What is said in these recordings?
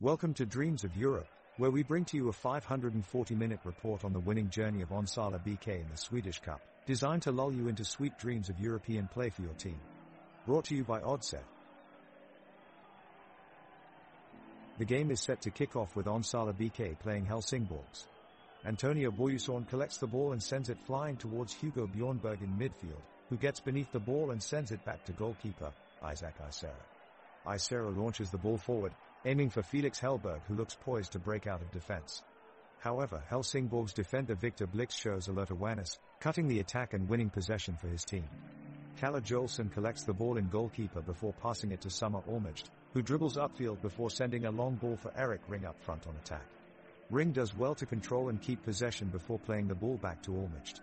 Welcome to Dreams of Europe, where we bring to you a 540-minute report on the winning journey of Onsala BK in the Swedish Cup, designed to lull you into sweet dreams of European play for your team. Brought to you by Oddset. The game is set to kick off with Onsala BK playing Helsingborgs. Antonio Boyusson collects the ball and sends it flying towards Hugo Bjornberg in midfield, who gets beneath the ball and sends it back to goalkeeper, Isaac Isera. Isera launches the ball forward, aiming for Felix Hellberg, who looks poised to break out of defense. However, Helsingborg's defender Victor Blix shows alert awareness, cutting the attack and winning possession for his team. Kalle Jolson collects the ball in goalkeeper before passing it to Summer Olmert, who dribbles upfield before sending a long ball for Erik Ring up front on attack. Ring does well to control and keep possession before playing the ball back to Olmert.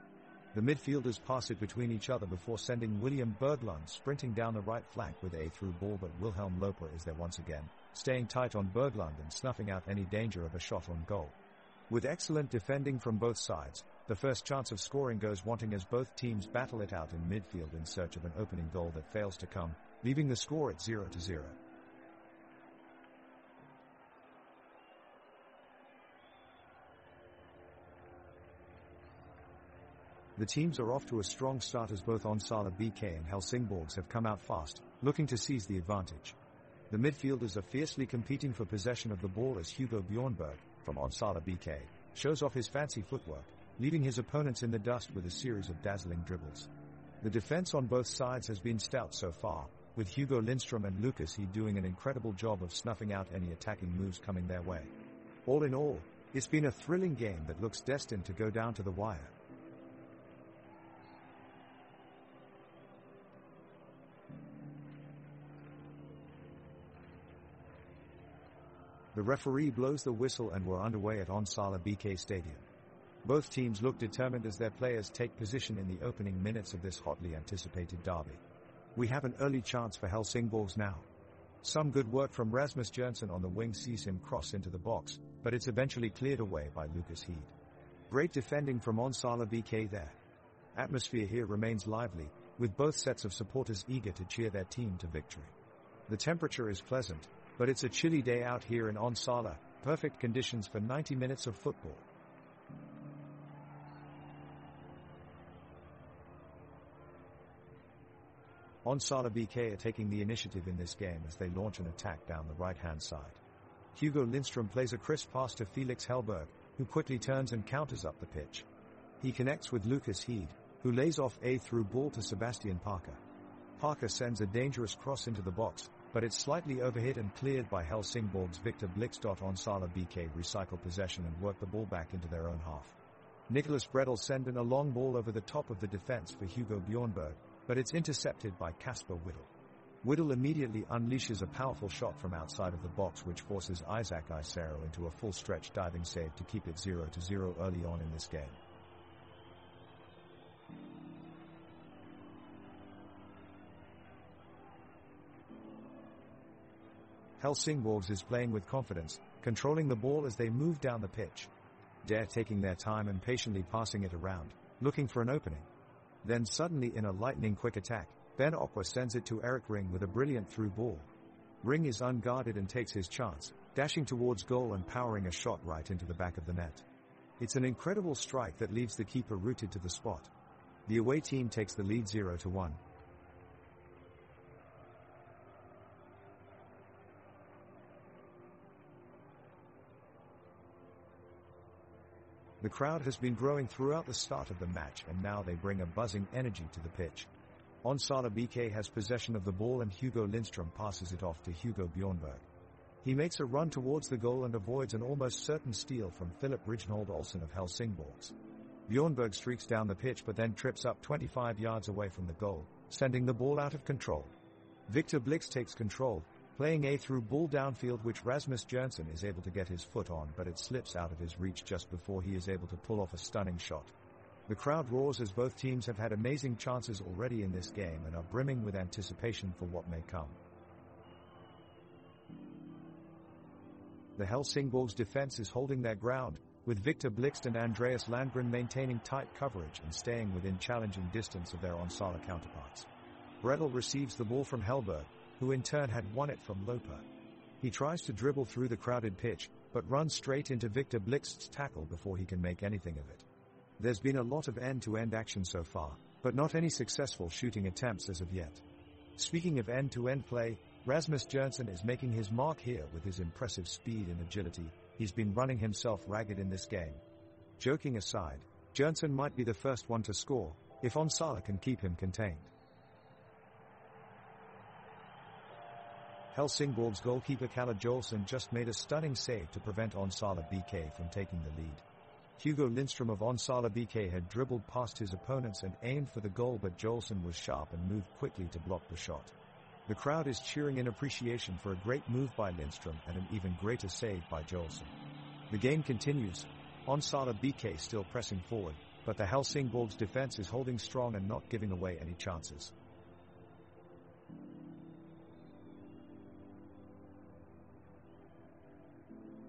The midfielders pass it between each other before sending William Berglund sprinting down the right flank with a through ball, but Wilhelm Loper is there once again, staying tight on Berglund and snuffing out any danger of a shot on goal. With excellent defending from both sides, the first chance of scoring goes wanting as both teams battle it out in midfield in search of an opening goal that fails to come, leaving the score at 0-0. The teams are off to a strong start as both Onsala BK and Helsingborgs have come out fast, looking to seize the advantage. The midfielders are fiercely competing for possession of the ball as Hugo Bjornberg, from Onsala BK, shows off his fancy footwork, leaving his opponents in the dust with a series of dazzling dribbles. The defense on both sides has been stout so far, with Hugo Lindström and Lucas He doing an incredible job of snuffing out any attacking moves coming their way. All in all, it's been a thrilling game that looks destined to go down to the wire. The referee blows the whistle and we're underway at Onsala BK Stadium. Both teams look determined as their players take position in the opening minutes of this hotly anticipated derby. We have an early chance for Helsingborgs now. Some good work from Rasmus Jernsen on the wing sees him cross into the box, but it's eventually cleared away by Lucas Heed. Great defending from Onsala BK there. Atmosphere here remains lively, with both sets of supporters eager to cheer their team to victory. The temperature is pleasant, but it's a chilly day out here in Onsala, perfect conditions for 90 minutes of football. Onsala BK are taking the initiative in this game as they launch an attack down the right-hand side. Hugo Lindström plays a crisp pass to Felix Hellberg, who quickly turns and counters up the pitch. He connects with Lucas Heed, who lays off a through ball to Sebastian Parker. Parker sends a dangerous cross into the box, but it's slightly overhit and cleared by Helsingborg's Victor Blix. Onsala BK recycle possession and work the ball back into their own half. Nicholas Bredel sends in a long ball over the top of the defense for Hugo Bjornberg, but it's intercepted by Kasper Whittle. Whittle immediately unleashes a powerful shot from outside of the box which forces Isaac Isera into a full stretch diving save to keep it 0-0 early on in this game. Helsingborgs is playing with confidence, controlling the ball as they move down the pitch. They're taking their time and patiently passing it around, looking for an opening. Then suddenly in a lightning-quick attack, Ben Aqua sends it to Erik Ring with a brilliant through ball. Ring is unguarded and takes his chance, dashing towards goal and powering a shot right into the back of the net. It's an incredible strike that leaves the keeper rooted to the spot. The away team takes the lead 0-1. The crowd has been growing throughout the start of the match and now they bring a buzzing energy to the pitch. Onsala BK has possession of the ball and Hugo Lindström passes it off to Hugo Bjornberg. He makes a run towards the goal and avoids an almost certain steal from Philip Rijnold Olsen of Helsingborgs. Bjornberg streaks down the pitch but then trips up 25 yards away from the goal, sending the ball out of control. Victor Blix takes control, playing a through ball downfield which Rasmus Jernsen is able to get his foot on, but it slips out of his reach just before he is able to pull off a stunning shot. The crowd roars as both teams have had amazing chances already in this game and are brimming with anticipation for what may come. The Helsingborgs defense is holding their ground, with Victor Blix and Andreas Landgren maintaining tight coverage and staying within challenging distance of their Onsala counterparts. Bredel receives the ball from Hellberg, who in turn had won it from Loper. He tries to dribble through the crowded pitch, but runs straight into Victor Blixt's tackle before he can make anything of it. There's been a lot of end-to-end action so far, but not any successful shooting attempts as of yet. Speaking of end-to-end play, Rasmus Jørgensen is making his mark here with his impressive speed and agility. He's been running himself ragged in this game. Joking aside, Jørgensen might be the first one to score, if Onsala can keep him contained. Helsingborg's goalkeeper Kalle Jolson just made a stunning save to prevent Onsala BK from taking the lead. Hugo Lindström of Onsala BK had dribbled past his opponents and aimed for the goal, but Jolson was sharp and moved quickly to block the shot. The crowd is cheering in appreciation for a great move by Lindström and an even greater save by Jolson. The game continues, Onsala BK still pressing forward, but the Helsingborg's defense is holding strong and not giving away any chances.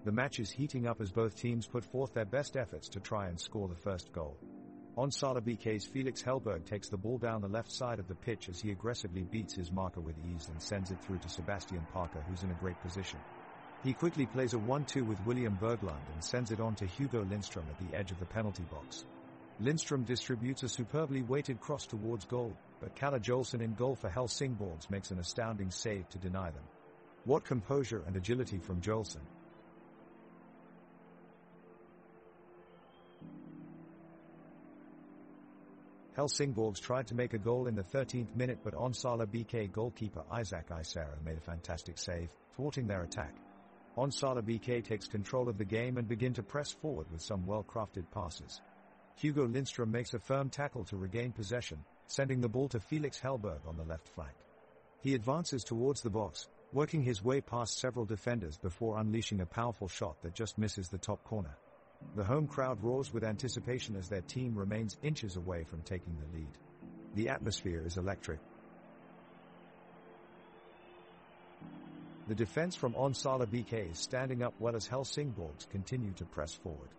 The match is heating up as both teams put forth their best efforts to try and score the first goal. Onsala BK's Felix Hellberg takes the ball down the left side of the pitch as he aggressively beats his marker with ease and sends it through to Sebastian Parker, who's in a great position. He quickly plays a 1-2 with William Berglund and sends it on to Hugo Lindström at the edge of the penalty box. Lindström distributes a superbly weighted cross towards goal, but Kalle Jolson in goal for Helsingborgs makes an astounding save to deny them. What composure and agility from Jolson. Helsingborgs tried to make a goal in the 13th minute, but Onsala BK goalkeeper Isaac Isero made a fantastic save, thwarting their attack. Onsala BK takes control of the game and begin to press forward with some well-crafted passes. Hugo Lindström makes a firm tackle to regain possession, sending the ball to Felix Hellberg on the left flank. He advances towards the box, working his way past several defenders before unleashing a powerful shot that just misses the top corner. The home crowd roars with anticipation as their team remains inches away from taking the lead. The atmosphere is electric. The defense from Onsala BK is standing up well as Helsingborgs continue to press forward.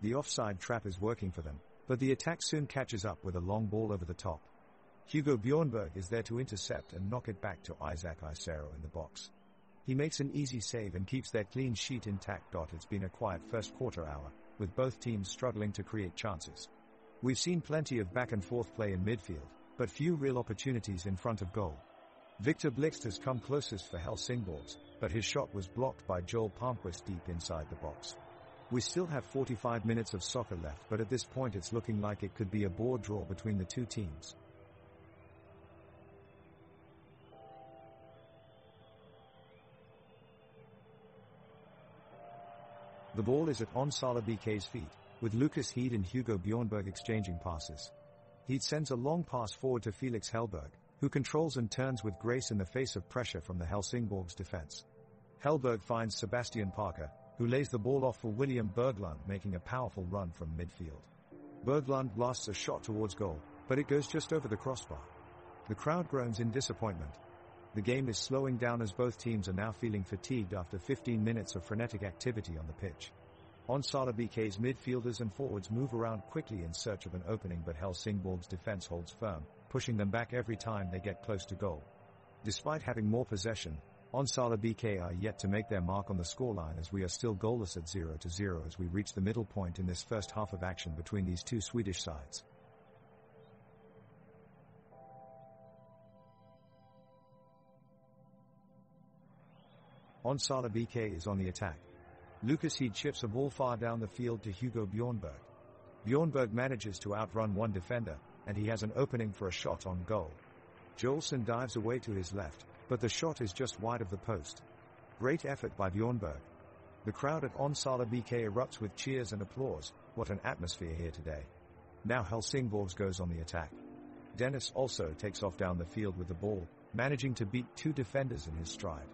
The offside trap is working for them, but the attack soon catches up with a long ball over the top. Hugo Bjornberg is there to intercept and knock it back to Isaac Isero in the box. He makes an easy save and keeps their clean sheet intact. It's been a quiet first quarter hour, with both teams struggling to create chances. We've seen plenty of back and forth play in midfield, but few real opportunities in front of goal. Victor Blixt has come closest for Helsingborgs, but his shot was blocked by Joel Palmquist deep inside the box. We still have 45 minutes of soccer left, but at this point it's looking like it could be a board draw between the two teams. The ball is at Onsala BK's feet, with Lucas Heed and Hugo Bjornberg exchanging passes. Heed sends a long pass forward to Felix Hellberg, who controls and turns with grace in the face of pressure from the Helsingborgs defense. Hellberg finds Sebastian Parker, who lays the ball off for William Berglund, making a powerful run from midfield. Berglund blasts a shot towards goal, but it goes just over the crossbar. The crowd groans in disappointment. The game is slowing down as both teams are now feeling fatigued after 15 minutes of frenetic activity on the pitch. Onsala BK's midfielders and forwards move around quickly in search of an opening, but Helsingborg's defense holds firm, pushing them back every time they get close to goal. Despite having more possession, Onsala BK are yet to make their mark on the scoreline, as we are still goalless at 0-0 as we reach the middle point in this first half of action between these two Swedish sides. Onsala BK is on the attack. Lucas Heed chips a ball far down the field to Hugo Bjornberg. Bjornberg manages to outrun one defender, and he has an opening for a shot on goal. Jolson dives away to his left, but the shot is just wide of the post. Great effort by Bjornberg. The crowd at Onsala BK erupts with cheers and applause. What an atmosphere here today. Now Helsingborgs goes on the attack. Dennis also takes off down the field with the ball, managing to beat two defenders in his stride.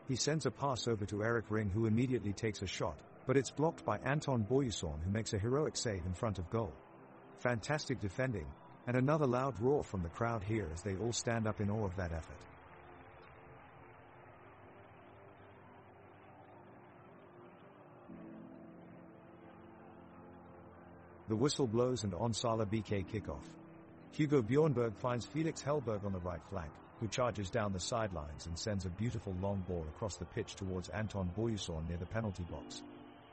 He sends a pass over to Eric Ring, who immediately takes a shot, but it's blocked by Anton Boyuson, who makes a heroic save in front of goal. Fantastic defending, and another loud roar from the crowd here as they all stand up in awe of that effort. The whistle blows and Onsala BK kick off. Hugo Bjornberg finds Felix Hellberg on the right flank, who charges down the sidelines and sends a beautiful long ball across the pitch towards Anton Boyuson near the penalty box.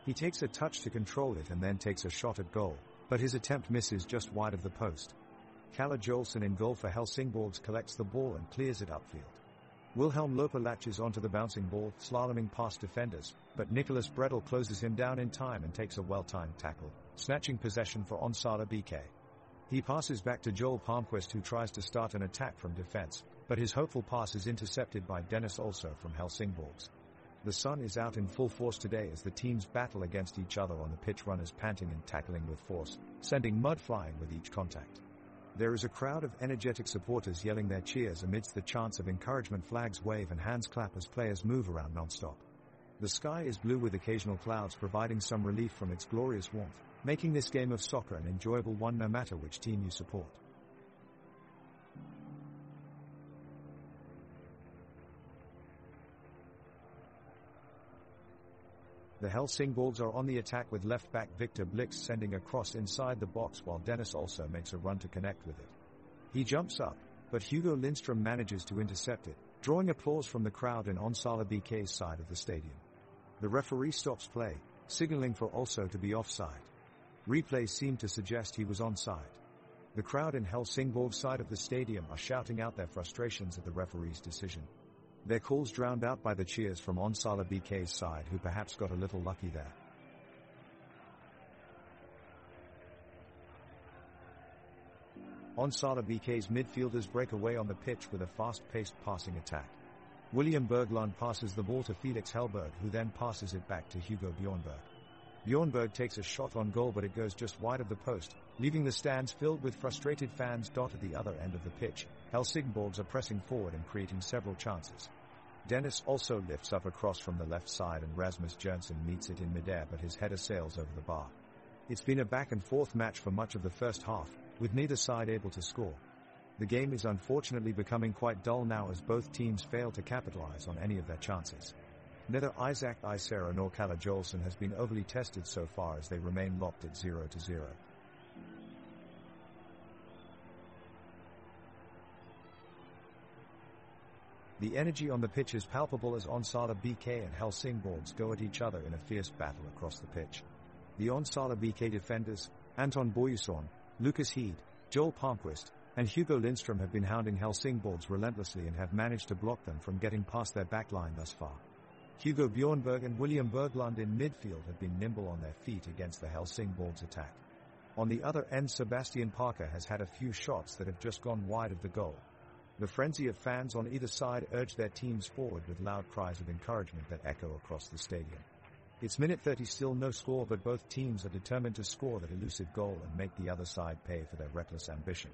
He takes a touch to control it and then takes a shot at goal, but his attempt misses just wide of the post. Kalle Jolson in goal for Helsingborgs collects the ball and clears it upfield. Wilhelm Loper latches onto the bouncing ball, slaloming past defenders, but Nicholas Bredel closes him down in time and takes a well-timed tackle, snatching possession for Onsala BK. He passes back to Joel Palmquist, who tries to start an attack from defense, but his hopeful pass is intercepted by Dennis Also from Helsingborgs. The sun is out in full force today as the teams battle against each other on the pitch, runners panting and tackling with force, sending mud flying with each contact. There is a crowd of energetic supporters yelling their cheers amidst the chants of encouragement. Flags wave and hands clap as players move around non-stop. The sky is blue with occasional clouds providing some relief from its glorious warmth, making this game of soccer an enjoyable one no matter which team you support. The Helsingborgs are on the attack with left-back Victor Blix sending a cross inside the box while Dennis also makes a run to connect with it. He jumps up, but Hugo Lindström manages to intercept it, drawing applause from the crowd in Onsala BK's side of the stadium. The referee stops play, signaling for Also to be offside. Replays seem to suggest he was onside. The crowd in Helsingborg's side of the stadium are shouting out their frustrations at the referee's decision. Their calls drowned out by the cheers from Onsala BK's side, who perhaps got a little lucky there. Onsala BK's midfielders break away on the pitch with a fast-paced passing attack. William Berglund passes the ball to Felix Hellberg, who then passes it back to Hugo Bjornberg. Bjornberg takes a shot on goal, but it goes just wide of the post, leaving the stands filled with frustrated fans. At the other end of the pitch, Helsingborgs are pressing forward and creating several chances. Dennis also lifts up a cross from the left side and Rasmus Jernsen meets it in midair, but his header sails over the bar. It's been a back-and-forth match for much of the first half, with neither side able to score. The game is unfortunately becoming quite dull now as both teams fail to capitalize on any of their chances. Neither Isaac Isera nor Kalle Jolson has been overly tested so far as they remain locked at 0-0. The energy on the pitch is palpable as Onsala BK and Helsingborgs go at each other in a fierce battle across the pitch. The Onsala BK defenders, Anton Boyuson, Lucas Heed, Joel Palmquist, and Hugo Lindström have been hounding Helsingborgs relentlessly and have managed to block them from getting past their backline thus far. Hugo Bjornberg and William Berglund in midfield have been nimble on their feet against the Helsingborgs attack. On the other end, Sebastian Parker has had a few shots that have just gone wide of the goal. The frenzy of fans on either side urge their teams forward with loud cries of encouragement that echo across the stadium. It's minute 30, still no score, but both teams are determined to score that elusive goal and make the other side pay for their reckless ambition.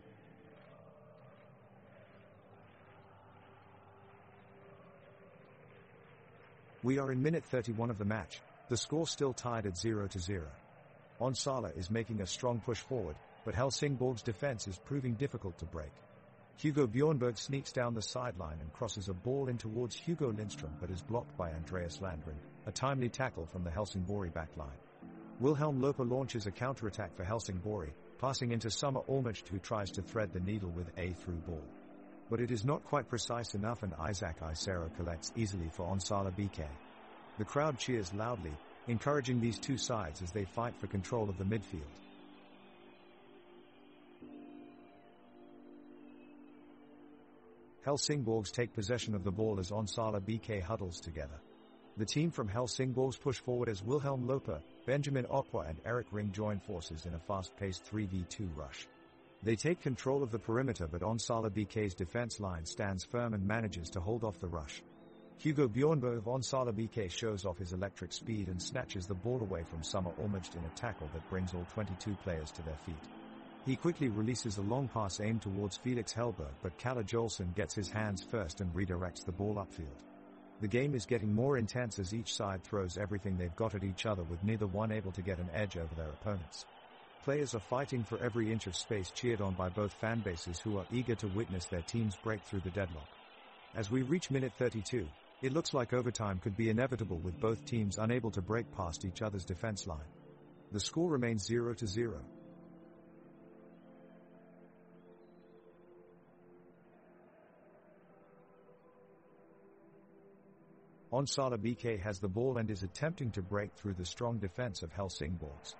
We are in minute 31 of the match, the score still tied at 0-0. Onsala is making a strong push forward, but Helsingborg's defense is proving difficult to break. Hugo Bjornberg sneaks down the sideline and crosses a ball in towards Hugo Lindström, but is blocked by Andreas Landgren, a timely tackle from the Helsingborg backline. Wilhelm Loper launches a counter-attack for Helsingborg, passing into Summer Olmert, who tries to thread the needle with a through ball. But it is not quite precise enough and Isaac Isera collects easily for Onsala BK. The crowd cheers loudly, encouraging these two sides as they fight for control of the midfield. Helsingborgs take possession of the ball as Onsala BK huddles together. The team from Helsingborgs push forward as Wilhelm Loper, Benjamin Okwa and Eric Ring join forces in a fast-paced 3v2 rush. They take control of the perimeter, but Onsala BK's defense line stands firm and manages to hold off the rush. Hugo Bjornberg of Onsala BK shows off his electric speed and snatches the ball away from Summer Olmert in a tackle that brings all 22 players to their feet. He quickly releases a long pass aimed towards Felix Hellberg, but Kalle Jolson gets his hands first and redirects the ball upfield. The game is getting more intense as each side throws everything they've got at each other, with neither one able to get an edge over their opponents. Players are fighting for every inch of space, cheered on by both fan bases who are eager to witness their teams break through the deadlock. As we reach minute 32, it looks like overtime could be inevitable, with both teams unable to break past each other's defense line. The score remains 0-0. Onsala BK has the ball and is attempting to break through the strong defense of Helsingborgs.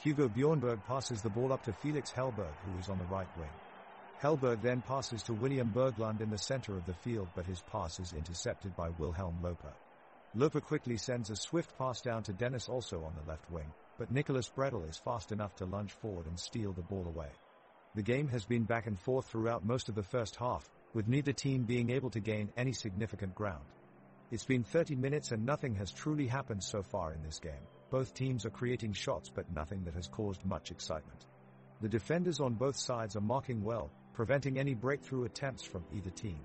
Hugo Bjornberg passes the ball up to Felix Hellberg, who is on the right wing. Hellberg then passes to William Berglund in the center of the field, but his pass is intercepted by Wilhelm Loper. Loper quickly sends a swift pass down to Dennis, also on the left wing, but Nicholas Bredel is fast enough to lunge forward and steal the ball away. The game has been back and forth throughout most of the first half, with neither team being able to gain any significant ground. It's been 30 minutes and nothing has truly happened so far in this game. Both teams are creating shots, but nothing that has caused much excitement. The defenders on both sides are marking well, preventing any breakthrough attempts from either team.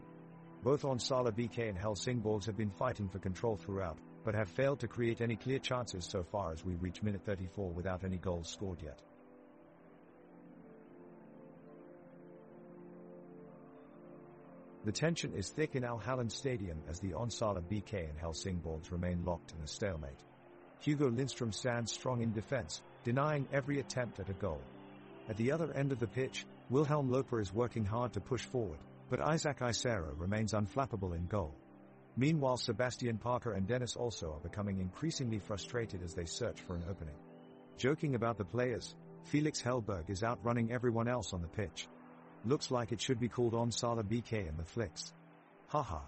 Both Onsala BK and Helsingborgs have been fighting for control throughout, but have failed to create any clear chances so far as we reach minute 34 without any goals scored yet. The tension is thick in Al Halland Stadium as the Onsala BK and Helsingborgs remain locked in a stalemate. Hugo Lindström stands strong in defense, denying every attempt at a goal. At the other end of the pitch, Wilhelm Loper is working hard to push forward, but Isaac Isero remains unflappable in goal. Meanwhile, Sebastian Parker and Dennis also are becoming increasingly frustrated as they search for an opening. Joking about the players, Felix Hellberg is outrunning everyone else on the pitch. Looks like it should be called Onsala BK in the flicks. Haha.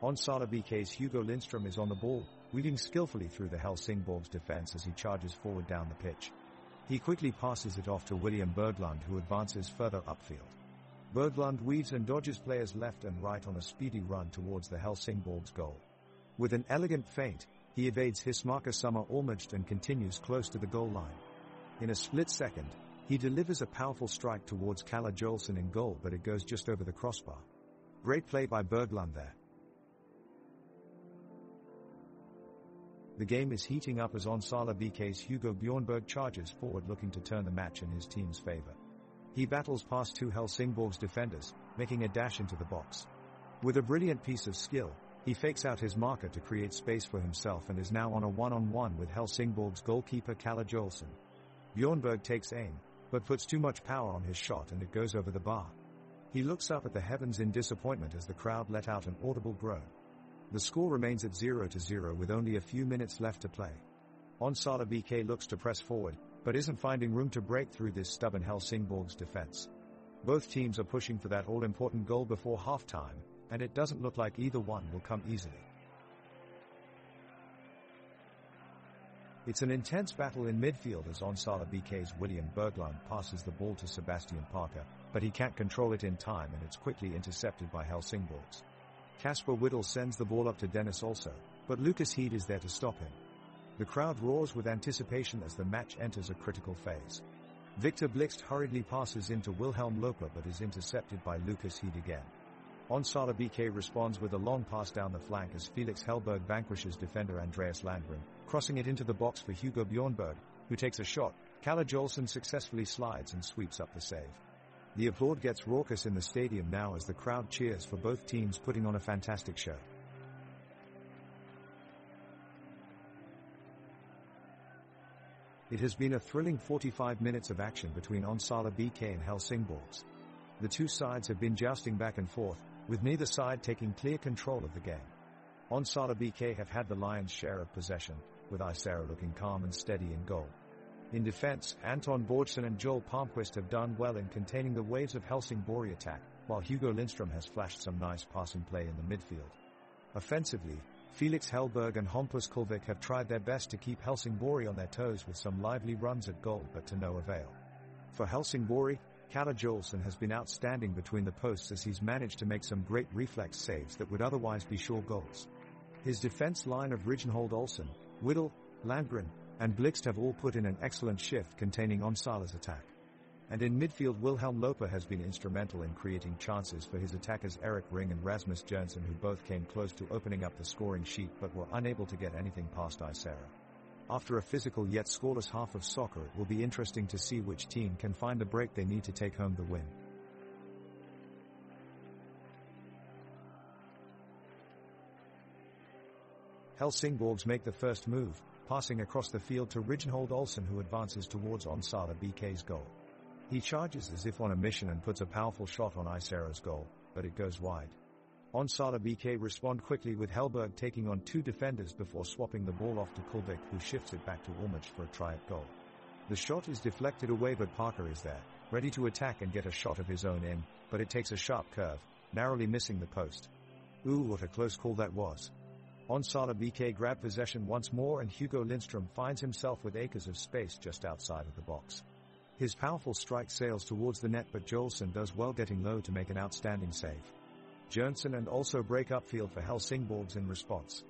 Onsala BK's Hugo Lindström is on the ball, weaving skillfully through the Helsingborgs defense as he charges forward down the pitch. He quickly passes it off to William Berglund, who advances further upfield. Berglund weaves and dodges players left and right on a speedy run towards the Helsingborgs goal. With an elegant feint, he evades Hismarka Summer Almaged and continues close to the goal line. In a split second, he delivers a powerful strike towards Kalle Joelsson in goal, but it goes just over the crossbar. Great play by Berglund there. The game is heating up as Onsala BK's Hugo Bjornberg charges forward, looking to turn the match in his team's favor. He battles past two Helsingborgs defenders, making a dash into the box. With a brilliant piece of skill, he fakes out his marker to create space for himself and is now on a one-on-one with Helsingborgs goalkeeper Kalle Joelsson. Bjornberg takes aim, but puts too much power on his shot and it goes over the bar. He looks up at the heavens in disappointment as the crowd let out an audible groan. The score remains at 0-0 with only a few minutes left to play. Onsala BK looks to press forward, but isn't finding room to break through this stubborn Helsingborgs defense. Both teams are pushing for that all-important goal before halftime, and it doesn't look like either one will come easily. It's an intense battle in midfield as Onsala BK's William Berglund passes the ball to Sebastian Parker, but he can't control it in time and it's quickly intercepted by Helsingborgs. Kasper Whittle sends the ball up to Dennis also, but Lucas Heed is there to stop him. The crowd roars with anticipation as the match enters a critical phase. Victor Blixt hurriedly passes into Wilhelm Loper but is intercepted by Lucas Heed again. Onsala BK responds with a long pass down the flank as Felix Hellberg vanquishes defender Andreas Landgren, crossing it into the box for Hugo Bjornberg, who takes a shot. Kalle Joelsson successfully slides and sweeps up the save. The applaud gets raucous in the stadium now as the crowd cheers for both teams putting on a fantastic show. It has been a thrilling 45 minutes of action between Onsala BK and Helsingborgs. The two sides have been jousting back and forth, with neither side taking clear control of the game. Onsala BK have had the lion's share of possession, with Isero looking calm and steady in goal. In defense, Anton Borgson and Joel Palmquist have done well in containing the waves of Helsingborg attack, while Hugo Lindström has flashed some nice passing play in the midfield. Offensively, Felix Hellberg and Hampus Kulvik have tried their best to keep Helsingborg on their toes with some lively runs at goal, but to no avail. For Helsingborg, Kalle Joelsson has been outstanding between the posts as he's managed to make some great reflex saves that would otherwise be sure goals. His defense line of Rijnhold Olsen, Whittle, Landgren, and Blixt have all put in an excellent shift containing Onsala's attack. And in midfield, Wilhelm Loper has been instrumental in creating chances for his attackers Erik Ring and Rasmus Jernsen, who both came close to opening up the scoring sheet but were unable to get anything past Isero. After a physical yet scoreless half of soccer, it will be interesting to see which team can find the break they need to take home the win. Helsingborgs make the first move, passing across the field to Rijnhold Olsen, who advances towards Onsala BK's goal. He charges as if on a mission and puts a powerful shot on Isera's goal, but it goes wide. Onsala BK respond quickly with Hellberg taking on 2 defenders before swapping the ball off to Kulvik, who shifts it back to Ulmich for a try at goal. The shot is deflected away, but Parker is there, ready to attack and get a shot of his own in, but it takes a sharp curve, narrowly missing the post. Ooh, what a close call that was. Onsala BK grab possession once more, and Hugo Lindström finds himself with acres of space just outside of the box. His powerful strike sails towards the net, but Joelson does well getting low to make an outstanding save. Jørgensen and also break upfield for Helsingborgs in response.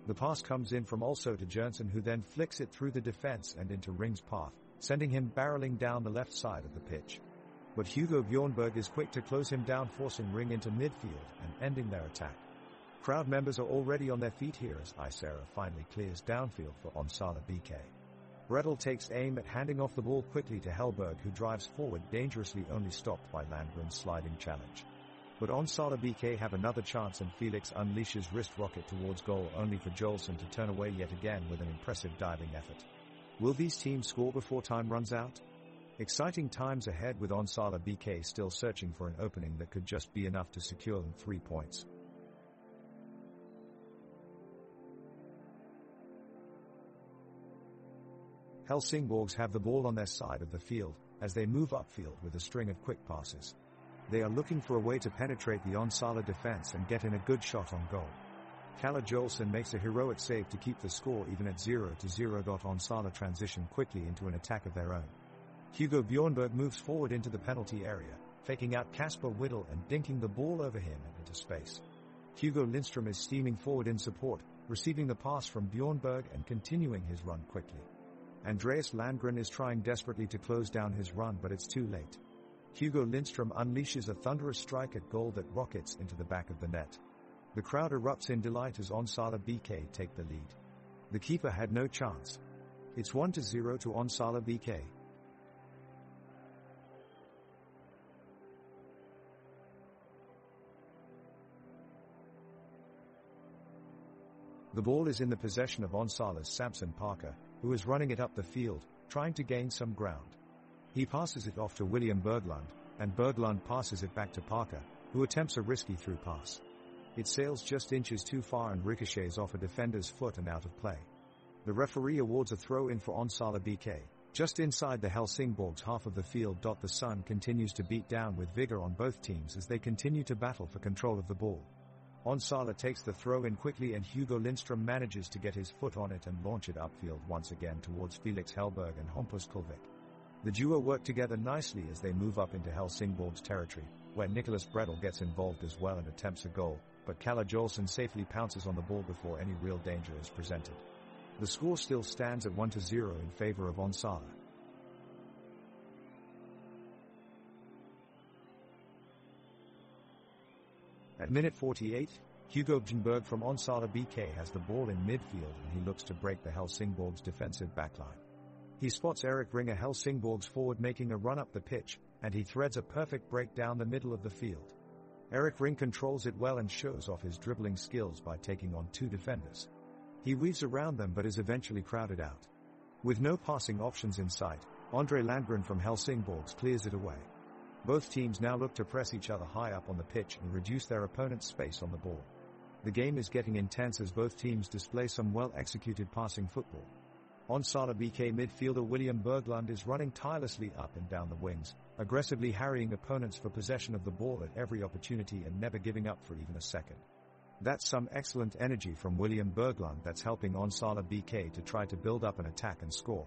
The pass comes in from also to Jørgensen, who then flicks it through the defense and into Ring's path, sending him barreling down the left side of the pitch. But Hugo Bjornberg is quick to close him down, forcing Ring into midfield and ending their attack. Crowd members are already on their feet here as Isera finally clears downfield for Onsala BK. Bredel takes aim at handing off the ball quickly to Hellberg, who drives forward dangerously, only stopped by Landgren's sliding challenge. But Onsala BK have another chance, and Felix unleashes wrist rocket towards goal, only for Joelson to turn away yet again with an impressive diving effort. Will these teams score before time runs out? Exciting times ahead, with Onsala BK still searching for an opening that could just be enough to secure them 3 points. Helsingborgs have the ball on their side of the field as they move upfield with a string of quick passes. They are looking for a way to penetrate the Onsala defense and get in a good shot on goal. Kalle Joelson makes a heroic save to keep the score even at 0-0. Onsala transition quickly into an attack of their own. Hugo Bjornberg moves forward into the penalty area, faking out Kasper Whittle and dinking the ball over him and into space. Hugo Lindström is steaming forward in support, receiving the pass from Bjornberg and continuing his run quickly. Andreas Landgren is trying desperately to close down his run, but it's too late. Hugo Lindström unleashes a thunderous strike at goal that rockets into the back of the net. The crowd erupts in delight as Onsala BK take the lead. The keeper had no chance. It's 1-0 to Onsala BK. The ball is in the possession of Onsala's Samson Parker, who is running it up the field, trying to gain some ground. He passes it off to William Berglund, and Berglund passes it back to Parker, who attempts a risky through pass. It sails just inches too far and ricochets off a defender's foot and out of play. The referee awards a throw-in for Onsala BK, just inside the Helsingborgs half of the field. The sun continues to beat down with vigor on both teams as they continue to battle for control of the ball. Onsala takes the throw-in quickly, and Hugo Lindström manages to get his foot on it and launch it upfield once again towards Felix Hellberg and Hampus Kulvik. The duo work together nicely as they move up into Helsingborg's territory, where Nicholas Bredel gets involved as well and attempts a goal, but Kalle Joelson safely pounces on the ball before any real danger is presented. The score still stands at 1-0 in favor of Onsala. At minute 48, Hugo Bjornberg from Onsala BK has the ball in midfield, and he looks to break the Helsingborgs' defensive backline. He spots Erik Ring, a Helsingborgs forward, making a run up the pitch, and he threads a perfect break down the middle of the field. Erik Ring controls it well and shows off his dribbling skills by taking on 2 defenders. He weaves around them but is eventually crowded out. With no passing options in sight, Andre Landgren from Helsingborgs clears it away. Both teams now look to press each other high up on the pitch and reduce their opponent's space on the ball. The game is getting intense as both teams display some well-executed passing football. Onsala BK midfielder William Berglund is running tirelessly up and down the wings, aggressively harrying opponents for possession of the ball at every opportunity and never giving up for even a second. That's some excellent energy from William Berglund that's helping Onsala BK to try to build up an attack and score.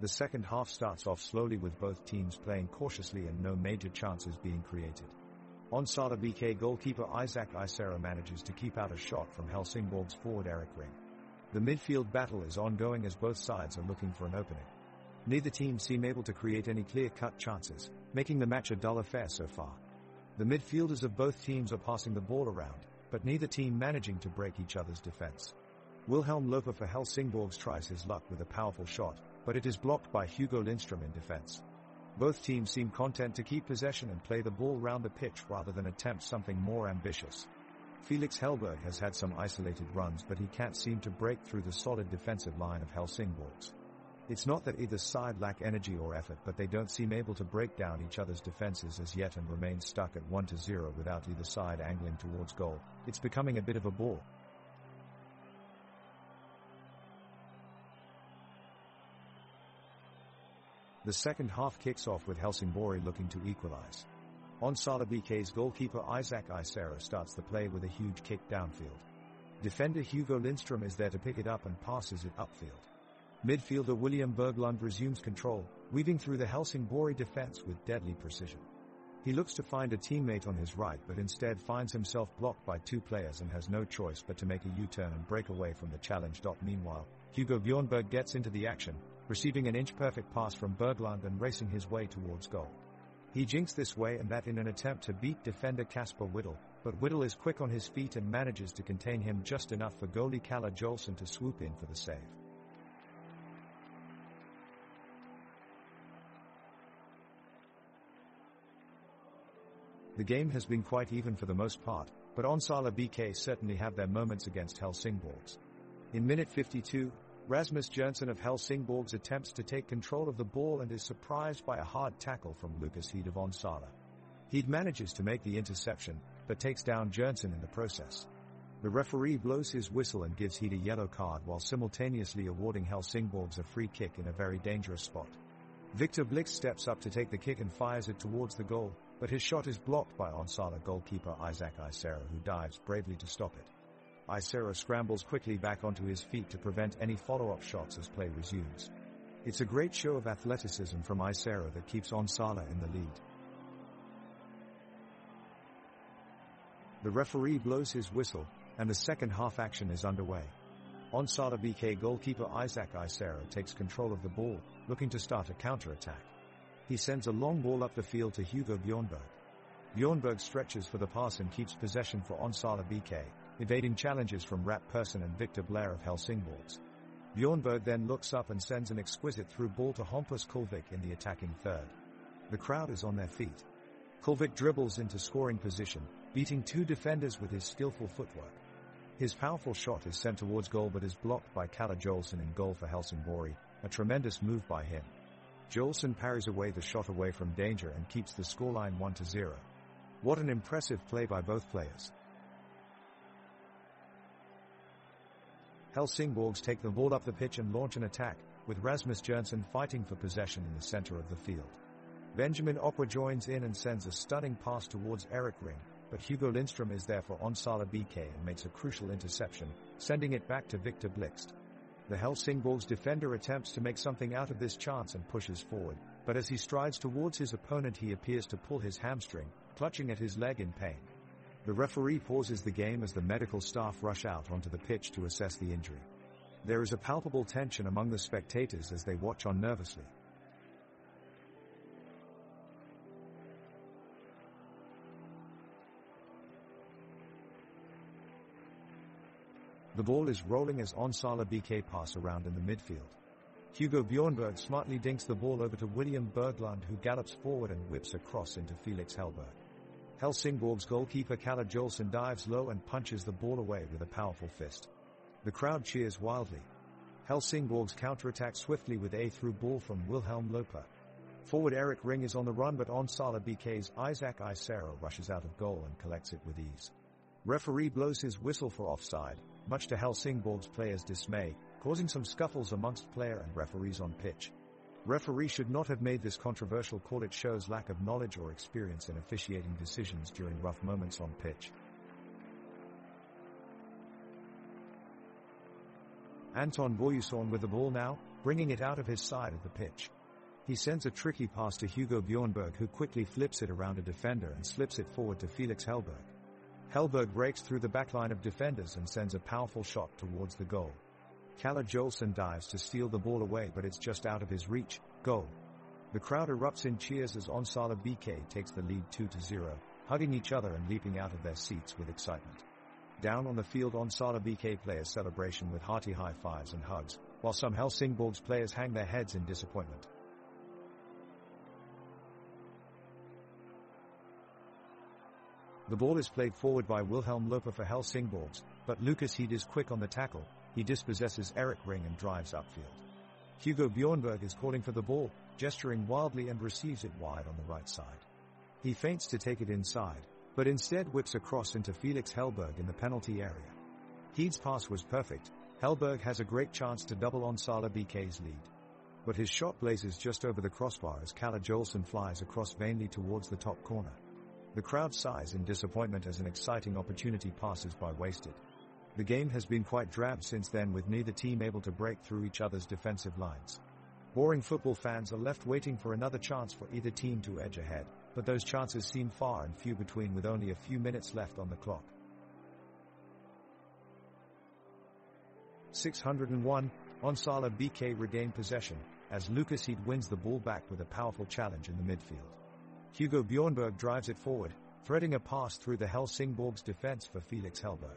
The second half starts off slowly with both teams playing cautiously and no major chances being created. Onsala BK goalkeeper Isak Isera manages to keep out a shot from Helsingborgs forward Erik Ring. The midfield battle is ongoing as both sides are looking for an opening. Neither team seem able to create any clear-cut chances, making the match a dull affair so far. The midfielders of both teams are passing the ball around, but neither team managing to break each other's defense. Wilhelm Loper for Helsingborgs tries his luck with a powerful shot, but it is blocked by Hugo Lindström in defense. Both teams seem content to keep possession and play the ball round the pitch rather than attempt something more ambitious. Felix Hellberg has had some isolated runs, but he can't seem to break through the solid defensive line of Helsingborgs. It's not that either side lack energy or effort, but they don't seem able to break down each other's defenses as yet and remain stuck at 1-0 without either side angling towards goal. It's becoming a bit of a bore. The second half kicks off with Helsingborg looking to equalize. Onsala BK's goalkeeper Isaac Isera starts the play with a huge kick downfield. Defender Hugo Lindström is there to pick it up and passes it upfield. Midfielder William Berglund resumes control, weaving through the Helsingborg defense with deadly precision. He looks to find a teammate on his right, but instead finds himself blocked by two players and has no choice but to make a U-turn and break away from the challenge. Meanwhile, Hugo Bjornberg gets into the action, receiving an inch-perfect pass from Berglund and racing his way towards goal. He jinks this way and that in an attempt to beat defender Kasper Whittle, but Whittle is quick on his feet and manages to contain him just enough for goalie Kalle Jolson to swoop in for the save. The game has been quite even for the most part, but Onsala BK certainly have their moments against Helsingborgs. In minute 52, Rasmus Jonsson of Helsingborgs attempts to take control of the ball and is surprised by a hard tackle from Lucas Heed of Onsala. Heed manages to make the interception, but takes down Jonsson in the process. The referee blows his whistle and gives Heed a yellow card while simultaneously awarding Helsingborgs a free kick in a very dangerous spot. Victor Blix steps up to take the kick and fires it towards the goal, but his shot is blocked by Onsala goalkeeper Isaac Isera, who dives bravely to stop it. Isera scrambles quickly back onto his feet to prevent any follow-up shots as play resumes. It's a great show of athleticism from Isera that keeps Onsala in the lead. The referee blows his whistle, and the second half action is underway. Onsala BK goalkeeper Isaac Isera takes control of the ball, looking to start a counter-attack. He sends a long ball up the field to Hugo Bjornberg. Bjornberg stretches for the pass and keeps possession for Onsala BK, evading challenges from Rat Persson and Victor Blair of Helsingborgs. Bjornberg then looks up and sends an exquisite through ball to Hampus Kulvik in the attacking third. The crowd is on their feet. Kulvik dribbles into scoring position, beating two defenders with his skillful footwork. His powerful shot is sent towards goal but is blocked by Kalle Jolson in goal for Helsingborg, a tremendous move by him. Jolson parries away the shot away from danger and keeps the scoreline 1-0. What an impressive play by both players. Helsingborgs take the ball up the pitch and launch an attack, with Rasmus Jonsson fighting for possession in the center of the field. Benjamin Opera joins in and sends a stunning pass towards Erik Ring, but Hugo Lindström is there for Onsala BK and makes a crucial interception, sending it back to Victor Blixt. The Helsingborgs defender attempts to make something out of this chance and pushes forward, but as he strides towards his opponent he appears to pull his hamstring, clutching at his leg in pain. The referee pauses the game as the medical staff rush out onto the pitch to assess the injury. There is a palpable tension among the spectators as they watch on nervously. The ball is rolling as Onsala BK pass around in the midfield. Hugo Bjornberg smartly dinks the ball over to William Berglund, who gallops forward and whips a cross into Felix Hellberg. Helsingborgs goalkeeper Kalle Jolson dives low and punches the ball away with a powerful fist. The crowd cheers wildly. Helsingborgs counterattack swiftly with a through ball from Wilhelm Loper. Forward Erik Ring is on the run, but Onsala BK's Isaac Isera rushes out of goal and collects it with ease. Referee blows his whistle for offside, much to Helsingborgs players' dismay, causing some scuffles amongst player and referees on pitch. Referee should not have made this controversial call. It shows lack of knowledge or experience in officiating decisions during rough moments on pitch. Anton Boyuson with the ball now, bringing it out of his side of the pitch. He sends a tricky pass to Hugo Bjornberg, who quickly flips it around a defender and slips it forward to Felix Hellberg. Hellberg breaks through the backline of defenders and sends a powerful shot towards the goal. Kalle Jolson dives to steal the ball away, but it's just out of his reach. Goal. The crowd erupts in cheers as Onsala BK takes the lead 2-0, hugging each other and leaping out of their seats with excitement. Down on the field, Onsala BK players celebration with hearty high fives and hugs, while some Helsingborgs players hang their heads in disappointment. The ball is played forward by Wilhelm Loper for Helsingborgs, but Lucas Heed is quick on the tackle. He dispossesses Eric Ring and drives upfield. Hugo Bjornberg is calling for the ball, gesturing wildly and receives it wide on the right side. He feints to take it inside, but instead whips across into Felix Hellberg in the penalty area. Heed's pass was perfect. Hellberg has a great chance to double Onsala BK's lead. But his shot blazes just over the crossbar as Kalle Jolson flies across vainly towards the top corner. The crowd sighs in disappointment as an exciting opportunity passes by wasted. The game has been quite drab since then, with neither team able to break through each other's defensive lines. Boring football fans are left waiting for another chance for either team to edge ahead, but those chances seem far and few between with only a few minutes left on the clock. 601, Onsala BK regain possession, as Lucas Heed wins the ball back with a powerful challenge in the midfield. Hugo Bjornberg drives it forward, threading a pass through the Helsingborgs defense for Felix Hellberg.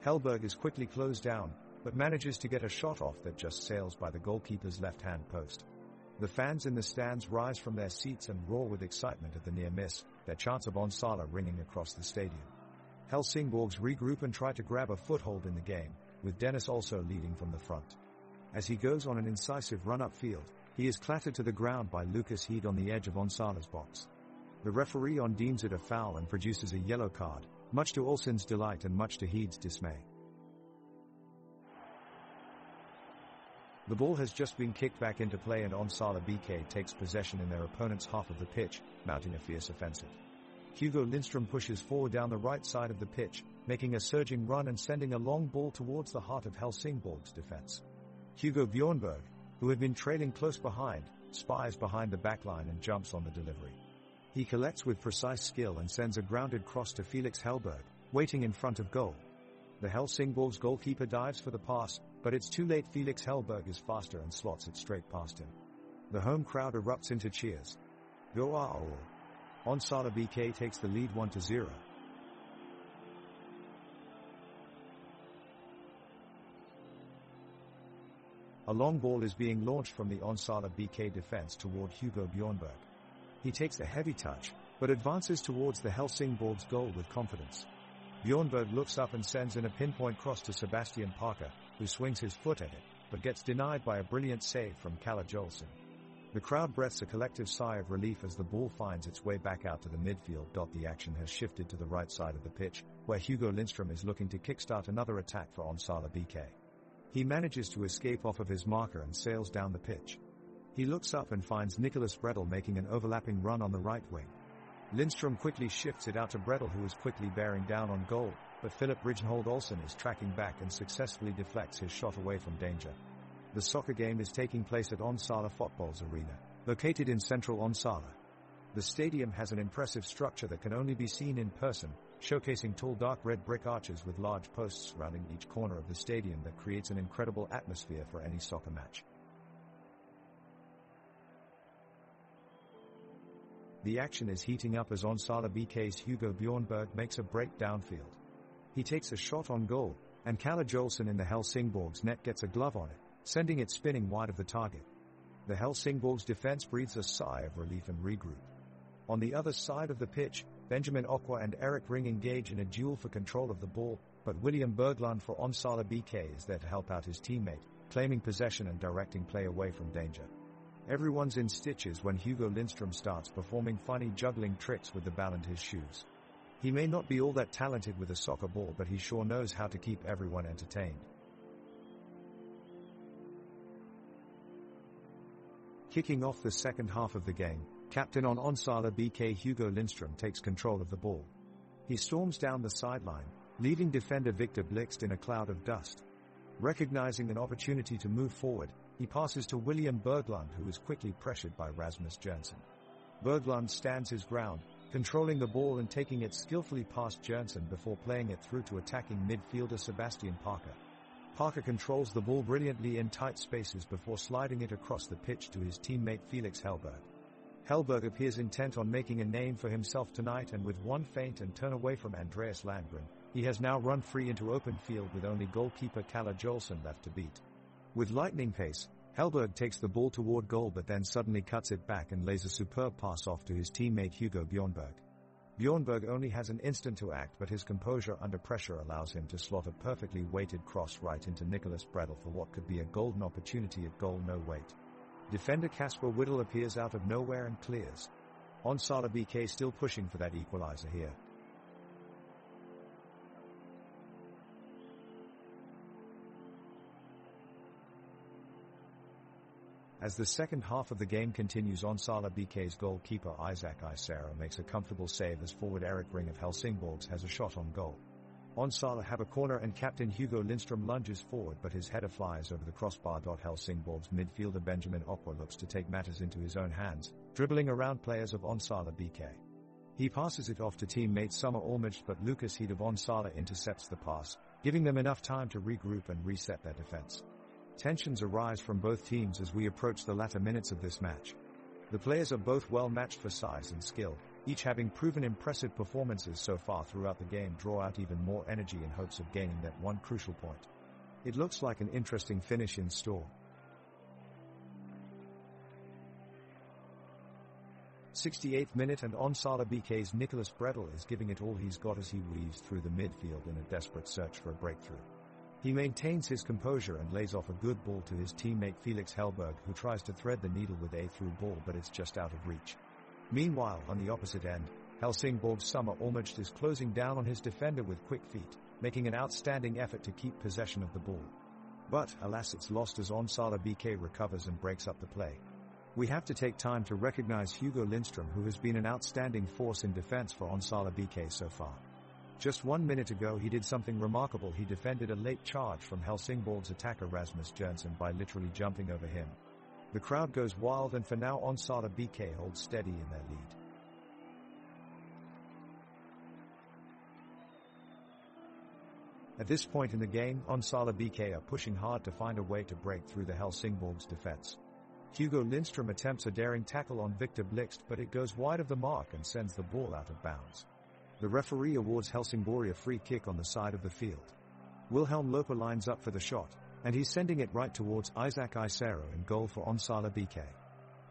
Hellberg is quickly closed down, but manages to get a shot off that just sails by the goalkeeper's left-hand post. The fans in the stands rise from their seats and roar with excitement at the near miss, their chants of Onsala ringing across the stadium. Helsingborgs regroup and try to grab a foothold in the game, with Dennis also leading from the front. As he goes on an incisive run upfield, he is clattered to the ground by Lucas Heed on the edge of Onsala's box. The referee deems it a foul and produces a yellow card, much to Olsen's delight and much to Heed's dismay. The ball has just been kicked back into play and Onsala BK takes possession in their opponent's half of the pitch, mounting a fierce offensive. Hugo Lindstrom pushes forward down the right side of the pitch, making a surging run and sending a long ball towards the heart of Helsingborg's defense. Hugo Bjornberg, who had been trailing close behind, spies behind the backline and jumps on the delivery. He collects with precise skill and sends a grounded cross to Felix Hellberg, waiting in front of goal. The Helsingborgs goalkeeper dives for the pass, but it's too late. Felix Hellberg is faster and slots it straight past him. The home crowd erupts into cheers. Go all! Onsala BK takes the lead 1-0. A long ball is being launched from the Onsala BK defense toward Hugo Bjornberg. He takes a heavy touch, but advances towards the Helsingborgs goal with confidence. Bjornberg looks up and sends in a pinpoint cross to Sebastian Parker, who swings his foot at it, but gets denied by a brilliant save from Kalle Jolson. The crowd breathes a collective sigh of relief as the ball finds its way back out to the midfield. The action has shifted to the right side of the pitch, where Hugo Lindstrom is looking to kickstart another attack for Onsala BK. He manages to escape off of his marker and sails down the pitch. He looks up and finds Nicholas Bredel making an overlapping run on the right wing. Lindstrom quickly shifts it out to Bredel, who is quickly bearing down on goal, but Philip Ridgenhold Olsen is tracking back and successfully deflects his shot away from danger. The soccer game is taking place at Onsala Fotboll's arena, located in central Onsala. The stadium has an impressive structure that can only be seen in person, showcasing tall dark red brick arches with large posts surrounding each corner of the stadium that creates an incredible atmosphere for any soccer match. The action is heating up as Onsala BK's Hugo Bjornberg makes a break downfield. He takes a shot on goal, and Kalle Jolson in the Helsingborgs net gets a glove on it, sending it spinning wide of the target. The Helsingborgs defense breathes a sigh of relief and regroup. On the other side of the pitch, Benjamin Okwa and Eric Ring engage in a duel for control of the ball, but William Berglund for Onsala BK is there to help out his teammate, claiming possession and directing play away from danger. Everyone's in stitches when Hugo Lindstrom starts performing funny juggling tricks with the ball and his shoes. He may not be all that talented with a soccer ball, but he sure knows how to keep everyone entertained. Kicking off the second half of the game, captain on Onsala BK Hugo Lindstrom takes control of the ball. He storms down the sideline, leaving defender Victor Blixt in a cloud of dust. Recognizing an opportunity to move forward, he passes to William Berglund, who is quickly pressured by Rasmus Jørgensen. Berglund stands his ground, controlling the ball and taking it skillfully past Jørgensen before playing it through to attacking midfielder Sebastian Parker. Parker controls the ball brilliantly in tight spaces before sliding it across the pitch to his teammate Felix Hellberg. Hellberg appears intent on making a name for himself tonight, and with one feint and turn away from Andreas Landgren, he has now run free into open field with only goalkeeper Kalle Jolson left to beat. With lightning pace, Hellberg takes the ball toward goal but then suddenly cuts it back and lays a superb pass off to his teammate Hugo Bjornberg. Bjornberg only has an instant to act, but his composure under pressure allows him to slot a perfectly weighted cross right into Nicholas Bredel for what could be a golden opportunity at goal no wait. Defender Casper Whittle appears out of nowhere and clears. Onsala BK still pushing for that equalizer here. As the second half of the game continues, Onsala BK's goalkeeper Isaac Isero makes a comfortable save as forward Eric Ring of Helsingborgs has a shot on goal. Onsala have a corner and captain Hugo Lindström lunges forward, but his header flies over the crossbar. Helsingborgs midfielder Benjamin Opwa looks to take matters into his own hands, dribbling around players of Onsala BK. He passes it off to teammate Summer Olmage, but Lucas Heed of Onsala intercepts the pass, giving them enough time to regroup and reset their defense. Tensions arise from both teams as we approach the latter minutes of this match. The players are both well matched for size and skill, each having proven impressive performances so far throughout the game. Draw out even more energy in hopes of gaining that one crucial point. It looks like an interesting finish in store. 68th minute, and Onsala BK's Nicholas Bredel is giving it all he's got as he weaves through the midfield in a desperate search for a breakthrough. He maintains his composure and lays off a good ball to his teammate Felix Hellberg, who tries to thread the needle with a through ball, but it's just out of reach. Meanwhile, on the opposite end, Helsingborg's Summer Olmage is closing down on his defender with quick feet, making an outstanding effort to keep possession of the ball. But, alas, it's lost as Onsala BK recovers and breaks up the play. We have to take time to recognize Hugo Lindström, who has been an outstanding force in defense for Onsala BK so far. Just 1 minute ago he did something remarkable. He defended a late charge from Helsingborg's attacker Rasmus Jørgensen by literally jumping over him. The crowd goes wild, and for now Onsala BK holds steady in their lead. At this point in the game, Onsala BK are pushing hard to find a way to break through the Helsingborg's defense. Hugo Lindström attempts a daring tackle on Victor Blixt, but it goes wide of the mark and sends the ball out of bounds. The referee awards Helsingborg a free kick on the side of the field. Wilhelm Loper lines up for the shot, and he's sending it right towards Isaac Isero in goal for Onsala BK.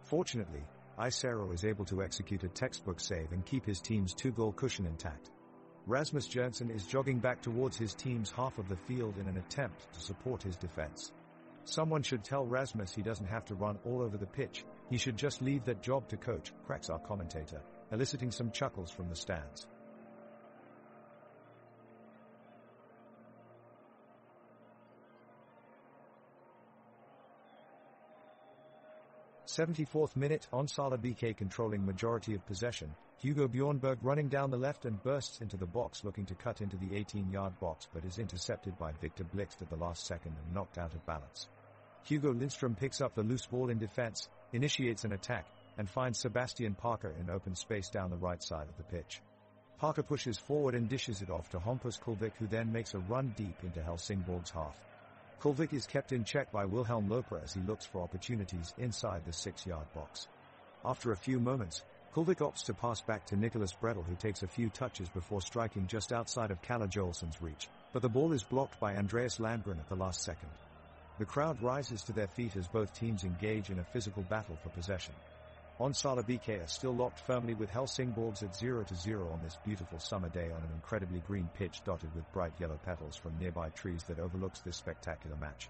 Fortunately, Isero is able to execute a textbook save and keep his team's 2-goal cushion intact. Rasmus Jørgensen is jogging back towards his team's half of the field in an attempt to support his defense. Someone should tell Rasmus he doesn't have to run all over the pitch, he should just leave that job to coach, cracks our commentator, eliciting some chuckles from the stands. '74th minute, Onsala BK controlling majority of possession, Hugo Bjornberg running down the left and bursts into the box looking to cut into the 18-yard box, but is intercepted by Victor Blixt at the last second and knocked out of balance. Hugo Lindström picks up the loose ball in defense, initiates an attack, and finds Sebastian Parker in open space down the right side of the pitch. Parker pushes forward and dishes it off to Hampus Kulvik, who then makes a run deep into Helsingborg's half. Kulvik is kept in check by Wilhelm Loper as he looks for opportunities inside the 6-yard box. After a few moments, Kulvik opts to pass back to Nicholas Bredel, who takes a few touches before striking just outside of Kalle Joelsen's reach, but the ball is blocked by Andreas Landgren at the last second. The crowd rises to their feet as both teams engage in a physical battle for possession. Onsala BK are still locked firmly with Helsingborgs at 0-0 on this beautiful summer day on an incredibly green pitch dotted with bright yellow petals from nearby trees that overlooks this spectacular match.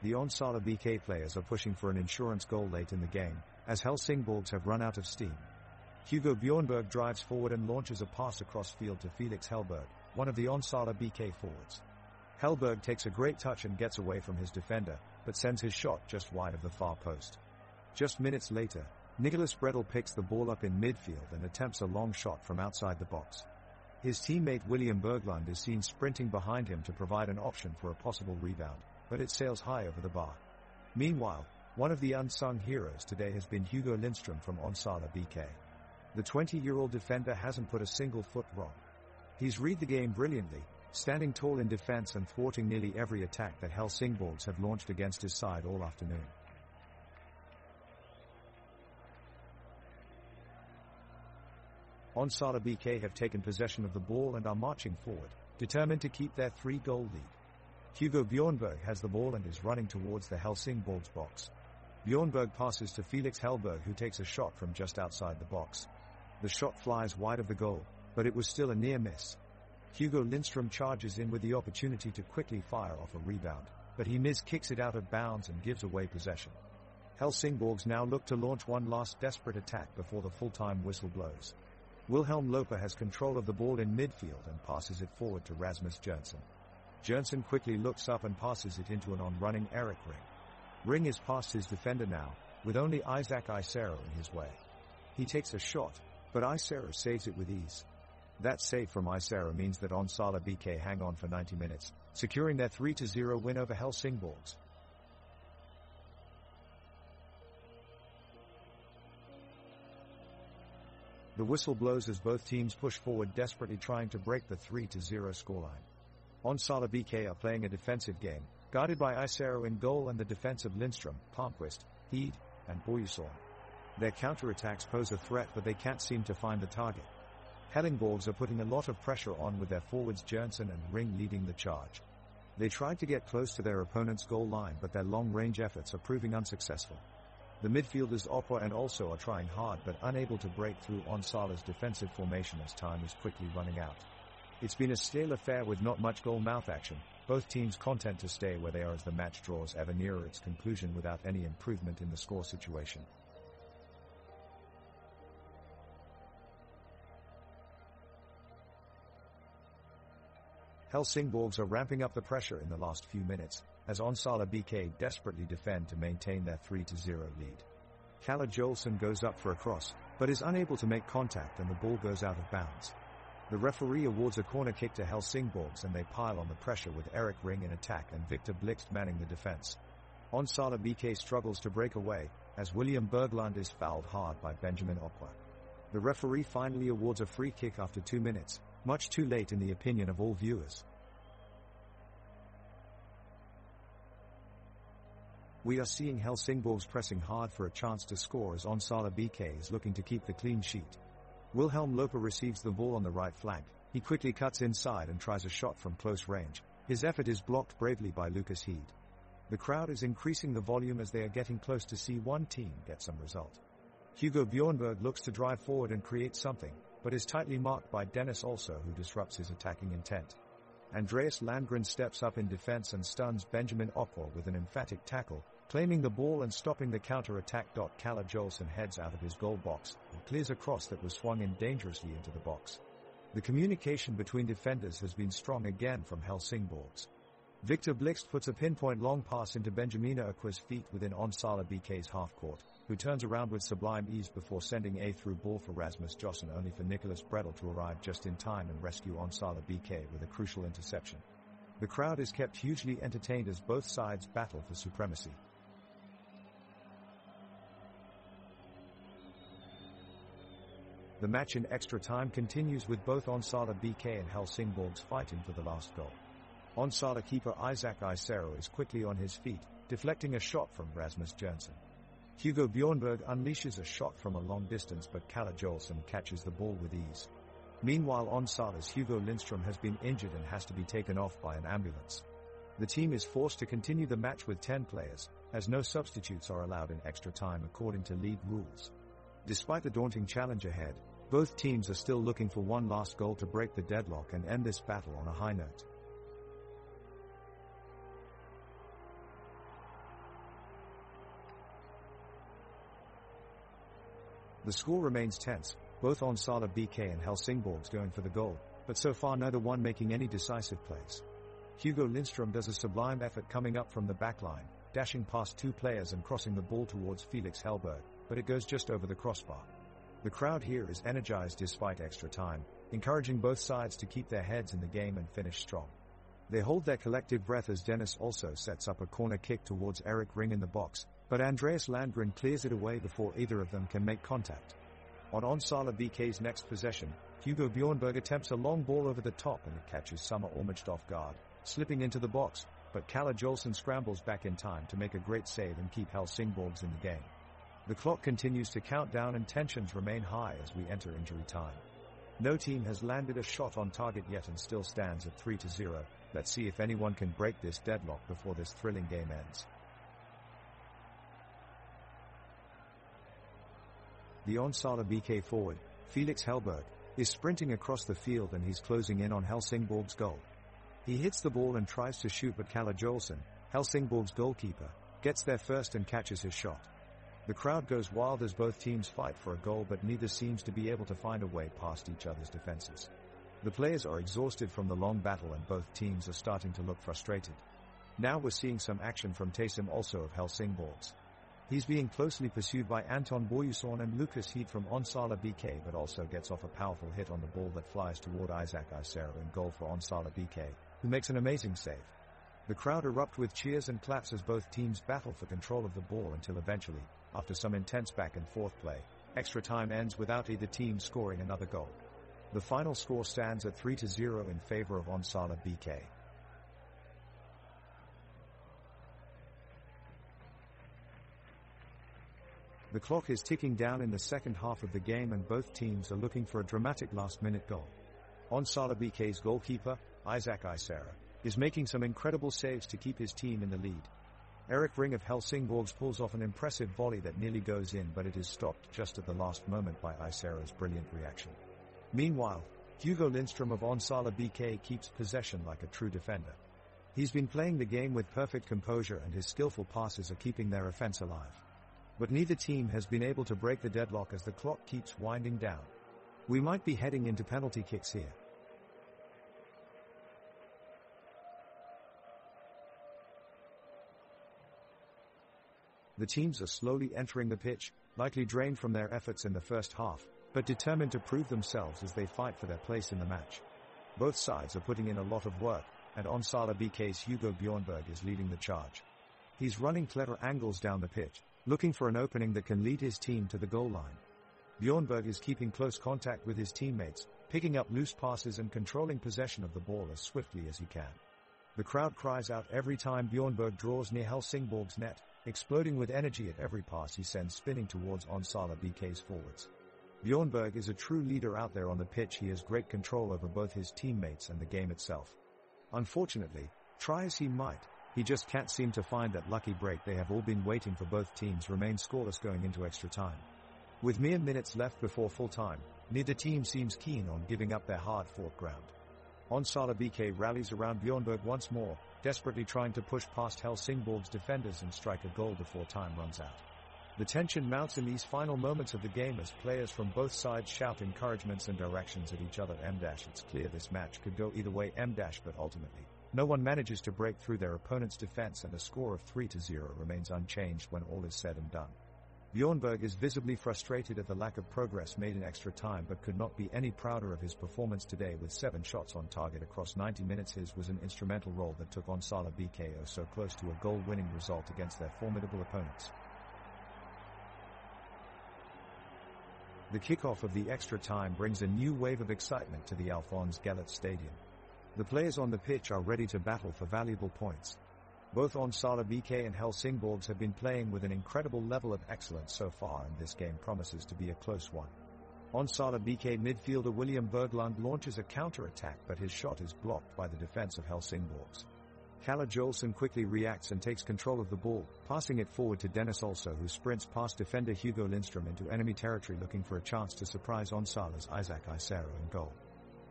The Onsala BK players are pushing for an insurance goal late in the game, as Helsingborgs have run out of steam. Hugo Bjornberg drives forward and launches a pass across field to Felix Hellberg, one of the Onsala BK forwards. Hellberg takes a great touch and gets away from his defender, but sends his shot just wide of the far post. Just minutes later, Nicholas Bredel picks the ball up in midfield and attempts a long shot from outside the box. His teammate William Berglund is seen sprinting behind him to provide an option for a possible rebound, but it sails high over the bar. Meanwhile, one of the unsung heroes today has been Hugo Lindström from Onsala BK. The 20-year-old defender hasn't put a single foot wrong. He's read the game brilliantly, standing tall in defense and thwarting nearly every attack that Helsingborgs have launched against his side all afternoon. Onsala BK have taken possession of the ball and are marching forward, determined to keep their 3-goal lead. Hugo Bjornberg has the ball and is running towards the Helsingborgs box. Bjornberg passes to Felix Hellberg, who takes a shot from just outside the box. The shot flies wide of the goal, but it was still a near miss. Hugo Lindström charges in with the opportunity to quickly fire off a rebound, but he kicks it out of bounds and gives away possession. Helsingborgs now look to launch one last desperate attack before the full-time whistle blows. Wilhelm Loper has control of the ball in midfield and passes it forward to Rasmus Jørgensen. Jørgensen quickly looks up and passes it into an on-running Erik Ring. Ring is past his defender now, with only Isaac Isero in his way. He takes a shot, but Isero saves it with ease. That save from Isero means that Onsala BK hang on for 90 minutes, securing their 3-0 win over Helsingborgs. The whistle blows as both teams push forward, desperately trying to break the 3-0 scoreline. Onsala BK are playing a defensive game, guarded by Isero in goal and the defense of Lindström, Palmqvist, Heed, and Boyusson. Their counter-attacks pose a threat, but they can't seem to find the target. Helsingborgs are putting a lot of pressure on, with their forwards Jørgensen and Ring leading the charge. They tried to get close to their opponent's goal line, but their long-range efforts are proving unsuccessful. The midfielders Opwa and also are trying hard but unable to break through Onsala's defensive formation as time is quickly running out. It's been a stale affair with not much goal-mouth action, both teams content to stay where they are as the match draws ever nearer its conclusion without any improvement in the score situation. Helsingborgs are ramping up the pressure in the last few minutes, as Onsala BK desperately defend to maintain their 3-0 lead. Kalle Jolson goes up for a cross, but is unable to make contact and the ball goes out of bounds. The referee awards a corner kick to Helsingborgs and they pile on the pressure with Erik Ring in attack and Victor Blixt manning the defense. Onsala BK struggles to break away, as William Berglund is fouled hard by Benjamin Opwa. The referee finally awards a free kick after 2 minutes, much too late in the opinion of all viewers. We are seeing Helsingborgs pressing hard for a chance to score as Onsala BK is looking to keep the clean sheet. Wilhelm Loper receives the ball on the right flank. He quickly cuts inside and tries a shot from close range. His effort is blocked bravely by Lucas Heed. The crowd is increasing the volume as they are getting close to see one team get some result. Hugo Bjornberg looks to drive forward and create something, but is tightly marked by Dennis also, who disrupts his attacking intent. Andreas Landgren steps up in defense and stuns Benjamin Opwa with an emphatic tackle, claiming the ball and stopping the counter-attack. Kalle Jolson heads out of his goal box and clears a cross that was swung in dangerously into the box. The communication between defenders has been strong again from Helsingborgs. Victor Blixt puts a pinpoint long pass into Benjamina Opwa's feet within Onsala BK's half-court, who turns around with sublime ease before sending a through ball for Rasmus Jørgensen, only for Nicholas Bredel to arrive just in time and rescue Onsala BK with a crucial interception. The crowd is kept hugely entertained as both sides battle for supremacy. The match in extra time continues with both Onsala BK and Helsingborgs fighting for the last goal. Onsala keeper Isaac Isero is quickly on his feet, deflecting a shot from Rasmus Jørgensen. Hugo Bjornberg unleashes a shot from a long distance, but Kalle Jolson catches the ball with ease. Meanwhile, Onsala's Hugo Lindström has been injured and has to be taken off by an ambulance. The team is forced to continue the match with 10 players, as no substitutes are allowed in extra time according to league rules. Despite the daunting challenge ahead, both teams are still looking for one last goal to break the deadlock and end this battle on a high note. The score remains tense, both Onsala BK and Helsingborgs going for the goal, but so far neither one making any decisive plays. Hugo Lindström does a sublime effort coming up from the back line, dashing past 2 players and crossing the ball towards Felix Hellberg, but it goes just over the crossbar. The crowd here is energized despite extra time, encouraging both sides to keep their heads in the game and finish strong. They hold their collective breath as Dennis also sets up a corner kick towards Erik Ring in the box, but Andreas Landgren clears it away before either of them can make contact. On Onsala BK's next possession, Hugo Bjornberg attempts a long ball over the top and it catches Summer Ormage off guard, slipping into the box, but Kalle Jolson scrambles back in time to make a great save and keep Helsingborgs in the game. The clock continues to count down and tensions remain high as we enter injury time. No team has landed a shot on target yet and still stands at 3-0, Let's see if anyone can break this deadlock before this thrilling game ends. The Onsala BK forward, Felix Hellberg, is sprinting across the field and he's closing in on Helsingborg's goal. He hits the ball and tries to shoot, but Kalle Jolson, Helsingborg's goalkeeper, gets there first and catches his shot. The crowd goes wild as both teams fight for a goal, but neither seems to be able to find a way past each other's defenses. The players are exhausted from the long battle and both teams are starting to look frustrated. Now we're seeing some action from Taysim also of Helsingborgs. He's being closely pursued by Anton Boyuson and Lucas Heat from Onsala BK, but also gets off a powerful hit on the ball that flies toward Isaac Isero in goal for Onsala BK, who makes an amazing save. The crowd erupt with cheers and claps as both teams battle for control of the ball until eventually, after some intense back and forth play, extra time ends without either team scoring another goal. The final score stands at 3-0 in favor of Onsala BK. The clock is ticking down in the second half of the game and both teams are looking for a dramatic last-minute goal. Onsala BK's goalkeeper, Isaac Isero, is making some incredible saves to keep his team in the lead. Erik Ring of Helsingborgs pulls off an impressive volley that nearly goes in, but it is stopped just at the last moment by Isero's brilliant reaction. Meanwhile, Hugo Lindström of Onsala BK keeps possession like a true defender. He's been playing the game with perfect composure and his skillful passes are keeping their offense alive. But neither team has been able to break the deadlock as the clock keeps winding down. We might be heading into penalty kicks here. The teams are slowly entering the pitch, likely drained from their efforts in the first half, but determined to prove themselves as they fight for their place in the match. Both sides are putting in a lot of work, and Onsala BK's Hugo Bjornberg is leading the charge. He's running clever angles down the pitch, looking for an opening that can lead his team to the goal line. Bjornberg is keeping close contact with his teammates, picking up loose passes and controlling possession of the ball as swiftly as he can. The crowd cries out every time Bjornberg draws near Helsingborg's net, exploding with energy at every pass he sends spinning towards Onsala BK's forwards. Bjornberg is a true leader out there on the pitch. He has great control over both his teammates and the game itself. Unfortunately, try as he might, he just can't seem to find that lucky break they have all been waiting for. Both teams remain scoreless going into extra time. With mere minutes left before full time, neither team seems keen on giving up their hard-fought ground. Onsala BK rallies around Bjornberg once more, desperately trying to push past Helsingborg's defenders and strike a goal before time runs out. The tension mounts in these final moments of the game as players from both sides shout encouragements and directions at each other. It's clear this match could go either way. But ultimately, no one manages to break through their opponent's defense and a score of 3-0 remains unchanged when all is said and done. Bjornberg is visibly frustrated at the lack of progress made in extra time but could not be any prouder of his performance today with 7 shots on target across 90 minutes. His was an instrumental role that took Onsala BK so close to a goal-winning result against their formidable opponents. The kickoff of the extra time brings a new wave of excitement to the Alphonse Gellert Stadium. The players on the pitch are ready to battle for valuable points. Both Onsala BK and Helsingborgs have been playing with an incredible level of excellence so far, and this game promises to be a close one. Onsala BK midfielder William Berglund launches a counter-attack, but his shot is blocked by the defense of Helsingborgs. Kalle Jolson quickly reacts and takes control of the ball, passing it forward to Dennis Also, who sprints past defender Hugo Lindström into enemy territory looking for a chance to surprise Onsala's Isaac Isero in goal.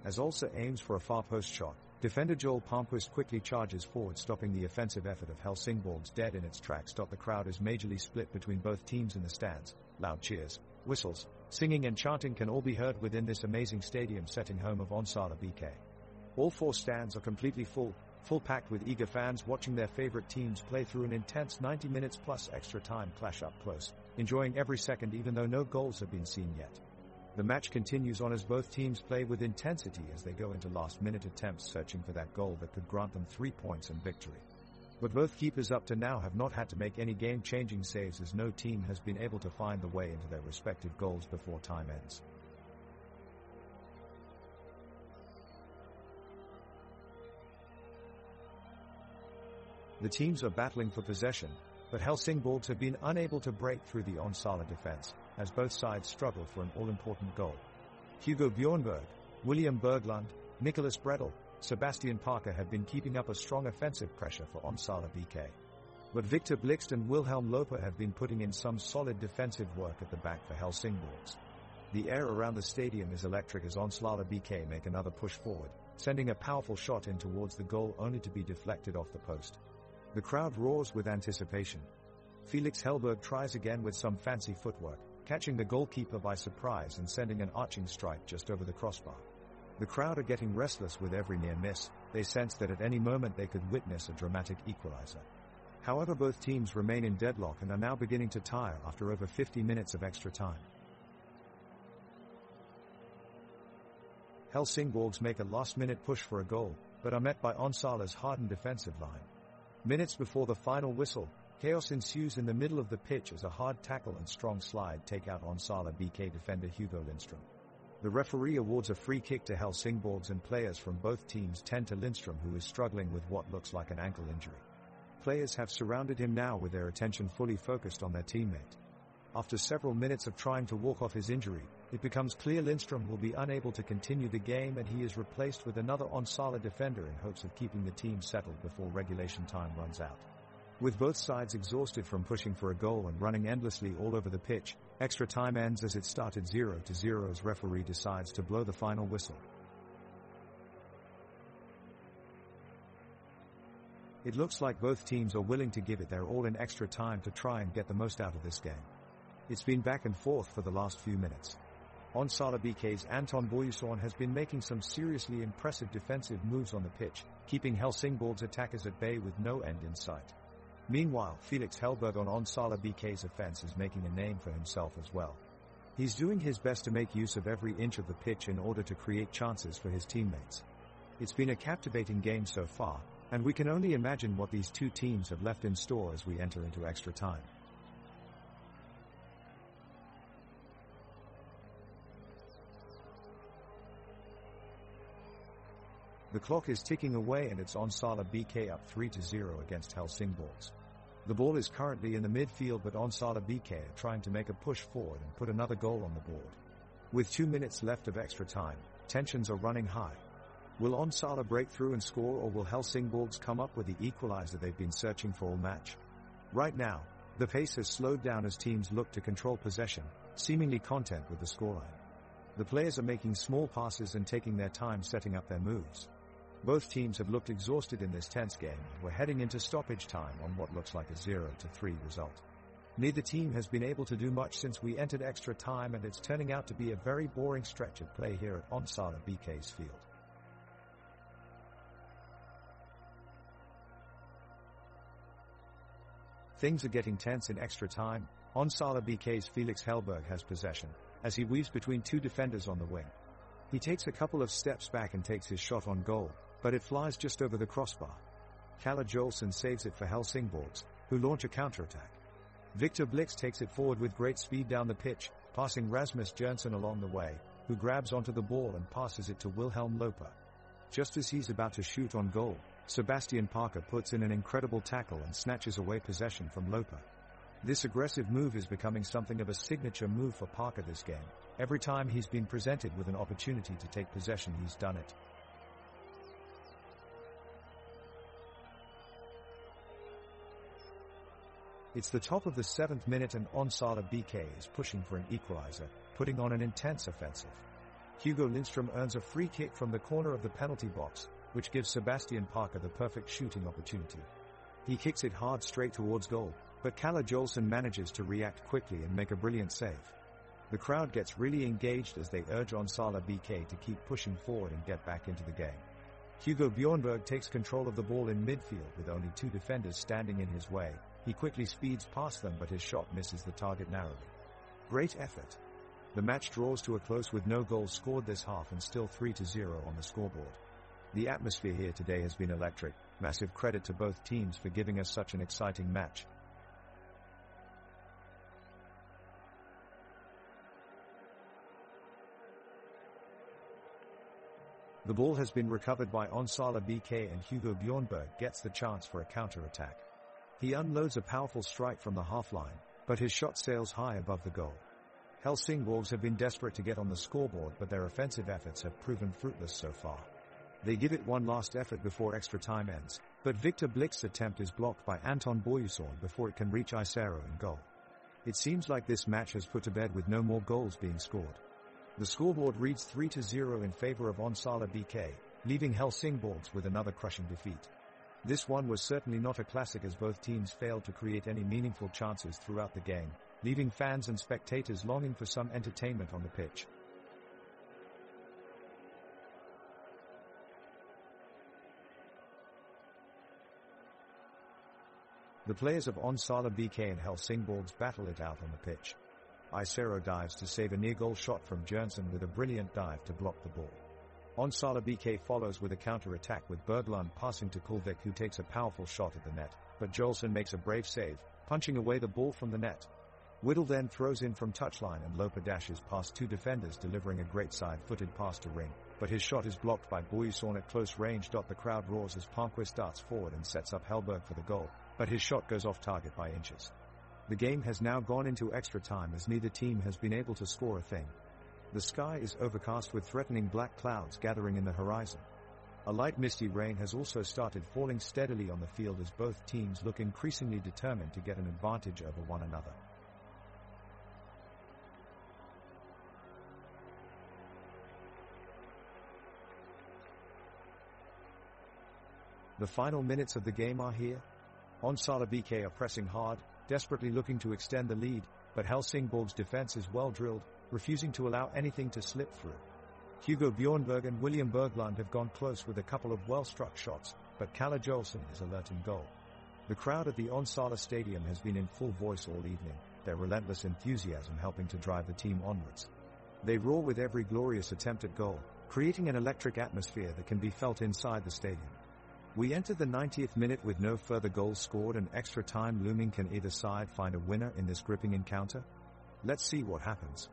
As Also aims for a far post shot, defender Joel Palmquist quickly charges forward, stopping the offensive effort of Helsingborgs dead in its tracks. The crowd is majorly split between both teams in the stands. Loud cheers, whistles, singing and chanting can all be heard within this amazing stadium setting home of Onsala BK. All 4 stands are completely full packed with eager fans watching their favorite teams play through an intense 90 minutes plus extra time clash up close, enjoying every second even though no goals have been seen yet. The match continues on as both teams play with intensity as they go into last-minute attempts searching for that goal that could grant them 3 points and victory. But both keepers up to now have not had to make any game-changing saves as no team has been able to find the way into their respective goals before time ends. The teams are battling for possession, but Helsingborgs have been unable to break through the Onsala defense, as both sides struggle for an all-important goal. Hugo Bjornberg, William Berglund, Nicholas Bredel, Sebastian Parker had been keeping up a strong offensive pressure for Onsala BK. But Victor Blixt and Wilhelm Loper have been putting in some solid defensive work at the back for Helsingborgs. The air around the stadium is electric as Onsala BK make another push forward, sending a powerful shot in towards the goal only to be deflected off the post. The crowd roars with anticipation. Felix Hellberg tries again with some fancy footwork, catching the goalkeeper by surprise and sending an arching strike just over the crossbar. The crowd are getting restless with every near miss. They sense that at any moment they could witness a dramatic equalizer. However, both teams remain in deadlock and are now beginning to tire after over 50 minutes of extra time. Helsingborgs make a last-minute push for a goal, but are met by Onsala's hardened defensive line. Minutes before the final whistle, chaos ensues in the middle of the pitch as a hard tackle and strong slide take out Onsala BK defender Hugo Lindström. The referee awards a free kick to Helsingborgs and players from both teams tend to Lindström, who is struggling with what looks like an ankle injury. Players have surrounded him now with their attention fully focused on their teammate. After several minutes of trying to walk off his injury, it becomes clear Lindström will be unable to continue the game and he is replaced with another Onsala defender in hopes of keeping the team settled before regulation time runs out. With both sides exhausted from pushing for a goal and running endlessly all over the pitch, extra time ends as it started 0-0 as referee decides to blow the final whistle. It looks like both teams are willing to give it their all in extra time to try and get the most out of this game. It's been back and forth for the last few minutes. Onsala BK's Anton Boyuson has been making some seriously impressive defensive moves on the pitch, keeping Helsingborgs attackers at bay with no end in sight. Meanwhile, Felix Hellberg on Onsala BK's offense is making a name for himself as well. He's doing his best to make use of every inch of the pitch in order to create chances for his teammates. It's been a captivating game so far, and we can only imagine what these two teams have left in store as we enter into extra time. The clock is ticking away and it's Onsala BK up 3-0 against Helsingborgs. The ball is currently in the midfield, but Onsala BK are trying to make a push forward and put another goal on the board. With 2 minutes left of extra time, tensions are running high. Will Onsala break through and score, or will Helsingborgs come up with the equalizer they've been searching for all match? Right now, the pace has slowed down as teams look to control possession, seemingly content with the scoreline. The players are making small passes and taking their time setting up their moves. Both teams have looked exhausted in this tense game and we're heading into stoppage time on what looks like a 0-3 result. Neither team has been able to do much since we entered extra time, and it's turning out to be a very boring stretch of play here at Onsala BK's field. Things are getting tense in extra time. Onsala BK's Felix Hellberg has possession, as he weaves between two defenders on the wing. He takes a couple of steps back and takes his shot on goal, but it flies just over the crossbar. Kalle Jolson saves it for Helsingborgs, who launch a counterattack. Victor Blix takes it forward with great speed down the pitch, passing Rasmus Jernson along the way, who grabs onto the ball and passes it to Wilhelm Loper. Just as he's about to shoot on goal, Sebastian Parker puts in an incredible tackle and snatches away possession from Loper. This aggressive move is becoming something of a signature move for Parker this game. Every time he's been presented with an opportunity to take possession, he's done it. It's the top of the 7th minute and Onsala BK is pushing for an equalizer, putting on an intense offensive. Hugo Lindström earns a free kick from the corner of the penalty box, which gives Sebastian Parker the perfect shooting opportunity. He kicks it hard straight towards goal, but Kalle Jolson manages to react quickly and make a brilliant save. The crowd gets really engaged as they urge Onsala BK to keep pushing forward and get back into the game. Hugo Bjornberg takes control of the ball in midfield with only two defenders standing in his way. He quickly speeds past them, but his shot misses the target narrowly. Great effort. The match draws to a close with no goals scored this half and still 3-0 on the scoreboard. The atmosphere here today has been electric. Massive credit to both teams for giving us such an exciting match. The ball has been recovered by Onsala BK and Hugo Bjornberg gets the chance for a counter-attack. He unloads a powerful strike from the half-line, but his shot sails high above the goal. Helsingborgs have been desperate to get on the scoreboard, but their offensive efforts have proven fruitless so far. They give it one last effort before extra time ends, but Victor Blix's attempt is blocked by Anton Boyusorn before it can reach Isero in goal. It seems like this match has put to bed with no more goals being scored. The scoreboard reads 3-0 in favor of Onsala BK, leaving Helsingborgs with another crushing defeat. This one was certainly not a classic as both teams failed to create any meaningful chances throughout the game, leaving fans and spectators longing for some entertainment on the pitch. The players of Onsala BK and Helsingborgs battle it out on the pitch. Isero dives to save a near-goal shot from Jernson with a brilliant dive to block the ball. Onsala BK follows with a counter-attack with Berglund passing to Kulvik, who takes a powerful shot at the net, but Jolson makes a brave save, punching away the ball from the net. Whittle then throws in from touchline and Loper dashes past two defenders, delivering a great side-footed pass to Ring, but his shot is blocked by Boyusorn at close range. The crowd roars as Palmquist darts forward and sets up Hellberg for the goal, but his shot goes off target by inches. The game has now gone into extra time as neither team has been able to score a thing. The sky is overcast with threatening black clouds gathering in the horizon. A light misty rain has also started falling steadily on the field as both teams look increasingly determined to get an advantage over one another. The final minutes of the game are here. Onsala BK are pressing hard, desperately looking to extend the lead, but Helsingborgs' defense is well drilled, refusing to allow anything to slip through. Hugo Bjornberg and William Berglund have gone close with a couple of well-struck shots, but Kalle Jolson is alert in goal. The crowd at the Onsala Stadium has been in full voice all evening, their relentless enthusiasm helping to drive the team onwards. They roar with every glorious attempt at goal, creating an electric atmosphere that can be felt inside the stadium. We enter the 90th minute with no further goals scored and extra time looming. Can either side find a winner in this gripping encounter? Let's see what happens.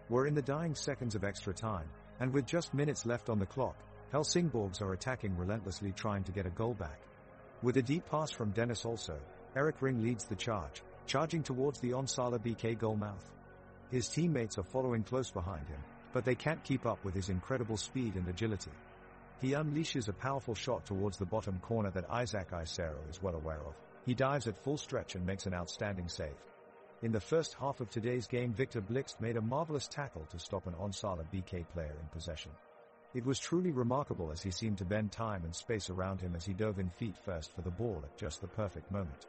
We're in the dying seconds of extra time, and with just minutes left on the clock, Helsingborgs are attacking relentlessly, trying to get a goal back. With a deep pass from Dennis also, Erik Ring leads the charge, charging towards the Onsala BK goal mouth. His teammates are following close behind him, but they can't keep up with his incredible speed and agility. He unleashes a powerful shot towards the bottom corner that Isaac Isero is well aware of. He dives at full stretch and makes an outstanding save. In the first half of today's game, Victor Blix made a marvelous tackle to stop an Onsala BK player in possession. It was truly remarkable as he seemed to bend time and space around him as he dove in feet first for the ball at just the perfect moment.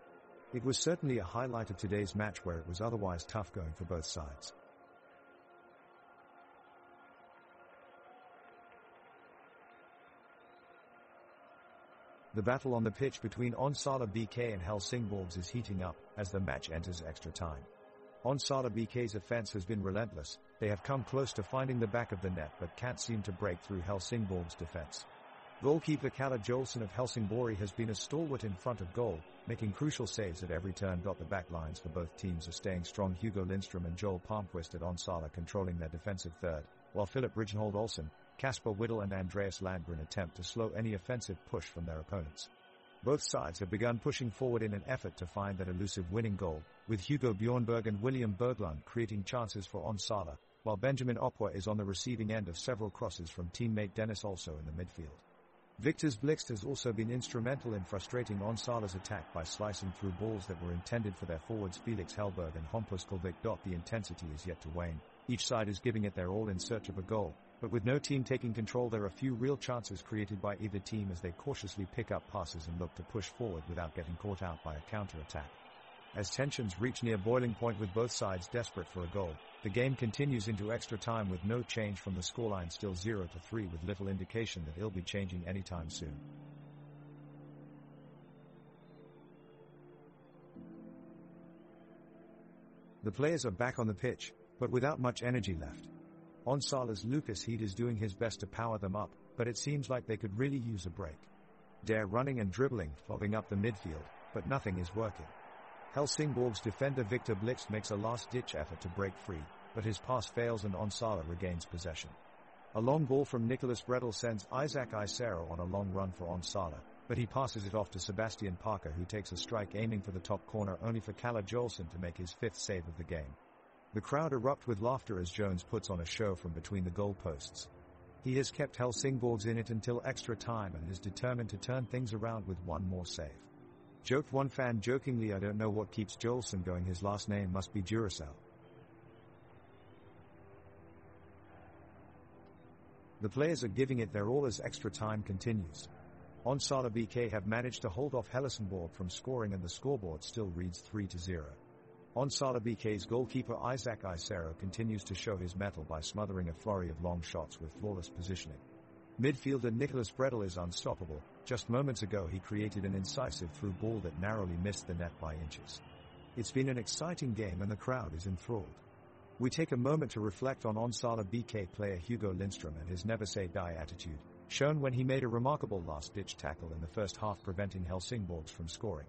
It was certainly a highlight of today's match where it was otherwise tough going for both sides. The battle on the pitch between Onsala BK and Helsingborgs is heating up as the match enters extra time. Onsala BK's offense has been relentless. They have come close to finding the back of the net but can't seem to break through Helsingborgs' defense. Goalkeeper Kalle Jolson of Helsingborg has been a stalwart in front of goal, making crucial saves at every turn. The back lines for both teams are staying strong. Hugo Lindström and Joel Palmquist at Onsala controlling their defensive third, while Philip Ridgenhold Olsen, Kasper Whittle and Andreas Landgren attempt to slow any offensive push from their opponents. Both sides have begun pushing forward in an effort to find that elusive winning goal, with Hugo Bjornberg and William Berglund creating chances for Onsala, while Benjamin Opwa is on the receiving end of several crosses from teammate Dennis also in the midfield. Victor Blix has also been instrumental in frustrating Onsala's attack by slicing through balls that were intended for their forwards Felix Hellberg and Hampus Kulvik. The intensity is yet to wane. Each side is giving it their all in search of a goal, but with no team taking control, there are few real chances created by either team as they cautiously pick up passes and look to push forward without getting caught out by a counter-attack. As tensions reach near boiling point with both sides desperate for a goal, the game continues into extra time with no change from the scoreline, still 0-3, with little indication that it'll be changing anytime soon. The players are back on the pitch, but without much energy left. Onsala's Lucas Heed is doing his best to power them up, but it seems like they could really use a break. They're running and dribbling, fogging up the midfield, but nothing is working. Helsingborg's defender Victor Blix makes a last-ditch effort to break free, but his pass fails and Onsala regains possession. A long ball from Nicholas Bredel sends Isaac Isero on a long run for Onsala, but he passes it off to Sebastian Parker, who takes a strike aiming for the top corner, only for Kalle Jolson to make his 5th save of the game. The crowd erupt with laughter as Jones puts on a show from between the goal posts. He has kept Helsingborgs in it until extra time and is determined to turn things around with one more save. Joked one fan jokingly, "I don't know what keeps Jolson going, his last name must be Duracell." The players are giving it their all as extra time continues. Onsala BK have managed to hold off Helsingborg from scoring and the scoreboard still reads 3-0. Onsala BK's goalkeeper Isaac Isero continues to show his mettle by smothering a flurry of long shots with flawless positioning. Midfielder Nicholas Bredel is unstoppable. Just moments ago he created an incisive through ball that narrowly missed the net by inches. It's been an exciting game and the crowd is enthralled. We take a moment to reflect on Onsala BK player Hugo Lindström and his never say die attitude, shown when he made a remarkable last-ditch tackle in the first half preventing Helsingborgs from scoring.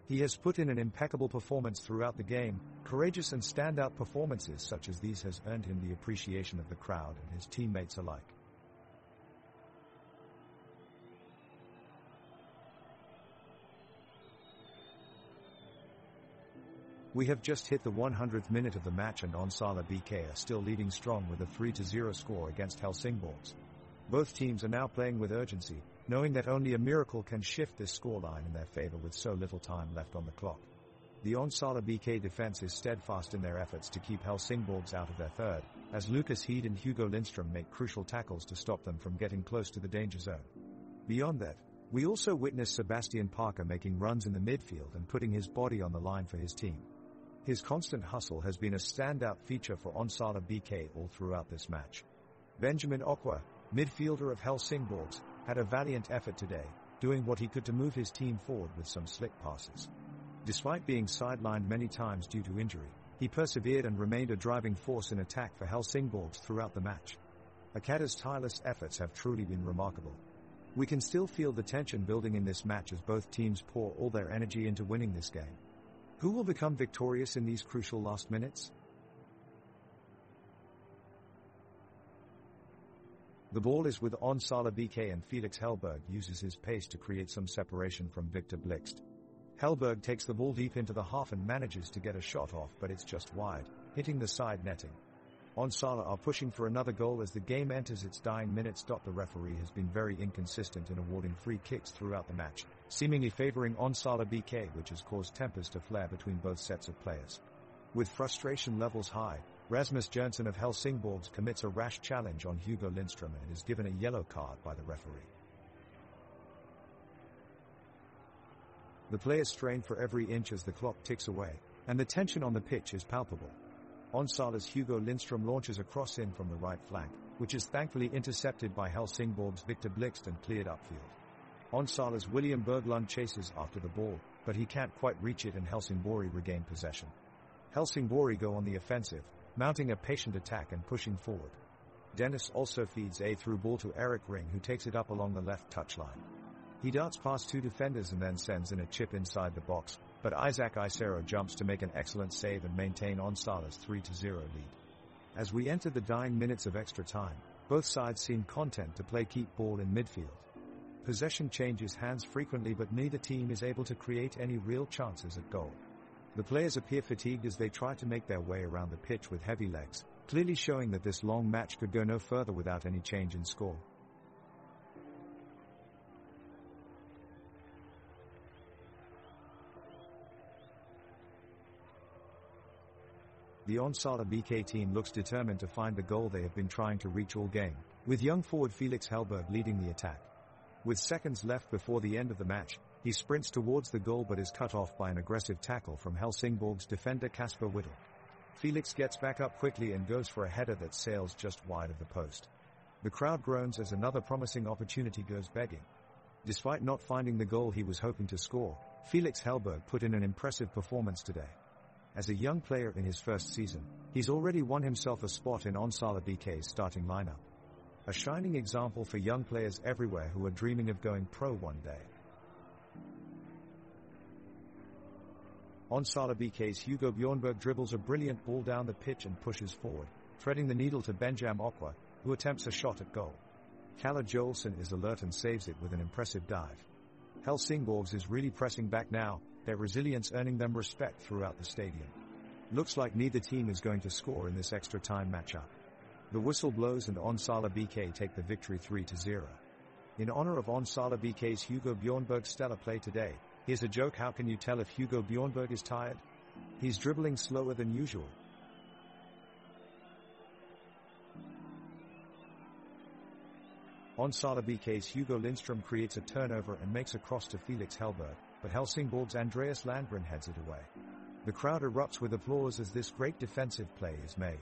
He has put in an impeccable performance throughout the game. Courageous and standout performances such as these has earned him the appreciation of the crowd and his teammates alike. We have just hit the 100th minute of the match and Onsala BK are still leading strong with a 3-0 score against Helsingborgs. Both teams are now playing with urgency, knowing that only a miracle can shift this scoreline in their favor with so little time left on the clock. The Onsala BK defense is steadfast in their efforts to keep Helsingborgs out of their third, as Lucas Heed and Hugo Lindström make crucial tackles to stop them from getting close to the danger zone. Beyond that, we also witness Sebastian Parker making runs in the midfield and putting his body on the line for his team. His constant hustle has been a standout feature for Onsala BK all throughout this match. Benjamin Okwa, midfielder of Helsingborgs, had a valiant effort today, doing what he could to move his team forward with some slick passes. Despite being sidelined many times due to injury, he persevered and remained a driving force in attack for Helsingborgs throughout the match. Akada's tireless efforts have truly been remarkable. We can still feel the tension building in this match as both teams pour all their energy into winning this game. Who will become victorious in these crucial last minutes? The ball is with Onsala BK and Felix Hellberg uses his pace to create some separation from Victor Blixt. Hellberg takes the ball deep into the half and manages to get a shot off, but it's just wide, hitting the side netting. Onsala are pushing for another goal as the game enters its dying minutes. The referee has been very inconsistent in awarding free kicks throughout the match, seemingly favoring Onsala BK, which has caused tempers to flare between both sets of players. With frustration levels high, Rasmus Jonsson of Helsingborgs commits a rash challenge on Hugo Lindström and is given a yellow card by the referee. The players strain for every inch as the clock ticks away, and the tension on the pitch is palpable. Onsala's Hugo Lindström launches a cross in from the right flank, which is thankfully intercepted by Helsingborg's Victor Blixt and cleared upfield. Onsala's William Berglund chases after the ball, but he can't quite reach it and Helsingborg regain possession. Helsingborg go on the offensive, mounting a patient attack and pushing forward. Dennis also feeds a through ball to Eric Ring, who takes it up along the left touchline. He darts past two defenders and then sends in a chip inside the box, but Isaac Isero jumps to make an excellent save and maintain Onsala's 3-0 lead. As we enter the dying minutes of extra time, both sides seem content to play keep ball in midfield. Possession changes hands frequently, but neither team is able to create any real chances at goal. The players appear fatigued as they try to make their way around the pitch with heavy legs, clearly showing that this long match could go no further without any change in score. The Onsala BK team looks determined to find the goal they have been trying to reach all game, with young forward Felix Hellberg leading the attack. With seconds left before the end of the match, he sprints towards the goal but is cut off by an aggressive tackle from Helsingborg's defender Kasper Whittle. Felix gets back up quickly and goes for a header that sails just wide of the post. The crowd groans as another promising opportunity goes begging. Despite not finding the goal he was hoping to score, Felix Hellberg put in an impressive performance today. As a young player in his first season, he's already won himself a spot in Onsala BK's starting lineup. A shining example for young players everywhere who are dreaming of going pro one day. Onsala BK's Hugo Bjornberg dribbles a brilliant ball down the pitch and pushes forward, threading the needle to Benjamin Okwa, who attempts a shot at goal. Kalle Jolson is alert and saves it with an impressive dive. Helsingborgs is really pressing back now, their resilience earning them respect throughout the stadium. Looks like neither team is going to score in this extra time matchup. The whistle blows and Onsala BK take the victory 3-0. In honor of Onsala BK's Hugo Bjornberg's stellar play today, here's a joke: how can you tell if Hugo Bjornberg is tired? He's dribbling slower than usual. Onsala BK's Hugo Lindström creates a turnover and makes a cross to Felix Hellberg, but Helsingborg's Andreas Landgren heads it away. The crowd erupts with applause as this great defensive play is made.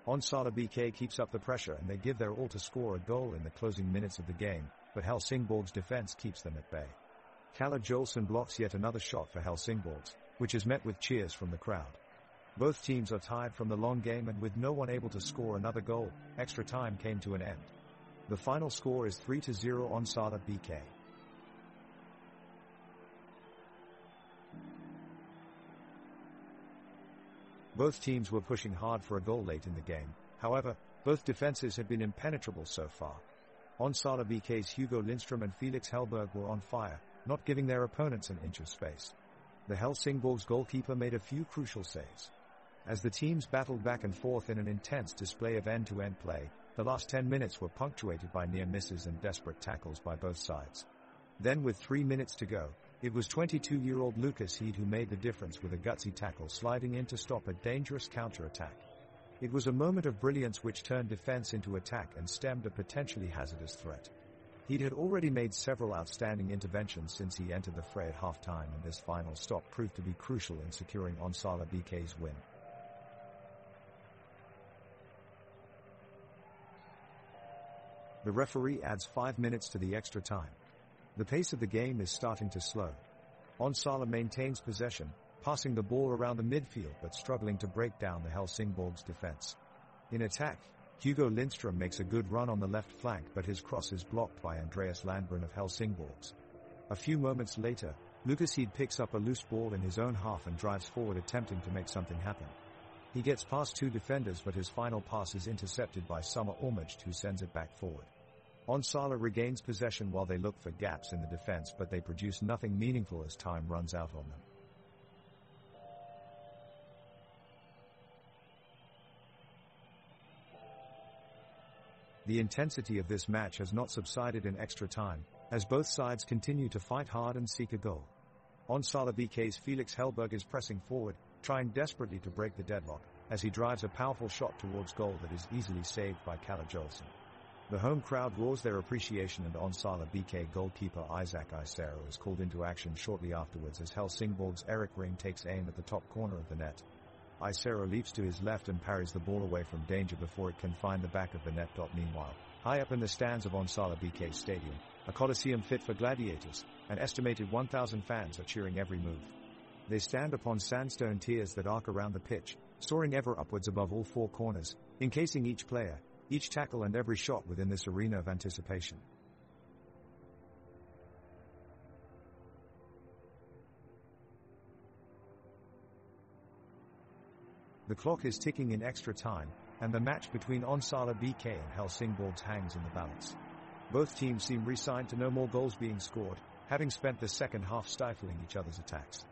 Onsala BK keeps up the pressure and they give their all to score a goal in the closing minutes of the game, but Helsingborg's defense keeps them at bay. Kalle Jolson blocks yet another shot for Helsingborgs, which is met with cheers from the crowd. Both teams are tied from the long game, and with no one able to score another goal, extra time came to an end. The final score is 3-0 Onsala BK. Both teams were pushing hard for a goal late in the game, however, both defenses had been impenetrable so far. Onsala BK's Hugo Lindström and Felix Hellberg were on fire, not giving their opponents an inch of space. The Helsingborgs goalkeeper made a few crucial saves. As the teams battled back and forth in an intense display of end-to-end play, the last 10 minutes were punctuated by near misses and desperate tackles by both sides. Then, with 3 minutes to go, it was 22-year-old Lucas Heed who made the difference with a gutsy tackle sliding in to stop a dangerous counter-attack. It was a moment of brilliance which turned defense into attack and stemmed a potentially hazardous threat. Heed had already made several outstanding interventions since he entered the fray at halftime, and this final stop proved to be crucial in securing Onsala BK's win. The referee adds 5 minutes to the extra time. The pace of the game is starting to slow. Onsala maintains possession, passing the ball around the midfield but struggling to break down the Helsingborgs' defense. In attack, Hugo Lindström makes a good run on the left flank, but his cross is blocked by Andreas Landgren of Helsingborgs. A few moments later, Lucas Heed picks up a loose ball in his own half and drives forward, attempting to make something happen. He gets past 2 defenders, but his final pass is intercepted by Summer Ormaged, who sends it back forward. Onsala regains possession while they look for gaps in the defense, but they produce nothing meaningful as time runs out on them. The intensity of this match has not subsided in extra time, as both sides continue to fight hard and seek a goal. Onsala BK's Felix Hellberg is pressing forward, trying desperately to break the deadlock, as he drives a powerful shot towards goal that is easily saved by Kalle Jolson. The home crowd roars their appreciation, and Onsala BK goalkeeper Isaac Isero is called into action shortly afterwards as Helsingborg's Erik Ring takes aim at the top corner of the net. Isero leaps to his left and parries the ball away from danger before it can find the back of the net. Meanwhile, high up in the stands of Onsala BK Stadium, a coliseum fit for gladiators, an estimated 1,000 fans are cheering every move. They stand upon sandstone tiers that arc around the pitch, soaring ever upwards above all 4 corners, encasing each player, each tackle and every shot within this arena of anticipation. The clock is ticking in extra time, and the match between Onsala BK and Helsingborgs hangs in the balance. Both teams seem resigned to no more goals being scored, having spent the second half stifling each other's attacks.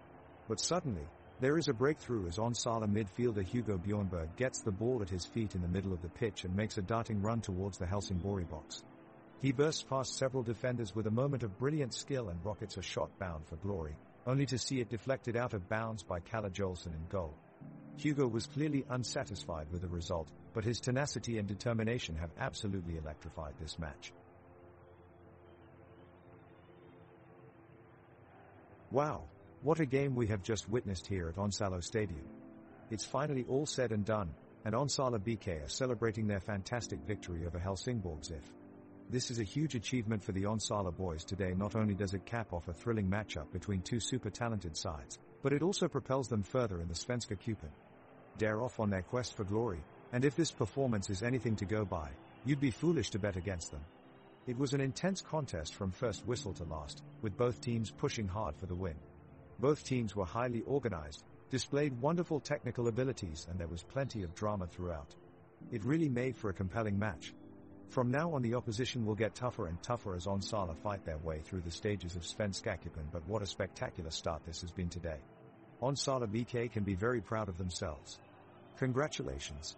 But suddenly, there is a breakthrough as Onsala midfielder Hugo Bjornberg gets the ball at his feet in the middle of the pitch and makes a darting run towards the Helsingborg box. He bursts past several defenders with a moment of brilliant skill and rockets a shot bound for glory, only to see it deflected out of bounds by Kalle Jolson in goal. Hugo was clearly unsatisfied with the result, but his tenacity and determination have absolutely electrified this match. Wow, what a game we have just witnessed here at Onsala Stadium. It's finally all said and done, and Onsala BK are celebrating their fantastic victory over Helsingborgs. This is a huge achievement for the Onsala boys today. Not only does it cap off a thrilling matchup between 2 super talented sides, but it also propels them further in the Svenska Cupen. They're off on their quest for glory, and if this performance is anything to go by, you'd be foolish to bet against them. It was an intense contest from first whistle to last, with both teams pushing hard for the win. Both teams were highly organized, displayed wonderful technical abilities, and there was plenty of drama throughout. It really made for a compelling match. From now on the opposition will get tougher and tougher as Onsala fight their way through the stages of Svenskakupen, but what a spectacular start this has been today. Onsala BK can be very proud of themselves. Congratulations.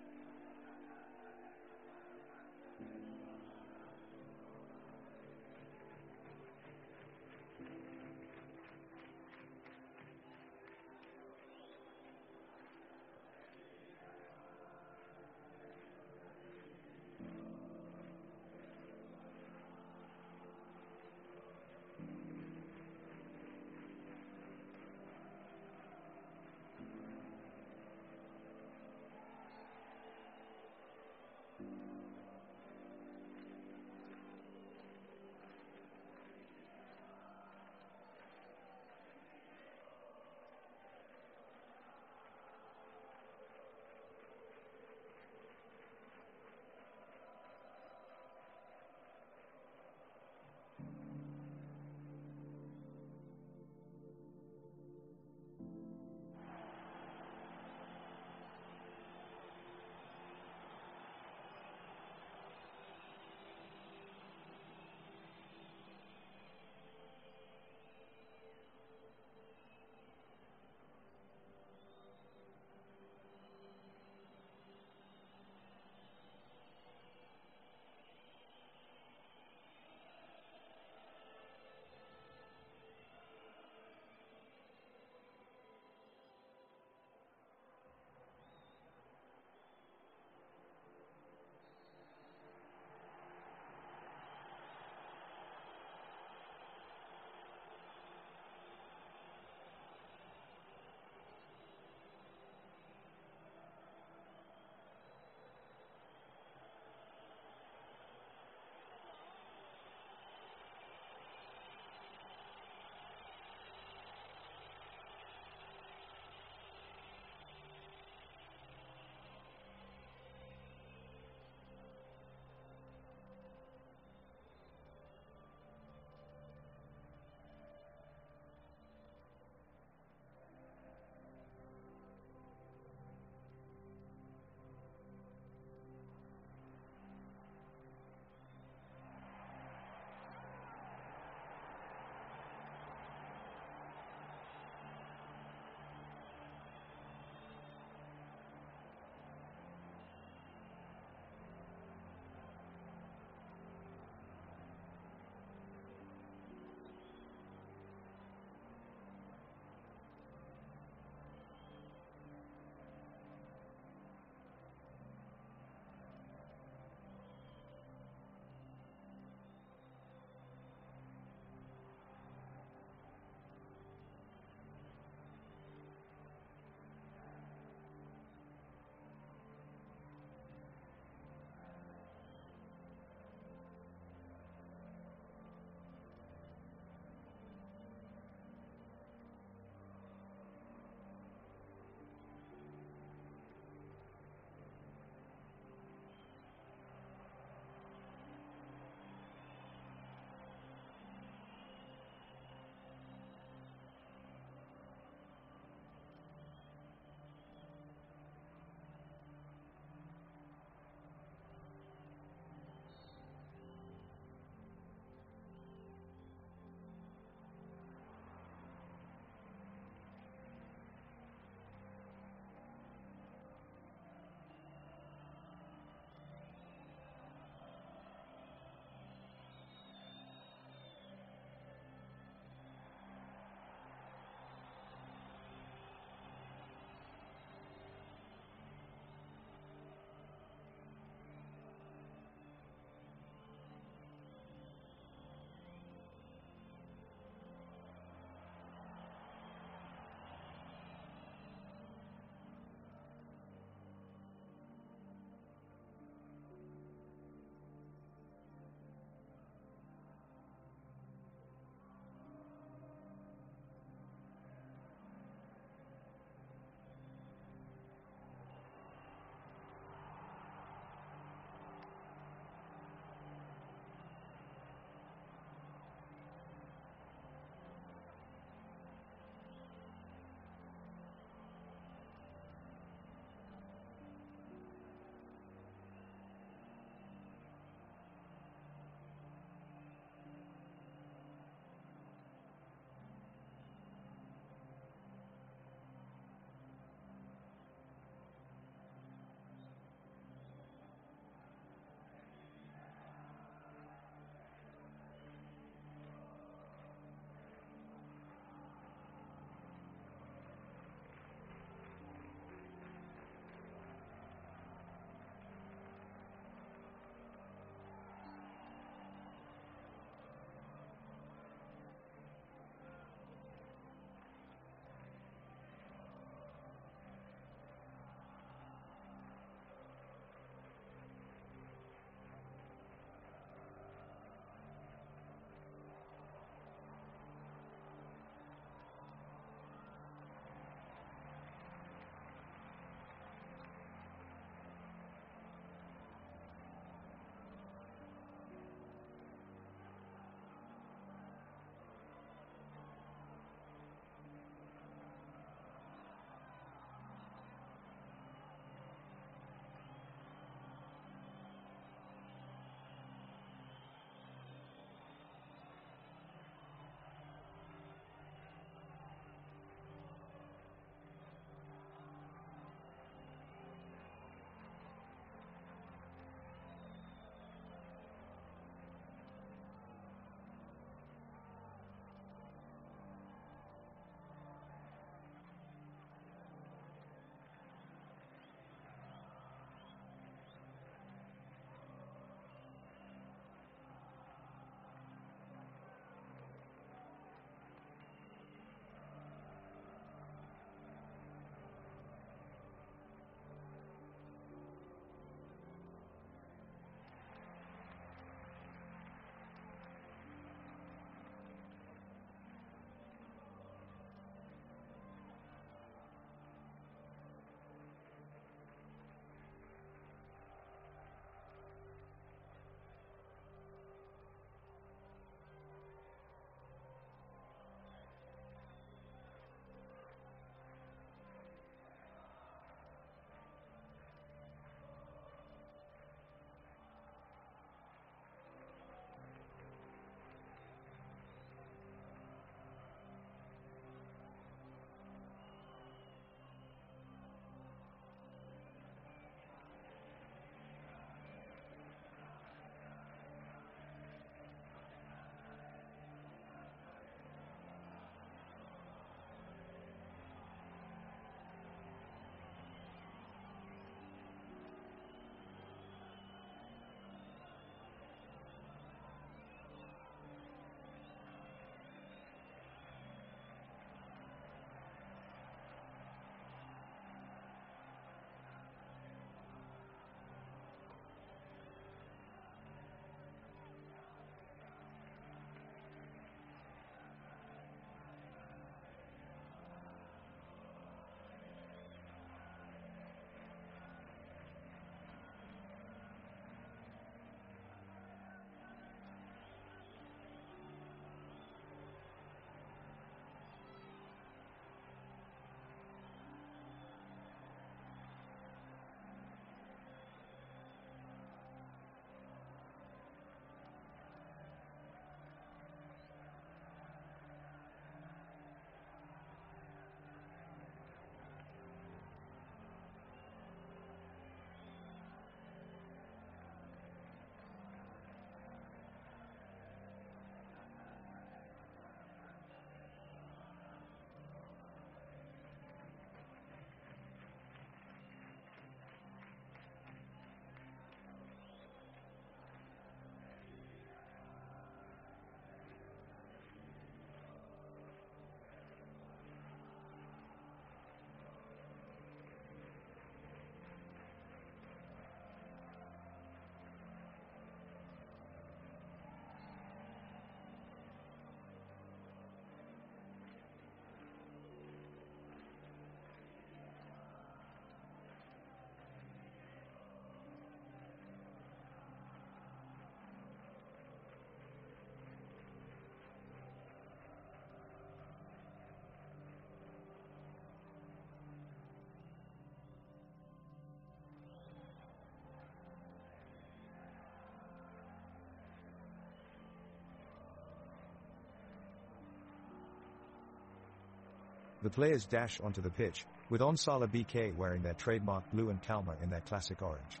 The players dash onto the pitch, with Onsala BK wearing their trademark blue and Kalmar in their classic orange.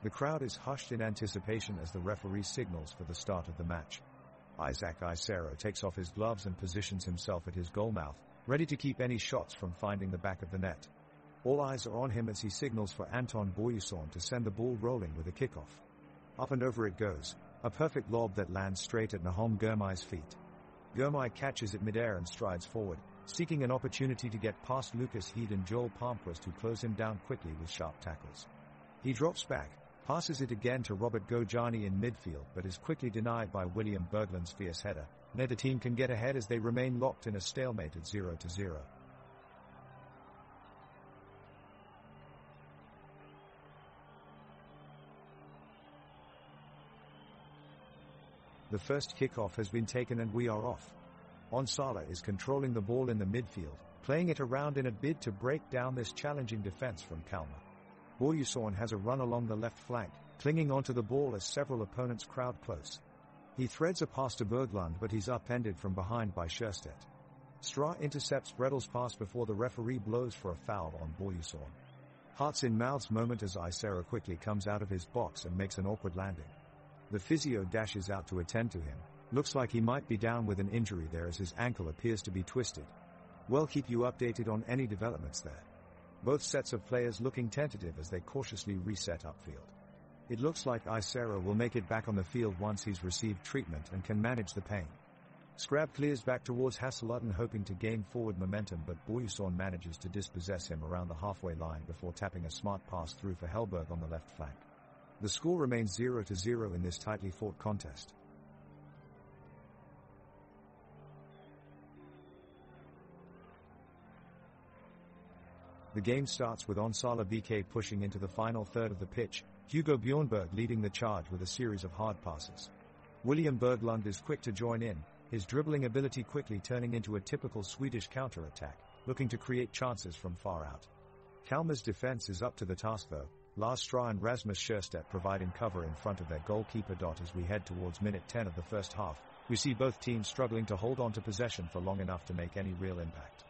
The crowd is hushed in anticipation as the referee signals for the start of the match. Isaac Isero takes off his gloves and positions himself at his goal mouth, ready to keep any shots from finding the back of the net. All eyes are on him as he signals for Anton Boyuson to send the ball rolling with a kickoff. Up and over it goes, a perfect lob that lands straight at Nahom Girmai's feet. Girmai catches it midair and strides forward, seeking an opportunity to get past Lucas Heed and Joel Palmquist, who close him down quickly with sharp tackles. He drops back, passes it again to Robert Gojani in midfield, but is quickly denied by William Berglund's fierce header. Neither team can get ahead as they remain locked in a stalemate at 0-0. The first kickoff has been taken and we are off. Onsala is controlling the ball in the midfield, playing it around in a bid to break down this challenging defense from Kalmar. Boyuson has a run along the left flank, clinging onto the ball as several opponents crowd close. He threads a pass to Berglund, but he's upended from behind by Sjöstedt. Stra intercepts Bredel's pass before the referee blows for a foul on Boyuson. Hearts in mouths moment as Isero quickly comes out of his box and makes an awkward landing. The physio dashes out to attend to him. Looks like he might be down with an injury there as his ankle appears to be twisted. We'll keep you updated on any developments there. Both sets of players looking tentative as they cautiously reset upfield. It looks like Isero will make it back on the field once he's received treatment and can manage the pain. Scrab clears back towards Hasseludden hoping to gain forward momentum, but Boyuson manages to dispossess him around the halfway line before tapping a smart pass through for Hellberg on the left flank. The score remains 0-0 in this tightly fought contest. The game starts with Onsala BK pushing into the final third of the pitch, Hugo Bjornberg leading the charge with a series of hard passes. William Berglund is quick to join in, his dribbling ability quickly turning into a typical Swedish counter-attack, looking to create chances from far out. Kalmar's defense is up to the task though, Lars Stra and Rasmus Sjöstedt providing cover in front of their goalkeeper. As we head towards minute 10 of the first half, we see both teams struggling to hold on to possession for long enough to make any real impact.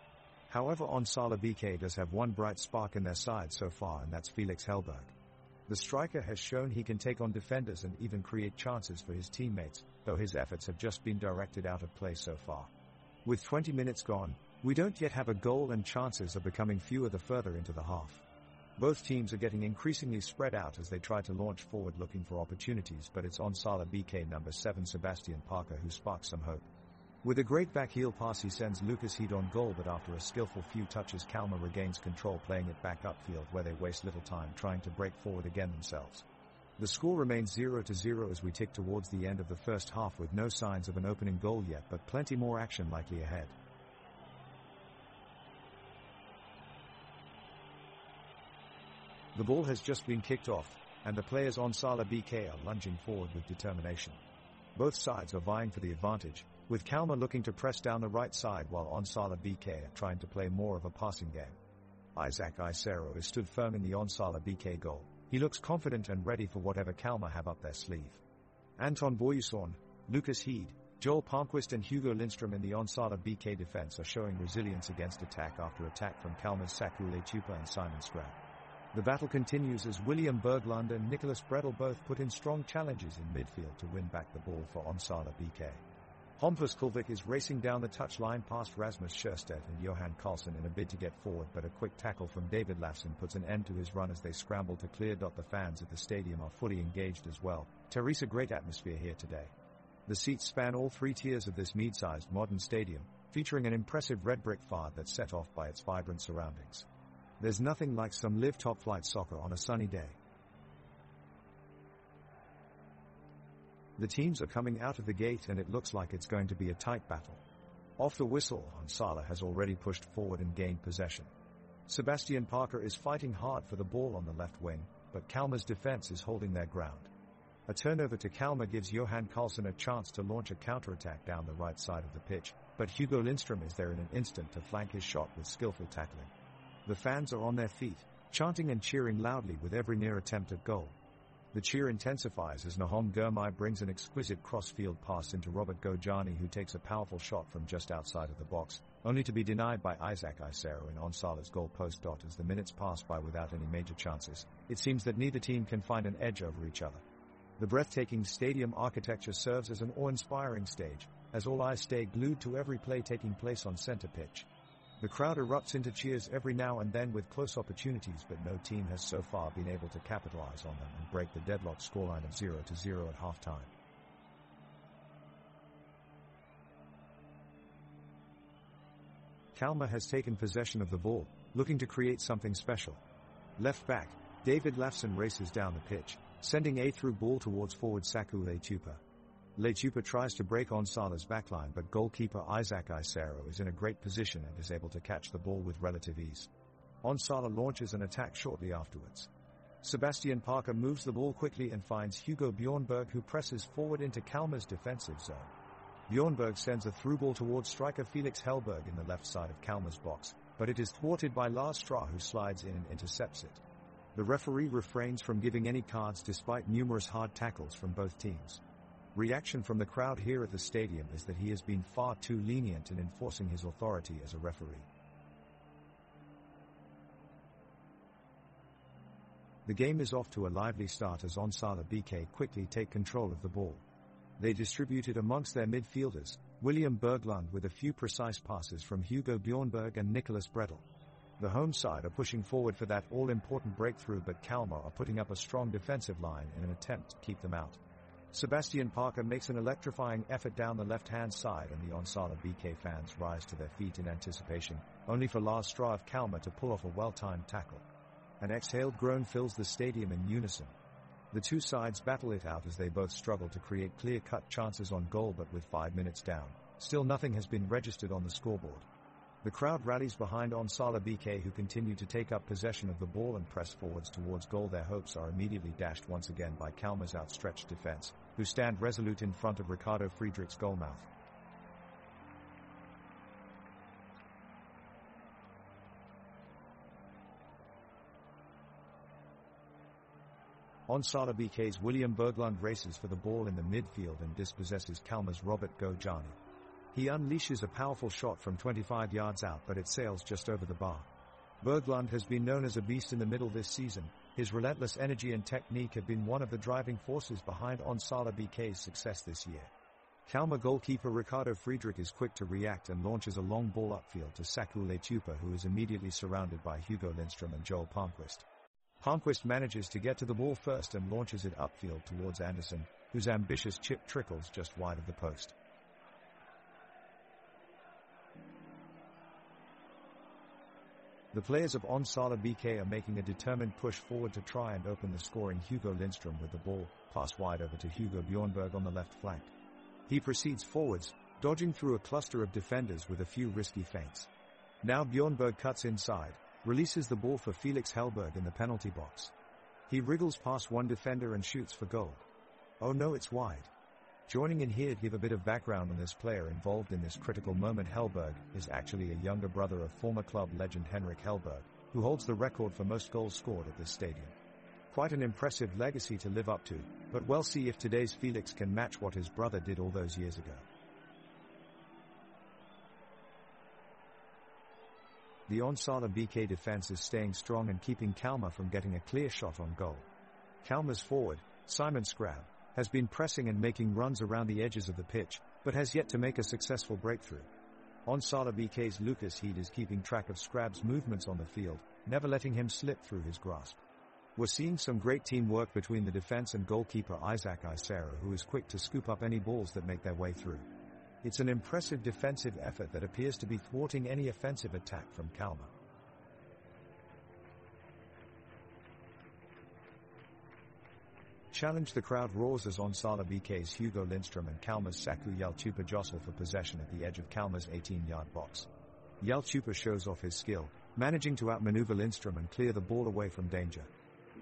However, Onsala BK does have one bright spark in their side so far, and that's Felix Hellberg. The striker has shown he can take on defenders and even create chances for his teammates, though his efforts have just been directed out of play so far. With 20 minutes gone, we don't yet have a goal and chances are becoming fewer the further into the half. Both teams are getting increasingly spread out as they try to launch forward looking for opportunities, but it's Onsala BK number 7 Sebastian Parker who sparks some hope. With a great back heel pass he sends Lucas Heed on goal, but after a skillful few touches Kalmar regains control, playing it back upfield where they waste little time trying to break forward again themselves. The score remains 0-0 as we tick towards the end of the first half with no signs of an opening goal yet, but plenty more action likely ahead. The ball has just been kicked off, and the players Onsala BK are lunging forward with determination. Both sides are vying for the advantage, with Kalmar looking to press down the right side while Onsala BK are trying to play more of a passing game. Isaac Isero is stood firm in the Onsala BK goal. He looks confident and ready for whatever Kalmar have up their sleeve. Anton Boyuson, Lucas Heed, Joel Palmquist and Hugo Lindström in the Onsala BK defense are showing resilience against attack after attack from Kalmar's Sakule Tupa and Simon Scrab. The battle continues as William Berglund and Nicholas Bredel both put in strong challenges in midfield to win back the ball for Onsala BK. Hampus Kulvik is racing down the touchline past Rasmus Sjöstedt and Johan Karlsson in a bid to get forward, but a quick tackle from David Lafson puts an end to his run as they scramble to clear. The fans at the stadium are fully engaged as well. Teresa, great atmosphere here today. The seats span all three tiers of this mid-sized modern stadium, featuring an impressive red brick facade that's set off by its vibrant surroundings. There's nothing like some live top-flight soccer on a sunny day. The teams are coming out of the gate and it looks like it's going to be a tight battle. Off the whistle, Onsala has already pushed forward and gained possession. Sebastian Parker is fighting hard for the ball on the left wing, but Kalmar's defense is holding their ground. A turnover to Kalmar gives Johan Karlsson a chance to launch a counterattack down the right side of the pitch, but Hugo Lindström is there in an instant to flank his shot with skillful tackling. The fans are on their feet, chanting and cheering loudly with every near attempt at goal. The cheer intensifies as Nahom Gurmai brings an exquisite cross-field pass into Robert Gojani, who takes a powerful shot from just outside of the box, only to be denied by Isaac Isero in Onsala's goal post. As the minutes pass by without any major chances, it seems that neither team can find an edge over each other. The breathtaking stadium architecture serves as an awe-inspiring stage, as all eyes stay glued to every play taking place on center pitch. The crowd erupts into cheers every now and then with close opportunities, but no team has so far been able to capitalize on them and break the deadlocked scoreline of 0-0 at halftime. Kalmar has taken possession of the ball, looking to create something special. Left back, David Lafson races down the pitch, sending a through ball towards forward Saku Letupa. Letupa tries to break Onsala's backline, but goalkeeper Isaac Isero is in a great position and is able to catch the ball with relative ease. Onsala launches an attack shortly afterwards. Sebastian Parker moves the ball quickly and finds Hugo Bjornberg, who presses forward into Kalmar's defensive zone. Bjornberg sends a through ball towards striker Felix Hellberg in the left side of Kalmar's box, but it is thwarted by Lars Strah, who slides in and intercepts it. The referee refrains from giving any cards despite numerous hard tackles from both teams. Reaction from the crowd here at the stadium is that he has been far too lenient in enforcing his authority as a referee. The game is off to a lively start as Onsala BK quickly take control of the ball. They distribute it amongst their midfielders, William Berglund with a few precise passes from Hugo Bjornberg and Nicholas Bredel. The home side are pushing forward for that all-important breakthrough, but Kalmar are putting up a strong defensive line in an attempt to keep them out. Sebastian Parker makes an electrifying effort down the left-hand side, and the Onsala BK fans rise to their feet in anticipation, only for Lars Strah of Kalmar to pull off a well-timed tackle. An exhaled groan fills the stadium in unison. The two sides battle it out as they both struggle to create clear-cut chances on goal, but with 5 minutes down, still nothing has been registered on the scoreboard. The crowd rallies behind Onsala BK, who continue to take up possession of the ball and press forwards towards goal. Their hopes are immediately dashed once again by Kalmar's outstretched defense, who stand resolute in front of Ricardo Friedrich's goalmouth. Onsala BK's William Berglund races for the ball in the midfield and dispossesses Kalmar's Robert Gojani. He unleashes a powerful shot from 25 yards out, but it sails just over the bar. Berglund has been known as a beast in the middle this season. His relentless energy and technique have been one of the driving forces behind Onsala BK's success this year. Kalmar goalkeeper Ricardo Friedrich is quick to react and launches a long ball upfield to Saku Letupa, who is immediately surrounded by Hugo Lindström and Joel Palmquist. Palmquist manages to get to the ball first and launches it upfield towards Anderson, whose ambitious chip trickles just wide of the post. The players of Onsala BK are making a determined push forward to try and open the scoring. Hugo Lindström with the ball, pass wide over to Hugo Bjornberg on the left flank. He proceeds forwards, dodging through a cluster of defenders with a few risky feints. Now Bjornberg cuts inside, releases the ball for Felix Hellberg in the penalty box. He wriggles past one defender and shoots for goal. Oh no, it's wide. Joining in here to give a bit of background on this player involved in this critical moment, Hellberg is actually a younger brother of former club legend Henrik Hellberg, who holds the record for most goals scored at this stadium. Quite an impressive legacy to live up to, but we'll see if today's Felix can match what his brother did all those years ago. The Onsala BK defense is staying strong and keeping Kalmar from getting a clear shot on goal. Kalmar's forward, Simon Scrab, has been pressing and making runs around the edges of the pitch, but has yet to make a successful breakthrough. Onsala BK's Lucas Heed is keeping track of Scrab's movements on the field, never letting him slip through his grasp. We're seeing some great teamwork between the defense and goalkeeper Isaac Isero, who is quick to scoop up any balls that make their way through. It's an impressive defensive effort that appears to be thwarting any offensive attack from Kalmar. Challenge, the crowd roars as Onsala BK's Hugo Lindström and Kalmar's Saku Letupa jostle for possession at the edge of Kalmar's 18-yard box. Letupa shows off his skill, managing to outmaneuver Lindström and clear the ball away from danger.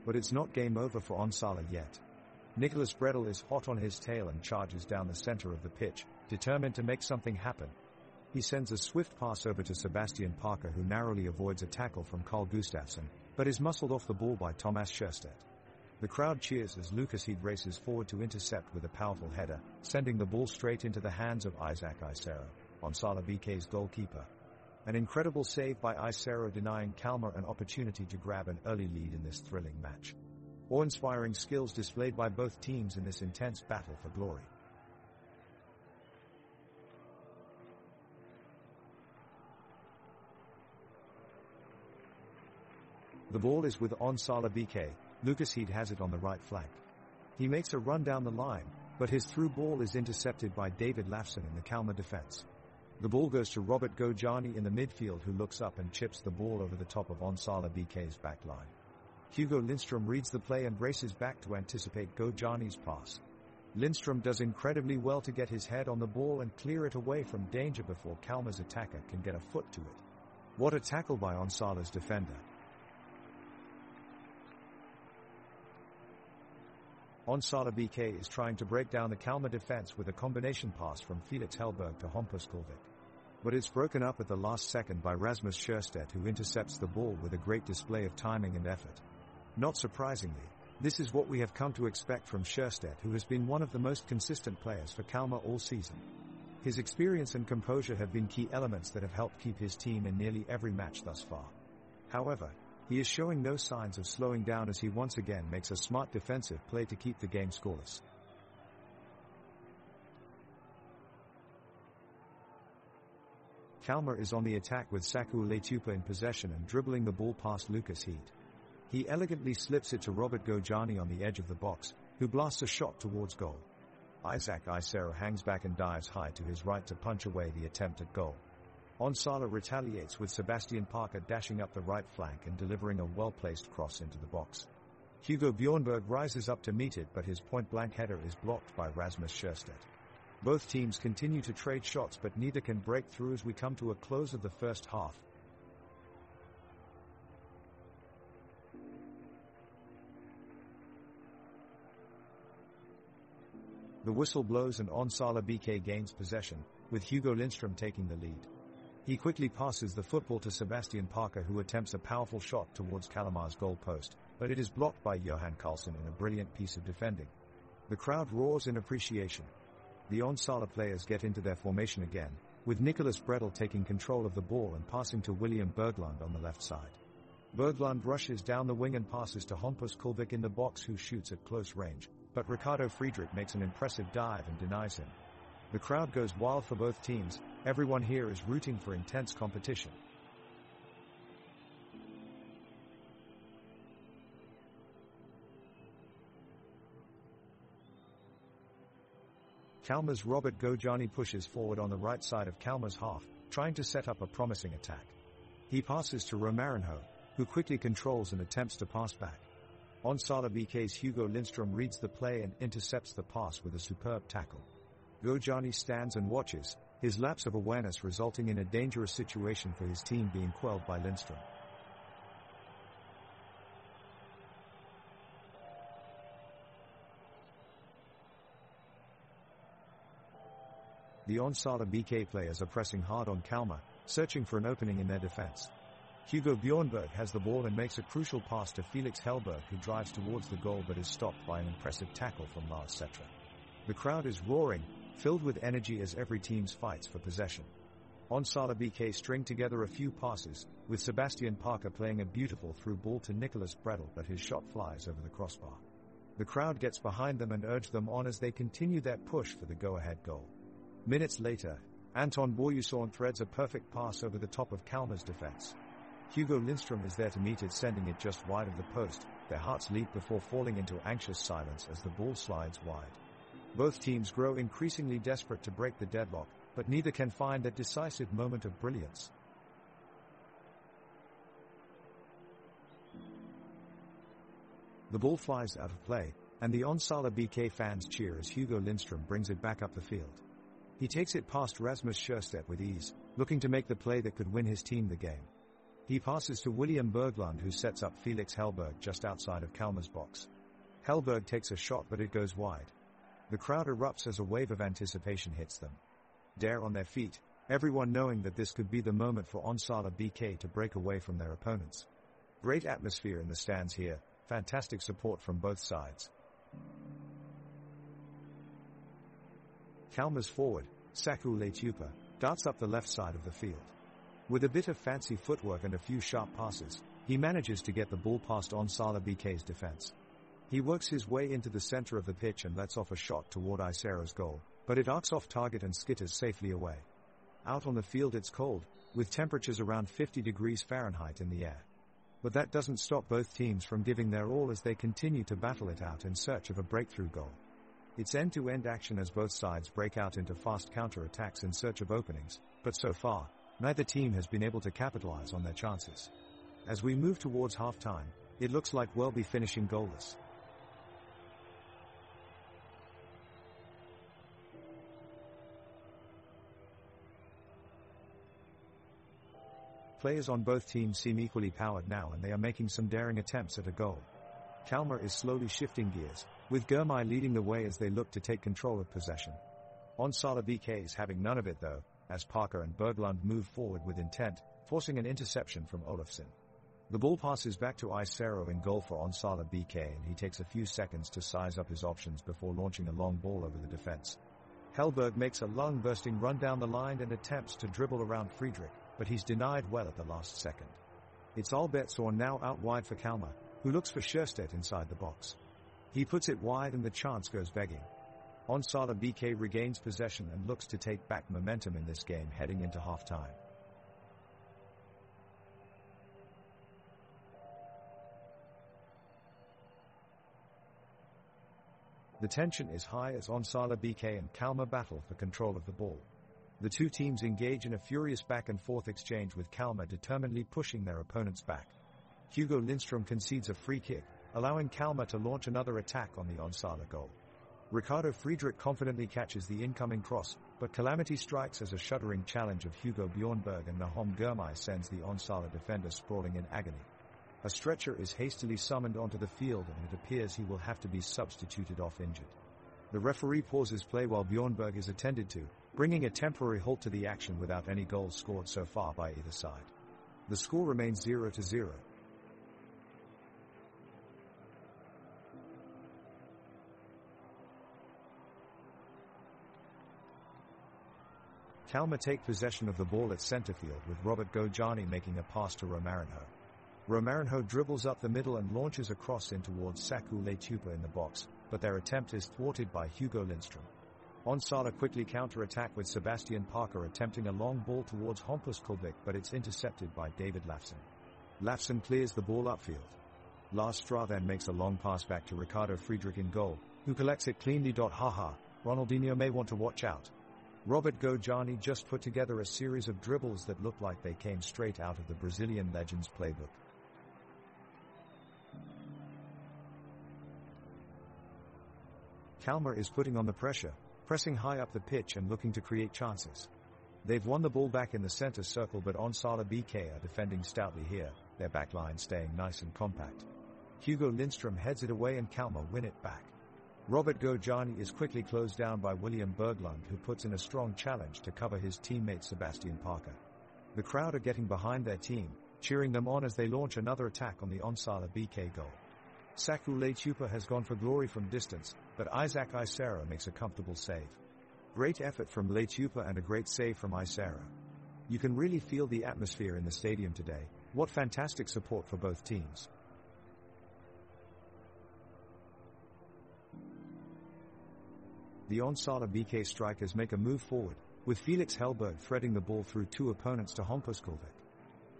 But it's not game over for Onsala yet. Nicholas Bredel is hot on his tail and charges down the center of the pitch, determined to make something happen. He sends a swift pass over to Sebastian Parker, who narrowly avoids a tackle from Carl Gustafsson, but is muscled off the ball by Thomas Sjöstedt. The crowd cheers as Lucasheed races forward to intercept with a powerful header, sending the ball straight into the hands of Isaac Isero, Onsala BK's goalkeeper. An incredible save by Isero denying Kalmar an opportunity to grab an early lead in this thrilling match. Awe-inspiring skills displayed by both teams in this intense battle for glory. The ball is with Onsala BK. Lucasheed has it on the right flank. He makes a run down the line, but his through ball is intercepted by David Lafson in the Kalmar defense. The ball goes to Robert Gojani in the midfield, who looks up and chips the ball over the top of Onsala BK's backline. Hugo Lindström reads the play and races back to anticipate Gojani's pass. Lindström does incredibly well to get his head on the ball and clear it away from danger before Kalmar's attacker can get a foot to it. What a tackle by Onsala's defender. Onsala BK is trying to break down the Kalmar defense with a combination pass from Felix Hellberg to Hampus Kulvik. But it's broken up at the last second by Rasmus Sjöstedt, who intercepts the ball with a great display of timing and effort. Not surprisingly, this is what we have come to expect from Sjöstedt, who has been one of the most consistent players for Kalmar all season. His experience and composure have been key elements that have helped keep his team in nearly every match thus far. However, he is showing no signs of slowing down as he once again makes a smart defensive play to keep the game scoreless. Kalmar is on the attack with Saku Leitupa in possession and dribbling the ball past Lucasheed. He elegantly slips it to Robert Gojani on the edge of the box, who blasts a shot towards goal. Isaac Isero hangs back and dives high to his right to punch away the attempt at goal. Onsala retaliates with Sebastian Parker dashing up the right flank and delivering a well-placed cross into the box. Hugo Bjornberg rises up to meet it, but his point-blank header is blocked by Rasmus Sjöstedt. Both teams continue to trade shots, but neither can break through as we come to a close of the first half. The whistle blows and Onsala BK gains possession, with Hugo Lindström taking the lead. He quickly passes the football to Sebastian Parker, who attempts a powerful shot towards Kalmar's goal post, but it is blocked by Johan Karlsson in a brilliant piece of defending. The crowd roars in appreciation. The Onsala players get into their formation again, with Nicholas Bredel taking control of the ball and passing to William Berglund on the left side. Berglund rushes down the wing and passes to Hampus Kulvik in the box, who shoots at close range, but Ricardo Friedrich makes an impressive dive and denies him. The crowd goes wild for both teams. Everyone here is rooting for intense competition. Kalmar's Robert Gojani pushes forward on the right side of Kalmar's half, trying to set up a promising attack. He passes to Romarinho, who quickly controls and attempts to pass back. Onsala BK's Hugo Lindström reads the play and intercepts the pass with a superb tackle. Gojani stands and watches, his lapse of awareness resulting in a dangerous situation for his team being quelled by Lindström. The Onsala BK players are pressing hard on Kalmar, searching for an opening in their defense. Hugo Bjornberg has the ball and makes a crucial pass to Felix Hellberg, who drives towards the goal but is stopped by an impressive tackle from Lars Setra. The crowd is roaring, filled with energy as every team fights for possession. Onsala BK string together a few passes, with Sebastian Parker playing a beautiful through ball to Nicholas Bredel, but his shot flies over the crossbar. The crowd gets behind them and urge them on as they continue their push for the go-ahead goal. Minutes later, Anton Boyuson threads a perfect pass over the top of Kalmar's defense. Hugo Lindström is there to meet it, sending it just wide of the post. Their hearts leap before falling into anxious silence as the ball slides wide. Both teams grow increasingly desperate to break the deadlock, but neither can find that decisive moment of brilliance. The ball flies out of play, and the Onsala BK fans cheer as Hugo Lindström brings it back up the field. He takes it past Rasmus Sjöstedt with ease, looking to make the play that could win his team the game. He passes to William Berglund, who sets up Felix Hellberg just outside of Kalmar's box. Hellberg takes a shot, but it goes wide. The crowd erupts as a wave of anticipation hits them. They're on their feet, everyone knowing that this could be the moment for Onsala BK to break away from their opponents. Great atmosphere in the stands here, Fantastic support from both sides. Kalmar's forward, Saku Letupa, darts up the left side of the field. With a bit of fancy footwork and a few sharp passes, he manages to get the ball past Onsala BK's defense. He works his way into the center of the pitch and lets off a shot toward Isero's goal, but it arcs off target and skitters safely away. Out on the field it's cold, with temperatures around 50 degrees Fahrenheit in the air. But that doesn't stop both teams from giving their all as they continue to battle it out in search of a breakthrough goal. It's end-to-end action as both sides break out into fast counter-attacks in search of openings, but so far, neither team has been able to capitalize on their chances. As we move towards half-time, it looks like we'll be finishing goalless. Players on both teams seem equally powered now and they are making some daring attempts at a goal. Kalmar is slowly shifting gears, with Drömmar leading the way as they look to take control of possession. Onsala BK is having none of it though, as Parker and Berglund move forward with intent, forcing an interception from Olofsson. The ball passes back to Isero in goal for Onsala BK and he takes a few seconds to size up his options before launching a long ball over the defense. Hellberg makes a lung-bursting run down the line and attempts to dribble around Friedrich, but he's denied well at the last second. It's Albetsorn now out wide for Kalmar, who looks for Sjöstedt inside the box. He puts it wide and the chance goes begging. Onsala BK regains possession and looks to take back momentum in this game heading into half-time. The tension is high as Onsala BK and Kalmar battle for control of the ball. The two teams engage in a furious back-and-forth exchange with Kalmar determinedly pushing their opponents back. Hugo Lindström concedes a free kick, allowing Kalmar to launch another attack on the Onsala goal. Ricardo Friedrich confidently catches the incoming cross, but calamity strikes as a shuddering challenge of Hugo Bjornberg and Nahom Gurmai sends the Onsala defender sprawling in agony. A stretcher is hastily summoned onto the field and it appears he will have to be substituted off injured. The referee pauses play while Bjornberg is attended to, bringing a temporary halt to the action without any goals scored so far by either side. The score remains 0-0. Kalmar take possession of the ball at centre field with Robert Gojani making a pass to Romarinho. Romarinho dribbles up the middle and launches a cross in towards Saku Letupa in the box, but their attempt is thwarted by Hugo Lindström. Onsala quickly counter-attack with Sebastian Parker attempting a long ball towards Hampus Kulvik, but it's intercepted by David Lafson. Lafson clears the ball upfield. Lars Stra then makes a long pass back to Ricardo Friedrich in goal, who collects it cleanly. Haha, Ronaldinho may want to watch out. Robert Gojani just put together a series of dribbles that looked like they came straight out of the Brazilian legend's playbook. Kalmar is putting on the pressure, pressing high up the pitch and looking to create chances. They've won the ball back in the center circle, but Onsala BK are defending stoutly here, their backline staying nice and compact. Hugo Lindström heads it away and Kalmar win it back. Robert Gojani is quickly closed down by William Berglund, who puts in a strong challenge to cover his teammate Sebastian Parker. The crowd are getting behind their team, cheering them on as they launch another attack on the Onsala BK goal. Saku Letupa has gone for glory from distance, but Isaac Isero makes a comfortable save. Great effort from Letupa and a great save from Isero. You can really feel the atmosphere in the stadium today. What fantastic support for both teams. The Onsala BK strikers make a move forward, with Felix Hellberg threading the ball through two opponents to Hampus Kulvik.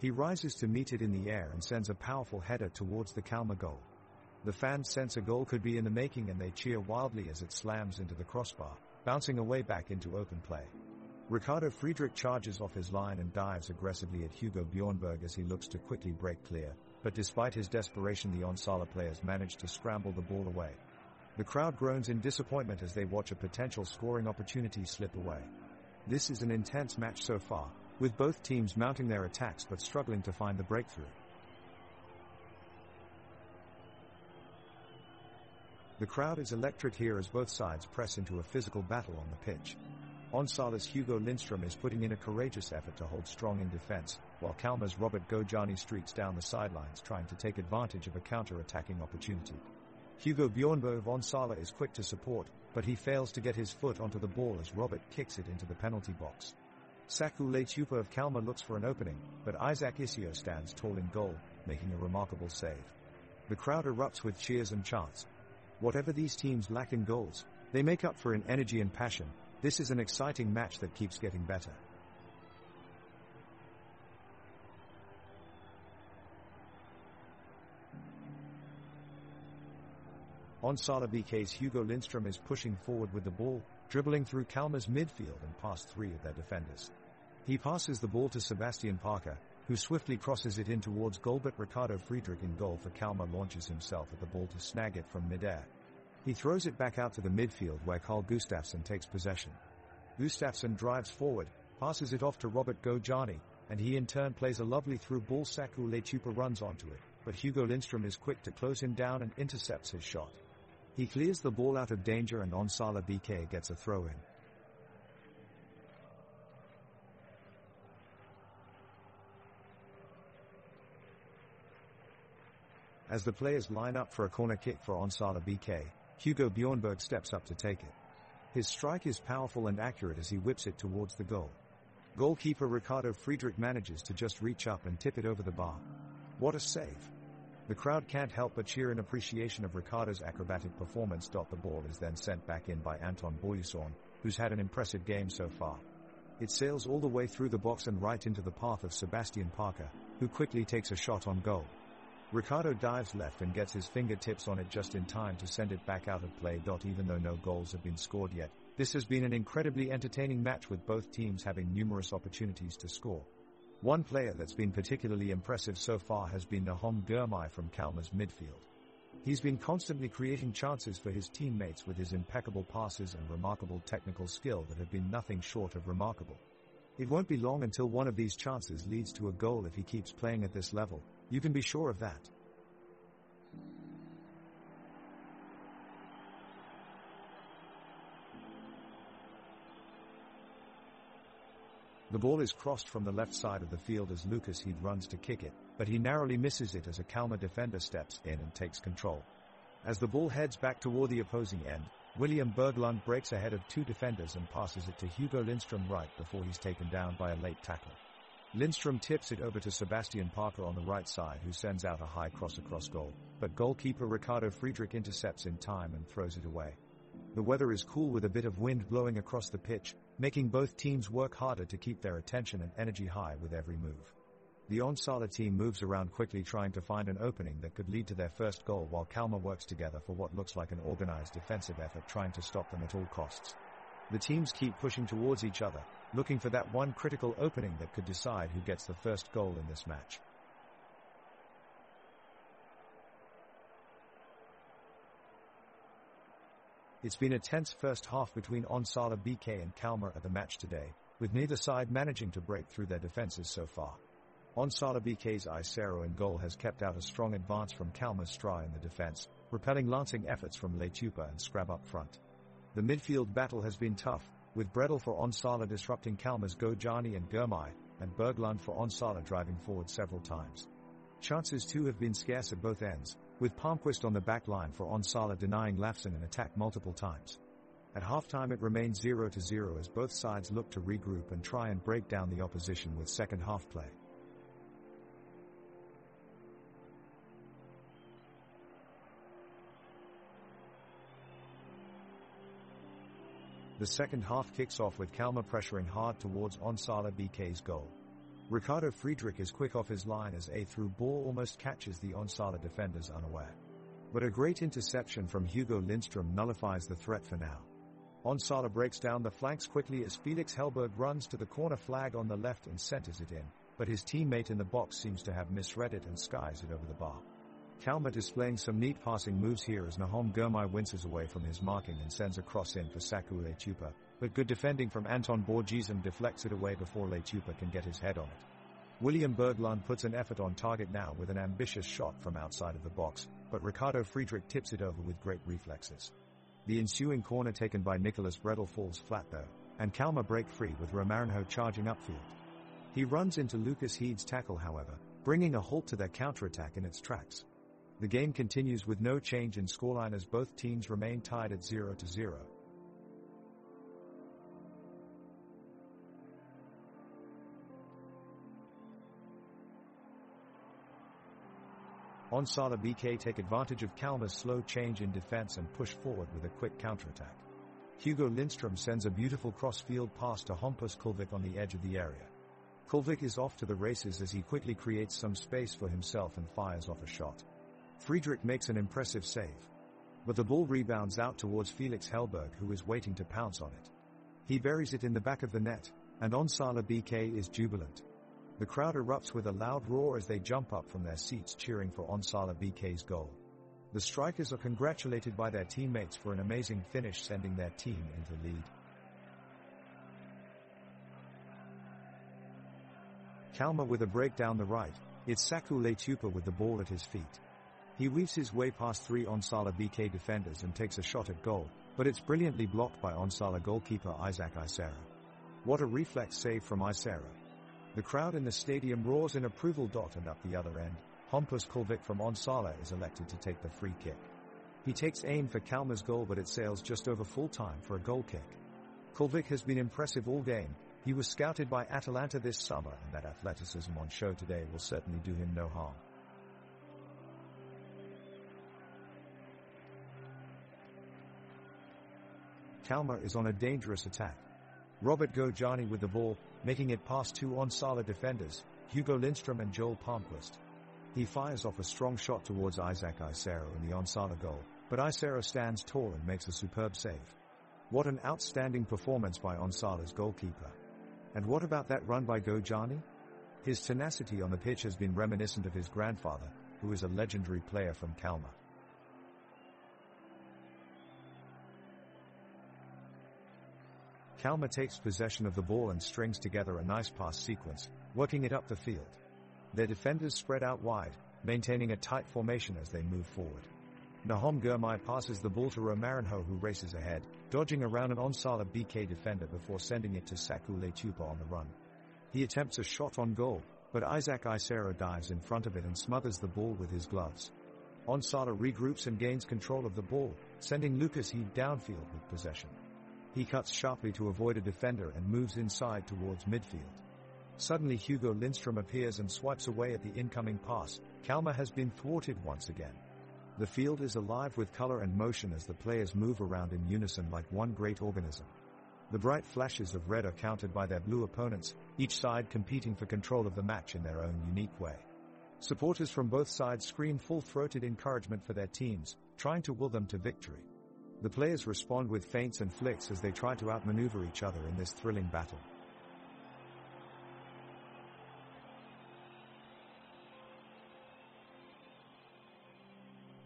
He rises to meet it in the air and sends a powerful header towards the Kalmar goal. The fans sense a goal could be in the making and they cheer wildly as it slams into the crossbar, bouncing away back into open play. Ricardo Friedrich charges off his line and dives aggressively at Hugo Bjornberg as he looks to quickly break clear, but despite his desperation the Onsala players manage to scramble the ball away. The crowd groans in disappointment as they watch a potential scoring opportunity slip away. This is an intense match so far, with both teams mounting their attacks but struggling to find the breakthrough. The crowd is electric here as both sides press into a physical battle on the pitch. Onsala's Hugo Lindstrom is putting in a courageous effort to hold strong in defense, while Kalmar's Robert Gojani streaks down the sidelines trying to take advantage of a counter-attacking opportunity. Hugo Bjornberg of Onsala is quick to support, but he fails to get his foot onto the ball as Robert kicks it into the penalty box. Saku Letupa of Kalmar looks for an opening, but Isaac Isio stands tall in goal, making a remarkable save. The crowd erupts with cheers and chants. Whatever these teams lack in goals, they make up for in energy and passion. This is an exciting match that keeps getting better. Onsala BK's Hugo Lindstrom is pushing forward with the ball, dribbling through Kalmar's midfield and past three of their defenders. He passes the ball to Sebastian Parker, who swiftly crosses it in towards goal, but Ricardo Friedrich in goal for Kalmar launches himself at the ball to snag it from midair. He throws it back out to the midfield where Carl Gustafsson takes possession. Gustafsson drives forward, passes it off to Robert Gojani, and he in turn plays a lovely through ball. Saku Letupa runs onto it, but Hugo Lindstrom is quick to close him down and intercepts his shot. He clears the ball out of danger and Onsala BK gets a throw-in. As the players line up for a corner kick for Onsala BK, Hugo Bjornberg steps up to take it. His strike is powerful and accurate as he whips it towards the goal. Goalkeeper Ricardo Friedrich manages to just reach up and tip it over the bar. What a save! The crowd can't help but cheer in appreciation of Ricardo's acrobatic performance. The ball is then sent back in by Anton Boyuson, who's had an impressive game so far. It sails all the way through the box and right into the path of Sebastian Parker, who quickly takes a shot on goal. Ricardo dives left and gets his fingertips on it just in time to send it back out of play. Even though no goals have been scored yet, this has been an incredibly entertaining match with both teams having numerous opportunities to score. One player that's been particularly impressive so far has been Nahom Gurmai from Kalmar's midfield. He's been constantly creating chances for his teammates with his impeccable passes and remarkable technical skill that have been nothing short of remarkable. It won't be long until one of these chances leads to a goal if he keeps playing at this level, you can be sure of that. The ball is crossed from the left side of the field as Lucas Heed runs to kick it, but he narrowly misses it as a Kalmar defender steps in and takes control. As the ball heads back toward the opposing end, William Berglund breaks ahead of two defenders and passes it to Hugo Lindstrom right before he's taken down by a late tackle. Lindstrom tips it over to Sebastian Parker on the right side, who sends out a high cross across goal, but goalkeeper Ricardo Friedrich intercepts in time and throws it away. The weather is cool with a bit of wind blowing across the pitch, making both teams work harder to keep their attention and energy high with every move. The Onsala team moves around quickly trying to find an opening that could lead to their first goal, while Kalmar works together for what looks like an organized defensive effort trying to stop them at all costs. The teams keep pushing towards each other, looking for that one critical opening that could decide who gets the first goal in this match. It's been a tense first half between Onsala BK and Kalmar at the match today, with neither side managing to break through their defenses so far. Onsala BK's Isero in goal has kept out a strong advance from Kalmar's Stra in the defense, repelling lancing efforts from Letupa and Scrab up front. The midfield battle has been tough, with Bredel for Onsala disrupting Kalmar's Gojani and Gurmai, and Berglund for Onsala driving forward several times. Chances too have been scarce at both ends, with Palmquist on the back line for Onsala denying Lafson an attack multiple times. At halftime it remains 0-0 as both sides look to regroup and try and break down the opposition with second half play. The second half kicks off with Kalmar pressuring hard towards Onsala BK's goal. Ricardo Friedrich is quick off his line as a through ball almost catches the Onsala defenders unaware. But a great interception from Hugo Lindstrom nullifies the threat for now. Onsala breaks down the flanks quickly as Felix Hellberg runs to the corner flag on the left and centers it in, but his teammate in the box seems to have misread it and skies it over the bar. Kalmar displaying some neat passing moves here as Nahom Gurmai winces away from his marking and sends a cross in for Saku Letupa, but good defending from Anton Borgisem deflects it away before Letupa can get his head on it. William Berglund puts an effort on target now with an ambitious shot from outside of the box, but Ricardo Friedrich tips it over with great reflexes. The ensuing corner taken by Nicholas Bredel falls flat though, and Kalmar break free with Romarinho charging upfield. He runs into Lucas Heed's tackle however, bringing a halt to their counterattack in its tracks. The game continues with no change in scoreline as both teams remain tied at 0-0. Onsala BK take advantage of Kalmar's slow change in defense and push forward with a quick counterattack. Hugo Lindström sends a beautiful cross-field pass to Hampus Kulvik on the edge of the area. Kulvik is off to the races as he quickly creates some space for himself and fires off a shot. Friedrich makes an impressive save. But the ball rebounds out towards Felix Hellberg, who is waiting to pounce on it. He buries it in the back of the net, and Onsala BK is jubilant. The crowd erupts with a loud roar as they jump up from their seats cheering for Onsala BK's goal. The strikers are congratulated by their teammates for an amazing finish, sending their team into lead. Kalmar with a break down the right, it's Saku Leitupa with the ball at his feet. He weaves his way past three Onsala BK defenders and takes a shot at goal, but it's brilliantly blocked by Onsala goalkeeper Isaac Isera. What a reflex save from Isera. The crowd in the stadium roars in approval. And up the other end, Hampus Kulvik from Onsala is elected to take the free kick. He takes aim for Kalmar's goal, but it sails just over full time for a goal kick. Kulvik has been impressive all game. He was scouted by Atalanta this summer, and that athleticism on show today will certainly do him no harm. Kalmar is on a dangerous attack. Robert Gojani with the ball, making it past two Onsala defenders, Hugo Lindström and Joel Palmquist. He fires off a strong shot towards Isaac Isera in the Onsala goal, but Isera stands tall and makes a superb save. What an outstanding performance by Onsala's goalkeeper. And what about that run by Gojani? His tenacity on the pitch has been reminiscent of his grandfather, who is a legendary player from Kalmar. Kalmar takes possession of the ball and strings together a nice pass sequence, working it up the field. Their defenders spread out wide, maintaining a tight formation as they move forward. Nahom Gurmai passes the ball to Romarinho, who races ahead, dodging around an Onsala BK defender before sending it to Saku Leitupa on the run. He attempts a shot on goal, but Isaac Isera dives in front of it and smothers the ball with his gloves. Onsala regroups and gains control of the ball, sending Lucas Heed downfield with possession. He cuts sharply to avoid a defender and moves inside towards midfield. Suddenly Hugo Lindström appears and swipes away at the incoming pass. Kalmar has been thwarted once again. The field is alive with color and motion as the players move around in unison like one great organism. The bright flashes of red are countered by their blue opponents, each side competing for control of the match in their own unique way. Supporters from both sides scream full-throated encouragement for their teams, trying to will them to victory. The players respond with feints and flicks as they try to outmaneuver each other in this thrilling battle.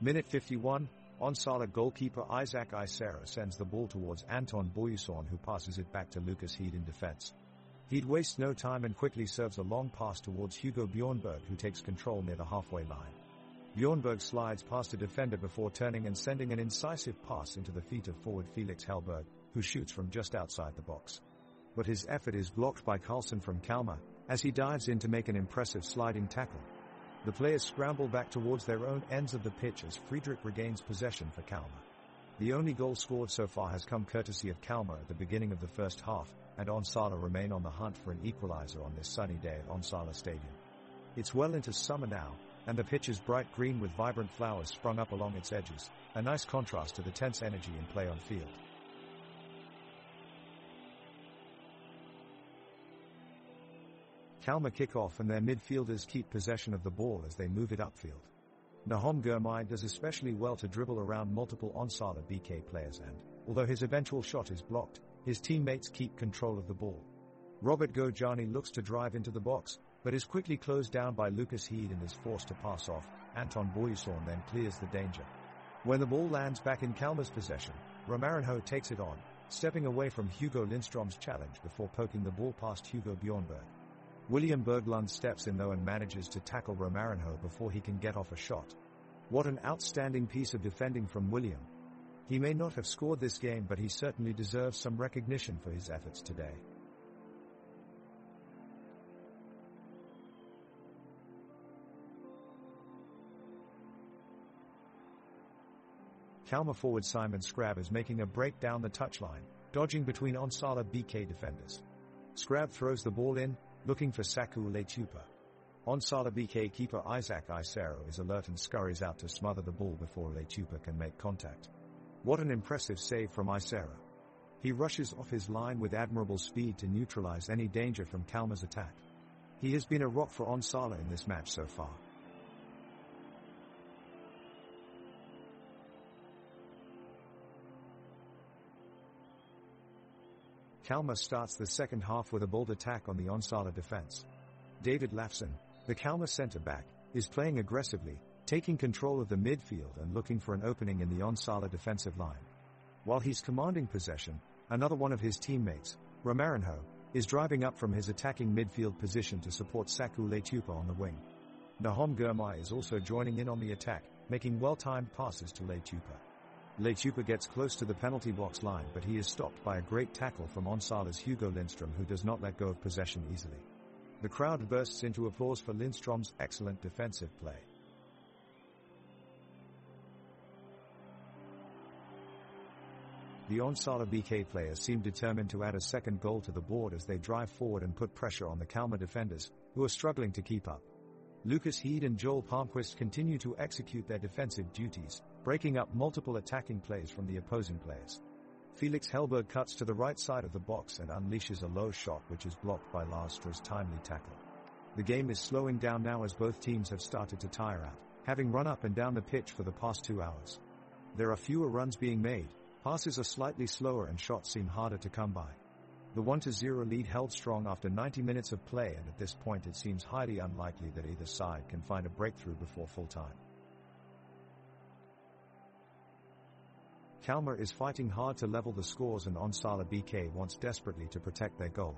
Minute 51, Onsala goalkeeper Isaac Isera sends the ball towards Anton Boyuson, who passes it back to Lucas Heed in defense. Heed wastes no time and quickly serves a long pass towards Hugo Bjornberg, who takes control near the halfway line. Bjornberg slides past a defender before turning and sending an incisive pass into the feet of forward Felix Hellberg, who shoots from just outside the box. But his effort is blocked by Karlsson from Kalmar, as he dives in to make an impressive sliding tackle. The players scramble back towards their own ends of the pitch as Friedrich regains possession for Kalmar. The only goal scored so far has come courtesy of Kalmar at the beginning of the first half, and Onsala remain on the hunt for an equalizer on this sunny day at Onsala Stadium. It's well into summer now, and the pitch is bright green with vibrant flowers sprung up along its edges, a nice contrast to the tense energy in play on field. Kalmar kick off and their midfielders keep possession of the ball as they move it upfield. Nahom Gurmai does especially well to dribble around multiple Onsala BK players and, although his eventual shot is blocked, his teammates keep control of the ball. Robert Gojani looks to drive into the box, but is quickly closed down by Lucas Heed and is forced to pass off. Anton Boyuson then clears the danger. When the ball lands back in Kalmar's possession, Romarinho takes it on, stepping away from Hugo Lindström's challenge before poking the ball past Hugo Bjornberg. William Berglund steps in though and manages to tackle Romarinho before he can get off a shot. What an outstanding piece of defending from William. He may not have scored this game, but he certainly deserves some recognition for his efforts today. Kalmar forward Simon Scrab is making a break down the touchline, dodging between Onsala BK defenders. Scrab throws the ball in, looking for Saku Letupa. Onsala BK keeper Isaac Isero is alert and scurries out to smother the ball before Letupa can make contact. What an impressive save from Isero. He rushes off his line with admirable speed to neutralize any danger from Kalmar's attack. He has been a rock for Onsala in this match so far. Kalmar starts the second half with a bold attack on the Onsala defense. David Lafson, the Kalmar centre-back, is playing aggressively, taking control of the midfield and looking for an opening in the Onsala defensive line. While he's commanding possession, another one of his teammates, Romarinho, is driving up from his attacking midfield position to support Saku Letupa on the wing. Nahom Girmay is also joining in on the attack, making well-timed passes to Letupa. Letupa gets close to the penalty box line, but he is stopped by a great tackle from Onsala's Hugo Lindström, who does not let go of possession easily. The crowd bursts into applause for Lindström's excellent defensive play. The Onsala BK players seem determined to add a second goal to the board as they drive forward and put pressure on the Kalmar defenders, who are struggling to keep up. Lucas Heed and Joel Palmquist continue to execute their defensive duties, breaking up multiple attacking plays from the opposing players. Felix Hellberg cuts to the right side of the box and unleashes a low shot which is blocked by Lars Strau's timely tackle. The game is slowing down now as both teams have started to tire out, having run up and down the pitch for the past 2 hours. There are fewer runs being made, passes are slightly slower and shots seem harder to come by. The 1-0 lead held strong after 90 minutes of play, and at this point it seems highly unlikely that either side can find a breakthrough before full time. Kalmar is fighting hard to level the scores, and Onsala BK wants desperately to protect their goal.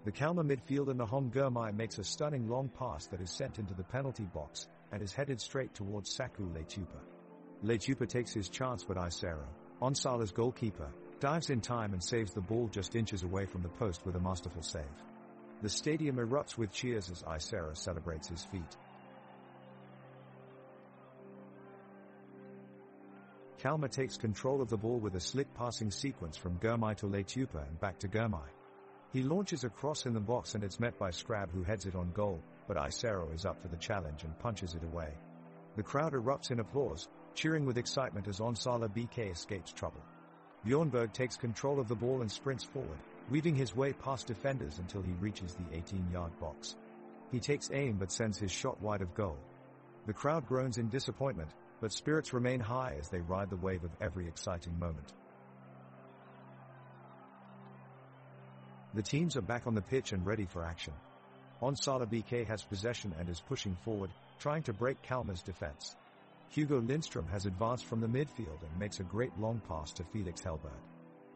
The Kalmar midfielder Nahom Girmay makes a stunning long pass that is sent into the penalty box and is headed straight towards Saku Letupa. Letupa takes his chance, but Isero, Onsala's goalkeeper, dives in time and saves the ball just inches away from the post with a masterful save. The stadium erupts with cheers as Isero celebrates his feat. Kalmar takes control of the ball with a slick passing sequence from Girmay to Letupa and back to Girmay. He launches a cross in the box and it's met by Scrab, who heads it on goal, but Isero is up for the challenge and punches it away. The crowd erupts in applause, cheering with excitement as Onsala BK escapes trouble. Bjornberg takes control of the ball and sprints forward, weaving his way past defenders until he reaches the 18-yard box. He takes aim but sends his shot wide of goal. The crowd groans in disappointment, but spirits remain high as they ride the wave of every exciting moment. The teams are back on the pitch and ready for action. Onsala BK has possession and is pushing forward, trying to break Kalmar's defense. Hugo Lindström has advanced from the midfield and makes a great long pass to Felix Hellberg.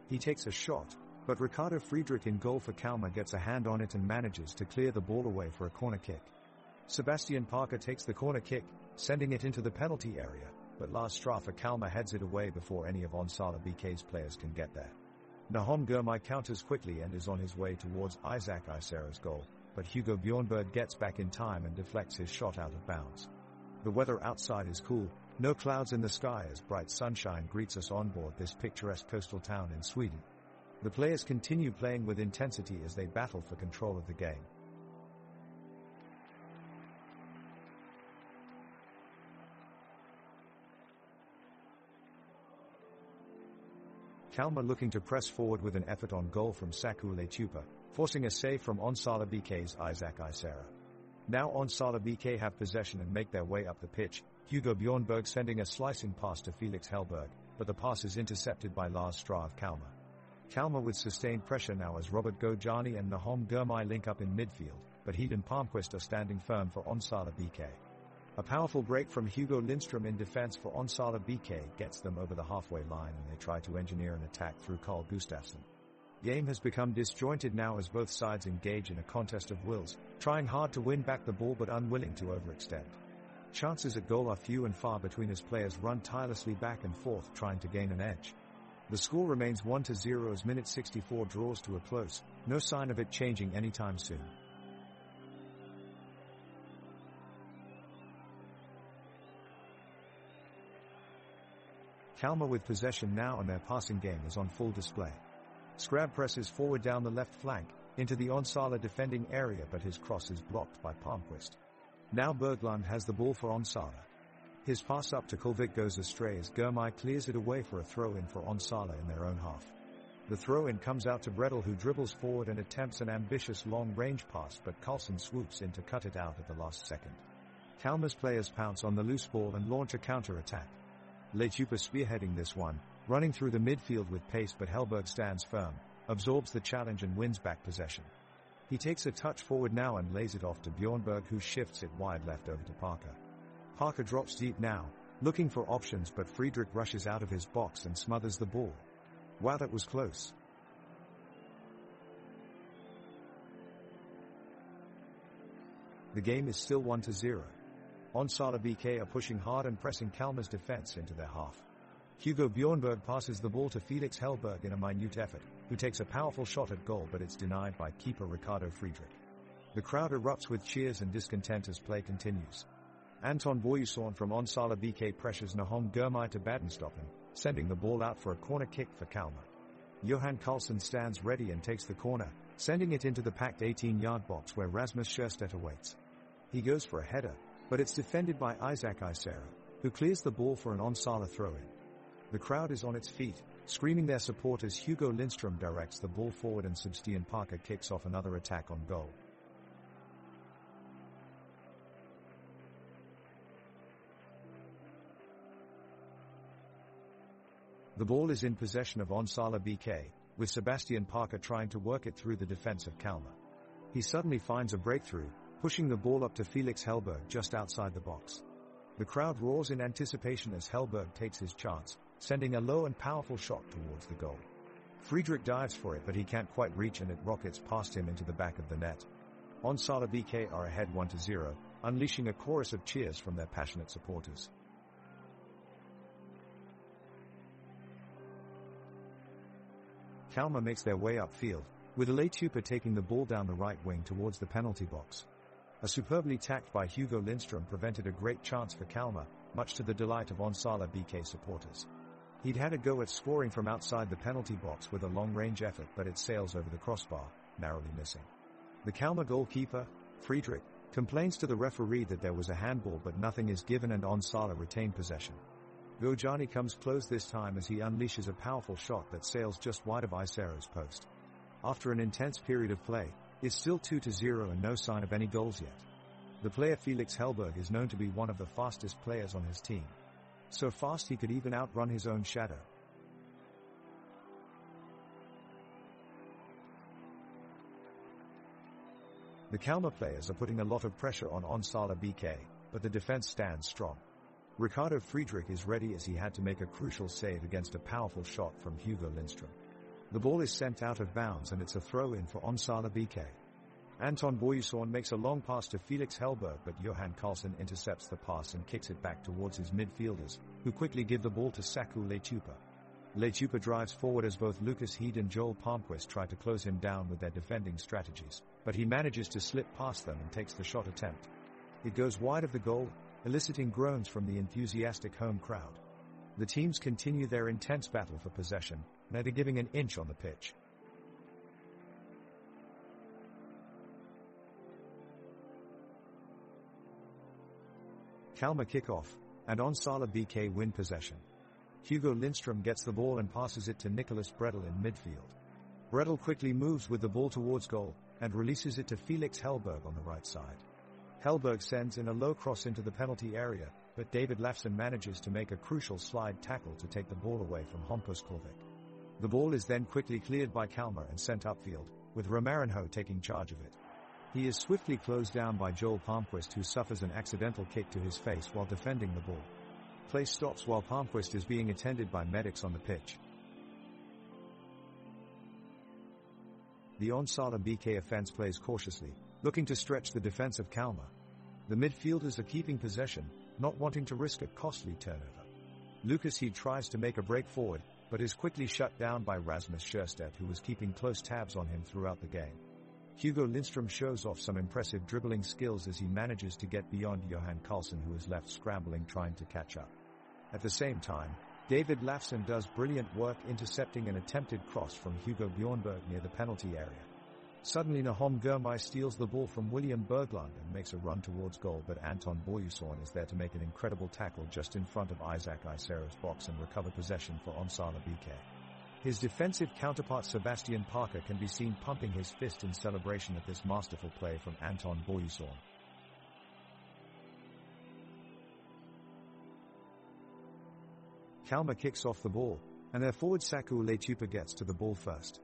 He takes a shot, but Ricardo Friedrich in goal for Kalmar gets a hand on it and manages to clear the ball away for a corner kick. Sebastian Parker takes the corner kick, sending it into the penalty area, but Lars Strau for Kalmar heads it away before any of Onsala BK's players can get there. Nahom Girmay counters quickly and is on his way towards Isaac Isero's goal, but Hugo Bjornberg gets back in time and deflects his shot out of bounds. The weather outside is cool, no clouds in the sky as bright sunshine greets us on board this picturesque coastal town in Sweden. The players continue playing with intensity as they battle for control of the game. Kalmar looking to press forward with an effort on goal from Saku Letupa, forcing a save from Onsala BK's Isaac Isero. Now Onsala BK have possession and make their way up the pitch, Hugo Bjornberg sending a slicing pass to Felix Hellberg, but the pass is intercepted by Lars Strau of Kalmar. Kalmar with sustained pressure now as Robert Gojani and Nahom Girmay link up in midfield, but Heed and Palmquist are standing firm for Onsala BK. A powerful break from Hugo Lindström in defense for Onsala BK gets them over the halfway line and they try to engineer an attack through Carl Gustafsson. The game has become disjointed now as both sides engage in a contest of wills, trying hard to win back the ball but unwilling to overextend. Chances at goal are few and far between as players run tirelessly back and forth trying to gain an edge. The score remains 1-0 as minute 64 draws to a close, no sign of it changing anytime soon. Kalmar with possession now and their passing game is on full display. Skrab presses forward down the left flank, into the Onsala defending area, but his cross is blocked by Palmqvist. Now Berglund has the ball for Onsala. His pass up to Kulvik goes astray as Drömmar clears it away for a throw-in for Onsala in their own half. The throw-in comes out to Bredel, who dribbles forward and attempts an ambitious long-range pass, but Karlsson swoops in to cut it out at the last second. Kalmar's players pounce on the loose ball and launch a counter-attack. Leitupa spearheading this one, running through the midfield with pace, but Hellberg stands firm, absorbs the challenge and wins back possession. He takes a touch forward now and lays it off to Bjornberg, who shifts it wide left over to Parker. Parker drops deep now, looking for options, but Friedrich rushes out of his box and smothers the ball. Wow, that was close. The game is still 1-0. Onsala BK are pushing hard and pressing Kalmar's defense into their half. Hugo Bjornberg passes the ball to Felix Hellberg in a minute effort, who takes a powerful shot at goal, but it's denied by keeper Ricardo Friedrich. The crowd erupts with cheers and discontent as play continues. Anton Boyusson from Onsala BK pressures Nahom Drömmar to stop him, sending the ball out for a corner kick for Kalmar. Johan Karlsson stands ready and takes the corner, sending it into the packed 18-yard box where Rasmus Sjöstedt awaits. He goes for a header, but it's defended by Isaac Isera, who clears the ball for an Onsala throw-in. The crowd is on its feet, screaming their support as Hugo Lindström directs the ball forward and Sebastian Parker kicks off another attack on goal. The ball is in possession of Onsala BK, with Sebastian Parker trying to work it through the defense of Kalmar. He suddenly finds a breakthrough, pushing the ball up to Felix Hellberg just outside the box. The crowd roars in anticipation as Hellberg takes his chance, sending a low and powerful shot towards the goal. Friedrich dives for it, but he can't quite reach and it rockets past him into the back of the net. Onsala BK are ahead 1-0, unleashing a chorus of cheers from their passionate supporters. Kalmar makes their way upfield, with Leitupa taking the ball down the right wing towards the penalty box. A superbly tacked by Hugo Lindström prevented a great chance for Kalmar, much to the delight of Onsala BK supporters. He'd had a go at scoring from outside the penalty box with a long-range effort, but it sails over the crossbar, narrowly missing. The Kalmar goalkeeper, Friedrich, complains to the referee that there was a handball, but nothing is given and Onsala retain possession. Gojani comes close this time as he unleashes a powerful shot that sails just wide of Isera's post. After an intense period of play, it's still 2-0 and no sign of any goals yet. The player Felix Hellberg is known to be one of the fastest players on his team. So fast he could even outrun his own shadow. The Kalmar players are putting a lot of pressure on Onsala BK, but the defense stands strong. Ricardo Friedrich is ready as he had to make a crucial save against a powerful shot from Hugo Lindström. The ball is sent out of bounds and it's a throw-in for Onsala BK. Anton Boyusson makes a long pass to Felix Hellberg, but Johan Karlsson intercepts the pass and kicks it back towards his midfielders, who quickly give the ball to Saku Leitupa. Leitupa drives forward as both Lucas Heed and Joel Palmqvist try to close him down with their defending strategies, but he manages to slip past them and takes the shot attempt. It goes wide of the goal, eliciting groans from the enthusiastic home crowd. The teams continue their intense battle for possession, neither giving an inch on the pitch. Kalmar kick off, and Onsala BK win possession. Hugo Lindström gets the ball and passes it to Nicholas Bredel in midfield. Bredel quickly moves with the ball towards goal, and releases it to Felix Hellberg on the right side. Hellberg sends in a low cross into the penalty area, but David Lafson manages to make a crucial slide tackle to take the ball away from Hampus Kulvik. The ball is then quickly cleared by Kalmar and sent upfield, with Romarinho taking charge of it. He is swiftly closed down by Joel Palmqvist, who suffers an accidental kick to his face while defending the ball. Play stops while Palmqvist is being attended by medics on the pitch. The Onsala BK offense plays cautiously, looking to stretch the defense of Kalmar. The midfielders are keeping possession, not wanting to risk a costly turnover. Lucas Heed tries to make a break forward, but is quickly shut down by Rasmus Scherstedt, who was keeping close tabs on him throughout the game. Hugo Lindström shows off some impressive dribbling skills as he manages to get beyond Johan Karlsson, who is left scrambling trying to catch up. At the same time, David Lafson does brilliant work intercepting an attempted cross from Hugo Bjornberg near the penalty area. Suddenly Nahom Girmay steals the ball from William Berglund and makes a run towards goal, but Anton Boyusorn is there to make an incredible tackle just in front of Isaac Isero's box and recover possession for Onsala BK. His defensive counterpart Sebastian Parker can be seen pumping his fist in celebration at this masterful play from Anton Boyusorn. Kalmar kicks off the ball, and their forward Saku Letupa gets to the ball first.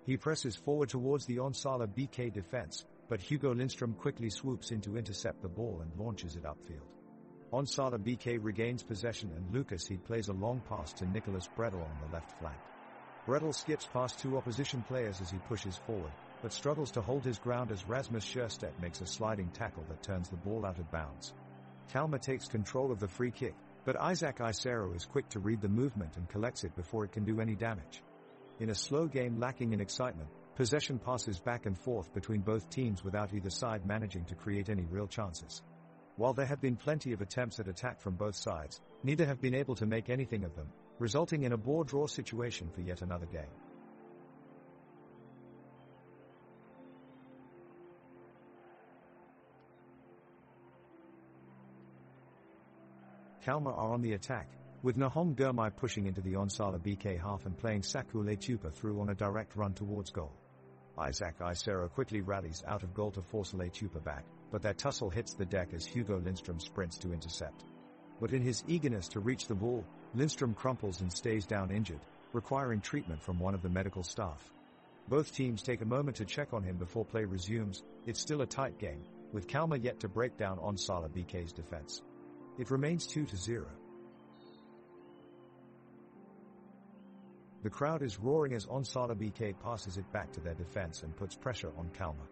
He presses forward towards the Onsala BK defense, but Hugo Lindström quickly swoops in to intercept the ball and launches it upfield. Onsala BK regains possession, and Lucas Heed plays a long pass to Nicholas Bredel on the left flank. Bredel skips past two opposition players as he pushes forward, but struggles to hold his ground as Rasmus Scherstedt makes a sliding tackle that turns the ball out of bounds. Kalmar takes control of the free kick, but Isaac Isero is quick to read the movement and collects it before it can do any damage. In a slow game lacking in excitement, possession passes back and forth between both teams without either side managing to create any real chances. While there have been plenty of attempts at attack from both sides, neither have been able to make anything of them, resulting in a ball-draw situation for yet another game. Kalmar are on the attack, with Nahom Girmay pushing into the Onsala BK half and playing Saku Letupa through on a direct run towards goal. Isaac Isero quickly rallies out of goal to force Letupa back, but that tussle hits the deck as Hugo Lindström sprints to intercept. But in his eagerness to reach the ball, Lindström crumples and stays down injured, requiring treatment from one of the medical staff. Both teams take a moment to check on him before play resumes. It's still a tight game, with Kalmar yet to break down Onsala BK's defense. It remains 2-0. The crowd is roaring as Onsala BK passes it back to their defense and puts pressure on Kalmar.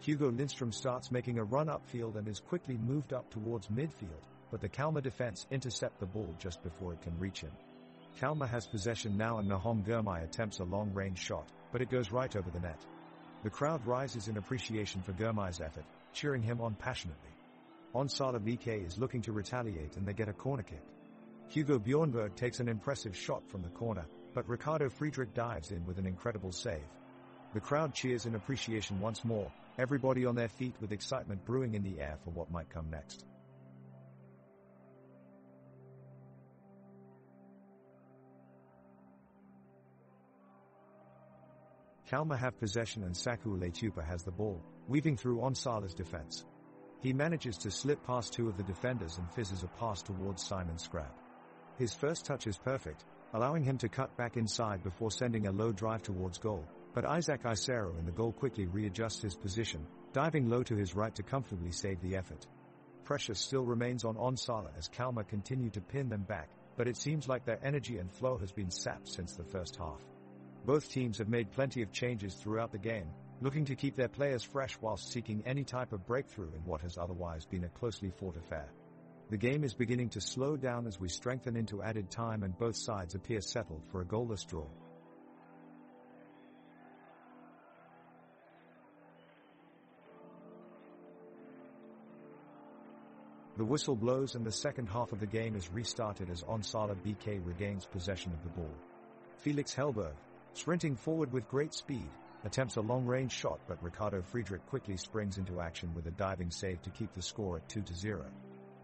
Hugo Lindström starts making a run upfield and is quickly moved up towards midfield, but the Kalmar defense intercept the ball just before it can reach him. Kalmar has possession now and Nahom Girmay attempts a long-range shot, but it goes right over the net. The crowd rises in appreciation for Girmay's effort, cheering him on passionately. Onsala BK is looking to retaliate and they get a corner kick. Hugo Bjornberg takes an impressive shot from the corner, but Ricardo Friedrich dives in with an incredible save. The crowd cheers in appreciation once more, everybody on their feet with excitement brewing in the air for what might come next. Kalmar have possession and Saku Letupa has the ball, weaving through Onsala's defense. He manages to slip past two of the defenders and fizzes a pass towards Simon Scrab. His first touch is perfect, allowing him to cut back inside before sending a low drive towards goal, but Isaac Isero in the goal quickly readjusts his position, diving low to his right to comfortably save the effort. Pressure still remains on Onsala as Kalmar continue to pin them back, but it seems like their energy and flow has been sapped since the first half. Both teams have made plenty of changes throughout the game, looking to keep their players fresh whilst seeking any type of breakthrough in what has otherwise been a closely fought affair. The game is beginning to slow down as we strengthen into added time and both sides appear settled for a goalless draw. The whistle blows and the second half of the game is restarted as Onsala BK regains possession of the ball. Felix Hellberg, sprinting forward with great speed, attempts a long-range shot, but Ricardo Friedrich quickly springs into action with a diving save to keep the score at 2-0.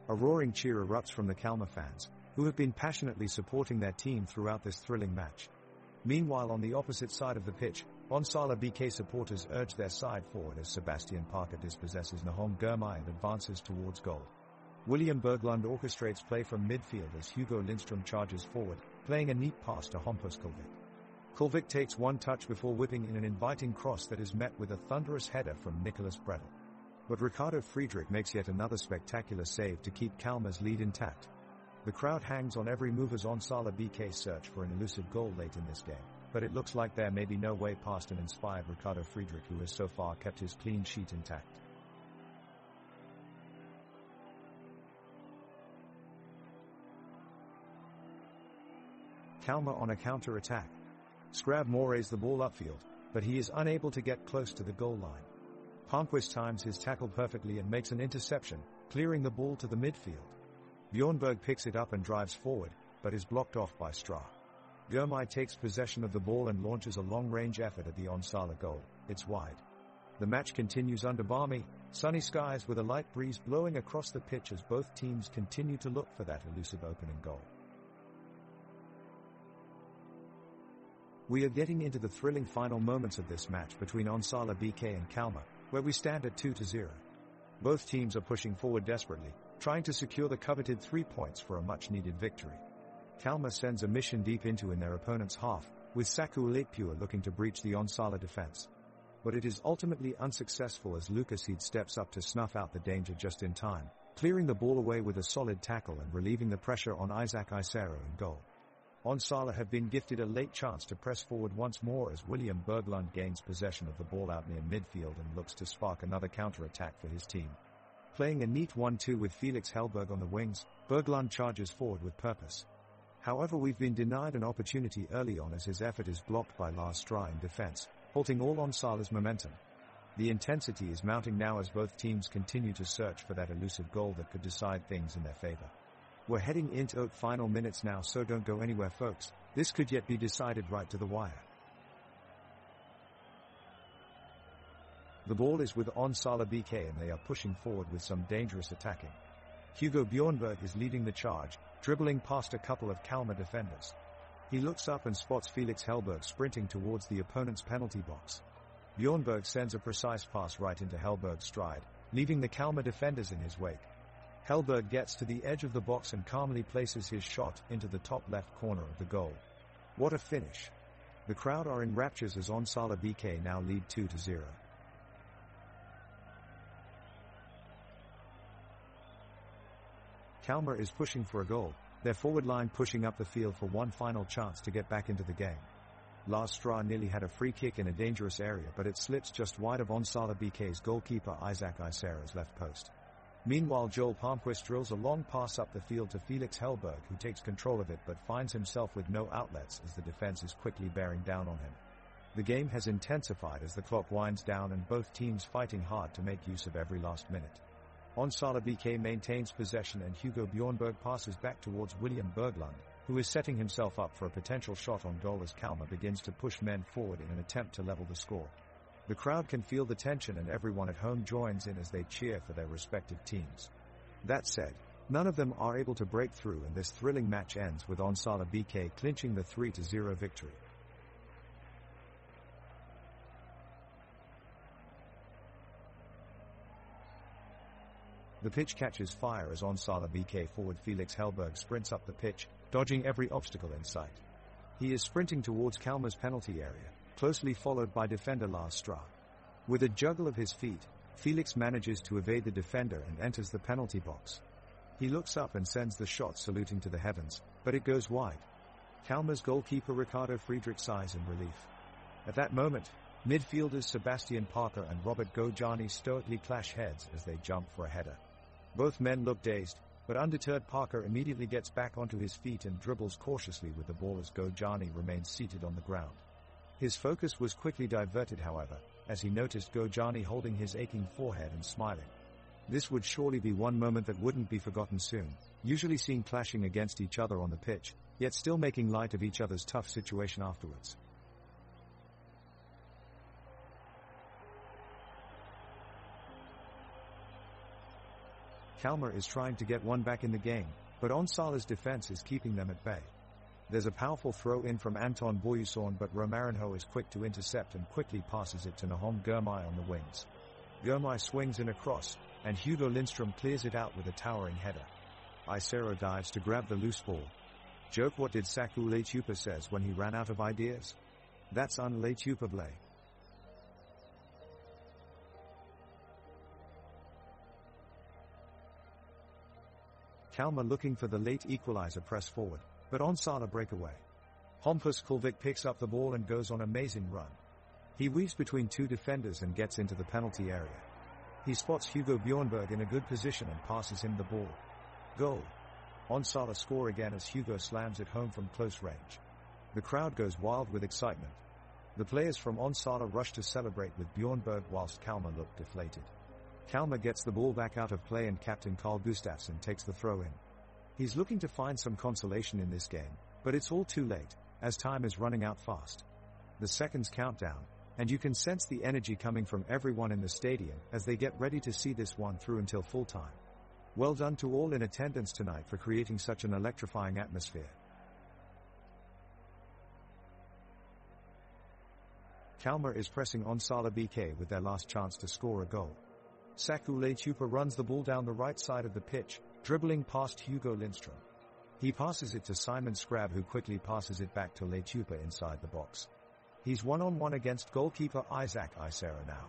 A roaring cheer erupts from the Kalmar fans, who have been passionately supporting their team throughout this thrilling match. Meanwhile, on the opposite side of the pitch, Onsala BK supporters urge their side forward as Sebastian Parker dispossesses Nahom Girmay and advances towards goal. William Berglund orchestrates play from midfield as Hugo Lindström charges forward, playing a neat pass to Hampus Kulvik. Kulvik takes one touch before whipping in an inviting cross that is met with a thunderous header from Nicholas Bredel. But Ricardo Friedrich makes yet another spectacular save to keep Kalmar's lead intact. The crowd hangs on every move as Onsala BK search for an elusive goal late in this game, but it looks like there may be no way past an inspired Ricardo Friedrich, who has so far kept his clean sheet intact. Kalmar on a counter-attack. Scrab morays the ball upfield, but he is unable to get close to the goal line. Palmquist times his tackle perfectly and makes an interception, clearing the ball to the midfield. Bjornberg picks it up and drives forward, but is blocked off by Stra. Drömmar takes possession of the ball and launches a long-range effort at the Onsala goal. It's wide. The match continues under balmy, sunny skies with a light breeze blowing across the pitch as both teams continue to look for that elusive opening goal. We are getting into the thrilling final moments of this match between Onsala BK and Kalmar, where we stand at 2-0. Both teams are pushing forward desperately, trying to secure the coveted 3 points for a much-needed victory. Kalmar sends a mission deep into in their opponent's half, with Saku Leitpure looking to breach the Onsala defense. But it is ultimately unsuccessful as Lucas Heed steps up to snuff out the danger just in time, clearing the ball away with a solid tackle and relieving the pressure on Isaac Isero in goal. Onsala have been gifted a late chance to press forward once more as William Berglund gains possession of the ball out near midfield and looks to spark another counter-attack for his team. Playing a neat 1-2 with Felix Hellberg on the wings, Berglund charges forward with purpose. However, we've been denied an opportunity early on as his effort is blocked by Lars Stra in defense, halting all Onsala's momentum. The intensity is mounting now as both teams continue to search for that elusive goal that could decide things in their favor. We're heading into final minutes now, so don't go anywhere, folks. This could yet be decided right to the wire. The ball is with Onsala BK and they are pushing forward with some dangerous attacking. Hugo Bjornberg is leading the charge, dribbling past a couple of Kalmar defenders. He looks up and spots Felix Hellberg sprinting towards the opponent's penalty box. Bjornberg sends a precise pass right into Hellberg's stride, leaving the Kalmar defenders in his wake. Hellberg gets to the edge of the box and calmly places his shot into the top left corner of the goal. What a finish! The crowd are in raptures as Onsala BK now lead 2-0. Kalmar is pushing for a goal, their forward line pushing up the field for one final chance to get back into the game. Lars Stra nearly had a free kick in a dangerous area, but it slips just wide of Onsala BK's goalkeeper Isaac Isero's left post. Meanwhile, Joel Palmquist drills a long pass up the field to Felix Hellberg, who takes control of it but finds himself with no outlets as the defense is quickly bearing down on him. The game has intensified as the clock winds down and both teams fighting hard to make use of every last minute. Onsala BK maintains possession and Hugo Bjornberg passes back towards William Berglund, who is setting himself up for a potential shot on goal as Kalmar begins to push men forward in an attempt to level the score. The crowd can feel the tension and everyone at home joins in as they cheer for their respective teams. That said, none of them are able to break through and this thrilling match ends with Onsala BK clinching the 3-0 victory. The pitch catches fire as Onsala BK forward Felix Hellberg sprints up the pitch, dodging every obstacle in sight. He is sprinting towards Kalmar's penalty area, closely followed by defender Lars Stra. With a juggle of his feet, Felix manages to evade the defender and enters the penalty box. He looks up and sends the shot saluting to the heavens, but it goes wide. Kalmar's goalkeeper Ricardo Friedrich sighs in relief. At that moment, midfielders Sebastian Parker and Robert Gojani stoically clash heads as they jump for a header. Both men look dazed, but undeterred Parker immediately gets back onto his feet and dribbles cautiously with the ball as Gojani remains seated on the ground. His focus was quickly diverted, however, as he noticed Gojani holding his aching forehead and smiling. This would surely be one moment that wouldn't be forgotten soon, usually seen clashing against each other on the pitch, yet still making light of each other's tough situation afterwards. Kalmar is trying to get one back in the game, but Onsala's defense is keeping them at bay. There's a powerful throw-in from Anton Boyusorn, but Romarinho is quick to intercept and quickly passes it to Nahom Girmay on the wings. Girmay swings in a cross, and Hugo Lindström clears it out with a towering header. Isero dives to grab the loose ball. Joke, what did Saku Leitpure says when he ran out of ideas? That's un Leitpure. Kalmar looking for the late equalizer press forward, but Onsala break away. Hampus Kulvik picks up the ball and goes on an amazing run. He weaves between two defenders and gets into the penalty area. He spots Hugo Bjornberg in a good position and passes him the ball. Goal. Onsala score again as Hugo slams it home from close range. The crowd goes wild with excitement. The players from Onsala rush to celebrate with Bjornberg whilst Kalmar look deflated. Kalmar gets the ball back out of play and captain Carl Gustafsson takes the throw in. He's looking to find some consolation in this game, but it's all too late, as time is running out fast. The seconds count down, and you can sense the energy coming from everyone in the stadium as they get ready to see this one through until full time. Well done to all in attendance tonight for creating such an electrifying atmosphere. Kalmar is pressing Onsala BK with their last chance to score a goal. Saku Leitupa runs the ball down the right side of the pitch, dribbling past Hugo Lindström. He passes it to Simon Scrab, who quickly passes it back to Leitupa inside the box. He's one-on-one against goalkeeper Isaac Isera now.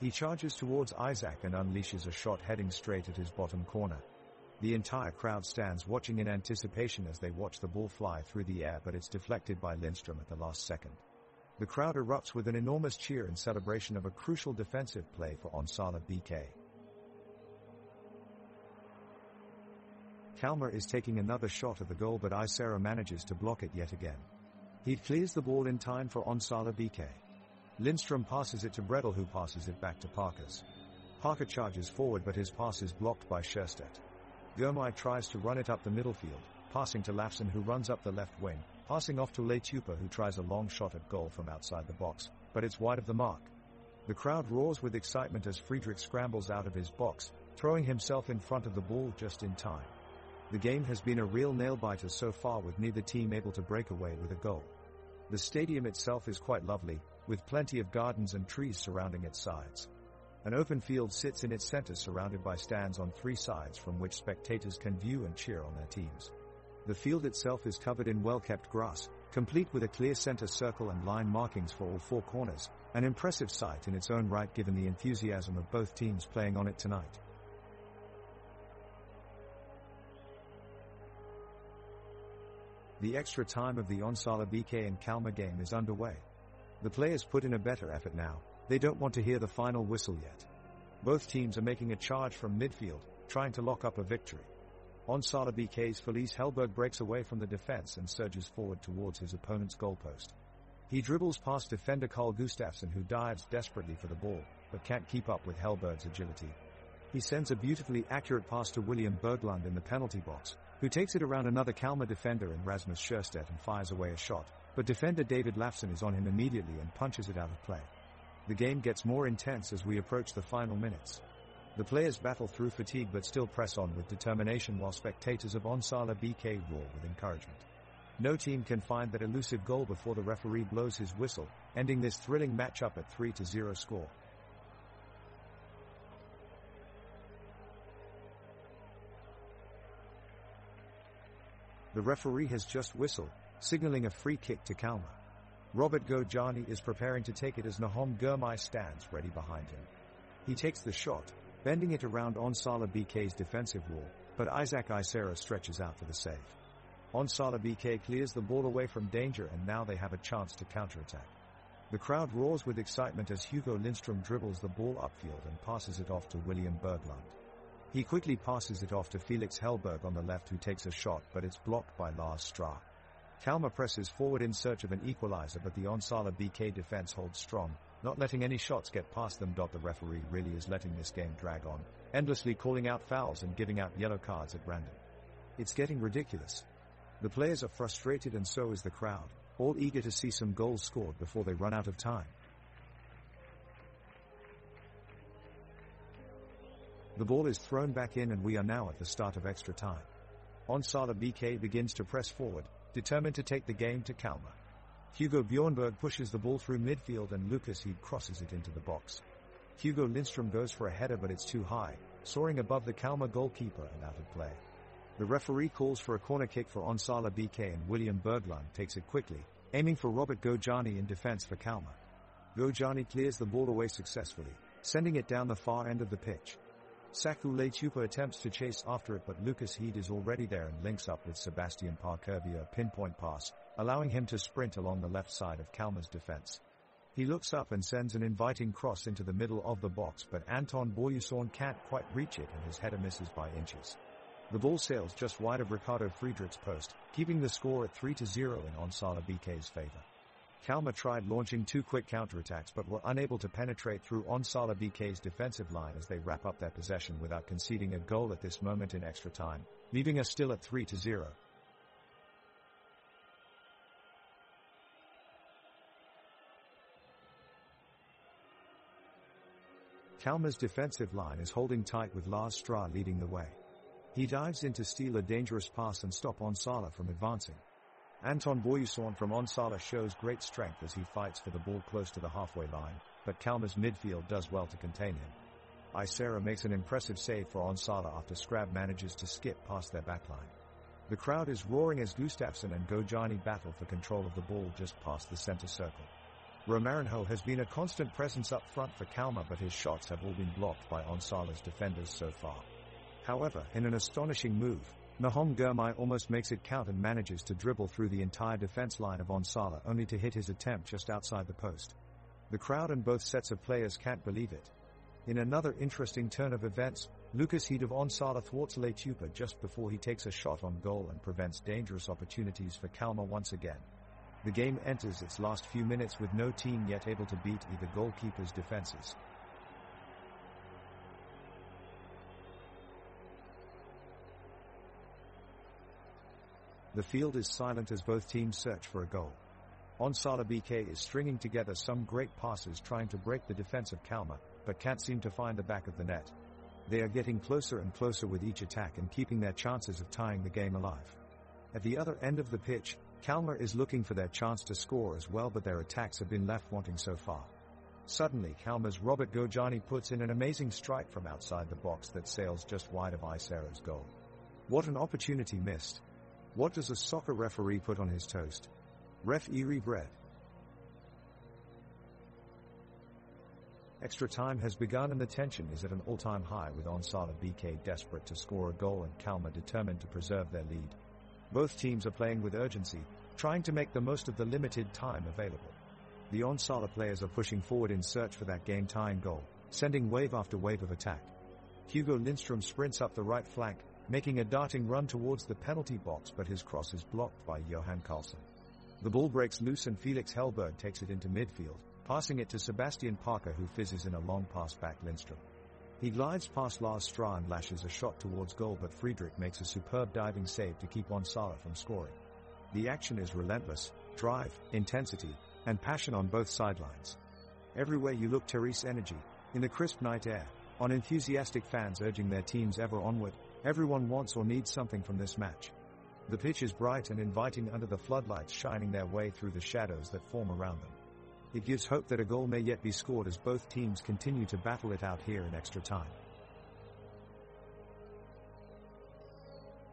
He charges towards Isaac and unleashes a shot heading straight at his bottom corner. The entire crowd stands watching in anticipation as they watch the ball fly through the air, but it's deflected by Lindström at the last second. The crowd erupts with an enormous cheer in celebration of a crucial defensive play for Onsala BK. Kalmar is taking another shot at the goal, but Isera manages to block it yet again. He clears the ball in time for Onsala BK. Lindström passes it to Bredel, who passes it back to Parkers. Parker charges forward, but his pass is blocked by Sjöstedt. Gurmai tries to run it up the middle field, passing to Lafson, who runs up the left wing, passing off to Leitupa, who tries a long shot at goal from outside the box, but it's wide of the mark. The crowd roars with excitement as Friedrich scrambles out of his box, throwing himself in front of the ball just in time. The game has been a real nail-biter so far, with neither team able to break away with a goal. The stadium itself is quite lovely, with plenty of gardens and trees surrounding its sides. An open field sits in its center, surrounded by stands on three sides from which spectators can view and cheer on their teams. The field itself is covered in well-kept grass, complete with a clear center circle and line markings for all four corners, an impressive sight in its own right given the enthusiasm of both teams playing on it tonight. The extra time of the Onsala BK and Kalmar game is underway. The players put in a better effort now. They don't want to hear the final whistle yet. Both teams are making a charge from midfield, trying to lock up a victory. Onsala BK's Felice Hellberg breaks away from the defense and surges forward towards his opponent's goalpost. He dribbles past defender Carl Gustafsson, who dives desperately for the ball, but can't keep up with Hellberg's agility. He sends a beautifully accurate pass to William Berglund in the penalty box, who takes it around another Kalmar defender in Rasmus Sjöstedt and fires away a shot, but defender David Lafson is on him immediately and punches it out of play. The game gets more intense as we approach the final minutes. The players battle through fatigue but still press on with determination, while spectators of Onsala BK roar with encouragement. No team can find that elusive goal before the referee blows his whistle, ending this thrilling matchup at 3-0 score. The referee has just whistled, signaling a free kick to Kalmar. Robert Gojani is preparing to take it as Nahom Gurmai stands ready behind him. He takes the shot, bending it around Onsala BK's defensive wall, but Isaac Isera stretches out for the save. Onsala BK clears the ball away from danger, and now they have a chance to counterattack. The crowd roars with excitement as Hugo Lindström dribbles the ball upfield and passes it off to William Berglund. He quickly passes it off to Felix Hellberg on the left, who takes a shot, but it's blocked by Lars Stra. Kalmar presses forward in search of an equalizer, but the Onsala BK defense holds strong, not letting any shots get past them. The referee really is letting this game drag on, endlessly calling out fouls and giving out yellow cards at random. It's getting ridiculous. The players are frustrated, and so is the crowd, all eager to see some goals scored before they run out of time. The ball is thrown back in, and we are now at the start of extra time. Onsala BK begins to press forward, determined to take the game to Kalmar. Hugo Bjornberg pushes the ball through midfield and Lucas Heed crosses it into the box. Hugo Lindström goes for a header, but it's too high, soaring above the Kalmar goalkeeper and out of play. The referee calls for a corner kick for Onsala BK, and William Berglund takes it quickly, aiming for Robert Gojani in defense for Kalmar. Gojani clears the ball away successfully, sending it down the far end of the pitch. Saku Leitupa attempts to chase after it, but Lucas Heed is already there and links up with Sebastian Parker via a pinpoint pass, allowing him to sprint along the left side of Kalmar's defense. He looks up and sends an inviting cross into the middle of the box, but Anton Boyusorn can't quite reach it and his header misses by inches. The ball sails just wide of Ricardo Friedrich's post, keeping the score at 3-0 in Onsala BK's favor. Kalmar tried launching 2 quick counterattacks but were unable to penetrate through Onsala BK's defensive line as they wrap up their possession without conceding a goal at this moment in extra time, leaving us still at 3-0. Kalmar's defensive line is holding tight with Lars Stra leading the way. He dives in to steal a dangerous pass and stop Onsala from advancing. Anton Boyuson from Onsala shows great strength as he fights for the ball close to the halfway line, but Kalmar's midfield does well to contain him. Isera makes an impressive save for Onsala after Scrab manages to skip past their backline. The crowd is roaring as Gustafsson and Gojani battle for control of the ball just past the center circle. Romarinho has been a constant presence up front for Kalmar, but his shots have all been blocked by Onsala's defenders so far. However, in an astonishing move, Nahom Girmay almost makes it count and manages to dribble through the entire defense line of Onsala only to hit his attempt just outside the post. The crowd and both sets of players can't believe it. In another interesting turn of events, Lucas Heed of Onsala thwarts Leitupa just before he takes a shot on goal and prevents dangerous opportunities for Kalmar once again. The game enters its last few minutes with no team yet able to beat either goalkeeper's defenses. The field is silent as both teams search for a goal. Onsala BK is stringing together some great passes trying to break the defense of Kalmar, but can't seem to find the back of the net. They are getting closer and closer with each attack and keeping their chances of tying the game alive. At the other end of the pitch, Kalmar is looking for their chance to score as well, but their attacks have been left wanting so far. Suddenly, Kalmar's Robert Gojani puts in an amazing strike from outside the box that sails just wide of Isera's goal. What an opportunity missed. What does a soccer referee put on his toast? Ref Eri bread. Extra time has begun and the tension is at an all-time high, with Onsala BK desperate to score a goal and Kalmar determined to preserve their lead. Both teams are playing with urgency, trying to make the most of the limited time available. The Onsala players are pushing forward in search for that game-tying goal, sending wave after wave of attack. Hugo Lindström sprints up the right flank, making a darting run towards the penalty box, but his cross is blocked by Johan Karlsson. The ball breaks loose and Felix Hellberg takes it into midfield, passing it to Sebastian Parker, who fizzes in a long pass back Lindström. He glides past Lars Stra and lashes a shot towards goal, but Friedrich makes a superb diving save to keep Onsala from scoring. The action is relentless, drive, intensity, and passion on both sidelines. Everywhere you look, Therese energy, in the crisp night air, on enthusiastic fans urging their teams ever onward. Everyone wants or needs something from this match. The pitch is bright and inviting under the floodlights shining their way through the shadows that form around them. It gives hope that a goal may yet be scored as both teams continue to battle it out here in extra time.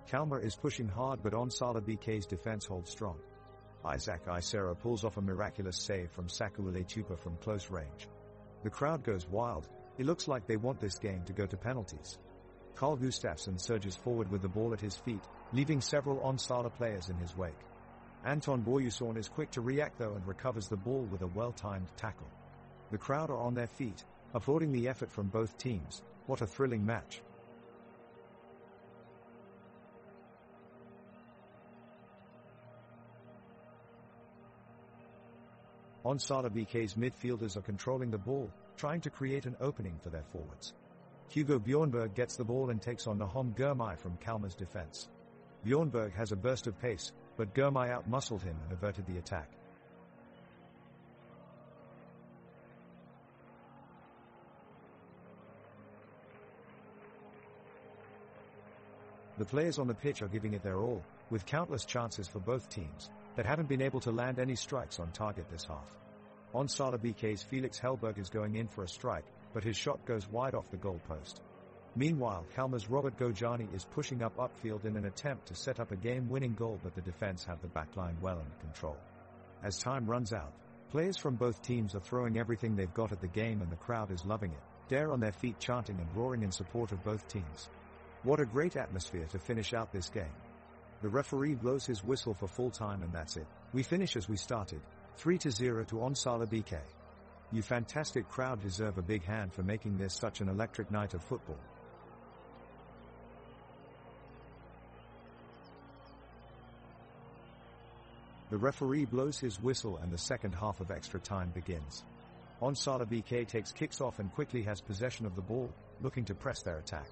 Kalmar is pushing hard, but Onsala BK's defense holds strong. Isaac Isera pulls off a miraculous save from Saku Leitupa from close range. The crowd goes wild. It looks like they want this game to go to penalties. Carl Gustafsson surges forward with the ball at his feet, leaving several Onsala players in his wake. Anton Boyuson is quick to react though and recovers the ball with a well-timed tackle. The crowd are on their feet, applauding the effort from both teams. What a thrilling match. Onsala BK's midfielders are controlling the ball, trying to create an opening for their forwards. Hugo Bjornberg gets the ball and takes on Nahom Girmay from Kalmar's defense. Bjornberg has a burst of pace, but Girmay outmuscled him and averted the attack. The players on the pitch are giving it their all, with countless chances for both teams, that haven't been able to land any strikes on target this half. Onsala BK's Felix Hellberg is going in for a strike, but his shot goes wide off the goal post. Meanwhile, Kalmar's Robert Gojani is pushing up upfield in an attempt to set up a game-winning goal, but the defense have the backline well under control. As time runs out, players from both teams are throwing everything they've got at the game and the crowd is loving it. They're on their feet chanting and roaring in support of both teams. What a great atmosphere to finish out this game. The referee blows his whistle for full time and that's it. We finish as we started, 3-0 to Onsala BK. You fantastic crowd deserve a big hand for making this such an electric night of football. The referee blows his whistle and the second half of extra time begins. Onsala BK takes kicks off and quickly has possession of the ball, looking to press their attack.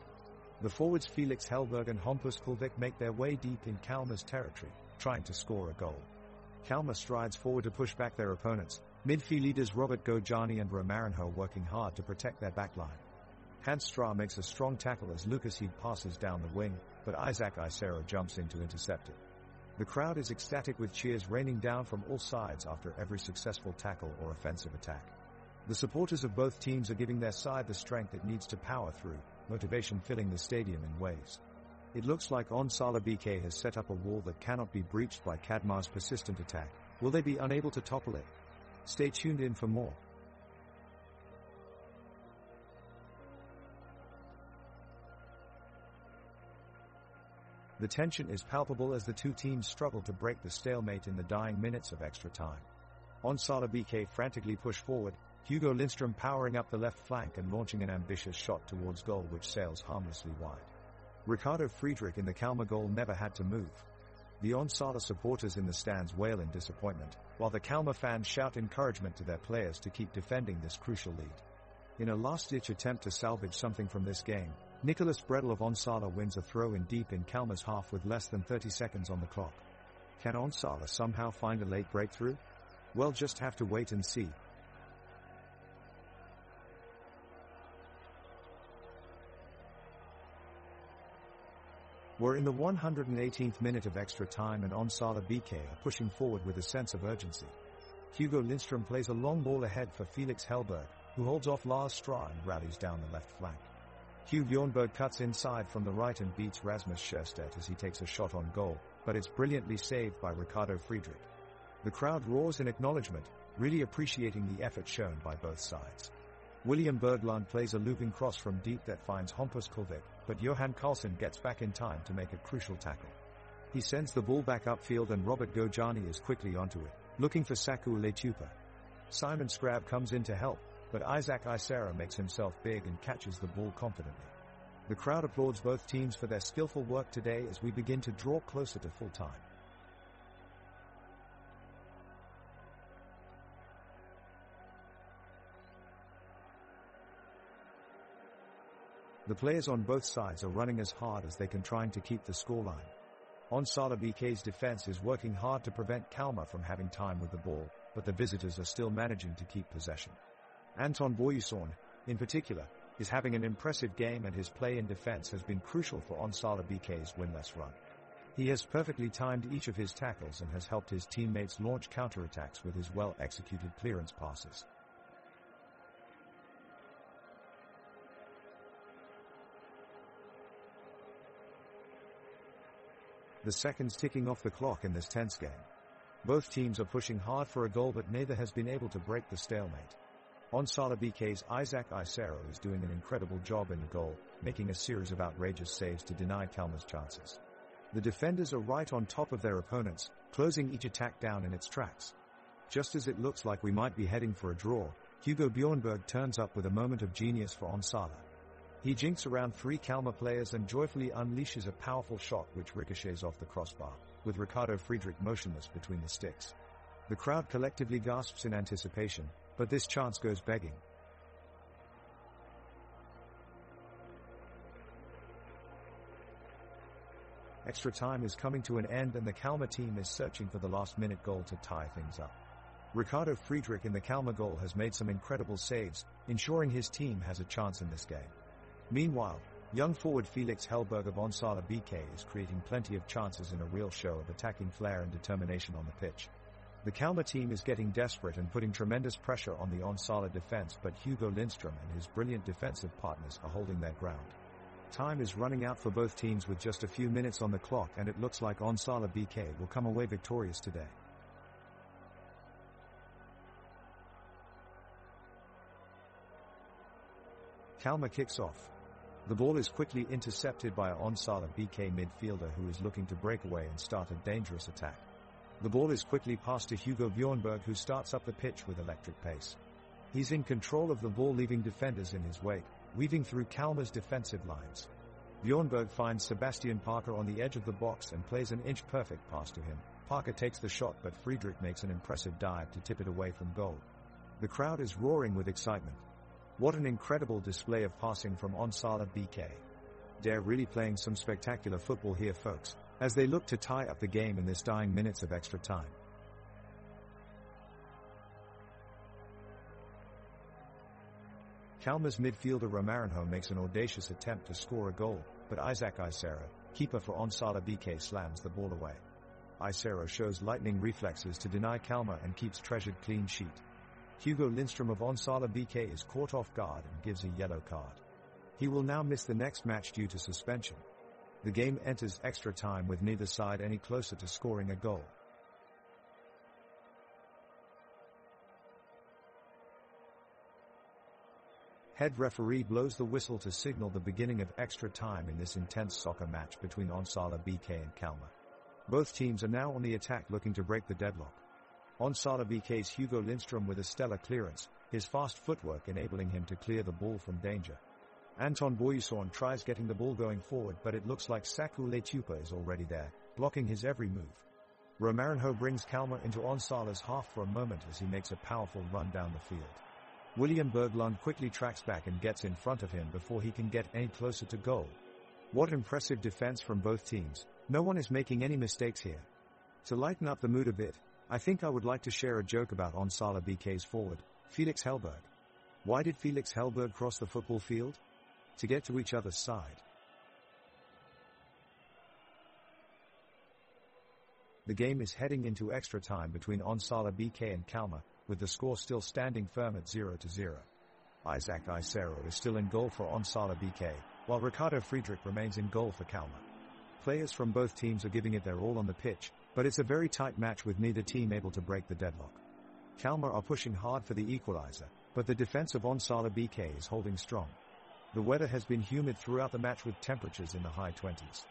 The forwards Felix Hellberg and Hampus Kulvik make their way deep in Kalmar's territory, trying to score a goal. Kalmar strides forward to push back their opponents, midfield leaders Robert Gojani and Romarinho working hard to protect their backline. Hans Stra makes a strong tackle as Lucas Heed passes down the wing, but Isaac Isero jumps in to intercept it. The crowd is ecstatic with cheers raining down from all sides after every successful tackle or offensive attack. The supporters of both teams are giving their side the strength it needs to power through, motivation filling the stadium in waves. It looks like Onsala BK has set up a wall that cannot be breached by Kadmar's persistent attack. Will they be unable to topple it? Stay tuned in for more. The tension is palpable as the two teams struggle to break the stalemate in the dying minutes of extra time. Onsala BK frantically push forward, Hugo Lindstrom powering up the left flank and launching an ambitious shot towards goal which sails harmlessly wide. Ricardo Friedrich in the Kalmar goal never had to move. The Onsala supporters in the stands wail in disappointment, while the Kalmar fans shout encouragement to their players to keep defending this crucial lead. In a last-ditch attempt to salvage something from this game, Nicholas Bredel of Onsala wins a throw-in deep in Kalmar's half with less than 30 seconds on the clock. Can Onsala somehow find a late breakthrough? We'll just have to wait and see. We're in the 118th minute of extra time and Onsala BK are pushing forward with a sense of urgency. Hugo Lindstrom plays a long ball ahead for Felix Hellberg, who holds off Lars Stra and rallies down the left flank. Hugh Bjornberg cuts inside from the right and beats Rasmus Scherstedt as he takes a shot on goal, but it's brilliantly saved by Ricardo Friedrich. The crowd roars in acknowledgement, really appreciating the effort shown by both sides. William Berglund plays a looping cross from deep that finds Hampus Kulvik, but Johan Karlsson gets back in time to make a crucial tackle. He sends the ball back upfield and Robert Gojani is quickly onto it, looking for Saku Letupa. Simon Scrab comes in to help, but Isaac Isera makes himself big and catches the ball confidently. The crowd applauds both teams for their skillful work today as we begin to draw closer to full time. The players on both sides are running as hard as they can trying to keep the scoreline. Onsala BK's defense is working hard to prevent Kalmar from having time with the ball, but the visitors are still managing to keep possession. Anton Boyusorn, in particular, is having an impressive game and his play in defense has been crucial for Onsala BK's winless run. He has perfectly timed each of his tackles and has helped his teammates launch counterattacks with his well-executed clearance passes. The seconds ticking off the clock in this tense game. Both teams are pushing hard for a goal but neither has been able to break the stalemate. Onsala BK's Isaac Isero is doing an incredible job in the goal, making a series of outrageous saves to deny Kalmar's chances. The defenders are right on top of their opponents, closing each attack down in its tracks. Just as it looks like we might be heading for a draw, Hugo Bjornberg turns up with a moment of genius for Onsala. He jinks around 3 Kalmar players and joyfully unleashes a powerful shot which ricochets off the crossbar, with Ricardo Friedrich motionless between the sticks. The crowd collectively gasps in anticipation, but this chance goes begging. Extra time is coming to an end and the Kalmar team is searching for the last-minute goal to tie things up. Ricardo Friedrich in the Kalmar goal has made some incredible saves, ensuring his team has a chance in this game. Meanwhile, young forward Felix Hellberg of Onsala BK is creating plenty of chances in a real show of attacking flair and determination on the pitch. The Kalmar team is getting desperate and putting tremendous pressure on the Onsala defense, but Hugo Lindstrom and his brilliant defensive partners are holding their ground. Time is running out for both teams with just a few minutes on the clock and it looks like Onsala BK will come away victorious today. Kalmar kicks off. The ball is quickly intercepted by an Onsala BK midfielder who is looking to break away and start a dangerous attack. The ball is quickly passed to Hugo Bjornberg who starts up the pitch with electric pace. He's in control of the ball leaving defenders in his wake, weaving through Kalmar's defensive lines. Bjornberg finds Sebastian Parker on the edge of the box and plays an inch-perfect pass to him, Parker takes the shot, but Friedrich makes an impressive dive to tip it away from goal. The crowd is roaring with excitement. What an incredible display of passing from Onsala BK. They're really playing some spectacular football here, folks, as they look to tie up the game in this dying minutes of extra time. Kalmar's midfielder Romarinho makes an audacious attempt to score a goal, but Isaac Isero, keeper for Onsala BK, slams the ball away. Isero shows lightning reflexes to deny Kalmar and keeps treasured clean sheet. Hugo Lindström of Onsala BK is caught off guard and gives a yellow card. He will now miss the next match due to suspension. The game enters extra time with neither side any closer to scoring a goal. Head referee blows the whistle to signal the beginning of extra time in this intense soccer match between Onsala BK and Kalmar. Both teams are now on the attack, looking to break the deadlock. Onsala BK's Hugo Lindström with a stellar clearance, his fast footwork enabling him to clear the ball from danger. Anton Boyuson tries getting the ball going forward, but it looks like Saku Letupa is already there, blocking his every move. Romarinho brings Kalmar into Onsala's half for a moment as he makes a powerful run down the field. William Berglund quickly tracks back and gets in front of him before he can get any closer to goal. What impressive defense from both teams. No one is making any mistakes here. To lighten up the mood a bit, I think I would like to share a joke about Onsala BK's forward, Felix Hellberg. Why did Felix Hellberg cross the football field? To get to each other's side. The game is heading into extra time between Onsala BK and Kalmar, with the score still standing firm at 0-0. Isaac Isero is still in goal for Onsala BK, while Ricardo Friedrich remains in goal for Kalmar. Players from both teams are giving it their all on the pitch, but it's a very tight match with neither team able to break the deadlock. Kalmar are pushing hard for the equalizer, but the defense of Onsala BK is holding strong. The weather has been humid throughout the match with temperatures in the high 20s.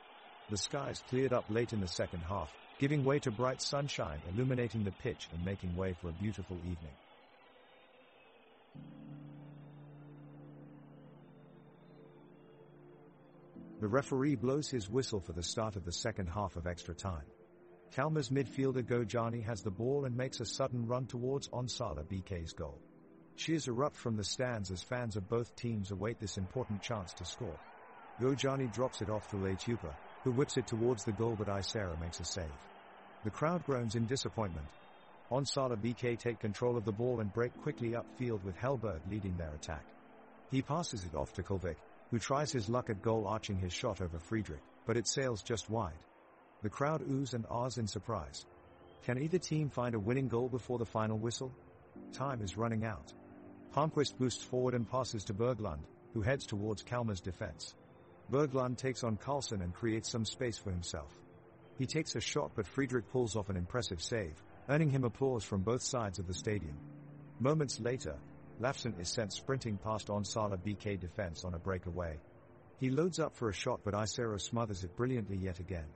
The skies cleared up late in the second half, giving way to bright sunshine illuminating the pitch and making way for a beautiful evening. The referee blows his whistle for the start of the second half of extra time. Kalmar's midfielder Gojani has the ball and makes a sudden run towards Onsala BK's goal. Cheers erupt from the stands as fans of both teams await this important chance to score. Gojani drops it off to Letupa, who whips it towards the goal, but Isera makes a save. The crowd groans in disappointment. Onsala BK take control of the ball and break quickly upfield with Hellberg leading their attack. He passes it off to Kulvik, who tries his luck at goal, arching his shot over Friedrich, but it sails just wide. The crowd oohs and ahs in surprise. Can either team find a winning goal before the final whistle? Time is running out. Palmquist boosts forward and passes to Berglund, who heads towards Kalmar's defense. Berglund takes on Carlson and creates some space for himself. He takes a shot, but Friedrich pulls off an impressive save, earning him applause from both sides of the stadium. Moments later, Lafson is sent sprinting past Onsala BK defense on a breakaway. He loads up for a shot, but Isero smothers it brilliantly yet again.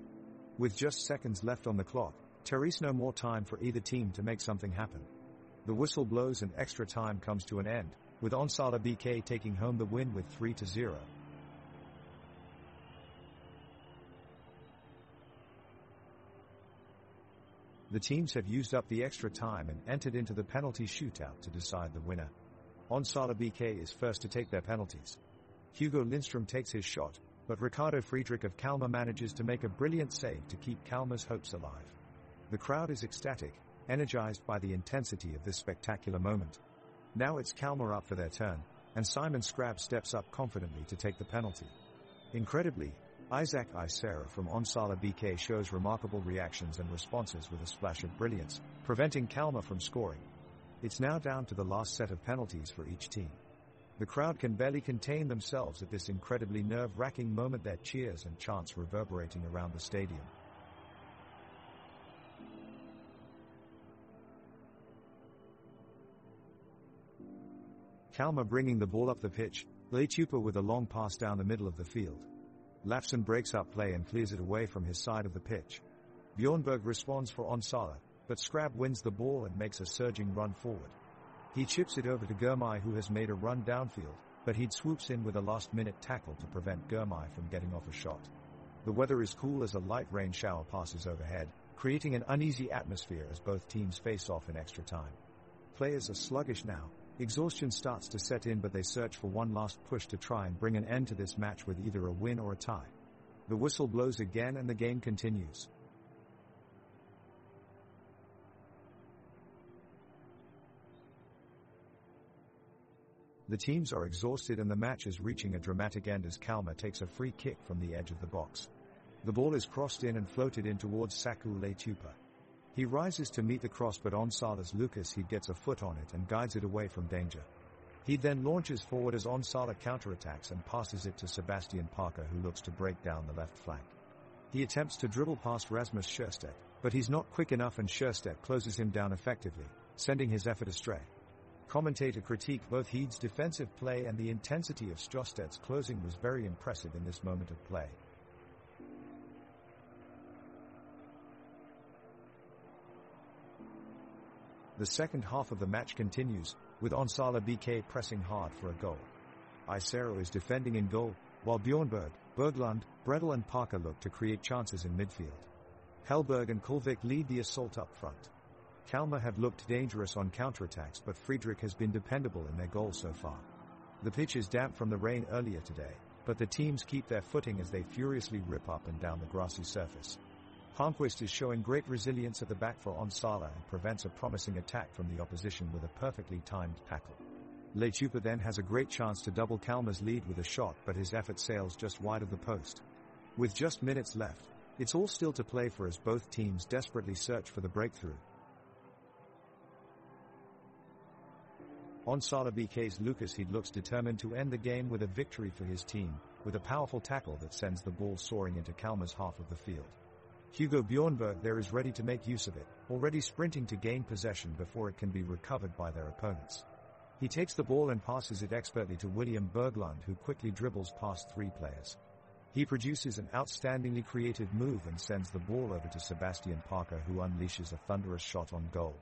With just seconds left on the clock, there is no more time for either team to make something happen. The whistle blows and extra time comes to an end, with Onsala BK taking home the win with 3-0. The teams have used up the extra time and entered into the penalty shootout to decide the winner. Onsala BK is first to take their penalties. Hugo Lindström takes his shot, but Ricardo Friedrich of Kalmar manages to make a brilliant save to keep Kalmar's hopes alive. The crowd is ecstatic, energized by the intensity of this spectacular moment. Now it's Kalmar up for their turn, and Simon Scrab steps up confidently to take the penalty. Incredibly, Isaac Isera from Onsala BK shows remarkable reactions and responses with a splash of brilliance, preventing Kalmar from scoring. It's now down to the last set of penalties for each team. The crowd can barely contain themselves at this incredibly nerve-wracking moment, their cheers and chants reverberating around the stadium. Kalmar bringing the ball up the pitch, Letupa with a long pass down the middle of the field. Lafson breaks up play and clears it away from his side of the pitch. Bjornberg responds for Onsala, but Scrab wins the ball and makes a surging run forward. He chips it over to Gurmai, who has made a run downfield, but he swoops in with a last-minute tackle to prevent Gurmai from getting off a shot. The weather is cool as a light rain shower passes overhead, creating an uneasy atmosphere as both teams face off in extra time. Players are sluggish now. Exhaustion starts to set in, but they search for one last push to try and bring an end to this match with either a win or a tie. The whistle blows again and the game continues. The teams are exhausted and the match is reaching a dramatic end as Kalmar takes a free kick from the edge of the box. The ball is crossed in and floated in towards Saku Leitupa. He rises to meet the cross, but Onsala's Lucas he gets a foot on it and guides it away from danger. He then launches forward as Onsala counterattacks and passes it to Sebastian Parker, who looks to break down the left flank. He attempts to dribble past Rasmus Sjöstedt, but he's not quick enough and Sjöstedt closes him down effectively, sending his effort astray. Commentator critique both Heed's defensive play and the intensity of Sjostedt's closing was very impressive in this moment of play. The second half of the match continues, with Onsala BK pressing hard for a goal. Isero is defending in goal, while Bjornberg, Berglund, Bredel and Parker look to create chances in midfield. Hellberg and Kulvik lead the assault up front. Kalmar have looked dangerous on counterattacks, but Friedrich has been dependable in their goal so far. The pitch is damp from the rain earlier today, but the teams keep their footing as they furiously rip up and down the grassy surface. Palmquist is showing great resilience at the back for Onsala and prevents a promising attack from the opposition with a perfectly timed tackle. Leitupa then has a great chance to double Kalmar's lead with a shot, but his effort sails just wide of the post. With just minutes left, it's all still to play for as both teams desperately search for the breakthrough. Onsala BK's Lucas Heed looks determined to end the game with a victory for his team, with a powerful tackle that sends the ball soaring into Kalmar's half of the field. Hugo Bjornberg there is ready to make use of it, already sprinting to gain possession before it can be recovered by their opponents. He takes the ball and passes it expertly to William Berglund, who quickly dribbles past three players. He produces an outstandingly creative move and sends the ball over to Sebastian Parker, who unleashes a thunderous shot on goal.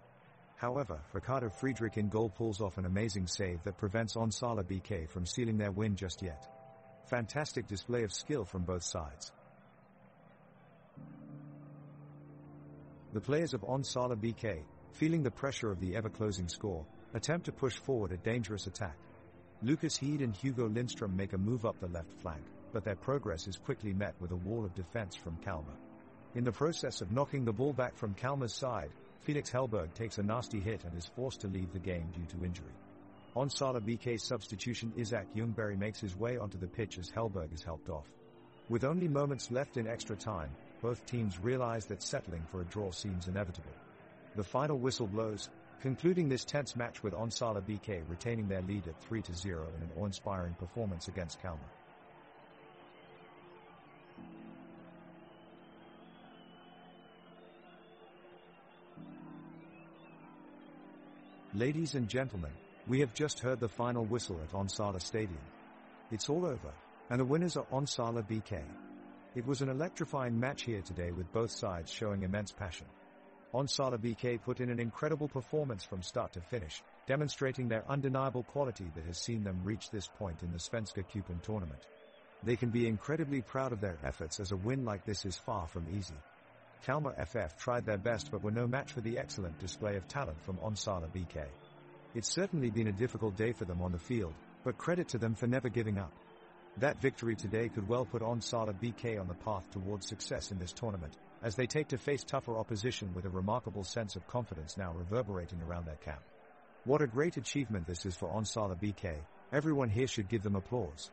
However, Ricardo Friedrich in goal pulls off an amazing save that prevents Onsala BK from sealing their win just yet. Fantastic display of skill from both sides. The players of Onsala BK, feeling the pressure of the ever-closing score, attempt to push forward a dangerous attack. Lucas Heed and Hugo Lindström make a move up the left flank, but their progress is quickly met with a wall of defense from Kalmar. In the process of knocking the ball back from Kalmar's side, Felix Hellberg takes a nasty hit and is forced to leave the game due to injury. Onsala BK's substitution Isaac Ljungberg makes his way onto the pitch as Hellberg is helped off. With only moments left in extra time, both teams realize that settling for a draw seems inevitable. The final whistle blows, concluding this tense match with Onsala BK retaining their lead at 3-0 in an awe-inspiring performance against Kalmar. Ladies and gentlemen, we have just heard the final whistle at Onsala Stadium. It's all over, and the winners are Onsala BK. It was an electrifying match here today with both sides showing immense passion. Onsala BK put in an incredible performance from start to finish, demonstrating their undeniable quality that has seen them reach this point in the Svenska Cupen tournament. They can be incredibly proud of their efforts, as a win like this is far from easy. Kalmar FF tried their best but were no match for the excellent display of talent from Onsala BK. It's certainly been a difficult day for them on the field, but credit to them for never giving up. That victory today could well put Onsala BK on the path towards success in this tournament, as they take to face tougher opposition with a remarkable sense of confidence now reverberating around their camp. What a great achievement this is for Onsala BK. Everyone here should give them applause.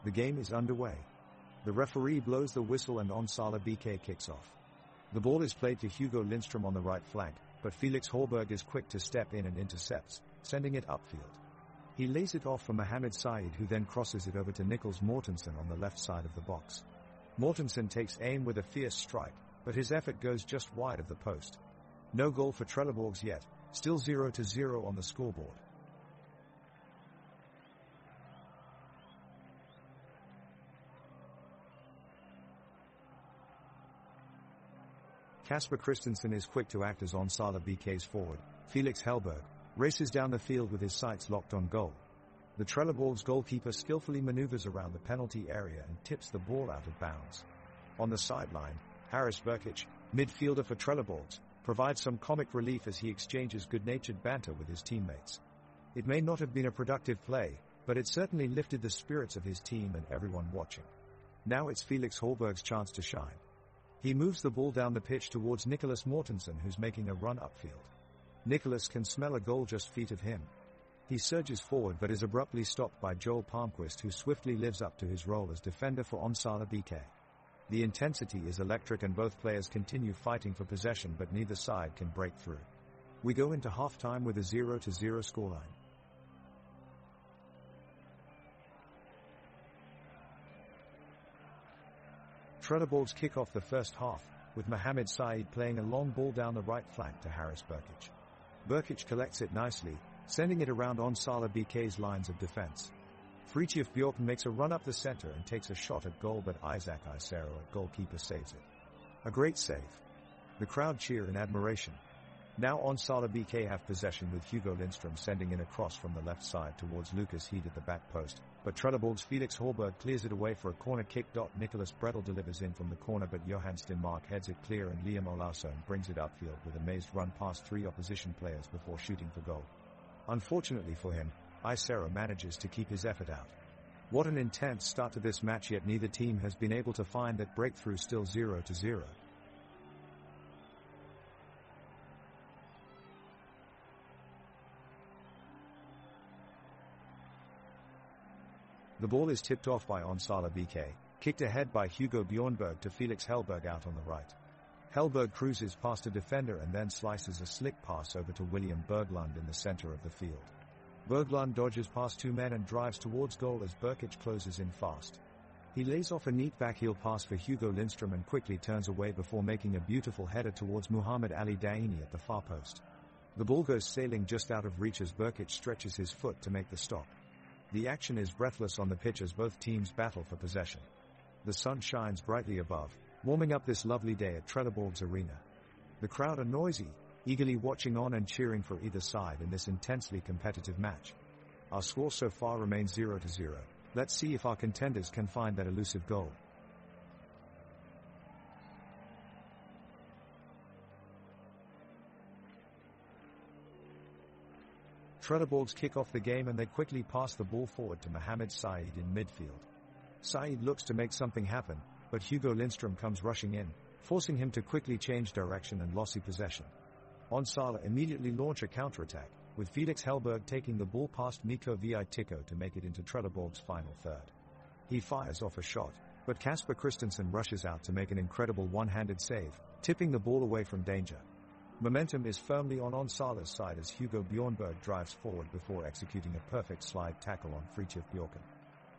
The game is underway. The referee blows the whistle and Onsala BK kicks off. The ball is played to Hugo Lindström on the right flank, but Felix Hallberg is quick to step in and intercepts, sending it upfield. He lays it off for Mohamed Said, who then crosses it over to Nicklas Mortensen on the left side of the box. Mortensen takes aim with a fierce strike, but his effort goes just wide of the post. No goal for Trelleborgs yet, still 0-0 on the scoreboard. Kasper Christensen is quick to act as Onsala BK's forward. Felix Hellberg races down the field with his sights locked on goal. The Trelleborgs goalkeeper skillfully maneuvers around the penalty area and tips the ball out of bounds. On the sideline, Haris Burkic, midfielder for Trelleborgs, provides some comic relief as he exchanges good-natured banter with his teammates. It may not have been a productive play, but it certainly lifted the spirits of his team and everyone watching. Now it's Felix Hallberg's chance to shine. He moves the ball down the pitch towards Nicklas Mortensen, who's making a run upfield. Nicklas can smell a goal just feet of him. He surges forward but is abruptly stopped by Joel Palmquist, who swiftly lives up to his role as defender for Onsala BK. The intensity is electric and both players continue fighting for possession, but neither side can break through. We go into half-time with a 0-0 scoreline. Trelleborgs kick off the first half, with Mohamed Said playing a long ball down the right flank to Haris Burkic. Burkic collects it nicely, sending it around Onsala BK's lines of defense. Fritjof Bjorken makes a run up the center and takes a shot at goal, but Isaac Isero at goalkeeper saves it. A great save. The crowd cheer in admiration. Now Onsala BK have possession, with Hugo Lindström sending in a cross from the left side towards Lucas Heed at the back post, but Trelleborgs' Felix Hallberg clears it away for a corner kick. Nicholas Bredel delivers in from the corner, but Johan Stenmark heads it clear and Liam Olausson brings it upfield with a mazed run past 3 opposition players before shooting for goal. Unfortunately for him, Isero manages to keep his effort out. What an intense start to this match, yet neither team has been able to find that breakthrough, still 0-0. The ball is tipped off by Onsala BK, kicked ahead by Hugo Bjornberg to Felix Hellberg out on the right. Hellberg cruises past a defender and then slices a slick pass over to William Berglund in the center of the field. Berglund dodges past 2 men and drives towards goal as Burkic closes in fast. He lays off a neat backheel pass for Hugo Lindström and quickly turns away before making a beautiful header towards Muhammad Ali Daini at the far post. The ball goes sailing just out of reach as Burkic stretches his foot to make the stop. The action is breathless on the pitch as both teams battle for possession. The sun shines brightly above, warming up this lovely day at Trelleborgs Arena. The crowd are noisy, eagerly watching on and cheering for either side in this intensely competitive match. Our score so far remains 0-0. Let's see if our contenders can find that elusive goal. Trelleborgs kick off the game and they quickly pass the ball forward to Mohamed Said in midfield. Said looks to make something happen, but Hugo Lindström comes rushing in, forcing him to quickly change direction and lossy possession. Onsala immediately launch a counterattack, with Felix Hellberg taking the ball past Mikko Viitiko to make it into Trelleborgs' final third. He fires off a shot, but Kasper Christensen rushes out to make an incredible one-handed save, tipping the ball away from danger. Momentum is firmly on Onsala's side as Hugo Bjornberg drives forward before executing a perfect slide tackle on Fritjof Bjorken.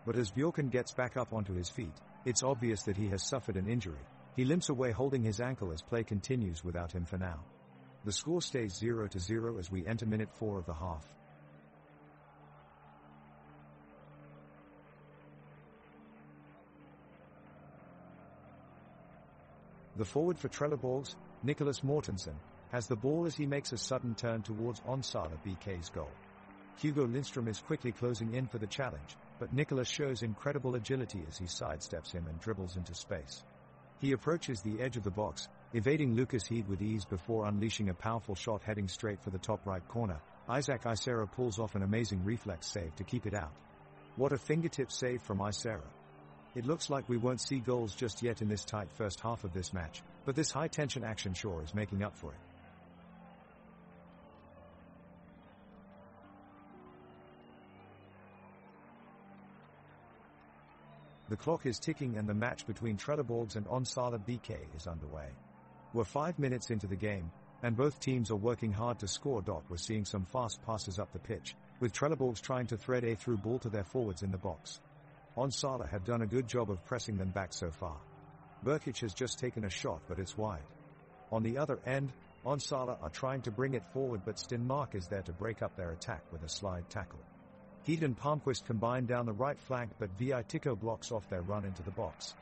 But as Bjorken gets back up onto his feet, it's obvious that he has suffered an injury. He limps away holding his ankle as play continues without him for now. The score stays 0-0 as we enter minute 4 of the half. The forward for Trelleborgs, Nicklas Mortensen, has the ball as he makes a sudden turn towards Onsala BK's goal. Hugo Lindström is quickly closing in for the challenge, but Nicklas shows incredible agility as he sidesteps him and dribbles into space. He approaches the edge of the box, evading Lucas Heed with ease before unleashing a powerful shot heading straight for the top right corner. Isaac Isero pulls off an amazing reflex save to keep it out. What a fingertip save from Isero. It looks like we won't see goals just yet in this tight first half of this match, but this high-tension action sure is making up for it. The clock is ticking and the match between Trelleborgs and Onsala BK is underway. We're 5 minutes into the game, and both teams are working hard to score. We're seeing some fast passes up the pitch, with Trelleborgs trying to thread a through ball to their forwards in the box. Onsala have done a good job of pressing them back so far. Burkic has just taken a shot, but it's wide. On the other end, Onsala are trying to bring it forward, but Stenmark is there to break up their attack with a slide tackle. Heat and Palmquist combine down the right flank, but Vi Tico blocks off their run into the box.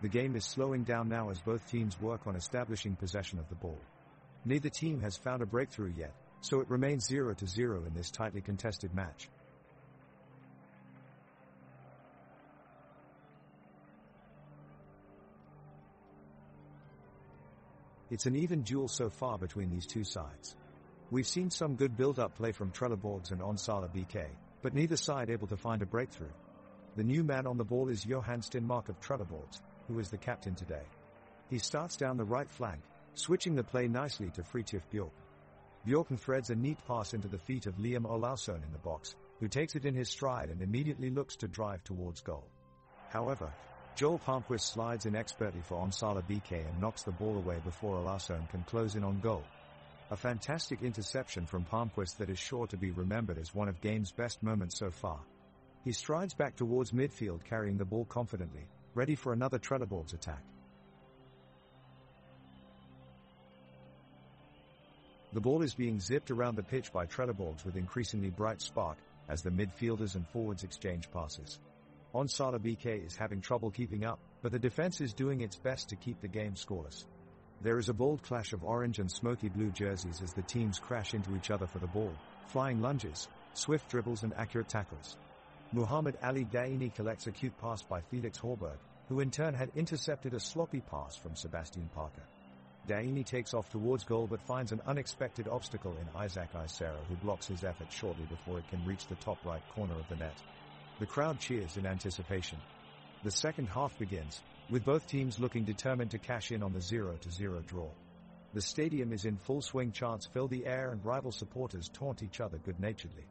The game is slowing down now as both teams work on establishing possession of the ball. Neither team has found a breakthrough yet, so it remains 0-0 in this tightly contested match. It's an even duel so far between these two sides. We've seen some good build-up play from Trelleborgs and Onsala BK, but neither side able to find a breakthrough. The new man on the ball is Johan Stenmark of Trelleborgs, who is the captain today. He starts down the right flank, switching the play nicely to Fridtjof Bjork. Bjorken threads a neat pass into the feet of Liam Olausson in the box, who takes it in his stride and immediately looks to drive towards goal. However, Joel Palmquist slides in expertly for Onsala BK and knocks the ball away before Olausson can close in on goal. A fantastic interception from Palmquist that is sure to be remembered as one of game's best moments so far. He strides back towards midfield carrying the ball confidently, ready for another Trelleborgs attack. The ball is being zipped around the pitch by Trelleborgs with increasingly bright spark as the midfielders and forwards exchange passes. Onsala BK is having trouble keeping up, but the defense is doing its best to keep the game scoreless. There is a bold clash of orange and smoky blue jerseys as the teams crash into each other for the ball, flying lunges, swift dribbles and accurate tackles. Muhammad Ali Daini collects a cute pass by Felix Horberg, who in turn had intercepted a sloppy pass from Sebastian Parker. Daini takes off towards goal but finds an unexpected obstacle in Isaac Isero, who blocks his effort shortly before it can reach the top right corner of the net. The crowd cheers in anticipation. The second half begins, with both teams looking determined to cash in on the 0-0 draw. The stadium is in full swing, chants fill the air and rival supporters taunt each other good-naturedly.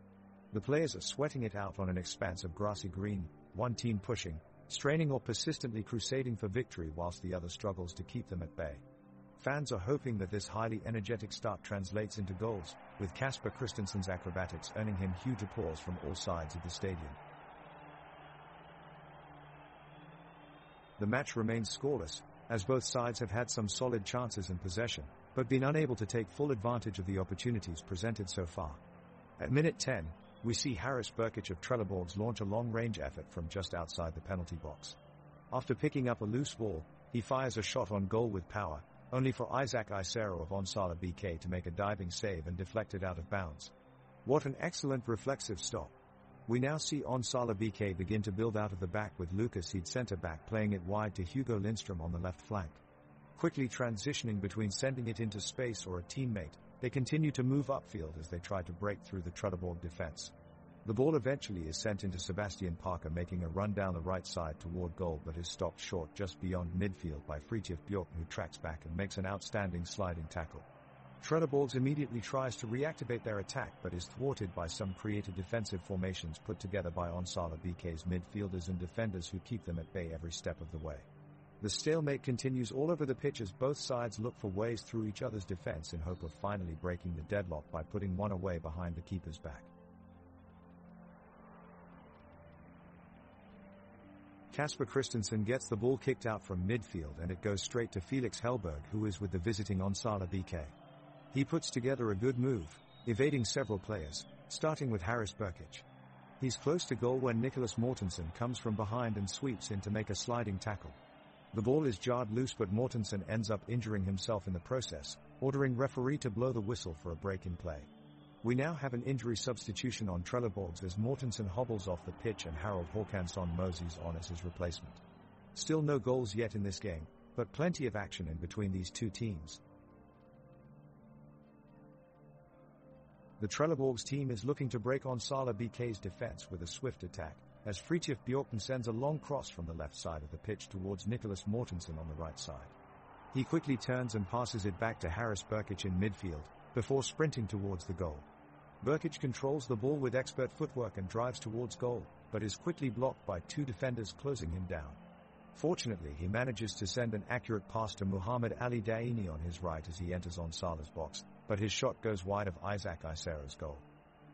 The players are sweating it out on an expanse of grassy green, one team pushing, straining or persistently crusading for victory whilst the other struggles to keep them at bay. Fans are hoping that this highly energetic start translates into goals, with Kasper Christensen's acrobatics earning him huge applause from all sides of the stadium. The match remains scoreless, as both sides have had some solid chances in possession, but been unable to take full advantage of the opportunities presented so far. At minute 10, we see Haris Burkic of Trelleborgs launch a long-range effort from just outside the penalty box. After picking up a loose ball, he fires a shot on goal with power, only for Isaac Isero of Onsala BK to make a diving save and deflect it out of bounds. What an excellent reflexive stop. We now see Onsala BK begin to build out of the back with Lucas Heed centre-back playing it wide to Hugo Lindstrom on the left flank. Quickly transitioning between sending it into space or a teammate, they continue to move upfield as they try to break through the Trelleborg defence. The ball eventually is sent into Sebastian Parker, making a run down the right side toward goal, but is stopped short just beyond midfield by Fridtjof Bjork, who tracks back and makes an outstanding sliding tackle. Trelleborgs immediately tries to reactivate their attack but is thwarted by some creative defensive formations put together by Onsala BK's midfielders and defenders, who keep them at bay every step of the way. The stalemate continues all over the pitch as both sides look for ways through each other's defense in hope of finally breaking the deadlock by putting one away behind the keeper's back. Kasper Christensen gets the ball kicked out from midfield and it goes straight to Felix Hellberg, who is with the visiting Onsala BK. He puts together a good move, evading several players, starting with Haris Burkic. He's close to goal when Nicholas Mortensen comes from behind and sweeps in to make a sliding tackle. The ball is jarred loose, but Mortensen ends up injuring himself in the process, ordering referee to blow the whistle for a break in play. We now have an injury substitution on Trelleborgs as Mortensen hobbles off the pitch and Harold Håkansson moseys on as his replacement. Still no goals yet in this game, but plenty of action in between these two teams. The Trelleborgs team is looking to break Onsala BK's defense with a swift attack, as Fridtjof Bjorken sends a long cross from the left side of the pitch towards Nicholas Mortensen on the right side. He quickly turns and passes it back to Haris Burkic in midfield, before sprinting towards the goal. Burkic controls the ball with expert footwork and drives towards goal, but is quickly blocked by two defenders closing him down. Fortunately, he manages to send an accurate pass to Muhammad Ali Daini on his right as he enters Onsala's box, but his shot goes wide of Isaac Isera's goal.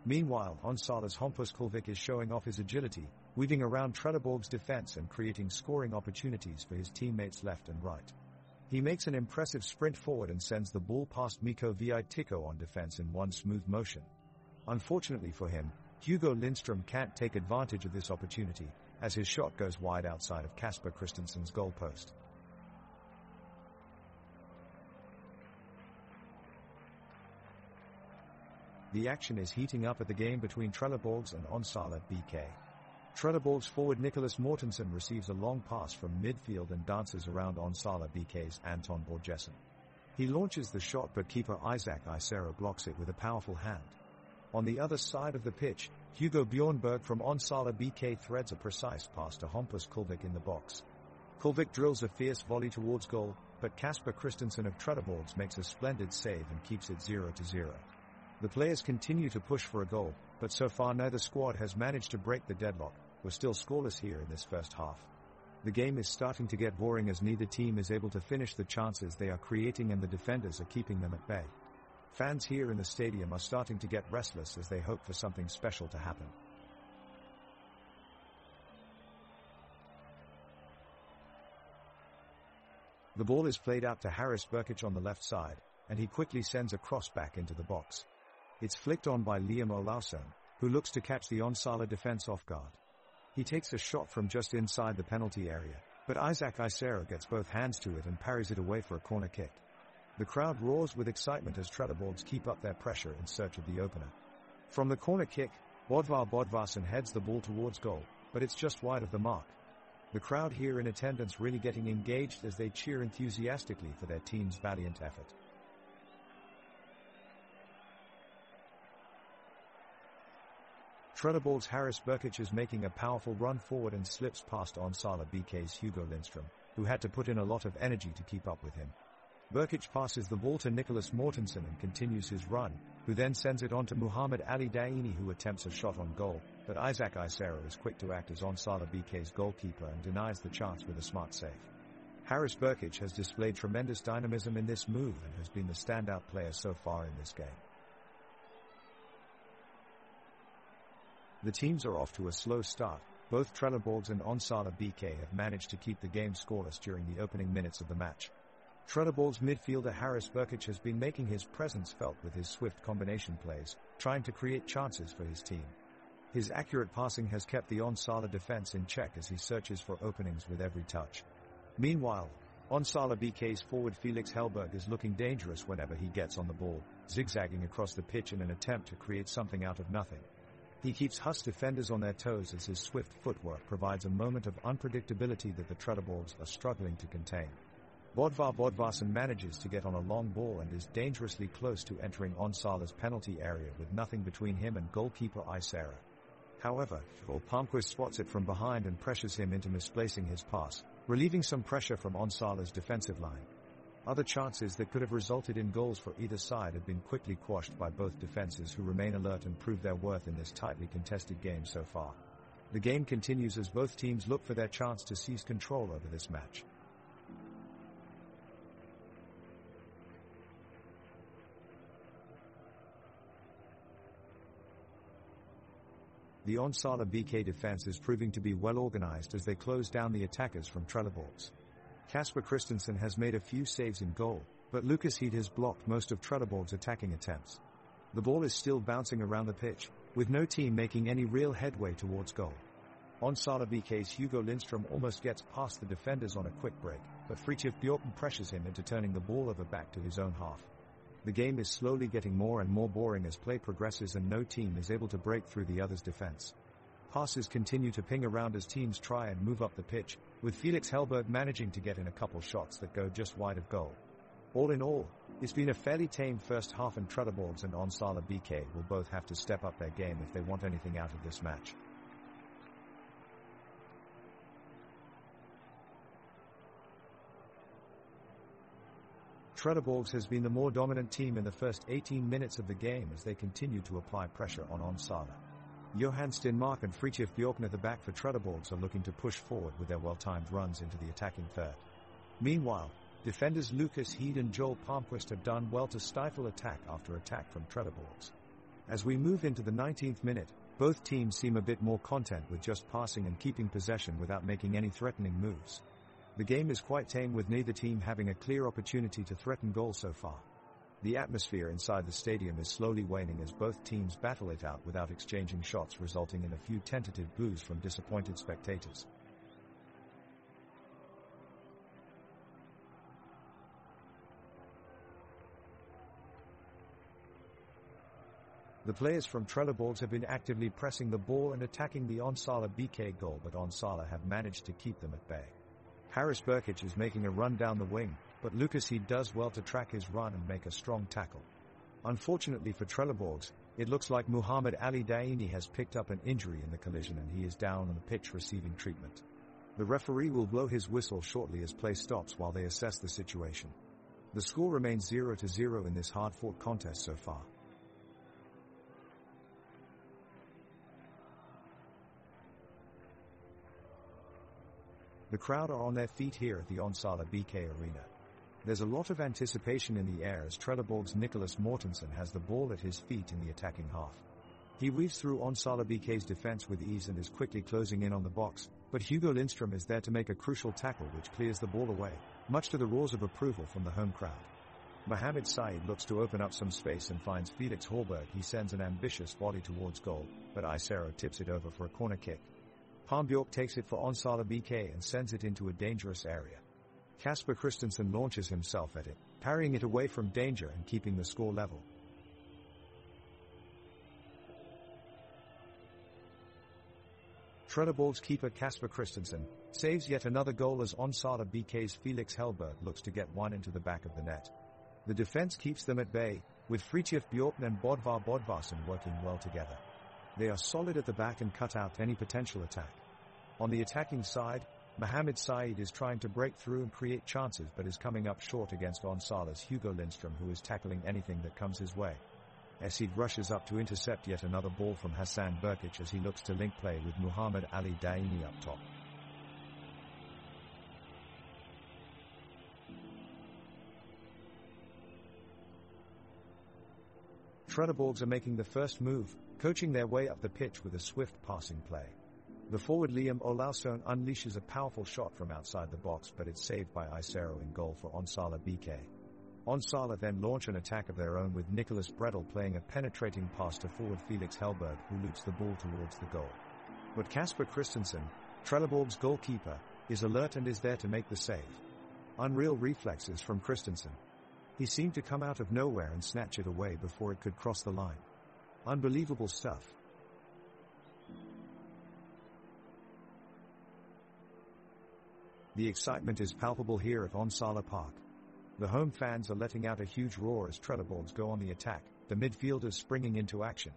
Meanwhile, Onsala's Hampus Kulvik is showing off his agility, weaving around Trelleborg's defense and creating scoring opportunities for his teammates left and right. He makes an impressive sprint forward and sends the ball past Mikko Viitiko on defense in one smooth motion. Unfortunately for him, Hugo Lindström can't take advantage of this opportunity, as his shot goes wide outside of Kasper Christensen's goalpost. The action is heating up at the game between Trelleborgs and Onsala BK. Trelleborgs forward Nicholas Mortensen receives a long pass from midfield and dances around Onsala BK's Anton Borgesen. He launches the shot, but keeper Isaac Isera blocks it with a powerful hand. On the other side of the pitch, Hugo Bjornberg from Onsala BK threads a precise pass to Hampus Kulvik in the box. Kulvik drills a fierce volley towards goal, but Kasper Christensen of Trelleborgs makes a splendid save and keeps it 0-0. The players continue to push for a goal, but so far neither squad has managed to break the deadlock. We're still scoreless here in this first half. The game is starting to get boring as neither team is able to finish the chances they are creating and the defenders are keeping them at bay. Fans here in the stadium are starting to get restless as they hope for something special to happen. The ball is played out to Haris Burkic on the left side, and he quickly sends a cross back into the box. It's flicked on by Liam Olausson, who looks to catch the Onsala defense off guard. He takes a shot from just inside the penalty area, but Isaac Isera gets both hands to it and parries it away for a corner kick. The crowd roars with excitement as Trelleborgs keep up their pressure in search of the opener. From the corner kick, Bodvar Bodvarsson heads the ball towards goal, but it's just wide of the mark. The crowd here in attendance really getting engaged as they cheer enthusiastically for their team's valiant effort. Trelleborg's Haris Burkic is making a powerful run forward and slips past Onsala BK's Hugo Lindström, who had to put in a lot of energy to keep up with him. Burkic passes the ball to Nicholas Mortensen and continues his run, who then sends it on to Muhammad Ali Daini, who attempts a shot on goal, but Isaac Isera is quick to act as Onsala BK's goalkeeper and denies the chance with a smart save. Haris Burkic has displayed tremendous dynamism in this move and has been the standout player so far in this game. The teams are off to a slow start. Both Trelleborgs and Onsala BK have managed to keep the game scoreless during the opening minutes of the match. Trelleborg's midfielder Haris Burkic has been making his presence felt with his swift combination plays, trying to create chances for his team. His accurate passing has kept the Onsala defense in check as he searches for openings with every touch. Meanwhile, Onsala BK's forward Felix Hellberg is looking dangerous whenever he gets on the ball, zigzagging across the pitch in an attempt to create something out of nothing. He keeps Huss defenders on their toes as his swift footwork provides a moment of unpredictability that the Trelleborgs are struggling to contain. Bodvar Bodvarsson manages to get on a long ball and is dangerously close to entering Onsala's penalty area with nothing between him and goalkeeper Isera. However, Palmquist spots it from behind and pressures him into misplacing his pass, relieving some pressure from Onsala's defensive line. Other chances that could have resulted in goals for either side have been quickly quashed by both defenses, who remain alert and prove their worth in this tightly contested game so far. The game continues as both teams look for their chance to seize control over this match. The Onsala BK defense is proving to be well organized as they close down the attackers from Trelleborgs. Kasper Christensen has made a few saves in goal, but Lucas Heed has blocked most of Trelleborg's attacking attempts. The ball is still bouncing around the pitch, with no team making any real headway towards goal. Onsala BK's Hugo Lindström almost gets past the defenders on a quick break, but Fridtjof Bjorken pressures him into turning the ball over back to his own half. The game is slowly getting more and more boring as play progresses and no team is able to break through the other's defense. Passes continue to ping around as teams try and move up the pitch, with Felix Hellberg managing to get in a couple shots that go just wide of goal. All in all, it's been a fairly tame first half, and Trelleborgs and Onsala BK will both have to step up their game if they want anything out of this match. Trelleborgs has been the more dominant team in the first 18 minutes of the game as they continue to apply pressure on Onsala. Johan Stenmark and Fritjof Bjorken at the back for Trelleborgs are looking to push forward with their well-timed runs into the attacking third. Meanwhile, defenders Lucas Heed and Joel Palmquist have done well to stifle attack after attack from Trelleborgs. As we move into the 19th minute, both teams seem a bit more content with just passing and keeping possession without making any threatening moves. The game is quite tame with neither team having a clear opportunity to threaten goal so far. The atmosphere inside the stadium is slowly waning as both teams battle it out without exchanging shots, resulting in a few tentative boos from disappointed spectators. The players from Trelleborgs have been actively pressing the ball and attacking the Onsala BK goal, but Onsala have managed to keep them at bay. Haris Burkic is making a run down the wing, but Lucas Heed does well to track his run and make a strong tackle. Unfortunately for Trelleborgs, it looks like Muhammad Ali Daini has picked up an injury in the collision and he is down on the pitch receiving treatment. The referee will blow his whistle shortly as play stops while they assess the situation. The score remains 0-0 in this hard-fought contest so far. The crowd are on their feet here at the Onsala BK arena. There's a lot of anticipation in the air as Trelleborgs' Nicholas Mortensen has the ball at his feet in the attacking half. He weaves through Onsala BK's defense with ease and is quickly closing in on the box, but Hugo Lindström is there to make a crucial tackle which clears the ball away, much to the roars of approval from the home crowd. Mohamed Said looks to open up some space and finds Felix Holberg. He sends an ambitious volley towards goal, but Isero tips it over for a corner kick. Palmbjork takes it for Onsala BK and sends it into a dangerous area. Kasper Christensen launches himself at it, parrying it away from danger and keeping the score level. Trelleborgs keeper Kasper Christensen saves yet another goal as Onsala BK's Felix Helberg looks to get one into the back of the net. The defense keeps them at bay, with Fritjof Bjorken and Bodvar Bodvarsson working well together. They are solid at the back and cut out any potential attack. On the attacking side, Mohamed Said is trying to break through and create chances but is coming up short against Onsala's Hugo Lindström, who is tackling anything that comes his way. Esid rushes up to intercept yet another ball from Hassan Burkic as he looks to link play with Muhammad Ali Daini up top. Trelleborgs are making the first move, coaching their way up the pitch with a swift passing play. The forward Liam Olausson unleashes a powerful shot from outside the box, but it's saved by Isero in goal for Onsala BK. Onsala then launch an attack of their own with Nicholas Bredel playing a penetrating pass to forward Felix Helberg, who loops the ball towards the goal. But Kasper Christensen, Trelleborgs' goalkeeper, is alert and is there to make the save. Unreal reflexes from Christensen. He seemed to come out of nowhere and snatch it away before it could cross the line. Unbelievable stuff. The excitement is palpable here at Onsala Park. The home fans are letting out a huge roar as Trelleborgs go on the attack, the midfielders springing into action.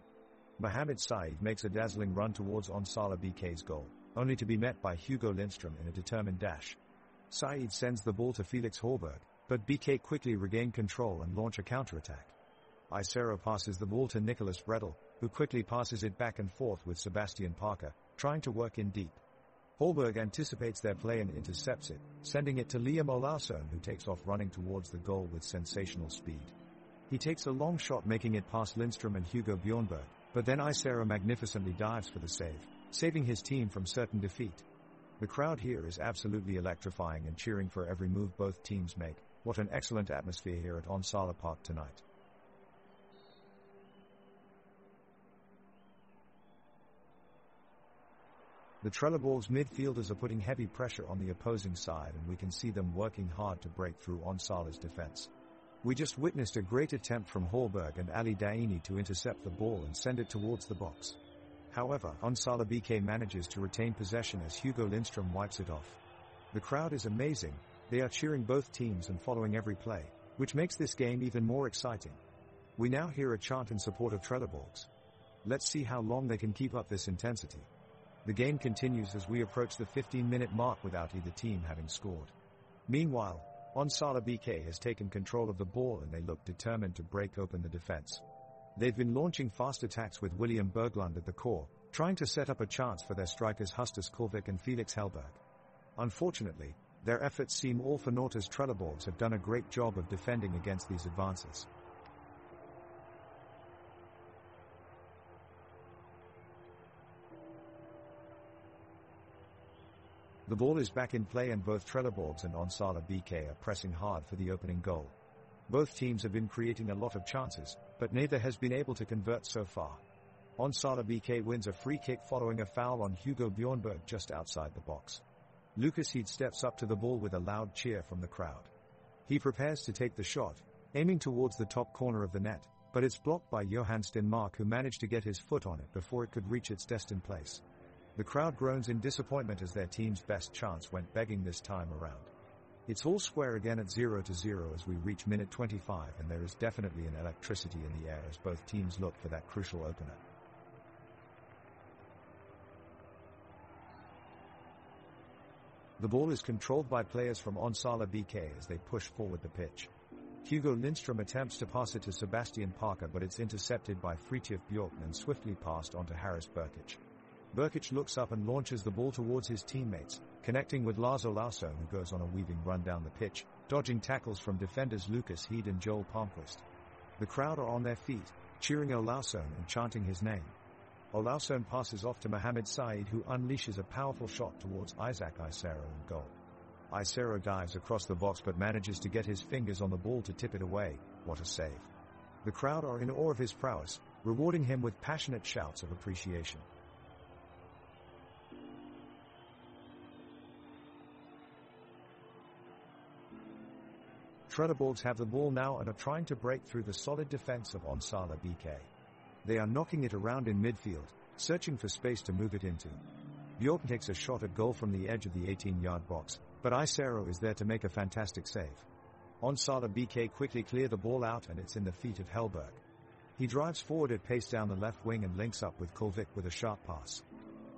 Mohamed Said makes a dazzling run towards Onsala BK's goal, only to be met by Hugo Lindström in a determined dash. Said sends the ball to Felix Holberg, but BK quickly regain control and launch a counterattack. Isero passes the ball to Nicholas Bredel, who quickly passes it back and forth with Sebastian Parker, trying to work in deep. Holberg anticipates their play and intercepts it, sending it to Liam Olausson, who takes off running towards the goal with sensational speed. He takes a long shot making it past Lindström and Hugo Bjornberg, but then Isero magnificently dives for the save, saving his team from certain defeat. The crowd here is absolutely electrifying and cheering for every move both teams make. What an excellent atmosphere here at Onsala Park tonight. The Trelleborgs midfielders are putting heavy pressure on the opposing side, and we can see them working hard to break through Onsala's defense. We just witnessed a great attempt from Holberg and Ali Daini to intercept the ball and send it towards the box. However, Onsala BK manages to retain possession as Hugo Lindström wipes it off. The crowd is amazing. They are cheering both teams and following every play, which makes this game even more exciting. We now hear a chant in support of Trelleborgs. Let's see how long they can keep up this intensity. The game continues as we approach the 15-minute mark without either team having scored. Meanwhile, Onsala BK has taken control of the ball and they look determined to break open the defense. They've been launching fast attacks with William Berglund at the core, trying to set up a chance for their strikers Justus Kulvik and Felix Hellberg. Unfortunately, their efforts seem all for naught as Trelleborgs have done a great job of defending against these advances. The ball is back in play and both Trelleborgs and Onsala BK are pressing hard for the opening goal. Both teams have been creating a lot of chances, but neither has been able to convert so far. Onsala BK wins a free kick following a foul on Hugo Bjornberg just outside the box. Lucas Heed steps up to the ball with a loud cheer from the crowd. He prepares to take the shot, aiming towards the top corner of the net, but it's blocked by Johan Stenmark, who managed to get his foot on it before it could reach its destined place. The crowd groans in disappointment as their team's best chance went begging this time around. It's all square again at 0-0 as we reach minute 25, and there is definitely an electricity in the air as both teams look for that crucial opener. The ball is controlled by players from Onsala BK as they push forward the pitch. Hugo Lindström attempts to pass it to Sebastian Parker, but it's intercepted by Fridtjof Bjorken and swiftly passed on to Haris Berkic. Berkic looks up and launches the ball towards his teammates, connecting with Lars Olausson, who goes on a weaving run down the pitch, dodging tackles from defenders Lucas Heed and Joel Palmquist. The crowd are on their feet, cheering Olausson and chanting his name. Olausson passes off to Mohamed Said, who unleashes a powerful shot towards Isaac Isero in goal. Isero dives across the box but manages to get his fingers on the ball to tip it away. What a save. The crowd are in awe of his prowess, rewarding him with passionate shouts of appreciation. Trelleborgs have the ball now and are trying to break through the solid defense of Onsala BK. They are knocking it around in midfield, searching for space to move it into. Bjorken takes a shot at goal from the edge of the 18-yard box, but Isero is there to make a fantastic save. Onsala BK quickly clear the ball out and it's in the feet of Hellberg. He drives forward at pace down the left wing and links up with Kulvik with a sharp pass.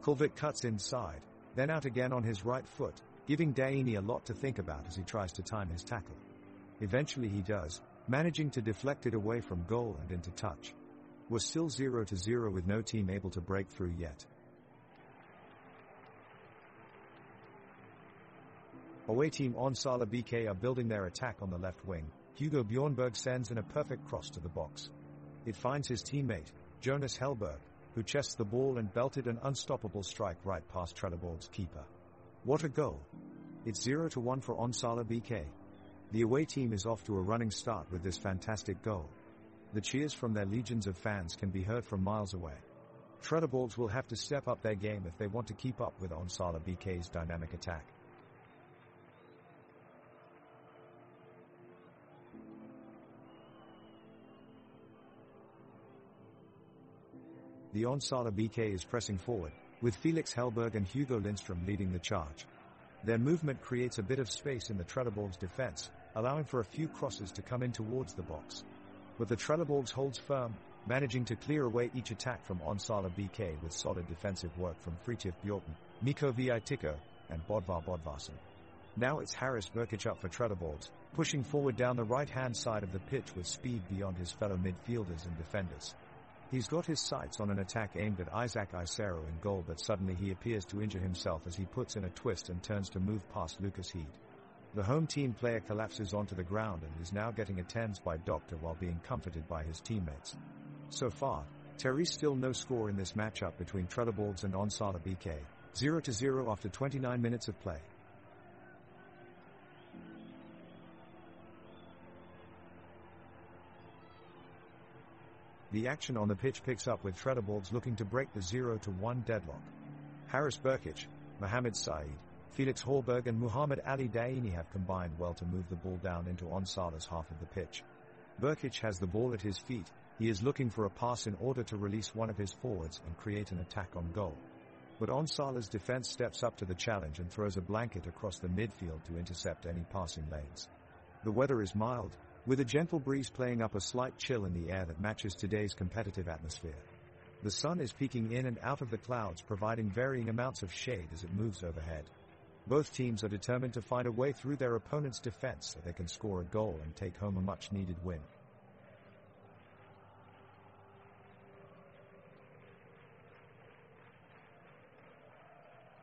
Kulvik cuts inside, then out again on his right foot, giving Daini a lot to think about as he tries to time his tackle. Eventually he does, managing to deflect it away from goal and into touch. We're still 0-0 with no team able to break through yet. Away team Onsala BK are building their attack on the left wing. Hugo Bjornberg sends in a perfect cross to the box. It finds his teammate, Jonas Hellberg, who chests the ball and belted an unstoppable strike right past Trelleborg's keeper. What a goal! It's 0-1 for Onsala BK. The away team is off to a running start with this fantastic goal. The cheers from their legions of fans can be heard from miles away. Trelleborgs will have to step up their game if they want to keep up with Onsala BK's dynamic attack. The Onsala BK is pressing forward, with Felix Hellberg and Hugo Lindström leading the charge. Their movement creates a bit of space in the Trelleborgs' defense, allowing for a few crosses to come in towards the box. But the Trelleborgs holds firm, managing to clear away each attack from Onsala BK with solid defensive work from Fridtjof Bjorken, Mikko Viitiko, and Bodvar Bodvarsson. Now it's Haris Berkic up for Trelleborgs, pushing forward down the right-hand side of the pitch with speed beyond his fellow midfielders and defenders. He's got his sights on an attack aimed at Isaac Isero in goal, but suddenly he appears to injure himself as he puts in a twist and turns to move past Lucas Heed. The home team player collapses onto the ground and is now getting attended by Doctor while being comforted by his teammates. So far, there is still no score in this matchup between Trelleborgs and Onsala BK, 0-0 after 29 minutes of play. The action on the pitch picks up with Trelleborgs looking to break the 0-1 deadlock. Haris Berkic, Mohamed Said, Felix Hellberg and Muhammad Ali Daini have combined well to move the ball down into Onsala's half of the pitch. Berkic has the ball at his feet. He is looking for a pass in order to release one of his forwards and create an attack on goal. But Onsala's defense steps up to the challenge and throws a blanket across the midfield to intercept any passing lanes. The weather is mild, with a gentle breeze playing up a slight chill in the air that matches today's competitive atmosphere. The sun is peeking in and out of the clouds, providing varying amounts of shade as it moves overhead. Both teams are determined to find a way through their opponent's defense so they can score a goal and take home a much-needed win.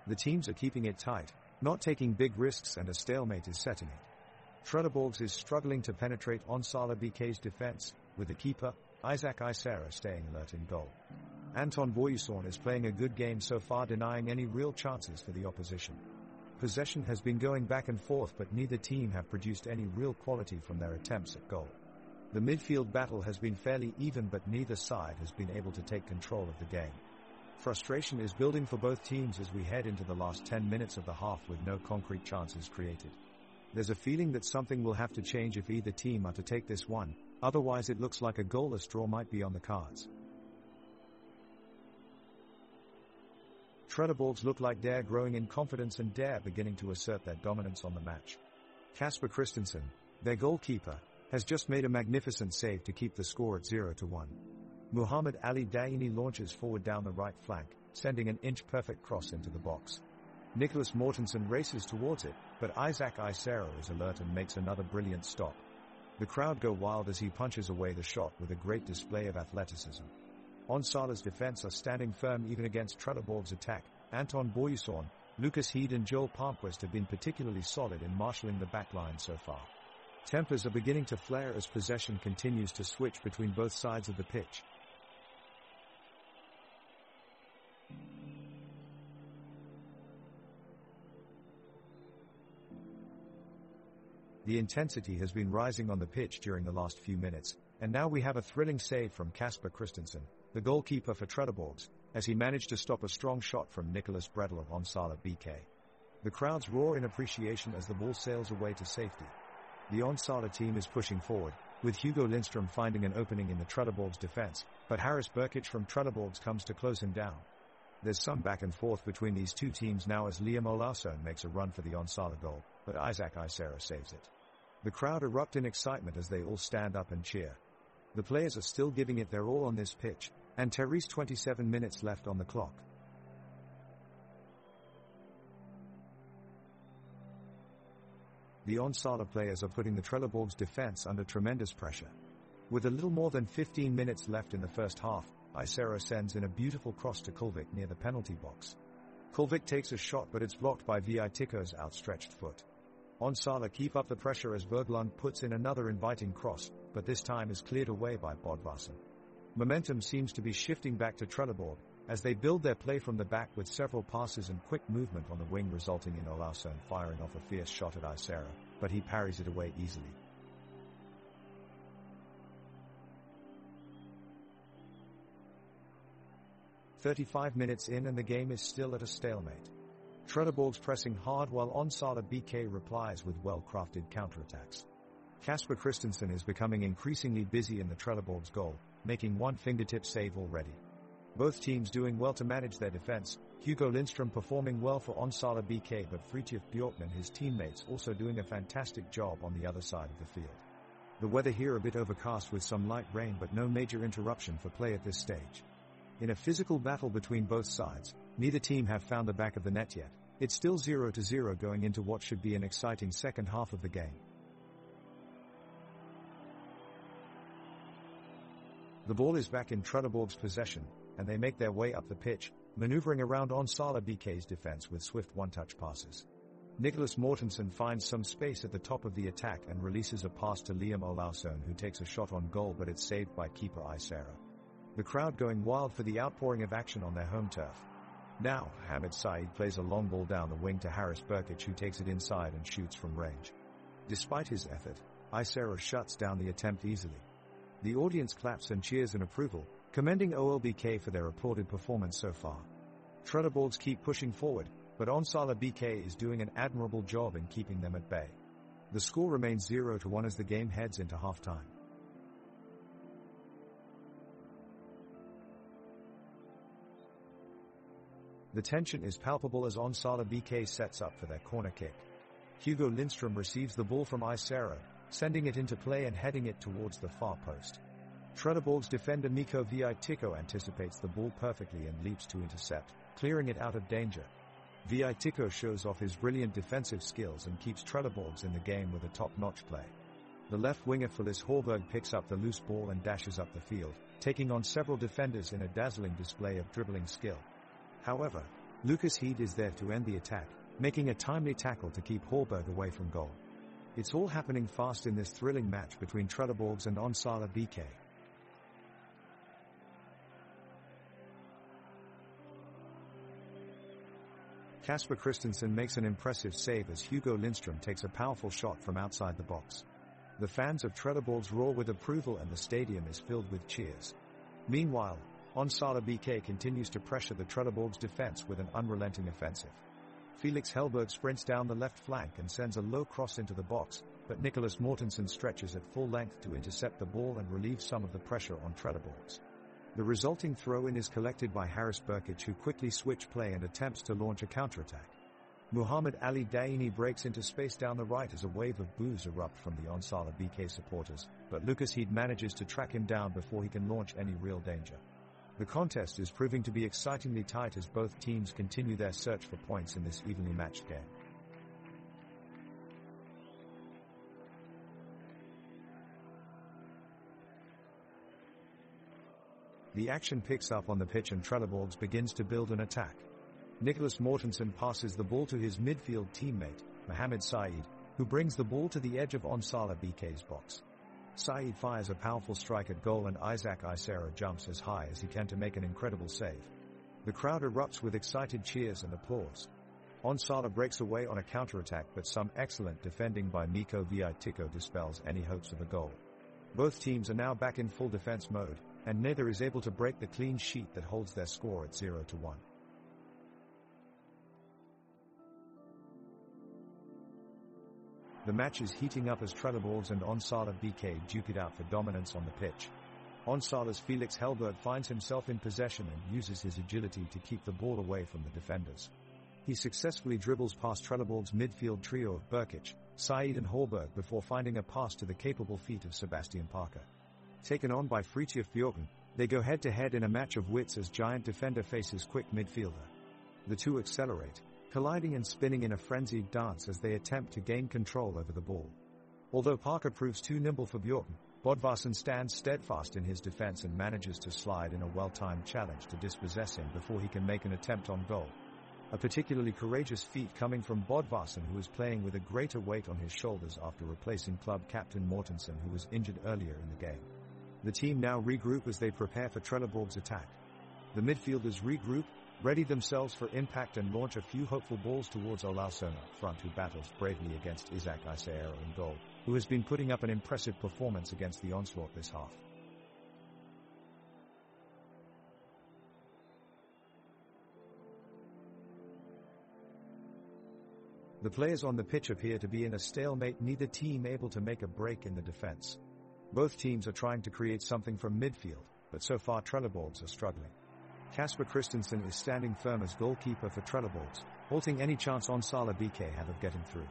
The teams are keeping it tight, not taking big risks, and a stalemate is setting it. Trelleborgs is struggling to penetrate Onsala BK's defense, with the keeper, Isaac Isera, staying alert in goal. Anton Boyuson is playing a good game so far, denying any real chances for the opposition. Possession has been going back and forth, but neither team have produced any real quality from their attempts at goal. The midfield battle has been fairly even, but neither side has been able to take control of the game. Frustration is building for both teams as we head into the last 10 minutes of the half with no concrete chances created. There's a feeling that something will have to change if either team are to take this one, otherwise it looks like a goalless draw might be on the cards. Trelleborgs look like they're growing in confidence and they're beginning to assert their dominance on the match. Kasper Christensen, their goalkeeper, has just made a magnificent save to keep the score at 0-1. Muhammad Ali Daini launches forward down the right flank, sending an inch-perfect cross into the box. Nicholas Mortensen races towards it, but Isaac Isera is alert and makes another brilliant stop. The crowd go wild as he punches away the shot with a great display of athleticism. Onsala's defense are standing firm even against Trelleborg's attack. Anton Boyuson, Lucas Heed and Joel Palmquist have been particularly solid in marshalling the backline so far. Tempers are beginning to flare as possession continues to switch between both sides of the pitch. The intensity has been rising on the pitch during the last few minutes, and now we have a thrilling save from Kasper Christensen, the goalkeeper for Trelleborgs, as he managed to stop a strong shot from Nicholas Bredel of Onsala BK. The crowds roar in appreciation as the ball sails away to safety. The Onsala team is pushing forward, with Hugo Lindstrom finding an opening in the Trelleborgs defense, but Haris Burkic from Trelleborgs comes to close him down. There's some back and forth between these two teams now as Liam Olausson makes a run for the Onsala goal, but Isaac Isera saves it. The crowd erupt in excitement as they all stand up and cheer. The players are still giving it their all on this pitch, and Terry's 27 minutes left on the clock. The Onsala players are putting the Trelleborgs defense under tremendous pressure. With a little more than 15 minutes left in the first half, Isera sends in a beautiful cross to Kulvik near the penalty box. Kulvik takes a shot, but it's blocked by Vitiko's outstretched foot. Onsala keep up the pressure as Berglund puts in another inviting cross, but this time is cleared away by Bodvarsson. Momentum seems to be shifting back to Trelleborg, as they build their play from the back with several passes and quick movement on the wing, resulting in Olausson firing off a fierce shot at Isera, but he parries it away easily. "35 minutes in and the game is still at a stalemate. Trelleborgs pressing hard while Onsala BK replies with well-crafted counterattacks. Kasper Christensen is becoming increasingly busy in the Trelleborgs goal, making one fingertip save already. Both teams doing well to manage their defense, Hugo Lindstrom performing well for Onsala BK, but Fridtjof Bjorkman and his teammates also doing a fantastic job on the other side of the field. The weather here a bit overcast with some light rain, but no major interruption for play at this stage. In a physical battle between both sides, neither team have found the back of the net yet. It's still 0-0 going into what should be an exciting second half of the game. The ball is back in Trelleborg's possession, and they make their way up the pitch, maneuvering around Onsala BK's defense with swift one-touch passes. Nicholas Mortensen finds some space at the top of the attack and releases a pass to Liam Olausson, who takes a shot on goal, but it's saved by keeper Isera. The crowd going wild for the outpouring of action on their home turf. Now, Hamid Saeed plays a long ball down the wing to Haris Burkic, who takes it inside and shoots from range. Despite his effort, Isera shuts down the attempt easily. The audience claps and cheers in approval, commending OLBK for their applauded performance so far. Trelleborgs keep pushing forward, but Onsala BK is doing an admirable job in keeping them at bay. The score remains 0-1 as the game heads into halftime. The tension is palpable as Onsala BK sets up for their corner kick. Hugo Lindstrom receives the ball from Isera, sending it into play and heading it towards the far post. Trelleborg's defender Mikko Vitiko anticipates the ball perfectly and leaps to intercept, clearing it out of danger. Vi Tico shows off his brilliant defensive skills and keeps Trelleborgs in the game with a top-notch play. The left winger Felice Horberg picks up the loose ball and dashes up the field, taking on several defenders in a dazzling display of dribbling skill. However, Lucas Heed is there to end the attack, making a timely tackle to keep Horberg away from goal. It's all happening fast in this thrilling match between Trelleborgs and Onsala BK. Kasper Christensen makes an impressive save as Hugo Lindström takes a powerful shot from outside the box. The fans of Trelleborgs roar with approval and the stadium is filled with cheers. Meanwhile, Onsala BK continues to pressure the Trelleborgs defense with an unrelenting offensive. Felix Hellberg sprints down the left flank and sends a low cross into the box, but Nicholas Mortensen stretches at full length to intercept the ball and relieve some of the pressure on Trelleborgs. The resulting throw-in is collected by Haris Burkic, who quickly switches play and attempts to launch a counterattack. Muhammad Ali Daini breaks into space down the right as a wave of boos erupt from the Onsala BK supporters, but Lucas Heed manages to track him down before he can launch any real danger. The contest is proving to be excitingly tight as both teams continue their search for points in this evenly matched game. The action picks up on the pitch and Trelleborgs begins to build an attack. Nicholas Mortensen passes the ball to his midfield teammate, Mohamed Saeed, who brings the ball to the edge of Onsala BK's box. Saeed fires a powerful strike at goal and Isaac Isero jumps as high as he can to make an incredible save. The crowd erupts with excited cheers and applause. Onsala breaks away on a counterattack, but some excellent defending by Miko Vi Tico dispels any hopes of a goal. Both teams are now back in full defense mode, and neither is able to break the clean sheet that holds their score at 0-1. The match is heating up as Trelleborgs and Onsala BK duke it out for dominance on the pitch. Onsala's Felix Hellberg finds himself in possession and uses his agility to keep the ball away from the defenders. He successfully dribbles past Trelleborgs' midfield trio of Burkic, Saeed and Horberg before finding a pass to the capable feet of Sebastian Parker. Taken on by Fritjof Bjorken, they go head-to-head in a match of wits as giant defender faces quick midfielder. The two accelerate, colliding and spinning in a frenzied dance as they attempt to gain control over the ball. Although Parker proves too nimble for Bjorken, Bodvarsson stands steadfast in his defense and manages to slide in a well-timed challenge to dispossess him before he can make an attempt on goal. A particularly courageous feat coming from Bodvarsson, who is playing with a greater weight on his shoulders after replacing club captain Mortensen, who was injured earlier in the game. The team now regroup as they prepare for Trelleborgs' attack. The midfielders regroup, ready themselves for impact and launch a few hopeful balls towards Olausson up front, who battles bravely against Isaac Isero in goal, who has been putting up an impressive performance against the onslaught this half. The players on the pitch appear to be in a stalemate, neither team able to make a break in the defense. Both teams are trying to create something from midfield, but so far Trelleborgs are struggling. Kasper Christensen is standing firm as goalkeeper for Trelleborgs, halting any chance Onsala BK have of getting through.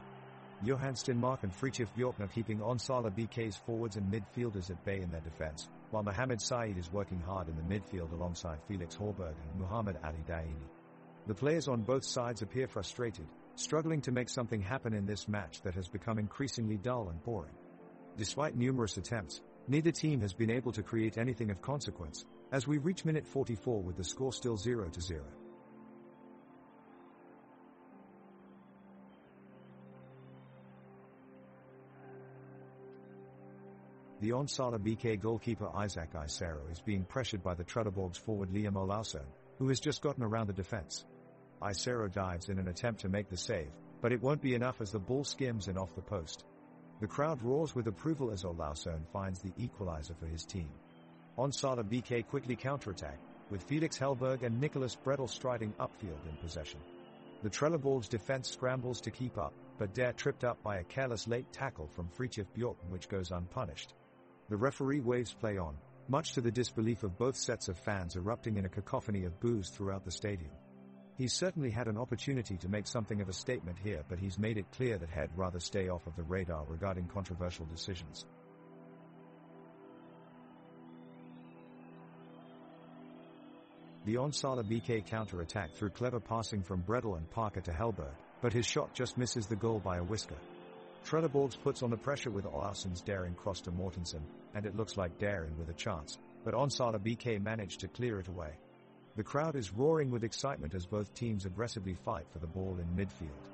Johan Stenmark and Fritjof Bjorken are keeping Onsala BK's forwards and midfielders at bay in their defense, while Mohamed Saeed is working hard in the midfield alongside Felix Horberg and Muhammad Ali Daini. The players on both sides appear frustrated, struggling to make something happen in this match that has become increasingly dull and boring. Despite numerous attempts, neither team has been able to create anything of consequence, as we reach minute 44 with the score still 0-0. The Onsala BK goalkeeper Isaac Isero is being pressured by the Trelleborgs forward Liam Olausson, who has just gotten around the defense. Isero dives in an attempt to make the save, but it won't be enough as the ball skims in off the post. The crowd roars with approval as Olausson finds the equalizer for his team. Onsala BK quickly counterattack, with Felix Hellberg and Nicholas Bredel striding upfield in possession. The Trelleborgs defense scrambles to keep up, but they're tripped up by a careless late tackle from Fritjof Bjorken, which goes unpunished. The referee waves play on, much to the disbelief of both sets of fans erupting in a cacophony of boos throughout the stadium. He's certainly had an opportunity to make something of a statement here, but he's made it clear that he'd rather stay off of the radar regarding controversial decisions. The Onsala BK counter-attack through clever passing from Bredel and Parker to Hellberg, but his shot just misses the goal by a whisker. Trelleborgs puts on the pressure with Olafsson's daring cross to Mortensen, and it looks like daring with a chance, but Onsala BK managed to clear it away. The crowd is roaring with excitement as both teams aggressively fight for the ball in midfield.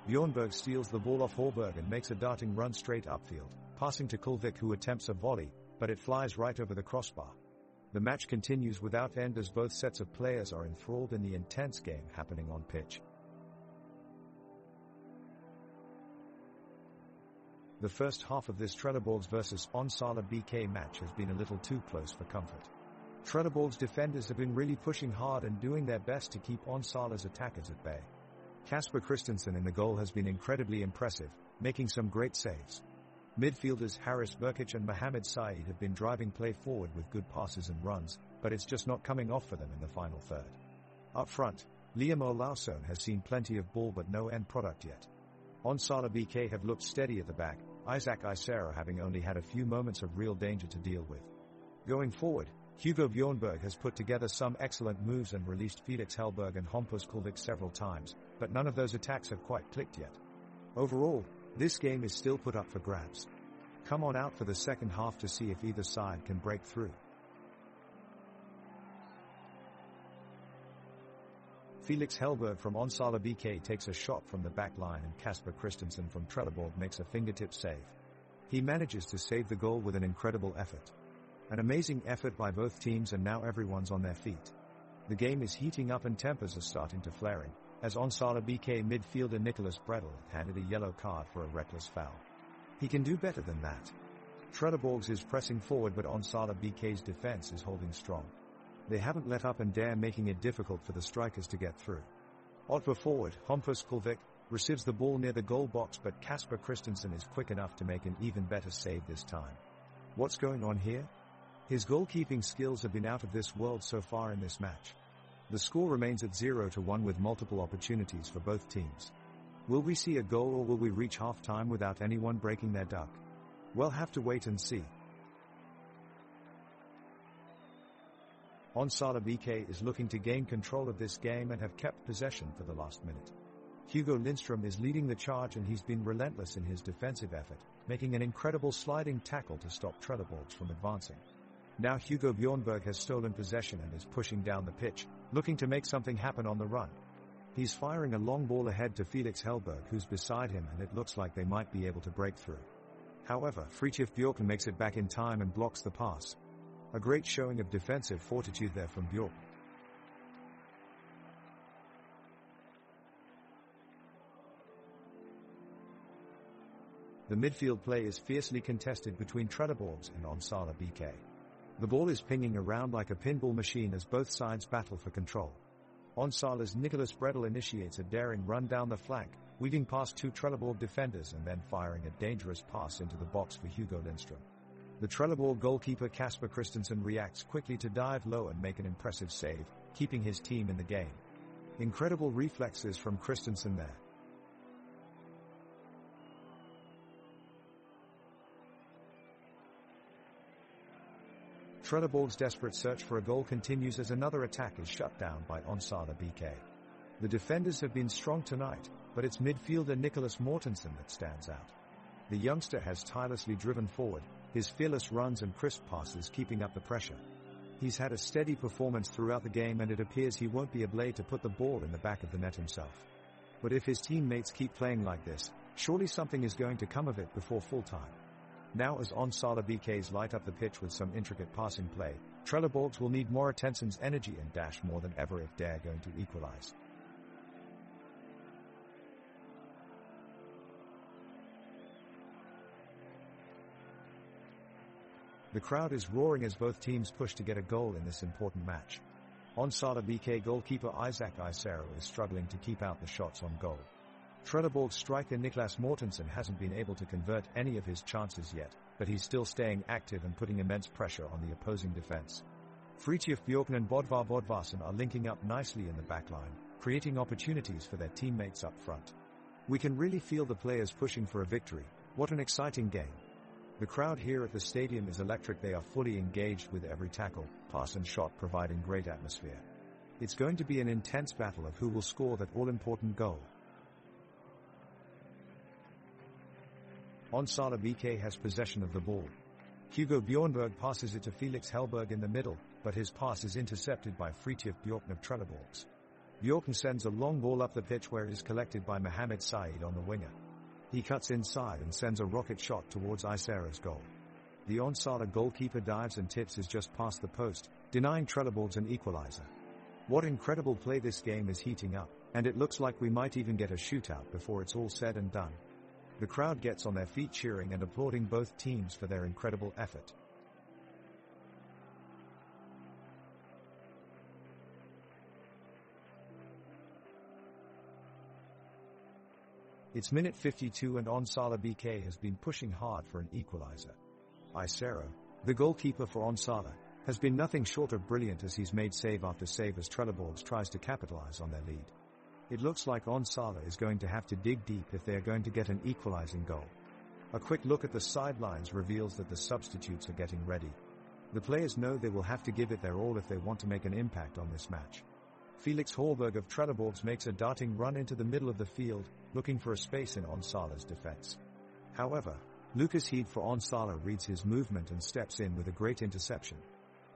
Bjornberg steals the ball off Hallberg and makes a darting run straight upfield, passing to Kulvik, who attempts a volley, but it flies right over the crossbar. The match continues without end as both sets of players are enthralled in the intense game happening on pitch. The first half of this Trelleborgs vs Onsala BK match has been a little too close for comfort. Trelleborgs defenders have been really pushing hard and doing their best to keep Onsala's attackers at bay. Kasper Christensen in the goal has been incredibly impressive, making some great saves. Midfielders Haris Burkic and Mohamed Saeed have been driving play forward with good passes and runs, but it's just not coming off for them in the final third. Up front, Liam Olausson has seen plenty of ball but no end product yet. Onsala BK have looked steady at the back, Isaac Isero having only had a few moments of real danger to deal with. Going forward, Hugo Bjornberg has put together some excellent moves and released Felix Hellberg and Hampus Kulvik several times, but none of those attacks have quite clicked yet. Overall, this game is still put up for grabs. Come on out for the second half to see if either side can break through. Felix Hellberg from Onsala BK takes a shot from the back line and Kasper Christensen from Trelleborg makes a fingertip save. He manages to save the goal with an incredible effort. An amazing effort by both teams, and now everyone's on their feet. The game is heating up and tempers are starting to flaring, as Onsala BK midfielder Nicholas Bredel handed a yellow card for a reckless foul. He can do better than that. Trelleborgs is pressing forward, but Onsala BK's defense is holding strong. They haven't let up and dare making it difficult for the strikers to get through. Oddset forward, Hampus Kulvik, receives the ball near the goal box, but Kasper Christensen is quick enough to make an even better save this time. What's going on here? His goalkeeping skills have been out of this world so far in this match. The score remains at 0-1 with multiple opportunities for both teams. Will we see a goal, or will we reach half-time without anyone breaking their duck? We'll have to wait and see. Onsala BK is looking to gain control of this game and have kept possession for the last minute. Hugo Lindström is leading the charge, and he's been relentless in his defensive effort, making an incredible sliding tackle to stop Trelleborgs from advancing. Now Hugo Bjornberg has stolen possession and is pushing down the pitch, looking to make something happen on the run. He's firing a long ball ahead to Felix Hellberg, who's beside him, and it looks like they might be able to break through. However, Fridtjof Bjorken makes it back in time and blocks the pass. A great showing of defensive fortitude there from Bjorken. The midfield play is fiercely contested between Trelleborgs and Onsala BK. The ball is pinging around like a pinball machine as both sides battle for control. Onsala's Nicholas Bredel initiates a daring run down the flank, weaving past two Trelleborg defenders and then firing a dangerous pass into the box for Hugo Lindström. The Trelleborg goalkeeper Kasper Christensen reacts quickly to dive low and make an impressive save, keeping his team in the game. Incredible reflexes from Christensen there. Trelleborg's desperate search for a goal continues as another attack is shut down by Onsala BK. The defenders have been strong tonight, but it's midfielder Nicholas Mortensen that stands out. The youngster has tirelessly driven forward, his fearless runs and crisp passes keeping up the pressure. He's had a steady performance throughout the game, and it appears he won't be able to put the ball in the back of the net himself. But if his teammates keep playing like this, surely something is going to come of it before full time. Now as Onsala BKs light up the pitch with some intricate passing play, Trelleborgs will need Mortensen's energy and dash more than ever if they're going to equalize. The crowd is roaring as both teams push to get a goal in this important match. Onsala BK goalkeeper Isaac Isero is struggling to keep out the shots on goal. Trelleborg striker Niklas Mortensen hasn't been able to convert any of his chances yet, but he's still staying active and putting immense pressure on the opposing defense. Fridtjof Bjorken and Bodvar Bodvarsson are linking up nicely in the backline, creating opportunities for their teammates up front. We can really feel the players pushing for a victory. What an exciting game. The crowd here at the stadium is electric. They are fully engaged with every tackle, pass and shot, providing great atmosphere. It's going to be an intense battle of who will score that all-important goal. Onsala BK has possession of the ball. Hugo Bjornberg passes it to Felix Hellberg in the middle, but his pass is intercepted by Fritjof Bjorken of Trelleborgs. Bjorken sends a long ball up the pitch where it is collected by Mohamed Said on the winger. He cuts inside and sends a rocket shot towards Isera's goal. The Onsala goalkeeper dives and tips is just past the post, denying Trelleborgs an equalizer. What incredible play! This game is heating up, and it looks like we might even get a shootout before it's all said and done. The crowd gets on their feet cheering and applauding both teams for their incredible effort. It's minute 52 and Onsala BK has been pushing hard for an equalizer. Isera, the goalkeeper for Onsala, has been nothing short of brilliant as he's made save after save as Trelleborgs tries to capitalize on their lead. It looks like Onsala is going to have to dig deep if they are going to get an equalizing goal. A quick look at the sidelines reveals that the substitutes are getting ready. The players know they will have to give it their all if they want to make an impact on this match. Felix Hellberg of Trelleborgs makes a darting run into the middle of the field, looking for a space in Onsala's defense. However, Lucas Heed for Onsala reads his movement and steps in with a great interception.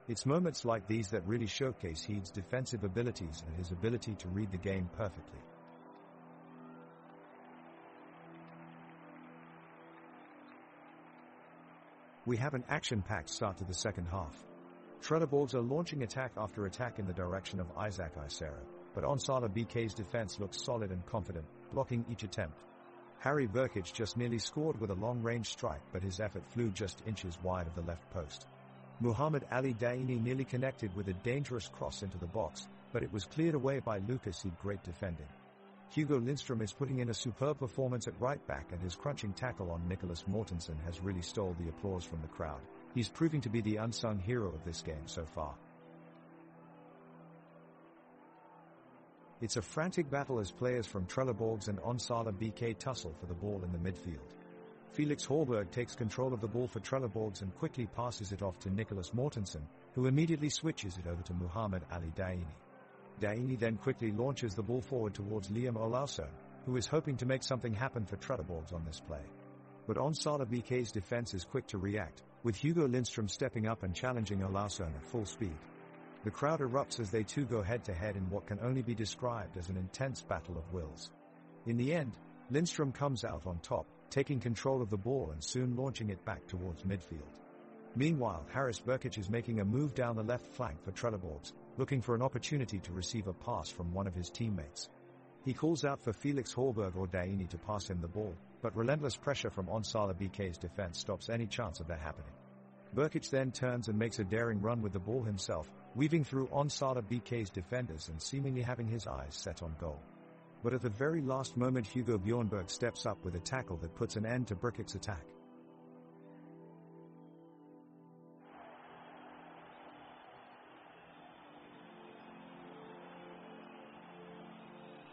It's moments like these that really showcase Heed's defensive abilities and his ability to read the game perfectly. We have an action-packed start to the second half. Trelleborgs are launching attack after attack in the direction of Isaac Isera, but Onsala BK's defense looks solid and confident, blocking each attempt. Harry Burkic just nearly scored with a long-range strike, but his effort flew just inches wide of the left post. Muhammad Ali Daini nearly connected with a dangerous cross into the box, but it was cleared away by Lucas Heed. Great defending. Hugo Lindstrom is putting in a superb performance at right back, and his crunching tackle on Nicholas Mortensen has really stole the applause from the crowd. He's proving to be the unsung hero of this game so far. It's a frantic battle as players from Trelleborgs and Onsala BK tussle for the ball in the midfield. Felix Hellberg takes control of the ball for Trelleborgs and quickly passes it off to Nicholas Mortensen, who immediately switches it over to Muhammad Ali Daini. Daini then quickly launches the ball forward towards Liam Olausson, who is hoping to make something happen for Trelleborgs on this play. But Onsala BK's defense is quick to react, with Hugo Lindstrom stepping up and challenging Olausson at full speed. The crowd erupts as they two go head-to-head in what can only be described as an intense battle of wills. In the end, Lindstrom comes out on top, taking control of the ball and soon launching it back towards midfield. Meanwhile, Harris Burkic is making a move down the left flank for Trelleborgs, looking for an opportunity to receive a pass from one of his teammates. He calls out for Felix Hellberg or Daini to pass him the ball, but relentless pressure from Onsala BK's defense stops any chance of that happening. Burkic then turns and makes a daring run with the ball himself, weaving through Onsala BK's defenders and seemingly having his eyes set on goal. But at the very last moment, Hugo Bjornberg steps up with a tackle that puts an end to Burkic's attack.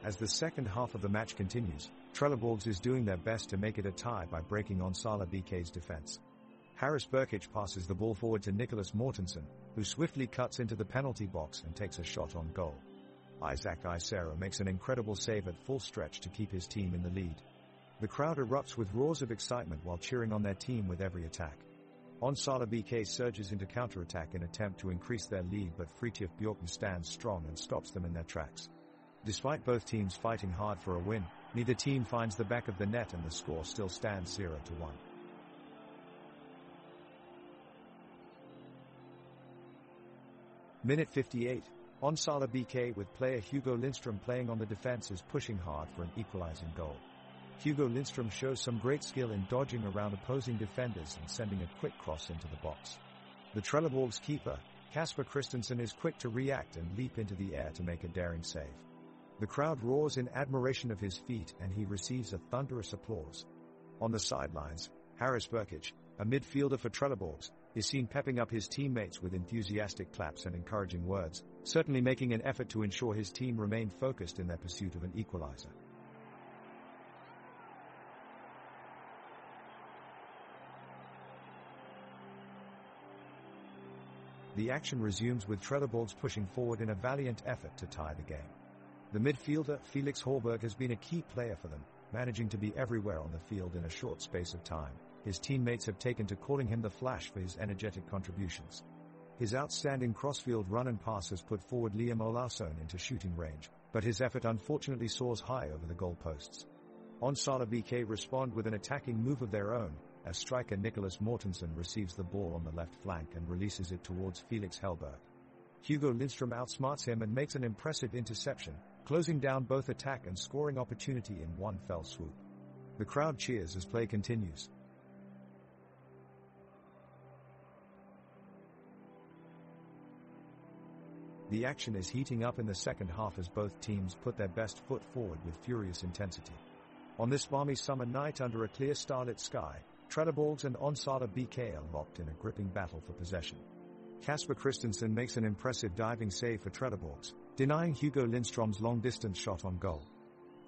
As the second half of the match continues, Trelleborgs is doing their best to make it a tie by breaking Onsala BK's defense. Harris Burkic passes the ball forward to Nicholas Mortensen, who swiftly cuts into the penalty box and takes a shot on goal. Isaac Isera makes an incredible save at full stretch to keep his team in the lead. The crowd erupts with roars of excitement while cheering on their team with every attack. Onsala BK surges into counterattack in attempt to increase their lead, but Fritjof Bjorken stands strong and stops them in their tracks. Despite both teams fighting hard for a win, neither team finds the back of the net and the score still stands 0-1. Minute 58, Onsala BK with player Hugo Lindstrom playing on the defense is pushing hard for an equalizing goal. Hugo Lindstrom shows some great skill in dodging around opposing defenders and sending a quick cross into the box. The Trelleborgs keeper, Kasper Christensen, is quick to react and leap into the air to make a daring save. The crowd roars in admiration of his feat and he receives a thunderous applause. On the sidelines, Harris Burkic, a midfielder for Trelleborgs, is seen pepping up his teammates with enthusiastic claps and encouraging words, certainly making an effort to ensure his team remain focused in their pursuit of an equalizer. The action resumes with Trelleborgs pushing forward in a valiant effort to tie the game. The midfielder, Felix Horberg, has been a key player for them, managing to be everywhere on the field in a short space of time. His teammates have taken to calling him the Flash for his energetic contributions. His outstanding crossfield run and pass has put forward Liam Olausson into shooting range, but his effort unfortunately soars high over the goalposts. Onsala BK respond with an attacking move of their own, as striker Nicholas Mortensen receives the ball on the left flank and releases it towards Felix Hellberg. Hugo Lindstrom outsmarts him and makes an impressive interception, closing down both attack and scoring opportunity in one fell swoop. The crowd cheers as play continues. The action is heating up in the second half as both teams put their best foot forward with furious intensity. On this balmy summer night under a clear starlit sky, Trelleborgs and Onsala BK are locked in a gripping battle for possession. Kasper Christensen makes an impressive diving save for Trelleborgs, denying Hugo Lindstrom's long-distance shot on goal.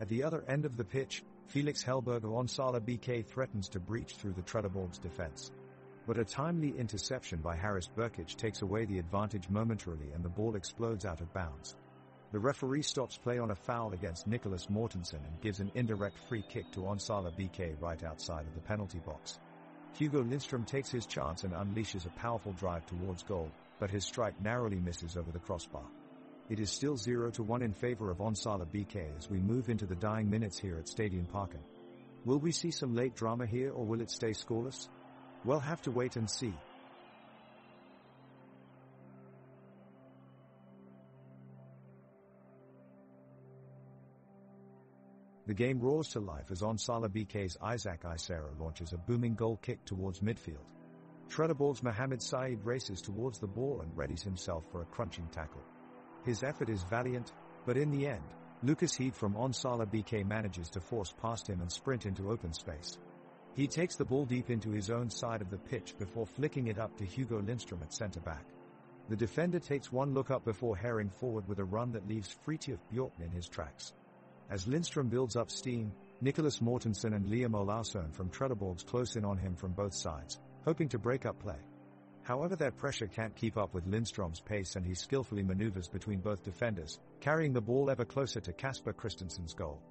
At the other end of the pitch, Felix Hellberg of Onsala BK threatens to breach through the Trelleborgs defense. But a timely interception by Haris Burkic takes away the advantage momentarily and the ball explodes out of bounds. The referee stops play on a foul against Nicholas Mortensen and gives an indirect free kick to Onsala BK right outside of the penalty box. Hugo Lindstrom takes his chance and unleashes a powerful drive towards goal, but his strike narrowly misses over the crossbar. It is still 0-1 in favor of Onsala BK as we move into the dying minutes here at Stadion Parken. Will we see some late drama here or will it stay scoreless? We'll have to wait and see. The game roars to life as Onsala BK's Isaac Isera launches a booming goal kick towards midfield. Trelleborgs' Mohamed Saeed races towards the ball and readies himself for a crunching tackle. His effort is valiant, but in the end, Lucas Heed from Onsala BK manages to force past him and sprint into open space. He takes the ball deep into his own side of the pitch before flicking it up to Hugo Lindstrom at centre-back. The defender takes one look up before herring forward with a run that leaves Fritjof Bjorken in his tracks. As Lindstrom builds up steam, Nicholas Mortensen and Liam Olausson from Trelleborgs close in on him from both sides, hoping to break up play. However, their pressure can't keep up with Lindstrom's pace and he skillfully maneuvers between both defenders, carrying the ball ever closer to Kasper Christensen's goal.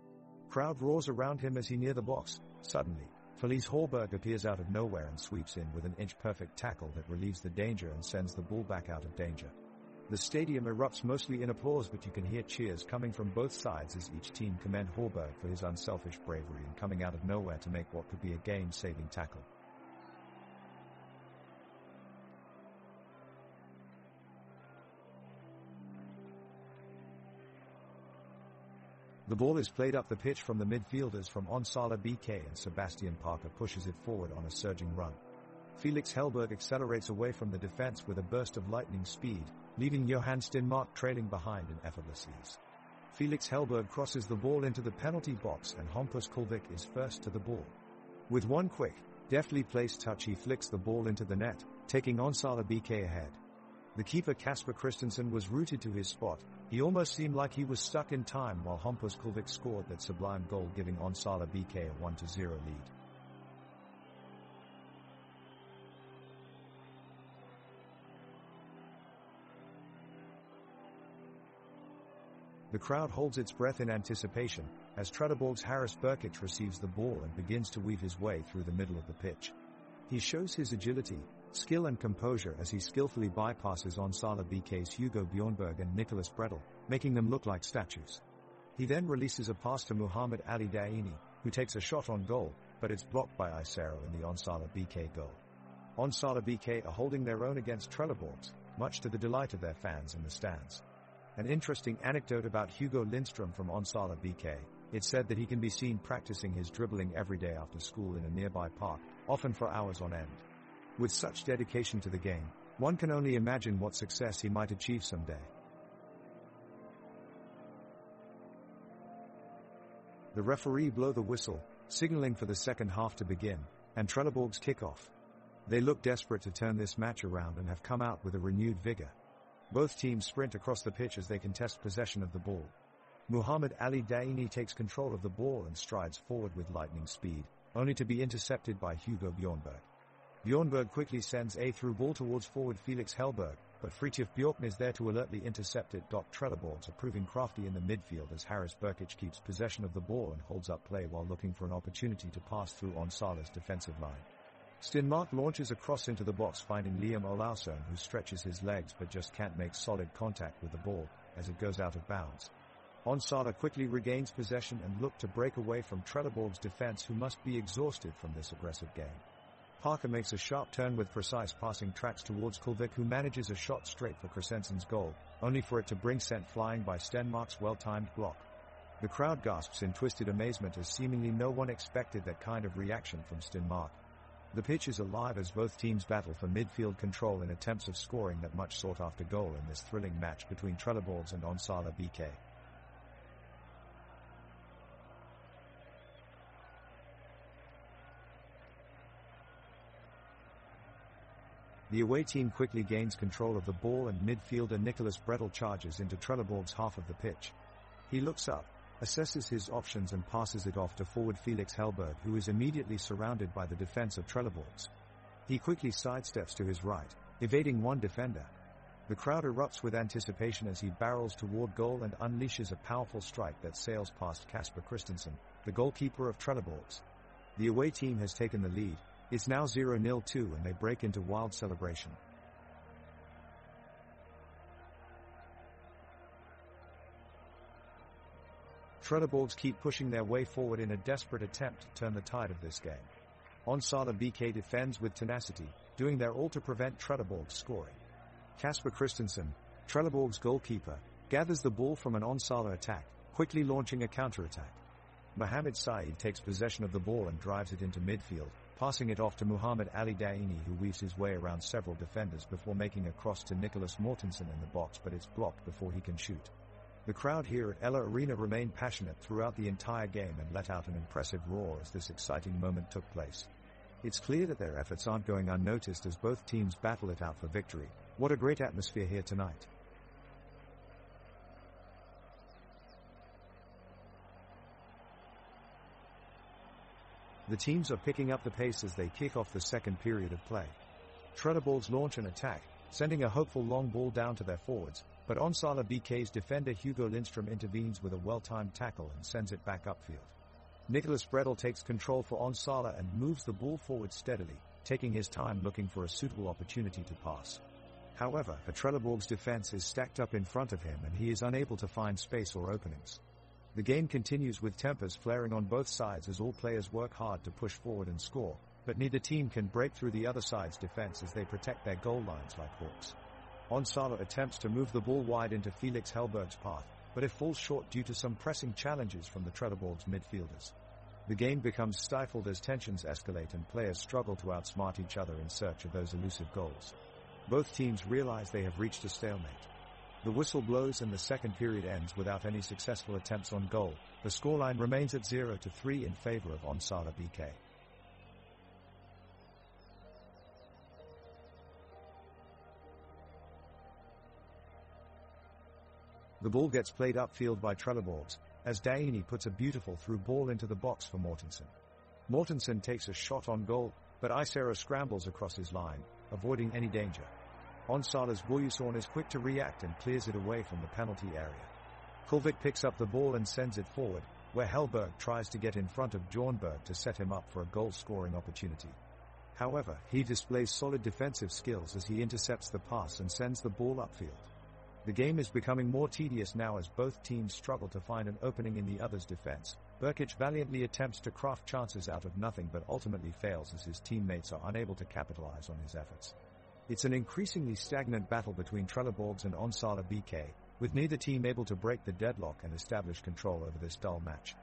Crowd roars around him as he near the box. Suddenly, Felix Horberg appears out of nowhere and sweeps in with an inch-perfect tackle that relieves the danger and sends the ball back out of danger. The stadium erupts mostly in applause, but you can hear cheers coming from both sides as each team commend Horberg for his unselfish bravery in coming out of nowhere to make what could be a game-saving tackle. The ball is played up the pitch from the midfielders from Onsala BK and Sebastian Parker pushes it forward on a surging run. Felix Hellberg accelerates away from the defense with a burst of lightning speed, leaving Johan Stenmark trailing behind in effortless ease. Felix Hellberg crosses the ball into the penalty box and Hampus Kulvik is first to the ball. With one quick, deftly placed touch he flicks the ball into the net, taking Onsala BK ahead. The keeper Kasper Christensen was rooted to his spot. He almost seemed like he was stuck in time while Hampus Kulvik scored that sublime goal, giving Onsala BK a 1-0 lead. The crowd holds its breath in anticipation, as Trelleborgs' Haris Burkic receives the ball and begins to weave his way through the middle of the pitch. He shows his agility, skill and composure as he skillfully bypasses Onsala BK's Hugo Bjornberg and Nicholas Bredel, making them look like statues. He then releases a pass to Muhammad Ali Daini, who takes a shot on goal, but it's blocked by Isero in the Onsala BK goal. Onsala BK are holding their own against Trelleborgs, much to the delight of their fans in the stands. An interesting anecdote about Hugo Lindstrom from Onsala BK, it's said that he can be seen practicing his dribbling every day after school in a nearby park, often for hours on end. With such dedication to the game, one can only imagine what success he might achieve someday. The referee blows the whistle, signaling for the second half to begin, and Trelleborgs kick off. They look desperate to turn this match around and have come out with a renewed vigor. Both teams sprint across the pitch as they contest possession of the ball. Muhammad Ali Daini takes control of the ball and strides forward with lightning speed, only to be intercepted by Hugo Bjornberg. Bjornberg quickly sends a through ball towards forward Felix Hellberg, but Fritjof Bjorkn is there to alertly intercept it. Trelleborgs are proving crafty in the midfield as Haris Burkic keeps possession of the ball and holds up play while looking for an opportunity to pass through Onsala's defensive line. Stenmark launches a cross into the box, finding Liam Olausson, who stretches his legs but just can't make solid contact with the ball as it goes out of bounds. Onsala quickly regains possession and look to break away from Trelleborg's defense, who must be exhausted from this aggressive game. Parker makes a sharp turn with precise passing tracks towards Kulvik, who manages a shot straight for Christensen's goal, only for it to bring sent flying by Stenmark's well-timed block. The crowd gasps in twisted amazement as seemingly no one expected that kind of reaction from Stenmark. The pitch is alive as both teams battle for midfield control in attempts of scoring that much sought-after goal in this thrilling match between Trelleborgs and Onsala BK. The away team quickly gains control of the ball and midfielder Nicholas Brettel charges into Trelleborg's half of the pitch. He looks up, assesses his options and passes it off to forward Felix Hellberg, who is immediately surrounded by the defense of Trelleborgs. He quickly sidesteps to his right, evading one defender. The crowd erupts with anticipation as he barrels toward goal and unleashes a powerful strike that sails past Kasper Christensen, the goalkeeper of Trelleborgs. The away team has taken the lead. It's now 0-2 and they break into wild celebration. Trelleborgs keep pushing their way forward in a desperate attempt to turn the tide of this game. Onsala BK defends with tenacity, doing their all to prevent Trelleborgs scoring. Kasper Christensen, Trelleborgs goalkeeper, gathers the ball from an Onsala attack, quickly launching a counter-attack. Mohamed Saeed takes possession of the ball and drives it into midfield, passing it off to Muhammad Ali Daini, who weaves his way around several defenders before making a cross to Nicholas Mortensen in the box, but it's blocked before he can shoot. The crowd here at Ella Arena remained passionate throughout the entire game and let out an impressive roar as this exciting moment took place. It's clear that their efforts aren't going unnoticed as both teams battle it out for victory. What a great atmosphere here tonight. The teams are picking up the pace as they kick off the second period of play. Trelleborgs launch an attack, sending a hopeful long ball down to their forwards, but Onsala BK's defender Hugo Lindström intervenes with a well-timed tackle and sends it back upfield. Nicholas Brettel takes control for Onsala and moves the ball forward steadily, taking his time looking for a suitable opportunity to pass. However, a Trelleborgs defense is stacked up in front of him and he is unable to find space or openings. The game continues with tempers flaring on both sides as all players work hard to push forward and score, but neither team can break through the other side's defense as they protect their goal lines like hawks. Onsala attempts to move the ball wide into Felix Hellberg's path, but it falls short due to some pressing challenges from the Trelleborgs midfielders. The game becomes stifled as tensions escalate and players struggle to outsmart each other in search of those elusive goals. Both teams realize they have reached a stalemate. The whistle blows and the second period ends without any successful attempts on goal. The scoreline remains at 0-3 in favor of Onsala BK. The ball gets played upfield by Trelleborgs, as Daini puts a beautiful through ball into the box for Mortensen. Mortensen takes a shot on goal, but Isera scrambles across his line, avoiding any danger. Onsala's Boyuson is quick to react and clears it away from the penalty area. Kulvik picks up the ball and sends it forward, where Hellberg tries to get in front of Bjornberg to set him up for a goal-scoring opportunity. However, he displays solid defensive skills as he intercepts the pass and sends the ball upfield. The game is becoming more tedious now as both teams struggle to find an opening in the other's defense. Burkic valiantly attempts to craft chances out of nothing but ultimately fails as his teammates are unable to capitalize on his efforts. It's an increasingly stagnant battle between Trelleborgs and Onsala BK, with neither team able to break the deadlock and establish control over this dull match.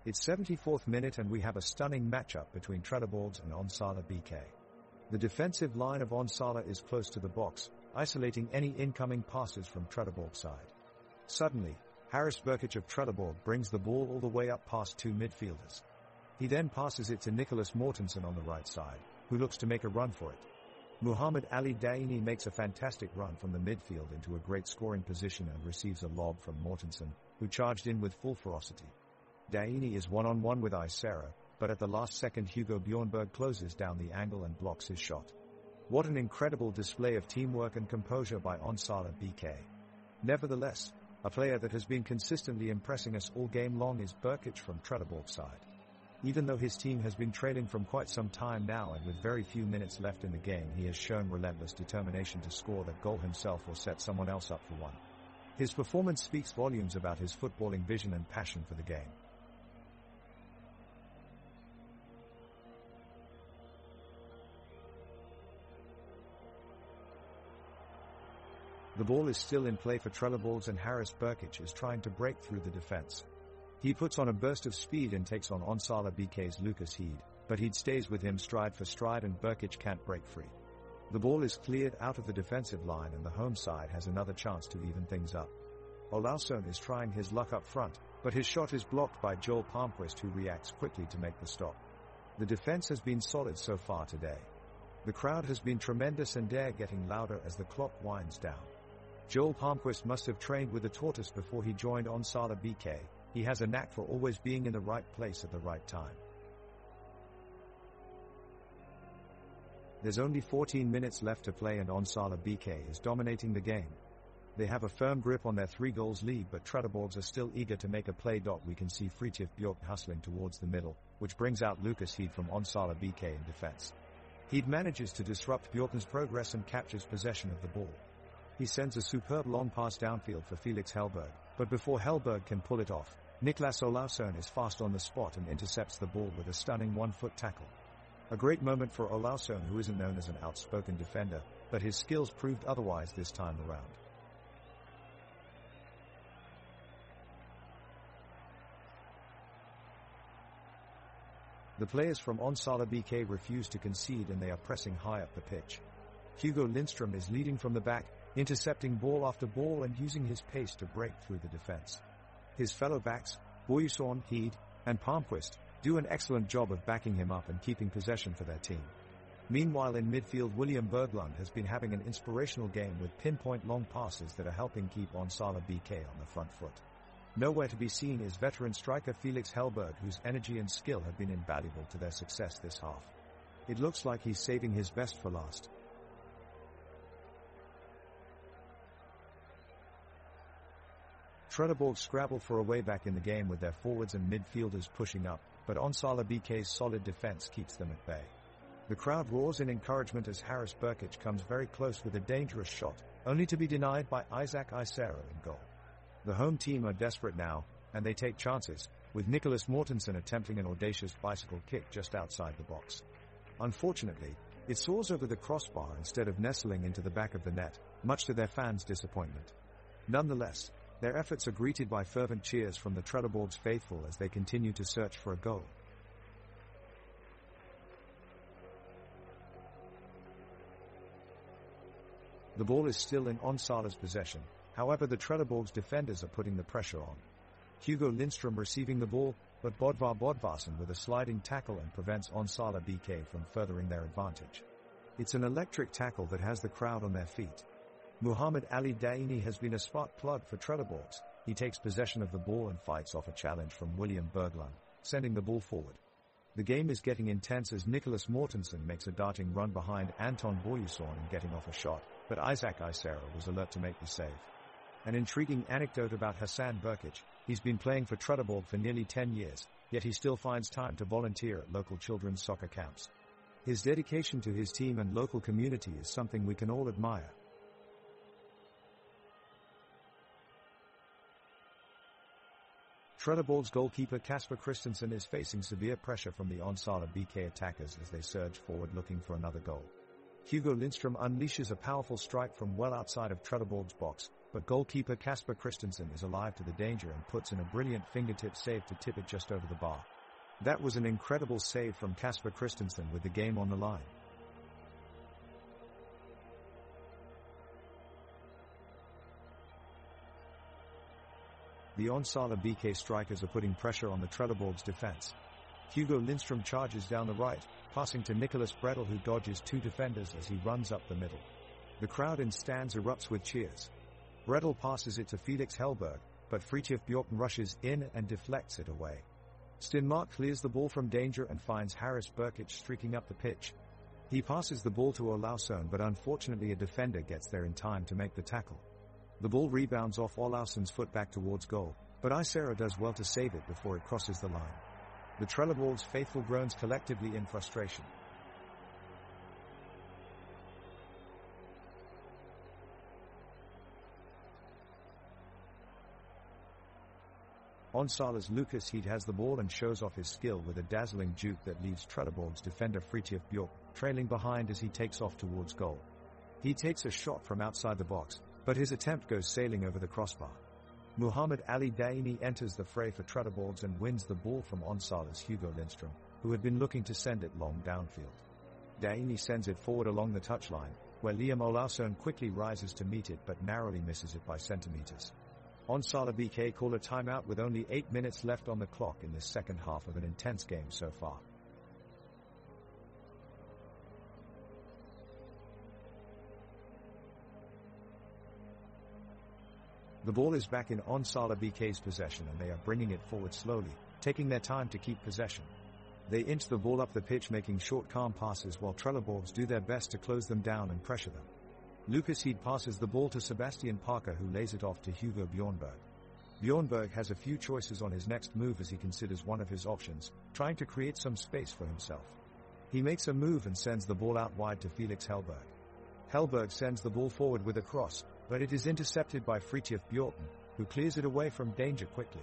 It's 74th minute and we have a stunning matchup between Trelleborgs and Onsala BK. The defensive line of Onsala is close to the box, isolating any incoming passes from Trelleborg's side. Suddenly, Haris Burkic of Trelleborg brings the ball all the way up past two midfielders. He then passes it to Nicholas Mortensen on the right side, who looks to make a run for it. Muhammad Ali Daini makes a fantastic run from the midfield into a great scoring position and receives a lob from Mortensen, who charged in with full ferocity. Daini is one-on-one with Isera, but at the last second Hugo Bjornberg closes down the angle and blocks his shot. What an incredible display of teamwork and composure by Onsala BK. Nevertheless, a player that has been consistently impressing us all game long is Berkic from Trelleborg's side. Even though his team has been trailing from quite some time now and with very few minutes left in the game, he has shown relentless determination to score that goal himself or set someone else up for one. His performance speaks volumes about his footballing vision and passion for the game. The ball is still in play for Trelleborgs and Haris Berkic is trying to break through the defense. He puts on a burst of speed and takes on Onsala BK's Lucas Heed, but Heed stays with him stride for stride and Berkic can't break free. The ball is cleared out of the defensive line and the home side has another chance to even things up. Olausson is trying his luck up front, but his shot is blocked by Joel Palmquist, who reacts quickly to make the stop. The defense has been solid so far today. The crowd has been tremendous and they're getting louder as the clock winds down. Joel Palmquist must have trained with the tortoise before he joined Onsala BK. He has a knack for always being in the right place at the right time. There's only 14 minutes left to play and Onsala BK is dominating the game. They have a firm grip on their 3 goals lead, but Trelleborgs are still eager to make a play. We can see Fridtjof Bjork hustling towards the middle, which brings out Lucas Heed from Onsala BK in defense. Heed manages to disrupt Bjorken's progress and captures possession of the ball. He sends a superb long pass downfield for Felix Hellberg, but before Hellberg can pull it off, Niklas Olausson is fast on the spot and intercepts the ball with a stunning one-foot tackle. A great moment for Olausson, who isn't known as an outspoken defender, but his skills proved otherwise this time around. The players from Onsala BK refuse to concede and they are pressing high up the pitch. Hugo Lindström is leading from the back, intercepting ball after ball and using his pace to break through the defense. His fellow backs, Boyusson, Heed, and Palmquist, do an excellent job of backing him up and keeping possession for their team. Meanwhile in midfield, William Berglund has been having an inspirational game with pinpoint long passes that are helping keep Onsala BK on the front foot. Nowhere to be seen is veteran striker Felix Hellberg, whose energy and skill have been invaluable to their success this half. It looks like he's saving his best for last. Trelleborg scrabble for a way back in the game with their forwards and midfielders pushing up, but Onsala BK's solid defense keeps them at bay. The crowd roars in encouragement as Haris Berkic comes very close with a dangerous shot, only to be denied by Isaac Isero in goal. The home team are desperate now, and they take chances, with Nicholas Mortensen attempting an audacious bicycle kick just outside the box. Unfortunately, it soars over the crossbar instead of nestling into the back of the net, much to their fans' disappointment. Nonetheless, their efforts are greeted by fervent cheers from the Trelleborgs faithful as they continue to search for a goal. The ball is still in Onsala's possession, however the Trelleborgs defenders are putting the pressure on. Hugo Lindström receiving the ball, but Bodvar Bodvarsson with a sliding tackle and prevents Onsala BK from furthering their advantage. It's an electric tackle that has the crowd on their feet. Muhammad Ali Daini has been a spark plug for Trelleborgs. He takes possession of the ball and fights off a challenge from William Berglund, sending the ball forward. The game is getting intense as Nicholas Mortensen makes a darting run behind Anton Boyusson and getting off a shot, but Isaac Isero was alert to make the save. An intriguing anecdote about Hassan Berkic: he's been playing for Trelleborg for nearly 10 years, yet he still finds time to volunteer at local children's soccer camps. His dedication to his team and local community is something we can all admire. Trelleborg's goalkeeper Kasper Christensen is facing severe pressure from the Onsala BK attackers as they surge forward looking for another goal. Hugo Lindström unleashes a powerful strike from well outside of Trelleborg's box, but goalkeeper Kasper Christensen is alive to the danger and puts in a brilliant fingertip save to tip it just over the bar. That was an incredible save from Kasper Christensen with the game on the line. The Onsala BK strikers are putting pressure on the Trelleborg's defense. Hugo Lindström charges down the right, passing to Nicholas Bredel, who dodges 2 defenders as he runs up the middle. The crowd in stands erupts with cheers. Bredel passes it to Felix Hellberg, but Fridtjof Bjorken rushes in and deflects it away. Stenmark clears the ball from danger and finds Haris Berkic streaking up the pitch. He passes the ball to Olausson, but unfortunately a defender gets there in time to make the tackle. The ball rebounds off Olausson's foot back towards goal, but Icero does well to save it before it crosses the line. The Trelleborg's faithful groans collectively in frustration. Onsala's Lucas Heed has the ball and shows off his skill with a dazzling juke that leaves Trelleborg's defender Fridtjof Bjork trailing behind as he takes off towards goal. He takes a shot from outside the box, but his attempt goes sailing over the crossbar. Muhammad Ali Daini enters the fray for Trelleborgs and wins the ball from Onsala's Hugo Lindström, who had been looking to send it long downfield. Daini sends it forward along the touchline, where Liam Olausson quickly rises to meet it but narrowly misses it by centimeters. Onsala BK call a timeout with only 8 minutes left on the clock in this second half of an intense game so far. The ball is back in Onsala BK's possession and they are bringing it forward slowly, taking their time to keep possession. They inch the ball up the pitch, making short calm passes while Trelleborgs do their best to close them down and pressure them. Lucas Heed passes the ball to Sebastian Parker, who lays it off to Hugo Bjornberg. Bjornberg has a few choices on his next move as he considers one of his options, trying to create some space for himself. He makes a move and sends the ball out wide to Felix Hellberg. Hellberg sends the ball forward with a cross, but it is intercepted by Fridtjof Bjorken, who clears it away from danger quickly.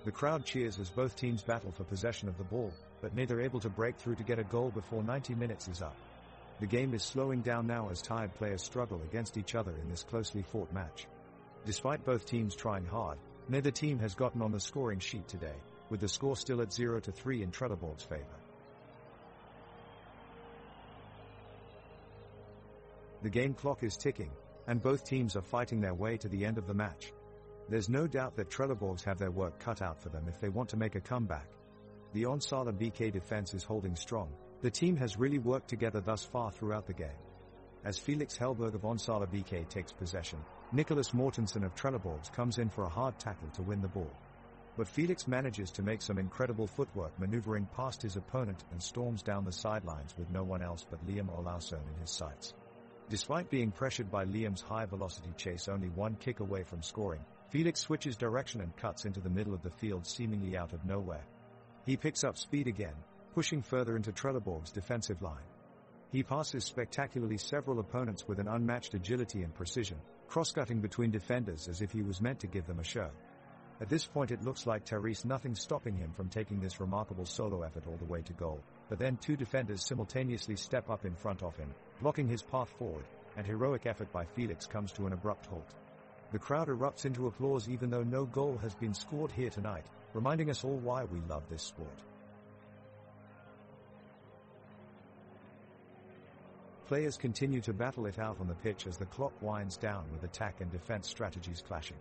The crowd cheers as both teams battle for possession of the ball, but neither able to break through to get a goal before 90 minutes is up. The game is slowing down now as tired players struggle against each other in this closely fought match. Despite both teams trying hard, neither team has gotten on the scoring sheet today, with the score still at 0-3 in Trelleborg's favor. The game clock is ticking, and both teams are fighting their way to the end of the match. There's no doubt that Trelleborgs have their work cut out for them if they want to make a comeback. The Onsala BK defense is holding strong. The team has really worked together thus far throughout the game. As Felix Hellberg of Onsala BK takes possession, Nicholas Mortensen of Trelleborgs comes in for a hard tackle to win the ball. But Felix manages to make some incredible footwork, maneuvering past his opponent and storms down the sidelines with no one else but Liam Olausson in his sights. Despite being pressured by Liam's high-velocity chase only one kick away from scoring, Felix switches direction and cuts into the middle of the field seemingly out of nowhere. He picks up speed again, pushing further into Trelleborg's defensive line. He passes spectacularly several opponents with an unmatched agility and precision, cross-cutting between defenders as if he was meant to give them a show. At this point it looks like Therese nothing stopping him from taking this remarkable solo effort all the way to goal, but then two defenders simultaneously step up in front of him, blocking his path forward, and heroic effort by Felix comes to an abrupt halt. The crowd erupts into applause even though no goal has been scored here tonight, reminding us all why we love this sport. Players continue to battle it out on the pitch as the clock winds down with attack and defense strategies clashing.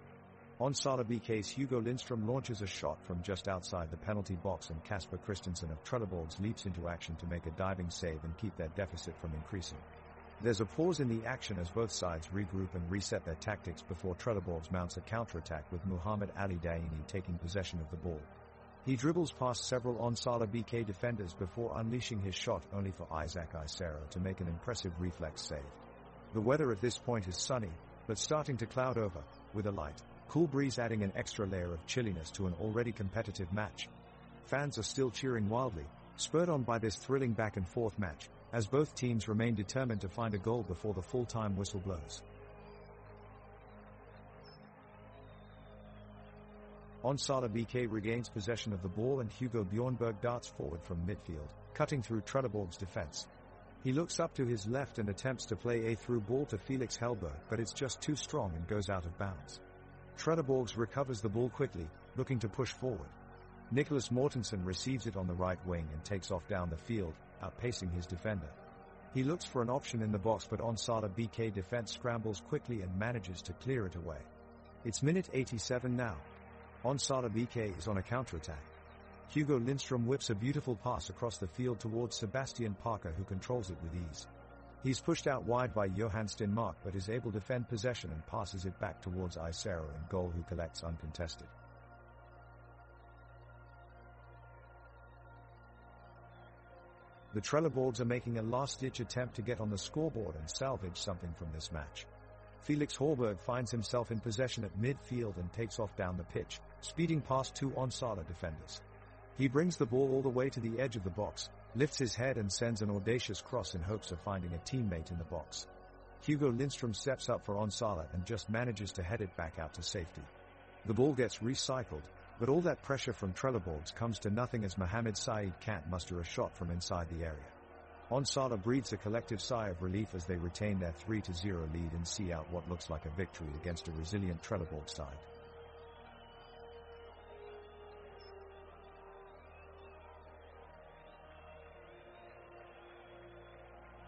Onsala BK's Hugo Lindström launches a shot from just outside the penalty box and Kasper Christensen of Trelleborgs leaps into action to make a diving save and keep their deficit from increasing. There's a pause in the action as both sides regroup and reset their tactics before Trelleborgs mounts a counterattack with Muhammad Ali Daini taking possession of the ball. He dribbles past several Onsala BK defenders before unleashing his shot only for Isaac Icero to make an impressive reflex save. The weather at this point is sunny, but starting to cloud over, with a light, cool breeze adding an extra layer of chilliness to an already competitive match. Fans are still cheering wildly, spurred on by this thrilling back-and-forth match, as both teams remain determined to find a goal before the full-time whistle blows. Onsala BK regains possession of the ball and Hugo Bjornberg darts forward from midfield, cutting through Trelleborg's defense. He looks up to his left and attempts to play a through ball to Felix Hellberg, but it's just too strong and goes out of bounds. Trelleborgs recovers the ball quickly, looking to push forward. Nicholas Mortensen receives it on the right wing and takes off down the field, outpacing his defender. He looks for an option in the box, but Onsala BK defense scrambles quickly and manages to clear it away. It's minute 87 now. Onsala BK is on a counterattack. Hugo Lindström whips a beautiful pass across the field towards Sebastian Parker, who controls it with ease. He's pushed out wide by Johan Stenmark but is able to defend possession and passes it back towards Icero in goal, who collects uncontested. The Trelleborgs are making a last-ditch attempt to get on the scoreboard and salvage something from this match. Felix Horberg finds himself in possession at midfield and takes off down the pitch, speeding past two Onsala defenders. He brings the ball all the way to the edge of the box, lifts his head and sends an audacious cross in hopes of finding a teammate in the box. Hugo Lindström steps up for Onsala and just manages to head it back out to safety. The ball gets recycled, but all that pressure from Trelleborgs comes to nothing as Mohamed Said can't muster a shot from inside the area. Onsala breathes a collective sigh of relief as they retain their 3-0 lead and see out what looks like a victory against a resilient Trelleborg side.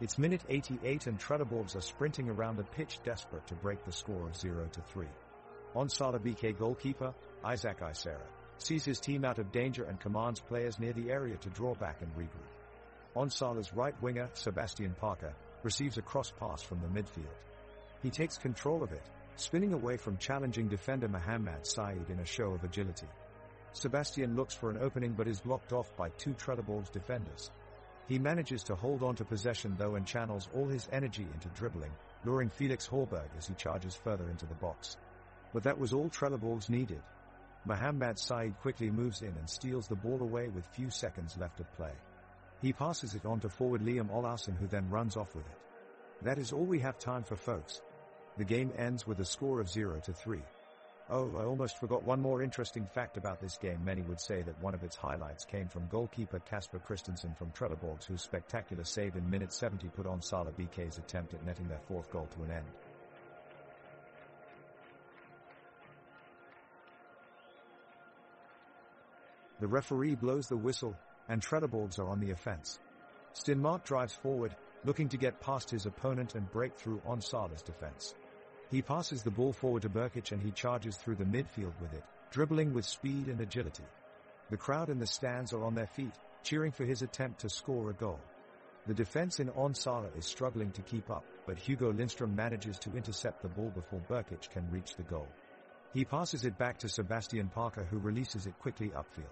It's minute 88 and Trelleborgs are sprinting around the pitch desperate to break the score of 0-3. Onsala BK goalkeeper, Isaac Isera, sees his team out of danger and commands players near the area to draw back and regroup. Onsala's right winger, Sebastian Parker, receives a cross pass from the midfield. He takes control of it, spinning away from challenging defender Mohamed Said in a show of agility. Sebastian looks for an opening but is blocked off by two Trelleborgs defenders. He manages to hold on to possession though and channels all his energy into dribbling, luring Felix Horberg as he charges further into the box. But that was all Trelleborgs needed. Mohamed Said quickly moves in and steals the ball away with few seconds left of play. He passes it on to forward Liam Olausson, who then runs off with it. That is all we have time for, folks. The game ends with a score of 0-3. Oh, I almost forgot one more interesting fact about this game. Many would say that one of its highlights came from goalkeeper Kasper Christensen from Trelleborgs, whose spectacular save in minute 70 put Onsala BK's attempt at netting their fourth goal to an end. The referee blows the whistle, and Trelleborgs are on the offense. Stenmark drives forward, looking to get past his opponent and break through Onsala's defense. He passes the ball forward to Burkic and he charges through the midfield with it, dribbling with speed and agility. The crowd in the stands are on their feet, cheering for his attempt to score a goal. The defense in Onsala is struggling to keep up, but Hugo Lindström manages to intercept the ball before Burkic can reach the goal. He passes it back to Sebastian Parker, who releases it quickly upfield.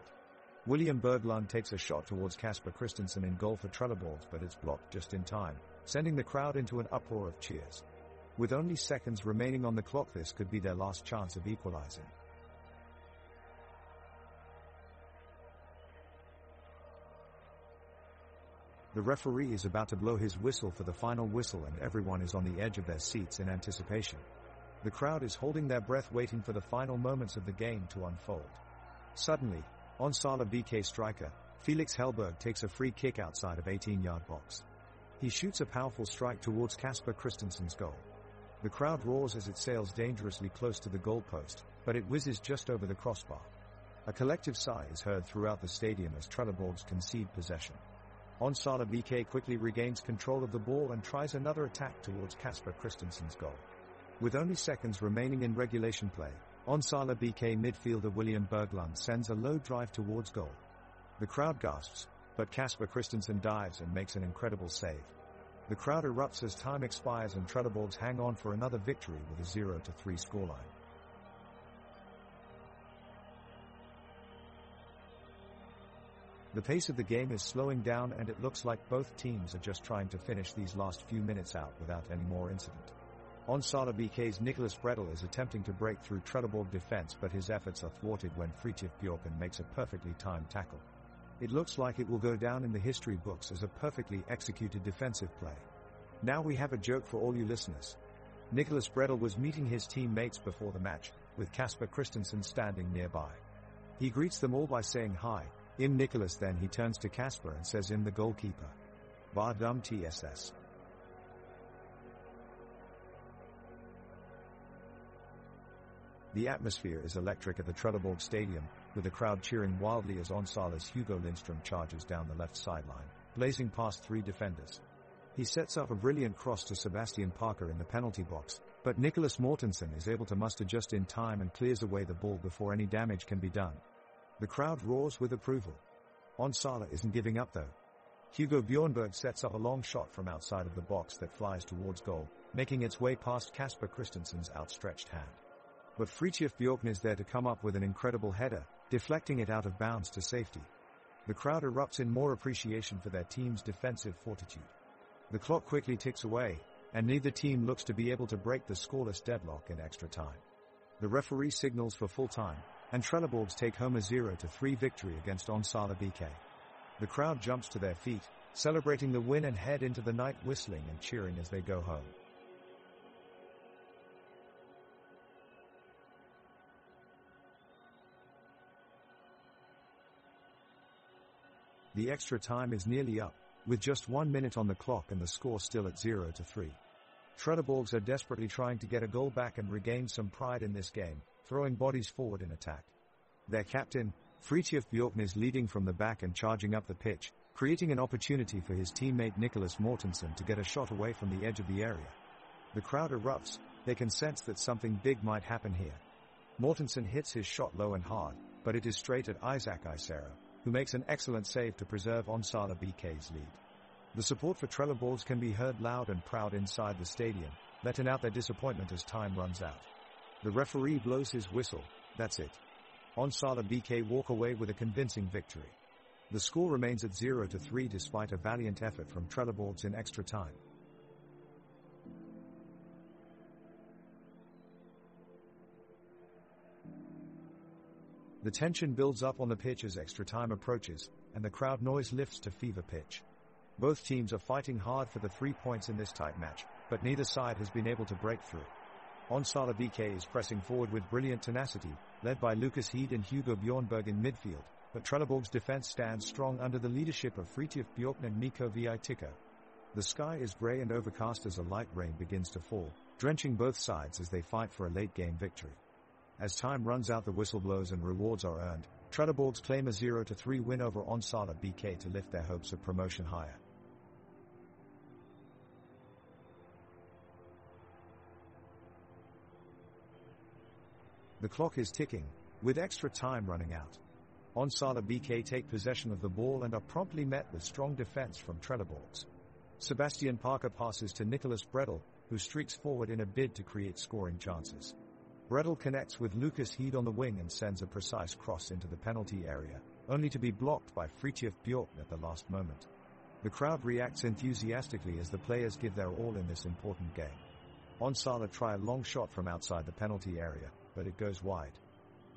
William Berglund takes a shot towards Kasper Christensen in goal for Trelleborgs, but it's blocked just in time, sending the crowd into an uproar of cheers. With only seconds remaining on the clock, this could be their last chance of equalizing. The referee is about to blow his whistle for the final whistle and everyone is on the edge of their seats in anticipation. The crowd is holding their breath waiting for the final moments of the game to unfold. Suddenly, Onsala BK striker, Felix Horberg takes a free kick outside of 18-yard box. He shoots a powerful strike towards Kasper Christensen's goal. The crowd roars as it sails dangerously close to the goalpost, but it whizzes just over the crossbar. A collective sigh is heard throughout the stadium as Trelleborgs concede possession. Onsala BK quickly regains control of the ball and tries another attack towards Kasper Christensen's goal. With only seconds remaining in regulation play, Onsala BK midfielder William Berglund sends a low drive towards goal. The crowd gasps, but Kasper Christensen dives and makes an incredible save. The crowd erupts as time expires and Trelleborgs hang on for another victory with a 0-3 scoreline. The pace of the game is slowing down and it looks like both teams are just trying to finish these last few minutes out without any more incident. Onsala BK's Nicholas Bredel is attempting to break through Trelleborg defense, but his efforts are thwarted when Fridtjof Bjorken makes a perfectly timed tackle. It looks like it will go down in the history books as a perfectly executed defensive play. Now we have a joke for all you listeners. Nicholas Bredel was meeting his teammates before the match, with Kasper Christensen standing nearby. He greets them all by saying hi, "Im Nicholas," then he turns to Kasper and says, "Im the goalkeeper. Var dum TSS." The atmosphere is electric at the Trelleborg Stadium, with the crowd cheering wildly as Onsala's Hugo Lindström charges down the left sideline, blazing past three defenders. He sets up a brilliant cross to Sebastian Parker in the penalty box, but Nicholas Mortensen is able to muster just in time and clears away the ball before any damage can be done. The crowd roars with approval. Onsala isn't giving up though. Hugo Bjornberg sets up a long shot from outside of the box that flies towards goal, making its way past Kasper Christensen's outstretched hand. But Fridtjof Bjorken is there to come up with an incredible header, deflecting it out of bounds to safety. The crowd erupts in more appreciation for their team's defensive fortitude. The clock quickly ticks away, and neither team looks to be able to break the scoreless deadlock in extra time. The referee signals for full time, and Trelleborgs take home a 0-3 victory against Onsala BK. The crowd jumps to their feet, celebrating the win and head into the night whistling and cheering as they go home. The extra time is nearly up, with just 1 minute on the clock and the score still at 0-3. Trelleborgs are desperately trying to get a goal back and regain some pride in this game, throwing bodies forward in attack. Their captain, Fridtjof Bjorknes, is leading from the back and charging up the pitch, creating an opportunity for his teammate Nicholas Mortensen to get a shot away from the edge of the area. The crowd erupts, they can sense that something big might happen here. Mortensen hits his shot low and hard, but it is straight at Isaac Isero, who makes an excellent save to preserve Onsala BK's lead. The support for Trelleborgs can be heard loud and proud inside the stadium, letting out their disappointment as time runs out. The referee blows his whistle, that's it. Onsala BK walk away with a convincing victory. The score remains at 0-3 despite a valiant effort from Trelleborgs in extra time. The tension builds up on the pitch as extra time approaches, and the crowd noise lifts to fever pitch. Both teams are fighting hard for the 3 points in this tight match, but neither side has been able to break through. Onsala BK is pressing forward with brilliant tenacity, led by Lucas Heed and Hugo Bjornberg in midfield, but Trelleborgs' defense stands strong under the leadership of Fridtjof Bjorknes and Mikko Viitikko. The sky is grey and overcast as a light rain begins to fall, drenching both sides as they fight for a late-game victory. As time runs out, the whistle blows and rewards are earned. Trelleborgs claim a 0-3 win over Onsala BK to lift their hopes of promotion higher. The clock is ticking, with extra time running out. Onsala BK take possession of the ball and are promptly met with strong defense from Trelleborgs. Sebastian Parker passes to Nicholas Bredel, who streaks forward in a bid to create scoring chances. Bredel connects with Lucas Heed on the wing and sends a precise cross into the penalty area, only to be blocked by Fridtjof Bjorknes at the last moment. The crowd reacts enthusiastically as the players give their all in this important game. Onsala try a long shot from outside the penalty area, but it goes wide.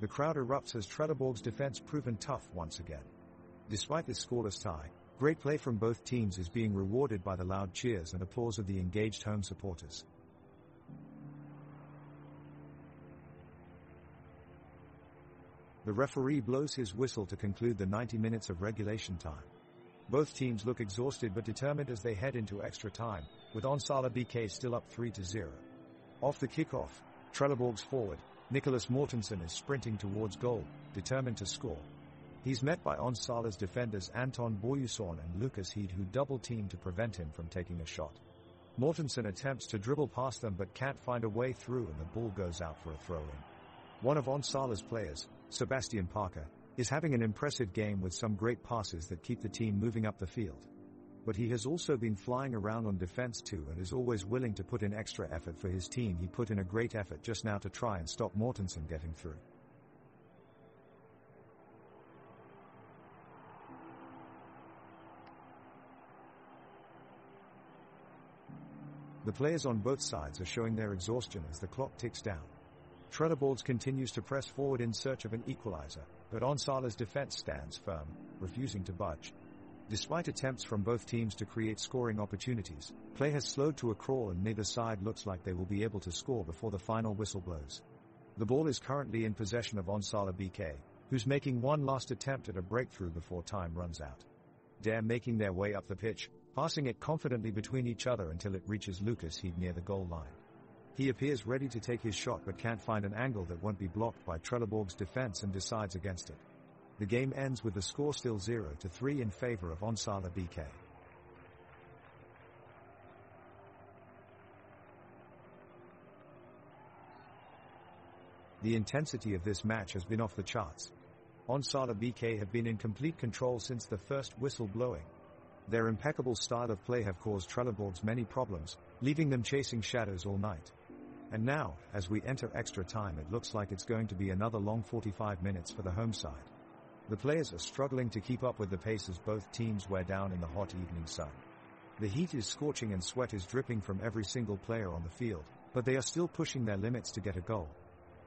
The crowd erupts as Trelleborgs' defense proven tough once again. Despite this scoreless tie, great play from both teams is being rewarded by the loud cheers and applause of the engaged home supporters. The referee blows his whistle to conclude the 90 minutes of regulation time. Both teams look exhausted but determined as they head into extra time, with Onsala BK still up 3-0. Off the kickoff, Trelleborgs forward, Nicholas Mortensen is sprinting towards goal, determined to score. He's met by Onsala's defenders Anton Boyuson and Lucas Heed, who double-team to prevent him from taking a shot. Mortensen attempts to dribble past them but can't find a way through and the ball goes out for a throw-in. One of Onsala's players, Sebastian Parker, is having an impressive game with some great passes that keep the team moving up the field. But he has also been flying around on defense too and is always willing to put in extra effort for his team. He put in a great effort just now to try and stop Mortensen getting through. The players on both sides are showing their exhaustion as the clock ticks down. Trelleborgs continues to press forward in search of an equalizer, but Onsala's defense stands firm, refusing to budge. Despite attempts from both teams to create scoring opportunities, play has slowed to a crawl and neither side looks like they will be able to score before the final whistle blows. The ball is currently in possession of Onsala BK, who's making one last attempt at a breakthrough before time runs out. They're making their way up the pitch, passing it confidently between each other until it reaches Lucas Heed near the goal line. He appears ready to take his shot but can't find an angle that won't be blocked by Trelleborgs' defense and decides against it. The game ends with the score still 0-3 in favor of Onsala BK. The intensity of this match has been off the charts. Onsala BK have been in complete control since the first whistle blowing. Their impeccable style of play have caused Trelleborgs many problems, leaving them chasing shadows all night. And now, as we enter extra time, it looks like it's going to be another long 45 minutes for the home side. The players are struggling to keep up with the pace as both teams wear down in the hot evening sun. The heat is scorching and sweat is dripping from every single player on the field, but they are still pushing their limits to get a goal.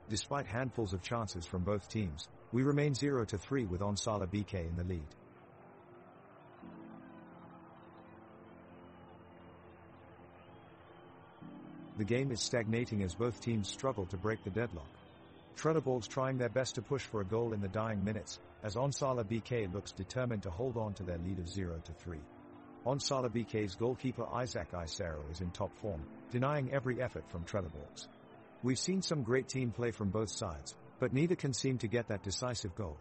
Despite handfuls of chances from both teams, we remain 0-3 with Onsala BK in the lead. The game is stagnating as both teams struggle to break the deadlock. Trelleborg's trying their best to push for a goal in the dying minutes, as Onsala BK looks determined to hold on to their lead of 0-3. Onsala BK's goalkeeper Isaac Isero is in top form, denying every effort from Trelleborg's. We've seen some great team play from both sides, but neither can seem to get that decisive goal.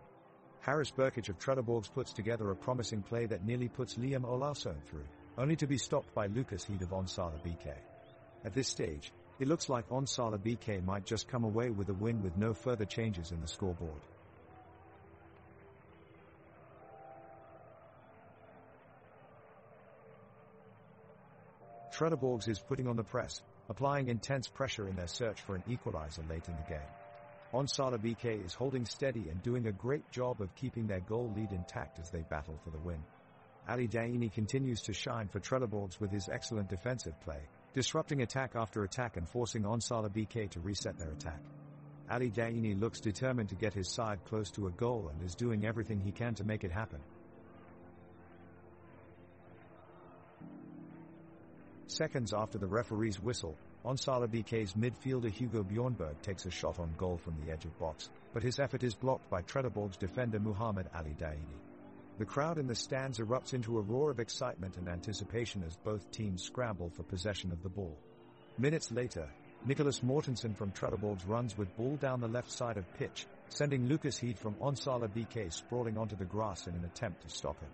Harris Burkic of Trelleborg's puts together a promising play that nearly puts Liam Olausson through, only to be stopped by Lucas Heed of Onsala BK. At this stage, it looks like Onsala BK might just come away with a win with no further changes in the scoreboard. Trelleborg's is putting on the press, applying intense pressure in their search for an equalizer late in the game. Onsala BK is holding steady and doing a great job of keeping their goal lead intact as they battle for the win. Ali Daini continues to shine for Trelleborg's with his excellent defensive play, disrupting attack after attack and forcing Onsala BK to reset their attack. Ali Daini looks determined to get his side close to a goal and is doing everything he can to make it happen. Seconds after the referee's whistle, Onsala BK's midfielder Hugo Bjornberg takes a shot on goal from the edge of box, but his effort is blocked by Trelleborg's defender Muhammad Ali Daini. The crowd in the stands erupts into a roar of excitement and anticipation as both teams scramble for possession of the ball. Minutes later, Nicholas Mortensen from Trelleborg's runs with ball down the left side of pitch, sending Lucas Heed from Onsala BK sprawling onto the grass in an attempt to stop him.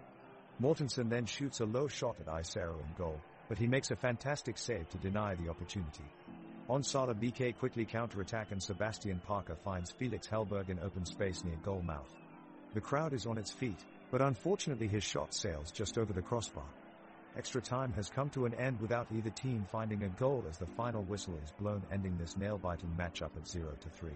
Mortensen then shoots a low shot at Isero in goal, but he makes a fantastic save to deny the opportunity. Onsala BK quickly counter-attack and Sebastian Parker finds Felix Hellberg in open space near goal mouth. The crowd is on its feet, but unfortunately his shot sails just over the crossbar. Extra time has come to an end without either team finding a goal as the final whistle is blown, ending this nail-biting matchup at 0-3.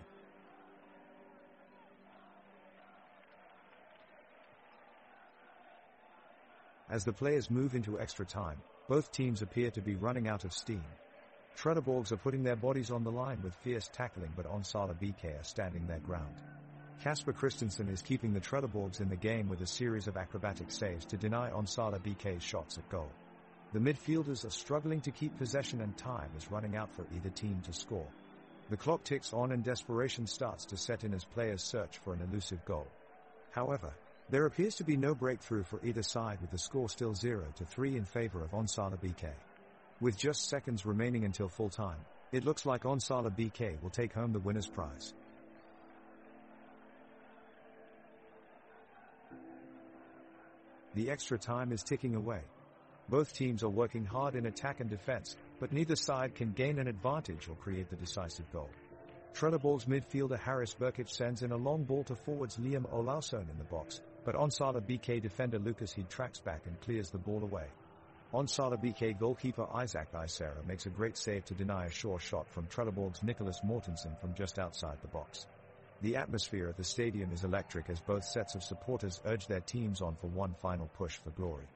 As the players move into extra time, both teams appear to be running out of steam. Trelleborg's are putting their bodies on the line with fierce tackling, but Onsala BK are standing their ground. Kasper Christensen is keeping the Trelleborg's in the game with a series of acrobatic saves to deny Onsala BK's shots at goal. The midfielders are struggling to keep possession and time is running out for either team to score. The clock ticks on and desperation starts to set in as players search for an elusive goal. However, there appears to be no breakthrough for either side, with the score still 0-3 in favor of Onsala BK. With just seconds remaining until full time, it looks like Onsala BK will take home the winner's prize. The extra time is ticking away. Both teams are working hard in attack and defense, but neither side can gain an advantage or create the decisive goal. Trelleborg's midfielder Harris Burkic sends in a long ball to forwards Liam Olausson in the box, but Onsala BK defender Lucas Heed tracks back and clears the ball away. Onsala BK goalkeeper Isaac Isero makes a great save to deny a sure shot from Trelleborg's Nicholas Mortensen from just outside the box. The atmosphere at the stadium is electric as both sets of supporters urge their teams on for one final push for glory.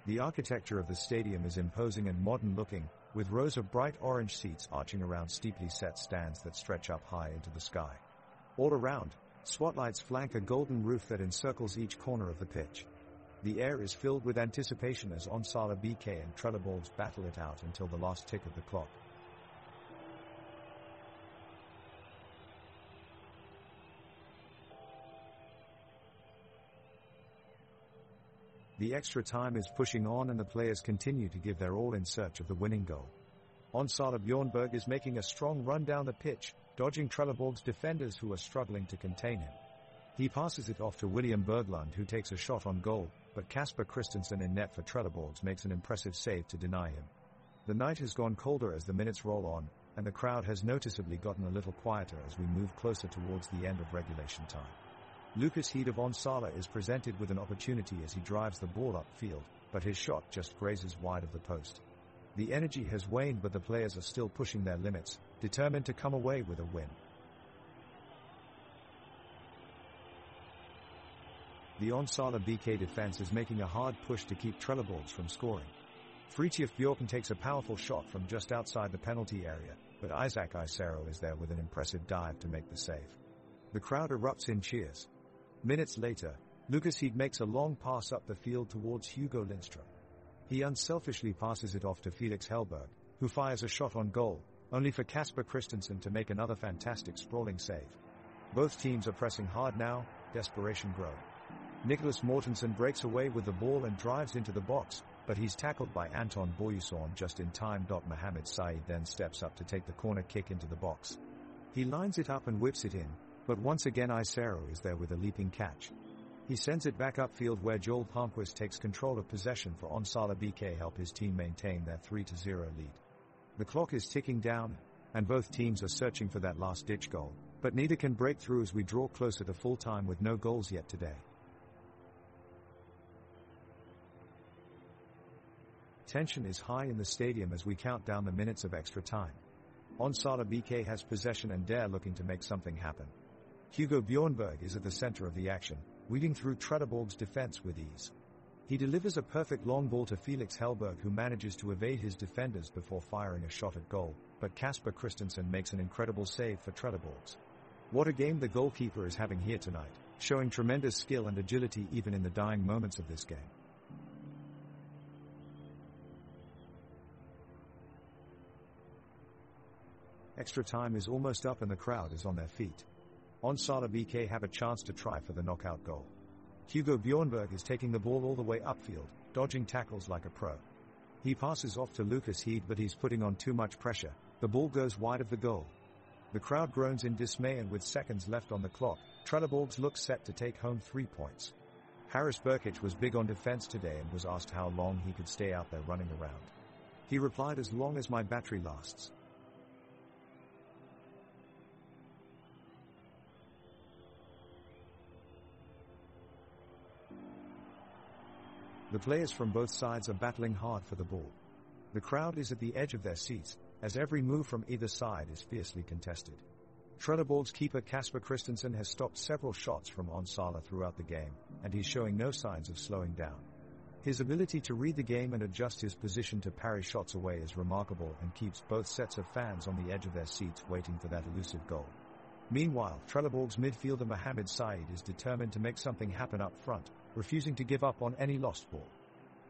The architecture of the stadium is imposing and modern looking, with rows of bright orange seats arching around steeply set stands that stretch up high into the sky. All around, spotlights flank a golden roof that encircles each corner of the pitch. The air is filled with anticipation as Onsala BK and Trelleborg's battle it out until the last tick of the clock. The extra time is pushing on and the players continue to give their all in search of the winning goal. Onsala Bjornberg is making a strong run down the pitch, dodging Trelleborg's defenders who are struggling to contain him. He passes it off to William Berglund, who takes a shot on goal, but Kasper Christensen in net for Trelleborg's makes an impressive save to deny him. The night has gone colder as the minutes roll on, and the crowd has noticeably gotten a little quieter as we move closer towards the end of regulation time. Lucas Heed of Onsala is presented with an opportunity as he drives the ball upfield, but his shot just grazes wide of the post. The energy has waned, but the players are still pushing their limits, determined to come away with a win. The Onsala BK defense is making a hard push to keep Trelleborgs from scoring. Fritjof Bjorken takes a powerful shot from just outside the penalty area, but Isaac Isero is there with an impressive dive to make the save. The crowd erupts in cheers. Minutes later, Lucas Heed makes a long pass up the field towards Hugo Lindström. He unselfishly passes it off to Felix Hellberg, who fires a shot on goal, only for Kasper Christensen to make another fantastic sprawling save. Both teams are pressing hard now, desperation growing. Nicholas Mortensen breaks away with the ball and drives into the box, but he's tackled by Anton Boyusorn just in time. Mohamed Said then steps up to take the corner kick into the box. He lines it up and whips it in, but once again Isero is there with a leaping catch. He sends it back upfield where Joel Palmquist takes control of possession for Onsala BK help his team maintain their 3-0 lead. The clock is ticking down, and both teams are searching for that last-ditch goal, but neither can break through as we draw closer to full time with no goals yet today. Tension is high in the stadium as we count down the minutes of extra time. Onsala BK has possession and they're looking to make something happen. Hugo Bjornberg is at the center of the action, weeding through Trelleborg's defense with ease. He delivers a perfect long ball to Felix Hellberg, who manages to evade his defenders before firing a shot at goal, but Kasper Christensen makes an incredible save for Trelleborgs. What a game the goalkeeper is having here tonight, showing tremendous skill and agility even in the dying moments of this game. Extra time is almost up and the crowd is on their feet. Onsala BK have a chance to try for the knockout goal. Hugo Bjornberg is taking the ball all the way upfield, dodging tackles like a pro. He passes off to Lucas Heed, but he's putting on too much pressure. The ball goes wide of the goal. The crowd groans in dismay, and with seconds left on the clock, Trelleborgs looks set to take home 3 points. Haris Burkic was big on defense today and was asked how long he could stay out there running around. He replied, "As long as my battery lasts." The players from both sides are battling hard for the ball. The crowd is at the edge of their seats, as every move from either side is fiercely contested. Trelleborg's keeper Kasper Christensen has stopped several shots from Onsala throughout the game, and he's showing no signs of slowing down. His ability to read the game and adjust his position to parry shots away is remarkable and keeps both sets of fans on the edge of their seats waiting for that elusive goal. Meanwhile, Trelleborg's midfielder Mohamed Said is determined to make something happen up front, refusing to give up on any lost ball.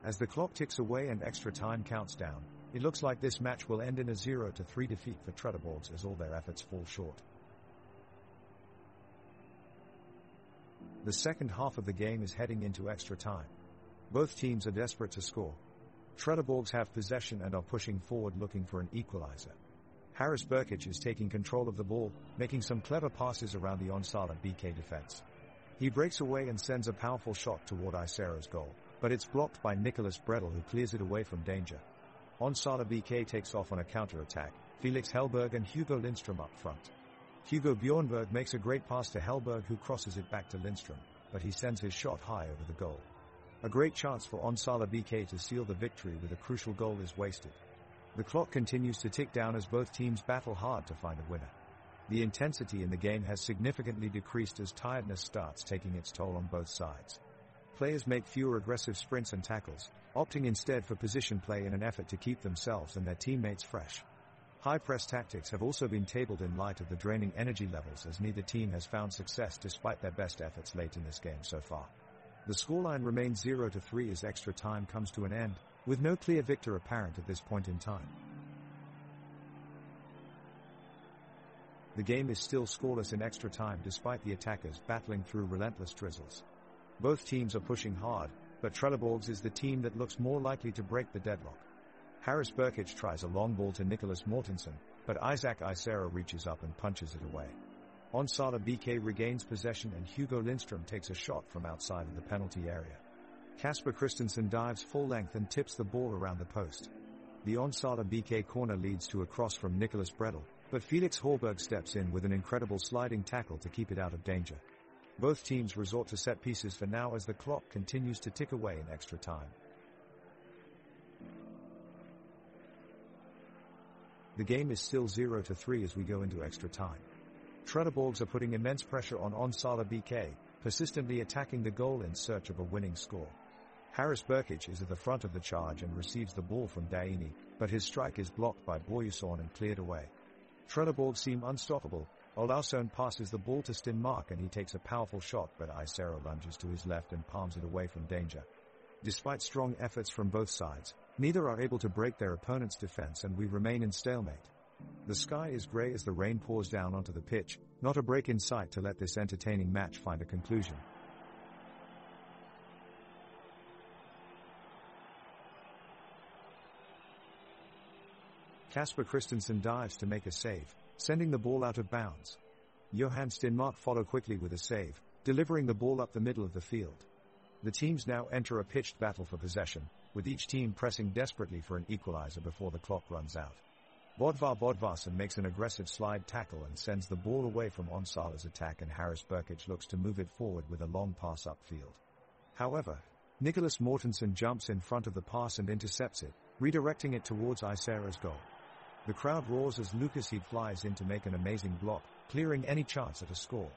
As the clock ticks away and extra time counts down, it looks like this match will end in a 0-3 defeat for Trelleborgs as all their efforts fall short. The second half of the game is heading into extra time. Both teams are desperate to score. Trelleborgs have possession and are pushing forward looking for an equalizer. Haris Burkic is taking control of the ball, making some clever passes around the Onsala BK defense. He breaks away and sends a powerful shot toward Isero's goal, but it's blocked by Nicholas Bredel, who clears it away from danger. Onsala BK takes off on a counter-attack, Felix Hellberg and Hugo Lindström up front. Hugo Bjornberg makes a great pass to Hellberg, who crosses it back to Lindström, but he sends his shot high over the goal. A great chance for Onsala BK to seal the victory with a crucial goal is wasted. The clock continues to tick down as both teams battle hard to find a winner. The intensity in the game has significantly decreased as tiredness starts taking its toll on both sides. Players make fewer aggressive sprints and tackles, opting instead for position play in an effort to keep themselves and their teammates fresh. High press tactics have also been tabled in light of the draining energy levels, as neither team has found success despite their best efforts late in this game so far. The scoreline remains 0-3 as extra time comes to an end, with no clear victor apparent at this point in time. The game is still scoreless in extra time despite the attackers battling through relentless drizzles. Both teams are pushing hard, but Trelleborgs is the team that looks more likely to break the deadlock. Haris Burkic tries a long ball to Nicholas Mortensen, but Isaac Isero reaches up and punches it away. Onsala BK regains possession and Hugo Lindström takes a shot from outside of the penalty area. Kasper Christensen dives full length and tips the ball around the post. The Onsala BK corner leads to a cross from Nicholas Bredel, but Felix Hellberg steps in with an incredible sliding tackle to keep it out of danger. Both teams resort to set pieces for now as the clock continues to tick away in extra time. The game is still 0-3 as we go into extra time. Trelleborgs are putting immense pressure on Onsala BK, persistently attacking the goal in search of a winning score. Haris Berkic is at the front of the charge and receives the ball from Daini, but his strike is blocked by Boyuson and cleared away. Trelleborg seem unstoppable. Olausson passes the ball to Stenmark and he takes a powerful shot, but Isero lunges to his left and palms it away from danger. Despite strong efforts from both sides, neither are able to break their opponent's defense and we remain in stalemate. The sky is grey as the rain pours down onto the pitch, not a break in sight to let this entertaining match find a conclusion. Kasper Christensen dives to make a save, sending the ball out of bounds. Johan Stenmark follow quickly with a save, delivering the ball up the middle of the field. The teams now enter a pitched battle for possession, with each team pressing desperately for an equalizer before the clock runs out. Bodvar Bodvarsson makes an aggressive slide tackle and sends the ball away from Onsala's attack, and Haris Berkic looks to move it forward with a long pass upfield. However, Nicholas Mortensen jumps in front of the pass and intercepts it, redirecting it towards Isero's goal. The crowd roars as Lucas Heed flies in to make an amazing block, clearing any chance at a score.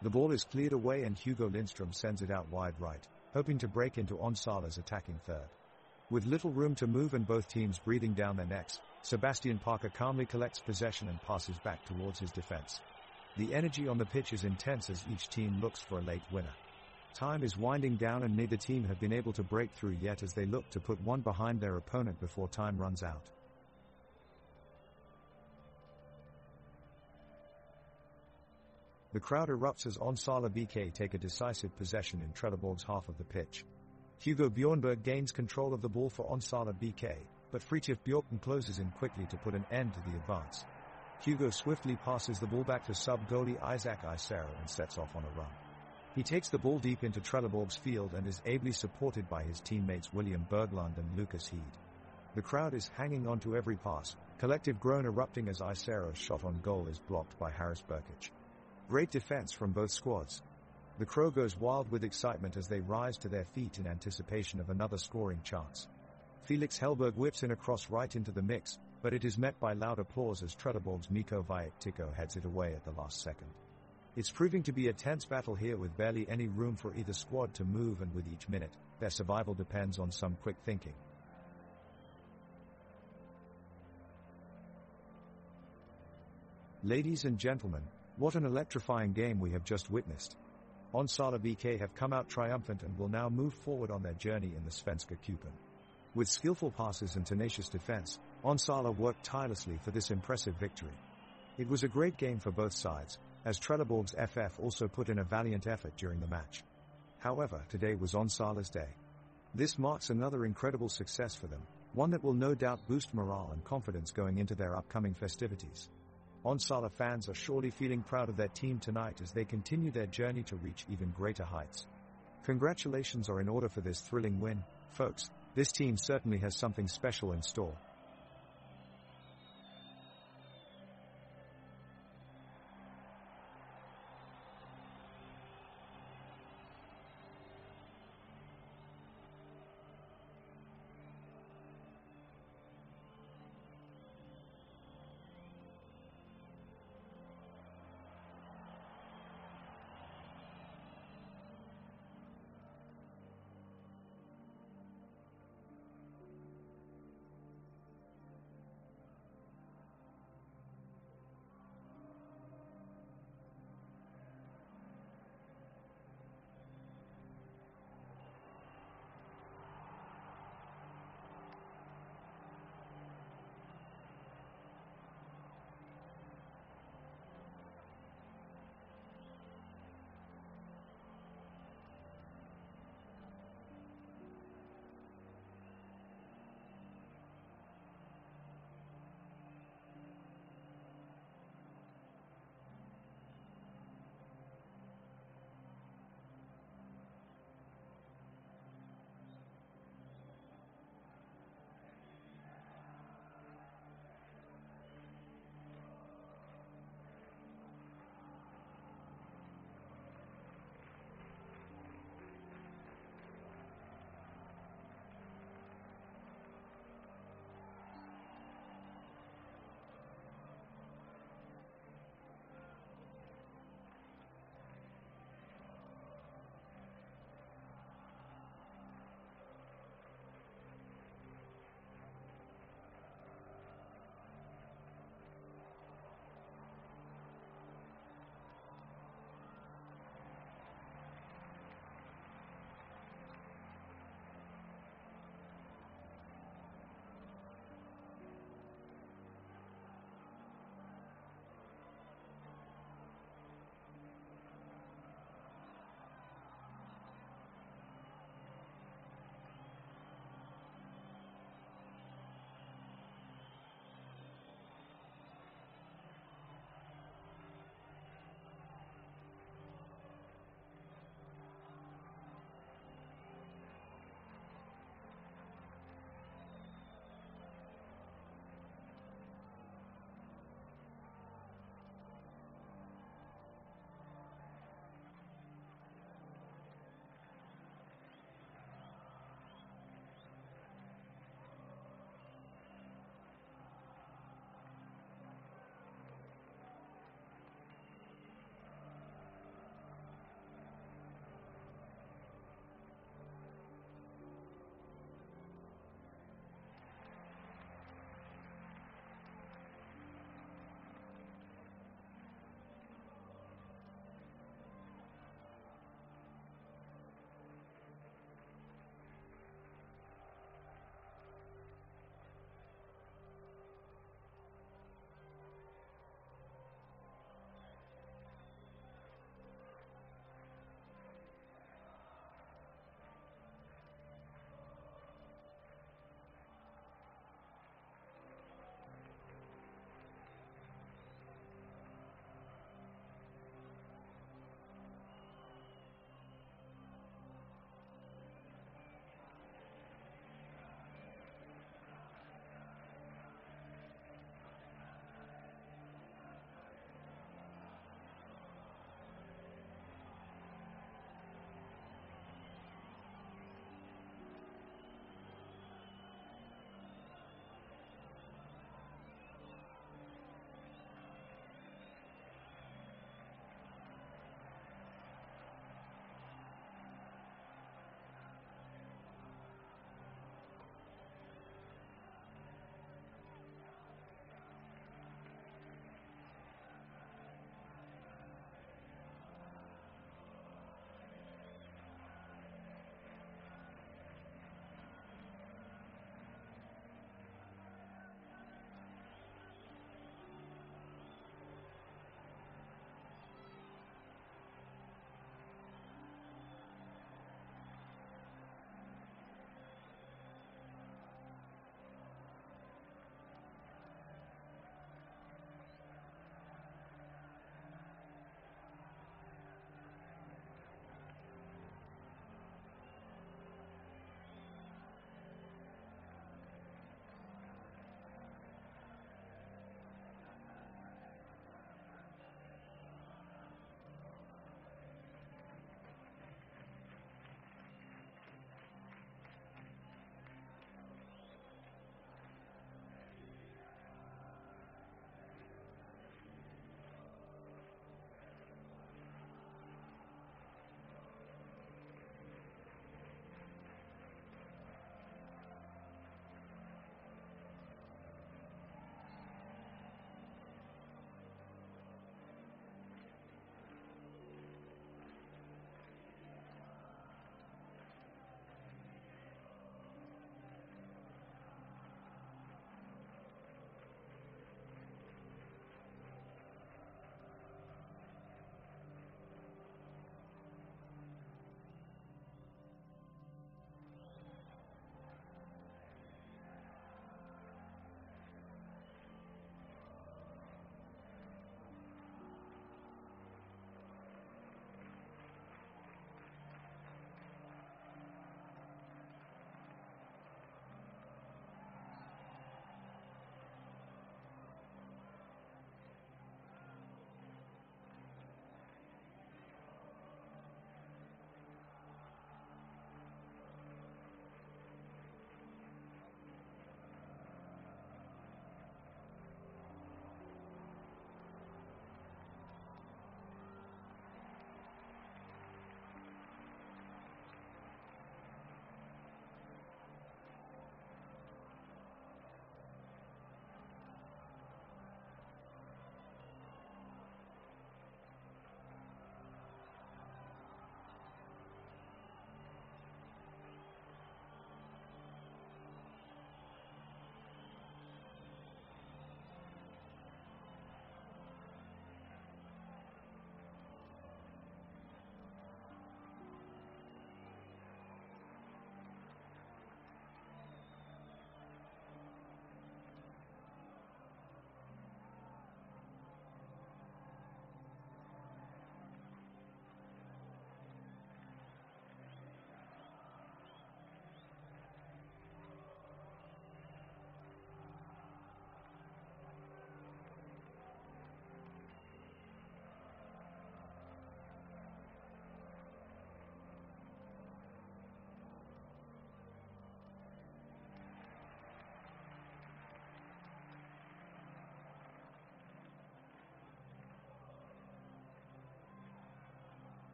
The ball is cleared away and Hugo Lindström sends it out wide right, hoping to break into Onsala's attacking third. With little room to move and both teams breathing down their necks, Sebastian Parker calmly collects possession and passes back towards his defense. The energy on the pitch is intense as each team looks for a late winner. Time is winding down and neither team have been able to break through yet as they look to put one behind their opponent before time runs out. The crowd erupts as Onsala BK take a decisive possession in Trelleborg's half of the pitch. Hugo Bjornberg gains control of the ball for Onsala BK, but Fridtjof Bjorken closes in quickly to put an end to the advance. Hugo swiftly passes the ball back to sub-goalie Isaac Isero and sets off on a run. He takes the ball deep into Trelleborg's field and is ably supported by his teammates William Berglund and Lucas Heed. The crowd is hanging on to every pass, collective groan erupting as Isero's shot on goal is blocked by Haris Berkic. Great defense from both squads. The Crow goes wild with excitement as they rise to their feet in anticipation of another scoring chance. Felix Hellberg whips in a cross right into the mix, but it is met by loud applause as Trelleborg's Mikko Vaihtiko heads it away at the last second. It's proving to be a tense battle here with barely any room for either squad to move, and with each minute, their survival depends on some quick thinking. Ladies and gentlemen, what an electrifying game we have just witnessed. Onsala BK have come out triumphant and will now move forward on their journey in the Svenska Cupen. With skillful passes and tenacious defense, Onsala worked tirelessly for this impressive victory. It was a great game for both sides, as Trelleborg's FF also put in a valiant effort during the match. However, today was Onsala's day. This marks another incredible success for them, one that will no doubt boost morale and confidence going into their upcoming festivities. Onsala fans are surely feeling proud of their team tonight as they continue their journey to reach even greater heights. Congratulations are in order for this thrilling win, folks. This team certainly has something special in store.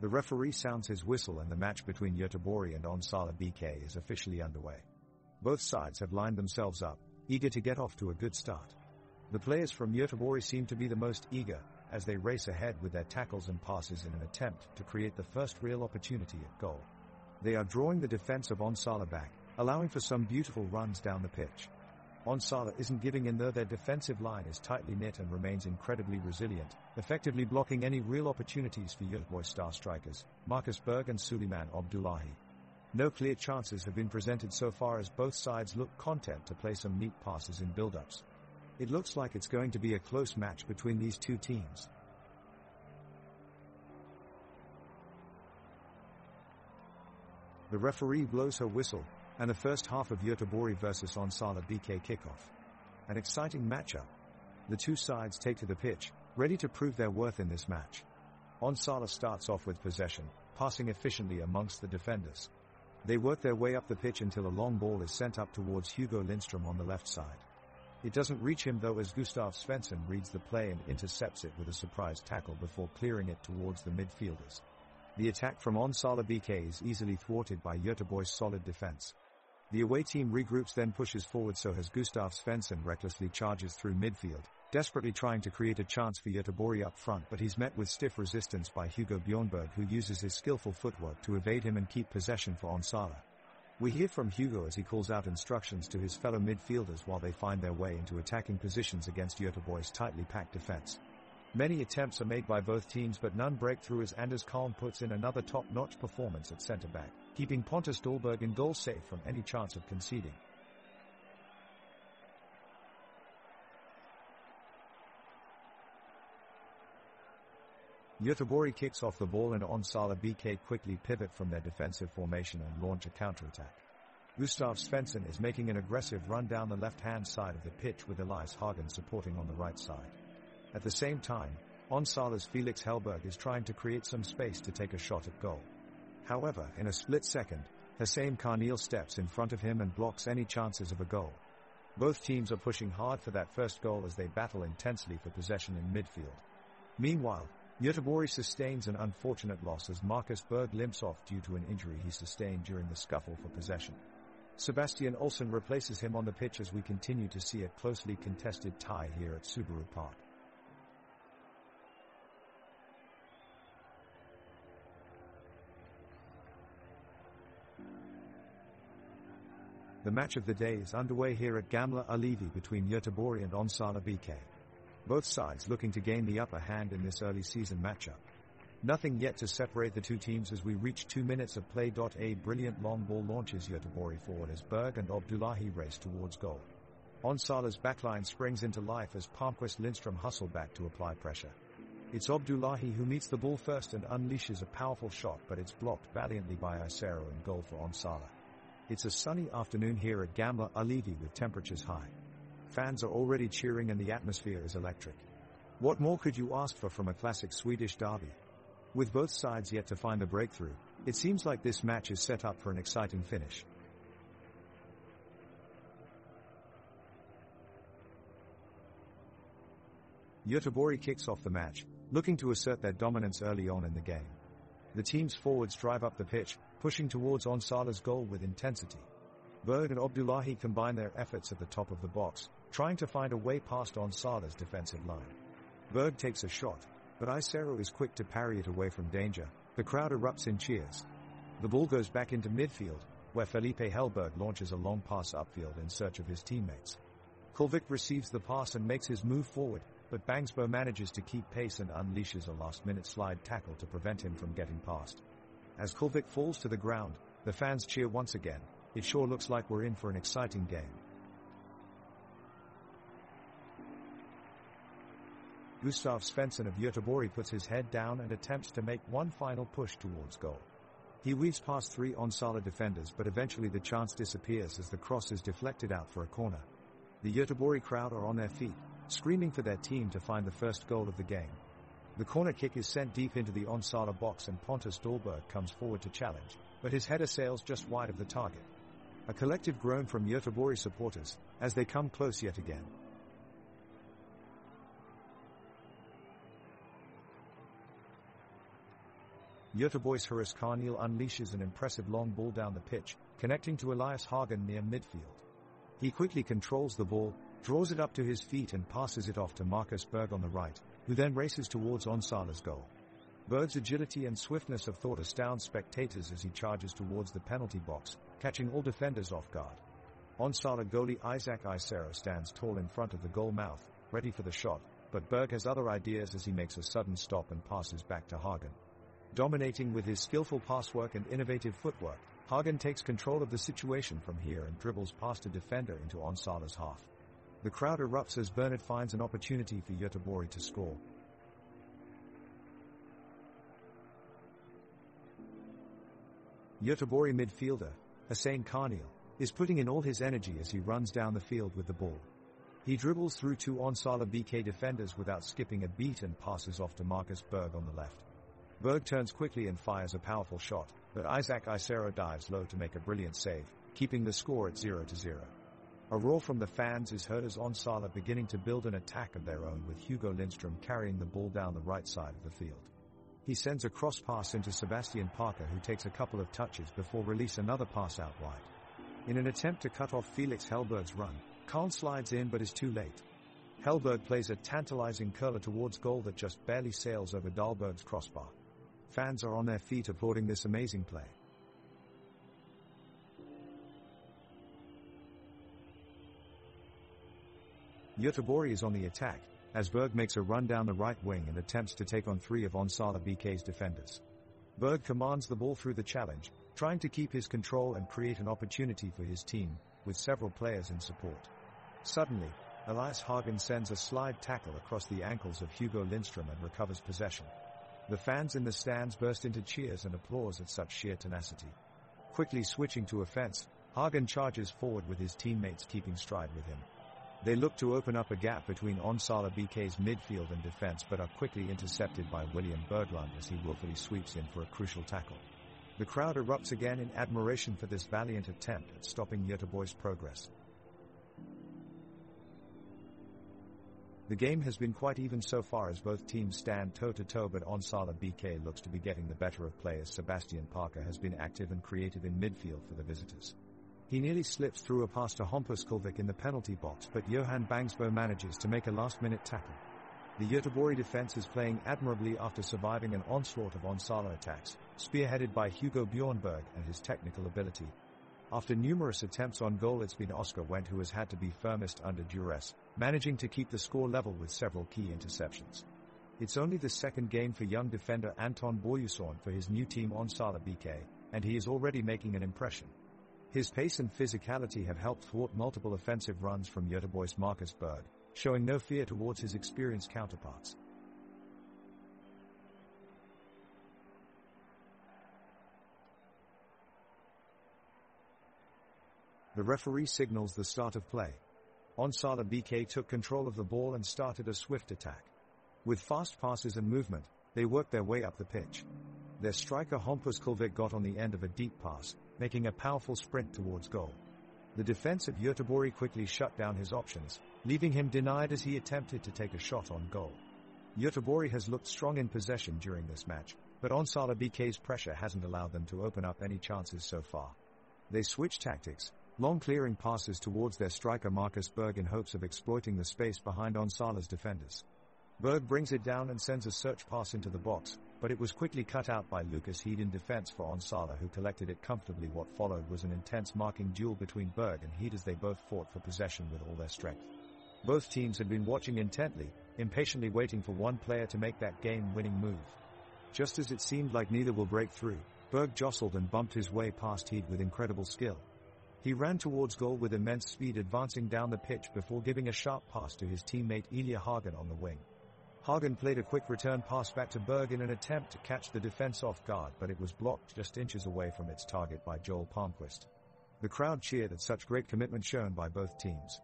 The referee sounds his whistle and the match between Göteborg and Onsala BK is officially underway. Both sides have lined themselves up, eager to get off to a good start. The players from Göteborg seem to be the most eager, as they race ahead with their tackles and passes in an attempt to create the first real opportunity at goal. They are drawing the defense of Onsala back, allowing for some beautiful runs down the pitch. Onsala isn't giving in though their defensive line is tightly knit and remains incredibly resilient, effectively blocking any real opportunities for Göteborg star strikers, Marcus Berg and Suleiman Abdullahi. No clear chances have been presented so far as both sides look content to play some neat passes in build-ups. It looks like it's going to be a close match between these two teams. The referee blows her whistle, and the first half of Göteborg vs Onsala BK kickoff. An exciting matchup. The two sides take to the pitch, ready to prove their worth in this match. Onsala starts off with possession, passing efficiently amongst the defenders. They work their way up the pitch until a long ball is sent up towards Hugo Lindström on the left side. It doesn't reach him though, as Gustav Svensson reads the play and intercepts it with a surprise tackle before clearing it towards the midfielders. The attack from Onsala BK is easily thwarted by Göteborg's solid defense. The away team regroups, then pushes forward, so as Gustav Svensson recklessly charges through midfield, desperately trying to create a chance for Göteborg up front, but he's met with stiff resistance by Hugo Bjornberg, who uses his skillful footwork to evade him and keep possession for Onsala. We hear from Hugo as he calls out instructions to his fellow midfielders while they find their way into attacking positions against Göteborg's tightly packed defense. Many attempts are made by both teams, but none break through as Anders Kalm puts in another top-notch performance at centre-back, keeping Pontus Dahlberg in goal safe from any chance of conceding. Göteborg kicks off the ball and Onsala BK quickly pivot from their defensive formation and launch a counter-attack. Gustav Svensson is making an aggressive run down the left-hand side of the pitch with Elias Hagen supporting on the right side. At the same time, Onsala's Felix Hellberg is trying to create some space to take a shot at goal. However, in a split second, Hussein Karnil steps in front of him and blocks any chances of a goal. Both teams are pushing hard for that first goal as they battle intensely for possession in midfield. Meanwhile, Göteborg sustains an unfortunate loss as Marcus Berg limps off due to an injury he sustained during the scuffle for possession. Sebastian Olsson replaces him on the pitch as we continue to see a closely contested tie here at Subaru Park. The match of the day is underway here at Gamla Ullevi between Göteborg and Onsala BK. Both sides looking to gain the upper hand in this early season matchup. Nothing yet to separate the two teams as we reach 2 minutes of play. A brilliant long ball launches Göteborg forward as Berg and Abdullahi race towards goal. Onsala's backline springs into life as Palmquist Lindström hustle back to apply pressure. It's Abdullahi who meets the ball first and unleashes a powerful shot, but it's blocked valiantly by Isero in goal for Onsala. It's a sunny afternoon here at Gamla Ullevi with temperatures high. Fans are already cheering and the atmosphere is electric. What more could you ask for from a classic Swedish derby? With both sides yet to find the breakthrough, it seems like this match is set up for an exciting finish. Göteborg kicks off the match, looking to assert their dominance early on in the game. The team's forwards drive up the pitch, pushing towards Onsala's goal with intensity. Berg and Abdullahi combine their efforts at the top of the box, trying to find a way past Onsala's defensive line. Berg takes a shot, but Isero is quick to parry it away from danger. The crowd erupts in cheers. The ball goes back into midfield, where Felipe Hellberg launches a long pass upfield in search of his teammates. Kulvik receives the pass and makes his move forward, but Bangsbo manages to keep pace and unleashes a last-minute slide tackle to prevent him from getting past. As Kulvik falls to the ground, the fans cheer once again. It sure looks like we're in for an exciting game. Gustav Svensson of Göteborg puts his head down and attempts to make one final push towards goal. He weaves past 3 Onsala defenders, but eventually the chance disappears as the cross is deflected out for a corner. The Göteborg crowd are on their feet, screaming for their team to find the first goal of the game. The corner kick is sent deep into the Onsala box and Pontus Dahlberg comes forward to challenge, but his header sails just wide of the target. A collective groan from Göteborg supporters, as they come close yet again. Göteborg's Horace Carneal unleashes an impressive long ball down the pitch, connecting to Elias Hagen near midfield. He quickly controls the ball, draws it up to his feet and passes it off to Marcus Berg on the right, who then races towards Onsala's goal. Berg's agility and swiftness of thought astound spectators as he charges towards the penalty box, catching all defenders off guard. Onsala goalie Isaac Isero stands tall in front of the goal mouth, ready for the shot, but Berg has other ideas as he makes a sudden stop and passes back to Hagen. Dominating with his skillful passwork and innovative footwork, Hagen takes control of the situation from here and dribbles past a defender into Onsala's half. The crowd erupts as Bernard finds an opportunity for Göteborg to score. Göteborg midfielder, Hussein Carneal, is putting in all his energy as he runs down the field with the ball. He dribbles through two Onsala BK defenders without skipping a beat and passes off to Marcus Berg on the left. Berg turns quickly and fires a powerful shot, but Isaac Isero dives low to make a brilliant save, keeping the score at 0-0. A roar from the fans is heard as Onsala beginning to build an attack of their own with Hugo Lindström carrying the ball down the right side of the field. He sends a cross pass into Sebastian Parker, who takes a couple of touches before release another pass out wide. In an attempt to cut off Felix Hellberg's run, Kahn slides in but is too late. Hellberg plays a tantalizing curler towards goal that just barely sails over Dahlberg's crossbar. Fans are on their feet applauding this amazing play. Göteborg is on the attack, as Berg makes a run down the right wing and attempts to take on three of Onsala BK's defenders. Berg commands the ball through the challenge, trying to keep his control and create an opportunity for his team, with several players in support. Suddenly, Elias Hagen sends a slide tackle across the ankles of Hugo Lindström and recovers possession. The fans in the stands burst into cheers and applause at such sheer tenacity. Quickly switching to offense, Hagen charges forward with his teammates keeping stride with him. They look to open up a gap between Onsala BK's midfield and defense but are quickly intercepted by William Berglund as he willfully sweeps in for a crucial tackle. The crowd erupts again in admiration for this valiant attempt at stopping Göteborg's progress. The game has been quite even so far as both teams stand toe-to-toe, but Onsala BK looks to be getting the better of play as Sebastian Parker has been active and creative in midfield for the visitors. He nearly slips through a pass to Hampus Kulvik in the penalty box, but Johan Bangsbo manages to make a last-minute tackle. The Göteborg defense is playing admirably after surviving an onslaught of Onsala attacks, spearheaded by Hugo Bjornberg and his technical ability. After numerous attempts on goal, it's been Oscar Wendt who has had to be firmest under duress, managing to keep the score level with several key interceptions. It's only the second game for young defender Anton Boyuson for his new team Onsala BK, and he is already making an impression. His pace and physicality have helped thwart multiple offensive runs from Göteborg's Marcus Berg, showing no fear towards his experienced counterparts. The referee signals the start of play. Onsala BK took control of the ball and started a swift attack. With fast passes and movement, they worked their way up the pitch. Their striker Hampus Kulvik got on the end of a deep pass, making a powerful sprint towards goal. The defense of Göteborg quickly shut down his options, leaving him denied as he attempted to take a shot on goal. Göteborg has looked strong in possession during this match, but Onsala BK's pressure hasn't allowed them to open up any chances so far. They switch tactics, long clearing passes towards their striker Marcus Berg in hopes of exploiting the space behind Onsala's defenders. Berg brings it down and sends a search pass into the box, but it was quickly cut out by Lucas Heed in defense for Onsala, who collected it comfortably. What followed was an intense marking duel between Berg and Heed as they both fought for possession with all their strength. Both teams had been watching intently, impatiently waiting for one player to make that game-winning move. Just as it seemed like neither will break through, Berg jostled and bumped his way past Heed with incredible skill. He ran towards goal with immense speed, advancing down the pitch before giving a sharp pass to his teammate Elia Hagen on the wing. Hagen played a quick return pass back to Berg in an attempt to catch the defense off guard, but it was blocked just inches away from its target by Joel Palmquist. The crowd cheered at such great commitment shown by both teams.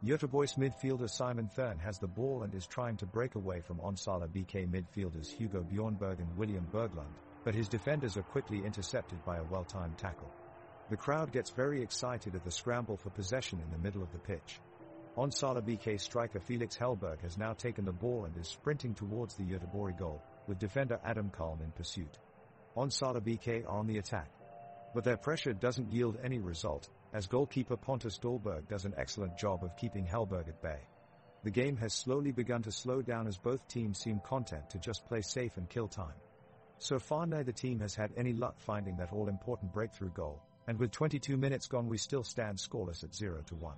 Göteborg's midfielder Simon Thurn has the ball and is trying to break away from Onsala BK midfielders Hugo Bjornberg and William Berglund, but his defenders are quickly intercepted by a well-timed tackle. The crowd gets very excited at the scramble for possession in the middle of the pitch. Onsala BK striker Felix Hellberg has now taken the ball and is sprinting towards the Göteborg goal, with defender Adam Kalm in pursuit. Onsala BK are on the attack. But their pressure doesn't yield any result, as goalkeeper Pontus Dahlberg does an excellent job of keeping Hellberg at bay. The game has slowly begun to slow down as both teams seem content to just play safe and kill time. So far neither team has had any luck finding that all-important breakthrough goal, and with 22 minutes gone we still stand scoreless at 0-1.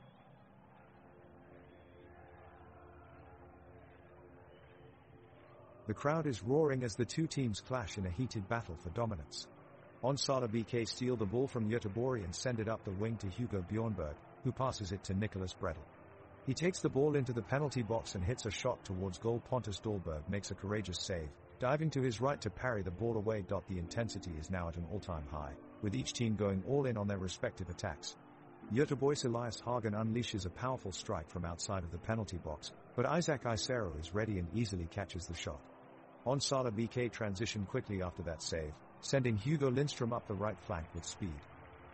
The crowd is roaring as the two teams clash in a heated battle for dominance. Onsala BK steal the ball from Göteborg and send it up the wing to Hugo Bjornberg, who passes it to Nicholas Bredel. He takes the ball into the penalty box and hits a shot towards goal. Pontus Dahlberg makes a courageous save, diving to his right to parry the ball away. The intensity is now at an all-time high, with each team going all in on their respective attacks. Göteborg's Elias Hagen unleashes a powerful strike from outside of the penalty box, but Isaac Isero is ready and easily catches the shot. Onsala BK transition quickly after that save, sending Hugo Lindström up the right flank with speed.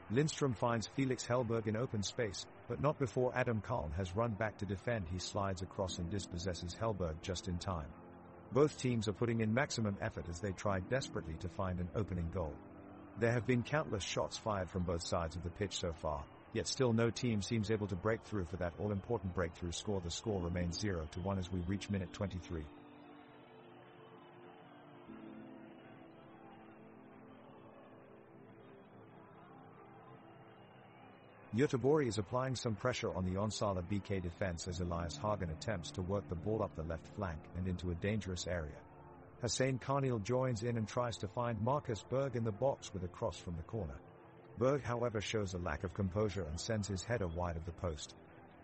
Lindström finds Felix Hellberg in open space, but not before Adam Kalm has run back to defend. He slides across and dispossesses Hellberg just in time. Both teams are putting in maximum effort as they try desperately to find an opening goal. There have been countless shots fired from both sides of the pitch so far, yet still no team seems able to break through for that all-important breakthrough score. The score remains 0-1 as we reach minute 23. Göteborg is applying some pressure on the Onsala BK defense as Elias Hagen attempts to work the ball up the left flank and into a dangerous area. Hussein Karnil joins in and tries to find Marcus Berg in the box with a cross from the corner. Berg, however, shows a lack of composure and sends his header wide of the post.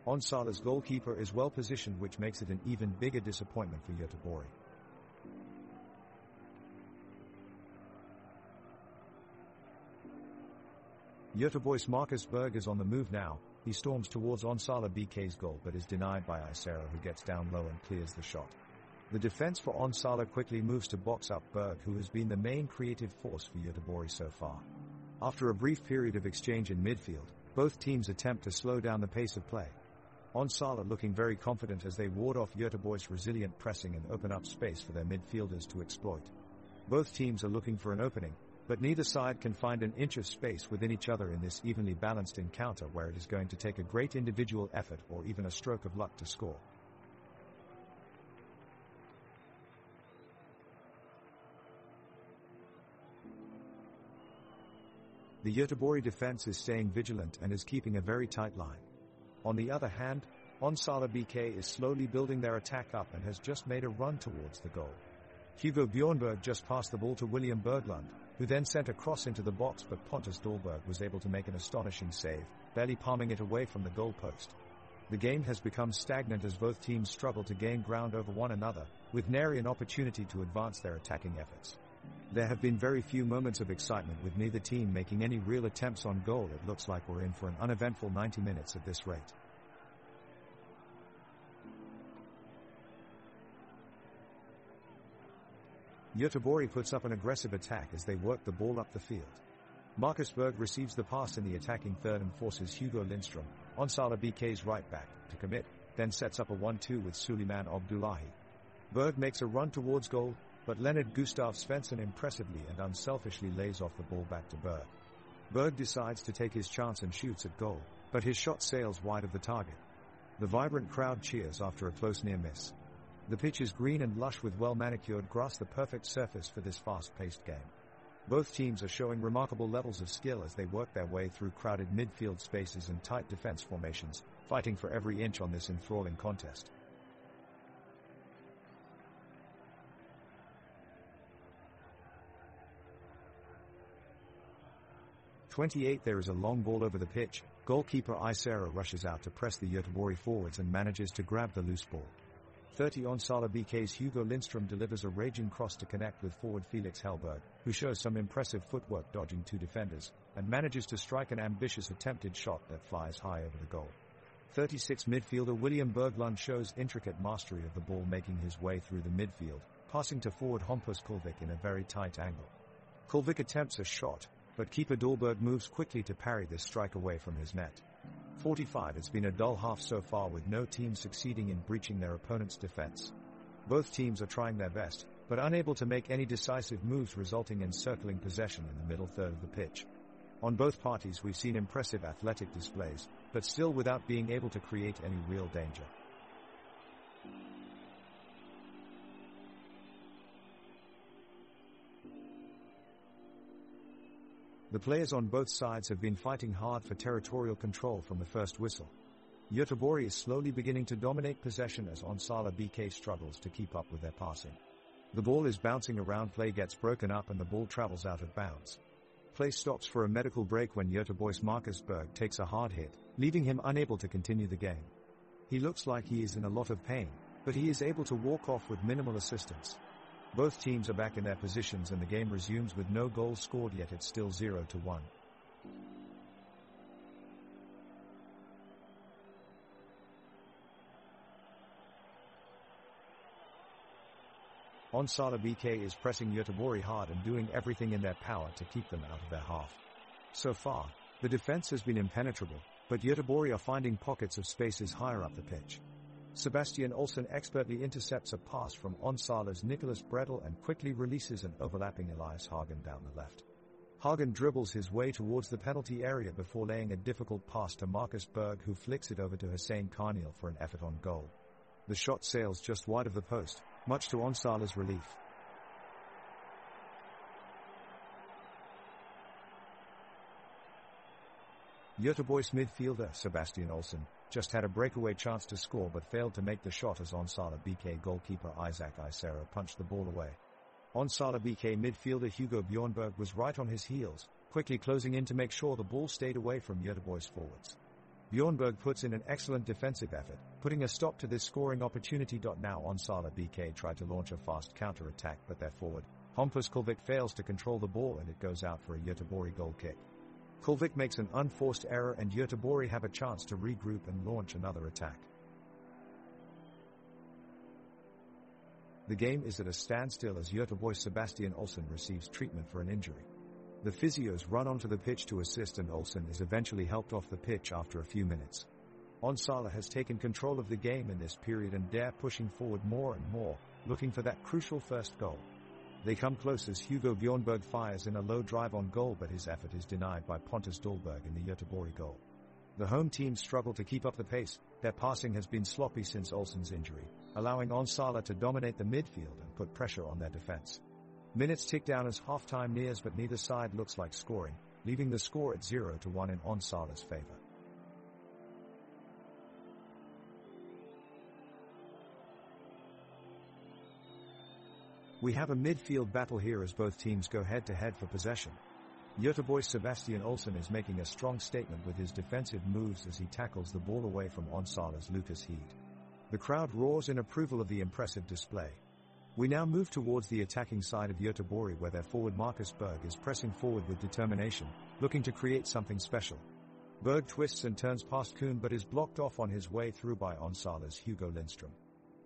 Onsala's goalkeeper is well positioned, which makes it an even bigger disappointment for Göteborg. Göteborg's Marcus Berg is on the move now. He storms towards Onsala BK's goal but is denied by Isero, who gets down low and clears the shot. The defense for Onsala quickly moves to box up Berg, who has been the main creative force for Göteborg so far. After a brief period of exchange in midfield, both teams attempt to slow down the pace of play. Onsala looking very confident as they ward off Göteborg's resilient pressing and open up space for their midfielders to exploit. Both teams are looking for an opening, but neither side can find an inch of space within each other in this evenly balanced encounter where it is going to take a great individual effort or even a stroke of luck to score. The Göteborg defense is staying vigilant and is keeping a very tight line. On the other hand, Onsala BK is slowly building their attack up and has just made a run towards the goal. Hugo Bjornberg just passed the ball to William Berglund, who then sent a cross into the box, but Pontus Dahlberg was able to make an astonishing save, barely palming it away from the goal post. The game has become stagnant as both teams struggle to gain ground over one another, with nary an opportunity to advance their attacking efforts. There have been very few moments of excitement, with neither team making any real attempts on goal. It looks like we're in for an uneventful 90 minutes at this rate. Göteborg puts up an aggressive attack as they work the ball up the field. Marcus Berg receives the pass in the attacking third and forces Hugo Lindström, Onsala BK's right back, to commit, then sets up a 1-2 with Suleiman Abdullahi. Berg makes a run towards goal, but Leonard Gustav Svensson impressively and unselfishly lays off the ball back to Berg. Berg decides to take his chance and shoots at goal, but his shot sails wide of the target. The vibrant crowd cheers after a close near miss. The pitch is green and lush with well-manicured grass, the perfect surface for this fast-paced game. Both teams are showing remarkable levels of skill as they work their way through crowded midfield spaces and tight defense formations, fighting for every inch on this enthralling contest. There is a long ball over the pitch. Goalkeeper Isero rushes out to press the Göteborg forwards and manages to grab the loose ball. 30 Onsala BK's Hugo Lindström delivers a raging cross to connect with forward Felix Hellberg, who shows some impressive footwork dodging two defenders, and manages to strike an ambitious attempted shot that flies high over the goal. 36 midfielder William Berglund shows intricate mastery of the ball, making his way through the midfield, passing to forward Hampus Kulvik in a very tight angle. Kulvik attempts a shot, but keeper Dahlberg moves quickly to parry this strike away from his net. 45. It's been a dull half so far with no team succeeding in breaching their opponent's defense. Both teams are trying their best, but unable to make any decisive moves, resulting in circling possession in the middle third of the pitch. On both parties we've seen impressive athletic displays, but still without being able to create any real danger. The players on both sides have been fighting hard for territorial control from the first whistle. Göteborg is slowly beginning to dominate possession as Onsala BK struggles to keep up with their passing. The ball is bouncing around, play gets broken up and the ball travels out of bounds. Play stops for a medical break when Göteborg's Marcus Berg takes a hard hit, leaving him unable to continue the game. He looks like he is in a lot of pain, but he is able to walk off with minimal assistance. Both teams are back in their positions and the game resumes with no goals scored, yet it's still 0-1. Onsala BK is pressing Göteborg hard and doing everything in their power to keep them out of their half. So far, the defense has been impenetrable, but Göteborg are finding pockets of spaces higher up the pitch. Sebastian Olsson expertly intercepts a pass from Onsala's Nicholas Bredel and quickly releases an overlapping Elias Hagen down the left. Hagen dribbles his way towards the penalty area before laying a difficult pass to Marcus Berg, who flicks it over to Hussein Carneal for an effort on goal. The shot sails just wide of the post, much to Onsala's relief. Göteborg's midfielder Sebastian Olsson just had a breakaway chance to score but failed to make the shot as Onsala BK goalkeeper Isaac Isera punched the ball away. Onsala BK midfielder Hugo Bjornberg was right on his heels, quickly closing in to make sure the ball stayed away from Göteborg's forwards. Bjornberg puts in an excellent defensive effort, putting a stop to this scoring opportunity. Now Onsala BK tried to launch a fast counter-attack, but their forward, Hampus Kulvik, fails to control the ball and it goes out for a Göteborg goal kick. Kulvik makes an unforced error and Göteborg have a chance to regroup and launch another attack. The game is at a standstill as Göteborg's Sebastian Olsson receives treatment for an injury. The physios run onto the pitch to assist and Olsson is eventually helped off the pitch after a few minutes. Onsala has taken control of the game in this period and they're pushing forward more and more, looking for that crucial first goal. They come close as Hugo Bjornberg fires in a low drive on goal, but his effort is denied by Pontus Dahlberg in the Göteborg goal. The home team struggle to keep up the pace. Their passing has been sloppy since Olsson's injury, allowing Onsala to dominate the midfield and put pressure on their defense. Minutes tick down as halftime nears, but neither side looks like scoring, leaving the score at 0-1 in Onsala's favor. We have a midfield battle here as both teams go head-to-head for possession. Göteborg's Sebastian Olsson is making a strong statement with his defensive moves as he tackles the ball away from Onsala's Lucas Heed. The crowd roars in approval of the impressive display. We now move towards the attacking side of Göteborg, where their forward Marcus Berg is pressing forward with determination, looking to create something special. Berg twists and turns past Kuhn but is blocked off on his way through by Onsala's Hugo Lindström.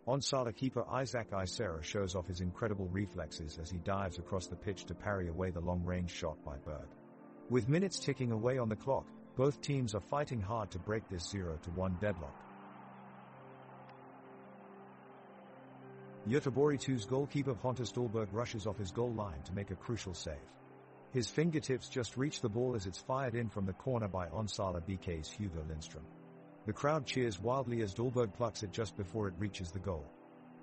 Onsala keeper Isaac Isera shows off his incredible reflexes as he dives across the pitch to parry away the long-range shot by Berg. With minutes ticking away on the clock, both teams are fighting hard to break this 0-1 deadlock. Göteborg 2's goalkeeper Pontus Dahlberg rushes off his goal line to make a crucial save. His fingertips just reach the ball as it's fired in from the corner by Onsala BK's Hugo Lindström. The crowd cheers wildly as Dahlberg plucks it just before it reaches the goal.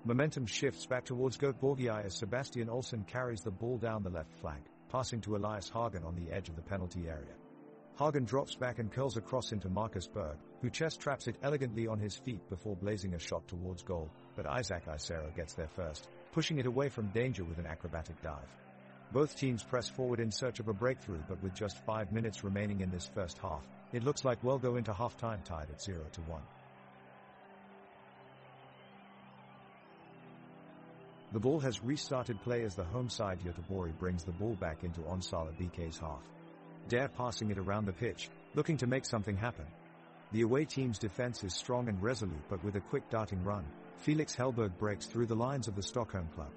Momentum shifts back towards Göteborg as Sebastian Olsson carries the ball down the left flank, passing to Elias Hagen on the edge of the penalty area. Hagen drops back and curls across into Marcus Berg, who chest traps it elegantly on his feet before blazing a shot towards goal, but Isaac Isera gets there first, pushing it away from danger with an acrobatic dive. Both teams press forward in search of a breakthrough, but with just 5 minutes remaining in this first half, it looks like we'll go into halftime tied at 0-1. The ball has restarted play as the home side Göteborg brings the ball back into Onsala BK's half. They're passing it around the pitch, looking to make something happen. The away team's defense is strong and resolute, but with a quick darting run, Felix Hellberg breaks through the lines of the Stockholm club.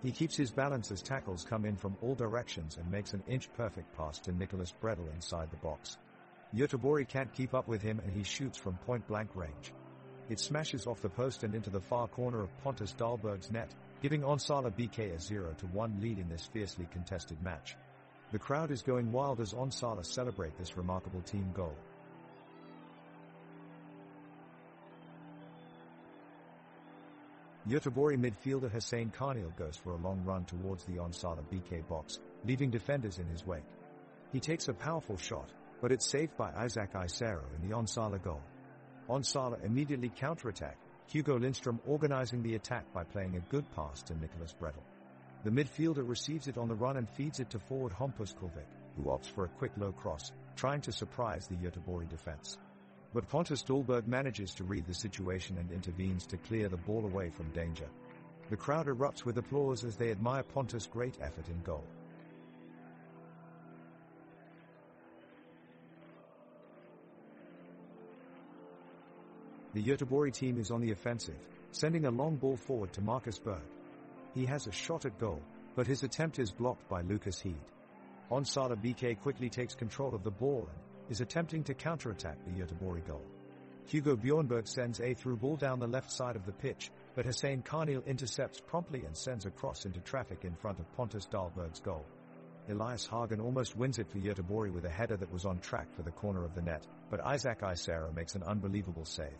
He keeps his balance as tackles come in from all directions and makes an inch-perfect pass to Nicholas Bredel inside the box. Göteborg can't keep up with him and he shoots from point-blank range. It smashes off the post and into the far corner of Pontus Dahlberg's net, giving Onsala BK a 0-1 lead in this fiercely contested match. The crowd is going wild as Onsala celebrate this remarkable team goal. Göteborg midfielder Hussein Karnil goes for a long run towards the Onsala BK box, leaving defenders in his wake. He takes a powerful shot, but it's saved by Isaac Isero in the Onsala goal. Onsala immediately counterattack, Hugo Lindström organizing the attack by playing a good pass to Nicholas Bredel. The midfielder receives it on the run and feeds it to forward Hampus Kulvik, who opts for a quick low cross, trying to surprise the Göteborg defense. But Pontus Dahlberg manages to read the situation and intervenes to clear the ball away from danger. The crowd erupts with applause as they admire Pontus' great effort in goal. The Göteborg team is on the offensive, sending a long ball forward to Marcus Berg. He has a shot at goal, but his attempt is blocked by Lucas Heed. Onsala BK quickly takes control of the ball and is attempting to counterattack the Göteborg goal. Hugo Bjornberg sends a through ball down the left side of the pitch, but Hussein Karnil intercepts promptly and sends a cross into traffic in front of Pontus Dahlberg's goal. Elias Hagen almost wins it for Göteborg with a header that was on track for the corner of the net, but Isaac Isero makes an unbelievable save.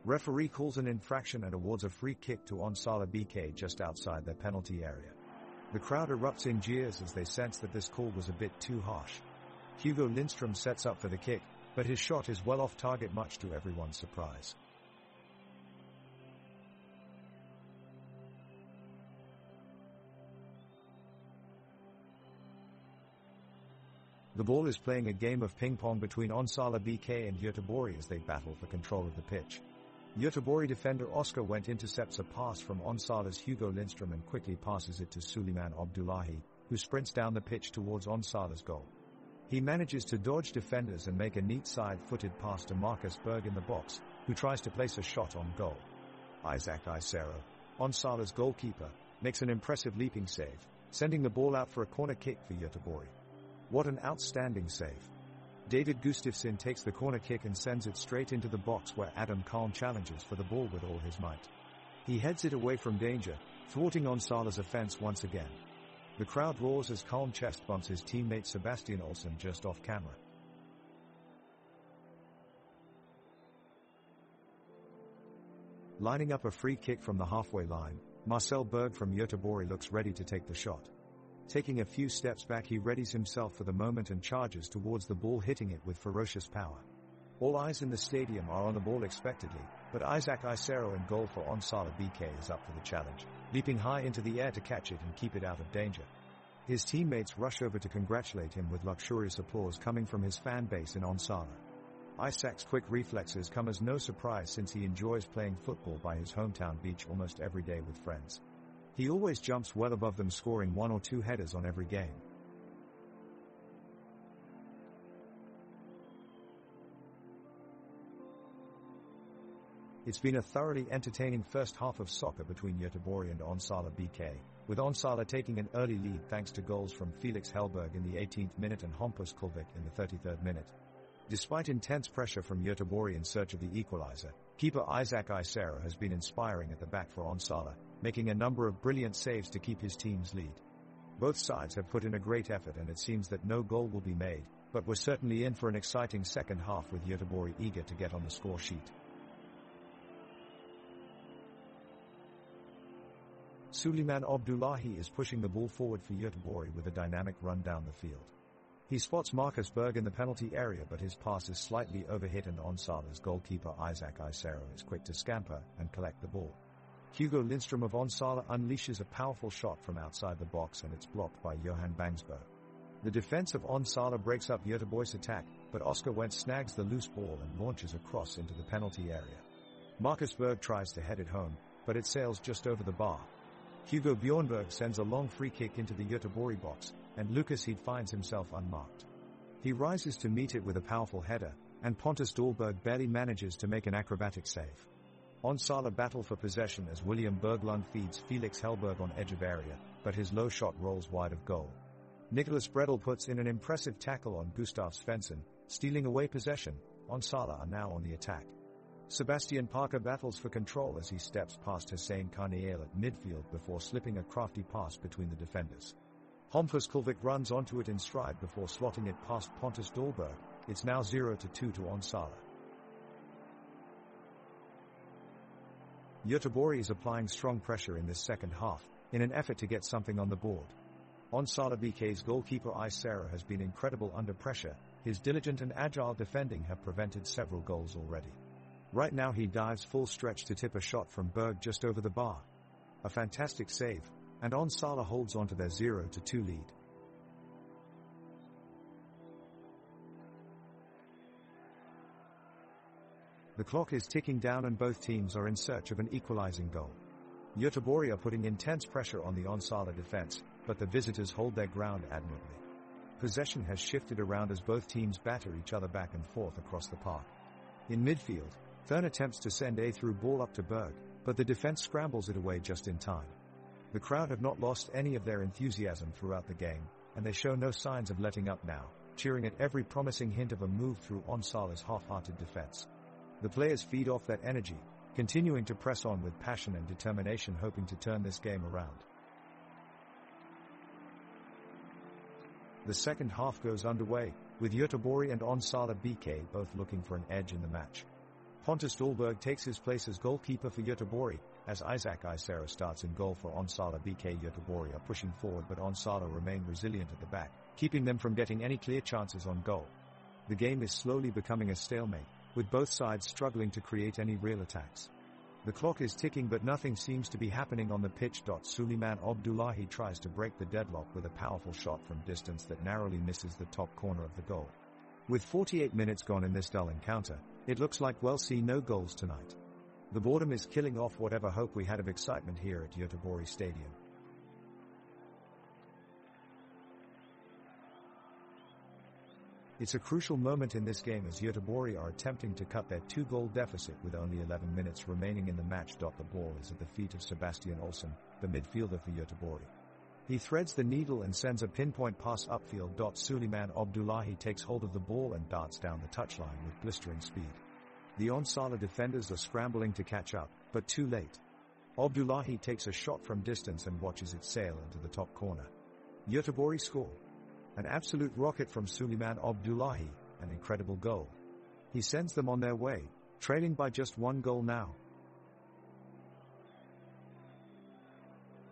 Referee calls an infraction and awards a free kick to Onsala BK just outside their penalty area. The crowd erupts in jeers as they sense that this call was a bit too harsh. Hugo Lindström sets up for the kick, but his shot is well off target much to everyone's surprise. The ball is playing a game of ping-pong between Onsala BK and Göteborg as they battle for control of the pitch. Göteborg defender Oscar Wendt intercepts a pass from Onsala's Hugo Lindström and quickly passes it to Suleiman Abdullahi, who sprints down the pitch towards Onsala's goal. He manages to dodge defenders and make a neat side-footed pass to Marcus Berg in the box, who tries to place a shot on goal. Isaac Isero, Onsala's goalkeeper, makes an impressive leaping save, sending the ball out for a corner kick for Göteborg. What an outstanding save. David Gustafsson takes the corner kick and sends it straight into the box where Adam Kalm challenges for the ball with all his might. He heads it away from danger, thwarting Onsala's offense once again. The crowd roars as Kalm chest bumps his teammate Sebastian Olsson just off camera. Lining up a free kick from the halfway line, Marcel Berg from Göteborg looks ready to take the shot. Taking a few steps back, he readies himself for the moment and charges towards the ball, hitting it with ferocious power. All eyes in the stadium are on the ball expectantly, but Isaac Isero in goal for Onsala BK is up for the challenge, leaping high into the air to catch it and keep it out of danger. His teammates rush over to congratulate him with luxurious applause coming from his fan base in Onsala. Isaac's quick reflexes come as no surprise since he enjoys playing football by his hometown beach almost every day with friends. He always jumps well above them, scoring 1 or 2 headers on every game. It's been a thoroughly entertaining first half of soccer between Göteborg and Onsala BK, with Onsala taking an early lead thanks to goals from Felix Hellberg in the 18th minute and Hampus Kulvik in the 33rd minute. Despite intense pressure from Göteborg in search of the equalizer, keeper Isaac Isero has been inspiring at the back for Onsala, making a number of brilliant saves to keep his team's lead. Both sides have put in a great effort and it seems that no goal will be made, but we're certainly in for an exciting second half with Göteborg eager to get on the score sheet. Suleiman Abdullahi is pushing the ball forward for Göteborg with a dynamic run down the field. He spots Marcus Berg in the penalty area, but his pass is slightly overhit and Onsala's goalkeeper Isaac Isero is quick to scamper and collect the ball. Hugo Lindström of Onsala unleashes a powerful shot from outside the box and it's blocked by Johan Bangsbo. The defense of Onsala breaks up Göteborg's attack, but Oscar Wendt snags the loose ball and launches a cross into the penalty area. Marcus Berg tries to head it home, but it sails just over the bar. Hugo Bjornberg sends a long free kick into the Göteborg box, and Lucas Heed finds himself unmarked. He rises to meet it with a powerful header, and Pontus Dahlberg barely manages to make an acrobatic save. Onsala battle for possession as William Berglund feeds Felix Hellberg on edge of area, but his low shot rolls wide of goal. Nicholas Bredel puts in an impressive tackle on Gustav Svensson, Stealing away possession, Onsala are now on the attack. Sebastian Parker battles for control as he steps past Hussein Karniel at midfield before slipping a crafty pass between the defenders. Hampus Kulvik runs onto it in stride before slotting it past Pontus Dahlberg. It's now 0-2 to Onsala. Göteborg is applying strong pressure in this second half, in an effort to get something on the board. Onsala BK's goalkeeper Isera has been incredible under pressure. His diligent and agile defending have prevented several goals already. Right now he dives full stretch to tip a shot from Berg just over the bar. A fantastic save, and Onsala holds on to their 0-2 lead. The clock is ticking down and both teams are in search of an equalizing goal. Göteborg are putting intense pressure on the Onsala defense, but the visitors hold their ground admirably. Possession has shifted around as both teams batter each other back and forth across the park. In midfield, Thurn attempts to send a through ball up to Berg, but the defense scrambles it away just in time. The crowd have not lost any of their enthusiasm throughout the game, and they show no signs of letting up now, cheering at every promising hint of a move through Onsala's half-hearted defense. The players feed off that energy, continuing to press on with passion and determination, hoping to turn this game around. The second half goes underway, with Göteborg and Onsala BK both looking for an edge in the match. Pontus Dahlberg takes his place as goalkeeper for Göteborg, as Isaac Isera starts in goal for Onsala BK. Göteborg are pushing forward, but Onsala remain resilient at the back, keeping them from getting any clear chances on goal. The game is slowly becoming a stalemate, with both sides struggling to create any real attacks. The clock is ticking but nothing seems to be happening on the pitch. Suleiman Abdullahi tries to break the deadlock with a powerful shot from distance that narrowly misses the top corner of the goal. With 48 minutes gone in this dull encounter, it looks like we'll see no goals tonight. The boredom is killing off whatever hope we had of excitement here at Göteborg Stadium. It's a crucial moment in this game as Göteborg are attempting to cut their 2-goal deficit with only 11 minutes remaining in the match. The ball is at the feet of Sebastian Olsson, the midfielder for Göteborg. He threads the needle and sends a pinpoint pass upfield. Suleiman Abdullahi takes hold of the ball and darts down the touchline with blistering speed. The Onsala defenders are scrambling to catch up, but too late. Abdullahi takes a shot from distance and watches it sail into the top corner. Göteborg score. An absolute rocket from Suleiman Abdullahi, an incredible goal. He sends them on their way, trailing by just 1 goal now.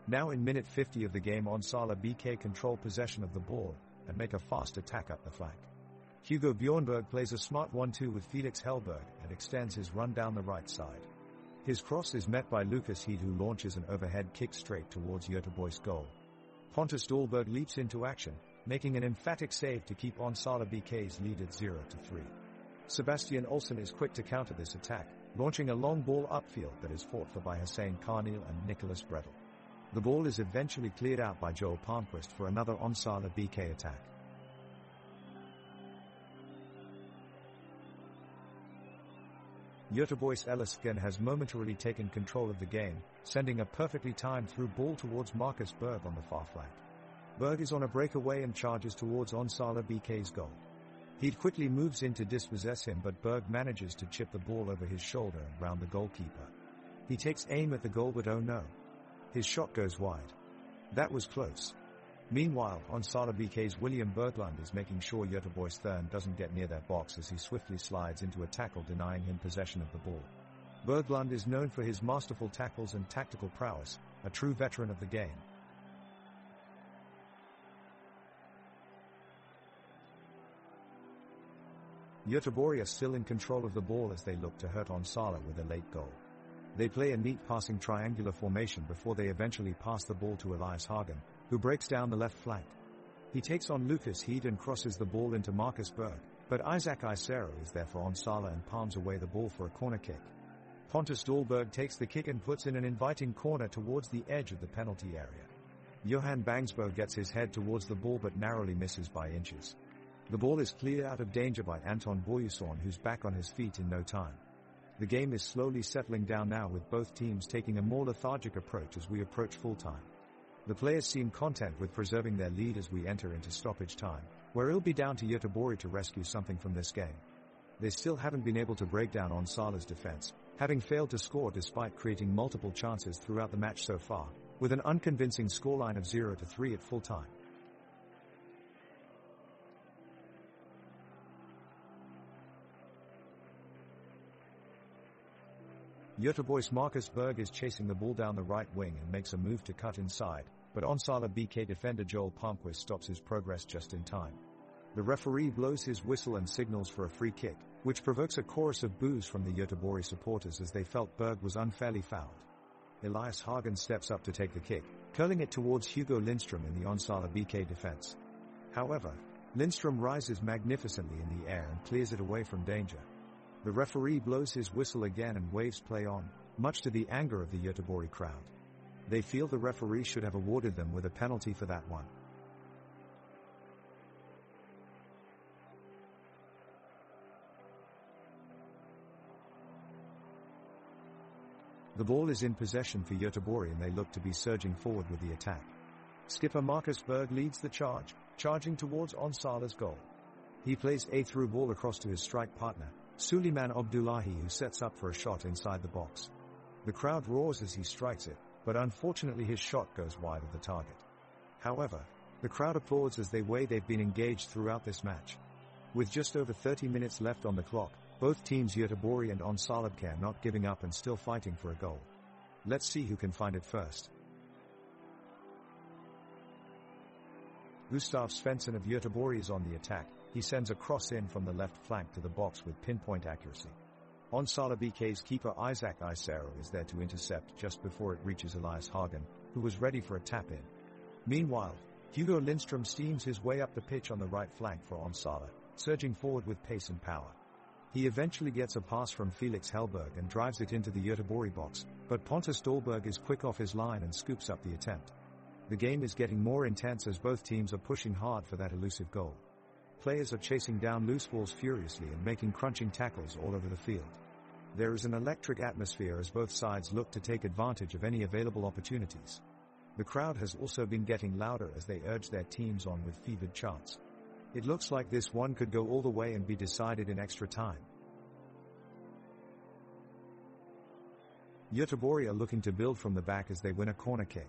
Now in minute 50 of the game, Onsala BK control possession of the ball and make a fast attack up the flank. Hugo Bjornberg plays a smart 1-2 with Felix Hellberg and extends his run down the right side. His cross is met by Lucas Heed, who launches an overhead kick straight towards Göteborg's goal. Pontus Dahlberg leaps into action, making an emphatic save to keep Onsala BK's lead at 0-3. Sebastian Olsson is quick to counter this attack, launching a long ball upfield that is fought for by Hussein Karniel and Nicholas Bredel. The ball is eventually cleared out by Joel Palmquist for another Onsala BK attack. Göteborg's Ellisken has momentarily taken control of the game, sending a perfectly timed through ball towards Marcus Berg on the far flank. Berg is on a breakaway and charges towards Onsala BK's goal. He quickly moves in to dispossess him, but Berg manages to chip the ball over his shoulder and round the goalkeeper. He takes aim at the goal, but oh no. His shot goes wide. That was close. Meanwhile, Onsala BK's William Berglund is making sure Göteborg's Thurn doesn't get near their box as he swiftly slides into a tackle, denying him possession of the ball. Berglund is known for his masterful tackles and tactical prowess, a true veteran of the game. Göteborg are still in control of the ball as they look to hurt Onsala with a late goal. They play a neat passing triangular formation before they eventually pass the ball to Elias Hagen, who breaks down the left flank. He takes on Lucas Heed and crosses the ball into Marcus Berg, but Isaac Isera is there for Onsala and palms away the ball for a corner kick. Pontus Dahlberg takes the kick and puts in an inviting corner towards the edge of the penalty area. Johan Bangsbo gets his head towards the ball but narrowly misses by inches. The ball is cleared out of danger by Anton Boyuson, who's back on his feet in no time. The game is slowly settling down now, with both teams taking a more lethargic approach as we approach full time. The players seem content with preserving their lead as we enter into stoppage time, where it'll be down to Göteborg to rescue something from this game. They still haven't been able to break down Onsala's defense, having failed to score despite creating multiple chances throughout the match so far, with an unconvincing scoreline of 0-3 at full time. Göteborg's Marcus Berg is chasing the ball down the right wing and makes a move to cut inside, but Onsala BK defender Joel Palmquist stops his progress just in time. The referee blows his whistle and signals for a free kick, which provokes a chorus of boos from the Göteborg supporters as they felt Berg was unfairly fouled. Elias Hagen steps up to take the kick, curling it towards Hugo Lindström in the Onsala BK defense. However, Lindström rises magnificently in the air and clears it away from danger. The referee blows his whistle again and waves play on, much to the anger of the Göteborg crowd. They feel the referee should have awarded them with a penalty for that one. The ball is in possession for Göteborg and they look to be surging forward with the attack. Skipper Marcus Berg leads the charge, charging towards Onsala's goal. He plays a through ball across to his strike partner, Suleiman Abdullahi, who sets up for a shot inside the box. The crowd roars as he strikes it, but unfortunately his shot goes wide of the target. However, the crowd applauds as they've been engaged throughout this match. With just over 30 minutes left on the clock, both teams Göteborg and Onsala BK not giving up and still fighting for a goal. Let's see who can find it first. Gustav Svensson of Göteborg is on the attack. He sends a cross in from the left flank to the box with pinpoint accuracy. Onsala BK's keeper Isak Isero is there to intercept just before it reaches Elias Hagen, who was ready for a tap-in. Meanwhile, Hugo Lindström steams his way up the pitch on the right flank for Onsala, surging forward with pace and power. He eventually gets a pass from Felix Hellberg and drives it into the Göteborg box, but Pontus Dahlberg is quick off his line and scoops up the attempt. The game is getting more intense as both teams are pushing hard for that elusive goal. Players are chasing down loose balls furiously and making crunching tackles all over the field. There is an electric atmosphere as both sides look to take advantage of any available opportunities. The crowd has also been getting louder as they urge their teams on with fevered chants. It looks like this one could go all the way and be decided in extra time. Göteborg are looking to build from the back as they win a corner kick.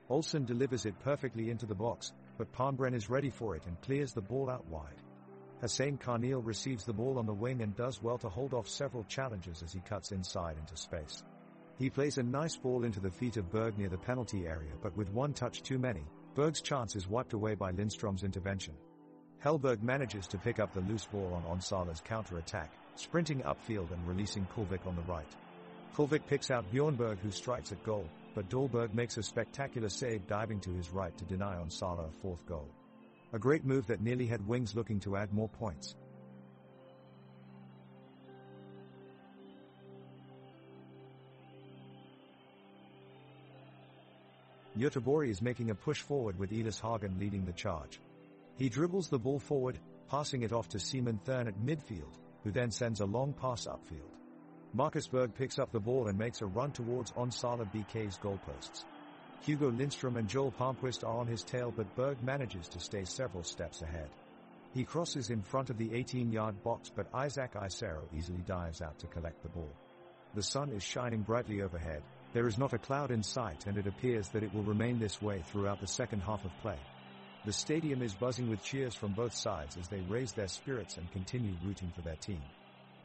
Olsen delivers it perfectly into the box, but Palmgren is ready for it and clears the ball out wide. Hussein Karnil receives the ball on the wing and does well to hold off several challenges as he cuts inside into space. He plays a nice ball into the feet of Berg near the penalty area, but with one touch too many, Berg's chance is wiped away by Lindström's intervention. Hellberg manages to pick up the loose ball on Onsala's counter-attack, sprinting upfield and releasing Kulvik on the right. Kulvik picks out Bjornberg, who strikes at goal, but Dahlberg makes a spectacular save diving to his right to deny Onsala a fourth goal. A great move that nearly had wings looking to add more points. Göteborg is making a push forward with Elias Hagen leading the charge. He dribbles the ball forward, passing it off to Simon Thurn at midfield, who then sends a long pass upfield. Marcus Berg picks up the ball and makes a run towards Onsala BK's goalposts. Hugo Lindström and Joel Palmquist are on his tail, but Berg manages to stay several steps ahead. He crosses in front of the 18-yard box, but Isak Isero easily dives out to collect the ball. The sun is shining brightly overhead, there is not a cloud in sight, and it appears that it will remain this way throughout the second half of play. The stadium is buzzing with cheers from both sides as they raise their spirits and continue rooting for their team.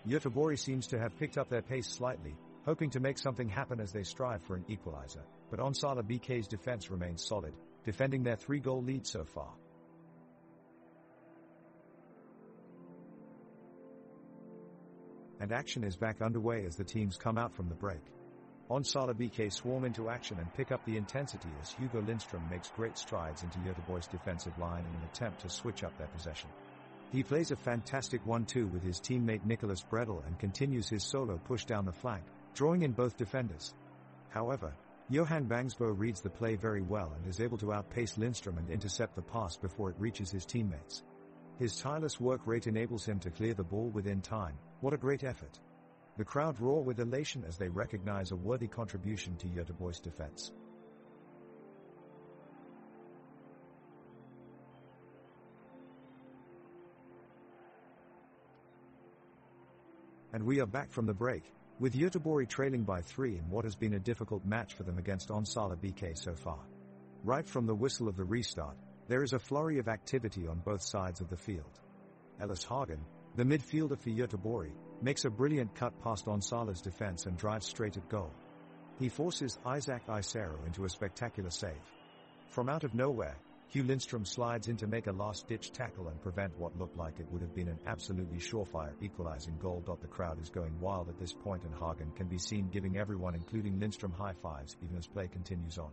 Göteborg seems to have picked up their pace slightly, hoping to make something happen as they strive for an equalizer, but Onsala BK's defense remains solid, defending their 3-goal lead so far. And action is back underway as the teams come out from the break. Onsala BK swarm into action and pick up the intensity as Hugo Lindström makes great strides into Göteborg's defensive line in an attempt to switch up their possession. He plays a fantastic 1-2 with his teammate Nicholas Bredel and continues his solo push down the flank, drawing in both defenders. However, Johan Bangsbo reads the play very well and is able to outpace Lindström and intercept the pass before it reaches his teammates. His tireless work rate enables him to clear the ball within time. What a great effort. The crowd roar with elation as they recognize a worthy contribution to Göteborg's defense. And we are back from the break, with Göteborg trailing by 3 in what has been a difficult match for them against Onsala BK so far. Right from the whistle of the restart, there is a flurry of activity on both sides of the field. Elias Hagen, the midfielder for Göteborg, makes a brilliant cut past Onsala's defense and drives straight at goal. He forces Isak Isero into a spectacular save. From out of nowhere, Hugh Lindstrom slides in to make a last-ditch tackle and prevent what looked like it would have been an absolutely surefire equalizing goal. The crowd is going wild at this point, and Hagen can be seen giving everyone including Lindstrom high fives even as play continues on.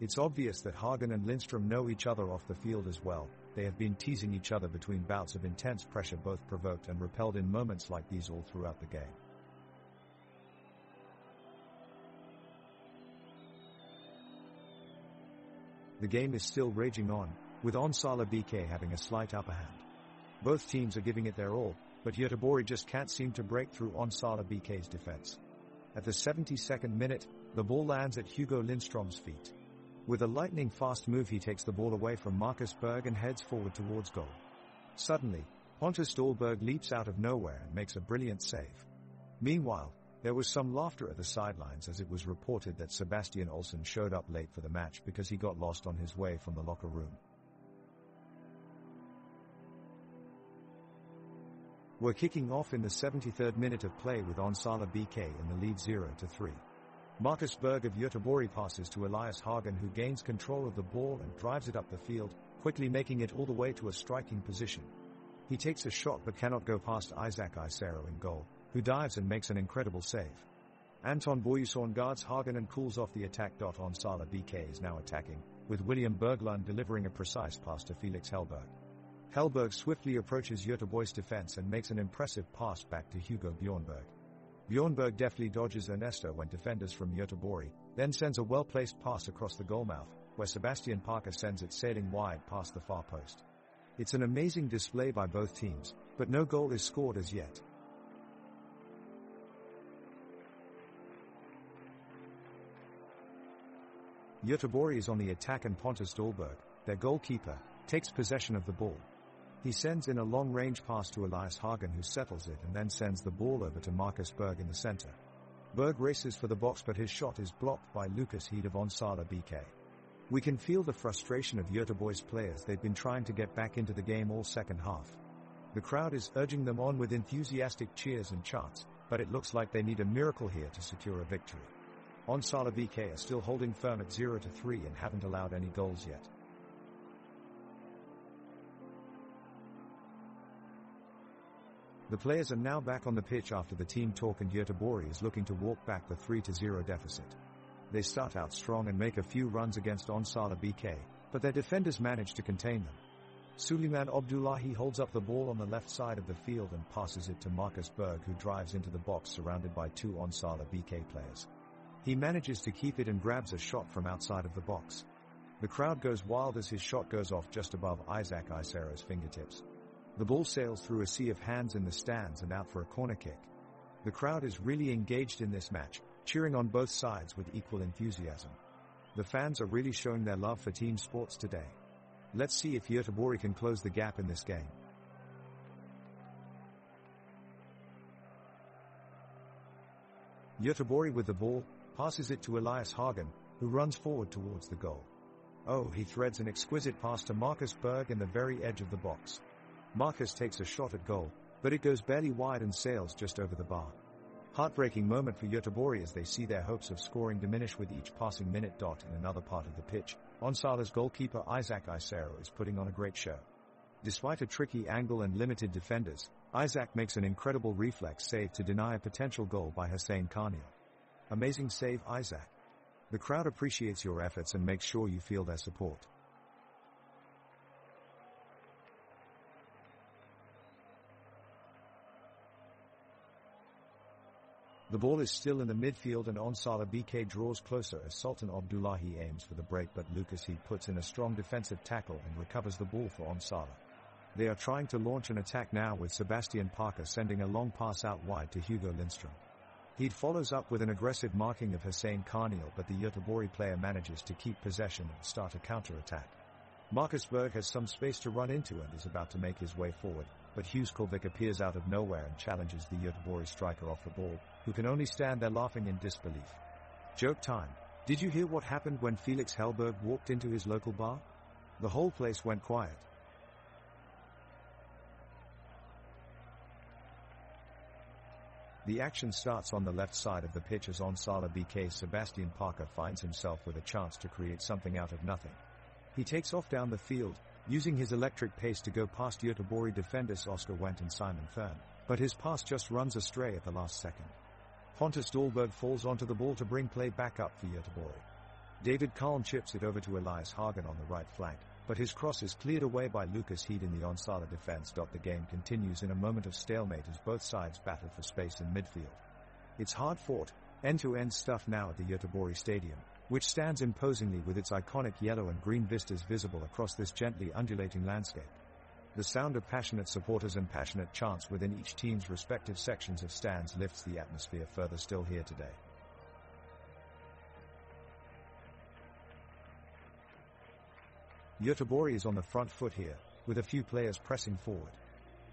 It's obvious that Hagen and Lindstrom know each other off the field as well. They have been teasing each other between bouts of intense pressure, both provoked and repelled in moments like these all throughout the game. The game is still raging on, with Onsala BK having a slight upper hand. Both teams are giving it their all, but Göteborg just can't seem to break through Onsala BK's defense. At the 72nd minute, the ball lands at Hugo Lindstrom's feet. With a lightning-fast move, he takes the ball away from Marcus Berg and heads forward towards goal. Suddenly, Pontus Dahlberg leaps out of nowhere and makes a brilliant save. Meanwhile, there was some laughter at the sidelines as it was reported that Sebastian Olsson showed up late for the match because he got lost on his way from the locker room. We're kicking off in the 73rd minute of play with Onsala BK in the lead 0-3. Marcus Berg of Göteborg passes to Elias Hagen, who gains control of the ball and drives it up the field, quickly making it all the way to a striking position. He takes a shot but cannot go past Isak Isero in goal, who dives and makes an incredible save. Anton Boyuson guards Hagen and cools off the attack. Onsala BK is now attacking, with William Berglund delivering a precise pass to Felix Hellberg. Hellberg swiftly approaches Göteborg's defense and makes an impressive pass back to Hugo Bjornberg. Bjornberg deftly dodges Ernesto when defenders from Göteborg, then sends a well-placed pass across the goalmouth, where Sebastian Parker sends it sailing wide past the far post. It's an amazing display by both teams, but no goal is scored as yet. Göteborg is on the attack and Pontus Dahlberg, their goalkeeper, takes possession of the ball. He sends in a long-range pass to Elias Hagen, who settles it and then sends the ball over to Marcus Berg in the center. Berg races for the box, but his shot is blocked by Lucas Heed of Onsala BK. We can feel the frustration of Göteborg's players. They've been trying to get back into the game all second half. The crowd is urging them on with enthusiastic cheers and chants, but it looks like they need a miracle here to secure a victory. Onsala BK are still holding firm at 0-3 and haven't allowed any goals yet. The players are now back on the pitch after the team talk, and Göteborg is looking to walk back the 3-0 deficit. They start out strong and make a few runs against Onsala BK, but their defenders manage to contain them. Suleiman Abdullahi holds up the ball on the left side of the field and passes it to Marcus Berg, who drives into the box surrounded by 2 Onsala BK players. He manages to keep it and grabs a shot from outside of the box. The crowd goes wild as his shot goes off just above Isak Isero's fingertips. The ball sails through a sea of hands in the stands and out for a corner kick. The crowd is really engaged in this match, cheering on both sides with equal enthusiasm. The fans are really showing their love for team sports today. Let's see if Göteborg can close the gap in this game. Göteborg with the ball, passes it to Elias Hagen, who runs forward towards the goal. Oh, he threads an exquisite pass to Marcus Berg in the very edge of the box. Marcus takes a shot at goal, but it goes barely wide and sails just over the bar. Heartbreaking moment for Göteborg as they see their hopes of scoring diminish with each passing minute. In another part of the pitch, Onsala's goalkeeper Isak Isero is putting on a great show. Despite a tricky angle and limited defenders, Isak makes an incredible reflex save to deny a potential goal by Hussein Karniel. Amazing save, Isak. The crowd appreciates your efforts and makes sure you feel their support. The ball is still in the midfield and Onsala BK draws closer as Sultan Abdullahi aims for the break, but Lucas Heed puts in a strong defensive tackle and recovers the ball for Onsala. They are trying to launch an attack now with Sebastian Parker sending a long pass out wide to Hugo Lindstrom. Heed follows up with an aggressive marking of Hussein Karniel, but the Göteborg player manages to keep possession and start a counter-attack. Marcus Berg has some space to run into and is about to make his way forward, but Huskilvik appears out of nowhere and challenges the Göteborg striker off the ball, who can only stand there laughing in disbelief. Joke time. Did you hear what happened when Felix Hellberg walked into his local bar? The whole place went quiet. The action starts on the left side of the pitch as Onsala BK's Sebastian Parker finds himself with a chance to create something out of nothing. He takes off down the field, using his electric pace to go past Göteborg defenders Oscar Wendt and Simon Thurn, but his pass just runs astray at the last second. Pontus Dahlberg falls onto the ball to bring play back up for Göteborg. David Kalm chips it over to Elias Hagen on the right flank, but his cross is cleared away by Lucas Heed in the Onsala defense. The game continues in a moment of stalemate as both sides battle for space in midfield. It's hard-fought, end-to-end stuff now at the Göteborg Stadium, which stands imposingly with its iconic yellow and green vistas visible across this gently undulating landscape. The sound of passionate supporters and passionate chants within each team's respective sections of stands lifts the atmosphere further still here today. Göteborg is on the front foot here, with a few players pressing forward.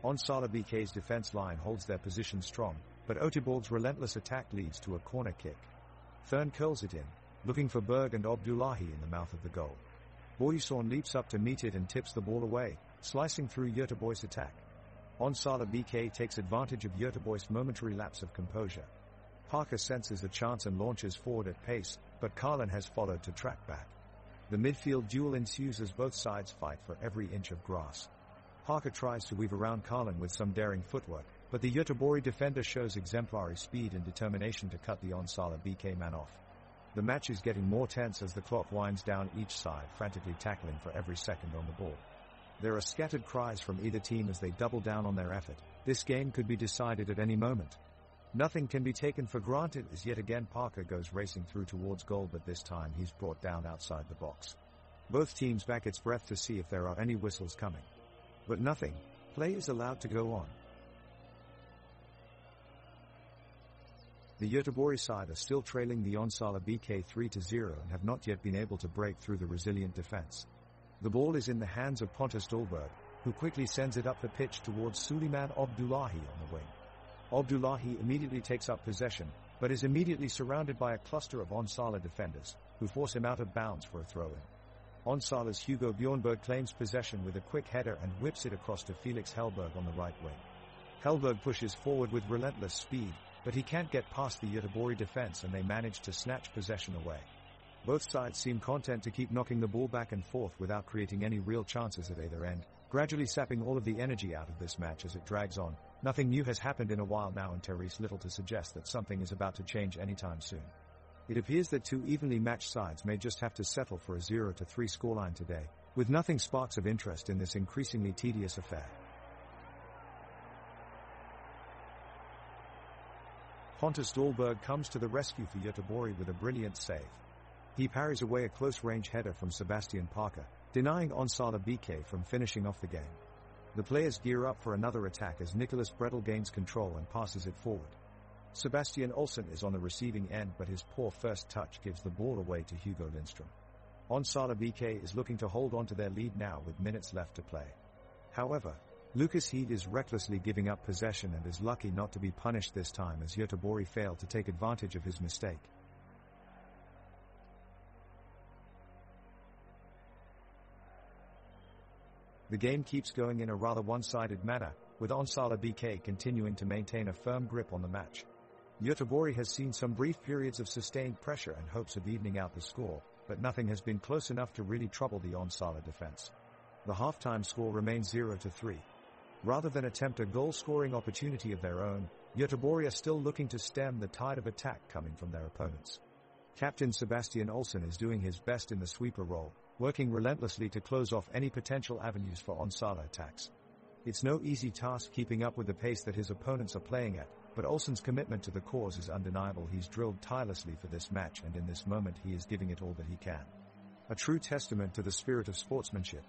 Onsala BK's defense line holds their position strong, but Göteborg's relentless attack leads to a corner kick. Thurn curls it in, looking for Berg and Abdullahi in the mouth of the goal. Boyuson leaps up to meet it and tips the ball away, slicing through Göteborg's attack. Onsala BK takes advantage of Göteborg's momentary lapse of composure. Parker senses a chance and launches forward at pace, but Karlin has followed to track back. The midfield duel ensues as both sides fight for every inch of grass. Parker tries to weave around Karlin with some daring footwork, but the Göteborg defender shows exemplary speed and determination to cut the Onsala BK man off. The match is getting more tense as the clock winds down, each side frantically tackling for every second on the ball. There are scattered cries from either team as they double down on their effort. This game could be decided at any moment. Nothing can be taken for granted as yet again Parker goes racing through towards goal, but this time he's brought down outside the box. Both teams back its breath to see if there are any whistles coming. But nothing. Play is allowed to go on. The Göteborg side are still trailing the Onsala BK 3-0 and have not yet been able to break through the resilient defense. The ball is in the hands of Pontus Dahlberg, who quickly sends it up the pitch towards Suleiman Abdullahi on the wing. Abdullahi immediately takes up possession, but is immediately surrounded by a cluster of Onsala defenders, who force him out of bounds for a throw-in. Onsala's Hugo Bjornberg claims possession with a quick header and whips it across to Felix Hellberg on the right wing. Hellberg pushes forward with relentless speed, but he can't get past the Göteborg defense and they manage to snatch possession away. Both sides seem content to keep knocking the ball back and forth without creating any real chances at either end, gradually sapping all of the energy out of this match as it drags on. Nothing new has happened in a while now, and there is little to suggest that something is about to change anytime soon. It appears that two evenly matched sides may just have to settle for a 0-3 scoreline today, with nothing sparks of interest in this increasingly tedious affair. Pontus Dahlberg comes to the rescue for Göteborg with a brilliant save. He parries away a close-range header from Sebastian Parker, denying Onsala BK from finishing off the game. The players gear up for another attack as Nicholas Bredel gains control and passes it forward. Sebastian Olsson is on the receiving end, but his poor first touch gives the ball away to Hugo Lindström. Onsala BK is looking to hold on to their lead now with minutes left to play. However, Lucas Heed is recklessly giving up possession and is lucky not to be punished this time as Göteborg failed to take advantage of his mistake. The game keeps going in a rather one-sided manner, with Onsala BK continuing to maintain a firm grip on the match. Göteborg has seen some brief periods of sustained pressure and hopes of evening out the score, but nothing has been close enough to really trouble the Onsala defense. The halftime score remains 0-3. Rather than attempt a goal-scoring opportunity of their own, Göteborg are still looking to stem the tide of attack coming from their opponents. Captain Sebastian Olsson is doing his best in the sweeper role, working relentlessly to close off any potential avenues for Onsala attacks. It's no easy task keeping up with the pace that his opponents are playing at, but Olsson's commitment to the cause is undeniable. He's drilled tirelessly for this match, and in this moment he is giving it all that he can. A true testament to the spirit of sportsmanship.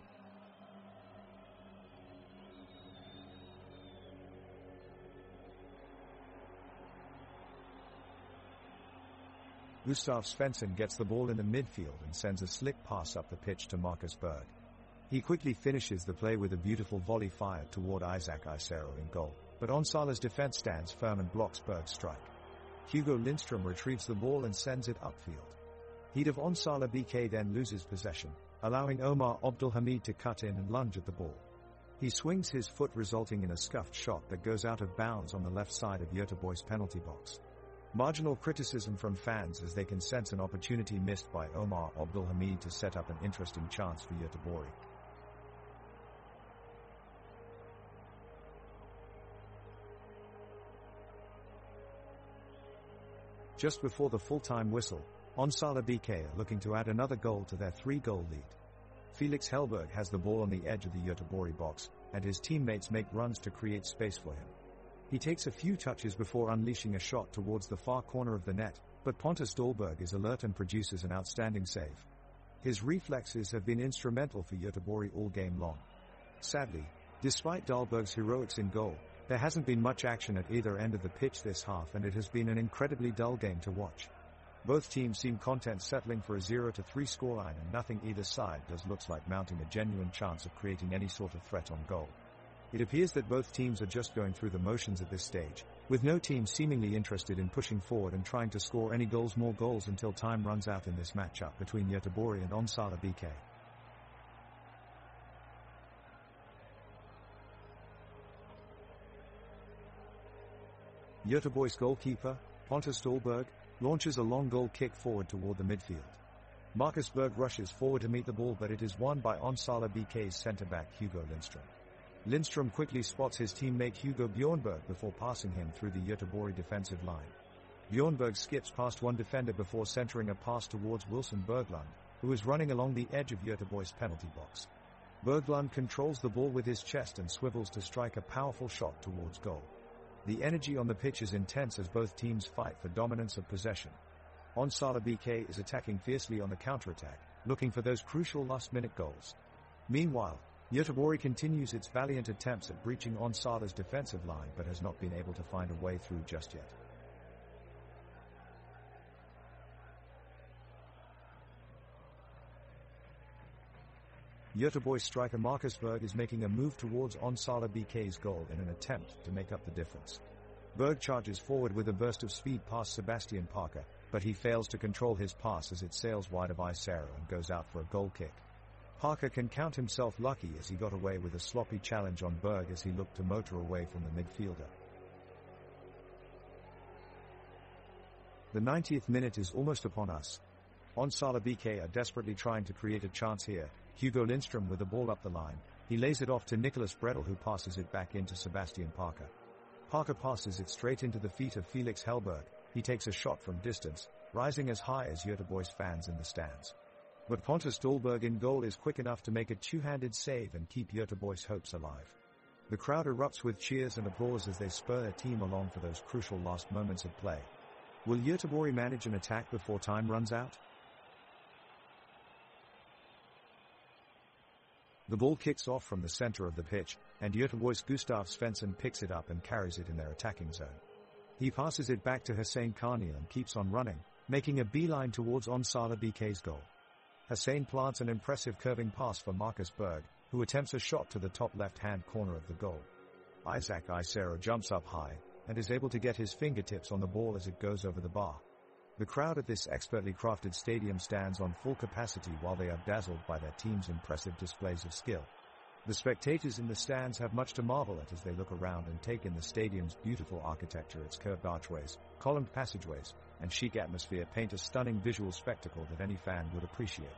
Gustav Svensson gets the ball in the midfield and sends a slick pass up the pitch to Marcus Berg. He quickly finishes the play with a beautiful volley fired toward Isaac Isero in goal, but Onsala's defense stands firm and blocks Berg's strike. Hugo Lindstrom retrieves the ball and sends it upfield. Heat of Onsala BK then loses possession, allowing Omar Abdulhamid to cut in and lunge at the ball. He swings his foot, resulting in a scuffed shot that goes out of bounds on the left side of Göteborg's penalty box. Marginal criticism from fans as they can sense an opportunity missed by Omar Abdulhamid to set up an interesting chance for Göteborg. Just before the full-time whistle, Onsala BK are looking to add another goal to their 3-goal lead. Felix Hellberg has the ball on the edge of the Göteborg box, and his teammates make runs to create space for him. He takes a few touches before unleashing a shot towards the far corner of the net, but Pontus Dahlberg is alert and produces an outstanding save. His reflexes have been instrumental for Göteborg all game long. Sadly, despite Dahlberg's heroics in goal, there hasn't been much action at either end of the pitch this half, and it has been an incredibly dull game to watch. Both teams seem content settling for a 0-3 scoreline, and nothing either side does looks like mounting a genuine chance of creating any sort of threat on goal. It appears that both teams are just going through the motions at this stage, with no team seemingly interested in pushing forward and trying to score any more goals until time runs out in this matchup between Göteborg and Onsala BK. Göteborg's goalkeeper, Pontus Dahlberg, launches a long goal kick forward toward the midfield. Marcus Berg rushes forward to meet the ball, but it is won by Onsala BK's centre-back Hugo Lindstrom. Lindstrom quickly spots his teammate Hugo Bjornberg before passing him through the Göteborg defensive line. Bjornberg skips past one defender before centering a pass towards Wilson Berglund, who is running along the edge of Göteborg's penalty box. Berglund controls the ball with his chest and swivels to strike a powerful shot towards goal. The energy on the pitch is intense as both teams fight for dominance of possession. Onsala BK is attacking fiercely on the counter-attack, looking for those crucial last-minute goals. Meanwhile, Göteborg continues its valiant attempts at breaching Onsala's defensive line, but has not been able to find a way through just yet. Göteborg striker Marcus Berg is making a move towards Onsala BK's goal in an attempt to make up the difference. Berg charges forward with a burst of speed past Sebastian Parker, but he fails to control his pass as it sails wide of Isero and goes out for a goal kick. Parker can count himself lucky as he got away with a sloppy challenge on Berg as he looked to motor away from the midfielder. The 90th minute is almost upon us. Onsala BK are desperately trying to create a chance here. Hugo Lindstrom with the ball up the line. He lays it off to Nicholas Bredel, who passes it back into Sebastian Parker. Parker passes it straight into the feet of Felix Hellberg. He takes a shot from distance, rising as high as Göteborg's fans in the stands. But Pontus Dahlberg in goal is quick enough to make a two-handed save and keep Göteborg's hopes alive. The crowd erupts with cheers and applause as they spur their team along for those crucial last moments of play. Will Göteborg manage an attack before time runs out? The ball kicks off from the center of the pitch, and Göteborg's Gustav Svensson picks it up and carries it in their attacking zone. He passes it back to Hussein Kani and keeps on running, making a beeline towards Onsala BK's goal. Hussein plants an impressive curving pass for Marcus Berg, who attempts a shot to the top left-hand corner of the goal. Isaac Isero jumps up high, and is able to get his fingertips on the ball as it goes over the bar. The crowd at this expertly crafted stadium stands on full capacity while they are dazzled by their team's impressive displays of skill. The spectators in the stands have much to marvel at as they look around and take in the stadium's beautiful architecture. Its curved archways, columned passageways, and chic atmosphere paint a stunning visual spectacle that any fan would appreciate.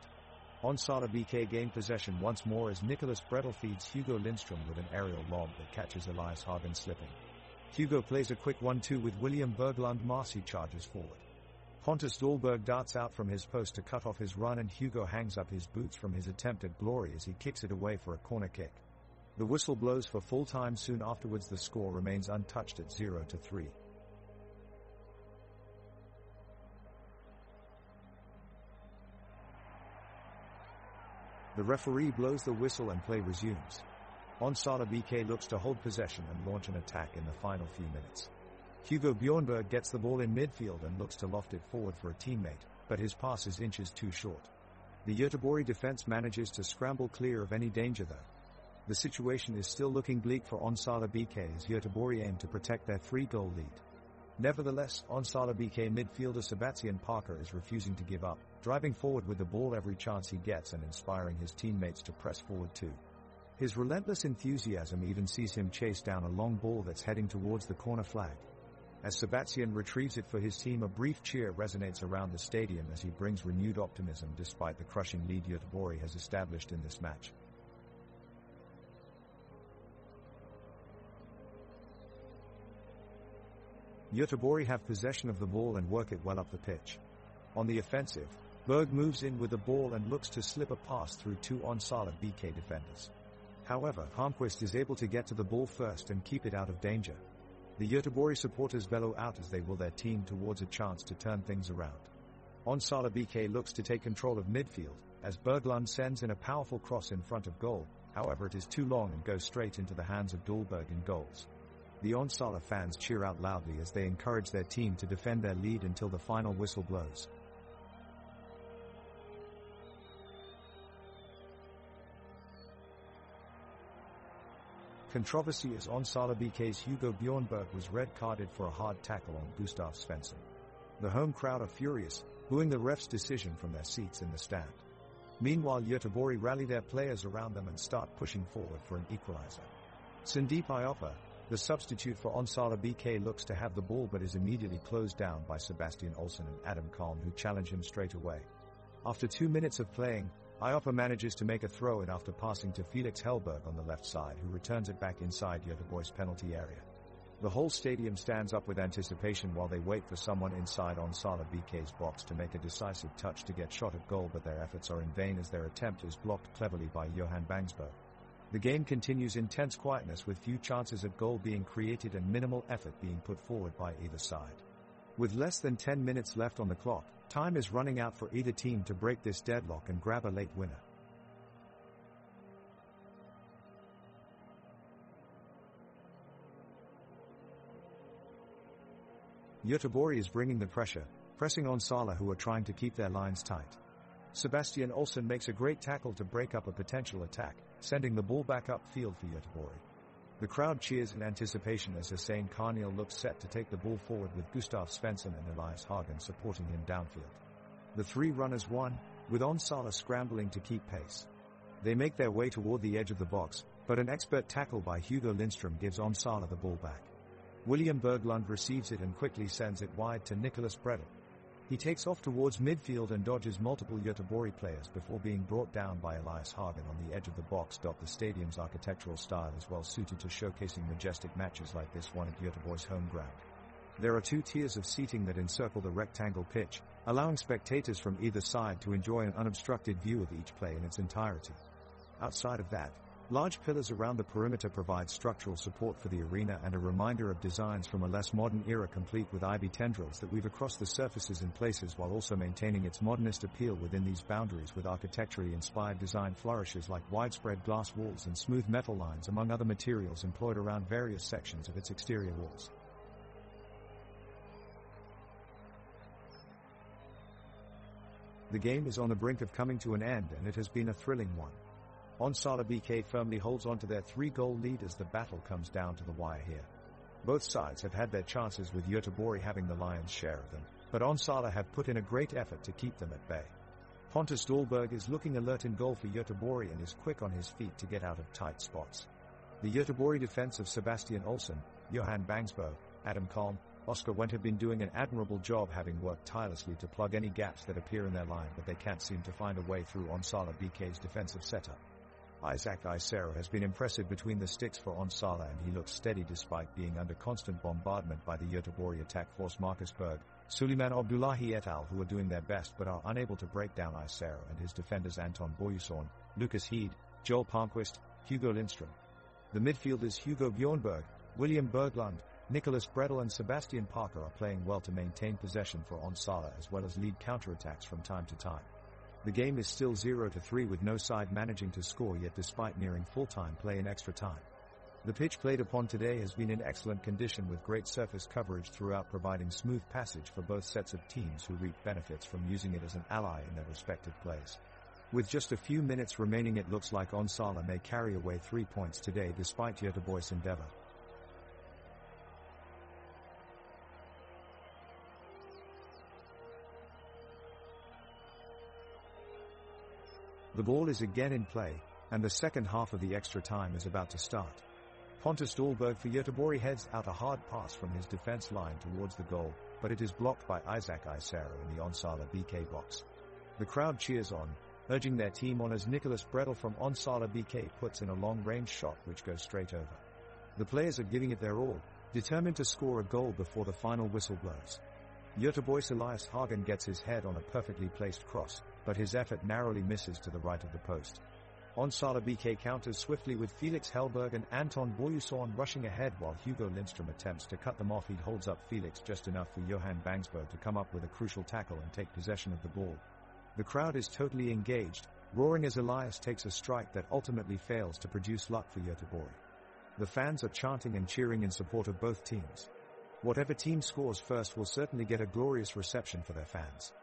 Onsala BK gain possession once more as Nicholas Bredel feeds Hugo Lindstrom with an aerial lob that catches Elias Hagen slipping. Hugo plays a quick 1-2 with William Berglund. Marcy charges forward. Pontus Dahlberg darts out from his post to cut off his run, and Hugo hangs up his boots from his attempt at glory as he kicks it away for a corner kick. The whistle blows for full time. Soon afterwards the score remains untouched at 0-3. The referee blows the whistle and play resumes. Onsala BK looks to hold possession and launch an attack in the final few minutes. Hugo Bjornberg gets the ball in midfield and looks to loft it forward for a teammate, but his pass is inches too short. The Göteborg defense manages to scramble clear of any danger though. The situation is still looking bleak for Onsala BK as Göteborg aim to protect their 3-goal lead. Nevertheless, Onsala BK midfielder Sebastian Parker is refusing to give up, driving forward with the ball every chance he gets and inspiring his teammates to press forward too. His relentless enthusiasm even sees him chase down a long ball that's heading towards the corner flag. As Sebastian retrieves it for his team, a brief cheer resonates around the stadium as he brings renewed optimism despite the crushing lead Göteborg has established in this match. Göteborg have possession of the ball and work it well up the pitch. On the offensive, Berg moves in with the ball and looks to slip a pass through 2 Onsala BK defenders. However, Palmqvist is able to get to the ball first and keep it out of danger. The Göteborg supporters bellow out as they will their team towards a chance to turn things around. Onsala BK looks to take control of midfield, as Berglund sends in a powerful cross in front of goal, however it is too long and goes straight into the hands of Dahlberg in goals. The Onsala fans cheer out loudly as they encourage their team to defend their lead until the final whistle blows. Controversy as Onsala BK's Hugo Bjornberg was red-carded for a hard tackle on Gustav Svensson. The home crowd are furious, booing the ref's decision from their seats in the stand. Meanwhile, Göteborg rally their players around them and start pushing forward for an equalizer. Sandeep Ioppa, the substitute for Onsala BK, looks to have the ball but is immediately closed down by Sebastian Olsson and Adam Kalm, who challenge him straight away. After 2 minutes of playing, Ioppa manages to make a throw-in after passing to Felix Hellberg on the left side, who returns it back inside Göteborg's penalty area. The whole stadium stands up with anticipation while they wait for someone inside Onsala BK's box to make a decisive touch to get shot at goal, but their efforts are in vain as their attempt is blocked cleverly by Johan Bangsberg. The game continues in tense quietness with few chances at goal being created and minimal effort being put forward by either side. With less than 10 minutes left on the clock, time is running out for either team to break this deadlock and grab a late winner. Göteborg is bringing the pressure, pressing Onsala, who are trying to keep their lines tight. Sebastian Olsson makes a great tackle to break up a potential attack, sending the ball back upfield for Göteborg. The crowd cheers in anticipation as Hussein Carneal looks set to take the ball forward with Gustav Svensson and Elias Hagen supporting him downfield. The 3 runners won, with Onsala scrambling to keep pace. They make their way toward the edge of the box, but an expert tackle by Hugo Lindström gives Onsala the ball back. William Berglund receives it and quickly sends it wide to Nicholas Bredel. He takes off towards midfield and dodges multiple Göteborg players before being brought down by Elias Hagen on the edge of the box. The stadium's architectural style is well suited to showcasing majestic matches like this one at Göteborg's home ground. There are 2 tiers of seating that encircle the rectangle pitch, allowing spectators from either side to enjoy an unobstructed view of each play in its entirety. Outside of that, large pillars around the perimeter provide structural support for the arena and a reminder of designs from a less modern era, complete with ivy tendrils that weave across the surfaces in places while also maintaining its modernist appeal within these boundaries, with architecturally inspired design flourishes like widespread glass walls and smooth metal lines among other materials employed around various sections of its exterior walls. The game is on the brink of coming to an end, and it has been a thrilling one. Onsala BK firmly holds on to their 3-goal lead as the battle comes down to the wire here. Both sides have had their chances, with Göteborg having the lion's share of them, but Onsala have put in a great effort to keep them at bay. Pontus Dahlberg is looking alert in goal for Göteborg and is quick on his feet to get out of tight spots. The Göteborg defense of Sebastian Olsson, Johan Bangsberg, Adam Kalm, Oskar Wendt have been doing an admirable job, having worked tirelessly to plug any gaps that appear in their line, but they can't seem to find a way through Onsala BK's defensive setup. Isaac Isero has been impressive between the sticks for Onsala, and he looks steady despite being under constant bombardment by the Göteborg attack force Marcus Berg, Suleiman Abdullahi et al., who are doing their best but are unable to break down Isero and his defenders Anton Boyusorn, Lucas Heed, Joel Palmqvist, Hugo Lindström. The midfielders Hugo Bjornberg, William Berglund, Nicholas Bredel and Sebastian Parker are playing well to maintain possession for Onsala as well as lead counterattacks from time to time. The game is still 0-3 with no side managing to score yet, despite nearing full-time play in extra time. The pitch played upon today has been in excellent condition with great surface coverage throughout, providing smooth passage for both sets of teams who reap benefits from using it as an ally in their respective plays. With just a few minutes remaining, it looks like Onsala may carry away 3 points today despite Göteborg's endeavor. The ball is again in play, and the second half of the extra time is about to start. Pontus Dahlberg for Göteborg heads out a hard pass from his defense line towards the goal, but it is blocked by Isak Isero in the Onsala BK box. The crowd cheers on, urging their team on as Nicholas Bredel from Onsala BK puts in a long-range shot which goes straight over. The players are giving it their all, determined to score a goal before the final whistle blows. Göteborg's Elias Hagen gets his head on a perfectly placed cross, but his effort narrowly misses to the right of the post. Onsala BK counters swiftly with Felix Hellberg and Anton Boyusson rushing ahead while Hugo Lindström attempts to cut them off. He holds up Felix just enough for Johan Bangsberg to come up with a crucial tackle and take possession of the ball. The crowd is totally engaged, roaring as Elias takes a strike that ultimately fails to produce luck for Göteborg. The fans are chanting and cheering in support of both teams. Whatever team scores first will certainly get a glorious reception for their fans.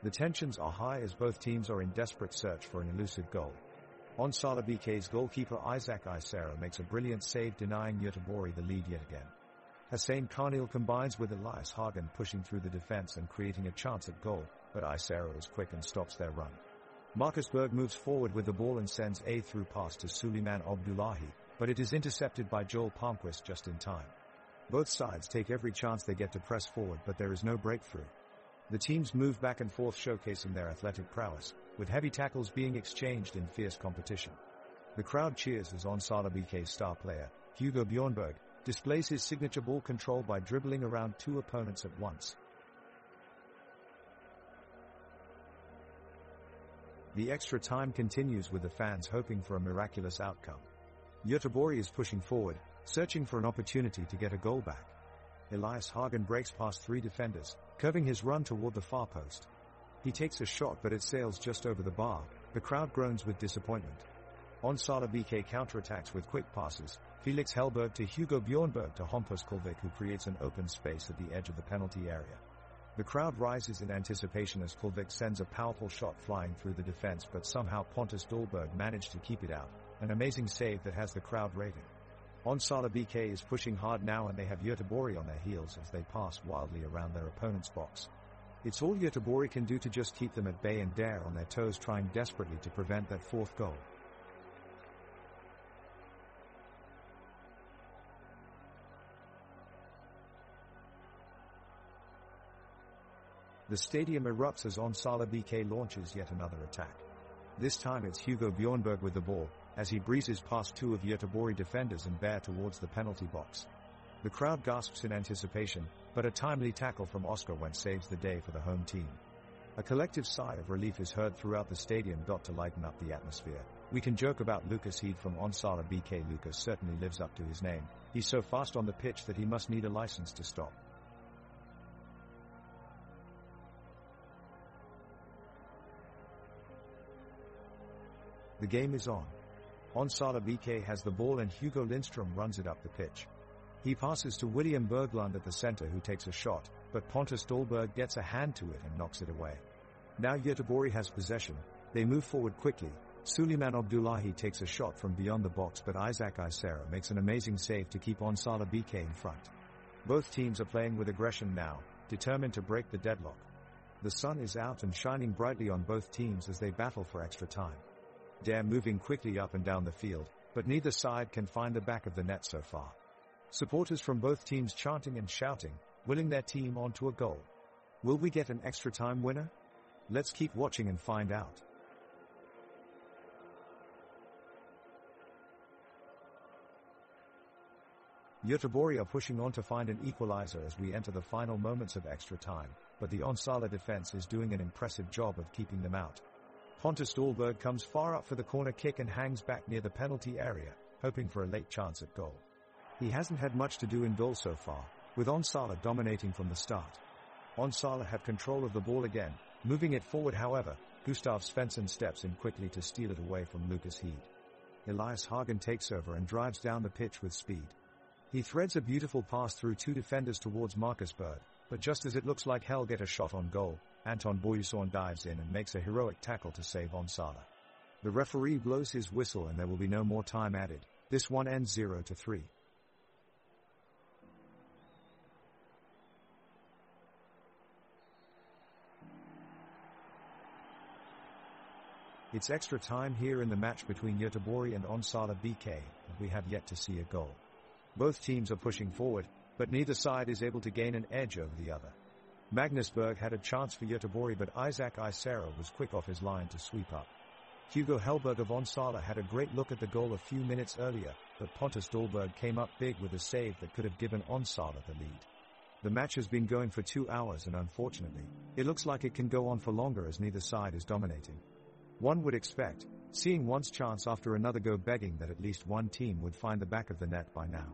The tensions are high as both teams are in desperate search for an elusive goal. Onsala BK's goalkeeper Isak Isero makes a brilliant save denying Göteborg the lead yet again. Hussein Karnil combines with Elias Hagen pushing through the defense and creating a chance at goal, but Isero is quick and stops their run. Marcus Berg moves forward with the ball and sends a through pass to Suleiman Abdullahi, but it is intercepted by Joel Palmquist just in time. Both sides take every chance they get to press forward, but there is no breakthrough. The teams move back and forth showcasing their athletic prowess, with heavy tackles being exchanged in fierce competition. The crowd cheers as Onsala BK's star player, Hugo Bjornberg, displays his signature ball control by dribbling around two opponents at once. The extra time continues with the fans hoping for a miraculous outcome. Göteborg is pushing forward, searching for an opportunity to get a goal back. Elias Hagen breaks past three defenders, curving his run toward the far post. He takes a shot but it sails just over the bar. The crowd groans with disappointment. Onsala BK counterattacks with quick passes, Felix Hellberg to Hugo Bjornberg to Hampus Kolvik, who creates an open space at the edge of the penalty area. The crowd rises in anticipation as Kolvik sends a powerful shot flying through the defense, but somehow Pontus Dahlberg managed to keep it out, an amazing save that has the crowd raving. Onsala BK is pushing hard now and they have Göteborg on their heels as they pass wildly around their opponent's box. It's all Göteborg can do to just keep them at bay and dare on their toes, trying desperately to prevent that fourth goal. The stadium erupts as Onsala BK launches yet another attack. This time it's Hugo Bjornberg with the ball, as he breezes past two of Göteborg defenders and bear towards the penalty box. The crowd gasps in anticipation, but a timely tackle from Oscar Wendt saves the day for the home team. A collective sigh of relief is heard throughout the stadium. To lighten up the atmosphere, we can joke about Lucas Heed from Onsala BK. Lucas certainly lives up to his name. He's so fast on the pitch that he must need a license to stop. The game is on. Onsala BK has the ball and Hugo Lindström runs it up the pitch. He passes to William Berglund at the center, who takes a shot, but Pontus Dahlberg gets a hand to it and knocks it away. Now Göteborg has possession. They move forward quickly. Suleiman Abdullahi takes a shot from beyond the box, but Isak Isero makes an amazing save to keep Onsala BK in front. Both teams are playing with aggression now, determined to break the deadlock. The sun is out and shining brightly on both teams as they battle for extra time. They're moving quickly up and down the field, but neither side can find the back of the net so far. Supporters from both teams chanting and shouting, willing their team onto a goal. Will we get an extra time winner? Let's keep watching and find out. Göteborg are pushing on to find an equalizer as we enter the final moments of extra time, but the Onsala defense is doing an impressive job of keeping them out. Pontus Dahlberg comes far up for the corner kick and hangs back near the penalty area, hoping for a late chance at goal. He hasn't had much to do in goal so far, with Onsala dominating from the start. Onsala have control of the ball again, moving it forward. However, Gustav Svensson steps in quickly to steal it away from Lucas Heed. Elias Hagen takes over and drives down the pitch with speed. He threads a beautiful pass through two defenders towards Marcus Berg, but just as it looks like he'll get a shot on goal, Anton Boyusorn dives in and makes a heroic tackle to save Onsala. The referee blows his whistle and there will be no more time added. This one ends 0-3. It's extra time here in the match between Göteborg and Onsala BK, and we have yet to see a goal. Both teams are pushing forward, but neither side is able to gain an edge over the other. Magnus Berg had a chance for Göteborg, but Isaac Isero was quick off his line to sweep up. Hugo Hellberg of Onsala had a great look at the goal a few minutes earlier, but Pontus Dahlberg came up big with a save that could have given Onsala the lead. The match has been going for 2 hours and unfortunately, it looks like it can go on for longer as neither side is dominating. One would expect, seeing one's chance after another go begging that at least one team would find the back of the net by now.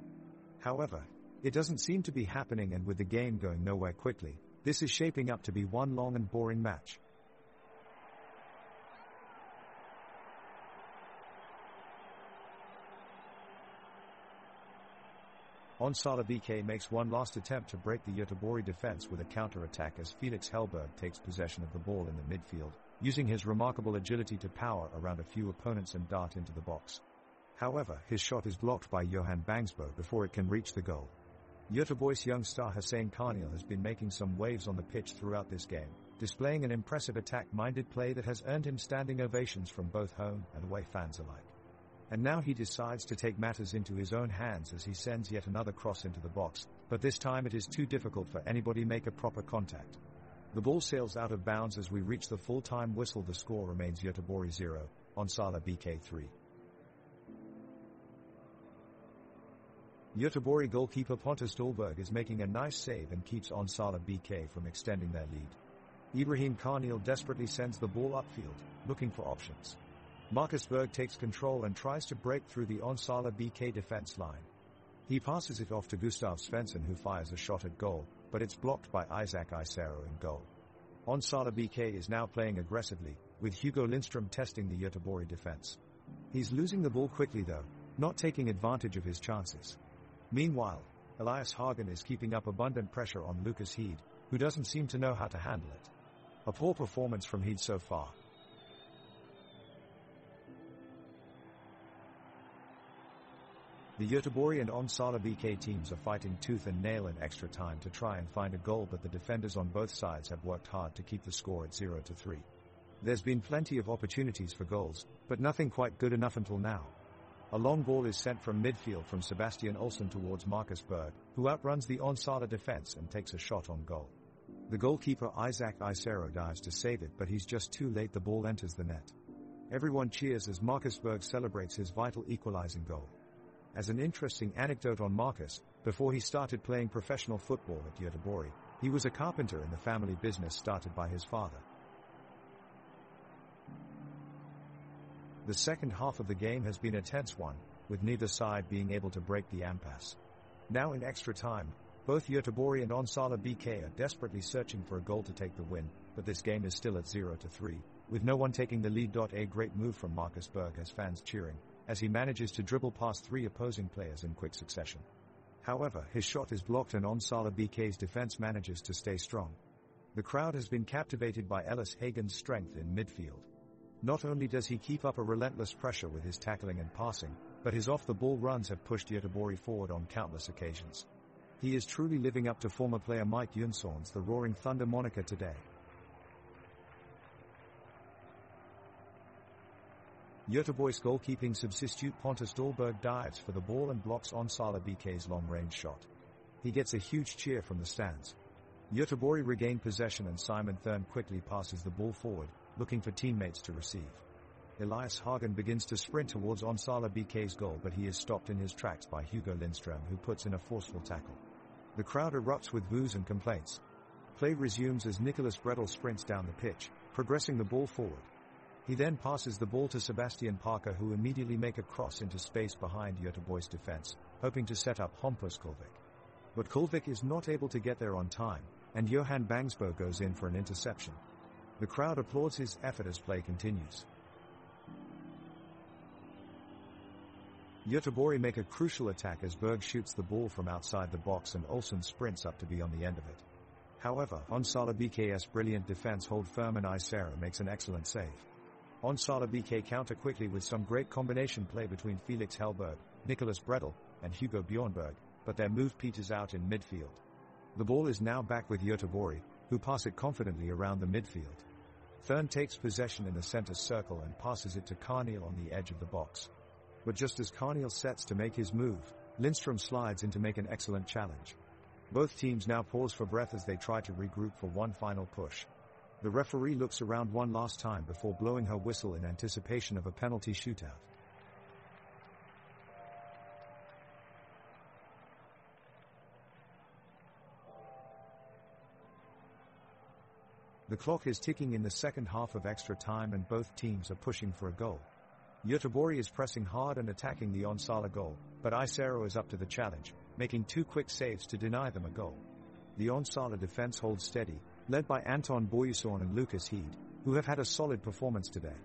However, it doesn't seem to be happening, and with the game going nowhere quickly, this is shaping up to be one long and boring match. Onsala BK makes one last attempt to break the Göteborg defense with a counter-attack as Felix Hellberg takes possession of the ball in the midfield, using his remarkable agility to power around a few opponents and dart into the box. However, his shot is blocked by Johan Bangsbo before it can reach the goal. Göteborg's young star Hussein Karniel has been making some waves on the pitch throughout this game, displaying an impressive attack-minded play that has earned him standing ovations from both home and away fans alike. And now he decides to take matters into his own hands as he sends yet another cross into the box, but this time it is too difficult for anybody to make a proper contact. The ball sails out of bounds as we reach the full-time whistle. The score remains Göteborg 0, Onsala BK 3. Göteborg goalkeeper Pontus Dahlberg is making a nice save and keeps Onsala BK from extending their lead. Ibrahim Karniel desperately sends the ball upfield, looking for options. Marcus Berg takes control and tries to break through the Onsala BK defense line. He passes it off to Gustav Svensson, who fires a shot at goal, but it's blocked by Isaac Isero in goal. Onsala BK is now playing aggressively, with Hugo Lindström testing the Göteborg defense. He's losing the ball quickly though, not taking advantage of his chances. Meanwhile, Elias Hagen is keeping up abundant pressure on Lucas Heed, who doesn't seem to know how to handle it. A poor performance from Heed so far. The Göteborg and Onsala BK teams are fighting tooth and nail in extra time to try and find a goal, but the defenders on both sides have worked hard to keep the score at 0-3. There's been plenty of opportunities for goals, but nothing quite good enough until now. A long ball is sent from midfield from Sebastian Olsson towards Marcus Berg, who outruns the Onsala defense and takes a shot on goal. The goalkeeper Isaac Isero dives to save it, but he's just too late. The ball enters the net. Everyone cheers as Marcus Berg celebrates his vital equalizing goal. As an interesting anecdote on Marcus, before he started playing professional football at Göteborg, he was a carpenter in the family business started by his father. The second half of the game has been a tense one, with neither side being able to break the impasse. Now in extra time, both Göteborg and Onsala BK are desperately searching for a goal to take the win, but this game is still at 0-3, with no one taking the lead. A great move from Marcus Berg has fans cheering, as he manages to dribble past 3 opposing players in quick succession. However, his shot is blocked and Onsala BK's defense manages to stay strong. The crowd has been captivated by Ellis Hagen's strength in midfield. Not only does he keep up a relentless pressure with his tackling and passing, but his off-the-ball runs have pushed Göteborg forward on countless occasions. He is truly living up to former player Mike Jönsson's the Roaring Thunder moniker today. Göteborg's goalkeeping substitute Pontus Dahlberg dives for the ball and blocks Onsala BK's long-range shot. He gets a huge cheer from the stands. Göteborg regain possession and Simon Thurn quickly passes the ball forward, looking for teammates to receive. Elias Hagen begins to sprint towards Onsala BK's goal, but he is stopped in his tracks by Hugo Lindström, who puts in a forceful tackle. The crowd erupts with boos and complaints. Play resumes as Nicholas Bredel sprints down the pitch, progressing the ball forward. He then passes the ball to Sebastian Parker, who immediately make a cross into space behind Göteborg's defense, hoping to set up Hampus Kulvik. But Kulvik is not able to get there on time, and Johan Bangsbo goes in for an interception. The crowd applauds his effort as play continues. Göteborg make a crucial attack as Berg shoots the ball from outside the box and Olsen sprints up to be on the end of it. However, Onsala BK's brilliant defense hold firm and Isera makes an excellent save. Onsala BK counter quickly with some great combination play between Felix Hellberg, Nicholas Bredel, and Hugo Bjornberg, but their move peters out in midfield. The ball is now back with Göteborg, who pass it confidently around the midfield. Thurn takes possession in the center circle and passes it to Carneal on the edge of the box. But just as Carneal sets to make his move, Lindstrom slides in to make an excellent challenge. Both teams now pause for breath as they try to regroup for one final push. The referee looks around one last time before blowing her whistle in anticipation of a penalty shootout. The clock is ticking in the second half of extra time and both teams are pushing for a goal. Göteborg is pressing hard and attacking the Onsala goal, but Isero is up to the challenge, making two quick saves to deny them a goal. The Onsala defense holds steady, led by Anton Boyusorn and Lucas Heed, who have had a solid performance today.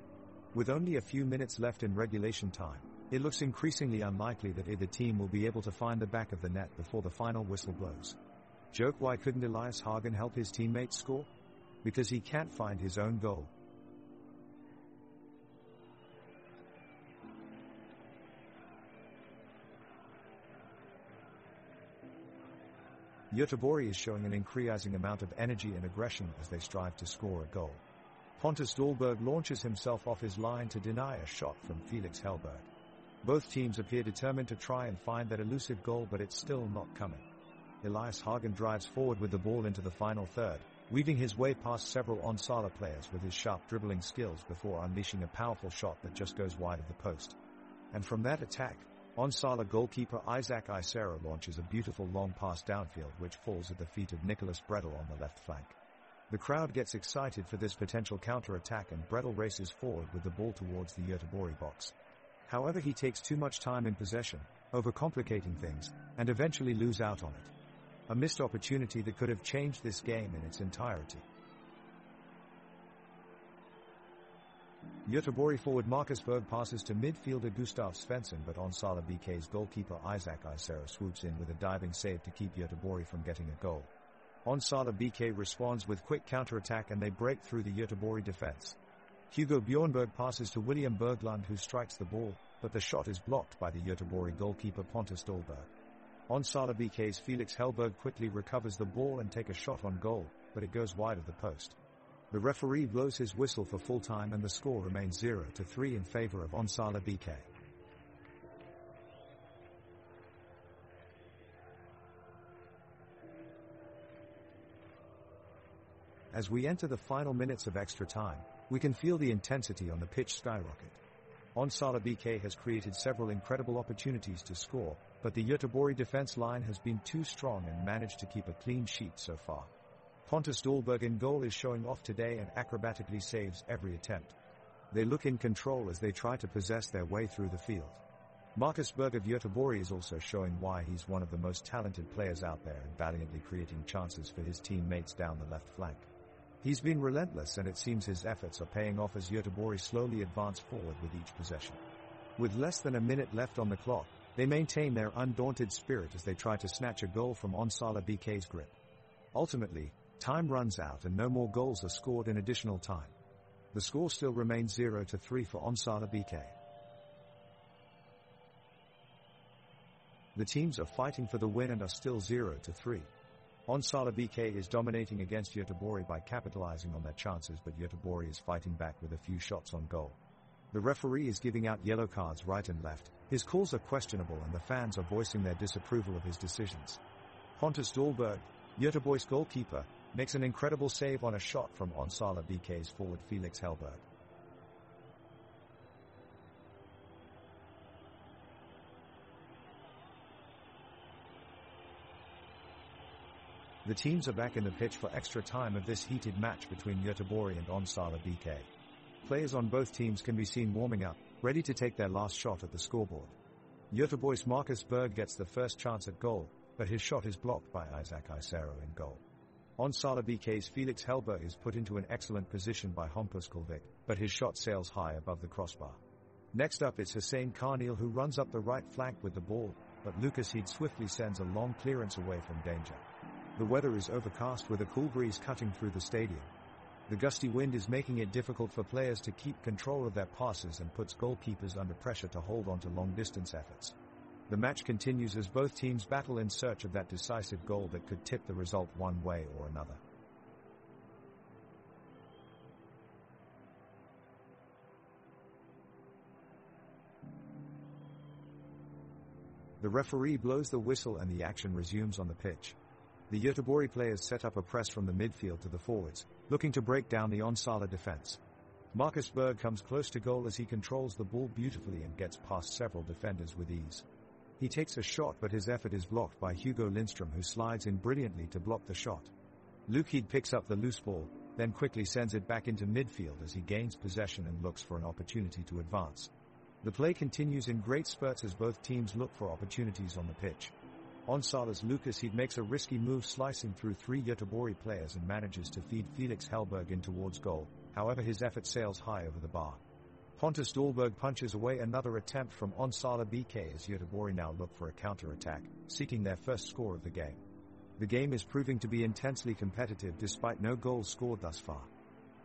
With only a few minutes left in regulation time, it looks increasingly unlikely that either team will be able to find the back of the net before the final whistle blows. Joke: why couldn't Elias Hagen help his teammates score? Because he can't find his own goal. Göteborg is showing an increasing amount of energy and aggression as they strive to score a goal. Pontus Dahlberg launches himself off his line to deny a shot from Felix Hellberg. Both teams appear determined to try and find that elusive goal, but it's still not coming. Elias Hagen drives forward with the ball into the final third, weaving his way past several Onsala players with his sharp dribbling skills before unleashing a powerful shot that just goes wide of the post. And from that attack, Onsala goalkeeper Isaac Isera launches a beautiful long pass downfield which falls at the feet of Nicholas Bredel on the left flank. The crowd gets excited for this potential counter-attack and Bredel races forward with the ball towards the Göteborg box. However, he takes too much time in possession, overcomplicating things, and eventually lose out on it. A missed opportunity that could have changed this game in its entirety. Göteborg forward Marcus Berg passes to midfielder Gustav Svensson, but Onsala BK's goalkeeper Isaac Isera swoops in with a diving save to keep Göteborg from getting a goal. Onsala BK responds with quick counter-attack and they break through the Göteborg defense. Hugo Bjornberg passes to William Berglund, who strikes the ball, but the shot is blocked by the Göteborg goalkeeper Pontus Dahlberg. Onsala BK's Felix Hellberg quickly recovers the ball and take a shot on goal, but it goes wide of the post. The referee blows his whistle for full time and the score remains 0-3 in favor of Onsala BK. As we enter the final minutes of extra time, we can feel the intensity on the pitch skyrocket. Onsala BK has created several incredible opportunities to score, but the Göteborg defense line has been too strong and managed to keep a clean sheet so far. Pontus Dahlberg in goal is showing off today and acrobatically saves every attempt. They look in control as they try to possess their way through the field. Marcus Berg of Göteborg is also showing why he's one of the most talented players out there and valiantly creating chances for his teammates down the left flank. He's been relentless and it seems his efforts are paying off as Göteborg slowly advance forward with each possession. With less than a minute left on the clock, they maintain their undaunted spirit as they try to snatch a goal from Onsala BK's grip. Ultimately, time runs out and no more goals are scored in additional time. The score still remains 0-3 for Onsala BK. The teams are fighting for the win and are still 0-3. Onsala BK is dominating against Göteborg by capitalizing on their chances, but Göteborg is fighting back with a few shots on goal. The referee is giving out yellow cards right and left, his calls are questionable and the fans are voicing their disapproval of his decisions. Pontus Dahlberg, Göteborg's goalkeeper, makes an incredible save on a shot from Onsala BK's forward Felix Hellberg. The teams are back in the pitch for extra time of this heated match between Göteborg and Onsala BK. Players on both teams can be seen warming up, ready to take their last shot at the scoreboard. Göteborg's Marcus Berg gets the first chance at goal, but his shot is blocked by Isaac Isero in goal. Onsala BK's Felix Hellberg is put into an excellent position by Hampus Kolvik, but his shot sails high above the crossbar. Next up it's Hussein Carneal who runs up the right flank with the ball, but Lucas Heed swiftly sends a long clearance away from danger. The weather is overcast with a cool breeze cutting through the stadium. The gusty wind is making it difficult for players to keep control of their passes and puts goalkeepers under pressure to hold on to long-distance efforts. The match continues as both teams battle in search of that decisive goal that could tip the result one way or another. The referee blows the whistle and the action resumes on the pitch. The Göteborg players set up a press from the midfield to the forwards, looking to break down the Onsala defense. Marcus Berg comes close to goal as he controls the ball beautifully and gets past several defenders with ease. He takes a shot but his effort is blocked by Hugo Lindström who slides in brilliantly to block the shot. Luke Heed picks up the loose ball, then quickly sends it back into midfield as he gains possession and looks for an opportunity to advance. The play continues in great spurts as both teams look for opportunities on the pitch. Onsala's Lucas Heed makes a risky move slicing through three Göteborg players and manages to feed Felix Hellberg in towards goal, however his effort sails high over the bar. Pontus Dahlberg punches away another attempt from Onsala BK as Göteborg now look for a counter-attack, seeking their first score of the game. The game is proving to be intensely competitive despite no goals scored thus far.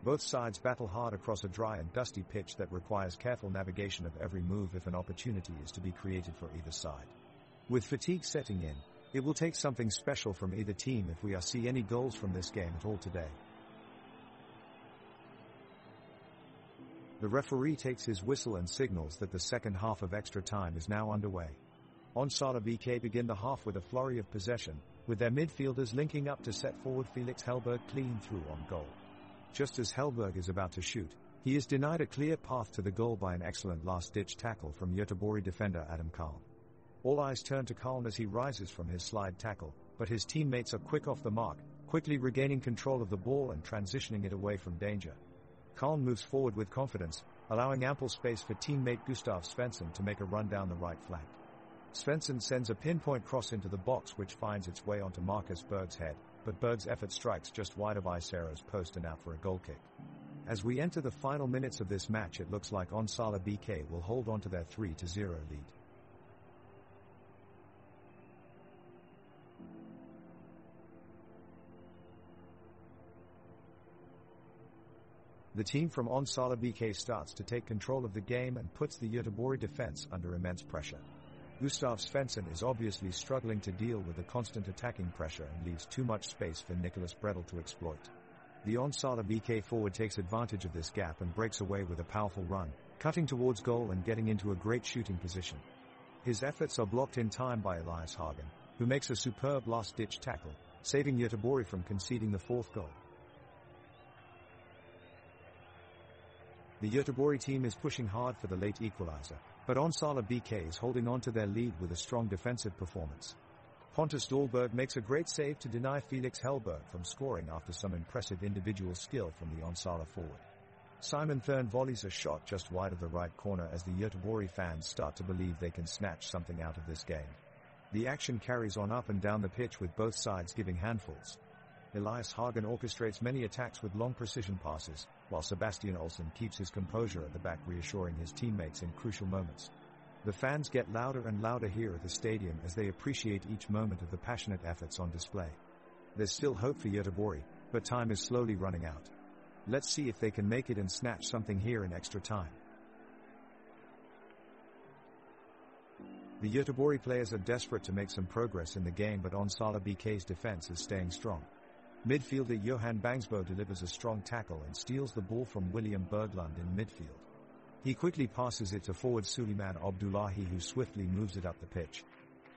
Both sides battle hard across a dry and dusty pitch that requires careful navigation of every move if an opportunity is to be created for either side. With fatigue setting in, it will take something special from either team if we are to see any goals from this game at all today. The referee takes his whistle and signals that the second half of extra time is now underway. Onsala BK begin the half with a flurry of possession, with their midfielders linking up to set forward Felix Hellberg clean through on goal. Just as Hellberg is about to shoot, he is denied a clear path to the goal by an excellent last-ditch tackle from Göteborg defender Adam Kalm. All eyes turn to Kalm as he rises from his slide tackle, but his teammates are quick off the mark, quickly regaining control of the ball and transitioning it away from danger. Kalm moves forward with confidence, allowing ample space for teammate Gustav Svensson to make a run down the right flank. Svensson sends a pinpoint cross into the box which finds its way onto Marcus Berg's head, but Berg's effort strikes just wide of Isero's post and out for a goal kick. As we enter the final minutes of this match, it looks like Onsala BK will hold on to their 3-0 lead. The team from Onsala BK starts to take control of the game and puts the Göteborg defense under immense pressure. Gustav Svensson is obviously struggling to deal with the constant attacking pressure and leaves too much space for Nicholas Bredel to exploit. The Onsala BK forward takes advantage of this gap and breaks away with a powerful run, cutting towards goal and getting into a great shooting position. His efforts are blocked in time by Elias Hagen, who makes a superb last-ditch tackle, saving Göteborg from conceding the fourth goal. The Göteborg team is pushing hard for the late equalizer, but Onsala BK is holding on to their lead with a strong defensive performance. Pontus Dahlberg makes a great save to deny Felix Hellberg from scoring after some impressive individual skill from the Onsala forward. Simon Thurn volleys a shot just wide of the right corner as the Göteborg fans start to believe they can snatch something out of this game. The action carries on up and down the pitch with both sides giving handfuls. Elias Hagen orchestrates many attacks with long precision passes, while Sebastian Olsson keeps his composure at the back, reassuring his teammates in crucial moments. The fans get louder and louder here at the stadium as they appreciate each moment of the passionate efforts on display. There's still hope for Göteborg, but time is slowly running out. Let's see if they can make it and snatch something here in extra time. The Göteborg players are desperate to make some progress in the game, but Onsala BK's defense is staying strong. Midfielder Johan Bangsbo delivers a strong tackle and steals the ball from William Berglund in midfield. He quickly passes it to forward Suleiman Abdullahi, who swiftly moves it up the pitch.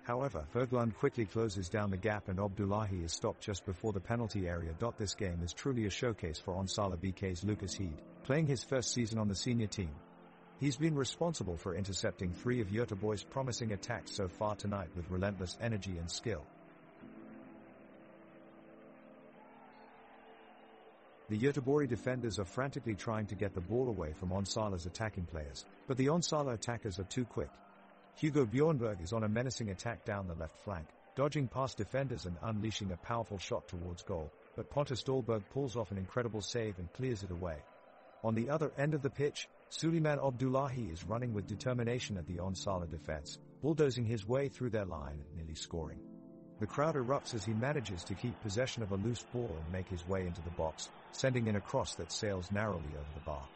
However, Berglund quickly closes down the gap and Abdullahi is stopped just before the penalty area. This game is truly a showcase for Onsala BK's Lucas Heed, playing his first season on the senior team. He's been responsible for intercepting 3 of Göteborg's promising attacks so far tonight with relentless energy and skill. The Göteborg defenders are frantically trying to get the ball away from Onsala's attacking players, but the Onsala attackers are too quick. Hugo Bjornberg is on a menacing attack down the left flank, dodging past defenders and unleashing a powerful shot towards goal, but Pontus Dahlberg pulls off an incredible save and clears it away. On the other end of the pitch, Suleiman Abdullahi is running with determination at the Onsala defense, bulldozing his way through their line and nearly scoring. The crowd erupts as he manages to keep possession of a loose ball and make his way into the box, sending in a cross that sails narrowly over the bar.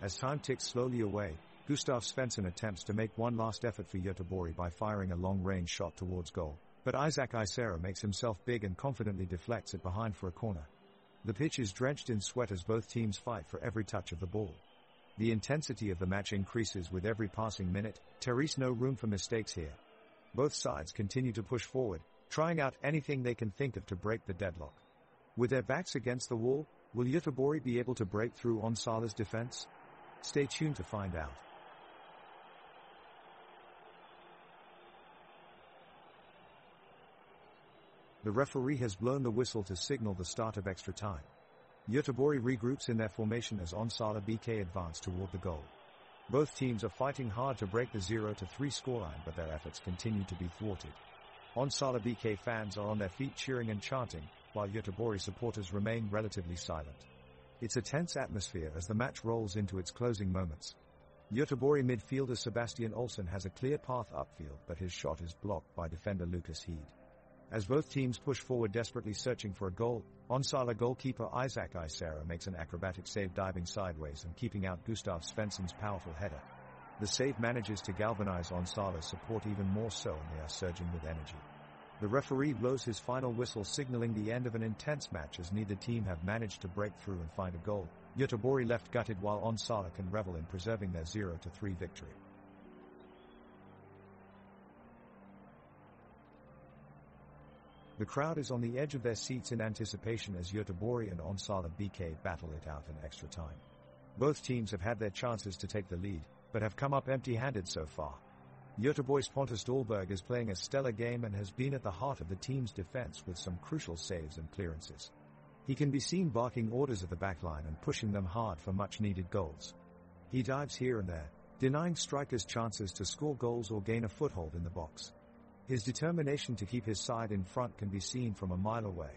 As time ticks slowly away, Gustav Svensson attempts to make one last effort for Göteborg by firing a long-range shot towards goal, but Isaac Isera makes himself big and confidently deflects it behind for a corner. The pitch is drenched in sweat as both teams fight for every touch of the ball. The intensity of the match increases with every passing minute. There is no room for mistakes here. Both sides continue to push forward, trying out anything they can think of to break the deadlock. With their backs against the wall, will Göteborg be able to break through Onsala's defense? Stay tuned to find out. The referee has blown the whistle to signal the start of extra time. Göteborg regroups in their formation as Onsala BK advance toward the goal. Both teams are fighting hard to break the 0-3 scoreline, but their efforts continue to be thwarted. Onsala BK fans are on their feet cheering and chanting, while Göteborg supporters remain relatively silent. It's a tense atmosphere as the match rolls into its closing moments. Göteborg midfielder Sebastian Olsson has a clear path upfield, but his shot is blocked by defender Lucas Heed. As both teams push forward desperately searching for a goal, Onsala goalkeeper Isaac Isera makes an acrobatic save diving sideways and keeping out Gustav Svensson's powerful header. The save manages to galvanize Onsala's support even more so, and they are surging with energy. The referee blows his final whistle, signaling the end of an intense match as neither team have managed to break through and find a goal. Göteborg left gutted while Onsala can revel in preserving their 0-3 victory. The crowd is on the edge of their seats in anticipation as Göteborg and Onsala BK battle it out in extra time. Both teams have had their chances to take the lead, but have come up empty-handed so far. Göteborg's Pontus Dahlberg is playing a stellar game and has been at the heart of the team's defense with some crucial saves and clearances. He can be seen barking orders at the backline and pushing them hard for much-needed goals. He dives here and there, denying strikers chances to score goals or gain a foothold in the box. His determination to keep his side in front can be seen from a mile away.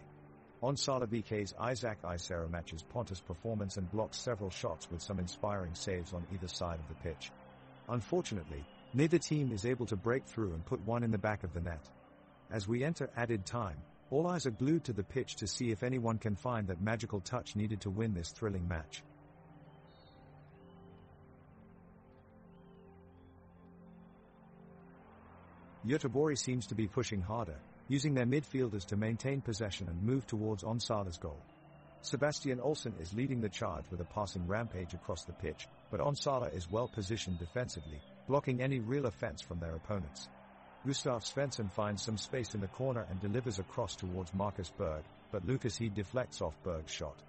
Onsala BK's Isaac Isera matches Pontus' performance and blocks several shots with some inspiring saves on either side of the pitch. Unfortunately, neither team is able to break through and put one in the back of the net. As we enter added time, all eyes are glued to the pitch to see if anyone can find that magical touch needed to win this thrilling match. Göteborg seems to be pushing harder, using their midfielders to maintain possession and move towards Onsala's goal. Sebastian Olsson is leading the charge with a passing rampage across the pitch, but Onsala is well positioned defensively, blocking any real offense from their opponents. Gustav Svensson finds some space in the corner and delivers a cross towards Marcus Berg, but Lucas Heed deflects off Berg's shot.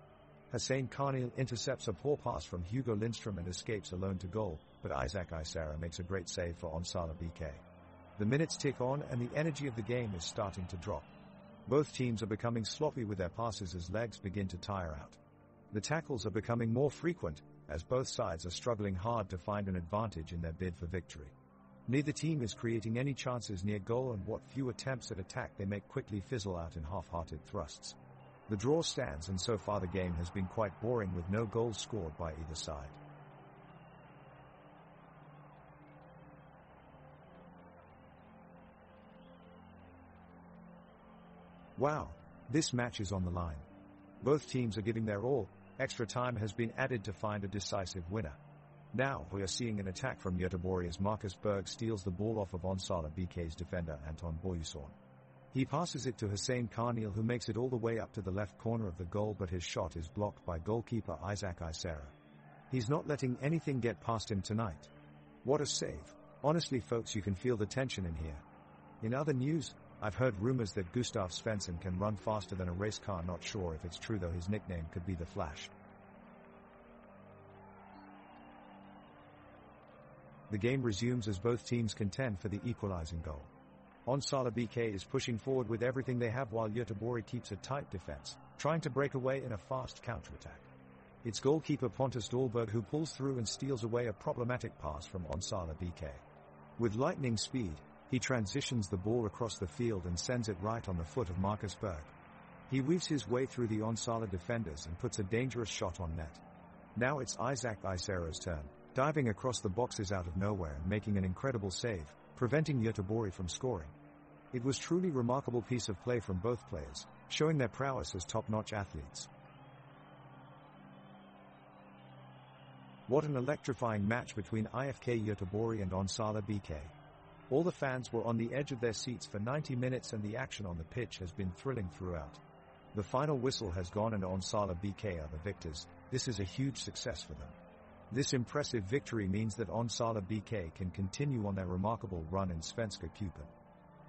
Hussein Karnil intercepts a poor pass from Hugo Lindström and escapes alone to goal, but Isaac Isera makes a great save for Onsala BK. The minutes tick on and the energy of the game is starting to drop. Both teams are becoming sloppy with their passes as legs begin to tire out. The tackles are becoming more frequent, as both sides are struggling hard to find an advantage in their bid for victory. Neither team is creating any chances near goal, and what few attempts at attack they make quickly fizzle out in half-hearted thrusts. The draw stands, and so far the game has been quite boring with no goals scored by either side. Wow, this match is on the line. Both teams are giving their all. Extra time has been added to find a decisive winner. Now we are seeing an attack from Göteborg as Marcus Berg steals the ball off of Onsala BK's defender Anton Boyusorn. He passes it to Hussein Karnil, who makes it all the way up to the left corner of the goal, but his shot is blocked by goalkeeper Isaac Isera. He's not letting anything get past him tonight. What a save. Honestly folks, you can feel the tension in here. In other news, I've heard rumors that Gustav Svensson can run faster than a race car. Not sure if it's true though, his nickname could be the Flash. The game resumes as both teams contend for the equalizing goal. Onsala BK is pushing forward with everything they have while Göteborg keeps a tight defense, trying to break away in a fast counterattack. It's goalkeeper Pontus Dahlberg who pulls through and steals away a problematic pass from Onsala BK. With lightning speed, he transitions the ball across the field and sends it right on the foot of Marcus Berg. He weaves his way through the Onsala defenders and puts a dangerous shot on net. Now it's Isaac Isera's turn, diving across the boxes out of nowhere and making an incredible save, preventing Göteborg from scoring. It was truly remarkable piece of play from both players, showing their prowess as top-notch athletes. What an electrifying match between IFK Göteborg and Onsala BK. All the fans were on the edge of their seats for 90 minutes and the action on the pitch has been thrilling throughout. The final whistle has gone and Onsala BK are the victors. This is a huge success for them. This impressive victory means that Onsala BK can continue on their remarkable run in Svenska Cupen.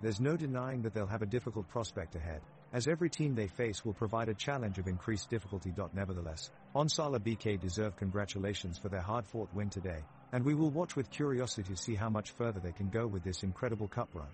There's no denying that they'll have a difficult prospect ahead, as every team they face will provide a challenge of increased difficulty. Nevertheless, Onsala BK deserve congratulations for their hard-fought win today, and we will watch with curiosity to see how much further they can go with this incredible cup run.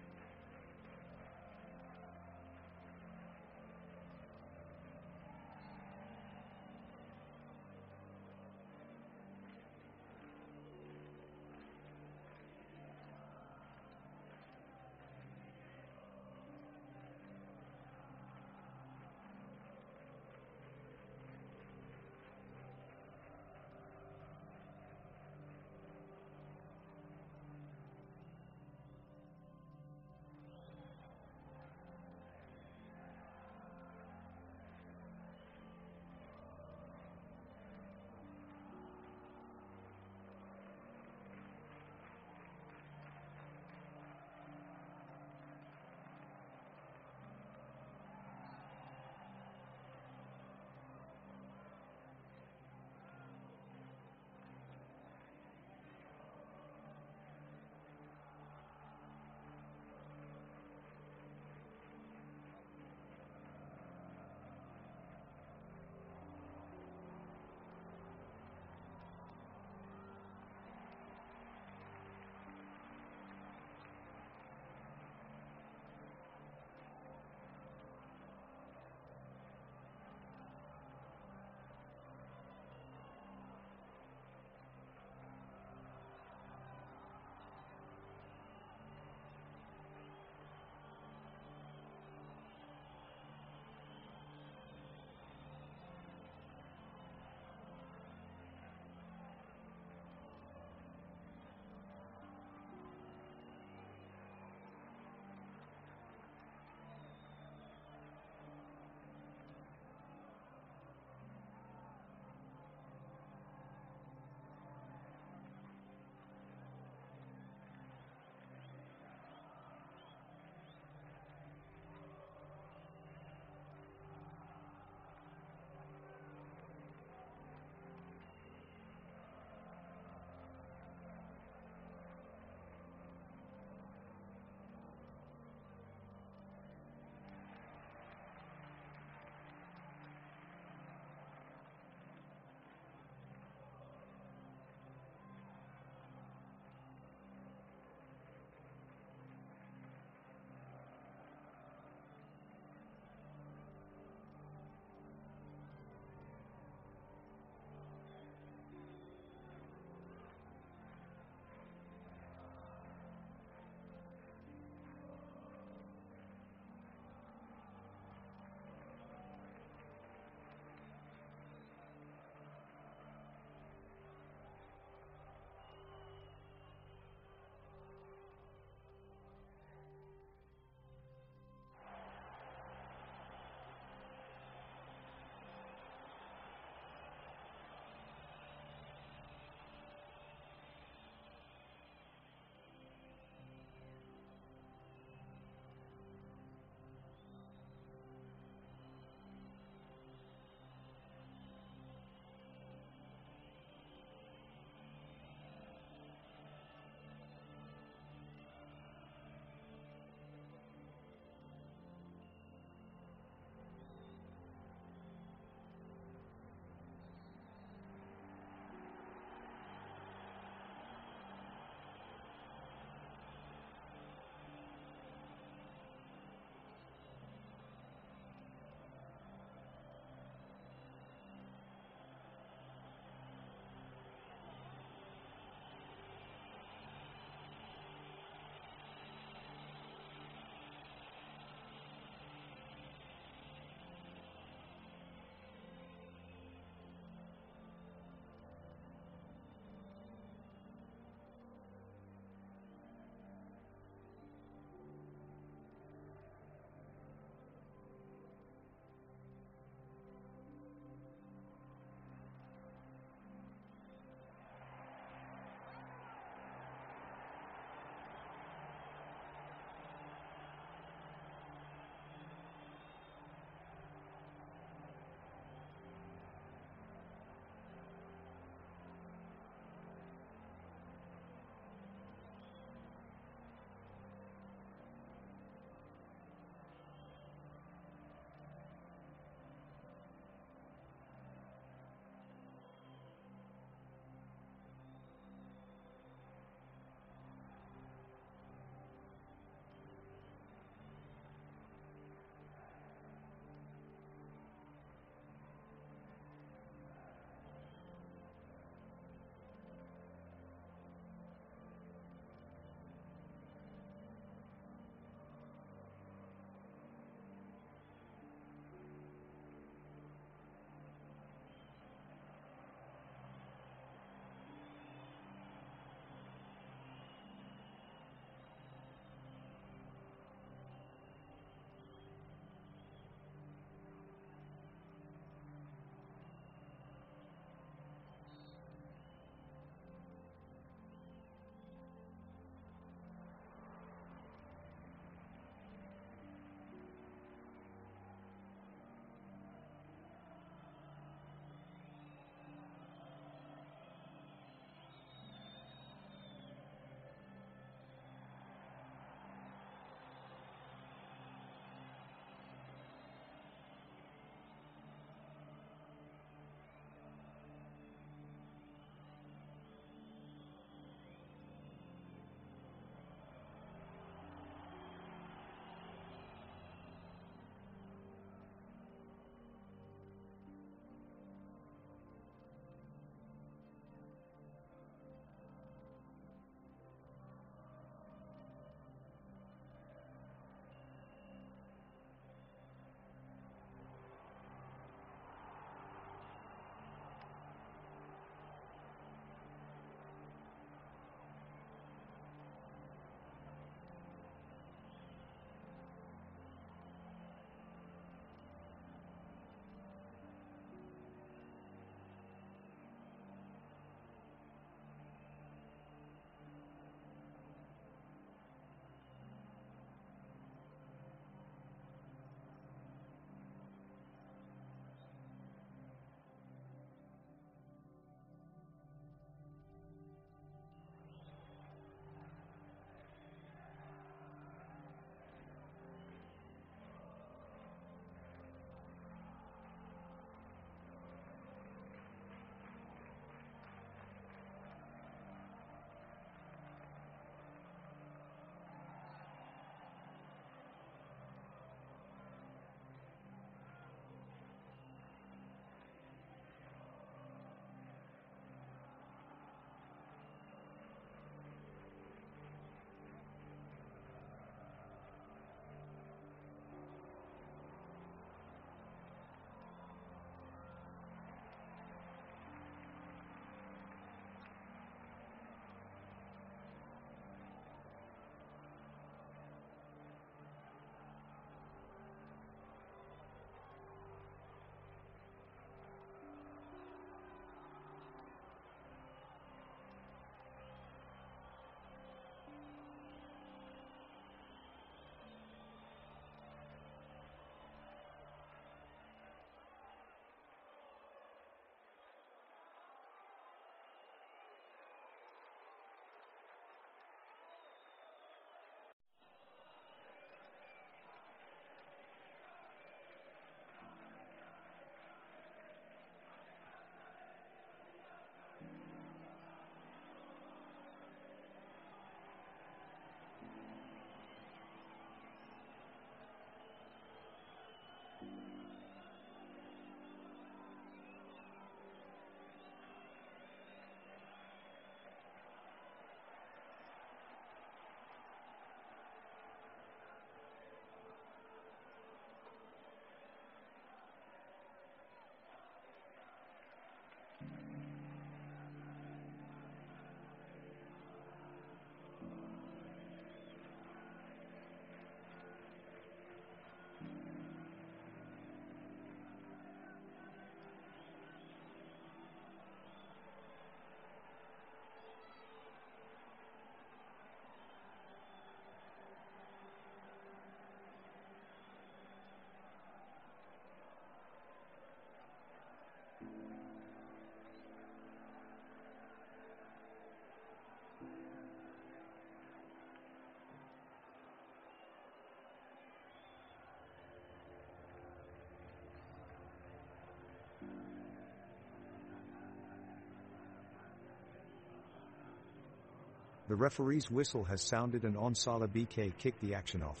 The referee's whistle has sounded and Onsala BK kick the action off.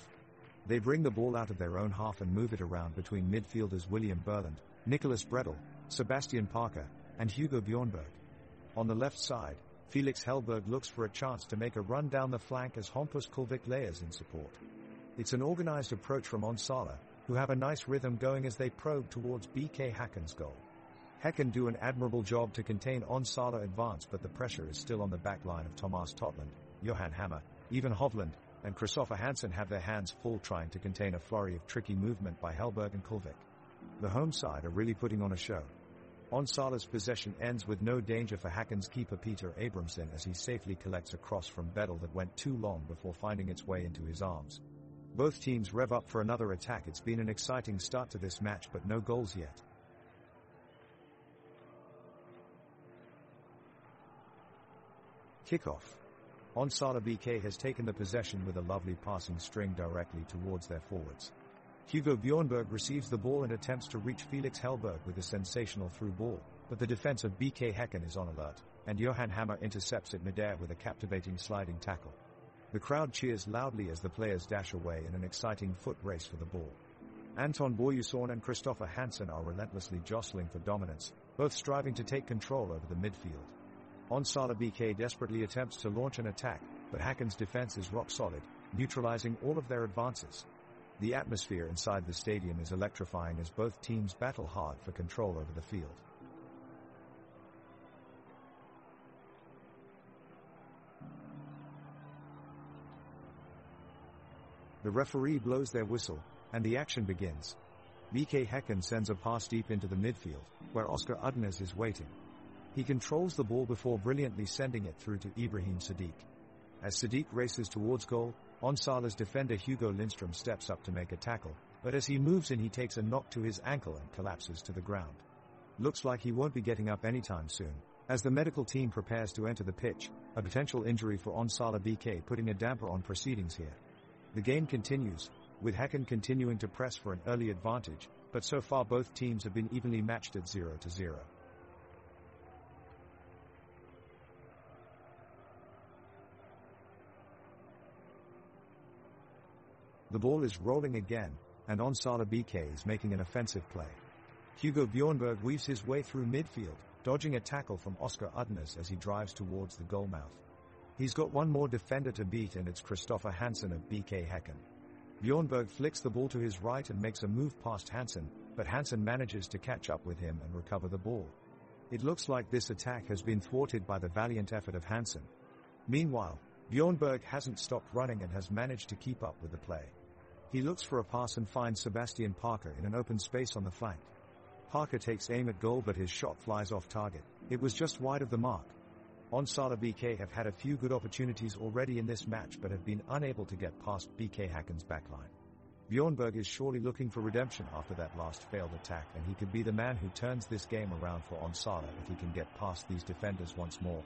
They bring the ball out of their own half and move it around between midfielders William Berland, Nicholas Bredel, Sebastian Parker, and Hugo Bjornberg. On the left side, Felix Hellberg looks for a chance to make a run down the flank as Hampus Kulvik layers in support. It's an organized approach from Onsala, who have a nice rhythm going as they probe towards BK Häcken's goal. Häcken do an admirable job to contain Onsala advance, but the pressure is still on the back line of Thomas Totland, Johan Hammer, Ivan Hovland, and Christopher Hansen have their hands full trying to contain a flurry of tricky movement by Hellberg and Kulvik. The home side are really putting on a show. Onsala's possession ends with no danger for Häcken's keeper Peter Abramson as he safely collects a cross from Bedell that went too long before finding its way into his arms. Both teams rev up for another attack. It's been an exciting start to this match, but no goals yet. Kickoff. Onsala BK has taken the possession with a lovely passing string directly towards their forwards. Hugo Bjornberg receives the ball and attempts to reach Felix Hellberg with a sensational through ball, but the defense of BK Häcken is on alert, and Johan Hammer intercepts it midair with a captivating sliding tackle. The crowd cheers loudly as the players dash away in an exciting foot race for the ball. Anton Boyusorn and Christopher Hansen are relentlessly jostling for dominance, both striving to take control over the midfield. Onsala BK desperately attempts to launch an attack, but Häcken's defense is rock solid, neutralizing all of their advances. The atmosphere inside the stadium is electrifying as both teams battle hard for control over the field. The referee blows their whistle, and the action begins. BK Häcken sends a pass deep into the midfield, where Oscar Udnes is waiting. He controls the ball before brilliantly sending it through to Ibrahim Sadiq. As Sadiq races towards goal, Onsala's defender Hugo Lindström steps up to make a tackle, but as he moves in he takes a knock to his ankle and collapses to the ground. Looks like he won't be getting up anytime soon. As the medical team prepares to enter the pitch, a potential injury for Onsala BK putting a damper on proceedings here. The game continues, with Häcken continuing to press for an early advantage, but so far both teams have been evenly matched at 0-0. The ball is rolling again, and Onsala BK is making an offensive play. Hugo Bjornberg weaves his way through midfield, dodging a tackle from Oscar Udnes as he drives towards the goal mouth. He's got one more defender to beat, and it's Christopher Hansen of BK Häcken. Bjornberg flicks the ball to his right and makes a move past Hansen, but Hansen manages to catch up with him and recover the ball. It looks like this attack has been thwarted by the valiant effort of Hansen. Meanwhile, Bjornberg hasn't stopped running and has managed to keep up with the play. He looks for a pass and finds Sebastian Parker in an open space on the flank. Parker takes aim at goal, but his shot flies off target. It was just wide of the mark. Onsala BK have had a few good opportunities already in this match but have been unable to get past BK Häcken's backline. Bjornberg is surely looking for redemption after that last failed attack, and he could be the man who turns this game around for Onsala if he can get past these defenders once more.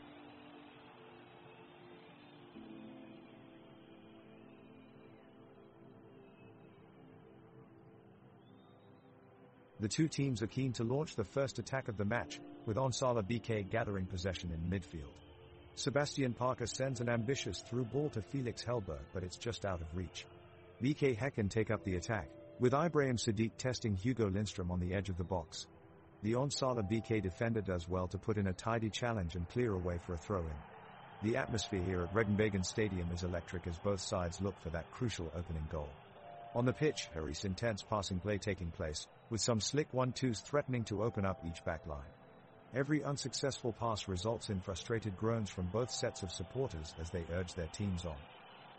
The two teams are keen to launch the first attack of the match, with Onsala BK gathering possession in midfield. Sebastian Parker sends an ambitious through ball to Felix Hellberg, but it's just out of reach. BK Häcken take up the attack, with Ibrahim Sadiq testing Hugo Lindström on the edge of the box. The Onsala BK defender does well to put in a tidy challenge and clear away for a throw-in. The atmosphere here at Regenbegen Stadium is electric as both sides look for that crucial opening goal. On the pitch, there is intense passing play taking place, with some slick 1-2s threatening to open up each back line. Every unsuccessful pass results in frustrated groans from both sets of supporters as they urge their teams on.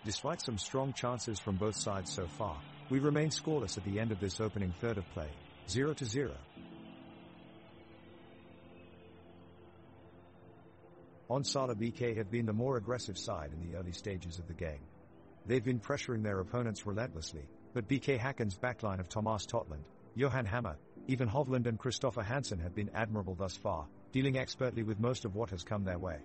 Despite some strong chances from both sides so far, we remain scoreless at the end of this opening third of play, 0-0. Onsala BK have been the more aggressive side in the early stages of the game. They've been pressuring their opponents relentlessly, but BK Häcken's backline of Thomas Totland, Johan Hammer, Ivan Hovland and Christopher Hansen have been admirable thus far, dealing expertly with most of what has come their way.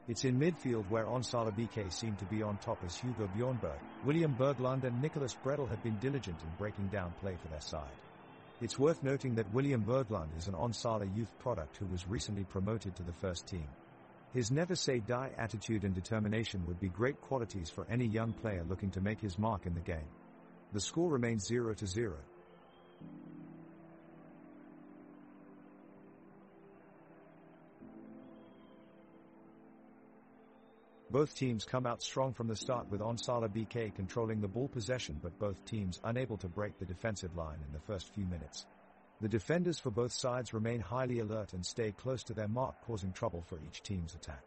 It's in midfield where Onsala BK seem to be on top as Hugo Bjornberg, William Berglund and Nicholas Bredel have been diligent in breaking down play for their side. It's worth noting that William Berglund is an Onsala youth product who was recently promoted to the first team. His never-say-die attitude and determination would be great qualities for any young player looking to make his mark in the game. The score remains 0-0. Both teams come out strong from the start with Onsala BK controlling the ball possession, but both teams unable to break the defensive line in the first few minutes. The defenders for both sides remain highly alert and stay close to their mark, causing trouble for each team's attack.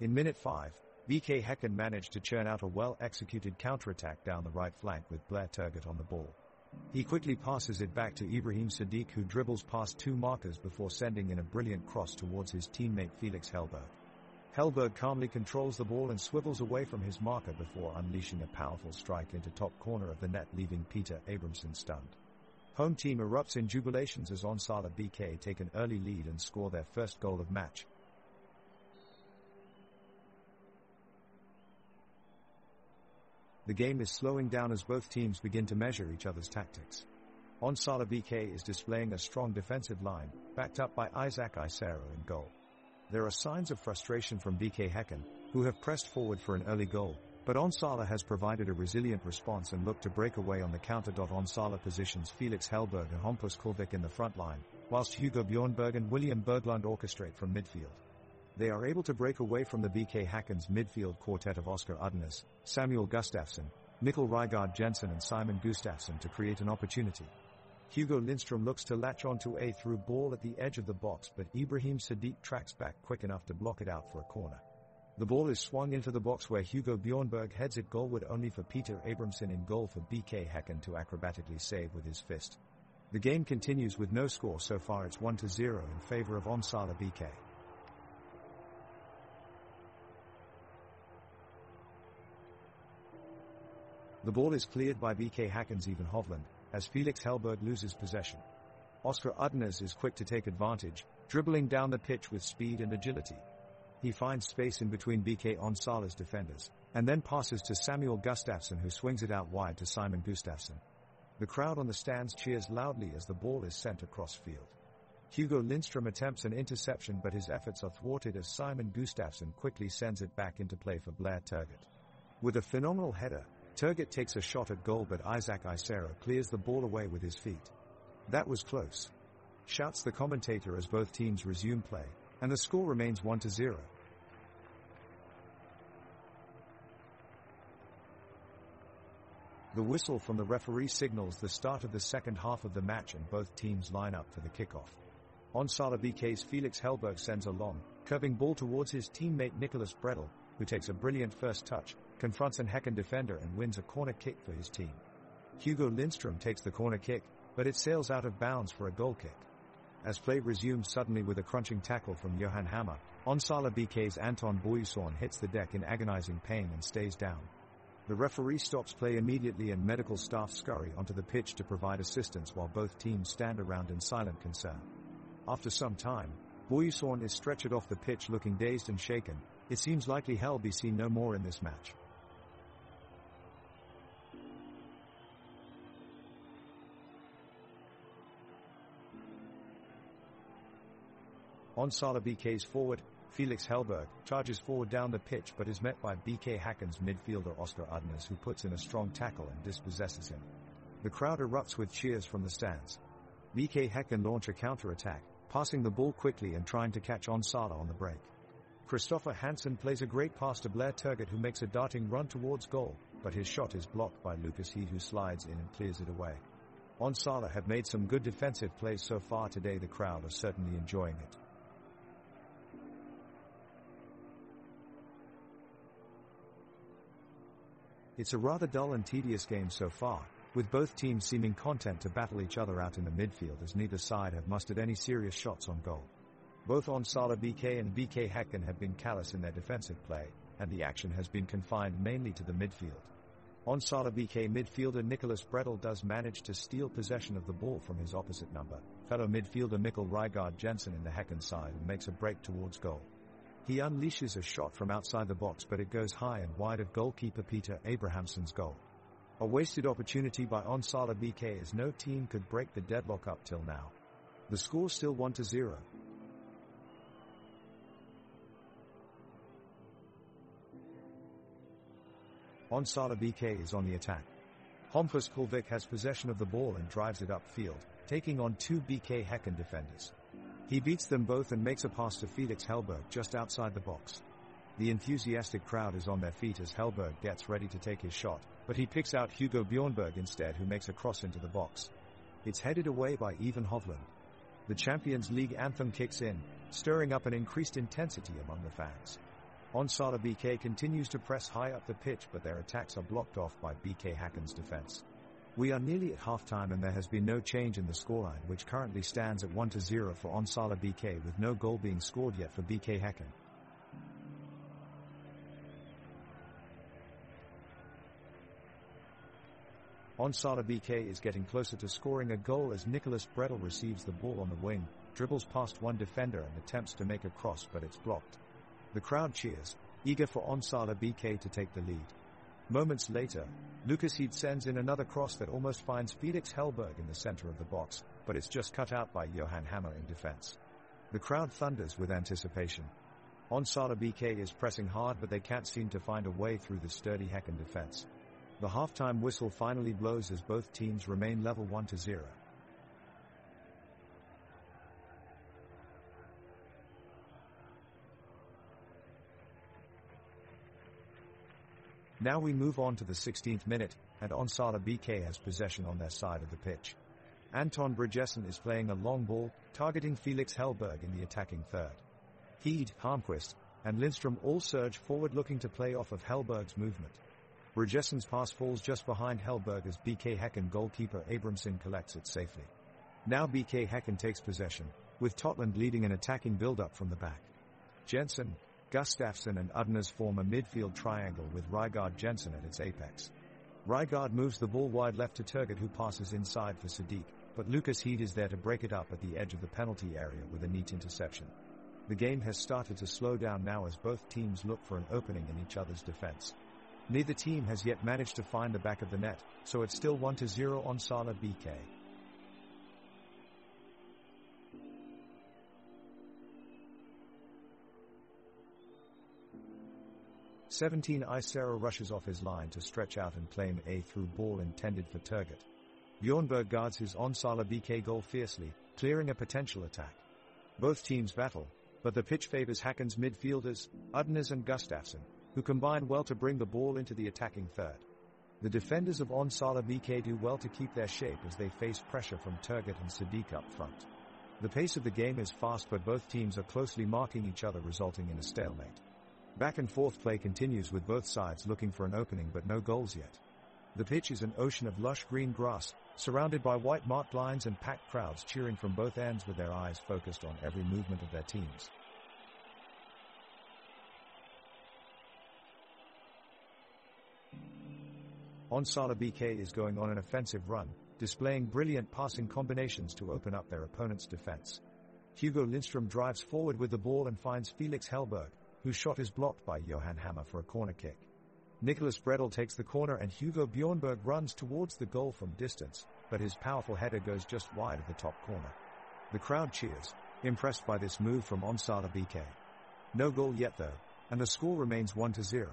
In minute 5, BK Häcken managed to churn out a well-executed counterattack down the right flank with Blair Turgott on the ball. He quickly passes it back to Ibrahim Sadiq, who dribbles past two markers before sending in a brilliant cross towards his teammate Felix Hellberg. Hellberg calmly controls the ball and swivels away from his marker before unleashing a powerful strike into top corner of the net, leaving Peter Abramson stunned. Home team erupts in jubilations as Onsala BK take an early lead and score their first goal of match. The game is slowing down as both teams begin to measure each other's tactics. Onsala BK is displaying a strong defensive line, backed up by Isaac Isero in goal. There are signs of frustration from BK Häcken, who have pressed forward for an early goal, but Onsala has provided a resilient response and looked to break away on the counter. Onsala positions Felix Hellberg and Hampus Kulvik in the front line, whilst Hugo Bjornberg and William Berglund orchestrate from midfield. They are able to break away from the BK Häcken's midfield quartet of Oscar Udnes, Samuel Gustafsson, Mikkel Rygaard Jensen and Simon Gustafsson to create an opportunity. Hugo Lindström looks to latch onto a through ball at the edge of the box, but Ibrahim Sadiq tracks back quick enough to block it out for a corner. The ball is swung into the box where Hugo Bjornberg heads it goalward, only for Peter Abramson in goal for BK Häcken to acrobatically save with his fist. The game continues with no score so far. It's 1-0 in favor of Onsala BK. The ball is cleared by BK Häcken's Ivan Hovland, as Felix Hellberg loses possession. Oscar Udnes is quick to take advantage, dribbling down the pitch with speed and agility. He finds space in between BK Onsala's defenders, and then passes to Samuel Gustafsson, who swings it out wide to Simon Gustafsson. The crowd on the stands cheers loudly as the ball is sent across field. Hugo Lindström attempts an interception, but his efforts are thwarted as Simon Gustafsson quickly sends it back into play for Blair Turgott. With a phenomenal header, Turgott takes a shot at goal, but Isaac Isero clears the ball away with his feet. "That was close," shouts the commentator as both teams resume play, and the score remains 1-0. The whistle from the referee signals the start of the second half of the match, and both teams line up for the kickoff. Onsala BK's Felix Hellberg sends a long, curving ball towards his teammate Nicholas Bredel, who takes a brilliant first touch, confronts an Häcken defender and wins a corner kick for his team. Hugo Lindström takes the corner kick, but it sails out of bounds for a goal kick. As play resumes suddenly with a crunching tackle from Johan Hammer, Onsala BK's Anton Boyusson hits the deck in agonizing pain and stays down. The referee stops play immediately and medical staff scurry onto the pitch to provide assistance while both teams stand around in silent concern. After some time, Boyusson is stretchered off the pitch looking dazed and shaken. It seems likely he'll be seen no more in this match. Onsala BK's forward, Felix Hellberg, charges forward down the pitch but is met by BK Häcken's midfielder Oscar Udnes, who puts in a strong tackle and dispossesses him. The crowd erupts with cheers from the stands. BK Häcken launch a counter-attack, passing the ball quickly and trying to catch Onsala on the break. Christopher Hansen plays a great pass to Blair Turgott, who makes a darting run towards goal, but his shot is blocked by Lucas Heath, who slides in and clears it away. Onsala have made some good defensive plays so far today. The crowd are certainly enjoying it. It's a rather dull and tedious game so far, with both teams seeming content to battle each other out in the midfield, as neither side have mustered any serious shots on goal. Both Onsala BK and BK Häcken have been callous in their defensive play, and the action has been confined mainly to the midfield. Onsala BK midfielder Nicholas Bredel does manage to steal possession of the ball from his opposite number, fellow midfielder Mikkel Rygaard Jensen in the Häcken side, and makes a break towards goal. He unleashes a shot from outside the box, but it goes high and wide of goalkeeper Peter Abrahamsson's goal. A wasted opportunity by Onsala BK, as no team could break the deadlock up till now. The score still 1-0. Onsala BK is on the attack. Hampus Kulvik has possession of the ball and drives it upfield, taking on two BK Häcken defenders. He beats them both and makes a pass to Felix Hellberg just outside the box. The enthusiastic crowd is on their feet as Hellberg gets ready to take his shot, but he picks out Hugo Bjornberg instead, who makes a cross into the box. It's headed away by Ivan Hovland. The Champions League anthem kicks in, stirring up an increased intensity among the fans. Onsala BK continues to press high up the pitch, but their attacks are blocked off by BK Häcken's defense. We are nearly at halftime and there has been no change in the scoreline, which currently stands at 1-0 for Onsala BK, with no goal being scored yet for BK Häcken. Onsala BK is getting closer to scoring a goal as Nicholas Bredel receives the ball on the wing, dribbles past one defender and attempts to make a cross, but it's blocked. The crowd cheers, eager for Onsala BK to take the lead. Moments later, Lucas Heed sends in another cross that almost finds Felix Hellberg in the center of the box, but it's just cut out by Johan Hammer in defense. The crowd thunders with anticipation. Onsala BK is pressing hard, but they can't seem to find a way through the sturdy Häcken defense. The halftime whistle finally blows as both teams remain level 1-0. Now we move on to the 16th minute, and Onsala BK has possession on their side of the pitch. Anton Bridgessen is playing a long ball, targeting Felix Hellberg in the attacking third. Heed, Harmquist, and Lindstrom all surge forward looking to play off of Hellberg's movement. Bridgessen's pass falls just behind Hellberg as BK Häcken goalkeeper Abramson collects it safely. Now BK Häcken takes possession, with Totland leading an attacking build-up from the back. Jensen, Gustafsson and Udnes form a midfield triangle with Rygaard Jensen at its apex. Rygaard moves the ball wide left to Turgut, who passes inside for Sadiq, but Lucas Heed is there to break it up at the edge of the penalty area with a neat interception. The game has started to slow down now as both teams look for an opening in each other's defense. Neither team has yet managed to find the back of the net, so it's still 1-0 Onsala BK. Isero rushes off his line to stretch out and claim a through ball intended for Turgut. Bjornberg guards his Onsala BK goal fiercely, clearing a potential attack. Both teams battle, but the pitch favors Häcken's midfielders, Udnes and Gustafsson, who combine well to bring the ball into the attacking third. The defenders of Onsala BK do well to keep their shape as they face pressure from Turgut and Sadiq up front. The pace of the game is fast, but both teams are closely marking each other, resulting in a stalemate. Back and forth play continues with both sides looking for an opening, but no goals yet. The pitch is an ocean of lush green grass, surrounded by white marked lines and packed crowds cheering from both ends with their eyes focused on every movement of their teams. Onsala BK is going on an offensive run, displaying brilliant passing combinations to open up their opponent's defense. Hugo Lindstrom drives forward with the ball and finds Felix Hellberg, whose shot is blocked by Johan Hammer for a corner kick. Nicholas Bredel takes the corner and Hugo Bjornberg runs towards the goal from distance, but his powerful header goes just wide of the top corner. The crowd cheers, impressed by this move from Onsala BK. No goal yet though, and the score remains 1-0.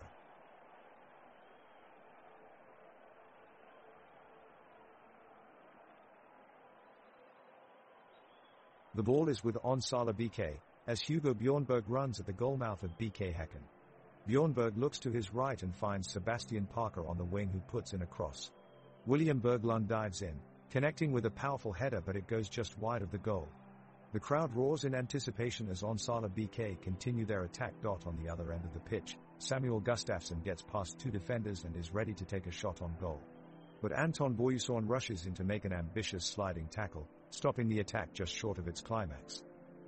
The ball is with Onsala BK, as Hugo Bjornberg runs at the goalmouth of BK Häcken. Bjornberg looks to his right and finds Sebastian Parker on the wing, who puts in a cross. William Berglund dives in, connecting with a powerful header, but it goes just wide of the goal. The crowd roars in anticipation as Onsala BK continue their attack. On the other end of the pitch, Samuel Gustafsson gets past two defenders and is ready to take a shot on goal. But Anton Boyusson rushes in to make an ambitious sliding tackle, stopping the attack just short of its climax.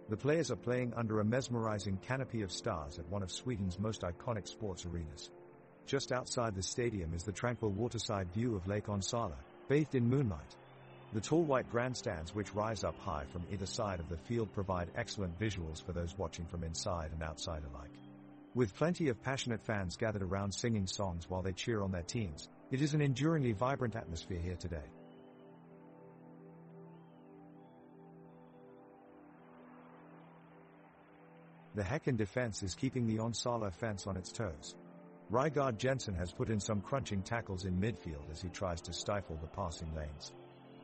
The players are playing under a mesmerizing canopy of stars at one of Sweden's most iconic sports arenas. Just outside the stadium is the tranquil waterside view of Lake Onsala, bathed in moonlight. The tall white grandstands, which rise up high from either side of the field, provide excellent visuals for those watching from inside and outside alike. With plenty of passionate fans gathered around singing songs while they cheer on their teams, it is an enduringly vibrant atmosphere here today. The Häcken defense is keeping the Onsala offense on its toes. Rygaard Jensen has put in some crunching tackles in midfield as he tries to stifle the passing lanes.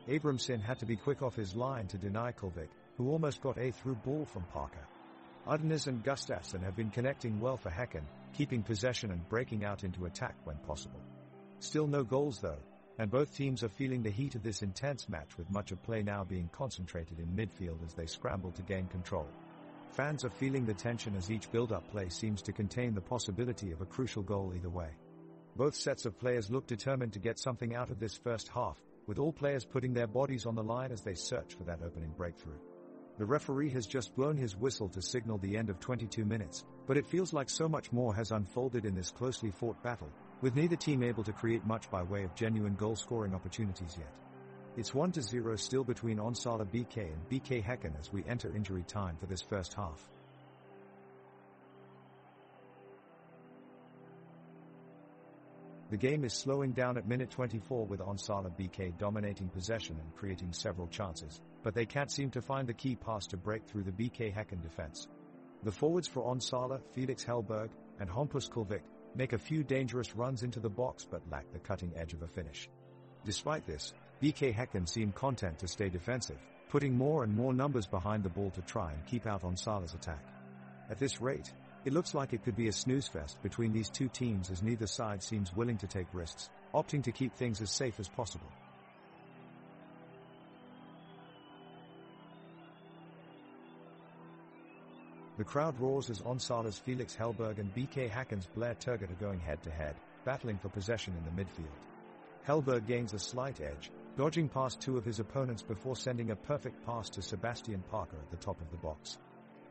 Abramson had to be quick off his line to deny Kulvik, who almost got a through ball from Parker. Udnes and Gustafsson have been connecting well for Häcken, keeping possession and breaking out into attack when possible. Still no goals though, and both teams are feeling the heat of this intense match, with much of play now being concentrated in midfield as they scramble to gain control. Fans are feeling the tension as each build-up play seems to contain the possibility of a crucial goal either way. Both sets of players look determined to get something out of this first half, with all players putting their bodies on the line as they search for that opening breakthrough. The referee has just blown his whistle to signal the end of 22 minutes, but it feels like so much more has unfolded in this closely fought battle, with neither team able to create much by way of genuine goal-scoring opportunities yet. It's 1-0 still between Onsala BK and BK Häcken as we enter injury time for this first half. The game is slowing down at minute 24 with Onsala BK dominating possession and creating several chances, but they can't seem to find the key pass to break through the BK Häcken defense. The forwards for Onsala, Felix Hellberg and Hampus Kulvik, make a few dangerous runs into the box but lack the cutting edge of a finish. Despite this, BK Häcken seem content to stay defensive, putting more and more numbers behind the ball to try and keep out Onsala's attack. At this rate, it looks like it could be a snooze fest between these two teams as neither side seems willing to take risks, opting to keep things as safe as possible. The crowd roars as Onsala's Felix Hellberg and BK Häcken's Blair Turgott are going head-to-head, battling for possession in the midfield. Hellberg gains a slight edge, dodging past two of his opponents before sending a perfect pass to Sebastian Parker at the top of the box.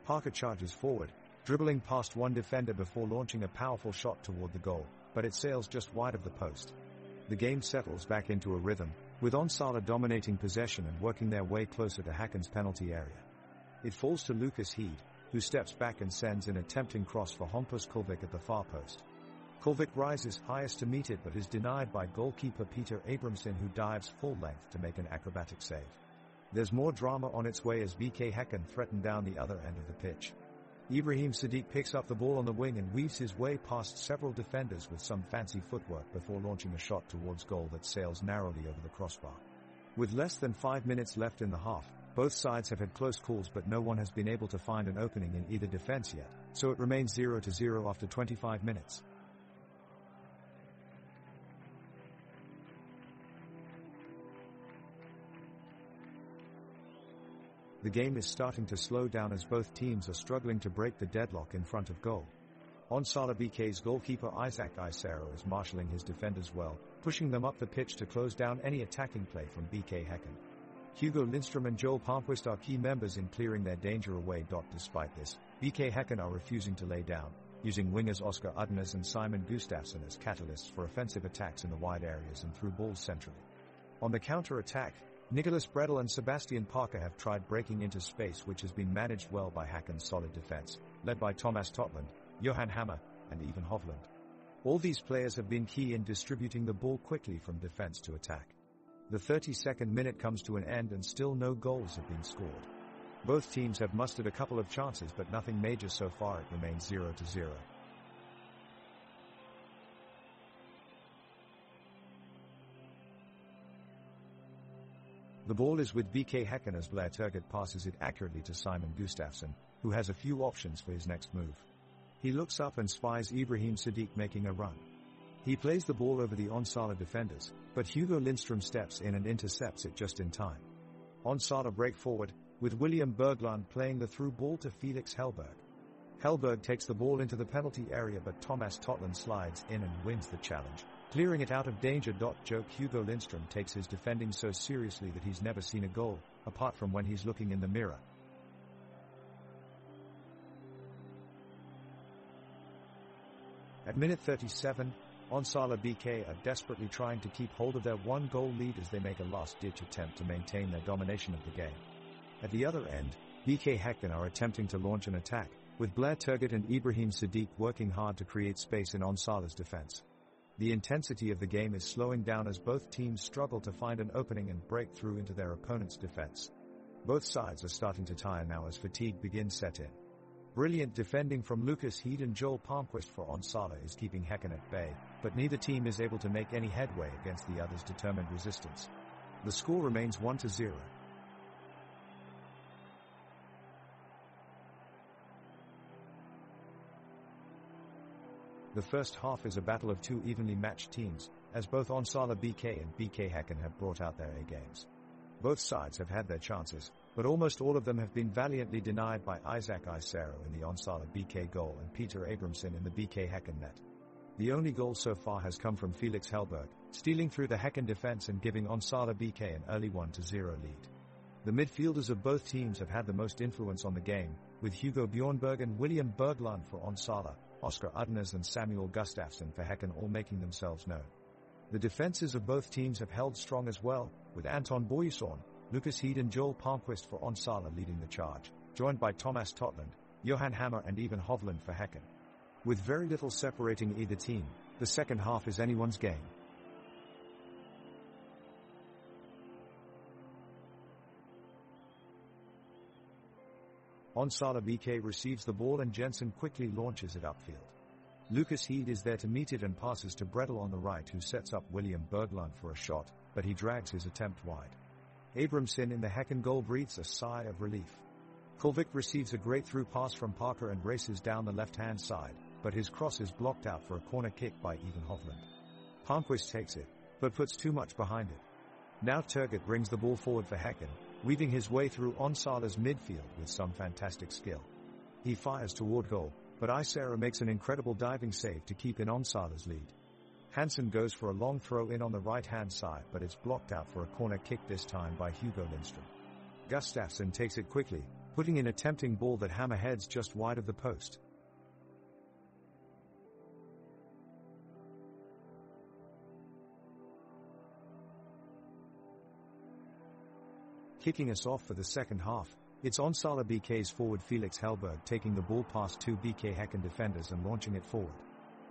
Parker charges forward, dribbling past one defender before launching a powerful shot toward the goal, but it sails just wide of the post. The game settles back into a rhythm, with Onsala dominating possession and working their way closer to Häcken's penalty area. It falls to Lucas Heed, who steps back and sends an tempting cross for Hampus Kulvik at the far post. Kulvik rises highest to meet it but is denied by goalkeeper Peter Abramson, who dives full length to make an acrobatic save. There's more drama on its way as BK Häcken threaten down the other end of the pitch. Ibrahim Sadiq picks up the ball on the wing and weaves his way past several defenders with some fancy footwork before launching a shot towards goal that sails narrowly over the crossbar. With less than 5 minutes left in the half, both sides have had close calls but no one has been able to find an opening in either defense yet, so it remains 0-0 after 25 minutes. The game is starting to slow down as both teams are struggling to break the deadlock in front of goal. Onsala BK's goalkeeper Isaac Isero is marshalling his defenders well, pushing them up the pitch to close down any attacking play from BK Häcken. Hugo Lindström and Joel Palmquist are key members in clearing their danger away. Despite this, BK Häcken are refusing to lay down, using wingers Oscar Udnes and Simon Gustafsson as catalysts for offensive attacks in the wide areas and through balls centrally. On the counter-attack, Nicholas Bredel and Sebastian Parker have tried breaking into space, which has been managed well by Häcken's solid defense, led by Thomas Totland, Johan Hammer, and even Hovland. All these players have been key in distributing the ball quickly from defense to attack. The 32nd minute comes to an end and still no goals have been scored. Both teams have mustered a couple of chances but nothing major so far. It remains 0-0. The ball is with BK Häcken as Blair Turgott passes it accurately to Simon Gustafsson, who has a few options for his next move. He looks up and spies Ibrahim Sadiq making a run. He plays the ball over the Onsala defenders, but Hugo Lindström steps in and intercepts it just in time. Onsala break forward, with William Berglund playing the through ball to Felix Hellberg. Hellberg takes the ball into the penalty area but Thomas Totland slides in and wins the challenge, clearing it out of danger. Joke Hugo Lindström takes his defending so seriously that he's never seen a goal, apart from when he's looking in the mirror. At minute 37, Onsala BK are desperately trying to keep hold of their one-goal lead as they make a last-ditch attempt to maintain their domination of the game. At the other end, BK Häcken are attempting to launch an attack, with Blair Turgott and Ibrahim Sadiq working hard to create space in Onsala's defense. The intensity of the game is slowing down as both teams struggle to find an opening and break through into their opponent's defense. Both sides are starting to tire now as fatigue begins set in. Brilliant defending from Lucas Heed and Joel Palmquist for Onsala is keeping Häcken at bay, but neither team is able to make any headway against the other's determined resistance. The score remains 1-0. The first half is a battle of two evenly matched teams, as both Onsala BK and BK Häcken have brought out their A-games. Both sides have had their chances, but almost all of them have been valiantly denied by Isaac Isero in the Onsala BK goal and Peter Abramson in the BK Häcken net. The only goal so far has come from Felix Hellberg, stealing through the Häcken defense and giving Onsala BK an early 1-0 lead. The midfielders of both teams have had the most influence on the game, with Hugo Bjornberg and William Berglund for Onsala, Oscar Udnes and Samuel Gustafsson for Häcken all making themselves known. The defenses of both teams have held strong as well, with Anton Boyuson, Lucas Heed and Joel Palmquist for Onsala leading the charge, joined by Thomas Totland, Johan Hammer and Ivan Hovland for Häcken. With very little separating either team, the second half is anyone's game. Onsala BK receives the ball and Jensen quickly launches it upfield. Lucas Heed is there to meet it and passes to Bredel on the right, who sets up William Berglund for a shot, but he drags his attempt wide. Abramson in the Häcken goal breathes a sigh of relief. Kulvik receives a great through pass from Parker and races down the left-hand side, but his cross is blocked out for a corner kick by Ivan Hovland. Palmquist takes it, but puts too much behind it. Now Turgut brings the ball forward for Häcken, weaving his way through Onsala's midfield with some fantastic skill. He fires toward goal, but Isera makes an incredible diving save to keep in Onsala's lead. Hansen goes for a long throw in on the right-hand side, but it's blocked out for a corner kick this time by Hugo Lindström. Gustafsson takes it quickly, putting in a tempting ball that hammerheads just wide of the post. Kicking us off for the second half, it's Onsala BK's forward Felix Hellberg taking the ball past two BK Häcken defenders and launching it forward.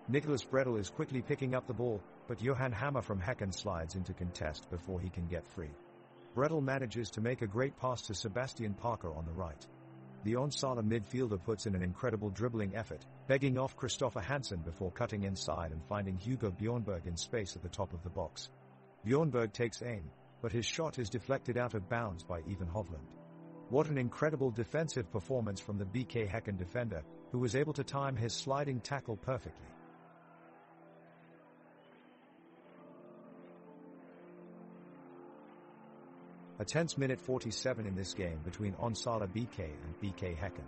Nicholas Bredel is quickly picking up the ball, but Johan Hammer from Häcken slides into contest before he can get free. Bredel manages to make a great pass to Sebastian Parker on the right. The Onsala midfielder puts in an incredible dribbling effort, begging off Christopher Hansen before cutting inside and finding Hugo Bjornberg in space at the top of the box. Bjornberg takes aim, but his shot is deflected out of bounds by Ivan Hovland. What an incredible defensive performance from the BK Häcken defender, who was able to time his sliding tackle perfectly. A tense minute 47 in this game between Onsala BK and BK Häcken.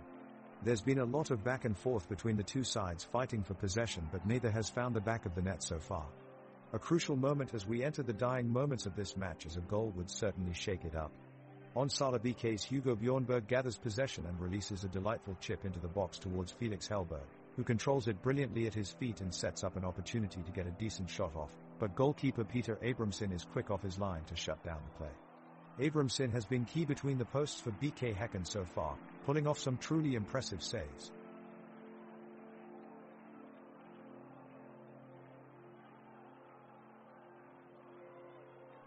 There's been a lot of back and forth between the two sides fighting for possession, but neither has found the back of the net so far. A crucial moment as we enter the dying moments of this match, as a goal would certainly shake it up. Onsala BK's Hugo Bjornberg gathers possession and releases a delightful chip into the box towards Felix Hellberg, who controls it brilliantly at his feet and sets up an opportunity to get a decent shot off, but goalkeeper Peter Abramson is quick off his line to shut down the play. Abramson has been key between the posts for BK Häcken so far, pulling off some truly impressive saves.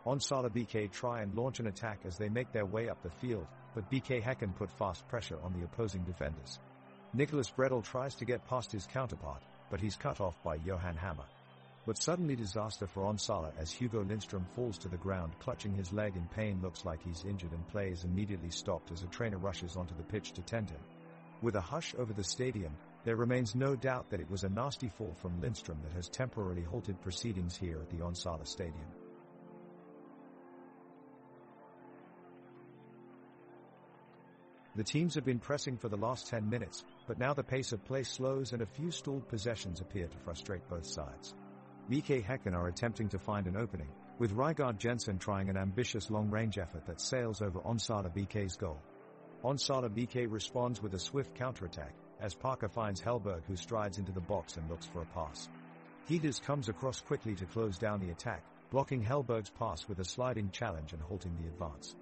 Onsala BK try and launch an attack as they make their way up the field, but BK Häcken put fast pressure on the opposing defenders. Nicholas Bredel tries to get past his counterpart, but he's cut off by Johan Hammer. But suddenly disaster for Onsala as Hugo Lindström falls to the ground clutching his leg in pain. Looks like he's injured and play is immediately stopped as a trainer rushes onto the pitch to tend him. With a hush over the stadium, there remains no doubt that it was a nasty fall from Lindström that has temporarily halted proceedings here at the Onsala stadium. The teams have been pressing for the last 10 minutes, but now the pace of play slows and a few stalled possessions appear to frustrate both sides. BK Häcken are attempting to find an opening, with Rygaard Jensen trying an ambitious long-range effort that sails over Onsala BK's goal. Onsala BK responds with a swift counterattack, as Parker finds Hellberg, who strides into the box and looks for a pass. Heeders comes across quickly to close down the attack, blocking Hellberg's pass with a sliding challenge and halting the advance.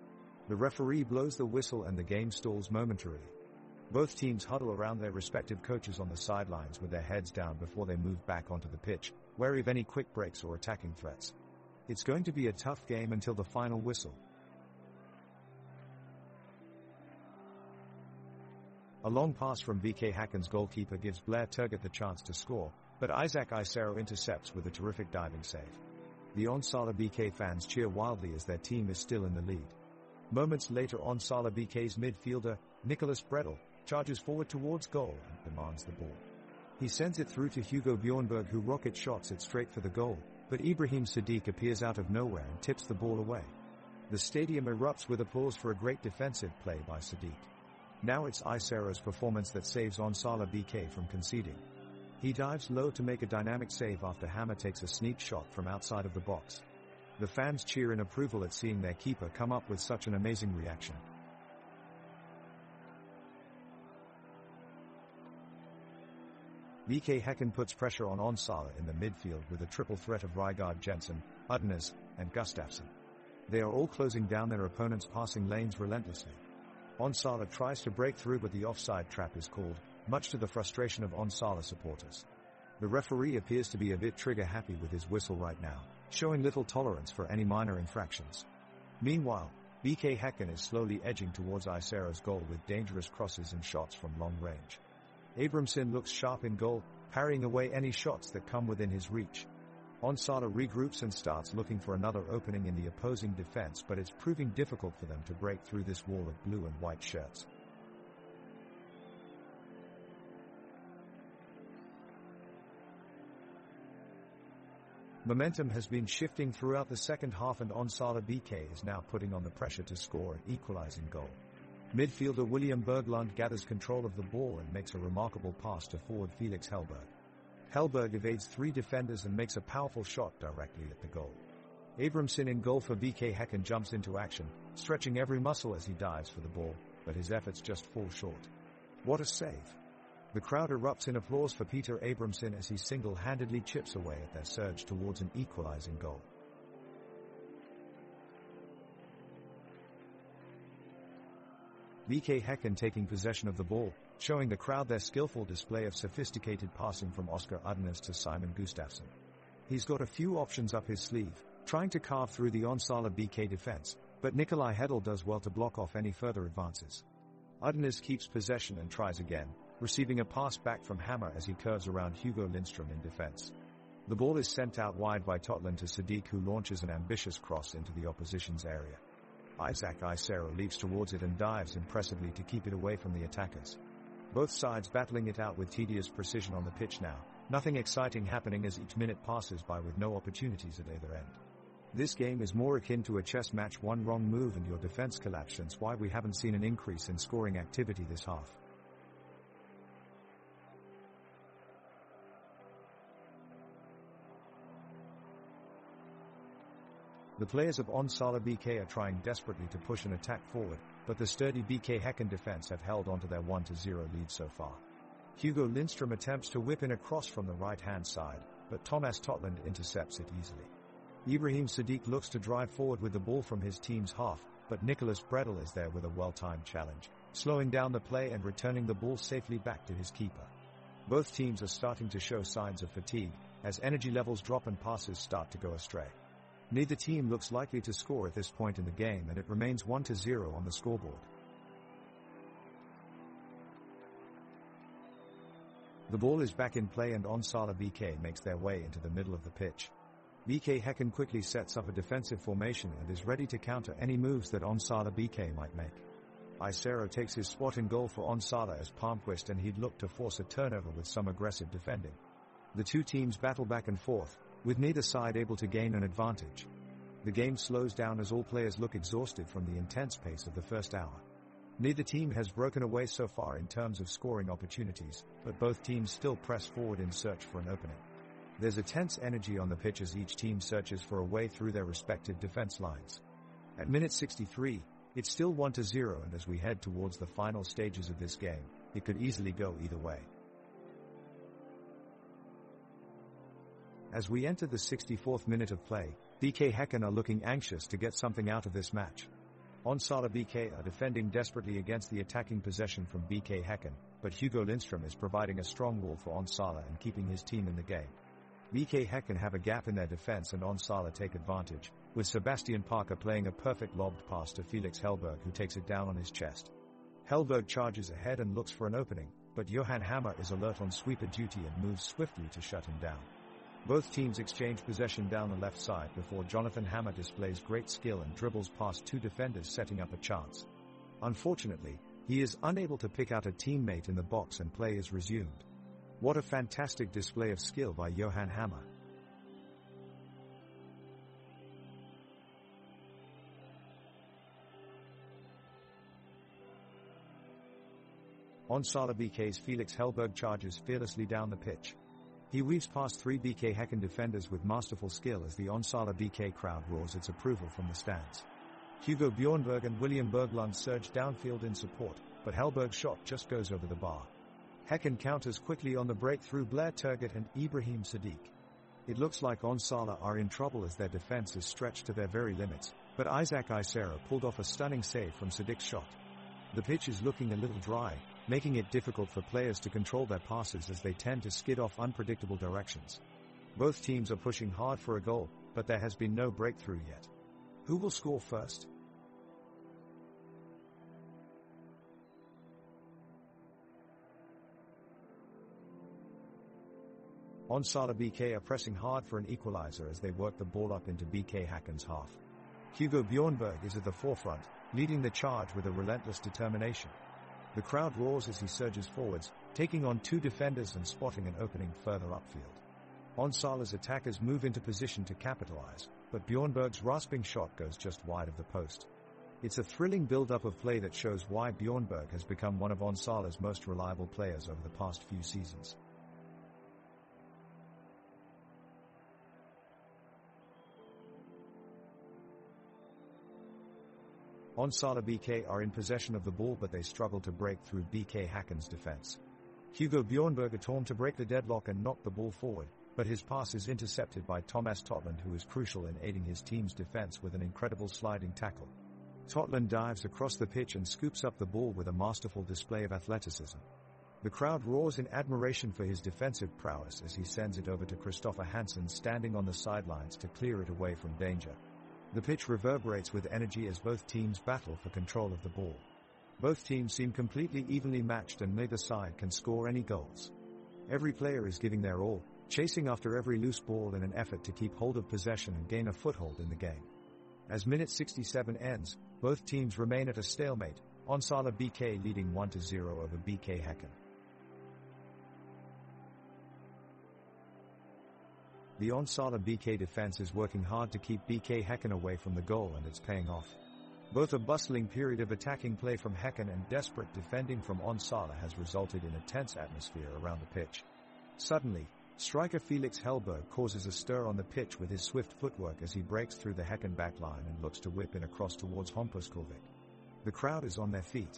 The referee blows the whistle and the game stalls momentarily. Both teams huddle around their respective coaches on the sidelines with their heads down before they move back onto the pitch, wary of any quick breaks or attacking threats. It's going to be a tough game until the final whistle. A long pass from VK Häcken's goalkeeper gives Blair Turgut the chance to score, but Isaac Isero intercepts with a terrific diving save. The Onsala BK fans cheer wildly as their team is still in the lead. Moments later, Onsala BK's midfielder, Nicholas Bredel, charges forward towards goal and demands the ball. He sends it through to Hugo Bjornberg, who rocket shots it straight for the goal, but Ibrahim Sadiq appears out of nowhere and tips the ball away. The stadium erupts with applause for a great defensive play by Sadiq. Now it's Isero's performance that saves Onsala BK from conceding. He dives low to make a dynamic save after Hammer takes a sneak shot from outside of the box. The fans cheer in approval at seeing their keeper come up with such an amazing reaction. VK Häcken puts pressure on Onsala in the midfield with a triple threat of Rygaard Jensen, Udnes, and Gustafsson. They are all closing down their opponent's passing lanes relentlessly. Onsala tries to break through, but the offside trap is called, much to the frustration of Onsala supporters. The referee appears to be a bit trigger-happy with his whistle right now, showing little tolerance for any minor infractions. Meanwhile, VK Häcken is slowly edging towards Isero's goal with dangerous crosses and shots from long range. Abramson looks sharp in goal, parrying away any shots that come within his reach. Onsala regroups and starts looking for another opening in the opposing defense, but it's proving difficult for them to break through this wall of blue and white shirts. Momentum has been shifting throughout the second half, and Onsala BK is now putting on the pressure to score an equalizing goal. Midfielder William Berglund gathers control of the ball and makes a remarkable pass to forward Felix Hellberg. Hellberg evades three defenders and makes a powerful shot directly at the goal. Abramson in goal for VK Häcken jumps into action, stretching every muscle as he dives for the ball, but his efforts just fall short. What a save! The crowd erupts in applause for Peter Abramson as he single-handedly chips away at their surge towards an equalizing goal. VK Häcken taking possession of the ball, showing the crowd their skillful display of sophisticated passing from Oscar Udnes to Simon Gustafsson. He's got a few options up his sleeve, trying to carve through the Onsala BK defense, but Nikolai Hedl does well to block off any further advances. Udnes keeps possession and tries again, receiving a pass back from Hammer as he curves around Hugo Lindstrom in defense. The ball is sent out wide by Totland to Sadiq, who launches an ambitious cross into the opposition's area. Isaac Isero leaps towards it and dives impressively to keep it away from the attackers. Both sides battling it out with tedious precision on the pitch now, nothing exciting happening as each minute passes by with no opportunities at either end. This game is more akin to a chess match. One wrong move and your defense collapses, hence why we haven't seen an increase in scoring activity this half. The players of Onsala BK are trying desperately to push an attack forward, but the sturdy BK Häcken defense have held onto their 1-0 lead so far. Hugo Lindstrom attempts to whip in a cross from the right-hand side, but Thomas Totland intercepts it easily. Ibrahim Sadiq looks to drive forward with the ball from his team's half, but Nicholas Bredel is there with a well-timed challenge, slowing down the play and returning the ball safely back to his keeper. Both teams are starting to show signs of fatigue, as energy levels drop and passes start to go astray. Neither team looks likely to score at this point in the game, and it remains 1-0 on the scoreboard. The ball is back in play and Onsala BK makes their way into the middle of the pitch. VK Häcken quickly sets up a defensive formation and is ready to counter any moves that Onsala BK might make. Isero takes his spot in goal for Onsala as Palmquist, and he'd look to force a turnover with some aggressive defending. The two teams battle back and forth, with neither side able to gain an advantage. The game slows down as all players look exhausted from the intense pace of the first hour. Neither team has broken away so far in terms of scoring opportunities, but both teams still press forward in search for an opening. There's a tense energy on the pitch as each team searches for a way through their respective defense lines. At minute 63, it's still 1-0, and as we head towards the final stages of this game, it could easily go either way. As we enter the 64th minute of play, VK Häcken are looking anxious to get something out of this match. Onsala BK are defending desperately against the attacking possession from VK Häcken, but Hugo Lindstrom is providing a strong wall for Onsala and keeping his team in the game. VK Häcken have a gap in their defense and Onsala take advantage, with Sebastian Parker playing a perfect lobbed pass to Felix Hellberg, who takes it down on his chest. Hellberg charges ahead and looks for an opening, but Johan Hammer is alert on sweeper duty and moves swiftly to shut him down. Both teams exchange possession down the left side before Jonathan Hammer displays great skill and dribbles past two defenders, setting up a chance. Unfortunately, he is unable to pick out a teammate in the box and play is resumed. What a fantastic display of skill by Johan Hammer. Onsala BK's Felix Hellberg charges fearlessly down the pitch. He weaves past three BK Häcken defenders with masterful skill as the Onsala BK crowd roars its approval from the stands. Hugo Bjornberg and William Berglund surge downfield in support, but Hellberg's shot just goes over the bar. Häcken counters quickly on the break through Blair Turgott and Ibrahim Sadiq. It looks like Onsala are in trouble as their defense is stretched to their very limits, but Isaac Isera pulled off a stunning save from Sadiq's shot. The pitch is looking a little dry, making it difficult for players to control their passes as they tend to skid off unpredictable directions. Both teams are pushing hard for a goal, but there has been no breakthrough yet. Who will score first? Onsala BK are pressing hard for an equalizer as they work the ball up into BK Häcken's half. Hugo Bjornberg is at the forefront, leading the charge with a relentless determination. The crowd roars as he surges forwards, taking on two defenders and spotting an opening further upfield. Onsala's attackers move into position to capitalize, but Bjornberg's rasping shot goes just wide of the post. It's a thrilling build-up of play that shows why Bjornberg has become one of Onsala's most reliable players over the past few seasons. Onsala BK are in possession of the ball, but they struggle to break through BK Häcken's defense. Hugo Bjornberg attempt to break the deadlock and knock the ball forward, but his pass is intercepted by Thomas Totland, who is crucial in aiding his team's defense with an incredible sliding tackle. Totland dives across the pitch and scoops up the ball with a masterful display of athleticism. The crowd roars in admiration for his defensive prowess as he sends it over to Christopher Hansen, standing on the sidelines to clear it away from danger. The pitch reverberates with energy as both teams battle for control of the ball. Both teams seem completely evenly matched and neither side can score any goals. Every player is giving their all, chasing after every loose ball in an effort to keep hold of possession and gain a foothold in the game. As minute 67 ends, both teams remain at a stalemate, Onsala BK leading 1-0 over BK Häcken. The Onsala BK defense is working hard to keep BK Häcken away from the goal, and it's paying off. Both a bustling period of attacking play from Häcken and desperate defending from Onsala has resulted in a tense atmosphere around the pitch. Suddenly, striker Felix Hellberg causes a stir on the pitch with his swift footwork as he breaks through the Häcken backline and looks to whip in across towards Hampus Kulvik. The crowd is on their feet.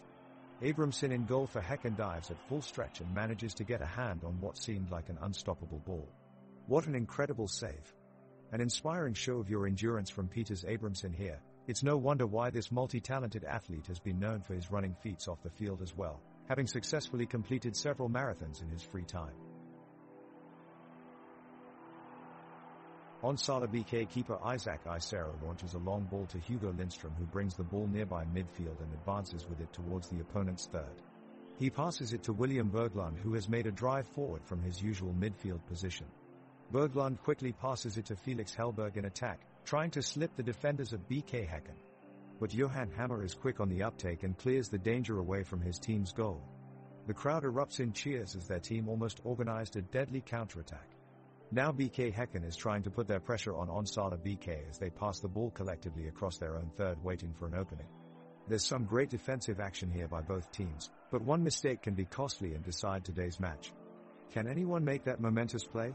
Abramson in goal for Häcken dives at full stretch and manages to get a hand on what seemed like an unstoppable ball. What an incredible save. An inspiring show of your endurance from Peters Abramson here. It's no wonder why this multi-talented athlete has been known for his running feats off the field as well, having successfully completed several marathons in his free time. Onsala BK keeper Isaac Isera launches a long ball to Hugo Lindström, who brings the ball nearby midfield and advances with it towards the opponent's third. He passes it to William Berglund, who has made a drive forward from his usual midfield position. Berglund quickly passes it to Felix Hellberg in attack, trying to slip the defenders of BK Häcken. But Johan Hammer is quick on the uptake and clears the danger away from his team's goal. The crowd erupts in cheers as their team almost organized a deadly counterattack. Now BK Häcken is trying to put their pressure on Onsala BK as they pass the ball collectively across their own third, waiting for an opening. There's some great defensive action here by both teams, but one mistake can be costly and decide today's match. Can anyone make that momentous play?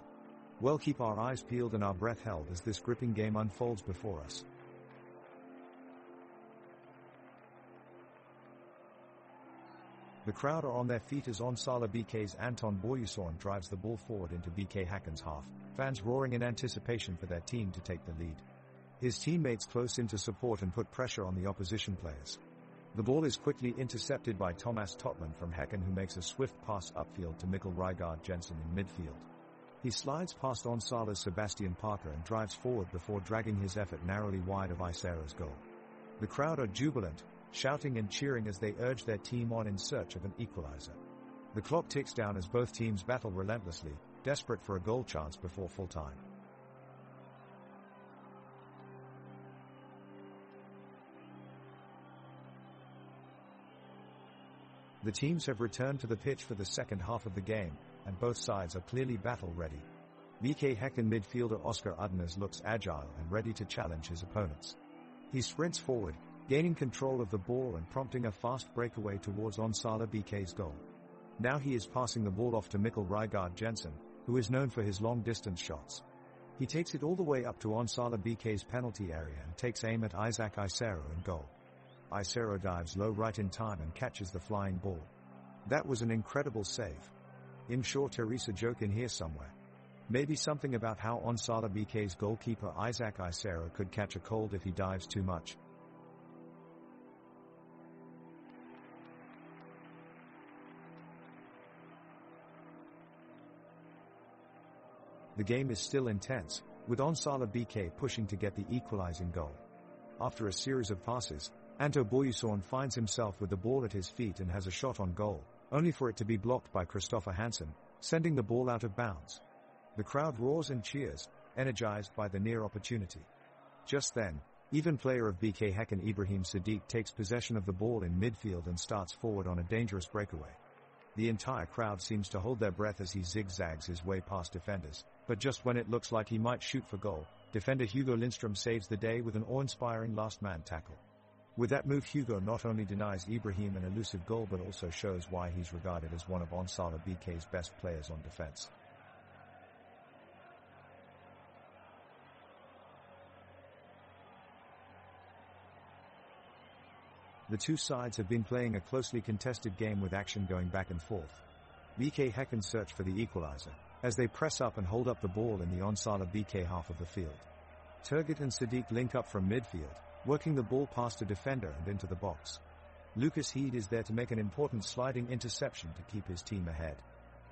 Well, keep our eyes peeled and our breath held as this gripping game unfolds before us. The crowd are on their feet as Onsala BK's Anton Boyusorn drives the ball forward into BK Häcken's half, fans roaring in anticipation for their team to take the lead. His teammates close in to support and put pressure on the opposition players. The ball is quickly intercepted by Thomas Totland from Häcken, who makes a swift pass upfield to Mikkel Rygaard Jensen in midfield. He slides past Onsala's Sebastian Parker and drives forward before dragging his effort narrowly wide of Isera's goal. The crowd are jubilant, shouting and cheering as they urge their team on in search of an equalizer. The clock ticks down as both teams battle relentlessly, desperate for a goal chance before full time. The teams have returned to the pitch for the second half of the game, and both sides are clearly battle-ready. BK Häcken midfielder Oscar Udnes looks agile and ready to challenge his opponents. He sprints forward, gaining control of the ball and prompting a fast breakaway towards Onsala BK's goal. Now he is passing the ball off to Mikkel Rygaard Jensen, who is known for his long-distance shots. He takes it all the way up to Onsala BK's penalty area and takes aim at Isaac Isero in goal. Isero dives low right in time and catches the flying ball. That was an incredible save. I'm sure Teresa joke in here somewhere. Maybe something about how Onsala BK's goalkeeper Isaac Isero could catch a cold if he dives too much. The game is still intense, with Onsala BK pushing to get the equalizing goal. After a series of passes, Anto Boyusorn finds himself with the ball at his feet and has a shot on goal, only for it to be blocked by Christopher Hansen, sending the ball out of bounds. The crowd roars and cheers, energized by the near opportunity. Just then, even player of BK Häcken Ibrahim Sadiq takes possession of the ball in midfield and starts forward on a dangerous breakaway. The entire crowd seems to hold their breath as he zigzags his way past defenders, but just when it looks like he might shoot for goal, defender Hugo Lindström saves the day with an awe-inspiring last-man tackle. With that move, Hugo not only denies Ibrahim an elusive goal but also shows why he's regarded as one of Onsala BK's best players on defense. The two sides have been playing a closely contested game with action going back and forth. BK Häcken search for the equalizer, as they press up and hold up the ball in the Onsala BK half of the field. Turgut and Sadiq link up from midfield, working the ball past a defender and into the box. Lucas Heed is there to make an important sliding interception to keep his team ahead.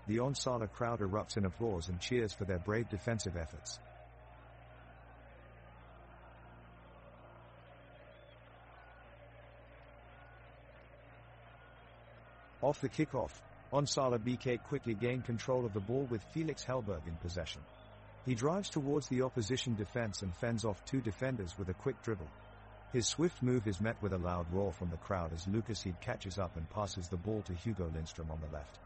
The Onsala crowd erupts in applause and cheers for their brave defensive efforts. Off the kickoff, Onsala BK quickly gained control of the ball with Felix Hellberg in possession. He drives towards the opposition defense and fends off two defenders with a quick dribble. His swift move is met with a loud roar from the crowd as Lucas Heed catches up and passes the ball to Hugo Lindström on the left.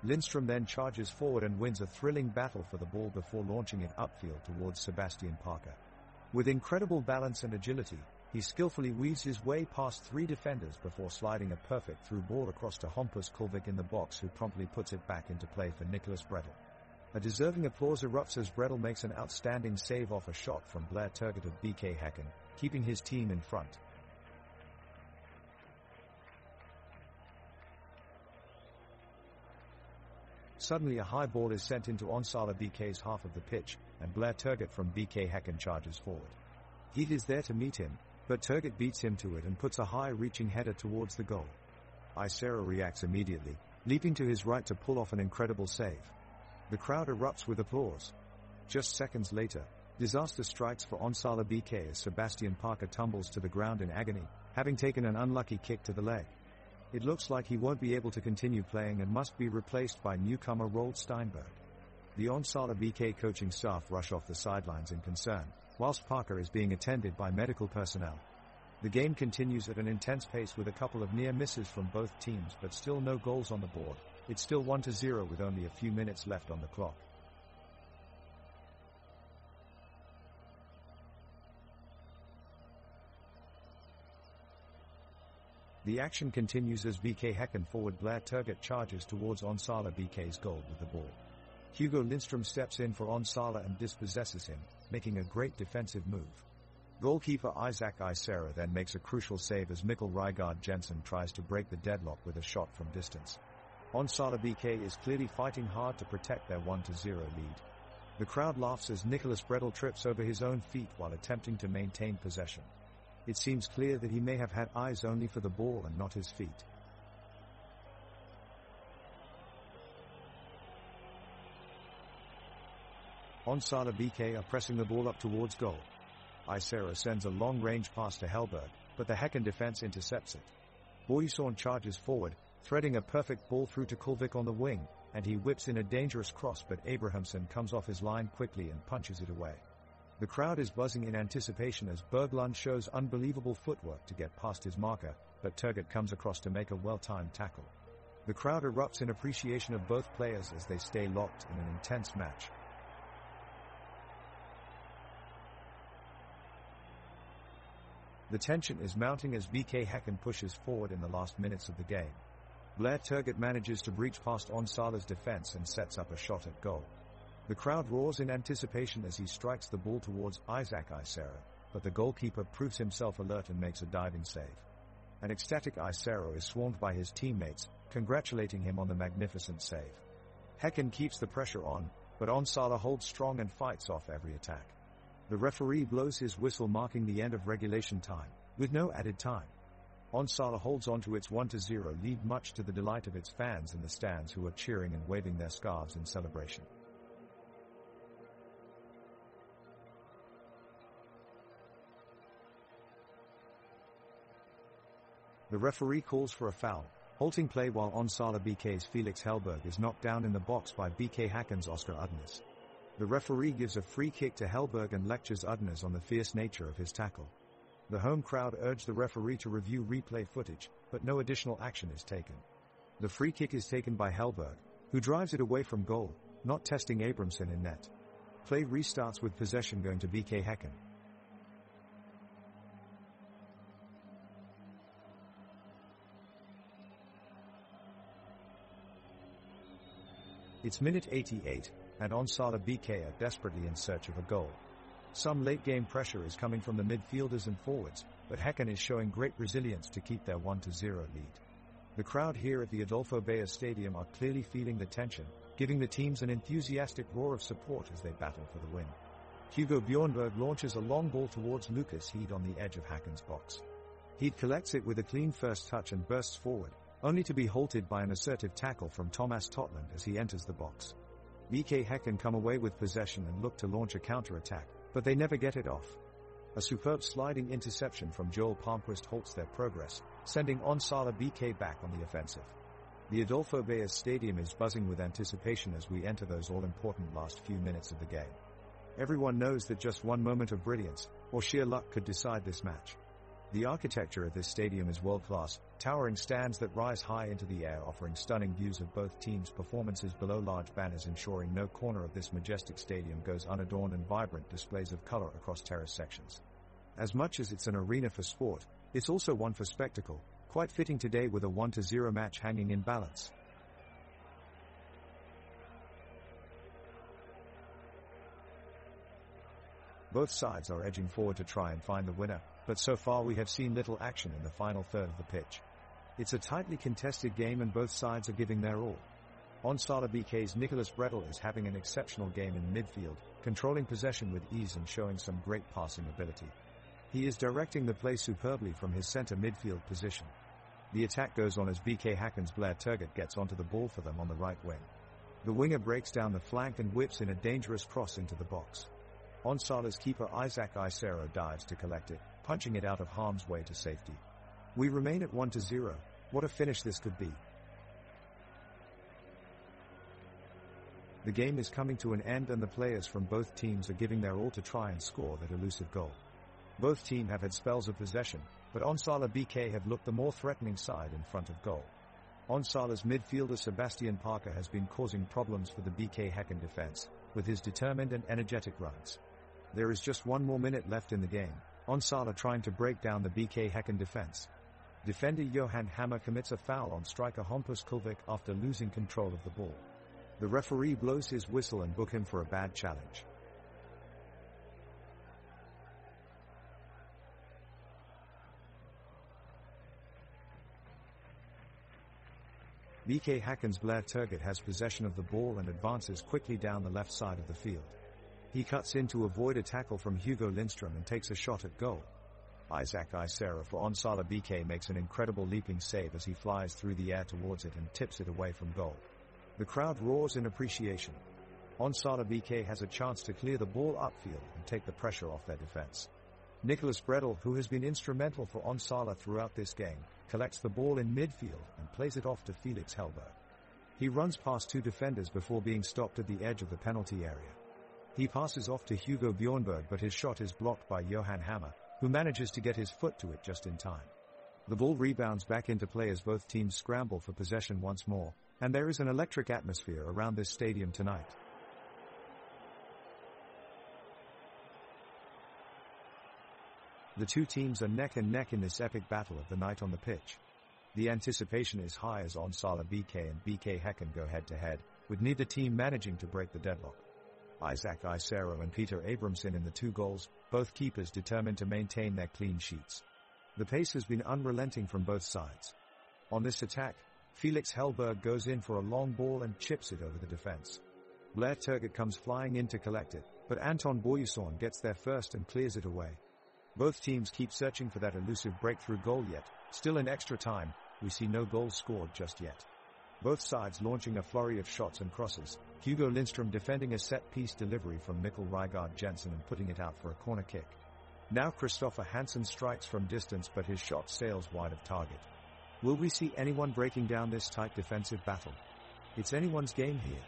Lindström then charges forward and wins a thrilling battle for the ball before launching it upfield towards Sebastian Parker. With incredible balance and agility, he skillfully weaves his way past three defenders before sliding a perfect through ball across to Hampus Kulvik in the box, who promptly puts it back into play for Nicholas Bredel. A deserving applause erupts as Bredel makes an outstanding save off a shot from Blair Turgut of BK Häcken, keeping his team in front. Suddenly a high ball is sent into Onsala BK's half of the pitch, and Blair Turgut from BK Häcken charges forward. Heed is there to meet him, but Turgut beats him to it and puts a high-reaching header towards the goal. Isero reacts immediately, leaping to his right to pull off an incredible save. The crowd erupts with applause. Just seconds later, disaster strikes for Onsala BK as Sebastian Parker tumbles to the ground in agony, having taken an unlucky kick to the leg. It looks like he won't be able to continue playing and must be replaced by newcomer Roald Steinberg. The Onsala BK coaching staff rush off the sidelines in concern, whilst Parker is being attended by medical personnel. The game continues at an intense pace with a couple of near misses from both teams, but still no goals on the board. It's still 1-0 with only a few minutes left on the clock. The action continues as BK Häcken forward Blair Turgut charges towards Onsala BK's goal with the ball. Hugo Lindström steps in for Onsala and dispossesses him, making a great defensive move. Goalkeeper Isaac Isero then makes a crucial save as Mikkel Rygaard Jensen tries to break the deadlock with a shot from distance. Onsala BK is clearly fighting hard to protect their 1-0 lead. The crowd laughs as Nicholas Bredel trips over his own feet while attempting to maintain possession. It seems clear that he may have had eyes only for the ball and not his feet. Onsala BK are pressing the ball up towards goal. Isero sends a long-range pass to Hellberg, but the Häcken defense intercepts it. Boyuson charges forward, threading a perfect ball through to Kulvik on the wing, and he whips in a dangerous cross, but Abrahamsson comes off his line quickly and punches it away. The crowd is buzzing in anticipation as Berglund shows unbelievable footwork to get past his marker, but Turgut comes across to make a well-timed tackle. The crowd erupts in appreciation of both players as they stay locked in an intense match. The tension is mounting as BK Häcken pushes forward in the last minutes of the game. Blair Turgut manages to breach past Onsala's defense and sets up a shot at goal. The crowd roars in anticipation as he strikes the ball towards Isaac Isero, but the goalkeeper proves himself alert and makes a diving save. An ecstatic Isero is swarmed by his teammates, congratulating him on the magnificent save. Häcken keeps the pressure on, but Onsala holds strong and fights off every attack. The referee blows his whistle, marking the end of regulation time, with no added time. Onsala holds on to its 1-0 lead, much to the delight of its fans in the stands, who are cheering and waving their scarves in celebration. The referee calls for a foul, halting play while Onsala BK's Felix Hellberg is knocked down in the box by BK Häcken's Oskar Udnes. The referee gives a free kick to Hellberg and lectures Udnes on the fierce nature of his tackle. The home crowd urge the referee to review replay footage, but no additional action is taken. The free kick is taken by Hellberg, who drives it away from goal, not testing Abramson in net. Play restarts with possession going to BK Häcken. It's minute 88, and Onsala BK are desperately in search of a goal. Some late-game pressure is coming from the midfielders and forwards, but Häcken is showing great resilience to keep their 1-0 lead. The crowd here at the Adolfo Beyer Stadium are clearly feeling the tension, giving the teams an enthusiastic roar of support as they battle for the win. Hugo Bjornberg launches a long ball towards Lucas Heed on the edge of Häcken's box. Heed collects it with a clean first touch and bursts forward, only to be halted by an assertive tackle from Thomas Totland as he enters the box. BK Häcken come away with possession and look to launch a counter-attack, but they never get it off. A superb sliding interception from Joel Palmquist halts their progress, sending Onsala BK back on the offensive. The Adolfo Beyer Stadium is buzzing with anticipation as we enter those all-important last few minutes of the game. Everyone knows that just one moment of brilliance, or sheer luck, could decide this match. The architecture of this stadium is world-class, towering stands that rise high into the air offering stunning views of both teams' performances below large banners ensuring no corner of this majestic stadium goes unadorned, and vibrant displays of color across terrace sections. As much as it's an arena for sport, it's also one for spectacle, quite fitting today with a 1-0 match hanging in balance. Both sides are edging forward to try and find the winner, but so far we have seen little action in the final third of the pitch. It's a tightly contested game and both sides are giving their all. Onsala BK's Nicholas Bredel is having an exceptional game in midfield, controlling possession with ease and showing some great passing ability. He is directing the play superbly from his center midfield position. The attack goes on as BK Häcken's Blair Turgut gets onto the ball for them on the right wing. The winger breaks down the flank and whips in a dangerous cross into the box. Onsala's keeper Isaac Isero dives to collect it, punching it out of harm's way to safety. We remain at 1-0. What a finish this could be. The game is coming to an end and the players from both teams are giving their all to try and score that elusive goal. Both teams have had spells of possession, but Onsala BK have looked the more threatening side in front of goal. Onsala's midfielder Sebastian Parker has been causing problems for the BK Häcken defense, with his determined and energetic runs. There is just one more minute left in the game, Onsala trying to break down the BK Häcken defense. Defender Johan Hammer commits a foul on striker Hampus Kulvik after losing control of the ball. The referee blows his whistle and book him for a bad challenge. BK Häcken's Blair Turgut has possession of the ball and advances quickly down the left side of the field. He cuts in to avoid a tackle from Hugo Lindström and takes a shot at goal. Isaac Isero for Onsala BK makes an incredible leaping save as he flies through the air towards it and tips it away from goal. The crowd roars in appreciation. Onsala BK has a chance to clear the ball upfield and take the pressure off their defense. Nicholas Bredel, who has been instrumental for Onsala throughout this game, collects the ball in midfield and plays it off to Felix Hellberg. He runs past two defenders before being stopped at the edge of the penalty area. He passes off to Hugo Bjornberg, but his shot is blocked by Johan Hammer, who manages to get his foot to it just in time. The ball rebounds back into play as both teams scramble for possession once more, and there is an electric atmosphere around this stadium tonight. The two teams are neck and neck in this epic battle of the night on the pitch. The anticipation is high as Onsala BK and BK Häcken go head-to-head, with neither team managing to break the deadlock. Isaac Isero and Peter Abramson in the two goals, both keepers determined to maintain their clean sheets. The pace has been unrelenting from both sides. On this attack, Felix Hellberg goes in for a long ball and chips it over the defense. Blair Turgott comes flying in to collect it, but Anton Boyuson gets there first and clears it away. Both teams keep searching for that elusive breakthrough goal, yet, still in extra time, we see no goals scored just yet. Both sides launching a flurry of shots and crosses, Hugo Lindström defending a set-piece delivery from Mikkel Rygaard Jensen and putting it out for a corner kick. Now Christopher Hansen strikes from distance, but his shot sails wide of target. Will we see anyone breaking down this tight defensive battle? It's anyone's game here.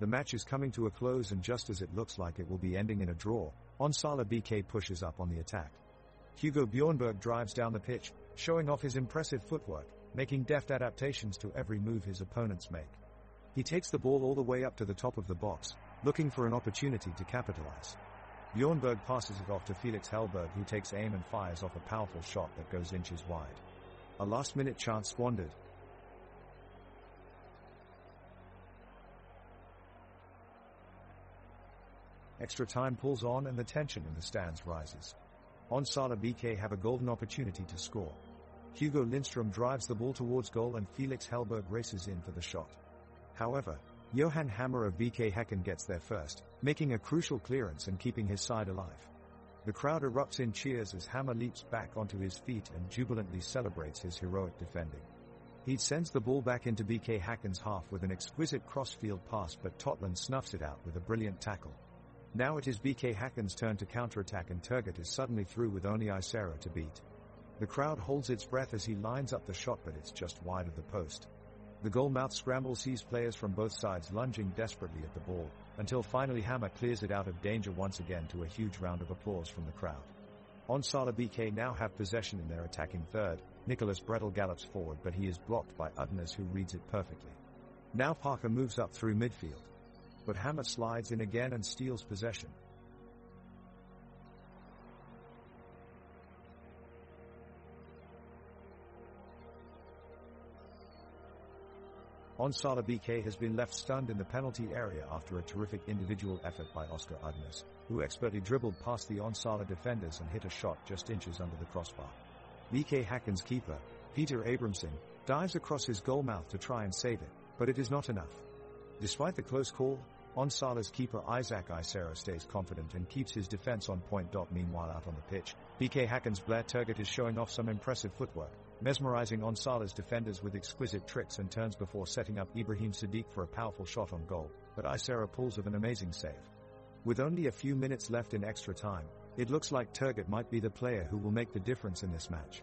The match is coming to a close, and just as it looks like it will be ending in a draw, Onsala BK pushes up on the attack. Hugo Bjornberg drives down the pitch, showing off his impressive footwork, making deft adaptations to every move his opponents make. He takes the ball all the way up to the top of the box, looking for an opportunity to capitalize. Bjornberg passes it off to Felix Hellberg, who takes aim and fires off a powerful shot that goes inches wide. A last-minute chance squandered. Extra time pulls on and the tension in the stands rises. Onsala BK have a golden opportunity to score. Hugo Lindström drives the ball towards goal and Felix Hellberg races in for the shot. However, Johan Hammer of BK Häcken gets there first, making a crucial clearance and keeping his side alive. The crowd erupts in cheers as Hammer leaps back onto his feet and jubilantly celebrates his heroic defending. He sends the ball back into BK Häcken's half with an exquisite cross-field pass, but Totland snuffs it out with a brilliant tackle. Now it is BK Häcken's turn to counterattack, and Turgott is suddenly through with only Isero to beat. The crowd holds its breath as he lines up the shot, but it's just wide of the post. The goal-mouth scramble sees players from both sides lunging desperately at the ball, until finally Hammer clears it out of danger once again to a huge round of applause from the crowd. Onsala BK now have possession in their attacking third. Nicholas Bredel gallops forward, but he is blocked by Udnes, who reads it perfectly. Now Parker moves up through midfield, but Hammer slides in again and steals possession. Onsala BK has been left stunned in the penalty area after a terrific individual effort by Oscar Udnes, who expertly dribbled past the Onsala defenders and hit a shot just inches under the crossbar. BK Häcken's keeper, Peter Abramson, dives across his goalmouth to try and save it, but it is not enough. Despite the close call, Onsala's keeper Isaac Isero stays confident and keeps his defense on point. Meanwhile, out on the pitch, BK Häcken's Blair Turgott is showing off some impressive footwork, mesmerizing Onsala's defenders with exquisite tricks and turns before setting up Ibrahim Sadiq for a powerful shot on goal, but Isero pulls of an amazing save. With only a few minutes left in extra time, it looks like Turgott might be the player who will make the difference in this match.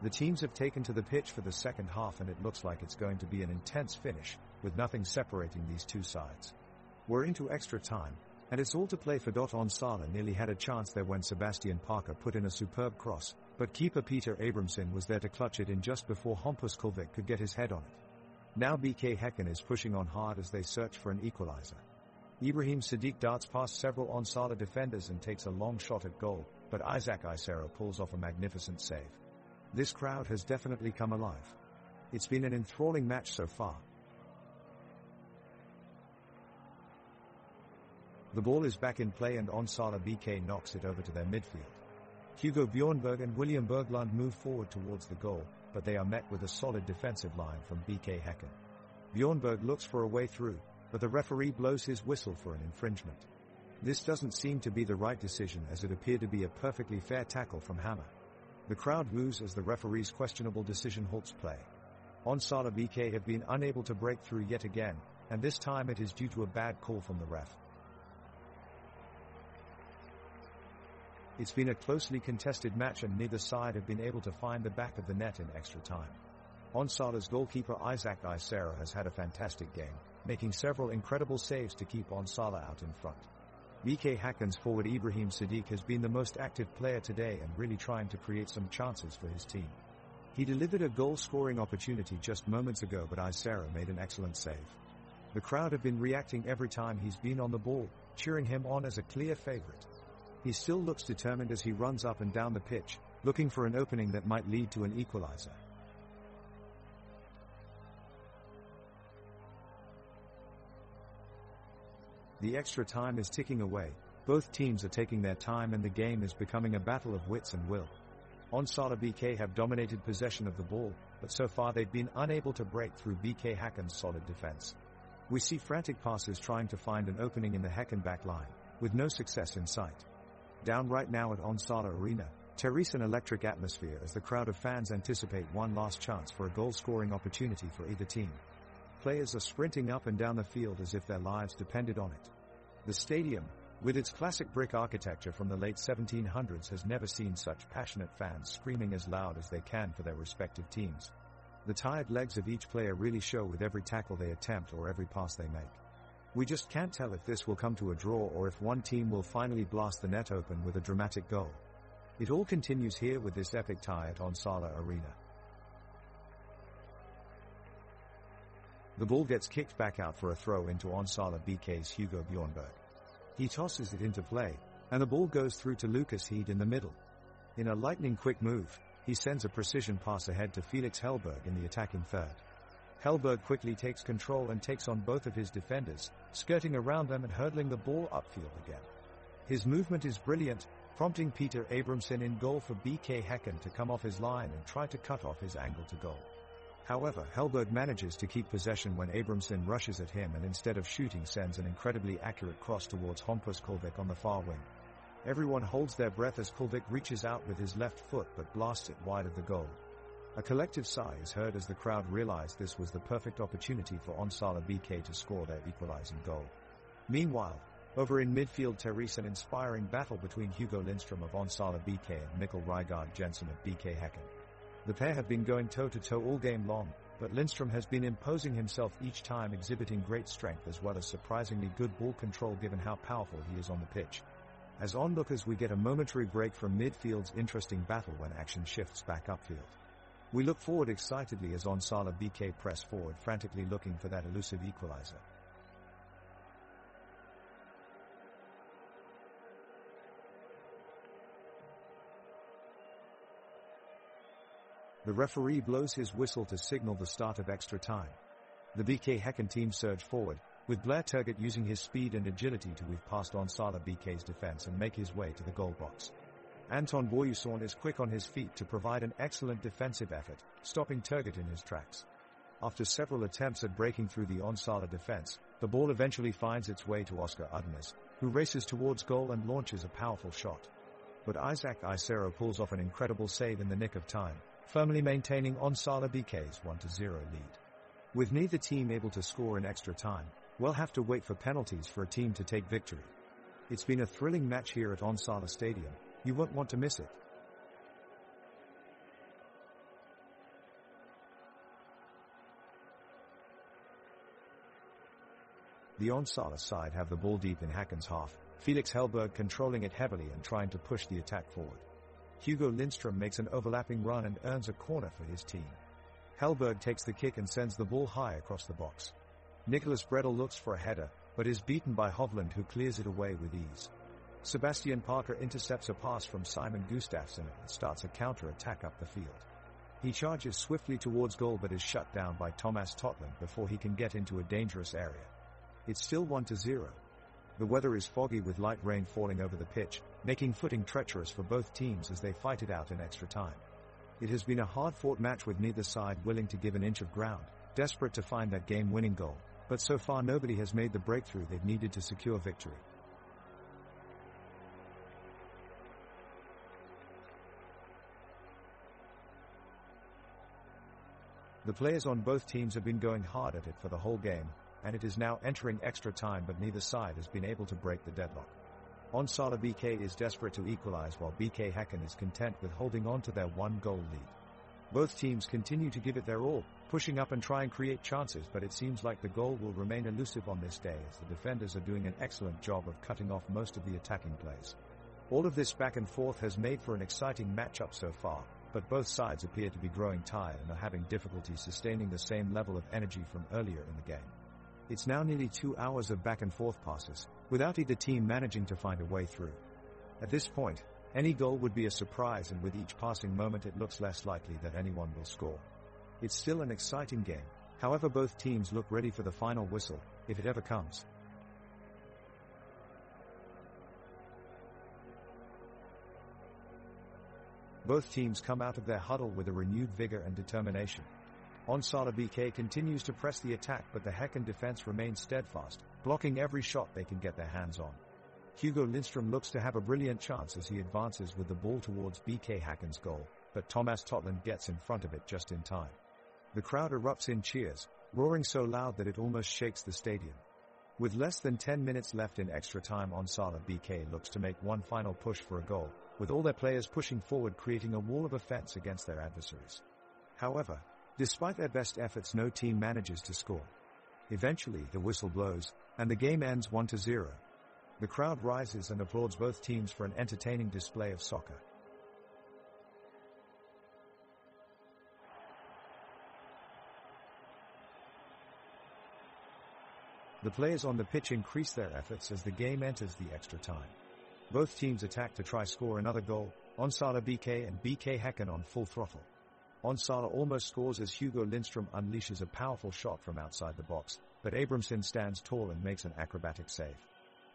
The teams have taken to the pitch for the second half, and it looks like it's going to be an intense finish, with nothing separating these two sides. We're into extra time, and it's all to play for. Onsala nearly had a chance there when Sebastian Parker put in a superb cross, but keeper Peter Abramson was there to clutch it in just before Hampus Kulvik could get his head on it. Now BK Häcken is pushing on hard as they search for an equalizer. Ibrahim Sadiq darts past several Onsala defenders and takes a long shot at goal, but Isaac Isero pulls off a magnificent save. This crowd has definitely come alive. It's been an enthralling match so far. The ball is back in play and Onsala BK knocks it over to their midfield. Hugo Bjornberg and William Berglund move forward towards the goal, but they are met with a solid defensive line from BK Häcken. Bjornberg looks for a way through, but the referee blows his whistle for an infringement. This doesn't seem to be the right decision, as it appeared to be a perfectly fair tackle from Hammer. The crowd boos as the referee's questionable decision halts play. Onsala BK have been unable to break through yet again, and this time it is due to a bad call from the ref. It's been a closely contested match and neither side have been able to find the back of the net in extra time. Onsala's goalkeeper Isaac Isera has had a fantastic game, making several incredible saves to keep Onsala out in front. BK Haken's forward Ibrahim Sadiq has been the most active player today and really trying to create some chances for his team. He delivered a goal-scoring opportunity just moments ago, but Isera made an excellent save. The crowd have been reacting every time he's been on the ball, cheering him on as a clear favorite. He still looks determined as he runs up and down the pitch, looking for an opening that might lead to an equalizer. The extra time is ticking away, both teams are taking their time and the game is becoming a battle of wits and will. Onsala BK have dominated possession of the ball, but so far they've been unable to break through BK Haken's solid defense. We see frantic passes trying to find an opening in the Haken back line, with no success in sight. Down right now at Onsala Arena, there's an electric atmosphere as the crowd of fans anticipate one last chance for a goal-scoring opportunity for either team. Players are sprinting up and down the field as if their lives depended on it. The stadium, with its classic brick architecture from the late 1700s, has never seen such passionate fans screaming as loud as they can for their respective teams. The tired legs of each player really show with every tackle they attempt or every pass they make. We just can't tell if this will come to a draw or if one team will finally blast the net open with a dramatic goal. It all continues here with this epic tie at Onsala Arena. The ball gets kicked back out for a throw into Onsala BK's Hugo Bjornberg. He tosses it into play, and the ball goes through to Lucas Heed in the middle. In a lightning-quick move, he sends a precision pass ahead to Felix Hellberg in the attacking third. Hellberg quickly takes control and takes on both of his defenders, skirting around them and hurdling the ball upfield again. His movement is brilliant, prompting Peter Abramson in goal for BK Haken to come off his line and try to cut off his angle to goal. However, Hellberg manages to keep possession when Abramson rushes at him and instead of shooting sends an incredibly accurate cross towards Hampus Kulvik on the far wing. Everyone holds their breath as Kulvik reaches out with his left foot but blasts it wide of the goal. A collective sigh is heard as the crowd realize this was the perfect opportunity for Onsala BK to score their equalizing goal. Meanwhile, over in midfield there's an inspiring battle between Hugo Lindström of Onsala BK and Mikkel Rygaard Jensen of BK Haken. The pair have been going toe-to-toe all game long, but Lindström has been imposing himself each time, exhibiting great strength as well as surprisingly good ball control given how powerful he is on the pitch. As onlookers we get a momentary break from midfield's interesting battle when action shifts back upfield. We look forward excitedly as Onsala BK press forward, frantically looking for that elusive equalizer. The referee blows his whistle to signal the start of extra time. The BK Haken team surge forward, with Blair Turgott using his speed and agility to weave past Onsala BK's defense and make his way to the goal box. Anton Boyuson is quick on his feet to provide an excellent defensive effort, stopping Turgott in his tracks. After several attempts at breaking through the Onsala defense, the ball eventually finds its way to Oscar Udnes, who races towards goal and launches a powerful shot. But Isaac Isero pulls off an incredible save in the nick of time, firmly maintaining Onsala BK's 1-0 lead. With neither team able to score in extra time, we'll have to wait for penalties for a team to take victory. It's been a thrilling match here at Onsala Stadium. You won't want to miss it. The Onsala side have the ball deep in Haken's half, Felix Hellberg controlling it heavily and trying to push the attack forward. Hugo Lindström makes an overlapping run and earns a corner for his team. Hellberg takes the kick and sends the ball high across the box. Nicholas Bredel looks for a header, but is beaten by Hovland, who clears it away with ease. Sebastian Parker intercepts a pass from Simon Gustafsson and starts a counter-attack up the field. He charges swiftly towards goal but is shut down by Thomas Totland before he can get into a dangerous area. It's still 1-0. The weather is foggy with light rain falling over the pitch, making footing treacherous for both teams as they fight it out in extra time. It has been a hard-fought match with neither side willing to give an inch of ground, desperate to find that game-winning goal, but so far nobody has made the breakthrough they've needed to secure victory. The players on both teams have been going hard at it for the whole game, and it is now entering extra time, but neither side has been able to break the deadlock. Onsala BK is desperate to equalize, while BK Häcken is content with holding on to their one-goal lead. Both teams continue to give it their all, pushing up and try and create chances, but it seems like the goal will remain elusive on this day, as the defenders are doing an excellent job of cutting off most of the attacking plays. All of this back and forth has made for an exciting matchup so far, but both sides appear to be growing tired and are having difficulty sustaining the same level of energy from earlier in the game. It's now nearly 2 hours of back and forth passes, without either team managing to find a way through. At this point, any goal would be a surprise, and with each passing moment it looks less likely that anyone will score. It's still an exciting game, however both teams look ready for the final whistle, if it ever comes. Both teams come out of their huddle with a renewed vigor and determination. Onsala BK continues to press the attack, but the Häcken defense remains steadfast, blocking every shot they can get their hands on. Hugo Lindström looks to have a brilliant chance as he advances with the ball towards BK Häcken's goal, but Thomas Totland gets in front of it just in time. The crowd erupts in cheers, roaring so loud that it almost shakes the stadium. With less than 10 minutes left in extra time, Onsala BK looks to make one final push for a goal, with all their players pushing forward, creating a wall of offense against their adversaries. However, despite their best efforts, no team manages to score. Eventually, the whistle blows, and the game ends 1-0. The crowd rises and applauds both teams for an entertaining display of soccer. The players on the pitch increase their efforts as the game enters the extra time. Both teams attack to try score another goal, Onsala BK and BK Häcken on full throttle. Onsala almost scores as Hugo Lindström unleashes a powerful shot from outside the box, but Abramson stands tall and makes an acrobatic save.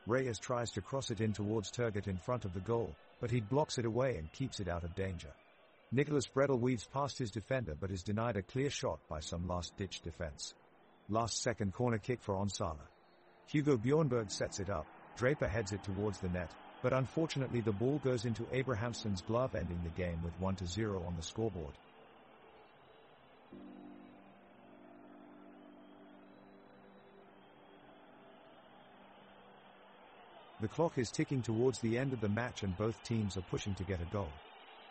Reyes tries to cross it in towards Turgut in front of the goal, but he blocks it away and keeps it out of danger. Nicholas Bredel weaves past his defender but is denied a clear shot by some last-ditch defense. Last-second corner kick for Onsala. Hugo Bjornberg sets it up, Draper heads it towards the net, but unfortunately the ball goes into Abrahamsson's glove, ending the game with 1-0 on the scoreboard. The clock is ticking towards the end of the match and both teams are pushing to get a goal.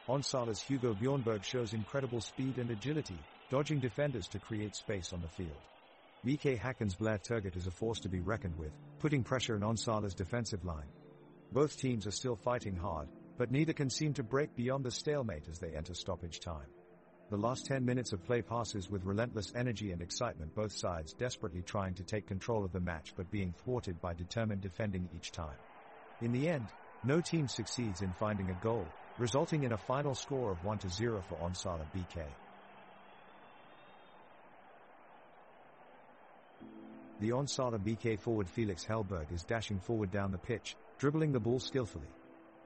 Onsala's Hugo Bjornberg shows incredible speed and agility, dodging defenders to create space on the field. BK Häcken's Blair Turgut is a force to be reckoned with, putting pressure on Onsala's defensive line. Both teams are still fighting hard, but neither can seem to break beyond the stalemate as they enter stoppage time. The last 10 minutes of play passes with relentless energy and excitement, both sides desperately trying to take control of the match but being thwarted by determined defending each time. In the end, no team succeeds in finding a goal, resulting in a final score of 1-0 for Onsala BK. The Onsala BK forward Felix Hellberg is dashing forward down the pitch, dribbling the ball skillfully.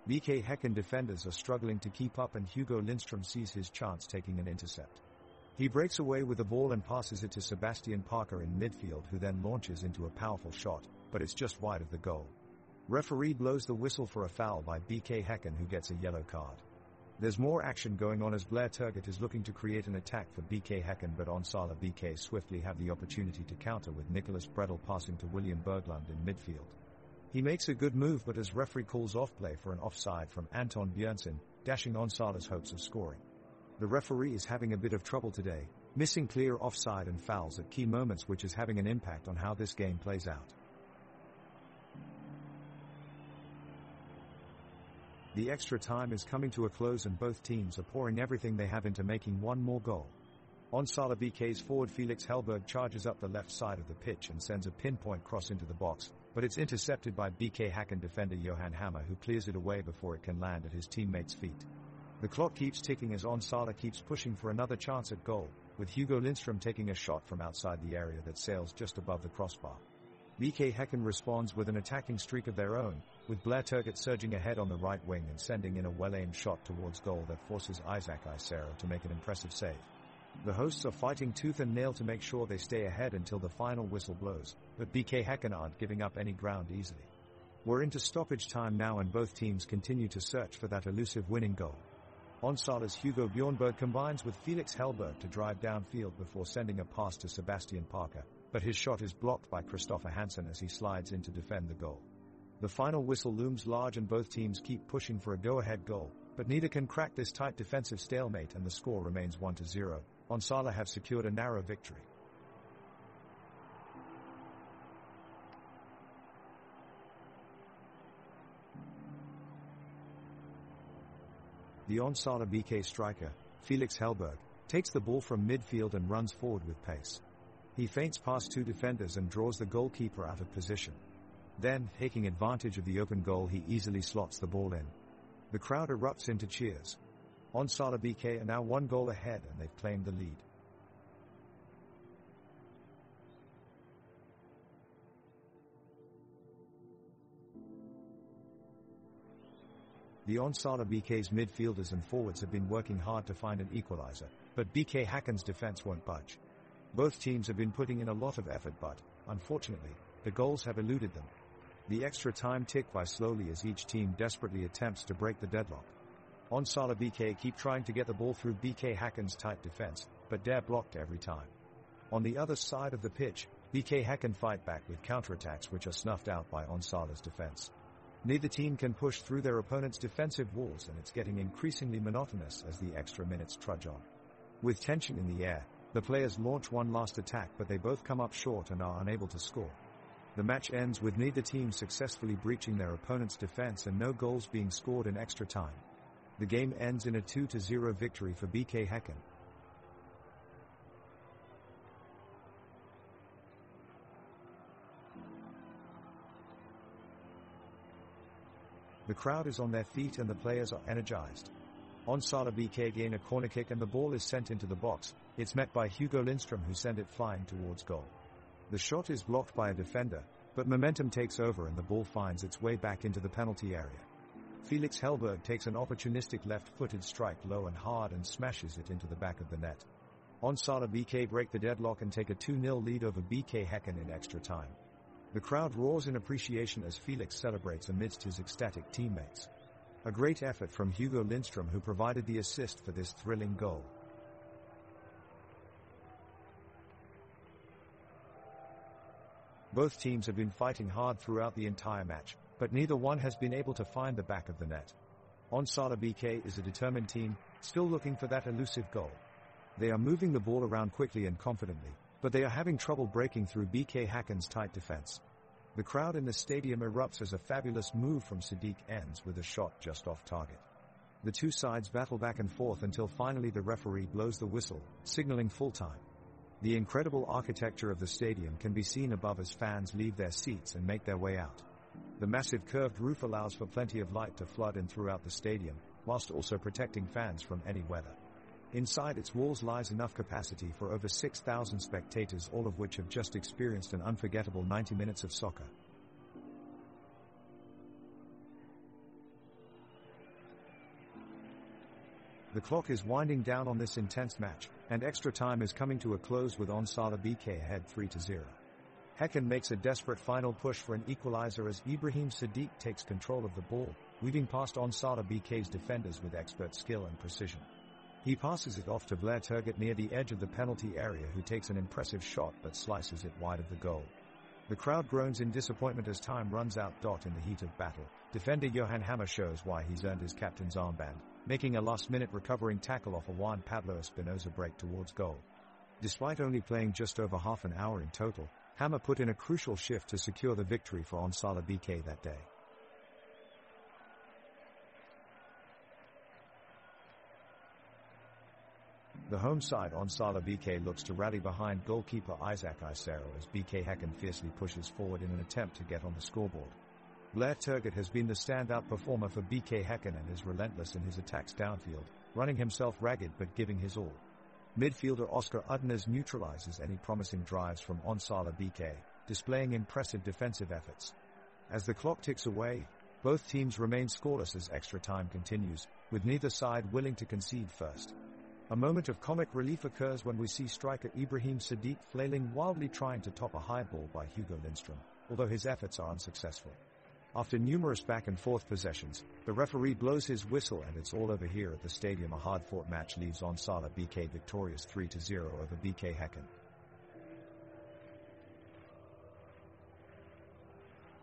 BK Häcken defenders are struggling to keep up and Hugo Lindström sees his chance, taking an intercept. He breaks away with the ball and passes it to Sebastian Parker in midfield, who then launches into a powerful shot, but it's just wide of the goal. Referee blows the whistle for a foul by BK Häcken, who gets a yellow card. There's more action going on as Blair Turgut is looking to create an attack for BK Häcken, but Onsala BK swiftly have the opportunity to counter with Nicholas Bredel passing to William Berglund in midfield. He makes a good move, but as referee calls off play for an offside from Anton Björnsson, dashing Onsala's hopes of scoring. The referee is having a bit of trouble today, missing clear offside and fouls at key moments, which is having an impact on how this game plays out. The extra time is coming to a close and both teams are pouring everything they have into making one more goal. Onsala BK's forward Felix Hellberg charges up the left side of the pitch and sends a pinpoint cross into the box, but it's intercepted by BK Häcken defender Johan Hammer, who clears it away before it can land at his teammate's feet. The clock keeps ticking as Onsala keeps pushing for another chance at goal, with Hugo Lindström taking a shot from outside the area that sails just above the crossbar. BK Häcken responds with an attacking streak of their own, with Blair Turgut surging ahead on the right wing and sending in a well-aimed shot towards goal that forces Isaac Isero to make an impressive save. The hosts are fighting tooth and nail to make sure they stay ahead until the final whistle blows, but BK Häcken aren't giving up any ground easily. We're into stoppage time now and both teams continue to search for that elusive winning goal. Onsala's Hugo Bjornberg combines with Felix Hellberg to drive downfield before sending a pass to Sebastian Parker, but his shot is blocked by Christopher Hansen as he slides in to defend the goal. The final whistle looms large and both teams keep pushing for a go-ahead goal, but neither can crack this tight defensive stalemate and the score remains 1-0. Onsala have secured a narrow victory. The Onsala BK striker, Felix Hellberg, takes the ball from midfield and runs forward with pace. He feints past two defenders and draws the goalkeeper out of position. Then, taking advantage of the open goal, he easily slots the ball in. The crowd erupts into cheers. Onsala BK are now 1 goal ahead and they've claimed the lead. The Onsala BK's midfielders and forwards have been working hard to find an equalizer, but BK Häcken's defense won't budge. Both teams have been putting in a lot of effort but, unfortunately, the goals have eluded them. The extra time tick by slowly as each team desperately attempts to break the deadlock. Onsala BK keep trying to get the ball through BK Häcken's tight defense, but they're blocked every time. On the other side of the pitch, BK Häcken fight back with counterattacks which are snuffed out by Onsala's defense. Neither team can push through their opponent's defensive walls and it's getting increasingly monotonous as the extra minutes trudge on. With tension in the air, the players launch one last attack but they both come up short and are unable to score. The match ends with neither team successfully breaching their opponent's defense and no goals being scored in extra time. The game ends in a 2-0 victory for BK Häcken. The crowd is on their feet and the players are energized. Onsala BK gain a corner kick and the ball is sent into the box. It's met by Hugo Lindström who send it flying towards goal. The shot is blocked by a defender, but momentum takes over and the ball finds its way back into the penalty area. Felix Hellberg takes an opportunistic left-footed strike low and hard and smashes it into the back of the net. Onsala BK break the deadlock and take a 2-0 lead over BK Häcken in extra time. The crowd roars in appreciation as Felix celebrates amidst his ecstatic teammates. A great effort from Hugo Lindström who provided the assist for this thrilling goal. Both teams have been fighting hard throughout the entire match, but neither one has been able to find the back of the net. Onsala BK is a determined team, still looking for that elusive goal. They are moving the ball around quickly and confidently, but they are having trouble breaking through BK Häcken's tight defense. The crowd in the stadium erupts as a fabulous move from Sadiq ends with a shot just off target. The two sides battle back and forth until finally the referee blows the whistle, signaling full time. The incredible architecture of the stadium can be seen above as fans leave their seats and make their way out. The massive curved roof allows for plenty of light to flood in throughout the stadium, whilst also protecting fans from any weather. Inside its walls lies enough capacity for over 6,000 spectators, all of which have just experienced an unforgettable 90 minutes of soccer. The clock is winding down on this intense match, and extra time is coming to a close with Onsala BK ahead 3-0. Häcken makes a desperate final push for an equalizer as Ibrahim Sadiq takes control of the ball, weaving past Onsala BK's defenders with expert skill and precision. He passes it off to Blair Turgott near the edge of the penalty area who takes an impressive shot but slices it wide of the goal. The crowd groans in disappointment as time runs out. In the heat of battle, defender Johan Hammer shows why he's earned his captain's armband, making a last-minute recovering tackle off a Juan Pablo Espinosa break towards goal. Despite only playing just over half an hour in total, Hammer put in a crucial shift to secure the victory for Onsala BK that day. The home side Onsala BK looks to rally behind goalkeeper Isaac Isero as BK Häcken fiercely pushes forward in an attempt to get on the scoreboard. Blair Turgott has been the standout performer for BK Häcken and is relentless in his attacks downfield, running himself ragged but giving his all. Midfielder Oscar Udners neutralizes any promising drives from Onsala BK, displaying impressive defensive efforts. As the clock ticks away, both teams remain scoreless as extra time continues, with neither side willing to concede first. A moment of comic relief occurs when we see striker Ibrahim Sadiq flailing wildly trying to top a high ball by Hugo Lindström, although his efforts are unsuccessful. After numerous back and forth possessions, the referee blows his whistle and it's all over here at the stadium. A hard-fought match leaves Onsala BK victorious 3-0 over BK Häcken.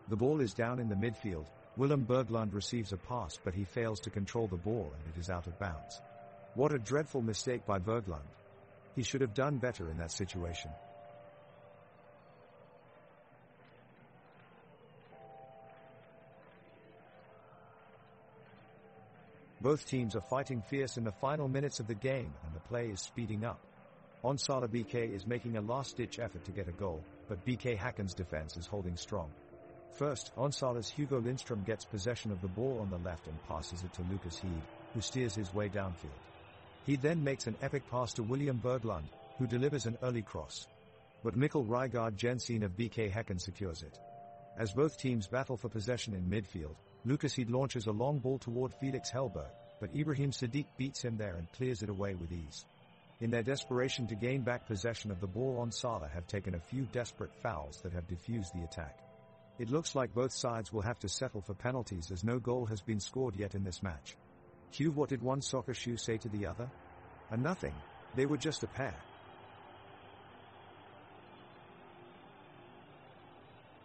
The ball is down in the midfield. Willem Berglund receives a pass, but he fails to control the ball and it is out of bounds. What a dreadful mistake by Berglund. He should have done better in that situation. Both teams are fighting fierce in the final minutes of the game and the play is speeding up. Onsala BK is making a last-ditch effort to get a goal, but BK Häcken's defense is holding strong. First, Onsala's Hugo Lindström gets possession of the ball on the left and passes it to Lucas Heed, who steers his way downfield. He then makes an epic pass to William Berglund, who delivers an early cross. But Mikkel Rygaard Jensen of BK Häcken secures it. As both teams battle for possession in midfield, Lucas Heed launches a long ball toward Felix Hellberg, but Ibrahim Sadiq beats him there and clears it away with ease. In their desperation to gain back possession of the ball, Onsala have taken a few desperate fouls that have defused the attack. It looks like both sides will have to settle for penalties as no goal has been scored yet in this match. Hugh, what did one soccer shoe say to the other? A nothing. They were just a pair.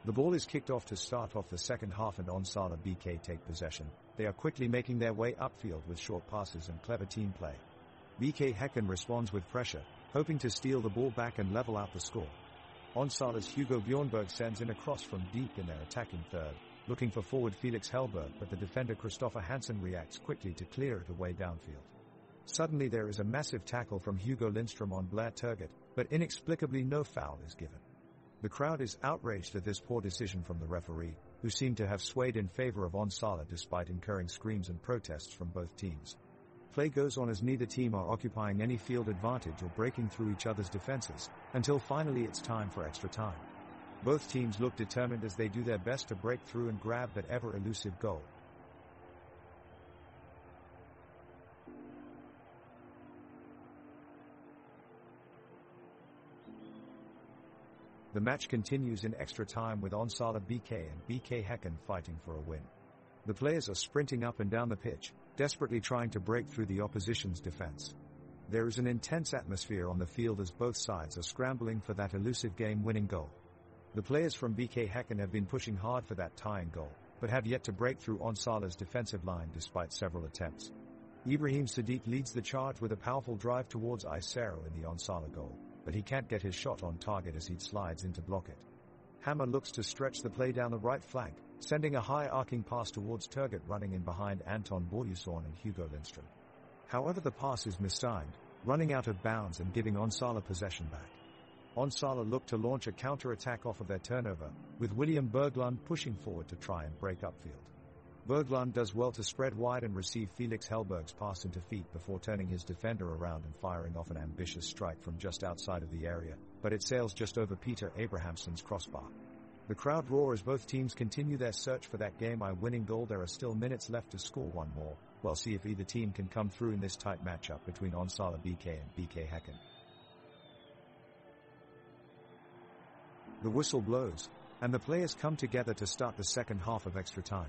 The ball is kicked off to start off the second half and Onsala BK take possession. They are quickly making their way upfield with short passes and clever team play. BK Häcken responds with pressure, hoping to steal the ball back and level out the score. Onsala's Hugo Bjornberg sends in a cross from deep in their attacking third, looking for forward Felix Hellberg, but the defender Christopher Hansen reacts quickly to clear it away downfield. Suddenly there is a massive tackle from Hugo Lindström on Blair Turgott, but inexplicably no foul is given. The crowd is outraged at this poor decision from the referee, who seemed to have swayed in favor of Onsala despite incurring screams and protests from both teams. Play goes on as neither team are occupying any field advantage or breaking through each other's defenses, until finally it's time for extra time. Both teams look determined as they do their best to break through and grab that ever-elusive goal. The match continues in extra time with Onsala BK and BK Häcken fighting for a win. The players are sprinting up and down the pitch, desperately trying to break through the opposition's defense. There is an intense atmosphere on the field as both sides are scrambling for that elusive game-winning goal. The players from BK Häcken have been pushing hard for that tying goal, but have yet to break through Onsala's defensive line despite several attempts. Ibrahim Sadiq leads the charge with a powerful drive towards Isero in the Onsala goal, but he can't get his shot on target as he slides in to block it. Hammer looks to stretch the play down the right flank, sending a high arcing pass towards Turgott running in behind Anton Borjesson and Hugo Lindström. However, the pass is mistimed, running out of bounds and giving Onsala possession back. Onsala look to launch a counter-attack off of their turnover, with William Berglund pushing forward to try and break upfield. Berglund does well to spread wide and receive Felix Hellberg's pass into feet before turning his defender around and firing off an ambitious strike from just outside of the area, but it sails just over Peter Abrahamsson's crossbar. The crowd roar as both teams continue their search for that game-winning goal. There are still minutes left to score one more. We'll see if either team can come through in this tight matchup between Onsala BK and BK Häcken. The whistle blows, and the players come together to start the second half of extra time.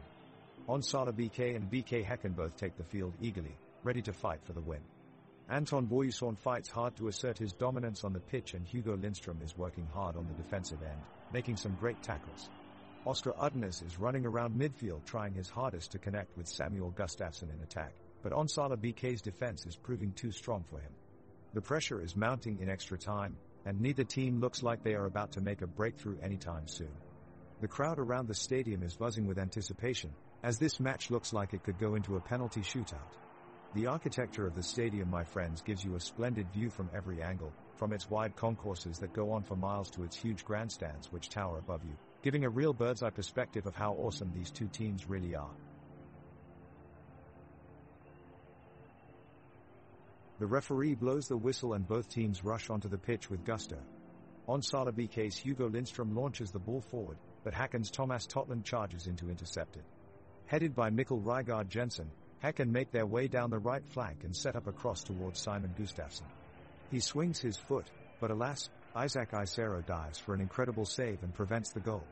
Onsala BK and BK Häcken both take the field eagerly, ready to fight for the win. Anton Borjesson fights hard to assert his dominance on the pitch and Hugo Lindström is working hard on the defensive end, making some great tackles. Oscar Udnes is running around midfield trying his hardest to connect with Samuel Gustafsson in attack, but Onsala BK's defense is proving too strong for him. The pressure is mounting in extra time, and neither team looks like they are about to make a breakthrough anytime soon. The crowd around the stadium is buzzing with anticipation, as this match looks like it could go into a penalty shootout. The architecture of the stadium, my friends, gives you a splendid view from every angle, from its wide concourses that go on for miles to its huge grandstands which tower above you, giving a real bird's-eye perspective of how awesome these two teams really are. The referee blows the whistle and both teams rush onto the pitch with gusto. Onsala BK's Hugo Lindström launches the ball forward, but Häcken's Thomas Totland charges in to intercept it. Headed by Mikkel Rygaard Jensen, Häcken make their way down the right flank and set up a cross towards Simon Gustafsson. He swings his foot, but alas, Isaac Isero dives for an incredible save and prevents the goal.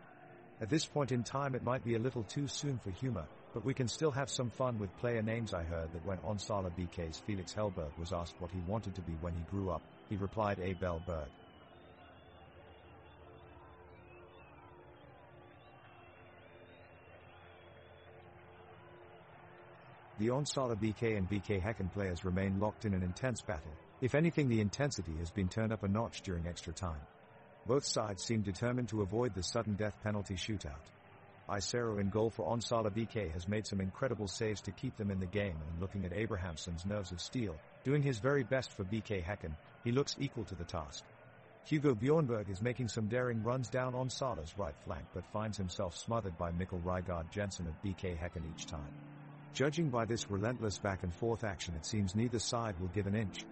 At this point in time it might be a little too soon for humor, but we can still have some fun with player names. I heard that when Onsala BK's Felix Hellberg was asked what he wanted to be when he grew up, he replied Abel Berg. The Onsala BK and BK Häcken players remain locked in an intense battle. If anything, the intensity has been turned up a notch during extra time. Both sides seem determined to avoid the sudden death penalty shootout. Isero in goal for Onsala BK has made some incredible saves to keep them in the game, and looking at Abrahamsson's nerves of steel, doing his very best for BK Häcken, he looks equal to the task. Hugo Bjornberg is making some daring runs down Onsala's right flank but finds himself smothered by Mikkel Rygaard Jensen of BK Häcken each time. Judging by this relentless back and forth action, it seems neither side will give an inch.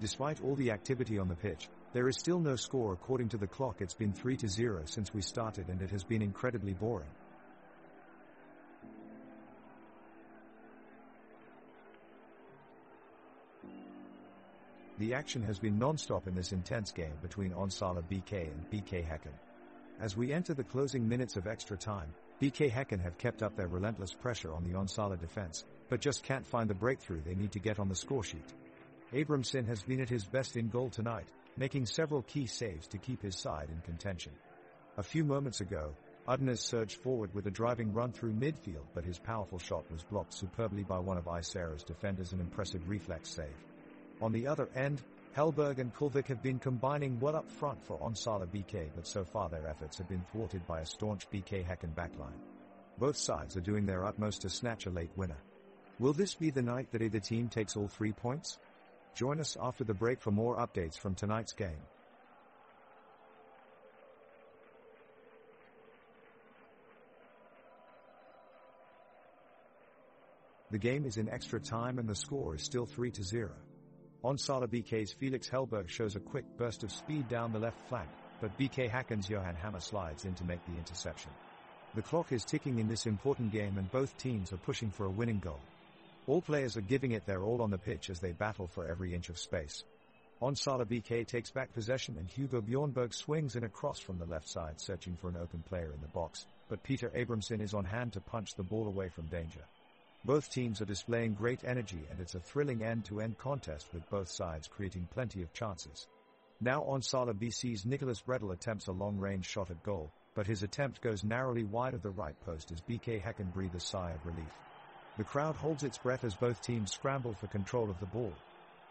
Despite all the activity on the pitch, there is still no score according to the clock. It's been 3-0 since we started and it has been incredibly boring. The action has been non-stop in this intense game between Onsala BK and BK Häcken. As we enter the closing minutes of extra time, BK Häcken have kept up their relentless pressure on the Onsala defense, but just can't find the breakthrough they need to get on the scoresheet. Abrahamsson has been at his best in goal tonight, making several key saves to keep his side in contention. A few moments ago, Udnes surged forward with a driving run through midfield, but his powerful shot was blocked superbly by one of Isero's defenders, an impressive reflex save. On the other end, Hellberg and Kulvik have been combining well up front for Onsala BK, but so far their efforts have been thwarted by a staunch BK Häcken backline. Both sides are doing their utmost to snatch a late winner. Will this be the night that either team takes all 3 points? Join us after the break for more updates from tonight's game. The game is in extra time and the score is still 3-0. Onsala BK's Felix Hellberg shows a quick burst of speed down the left flank, but BK Häcken's Johan Hammer slides in to make the interception. The clock is ticking in this important game and both teams are pushing for a winning goal. All players are giving it their all on the pitch as they battle for every inch of space. Onsala BK takes back possession and Hugo Bjornberg swings in a cross from the left side, searching for an open player in the box, but Peter Abrahamsson is on hand to punch the ball away from danger. Both teams are displaying great energy and it's a thrilling end-to-end contest with both sides creating plenty of chances. Now Onsala BC's Nicholas Bredel attempts a long-range shot at goal, but his attempt goes narrowly wide of the right post as BK Häcken breathe a sigh of relief. The crowd holds its breath as both teams scramble for control of the ball.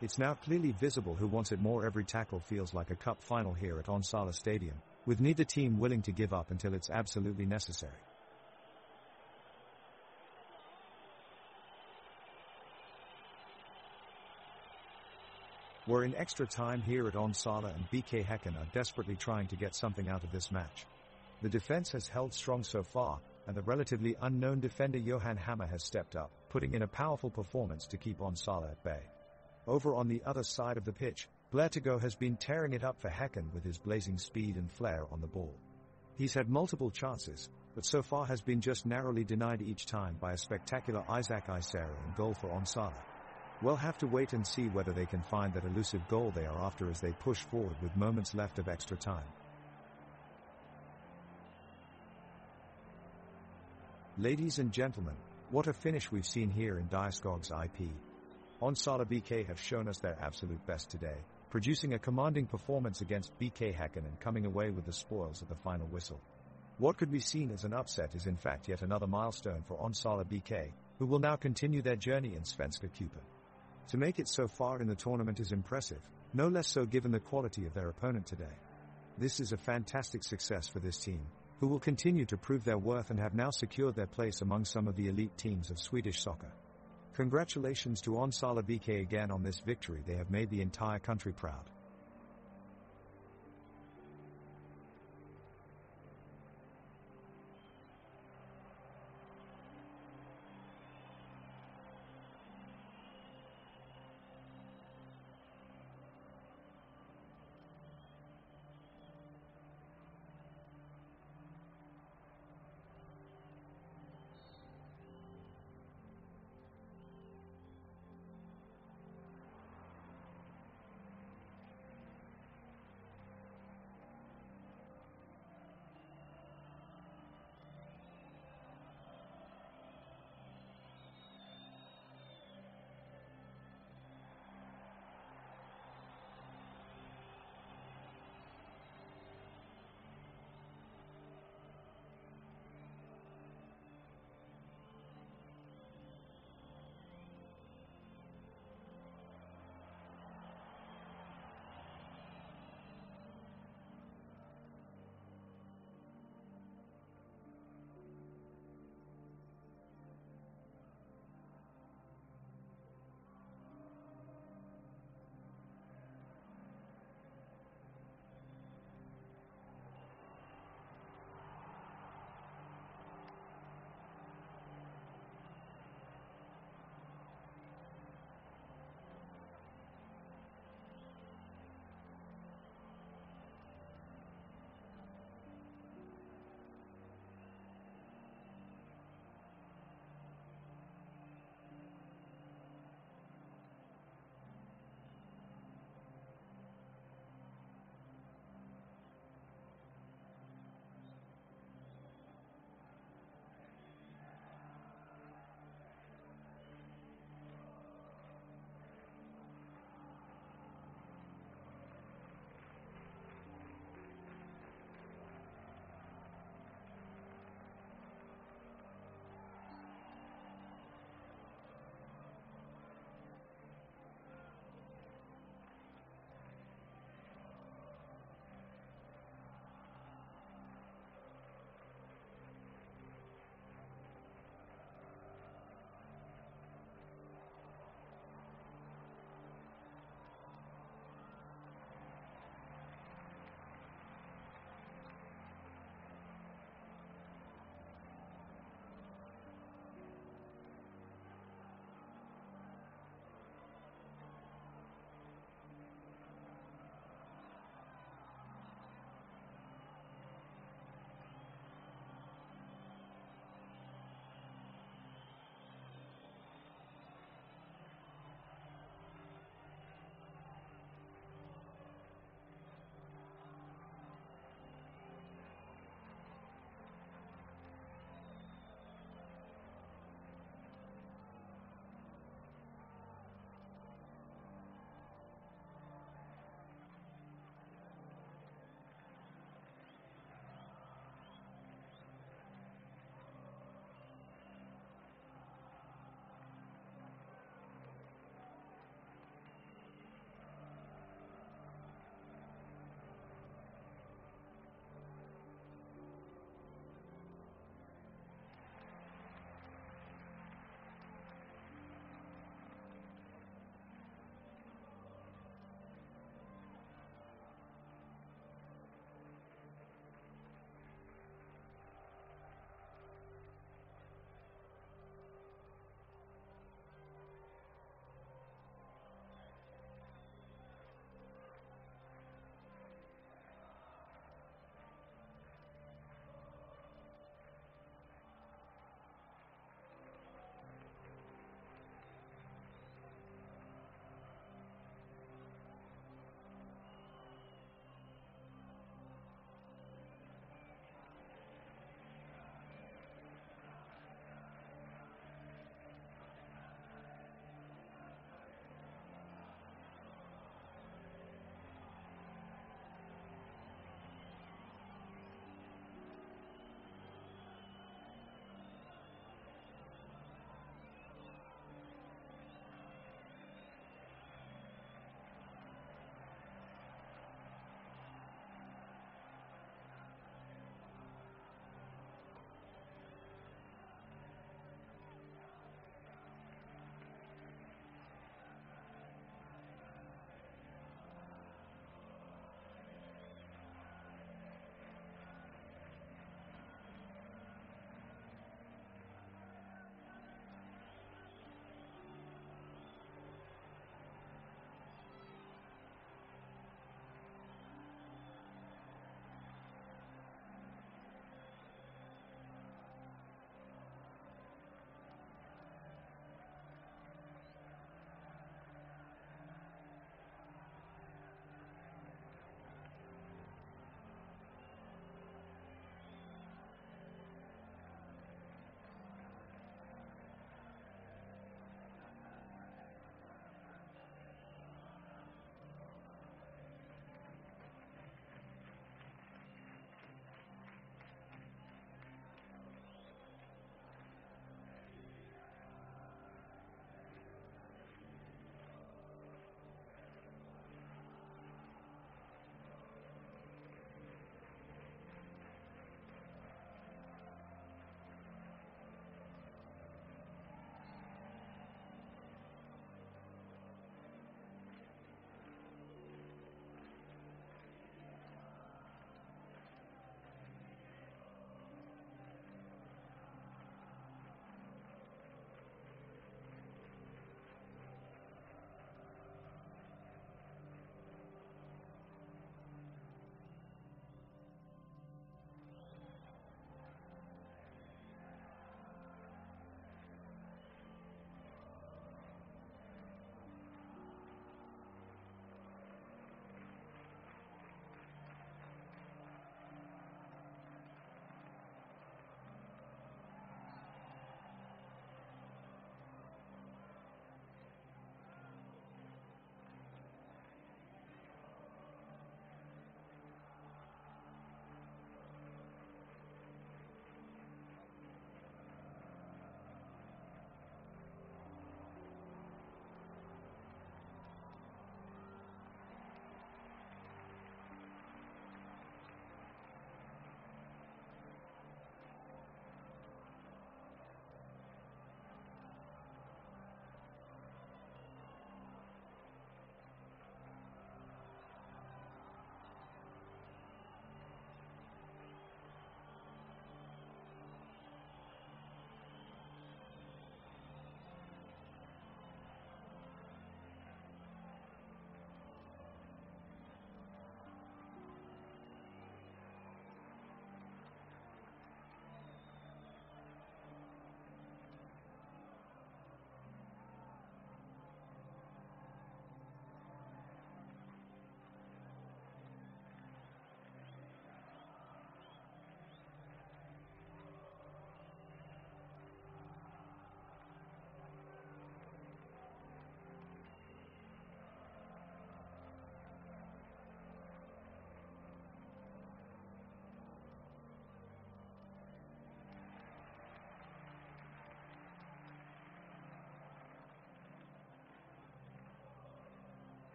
It's now clearly visible who wants it more. Every tackle feels like a cup final here at Onsala Stadium, with neither team willing to give up until it's absolutely necessary. We're in extra time here at Onsala and BK Häcken are desperately trying to get something out of this match. The defense has held strong so far, and the relatively unknown defender Johan Hammer has stepped up, putting in a powerful performance to keep Onsala at bay. Over on the other side of the pitch, Blertigo has been tearing it up for Häcken with his blazing speed and flair on the ball. He's had multiple chances, but so far has been just narrowly denied each time by a spectacular Isaac Isero in goal for Onsala. We'll have to wait and see whether they can find that elusive goal they are after as they push forward with moments left of extra time. Ladies and gentlemen, what a finish we've seen here in Dieskog's IP. Onsala BK have shown us their absolute best today, producing a commanding performance against BK Häcken and coming away with the spoils at the final whistle. What could be seen as an upset is in fact yet another milestone for Onsala BK, who will now continue their journey in Svenska Cupen. To make it so far in the tournament is impressive, no less so given the quality of their opponent today. This is a fantastic success for this team, who will continue to prove their worth and have now secured their place among some of the elite teams of Swedish soccer. Congratulations to Onsala BK again on this victory. They have made the entire country proud.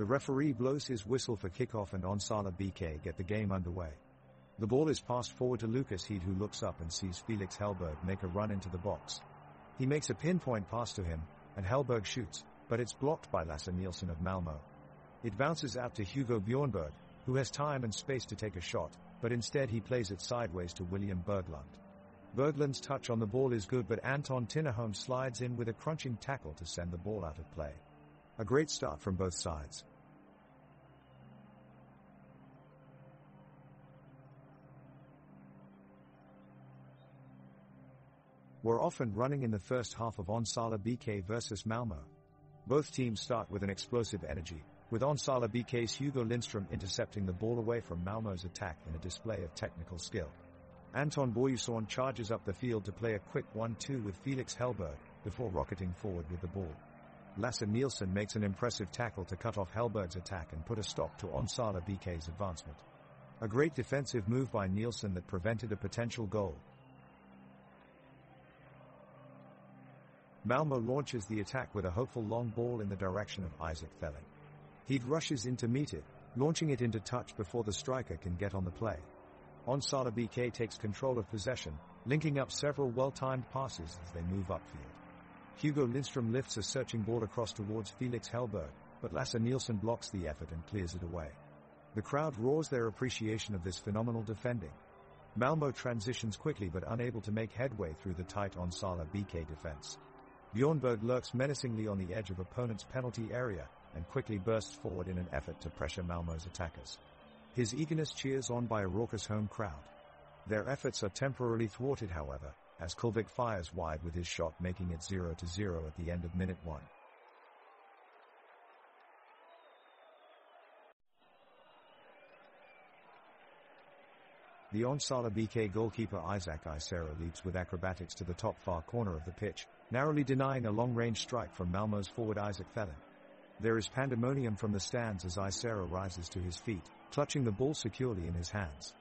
The referee blows his whistle for kickoff and Onsala BK get the game underway. The ball is passed forward to Lucas Heed, who looks up and sees Felix Hellberg make a run into the box. He makes a pinpoint pass to him, and Hellberg shoots, but it's blocked by Lasse Nielsen of Malmö. It bounces out to Hugo Bjornberg, who has time and space to take a shot, but instead he plays it sideways to William Berglund. Berglund's touch on the ball is good, but Anton Tinnerholm slides in with a crunching tackle to send the ball out of play. A great start from both sides. We're often running in the first half of Onsala BK versus Malmö. Both teams start with an explosive energy, with Onsala BK's Hugo Lindström intercepting the ball away from Malmö's attack in a display of technical skill. Anton Boyusson charges up the field to play a quick 1-2 with Felix Hellberg, before rocketing forward with the ball. Lasse Nielsen makes an impressive tackle to cut off Hellberg's attack and put a stop to Onsala BK's advancement. A great defensive move by Nielsen that prevented a potential goal. Malmö launches the attack with a hopeful long ball in the direction of Isaac Thelling. Heed rushes in to meet it, launching it into touch before the striker can get on the play. Onsala BK takes control of possession, linking up several well-timed passes as they move upfield. Hugo Lindström lifts a searching ball across towards Felix Hellberg, but Lasse Nielsen blocks the effort and clears it away. The crowd roars their appreciation of this phenomenal defending. Malmö transitions quickly but unable to make headway through the tight Onsala BK defense. Bjornberg lurks menacingly on the edge of opponent's penalty area and quickly bursts forward in an effort to pressure Malmö's attackers. His eagerness cheers on by a raucous home crowd. Their efforts are temporarily thwarted, however, as Kulvik fires wide with his shot, making it 0-0 at the end of minute 1. The Onsala BK goalkeeper Isaac Isera leaps with acrobatics to the top far corner of the pitch, narrowly denying a long-range strike from Malmö's forward Isaac Thelling. There is pandemonium from the stands as Isera rises to his feet, clutching the ball securely in his hands.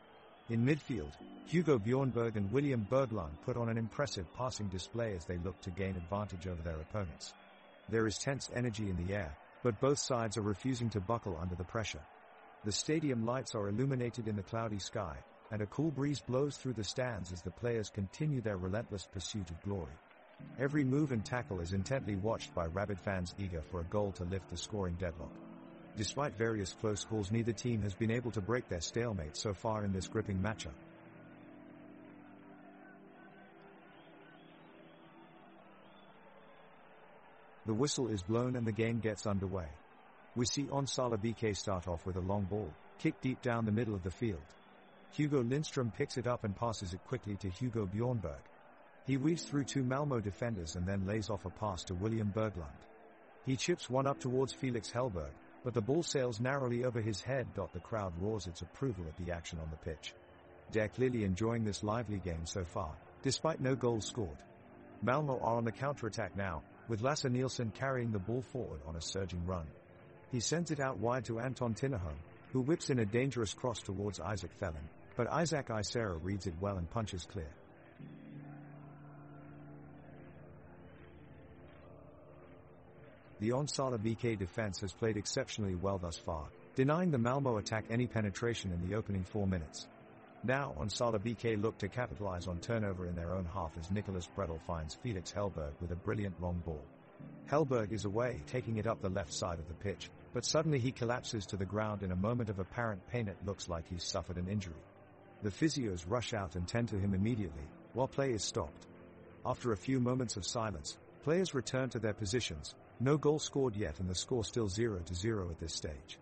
In midfield, Hugo Bjornberg and William Berglund put on an impressive passing display as they look to gain advantage over their opponents. There is tense energy in the air, but both sides are refusing to buckle under the pressure. The stadium lights are illuminated in the cloudy sky, and a cool breeze blows through the stands as the players continue their relentless pursuit of glory. Every move and tackle is intently watched by rabid fans eager for a goal to lift the scoring deadlock. Despite various close calls, neither team has been able to break their stalemate so far in this gripping matchup. The whistle is blown and the game gets underway. We see Onsala BK start off with a long ball, kicked deep down the middle of the field. Hugo Lindström picks it up and passes it quickly to Hugo Bjornberg. He weaves through two Malmö defenders and then lays off a pass to William Berglund. He chips one up towards Felix Hellberg, but the ball sails narrowly over his head. The crowd roars its approval at the action on the pitch. They're clearly enjoying this lively game so far, despite no goals scored. Malmö are on the counter-attack now, with Lasse Nielsen carrying the ball forward on a surging run. He sends it out wide to Anton Tinnerholm, who whips in a dangerous cross towards Isaac Thelling, but Isaac Isera reads it well and punches clear. The Onsala BK defense has played exceptionally well thus far, denying the Malmö attack any penetration in the opening 4 minutes. Now Onsala BK look to capitalize on turnover in their own half as Nicholas Bredel finds Felix Hellberg with a brilliant long ball. Hellberg is away, taking it up the left side of the pitch, but suddenly he collapses to the ground in a moment of apparent pain. It looks like he's suffered an injury. The physios rush out and tend to him immediately, while play is stopped. After a few moments of silence, players return to their positions. No goal scored yet and the score still 0-0 at this stage.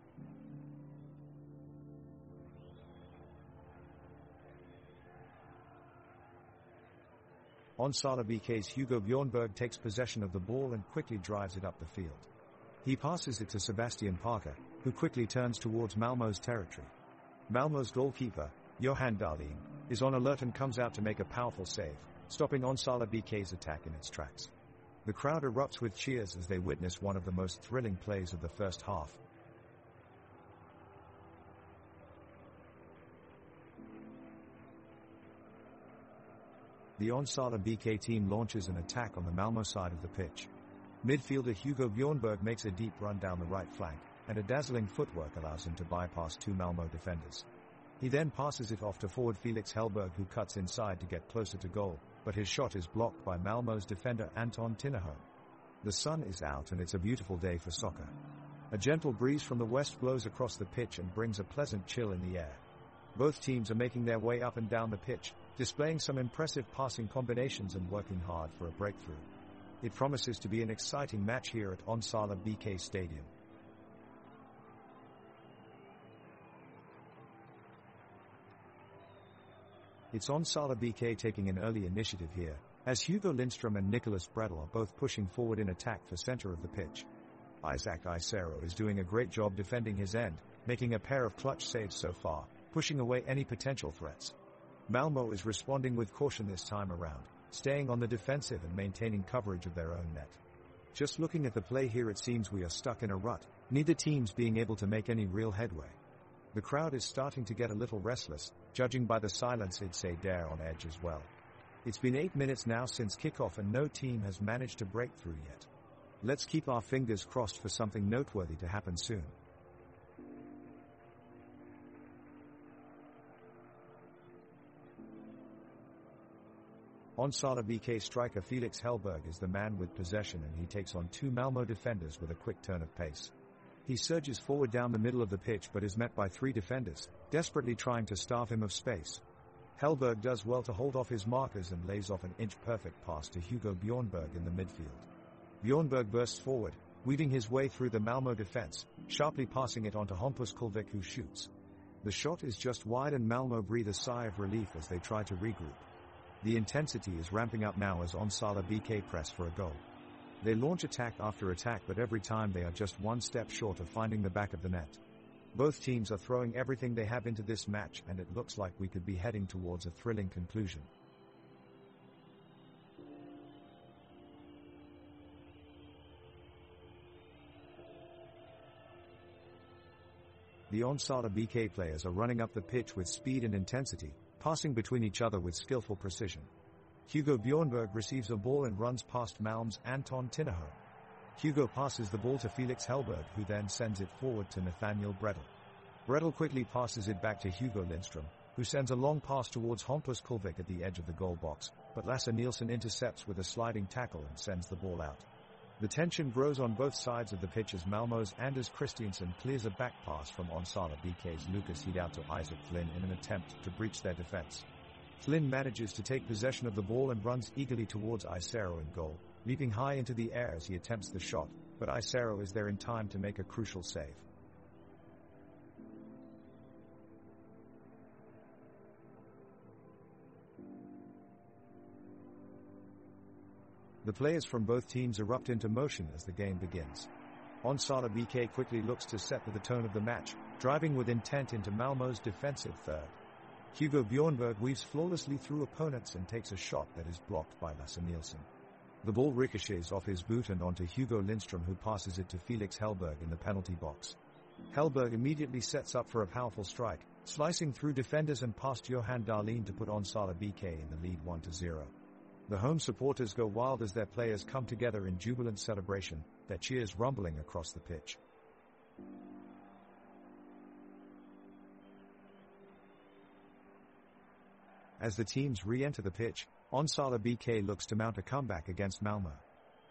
Onsala BK's Hugo Bjornberg takes possession of the ball and quickly drives it up the field. He passes it to Sebastian Parker, who quickly turns towards Malmö's territory. Malmö's goalkeeper, Johan Dahlin, is on alert and comes out to make a powerful save, stopping Onsala BK's attack in its tracks. The crowd erupts with cheers as they witness one of the most thrilling plays of the first half. The Onsala BK team launches an attack on the Malmö side of the pitch. Midfielder Hugo Bjornberg makes a deep run down the right flank, and a dazzling footwork allows him to bypass two Malmo defenders. He then passes it off to forward Felix Hellberg, who cuts inside to get closer to goal, but his shot is blocked by Malmo's defender Anton Tinnerholm. The sun is out and it's a beautiful day for soccer. A gentle breeze from the west blows across the pitch and brings a pleasant chill in the air. Both teams are making their way up and down the pitch, displaying some impressive passing combinations and working hard for a breakthrough. It promises to be an exciting match here at Onsala BK Stadium. It's Onsala BK taking an early initiative here, as Hugo Lindström and Nicholas Bredel are both pushing forward in attack for center of the pitch. Isaac Isero is doing a great job defending his end, making a pair of clutch saves so far, pushing away any potential threats. Malmo is responding with caution this time around, staying on the defensive and maintaining coverage of their own net. Just looking at the play here, it seems we are stuck in a rut, neither teams being able to make any real headway. The crowd is starting to get a little restless, judging by the silence. I'd say they're on edge as well. It's been 8 minutes now since kickoff and no team has managed to break through yet. Let's keep our fingers crossed for something noteworthy to happen soon. Onsala BK striker Felix Hellberg is the man with possession, and he takes on two Malmo defenders with a quick turn of pace. He surges forward down the middle of the pitch but is met by three defenders, desperately trying to starve him of space. Hellberg does well to hold off his markers and lays off an inch-perfect pass to Hugo Bjornberg in the midfield. Bjornberg bursts forward, weaving his way through the Malmo defense, sharply passing it on to Hampus Kulvik, who shoots. The shot is just wide and Malmo breathe a sigh of relief as they try to regroup. The intensity is ramping up now as Onsala BK press for a goal. They launch attack after attack, but every time they are just one step short of finding the back of the net. Both teams are throwing everything they have into this match, and it looks like we could be heading towards a thrilling conclusion. The Onsala BK players are running up the pitch with speed and intensity, passing between each other with skillful precision. Hugo Bjornberg receives a ball and runs past Malm's Anton Tinnerholm. Hugo passes the ball to Felix Hellberg, who then sends it forward to Nathaniel Bredel. Bredel quickly passes it back to Hugo Lindström, who sends a long pass towards Hampus Kulvik at the edge of the goal box, but Lasse Nielsen intercepts with a sliding tackle and sends the ball out. The tension grows on both sides of the pitch as Malmo's Anders Christiansen clears a back pass from Onsala BK's Lucas Heed out to Isaac Flynn in an attempt to breach their defense. Flynn manages to take possession of the ball and runs eagerly towards Isero in goal, leaping high into the air as he attempts the shot, but Isero is there in time to make a crucial save. The players from both teams erupt into motion as the game begins. Onsala BK quickly looks to set the tone of the match, driving with intent into Malmo's defensive third. Hugo Bjornberg weaves flawlessly through opponents and takes a shot that is blocked by Lasse Nielsen. The ball ricochets off his boot and onto Hugo Lindström, who passes it to Felix Hellberg in the penalty box. Hellberg immediately sets up for a powerful strike, slicing through defenders and past Johan Dahlin to put Onsala BK in the lead 1-0. The home supporters go wild as their players come together in jubilant celebration, their cheers rumbling across the pitch. As the teams re-enter the pitch, Onsala BK looks to mount a comeback against Malmo.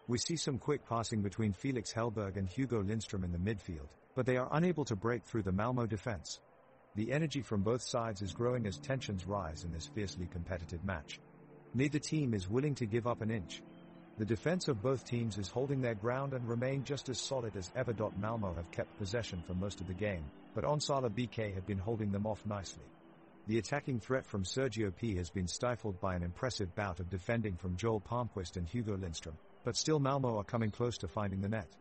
We see some quick passing between Felix Hellberg and Hugo Lindström in the midfield, but they are unable to break through the Malmo defense. The energy from both sides is growing as tensions rise in this fiercely competitive match. Neither team is willing to give up an inch. The defense of both teams is holding their ground and remain just as solid as ever. Malmo have kept possession for most of the game, but Onsala BK have been holding them off nicely. The attacking threat from Sergio P has been stifled by an impressive bout of defending from Joel Palmquist and Hugo Lindström, but still Malmo are coming close to finding the net.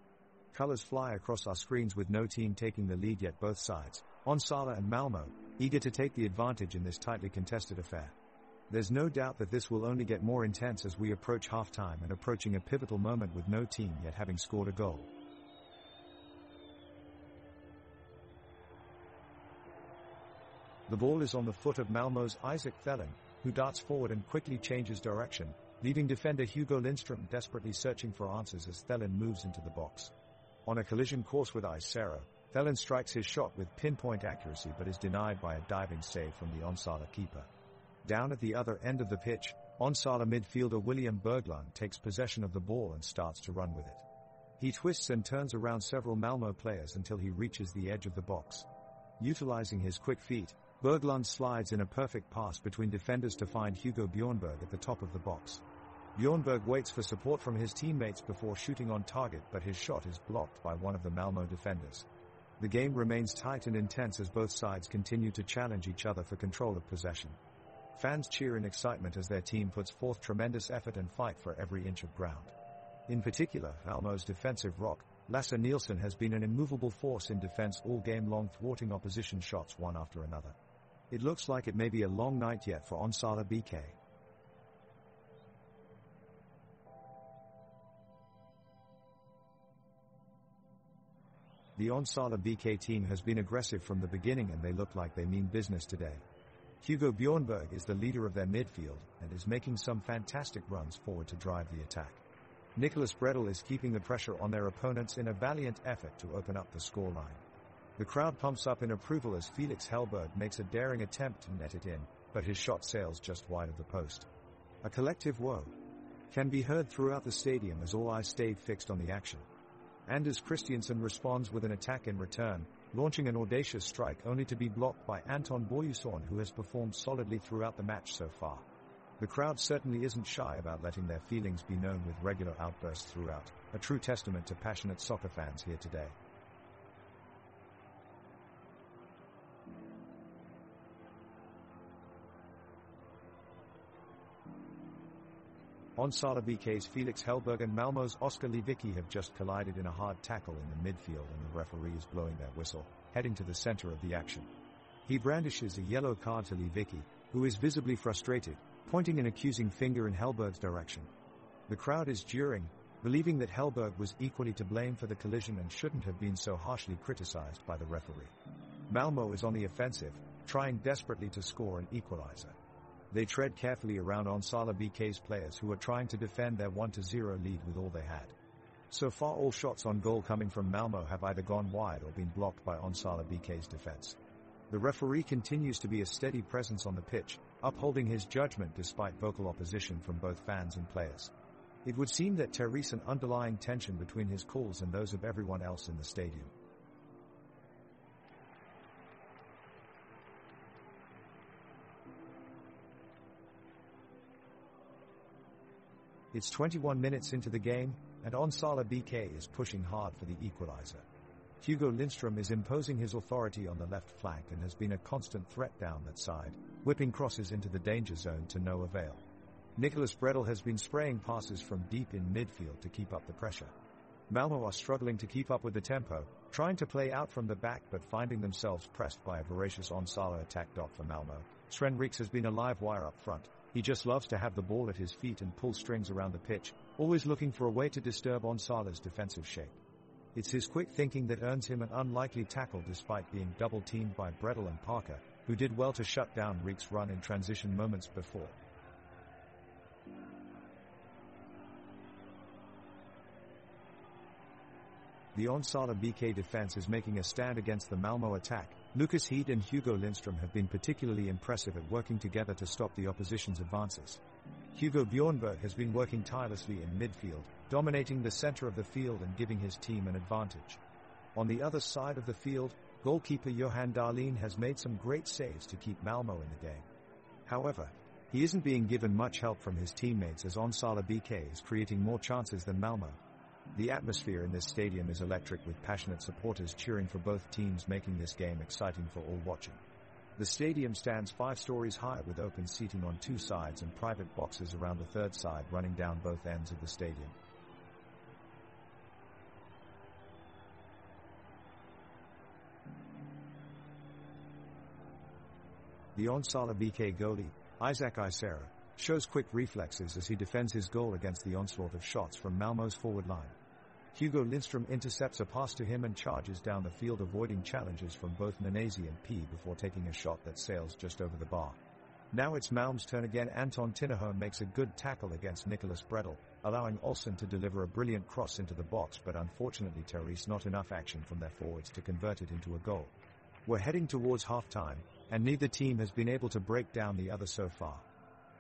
Colors fly across our screens with no team taking the lead yet. Both sides, Onsala and Malmo, eager to take the advantage in this tightly contested affair. There's no doubt that this will only get more intense as we approach halftime and approaching a pivotal moment with no team yet having scored a goal. The ball is on the foot of Malmo's Isaac Thelin, who darts forward and quickly changes direction, leaving defender Hugo Lindström desperately searching for answers as Thelin moves into the box. On a collision course with Isero, Felon strikes his shot with pinpoint accuracy but is denied by a diving save from the Onsala keeper. Down at the other end of the pitch, Onsala midfielder William Berglund takes possession of the ball and starts to run with it. He twists and turns around several Malmo players until he reaches the edge of the box. Utilizing his quick feet, Berglund slides in a perfect pass between defenders to find Hugo Bjornberg at the top of the box. Bjornberg waits for support from his teammates before shooting on target, but his shot is blocked by one of the Malmo defenders. The game remains tight and intense as both sides continue to challenge each other for control of possession. Fans cheer in excitement as their team puts forth tremendous effort and fight for every inch of ground. In particular, Malmo's defensive rock, Lasse Nielsen, has been an immovable force in defense all game long, thwarting opposition shots one after another. It looks like it may be a long night yet for Onsala BK. The Onsala BK team has been aggressive from the beginning and they look like they mean business today. Hugo Bjornberg is the leader of their midfield and is making some fantastic runs forward to drive the attack. Nicholas Bredel is keeping the pressure on their opponents in a valiant effort to open up the scoreline. The crowd pumps up in approval as Felix Hellberg makes a daring attempt to net it in, but his shot sails just wide of the post. A collective woe can be heard throughout the stadium as all eyes stayed fixed on the action. Anders Christiansen responds with an attack in return, launching an audacious strike only to be blocked by Anton Boyusorn, who has performed solidly throughout the match so far. The crowd certainly isn't shy about letting their feelings be known with regular outbursts throughout, a true testament to passionate soccer fans here today. Onsala BK's Felix Hellberg and Malmo's Oskar Lewicki have just collided in a hard tackle in the midfield, and the referee is blowing their whistle, heading to the center of the action. He brandishes a yellow card to Lewicki, who is visibly frustrated, pointing an accusing finger in Hellberg's direction. The crowd is jeering, believing that Hellberg was equally to blame for the collision and shouldn't have been so harshly criticized by the referee. Malmo is on the offensive, trying desperately to score an equalizer. They tread carefully around Onsala BK's players, who are trying to defend their 1-0 lead with all they had. So far, all shots on goal coming from Malmo have either gone wide or been blocked by Onsala BK's defense. The referee continues to be a steady presence on the pitch, upholding his judgment despite vocal opposition from both fans and players. It would seem that there is an underlying tension between his calls and those of everyone else in the stadium. It's 21 minutes into the game, and Onsala BK is pushing hard for the equalizer. Hugo Lindström is imposing his authority on the left flank and has been a constant threat down that side, whipping crosses into the danger zone to no avail. Nicholas Bredel has been spraying passes from deep in midfield to keep up the pressure. Malmo are struggling to keep up with the tempo, trying to play out from the back but finding themselves pressed by a voracious Onsala attack. For Malmo, Sven Reeks has been a live wire up front. He just loves to have the ball at his feet and pull strings around the pitch, always looking for a way to disturb Onsala's defensive shape. It's his quick thinking that earns him an unlikely tackle despite being double-teamed by Bredel and Parker, who did well to shut down Reeks' run in transition moments before. The Onsala BK defense is making a stand against the Malmo attack. Lucas Heed and Hugo Lindström have been particularly impressive at working together to stop the opposition's advances. Hugo Bjornberg has been working tirelessly in midfield, dominating the center of the field and giving his team an advantage. On the other side of the field, goalkeeper Johan Dahlin has made some great saves to keep Malmo in the game. However, he isn't being given much help from his teammates as Onsala BK is creating more chances than Malmo. The atmosphere in this stadium is electric, with passionate supporters cheering for both teams, making this game exciting for all watching. The stadium stands 5 stories high with open seating on 2 sides and private boxes around the 3rd side running down both ends of the stadium. The Onsala BK goalie, Isaac Isera, shows quick reflexes as he defends his goal against the onslaught of shots from Malmo's forward line. Hugo Lindström intercepts a pass to him and charges down the field, avoiding challenges from both Nanesi and P before taking a shot that sails just over the bar. Now it's Malm's turn again. Anton Tinnerholm makes a good tackle against Nicholas Bredel, allowing Olsen to deliver a brilliant cross into the box, but unfortunately Therese not enough action from their forwards to convert it into a goal. We're heading towards halftime, and neither team has been able to break down the other so far.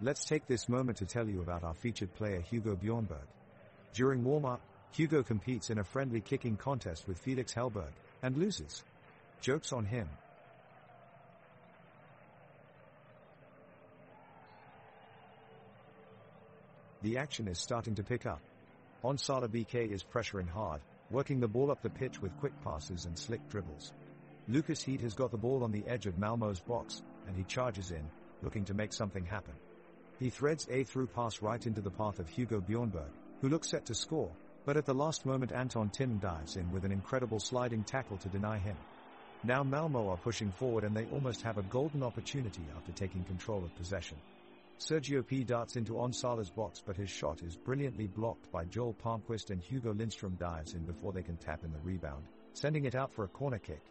Let's take this moment to tell you about our featured player Hugo Bjornberg. During warm-up, Hugo competes in a friendly kicking contest with Felix Hellberg, and loses. Joke's on him. The action is starting to pick up. Onsala BK is pressuring hard, working the ball up the pitch with quick passes and slick dribbles. Lucas Heed has got the ball on the edge of Malmo's box, and he charges in, looking to make something happen. He threads a through pass right into the path of Hugo Bjornberg, who looks set to score, but at the last moment Anton Tim dives in with an incredible sliding tackle to deny him. Now Malmo are pushing forward and they almost have a golden opportunity after taking control of possession. Sergio P darts into Onsala's box, but his shot is brilliantly blocked by Joel Palmquist, and Hugo Lindstrom dives in before they can tap in the rebound, sending it out for a corner kick.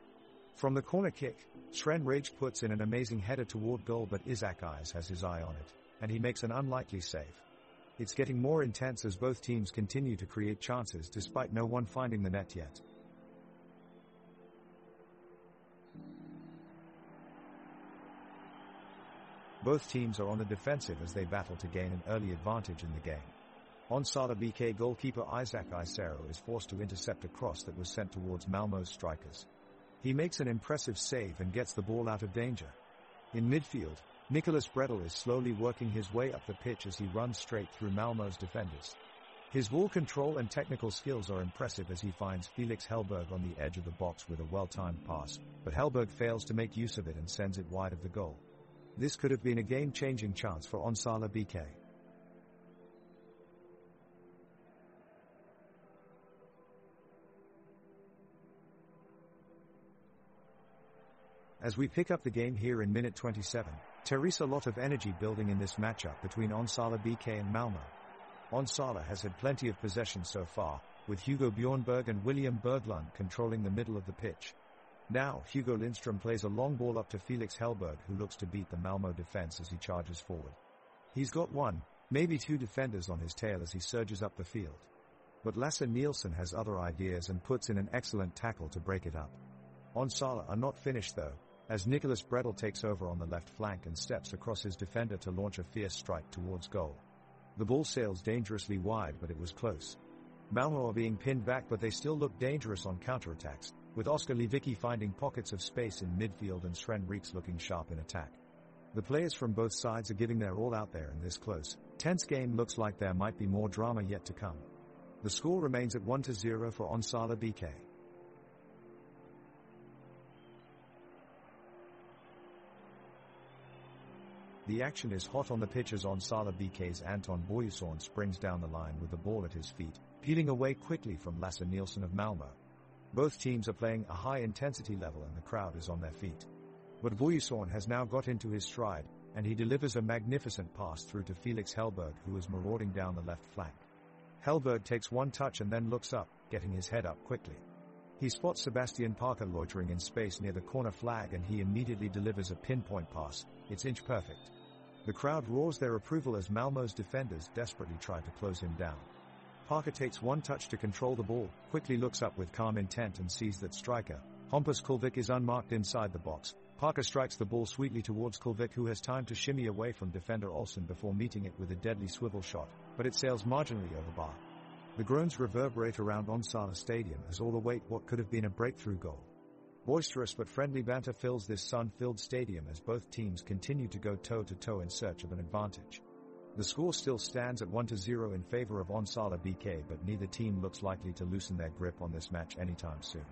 From the corner kick, Sren Rage puts in an amazing header toward goal, but Isaac Eyes has his eye on it, and he makes an unlikely save. It's getting more intense as both teams continue to create chances despite no one finding the net yet. Both teams are on the defensive as they battle to gain an early advantage in the game. Onsala BK goalkeeper Isaac Isero is forced to intercept a cross that was sent towards Malmo's strikers. He makes an impressive save and gets the ball out of danger. In midfield, Nicholas Bredel is slowly working his way up the pitch as he runs straight through Malmo's defenders. His ball control and technical skills are impressive as he finds Felix Hellberg on the edge of the box with a well-timed pass, but Hellberg fails to make use of it and sends it wide of the goal. This could have been a game-changing chance for Onsala BK. As we pick up the game here in minute 27, Therese a lot of energy building in this matchup between Onsala BK and Malmo. Onsala has had plenty of possession so far, with Hugo Bjornberg and William Berglund controlling the middle of the pitch. Now, Hugo Lindstrom plays a long ball up to Felix Hellberg, who looks to beat the Malmo defense as he charges forward. He's got one, maybe two defenders on his tail as he surges up the field. But Lasse Nielsen has other ideas and puts in an excellent tackle to break it up. Onsala are not finished though, as Nicholas Bredel takes over on the left flank and steps across his defender to launch a fierce strike towards goal. The ball sails dangerously wide, but it was close. Malmo are being pinned back, but they still look dangerous on counterattacks, with Oskar Lewicki finding pockets of space in midfield and Sren Reeks looking sharp in attack. The players from both sides are giving their all out there in this close, tense game. Looks like there might be more drama yet to come. The score remains at 1-0 for Onsala BK. The action is hot on the pitch as Onsala BK's Anton Boyusorn springs down the line with the ball at his feet, peeling away quickly from Lasse Nielsen of Malmo. Both teams are playing a high-intensity level and the crowd is on their feet. But Boyusorn has now got into his stride, and he delivers a magnificent pass through to Felix Hellberg, who is marauding down the left flank. Hellberg takes one touch and then looks up, getting his head up quickly. He spots Sebastian Parker loitering in space near the corner flag, and he immediately delivers a pinpoint pass. It's inch perfect. The crowd roars their approval as Malmo's defenders desperately try to close him down. Parker takes one touch to control the ball, quickly looks up with calm intent and sees that striker Hampus Kulvik is unmarked inside the box. Parker strikes the ball sweetly towards Kulvik, who has time to shimmy away from defender Olsen before meeting it with a deadly swivel shot, but it sails marginally over bar. The groans reverberate around Onsala Stadium as all await what could have been a breakthrough goal. Boisterous but friendly banter fills this sun-filled stadium as both teams continue to go toe-to-toe in search of an advantage. The score still stands at 1-0 in favor of Onsala BK, but neither team looks likely to loosen their grip on this match anytime soon.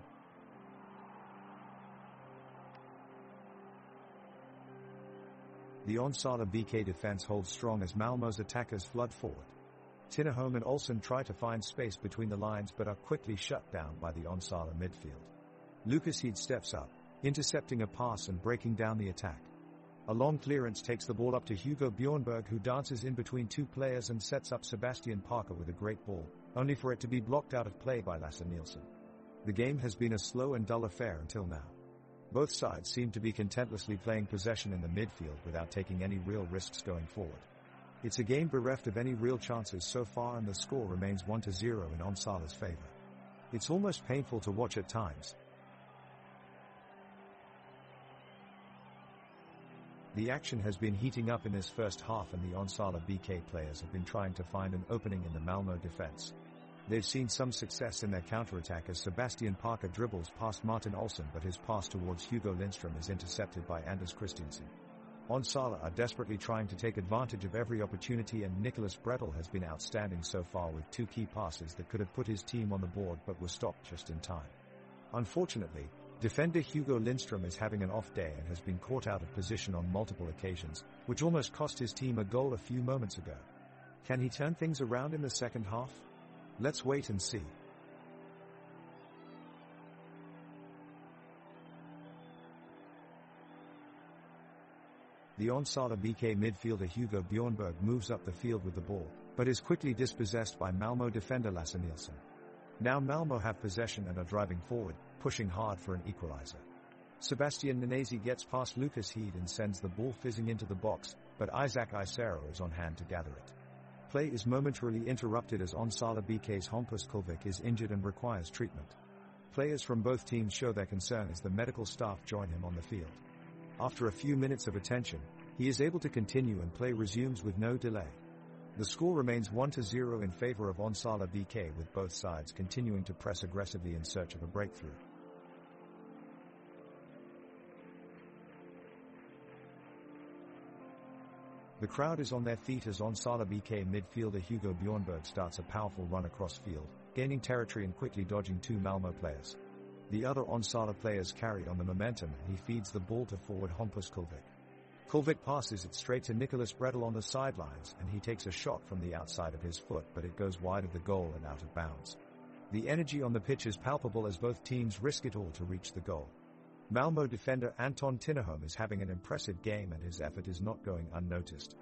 The Onsala BK defense holds strong as Malmo's attackers flood forward. Tinnerholm and Olsen try to find space between the lines but are quickly shut down by the Onsala midfield. Lucas Heed steps up, intercepting a pass and breaking down the attack. A long clearance takes the ball up to Hugo Bjornberg, who dances in between two players and sets up Sebastian Parker with a great ball, only for it to be blocked out of play by Lasse Nielsen. The game has been a slow and dull affair until now. Both sides seem to be contentlessly playing possession in the midfield without taking any real risks going forward. It's a game bereft of any real chances so far, and the score remains 1-0 in Onsala's favor. It's almost painful to watch at times. The action has been heating up in this first half, and the Onsala BK players have been trying to find an opening in the Malmö defense. They've seen some success in their counterattack as Sebastian Parker dribbles past Martin Olsson, but his pass towards Hugo Lindström is intercepted by Anders Christiansen. Onsala are desperately trying to take advantage of every opportunity, and Nicholas Brettel has been outstanding so far with 2 key passes that could have put his team on the board but were stopped just in time. Unfortunately, defender Hugo Lindström is having an off day and has been caught out of position on multiple occasions, which almost cost his team a goal a few moments ago. Can he turn things around in the second half? Let's wait and see. The Onsala BK midfielder Hugo Bjornberg moves up the field with the ball, but is quickly dispossessed by Malmö defender Lasse Nielsen. Now Malmö have possession and are driving forward, pushing hard for an equalizer. Sebastian Nanesi gets past Lucas Heed and sends the ball fizzing into the box, but Isaac Isero is on hand to gather it. Play is momentarily interrupted as Onsala BK's Hampus Kulvik is injured and requires treatment. Players from both teams show their concern as the medical staff join him on the field. After a few minutes of attention, he is able to continue and play resumes with no delay. The score remains 1-0 in favor of Onsala BK, with both sides continuing to press aggressively in search of a breakthrough. The crowd is on their feet as Onsala BK midfielder Hugo Bjornberg starts a powerful run across field, gaining territory and quickly dodging 2 Malmö players. The other Onsala players carry on the momentum, and he feeds the ball to forward Hampus Kulvik. Kulvik passes it straight to Nicholas Brettel on the sidelines, and he takes a shot from the outside of his foot, but it goes wide of the goal and out of bounds. The energy on the pitch is palpable as both teams risk it all to reach the goal. Malmö defender Anton Tinnerholm is having an impressive game, and his effort is not going unnoticed.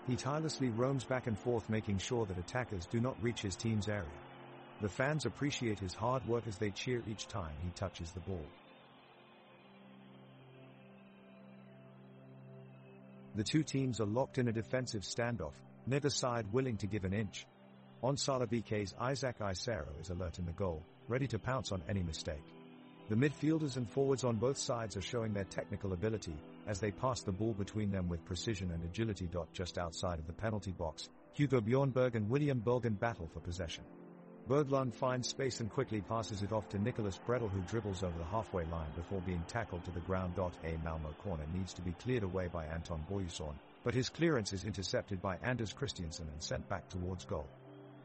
He tirelessly roams back and forth, making sure that attackers do not reach his team's area. The fans appreciate his hard work as they cheer each time he touches the ball. The two teams are locked in a defensive standoff, neither side willing to give an inch. Onsala BK's Isaac Isero is alert in the goal, ready to pounce on any mistake. The midfielders and forwards on both sides are showing their technical ability as they pass the ball between them with precision and agility. Just outside of the penalty box, Hugo Bjornberg and William Bergen battle for possession. Berglund finds space and quickly passes it off to Nicholas Brettel, who dribbles over the halfway line before being tackled to the ground. A Malmö corner needs to be cleared away by Anton Boyusson, but his clearance is intercepted by Anders Christiansen and sent back towards goal.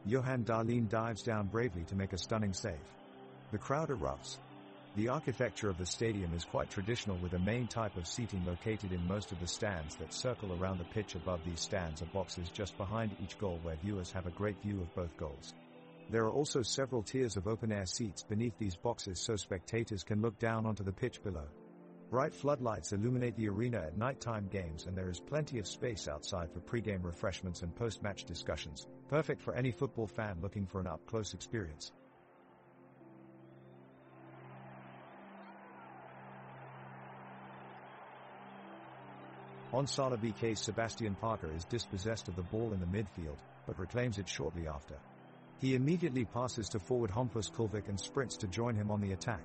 Johan Dahlin dives down bravely to make a stunning save. The crowd erupts. The architecture of the stadium is quite traditional, with a main type of seating located in most of the stands that circle around the pitch. Above these stands are boxes just behind each goal where viewers have a great view of both goals. There are also several tiers of open-air seats beneath these boxes so spectators can look down onto the pitch below. Bright floodlights illuminate the arena at nighttime games, and there is plenty of space outside for pre-game refreshments and post-match discussions, perfect for any football fan looking for an up-close experience. Onsala BK's Sebastian Parker is dispossessed of the ball in the midfield, but reclaims it shortly after. He immediately passes to forward Hampus Kulvik and sprints to join him on the attack.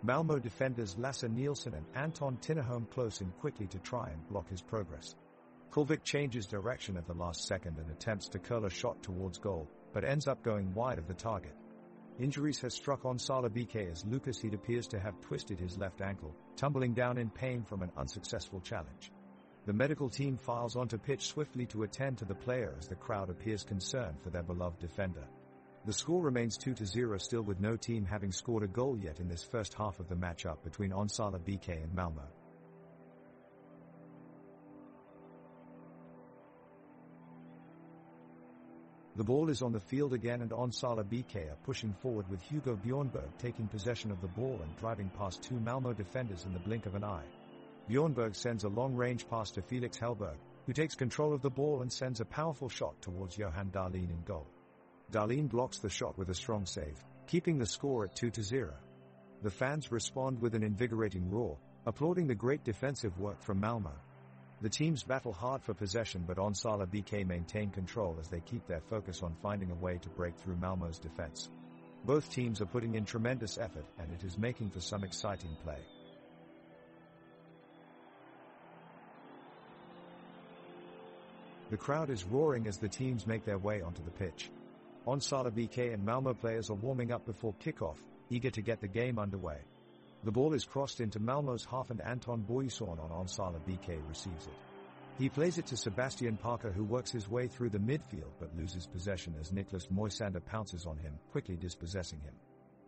Malmö defenders Lasse Nielsen and Anton Tinnerholm close in quickly to try and block his progress. Kulvik changes direction at the last second and attempts to curl a shot towards goal, but ends up going wide of the target. Injuries has struck Onsala BK as Lucas Heed appears to have twisted his left ankle, tumbling down in pain from an unsuccessful challenge. The medical team files onto pitch swiftly to attend to the player as the crowd appears concerned for their beloved defender. The score remains 2-0 still, with no team having scored a goal yet in this first half of the matchup between Onsala BK and Malmö. The ball is on the field again, and Onsala BK are pushing forward, with Hugo Bjornberg taking possession of the ball and driving past 2 Malmö defenders in the blink of an eye. Bjornberg sends a long-range pass to Felix Hellberg, who takes control of the ball and sends a powerful shot towards Johan Dahlin in goal. Dahlin blocks the shot with a strong save, keeping the score at 2-0. The fans respond with an invigorating roar, applauding the great defensive work from Malmö. The teams battle hard for possession, but Onsala BK maintain control as they keep their focus on finding a way to break through Malmö's defense. Both teams are putting in tremendous effort, and it is making for some exciting play. The crowd is roaring as the teams make their way onto the pitch. Onsala BK and Malmö players are warming up before kickoff, eager to get the game underway. The ball is crossed into Malmö's half and Anton Boyson on Onsala BK receives it. He plays it to Sebastian Parker, who works his way through the midfield but loses possession as Niklas Moisander pounces on him, quickly dispossessing him.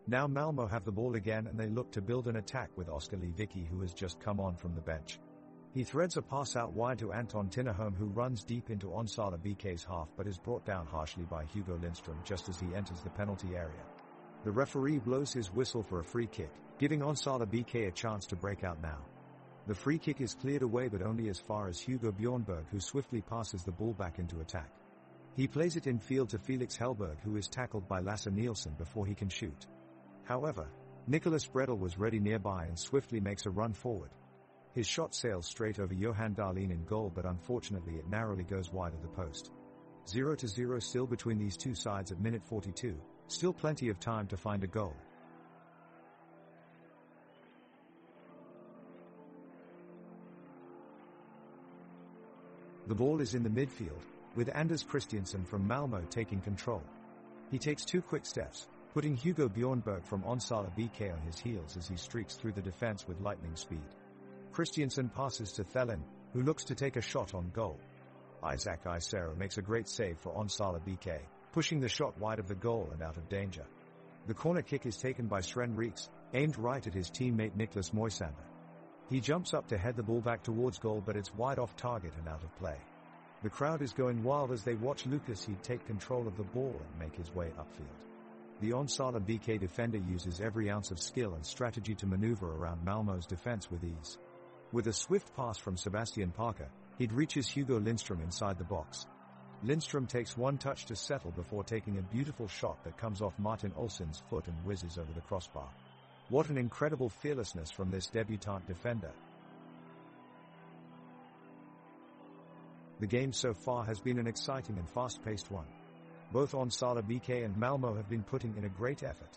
Now Malmö have the ball again and they look to build an attack with Oskar Lewicki, who has just come on from the bench. He threads a pass out wide to Anton Tinnerholm, who runs deep into Onsala BK's half but is brought down harshly by Hugo Lindström just as he enters the penalty area. The referee blows his whistle for a free kick, giving Onsala BK a chance to break out now. The free kick is cleared away but only as far as Hugo Bjornberg, who swiftly passes the ball back into attack. He plays it in field to Felix Hellberg, who is tackled by Lasse Nielsen before he can shoot. However, Nicholas Bredel was ready nearby and swiftly makes a run forward. His shot sails straight over Johan Dahlin in goal, but unfortunately it narrowly goes wide of the post. 0-0 still between these two sides at minute 42, still plenty of time to find a goal. The ball is in the midfield, with Anders Christiansen from Malmö taking control. He takes two quick steps, putting Hugo Bjornberg from Onsala BK on his heels as he streaks through the defense with lightning speed. Christiansen passes to Thelen, who looks to take a shot on goal. Isaac Isera makes a great save for Onsala BK, pushing the shot wide of the goal and out of danger. The corner kick is taken by Sven Reeks, aimed right at his teammate Niklas Moisander. He jumps up to head the ball back towards goal, but it's wide off target and out of play. The crowd is going wild as they watch Lucas Heed take control of the ball and make his way upfield. The Onsala BK defender uses every ounce of skill and strategy to maneuver around Malmö's defense with ease. With a swift pass from Sebastian Parker, Heed reaches Hugo Lindström inside the box. Lindström takes one touch to settle before taking a beautiful shot that comes off Martin Olsen's foot and whizzes over the crossbar. What an incredible fearlessness from this debutant defender. The game so far has been an exciting and fast-paced one. Both Onsala BK and Malmö have been putting in a great effort.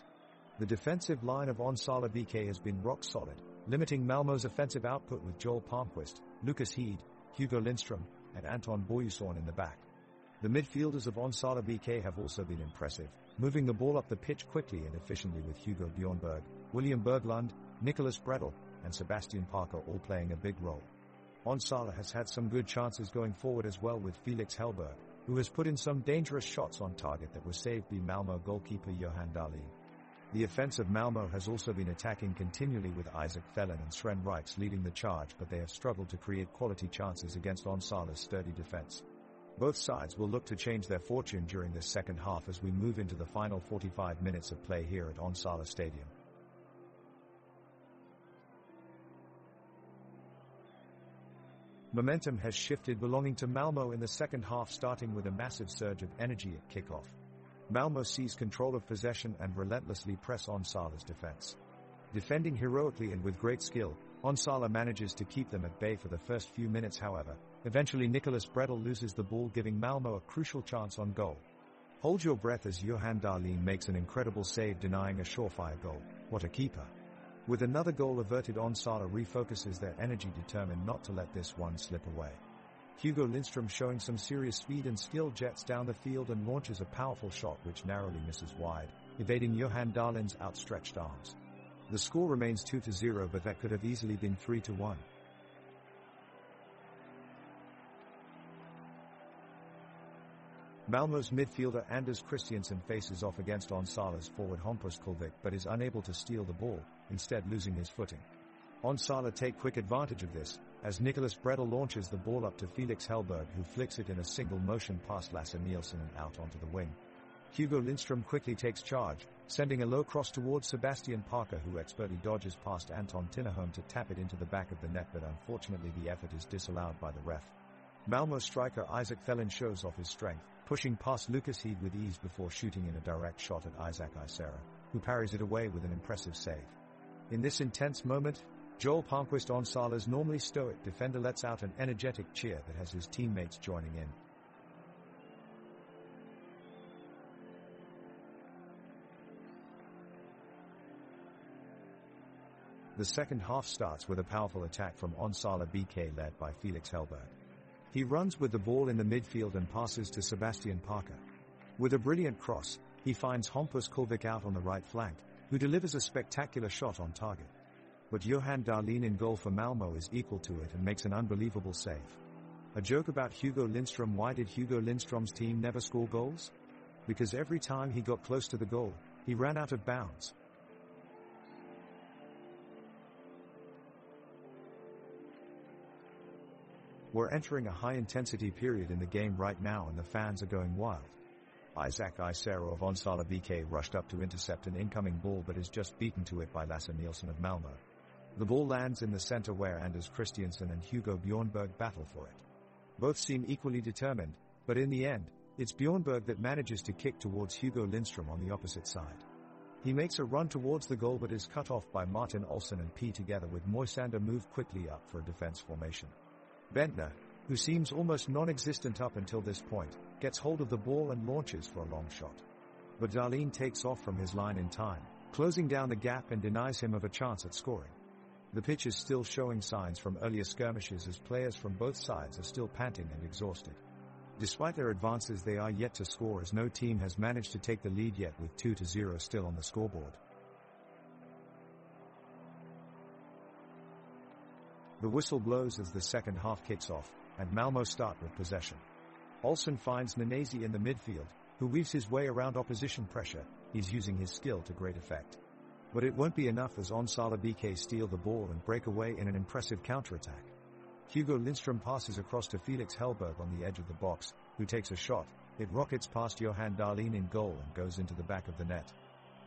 The defensive line of Onsala BK has been rock solid, limiting Malmö's offensive output with Joel Palmqvist, Lucas Heed, Hugo Lindström, and Anton Boyson in the back. The midfielders of Onsala BK have also been impressive, moving the ball up the pitch quickly and efficiently with Hugo Bjornberg, William Berglund, Nicholas Bredel, and Sebastian Parker all playing a big role. Onsala has had some good chances going forward as well, with Felix Hellberg, who has put in some dangerous shots on target that were saved by Malmö goalkeeper Johan Dahlin. The offense of Malmö has also been attacking continually, with Isaac Thelen and Sven Reeks leading the charge, but they have struggled to create quality chances against Onsala's sturdy defense. Both sides will look to change their fortune during this second half as we move into the final 45 minutes of play here at Onsala Stadium. Momentum has shifted, belonging to Malmö in the second half, starting with a massive surge of energy at kickoff. Malmö seize control of possession and relentlessly press Onsala's defense. Defending heroically and with great skill, Onsala manages to keep them at bay for the first few minutes. However, eventually Nicholas Bredel loses the ball, giving Malmö a crucial chance on goal. Hold your breath as Johan Dahlin makes an incredible save, denying a surefire goal. What a keeper. With another goal averted, Onsala refocuses their energy, determined not to let this one slip away. Hugo Lindström, showing some serious speed and skill, jets down the field and launches a powerful shot which narrowly misses wide, evading Johan Dahlin's outstretched arms. The score remains 2-0, but that could have easily been 3-1. Malmö's midfielder Anders Christiansen faces off against Onsala's forward Hampus Kulvik but is unable to steal the ball, instead losing his footing. Onsala take quick advantage of this, as Nicholas Bredel launches the ball up to Felix Hellberg, who flicks it in a single motion past Lasse Nielsen and out onto the wing. Hugo Lindström quickly takes charge, sending a low cross towards Sebastian Parker, who expertly dodges past Anton Tinnerholm to tap it into the back of the net, but unfortunately the effort is disallowed by the ref. Malmö striker Isaac Thelen shows off his strength, pushing past Lucas Heed with ease before shooting in a direct shot at Isaac Isera, who parries it away with an impressive save. In this intense moment, Joel Palmquist, Onsala's normally stoic defender, lets out an energetic cheer that has his teammates joining in. The second half starts with a powerful attack from Onsala BK led by Felix Hellberg. He runs with the ball in the midfield and passes to Sebastian Parker. With a brilliant cross, he finds Hampus Kulvik out on the right flank, who delivers a spectacular shot on target. But Johan Dahlin in goal for Malmö is equal to it and makes an unbelievable save. A joke about Hugo Lindström. Why did Hugo Lindström's team never score goals? Because every time he got close to the goal, he ran out of bounds. We're entering a high-intensity period in the game right now and the fans are going wild. Isaac Isero of Onsala BK rushed up to intercept an incoming ball but is just beaten to it by Lasse Nielsen of Malmö. The ball lands in the center where Anders Christiansen and Hugo Bjornberg battle for it. Both seem equally determined, but in the end, it's Bjornberg that manages to kick towards Hugo Lindström on the opposite side. He makes a run towards the goal but is cut off by Martin Olsson, and P together with Moisander move quickly up for a defense formation. Bentner, who seems almost non-existent up until this point, gets hold of the ball and launches for a long shot. But Dahlin takes off from his line in time, closing down the gap and denies him of a chance at scoring. The pitch is still showing signs from earlier skirmishes as players from both sides are still panting and exhausted. Despite their advances, they are yet to score as no team has managed to take the lead yet, with 2-0 still on the scoreboard. The whistle blows as the second half kicks off, and Malmö start with possession. Olsson finds Nanesi in the midfield, who weaves his way around opposition pressure. He's using his skill to great effect. But it won't be enough as Onsala BK steal the ball and break away in an impressive counterattack. Hugo Lindström passes across to Felix Hellberg on the edge of the box, who takes a shot. It rockets past Johan Dahlin in goal and goes into the back of the net.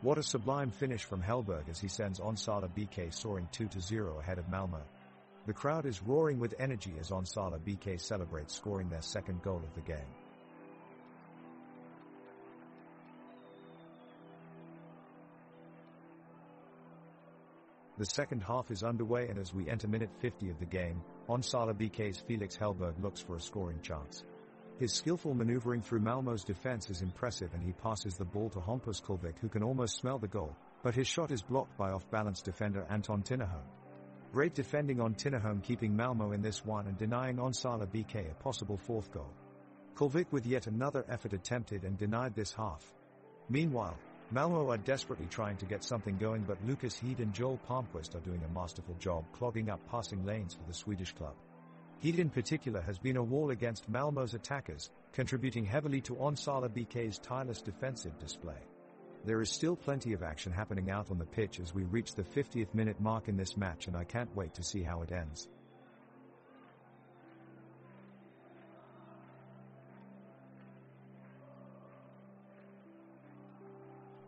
What a sublime finish from Hellberg as he sends Onsala BK soaring 2-0 ahead of Malmö. The crowd is roaring with energy as Onsala BK celebrates scoring their second goal of the game. The second half is underway, and as we enter minute 50 of the game, Onsala BK's Felix Hellberg looks for a scoring chance. His skillful maneuvering through Malmö's defense is impressive, and he passes the ball to Hampus Kulvik, who can almost smell the goal, but his shot is blocked by off-balance defender Anton Tinnerholm. Great defending on Tinnerholm, keeping Malmö in this one and denying Onsala BK a possible fourth goal. Kulvik with yet another effort attempted and denied this half. Meanwhile, Malmö are desperately trying to get something going, but Lucas Heed and Joel Palmquist are doing a masterful job clogging up passing lanes for the Swedish club. Heed in particular has been a wall against Malmö's attackers, contributing heavily to Onsala BK's tireless defensive display. There is still plenty of action happening out on the pitch as we reach the 50th minute mark in this match, and I can't wait to see how it ends.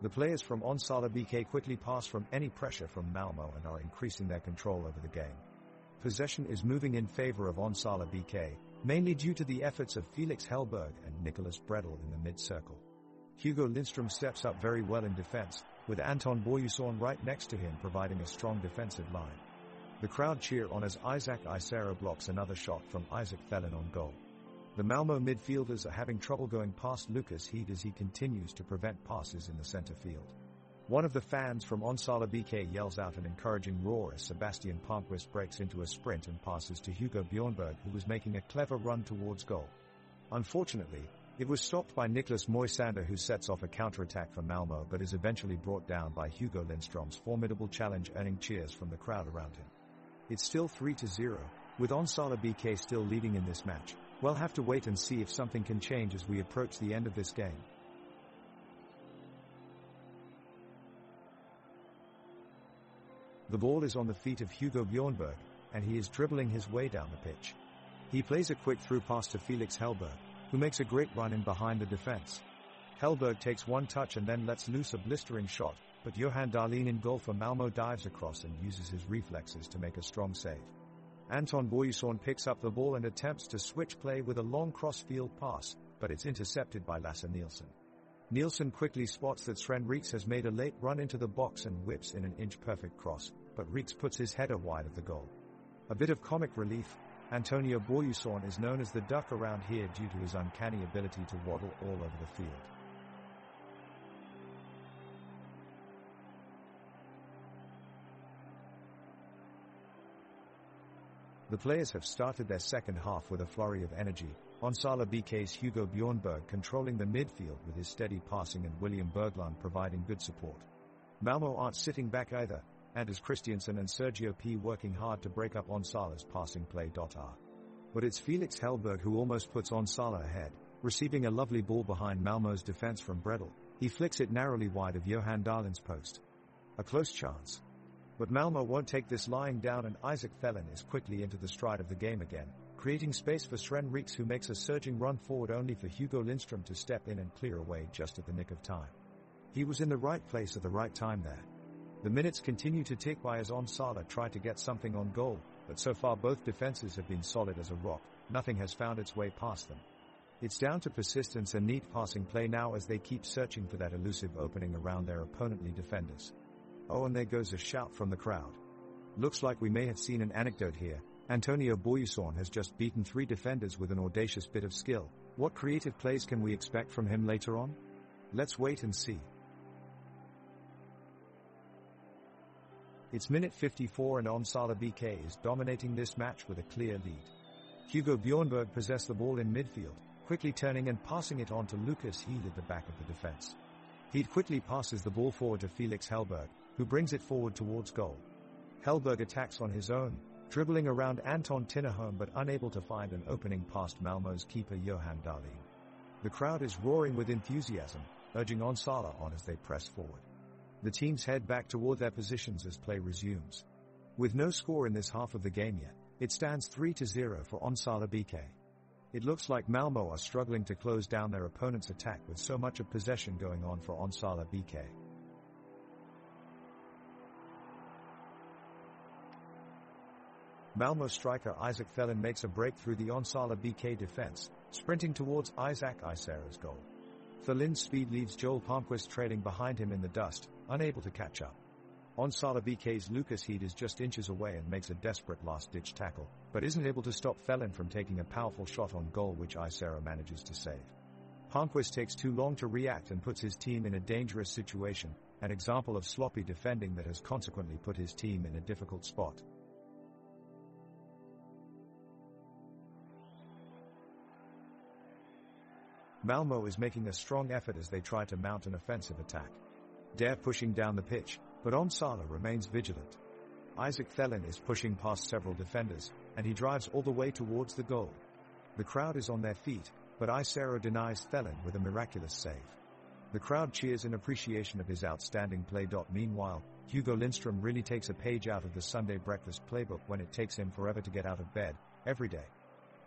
The players from Onsala BK quickly pass from any pressure from Malmö and are increasing their control over the game. Possession is moving in favor of Onsala BK, mainly due to the efforts of Felix Hellberg and Nicholas Bredel in the mid-circle. Hugo Lindström steps up very well in defense, with Anton Boyusson right next to him providing a strong defensive line. The crowd cheer on as Isaac Isero blocks another shot from Isaac Thelen on goal. The Malmö midfielders are having trouble going past Lucas Heed as he continues to prevent passes in the center field. One of the fans from Onsala BK yells out an encouraging roar as Sebastian Palmquist breaks into a sprint and passes to Hugo Bjornberg, who was making a clever run towards goal. Unfortunately, it was stopped by Niklas Moisander, who sets off a counterattack for Malmö but is eventually brought down by Hugo Lindström's formidable challenge, earning cheers from the crowd around him. It's still 3-0, with Onsala BK still leading in this match. We'll have to wait and see if something can change as we approach the end of this game. The ball is on the feet of Hugo Bjornberg, and he is dribbling his way down the pitch. He plays a quick through pass to Felix Hellberg, who makes a great run in behind the defense. Hellberg takes one touch and then lets loose a blistering shot, but Johan Dahlin in goal for Malmö dives across and uses his reflexes to make a strong save. Anton Boyusson picks up the ball and attempts to switch play with a long cross-field pass, but it's intercepted by Lasse Nielsen. Nielsen quickly spots that Sven Reeks has made a late run into the box and whips in an inch-perfect cross, but Reeks puts his header wide of the goal. A bit of comic relief, Antonio Boyuson is known as the Duck around here due to his uncanny ability to waddle all over the field. The players have started their second half with a flurry of energy, Onsala BK's Hugo Bjornberg controlling the midfield with his steady passing and William Berglund providing good support. Malmo aren't sitting back either, and as Christiansen and Sergio P working hard to break up Onsala's passing play. But it's Felix Hellberg who almost puts Onsala ahead, receiving a lovely ball behind Malmo's defense from Bredel. He flicks it narrowly wide of Johan Dahlin's post. A close chance. But Malmo won't take this lying down, and Isaac Thelen is quickly into the stride of the game again, creating space for Sven Reeks, who makes a surging run forward only for Hugo Lindström to step in and clear away just at the nick of time. He was in the right place at the right time there. The minutes continue to tick by as Onsala try to get something on goal, but so far both defenses have been solid as a rock. Nothing has found its way past them. It's down to persistence and neat passing play now as they keep searching for that elusive opening around their opponently defenders. Oh, and there goes a shout from the crowd. Looks like we may have seen an anecdote here. Antonio Boyuson has just beaten 3 defenders with an audacious bit of skill. What creative plays can we expect from him later on? Let's wait and see. It's minute 54 and Onsala BK is dominating this match with a clear lead. Hugo Bjornberg possessed the ball in midfield, quickly turning and passing it on to Lucas Heed at the back of the defense. Heed quickly passes the ball forward to Felix Hellberg, who brings it forward towards goal. Hellberg attacks on his own, dribbling around Anton Tinnerholm but unable to find an opening past Malmo's keeper Johan Dahlin. The crowd is roaring with enthusiasm, urging Onsala on as they press forward. The teams head back toward their positions as play resumes. With no score in this half of the game yet, it stands 3-0 for Onsala BK. It looks like Malmo are struggling to close down their opponent's attack with so much of possession going on for Onsala BK. Malmo striker Isaac Thelen makes a break through the Onsala BK defense, sprinting towards Isaac Isera's goal. Thelin's speed leaves Joel Palmquist trailing behind him in the dust, unable to catch up. Onsala BK's Lucas Heed is just inches away and makes a desperate last-ditch tackle, but isn't able to stop Thelen from taking a powerful shot on goal which Isera manages to save. Palmquist takes too long to react and puts his team in a dangerous situation, an example of sloppy defending that has consequently put his team in a difficult spot. Malmo is making a strong effort as they try to mount an offensive attack. Dare pushing down the pitch, but Onsala remains vigilant. Isaac Thelen is pushing past several defenders, and he drives all the way towards the goal. The crowd is on their feet, but Isera denies Thelen with a miraculous save. The crowd cheers in appreciation of his outstanding play. Meanwhile, Hugo Lindström really takes a page out of the Sunday breakfast playbook when it takes him forever to get out of bed, every day.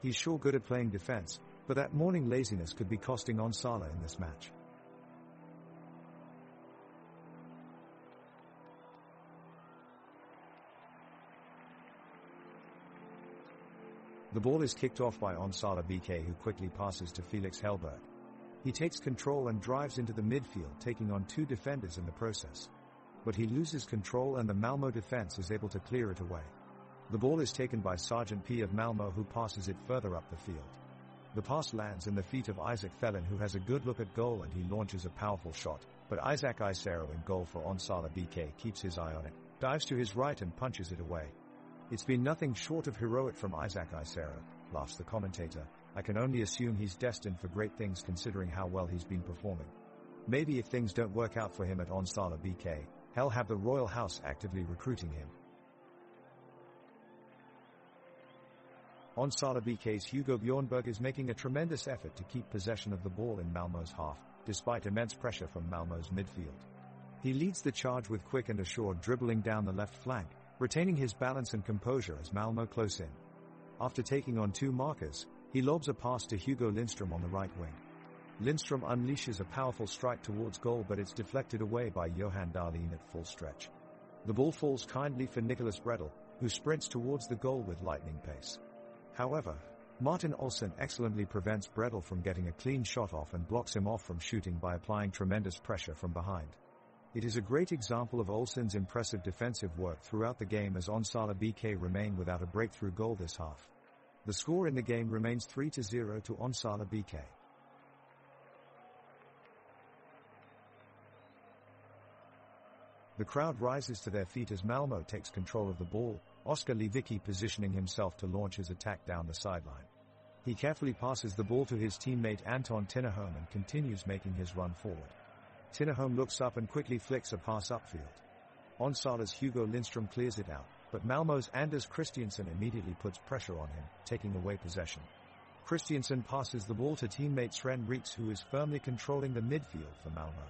He's sure good at playing defense, but that morning laziness could be costing Onsala in this match. The ball is kicked off by Onsala BK, who quickly passes to Felix Hellberg. He takes control and drives into the midfield, taking on 2 defenders in the process. But he loses control and the Malmo defense is able to clear it away. The ball is taken by Sergeant P of Malmo, who passes it further up the field. The pass lands in the feet of Isaac Thelen, who has a good look at goal and he launches a powerful shot, but Isaac Isera in goal for Onsala BK keeps his eye on it, dives to his right and punches it away. It's been nothing short of heroic from Isaac Isera, laughs the commentator. I can only assume he's destined for great things considering how well he's been performing. Maybe if things don't work out for him at Onsala BK, he'll have the Royal House actively recruiting him. Onsala BK's Hugo Bjornberg is making a tremendous effort to keep possession of the ball in Malmo's half, despite immense pressure from Malmo's midfield. He leads the charge with quick and assured dribbling down the left flank, retaining his balance and composure as Malmo close in. After taking on 2 markers, he lobs a pass to Hugo Lindström on the right wing. Lindström unleashes a powerful strike towards goal, but it's deflected away by Johan Dahlin at full stretch. The ball falls kindly for Nicholas Bredel, who sprints towards the goal with lightning pace. However, Martin Olsen excellently prevents Bredel from getting a clean shot off and blocks him off from shooting by applying tremendous pressure from behind. It is a great example of Olsen's impressive defensive work throughout the game as Onsala BK remain without a breakthrough goal this half. The score in the game remains 3-0 to Onsala BK. The crowd rises to their feet as Malmo takes control of the ball, Oskar Lewicki positioning himself to launch his attack down the sideline. He carefully passes the ball to his teammate Anton Tinnerholm and continues making his run forward. Tinnerholm looks up and quickly flicks a pass upfield. Onsala's Hugo Lindström clears it out, but Malmo's Anders Christiansen immediately puts pressure on him, taking away possession. Christiansen passes the ball to teammate Sven Reeks, who is firmly controlling the midfield for Malmo.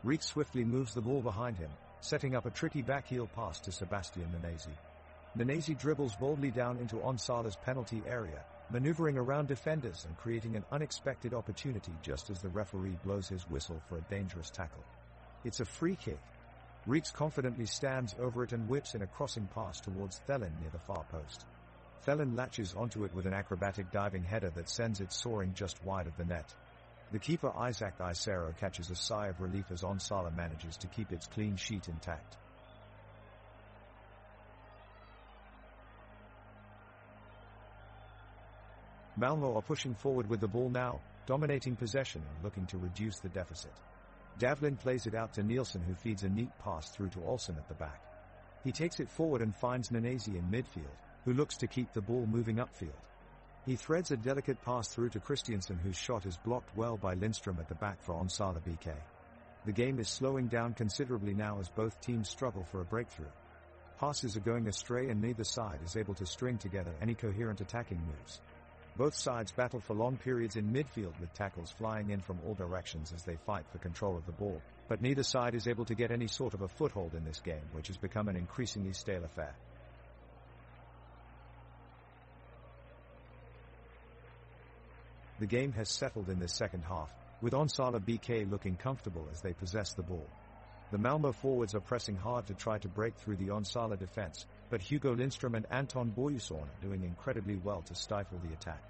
Reeks swiftly moves the ball behind him, setting up a tricky backheel pass to Sebastian Nanesi. Nanesi dribbles boldly down into Onsala's penalty area, maneuvering around defenders and creating an unexpected opportunity just as the referee blows his whistle for a dangerous tackle. It's a free kick. Reeks confidently stands over it and whips in a crossing pass towards Thelin near the far post. Thelin latches onto it with an acrobatic diving header that sends it soaring just wide of the net. The keeper Isaac Isero catches a sigh of relief as Onsala manages to keep its clean sheet intact. Malmo are pushing forward with the ball now, dominating possession and looking to reduce the deficit. Davlin plays it out to Nielsen, who feeds a neat pass through to Olsen at the back. He takes it forward and finds Nanesi in midfield, who looks to keep the ball moving upfield. He threads a delicate pass through to Christiansen, whose shot is blocked well by Lindström at the back for Onsala BK. The game is slowing down considerably now as both teams struggle for a breakthrough. Passes are going astray and neither side is able to string together any coherent attacking moves. Both sides battle for long periods in midfield with tackles flying in from all directions as they fight for control of the ball, but neither side is able to get any sort of a foothold in this game, which has become an increasingly stale affair. The game has settled in this second half, with Onsala BK looking comfortable as they possess the ball. The Malmo forwards are pressing hard to try to break through the Onsala defense, but Hugo Lindström and Anton Boyuson are doing incredibly well to stifle the attack.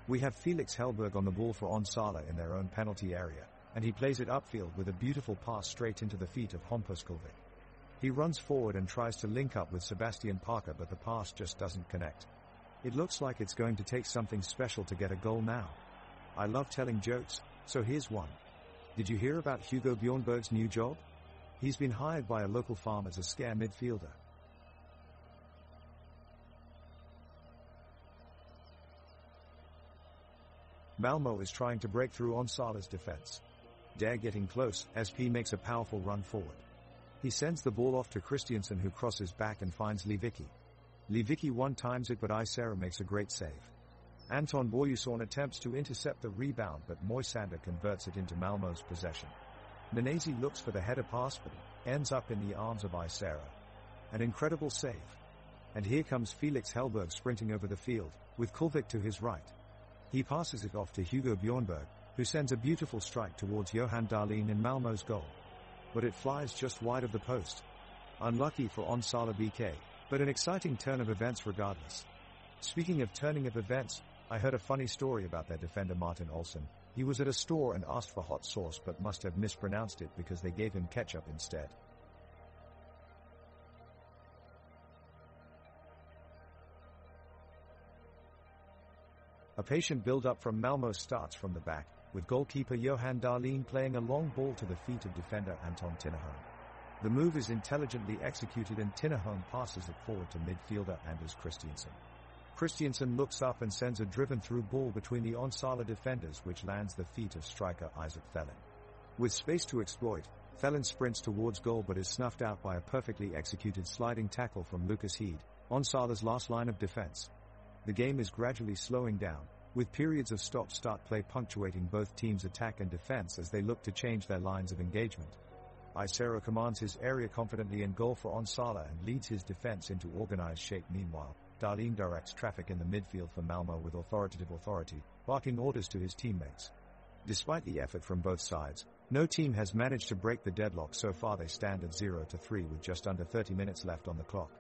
We have Felix Hellberg on the ball for Onsala in their own penalty area, and he plays it upfield with a beautiful pass straight into the feet of Hampus Kulvik. He runs forward and tries to link up with Sebastian Parker, but the pass just doesn't connect. It looks like it's going to take something special to get a goal now. I love telling jokes, so here's one. Did you hear about Hugo Bjornberg's new job? He's been hired by a local farm as a scare midfielder. Malmo is trying to break through Onsala's defense. They're getting close, as P makes a powerful run forward. He sends the ball off to Christiansen, who crosses back and finds Lewicki. Lewicki one-times it, but Isera makes a great save. Anton Boyuson attempts to intercept the rebound, but Moisander converts it into Malmo's possession. Nanesi looks for the header pass, but ends up in the arms of Isera. An incredible save. And here comes Felix Hellberg sprinting over the field, with Kulvik to his right. He passes it off to Hugo Bjornberg, who sends a beautiful strike towards Johan Dahlin in Malmo's goal. But it flies just wide of the post. Unlucky for Onsala BK, but an exciting turn of events regardless. Speaking of turning of events, I heard a funny story about their defender Martin Olsen. He was at a store and asked for hot sauce but must have mispronounced it because they gave him ketchup instead. A patient build-up from Malmo starts from the back, with goalkeeper Johan Dahlin playing a long ball to the feet of defender Anton Tinnerholm. The move is intelligently executed and Tinnerholm passes it forward to midfielder Anders Christiansen. Christiansen looks up and sends a driven-through ball between the Onsala defenders, which lands the feet of striker Isaac Thelin. With space to exploit, Thelin sprints towards goal but is snuffed out by a perfectly executed sliding tackle from Lucas Heed, Onsala's last line of defense. The game is gradually slowing down, with periods of stop-start play punctuating both teams' attack and defense as they look to change their lines of engagement. Isero commands his area confidently in goal for Onsala and leads his defense into organized shape. Meanwhile, Dahlin directs traffic in the midfield for Malmo with authoritative authority, barking orders to his teammates. Despite the effort from both sides, no team has managed to break the deadlock so far. They stand at 0-3 with just under 30 minutes left on the clock.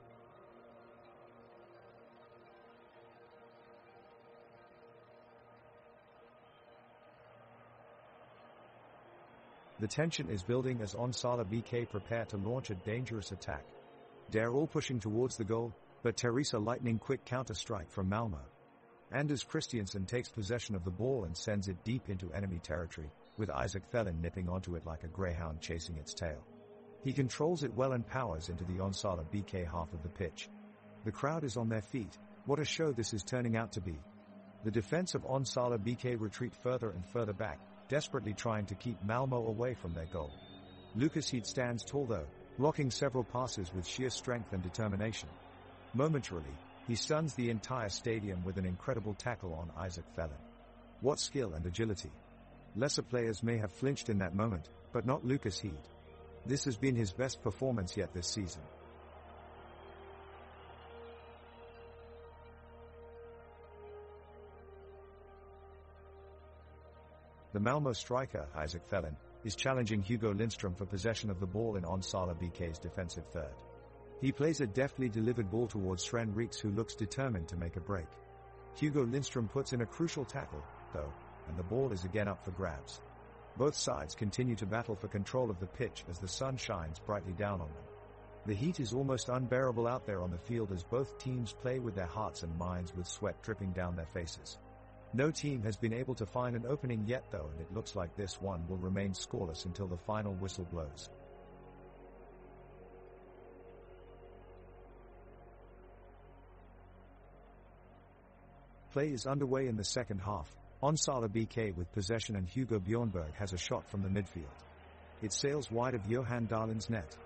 The tension is building as Onsala BK prepare to launch a dangerous attack. They're all pushing towards the goal, but Teresa lightning quick counter-strike from Malmo. Anders Christiansen takes possession of the ball and sends it deep into enemy territory, with Isaac Felin nipping onto it like a greyhound chasing its tail. He controls it well and powers into the Onsala BK half of the pitch. The crowd is on their feet. What a show this is turning out to be. The defense of Onsala BK retreat further and further back, desperately trying to keep Malmo away from their goal. Lucas Heed stands tall though, blocking several passes with sheer strength and determination. Momentarily, he stuns the entire stadium with an incredible tackle on Isaac Felin. What skill and agility. Lesser players may have flinched in that moment, but not Lucas Heed. This has been his best performance yet this season. The Malmo striker, Isaac Felin, is challenging Hugo Lindström for possession of the ball in Onsala BK's defensive third. He plays a deftly delivered ball towards Sven Reeks, who looks determined to make a break. Hugo Lindström puts in a crucial tackle, though, and the ball is again up for grabs. Both sides continue to battle for control of the pitch as the sun shines brightly down on them. The heat is almost unbearable out there on the field as both teams play with their hearts and minds with sweat dripping down their faces. No team has been able to find an opening yet though, and it looks like this one will remain scoreless until the final whistle blows. Play is underway in the second half. Onsala BK with possession and Hugo Bjornberg has a shot from the midfield. It sails wide of Johan Dahlin's net.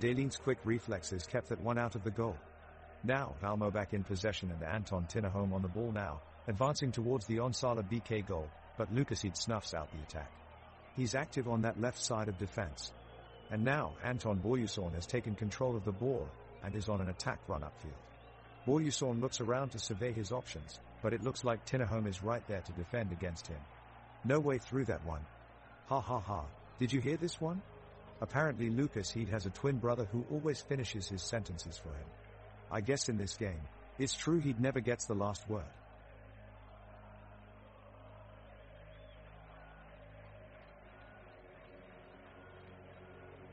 Dahlin's quick reflexes kept that one out of the goal. Now Malmo back in possession and Anton Tinnerholm on the ball now, advancing towards the Onsala BK goal, but Lucas Heed snuffs out the attack. He's active on that left side of defense. And now Anton Boyusorn has taken control of the ball and is on an attack run upfield. Boyusorn looks around to survey his options, but it looks like Tinnerholm is right there to defend against him. No way through that one. Ha ha ha, did you hear this one? Apparently Lucas Heed has a twin brother who always finishes his sentences for him. I guess in this game, it's true Heed never gets the last word.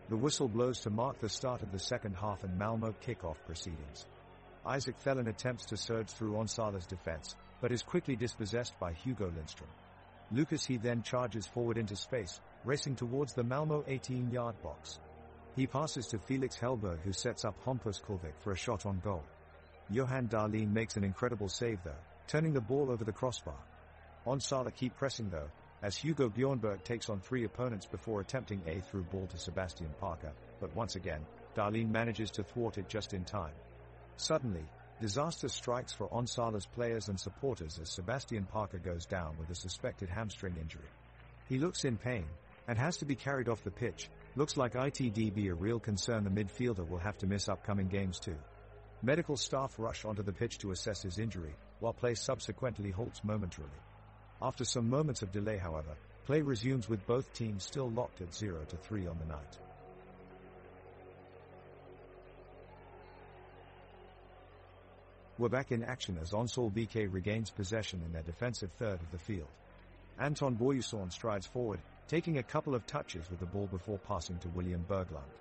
The whistle blows to mark the start of the second half and Malmo kick-off proceedings. Isaac Felin attempts to surge through Onsala's defense, but is quickly dispossessed by Hugo Lindström. Lucas Heed then charges forward into space, racing towards the Malmo 18-yard box. He passes to Felix Hellberg, who sets up Hampus Kulvik for a shot on goal. Johan Dahlin makes an incredible save though, turning the ball over the crossbar. Onsala keep pressing though, as Hugo Bjornberg takes on 3 opponents before attempting a through ball to Sebastian Parker, but once again, Dahlin manages to thwart it just in time. Suddenly, disaster strikes for Onsala's players and supporters as Sebastian Parker goes down with a suspected hamstring injury. He looks in pain, and has to be carried off the pitch. Looks like it'd be a real concern the midfielder will have to miss upcoming games too. Medical staff rush onto the pitch to assess his injury, while play subsequently halts momentarily. After some moments of delay however, play resumes with both teams still locked at 0-3 on the night. We're back in action as Onsala BK regains possession in their defensive third of the field. Anton Boyusorn strides forward, taking a couple of touches with the ball before passing to William Berglund.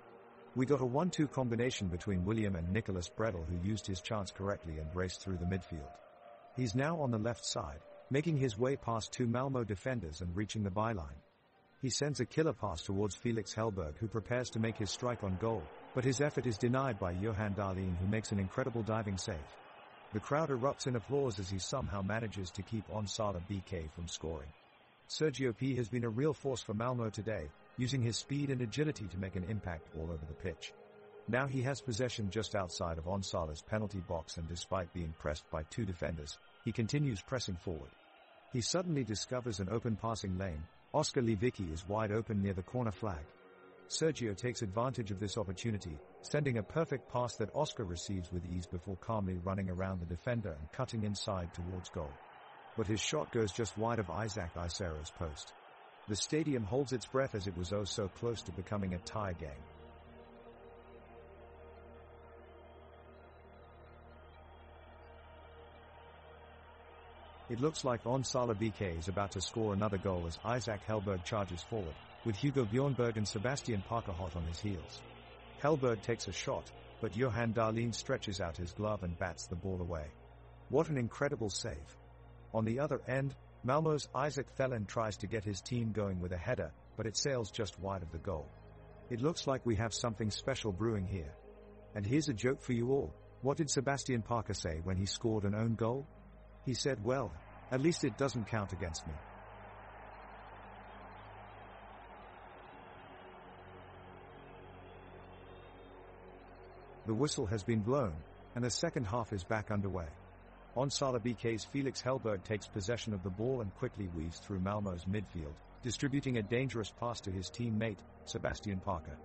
We got a 1-2 combination between William and Nicholas Bredel, who used his chance correctly and raced through the midfield. He's now on the left side, making his way past 2 Malmo defenders and reaching the byline. He sends a killer pass towards Felix Hellberg, who prepares to make his strike on goal, but his effort is denied by Johan Dahlin, who makes an incredible diving save. The crowd erupts in applause as he somehow manages to keep Onsala BK from scoring. Sergio P has been a real force for Malmo today, using his speed and agility to make an impact all over the pitch. Now he has possession just outside of Onsala's penalty box, and despite being pressed by 2 defenders, he continues pressing forward. He suddenly discovers an open passing lane. Oscar Levicki is wide open near the corner flag. Sergio takes advantage of this opportunity, sending a perfect pass that Oscar receives with ease before calmly running around the defender and cutting inside towards goal. But his shot goes just wide of Isaac Isero's post. The stadium holds its breath as it was oh so close to becoming a tie game. It looks like Onsala BK is about to score another goal as Isaac Hellberg charges forward, with Hugo Bjornberg and Sebastian Parker hot on his heels. Hellberg takes a shot, but Johan Dahlin stretches out his glove and bats the ball away. What an incredible save. On the other end, Malmö's Isaac Thelen tries to get his team going with a header, but it sails just wide of the goal. It looks like we have something special brewing here. And here's a joke for you all. What did Sebastian Parker say when he scored an own goal? He said, "Well, at least it doesn't count against me." The whistle has been blown, and the second half is back underway. Onsala BK's Felix Hellberg takes possession of the ball and quickly weaves through Malmö's midfield, distributing a dangerous pass to his teammate, Sebastian Parker.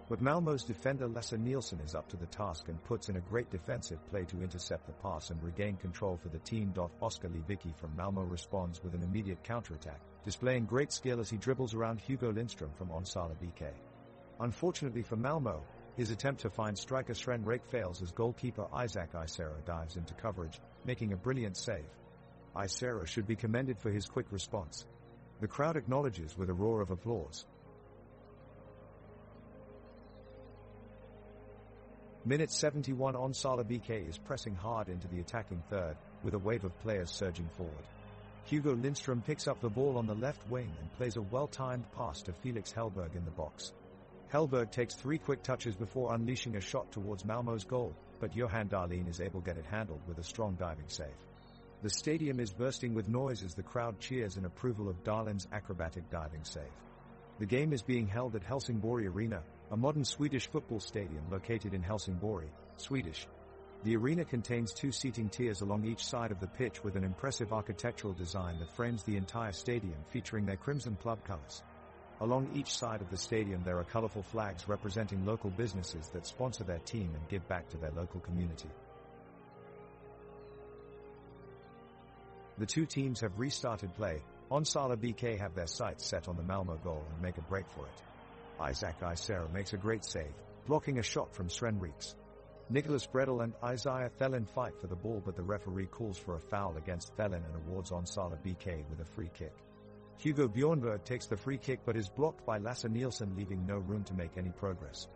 But Malmö's defender Lasse Nielsen is up to the task and puts in a great defensive play to intercept the pass and regain control for the team. Oskar Lewicki from Malmö responds with an immediate counterattack, displaying great skill as he dribbles around Hugo Lindström from Onsala BK. Unfortunately for Malmö, his attempt to find striker Sven Rake fails as goalkeeper Isaac Isero dives into coverage, making a brilliant save. Isero should be commended for his quick response. The crowd acknowledges with a roar of applause. Minute 71. Onsala BK is pressing hard into the attacking third, with a wave of players surging forward. Hugo Lindström picks up the ball on the left wing and plays a well-timed pass to Felix Hellberg in the box. Hellberg takes 3 quick touches before unleashing a shot towards Malmö's goal, but Johan Dahlin is able to get it handled with a strong diving save. The stadium is bursting with noise as the crowd cheers in approval of Dahlin's acrobatic diving save. The game is being held at Helsingborg Arena, a modern Swedish football stadium located in Helsingborg, Swedish. The arena contains 2 seating tiers along each side of the pitch with an impressive architectural design that frames the entire stadium featuring their crimson club colors. Along each side of the stadium there are colorful flags representing local businesses that sponsor their team and give back to their local community. The 2 teams have restarted play. Onsala BK have their sights set on the Malmö goal and make a break for it. Isaac Isero makes a great save, blocking a shot from Sven Reeks. Nicholas Bredel and Isaiah Thelen fight for the ball, but the referee calls for a foul against Thelen and awards Onsala BK with a free kick. Hugo Bjornberg takes the free kick but is blocked by Lasse Nielsen, leaving no room to make any progress.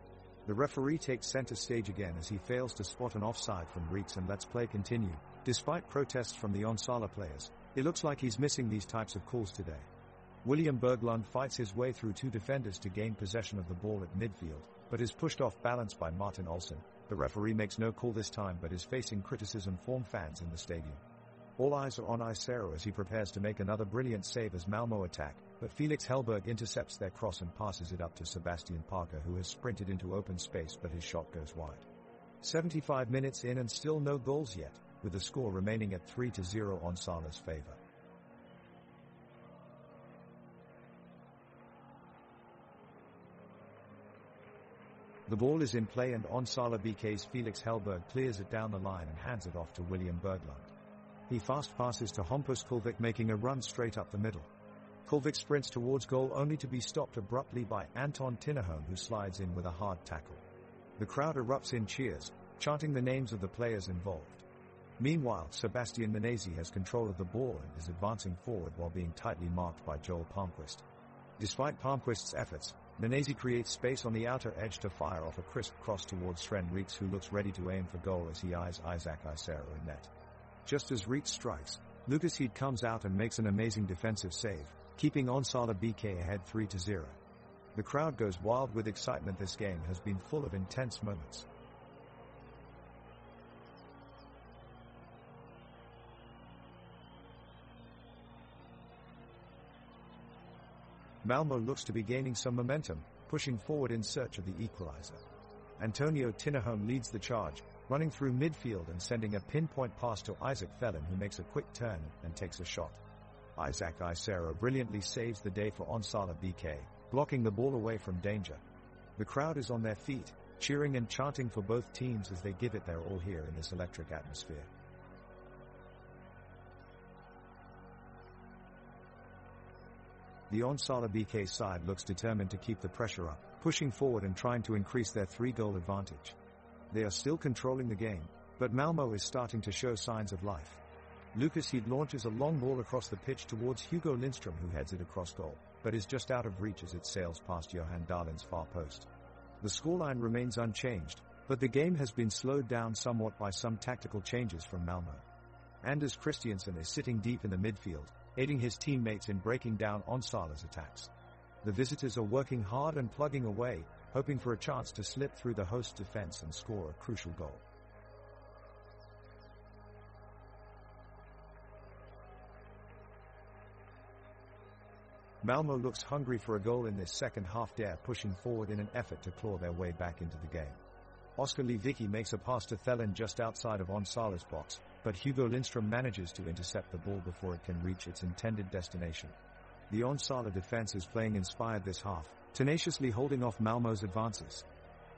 The referee takes center stage again as he fails to spot an offside from Reeks and lets play continue. Despite protests from the Onsala players, it looks like he's missing these types of calls today. William Berglund fights his way through 2 defenders to gain possession of the ball at midfield, but is pushed off balance by Martin Olsen. The referee makes no call this time but is facing criticism from fans in the stadium. All eyes are on Isero as he prepares to make another brilliant save as Malmö attack, but Felix Hellberg intercepts their cross and passes it up to Sebastian Parker, who has sprinted into open space but his shot goes wide. 75 minutes in and still no goals yet, with the score remaining at 3-0 Onsala's favor. The ball is in play and Onsala BK's Felix Hellberg clears it down the line and hands it off to William Berglund. He fast passes to Hampus Kulvik, making a run straight up the middle. Kulvik sprints towards goal only to be stopped abruptly by Anton Tinnerholm, who slides in with a hard tackle. The crowd erupts in cheers, chanting the names of the players involved. Meanwhile, Sebastian Menezes has control of the ball and is advancing forward while being tightly marked by Joel Palmqvist. Despite Palmqvist's efforts, Menezes creates space on the outer edge to fire off a crisp cross towards Sven Reeks, who looks ready to aim for goal as he eyes Isaac Isero in net. Just as Reeks strikes, Lucas Heed comes out and makes an amazing defensive save, keeping Onsala BK ahead 3-0. The crowd goes wild with excitement. This game has been full of intense moments. Malmö looks to be gaining some momentum, pushing forward in search of the equalizer. Antonio Tinnerholm leads the charge, running through midfield and sending a pinpoint pass to Isaac Thelen, who makes a quick turn and takes a shot. Isaac Isero brilliantly saves the day for Onsala BK, blocking the ball away from danger. The crowd is on their feet, cheering and chanting for both teams as they give it their all here in this electric atmosphere. The Onsala BK side looks determined to keep the pressure up, pushing forward and trying to increase their 3-goal advantage. They are still controlling the game, but Malmö is starting to show signs of life. Lucas Heed launches a long ball across the pitch towards Hugo Lindstrom, who heads it across goal, but is just out of reach as it sails past Johan Dahlin's far post. The scoreline remains unchanged, but the game has been slowed down somewhat by some tactical changes from Malmö. Anders Christiansen is sitting deep in the midfield, aiding his teammates in breaking down Onsala's attacks. The visitors are working hard and plugging away, hoping for a chance to slip through the host's defense and score a crucial goal. Malmö looks hungry for a goal in this second half, pushing forward in an effort to claw their way back into the game. Oskar Lewicki makes a pass to Thelin just outside of Onsala's box, but Hugo Lindstrom manages to intercept the ball before it can reach its intended destination. The Onsala defense is playing inspired this half, tenaciously holding off Malmö's advances.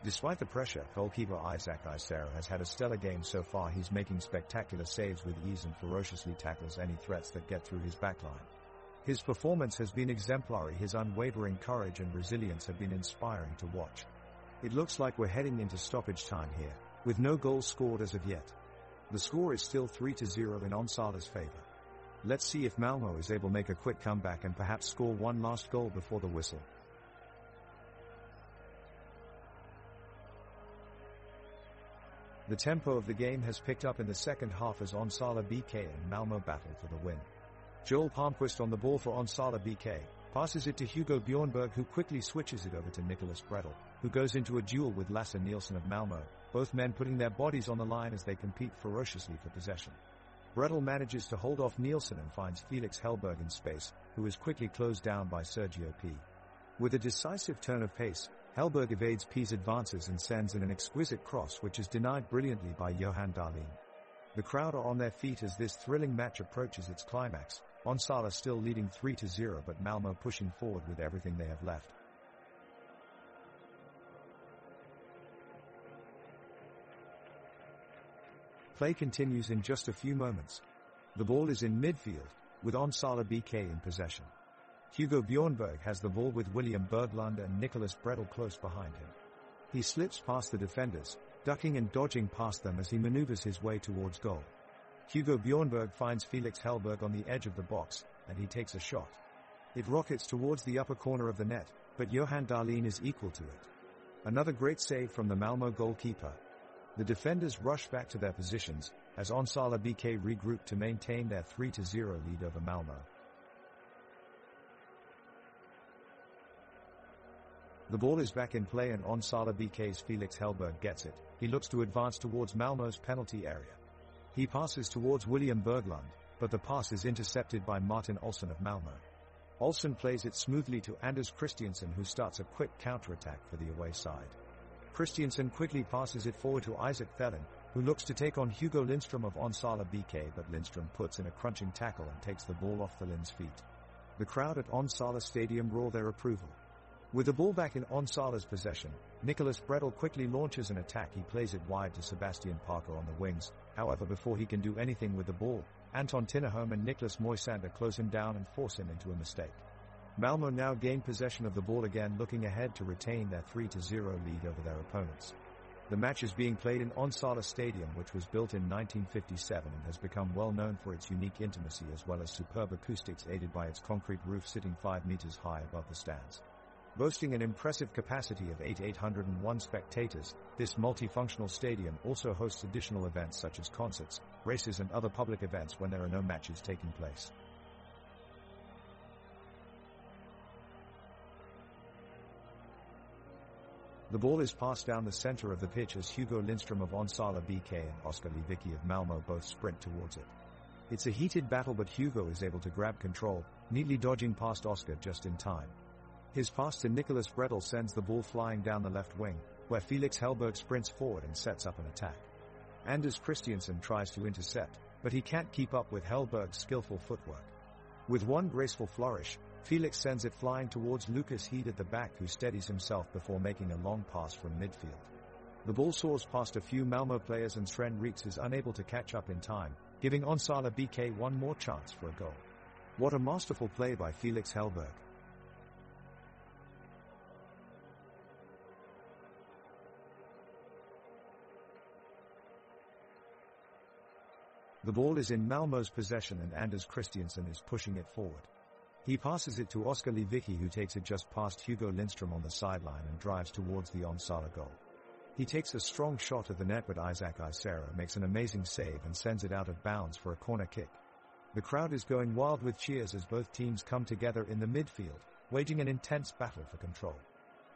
Despite the pressure, goalkeeper Isaac Isero has had a stellar game so far. He's making spectacular saves with ease and ferociously tackles any threats that get through his backline. His performance has been exemplary. His unwavering courage and resilience have been inspiring to watch. It looks like we're heading into stoppage time here, with no goals scored as of yet. The score is still 3-0 in Onsala's favor. Let's see if Malmö is able to make a quick comeback and perhaps score one last goal before the whistle. The tempo of the game has picked up in the second half as Onsala BK and Malmö battle for the win. Joel Palmqvist on the ball for Onsala BK, passes it to Hugo Bjornberg, who quickly switches it over to Nicholas Bredel, who goes into a duel with Lasse Nielsen of Malmö, both men putting their bodies on the line as they compete ferociously for possession. Bredel manages to hold off Nielsen and finds Felix Hellberg in space, who is quickly closed down by Sergio P. With a decisive turn of pace, Hellberg evades P's advances and sends in an exquisite cross which is denied brilliantly by Johan Dahlin. The crowd are on their feet as this thrilling match approaches its climax, Onsala still leading 3-0 but Malmö pushing forward with everything they have left. Play continues in just a few moments. The ball is in midfield, with Onsala BK in possession. Hugo Bjornberg has the ball with William Berglund and Nicholas Bredel close behind him. He slips past the defenders, ducking and dodging past them as he maneuvers his way towards goal. Hugo Bjornberg finds Felix Hellberg on the edge of the box, and he takes a shot. It rockets towards the upper corner of the net, but Johan Dahlin is equal to it. Another great save from the Malmö goalkeeper. The defenders rush back to their positions, as Onsala BK regroup to maintain their 3-0 lead over Malmö. The ball is back in play and Onsala BK's Felix Hellberg gets it. He looks to advance towards Malmö's penalty area. He passes towards William Berglund, but the pass is intercepted by Martin Olsson of Malmö. Olsson plays it smoothly to Anders Christiansen, who starts a quick counter-attack for the away side. Christiansen quickly passes it forward to Isaac Thelin, who looks to take on Hugo Lindstrom of Onsala BK, but Lindstrom puts in a crunching tackle and takes the ball off Thelin's feet. The crowd at Onsala Stadium roar their approval. With the ball back in Onsala's possession, Nicholas Bredel quickly launches an attack. He plays it wide to Sebastian Parker on the wings. However, before he can do anything with the ball, Anton Tinnerholm and Niklas Moisander close him down and force him into a mistake. Malmö now gain possession of the ball again, looking ahead to retain their 3-0 lead over their opponents. The match is being played in Onsala Stadium, which was built in 1957 and has become well known for its unique intimacy as well as superb acoustics, aided by its concrete roof sitting 5 meters high above the stands. Boasting an impressive capacity of 801 spectators, this multifunctional stadium also hosts additional events such as concerts, races and other public events when there are no matches taking place. The ball is passed down the center of the pitch as Hugo Lindstrom of Onsala BK and Oskar Lewicki of Malmö both sprint towards it. It's a heated battle, but Hugo is able to grab control, neatly dodging past Oskar just in time. His pass to Nicholas Bredel sends the ball flying down the left wing, where Felix Hellberg sprints forward and sets up an attack. Anders Christiansen tries to intercept, but he can't keep up with Hellberg's skillful footwork. With one graceful flourish, Felix sends it flying towards Lucas Heed at the back, who steadies himself before making a long pass from midfield. The ball soars past a few Malmö players and Sven Reeks is unable to catch up in time, giving Onsala BK one more chance for a goal. What a masterful play by Felix Hellberg. The ball is in Malmö's possession and Anders Christiansen is pushing it forward. He passes it to Oskar Lewicki, who takes it just past Hugo Lindström on the sideline and drives towards the Onsala goal. He takes a strong shot at the net, but Isaac Isera makes an amazing save and sends it out of bounds for a corner kick. The crowd is going wild with cheers as both teams come together in the midfield, waging an intense battle for control.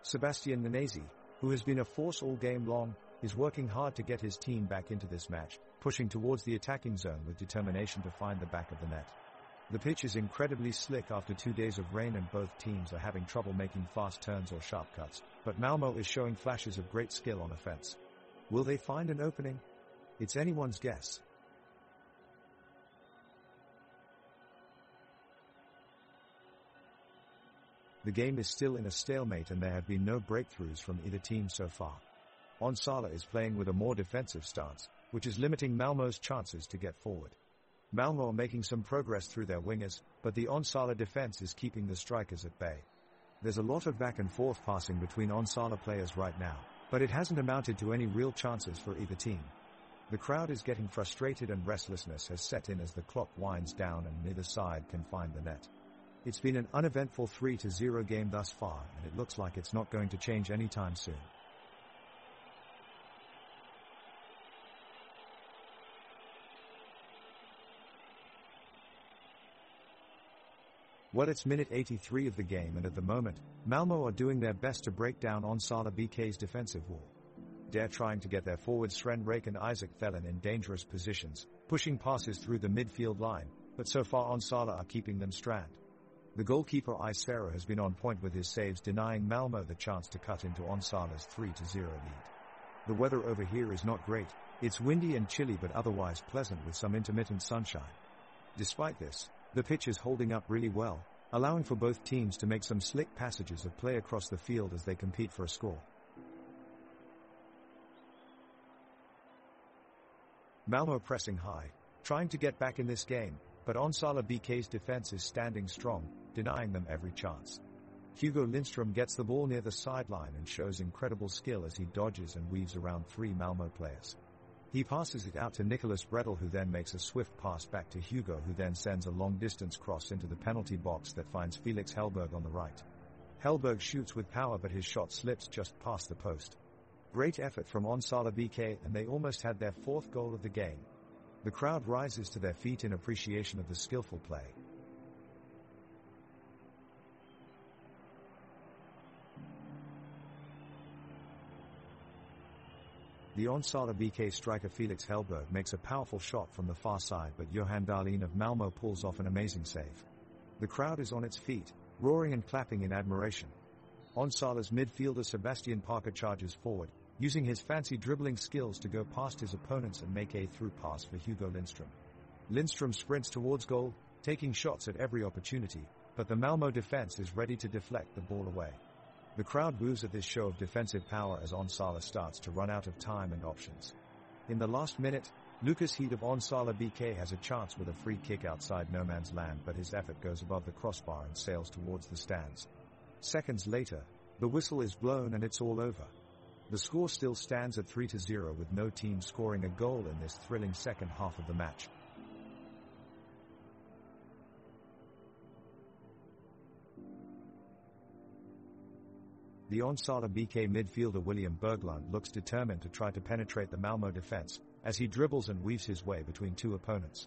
Sebastian Nanesi, who has been a force all game long, is working hard to get his team back into this match, pushing towards the attacking zone with determination to find the back of the net. The pitch is incredibly slick after 2 days of rain and both teams are having trouble making fast turns or sharp cuts, but Malmö is showing flashes of great skill on offense. Will they find an opening? It's anyone's guess. The game is still in a stalemate and there have been no breakthroughs from either team so far. Onsala is playing with a more defensive stance, which is limiting Malmö's chances to get forward. Malmö are making some progress through their wingers, but the Onsala defense is keeping the strikers at bay. There's a lot of back and forth passing between Onsala players right now, but it hasn't amounted to any real chances for either team. The crowd is getting frustrated and restlessness has set in as the clock winds down and neither side can find the net. It's been an uneventful 3-0 game thus far, and it looks like it's not going to change anytime soon. Well, it's minute 83 of the game, and at the moment, Malmö are doing their best to break down Onsala BK's defensive wall. They're trying to get their forwards Sven Rake and Isaac Thelen in dangerous positions, pushing passes through the midfield line, but so far Onsala are keeping them strand. The goalkeeper Isera has been on point with his saves, denying Malmö the chance to cut into Onsala's 3-0 lead. The weather over here is not great. It's windy and chilly but otherwise pleasant with some intermittent sunshine. Despite this, the pitch is holding up really well, allowing for both teams to make some slick passages of play across the field as they compete for a score. Malmö pressing high, trying to get back in this game, but Onsala BK's defense is standing strong, denying them every chance. Hugo Lindström gets the ball near the sideline and shows incredible skill as he dodges and weaves around 3 Malmö players. He passes it out to Nicholas Bredel, who then makes a swift pass back to Hugo, who then sends a long-distance cross into the penalty box that finds Felix Hellberg on the right. Hellberg shoots with power, but his shot slips just past the post. Great effort from Onsala BK, and they almost had their 4th goal of the game. The crowd rises to their feet in appreciation of the skillful play. The Onsala BK striker Felix Hellberg makes a powerful shot from the far side, but Johan Dahlin of Malmö pulls off an amazing save. The crowd is on its feet, roaring and clapping in admiration. Onsala's midfielder Sebastian Parker charges forward, using his fancy dribbling skills to go past his opponents and make a through pass for Hugo Lindström. Lindström sprints towards goal, taking shots at every opportunity, but the Malmö defense is ready to deflect the ball away. The crowd boos at this show of defensive power as Onsala starts to run out of time and options. In the last minute, Lucas Heed of Onsala BK has a chance with a free kick outside no man's land, but his effort goes above the crossbar and sails towards the stands. Seconds later, the whistle is blown and it's all over. The score still stands at 3-0 with no team scoring a goal in this thrilling second half of the match. The Onsala BK midfielder William Berglund looks determined to try to penetrate the Malmö defense, as he dribbles and weaves his way between 2 opponents.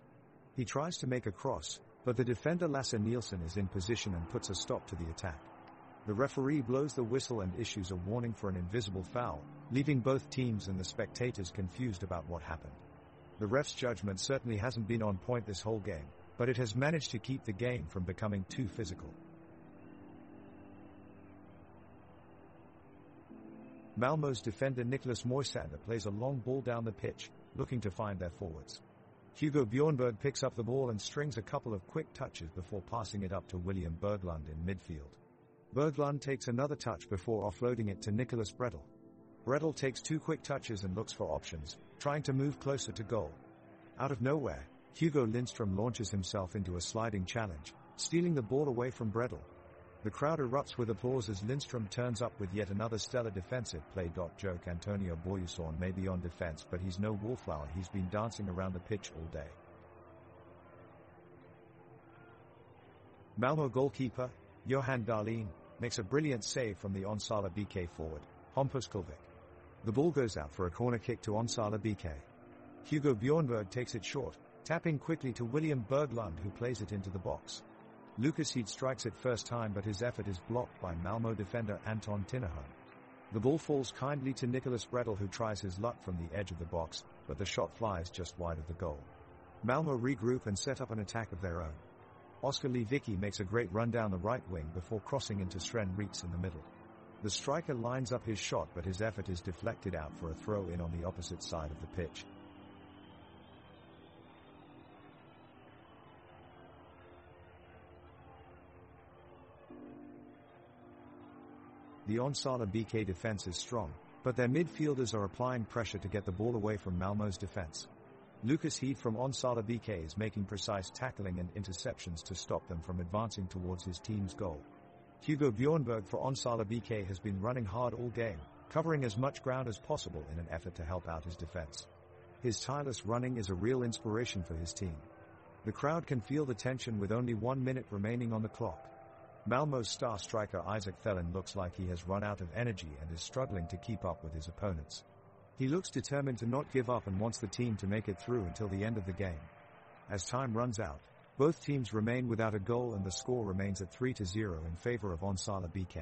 He tries to make a cross, but the defender Lasse Nielsen is in position and puts a stop to the attack. The referee blows the whistle and issues a warning for an invisible foul, leaving both teams and the spectators confused about what happened. The ref's judgment certainly hasn't been on point this whole game, but it has managed to keep the game from becoming too physical. Malmö's defender Nicholas Moisander plays a long ball down the pitch, looking to find their forwards. Hugo Bjornberg picks up the ball and strings a couple of quick touches before passing it up to William Berglund in midfield. Berglund takes another touch before offloading it to Nicholas Bredel. Bredel takes 2 quick touches and looks for options, trying to move closer to goal. Out of nowhere, Hugo Lindström launches himself into a sliding challenge, stealing the ball away from Bredel. The crowd erupts with applause as Lindström turns up with yet another stellar defensive play. Joke Antonio Boyuson may be on defense, but he's no wallflower. He's been dancing around the pitch all day. Malmö goalkeeper, Johan Dahlin, makes a brilliant save from the Onsala BK forward, Hampus Kulvik. The ball goes out for a corner kick to Onsala BK. Hugo Bjornberg takes it short, tapping quickly to William Berglund, who plays it into the box. Lucas Heed strikes it first time, but his effort is blocked by Malmö defender Anton Tinnerholm. The ball falls kindly to Nicholas Bredel, who tries his luck from the edge of the box, but the shot flies just wide of the goal. Malmö regroup and set up an attack of their own. Oskar Lewicki makes a great run down the right wing before crossing into Sven Reeks in the middle. The striker lines up his shot, but his effort is deflected out for a throw-in on the opposite side of the pitch. The Onsala BK defense is strong, but their midfielders are applying pressure to get the ball away from Malmö's defense. Lucas Heed from Onsala BK is making precise tackling and interceptions to stop them from advancing towards his team's goal. Hugo Bjornberg for Onsala BK has been running hard all game, covering as much ground as possible in an effort to help out his defense. His tireless running is a real inspiration for his team. The crowd can feel the tension with only 1 minute remaining on the clock. Malmö's star striker Isaac Thelen looks like he has run out of energy and is struggling to keep up with his opponents. He looks determined to not give up and wants the team to make it through until the end of the game. As time runs out, both teams remain without a goal and the score remains at 3-0 in favor of Onsala BK.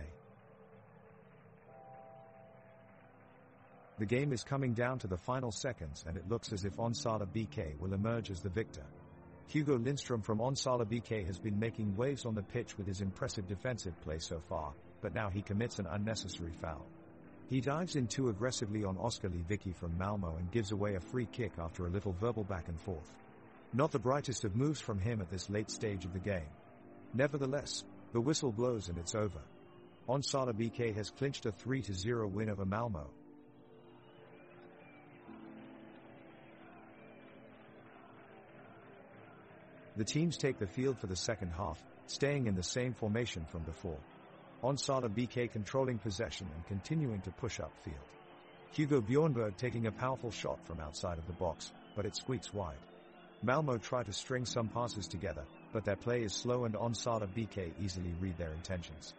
The game is coming down to the final seconds, and it looks as if Onsala BK will emerge as the victor. Hugo Lindström from Onsala BK has been making waves on the pitch with his impressive defensive play so far, but now he commits an unnecessary foul. He dives in too aggressively on Oskar Lewicki from Malmö and gives away a free kick after a little verbal back and forth. Not the brightest of moves from him at this late stage of the game. Nevertheless, the whistle blows and it's over. Onsala BK has clinched a 3-0 win over Malmö. The teams take the field for the second half, staying in the same formation from before. Onsala BK controlling possession and continuing to push upfield. Hugo Bjornberg taking a powerful shot from outside of the box, but it squeaks wide. Malmö try to string some passes together, but their play is slow and Onsala BK easily read their intentions.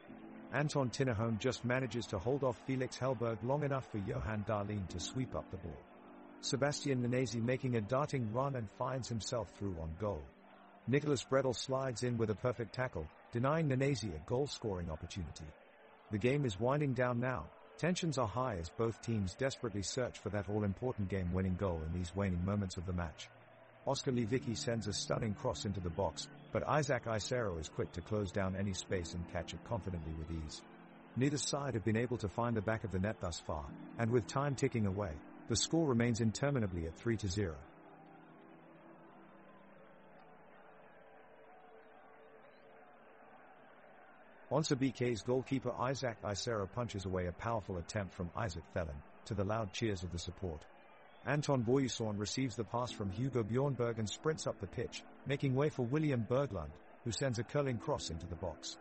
Anton Tinnerholm just manages to hold off Felix Hellberg long enough for Johan Dahlin to sweep up the ball. Sebastian Nanesi making a darting run and finds himself through on goal. Nicholas Bredel slides in with a perfect tackle, denying Nanesi a goal-scoring opportunity. The game is winding down now. Tensions are high as both teams desperately search for that all-important game-winning goal in these waning moments of the match. Oskar Lewicki sends a stunning cross into the box, but Isaac Isero is quick to close down any space and catch it confidently with ease. Neither side have been able to find the back of the net thus far, and with time ticking away, the score remains interminably at 3-0. Onsala BK's goalkeeper Isaac Isero punches away a powerful attempt from Isaac Thelen, to the loud cheers of the support. Anton Boyusorn receives the pass from Hugo Bjornberg and sprints up the pitch, making way for William Berglund, who sends a curling cross into the box.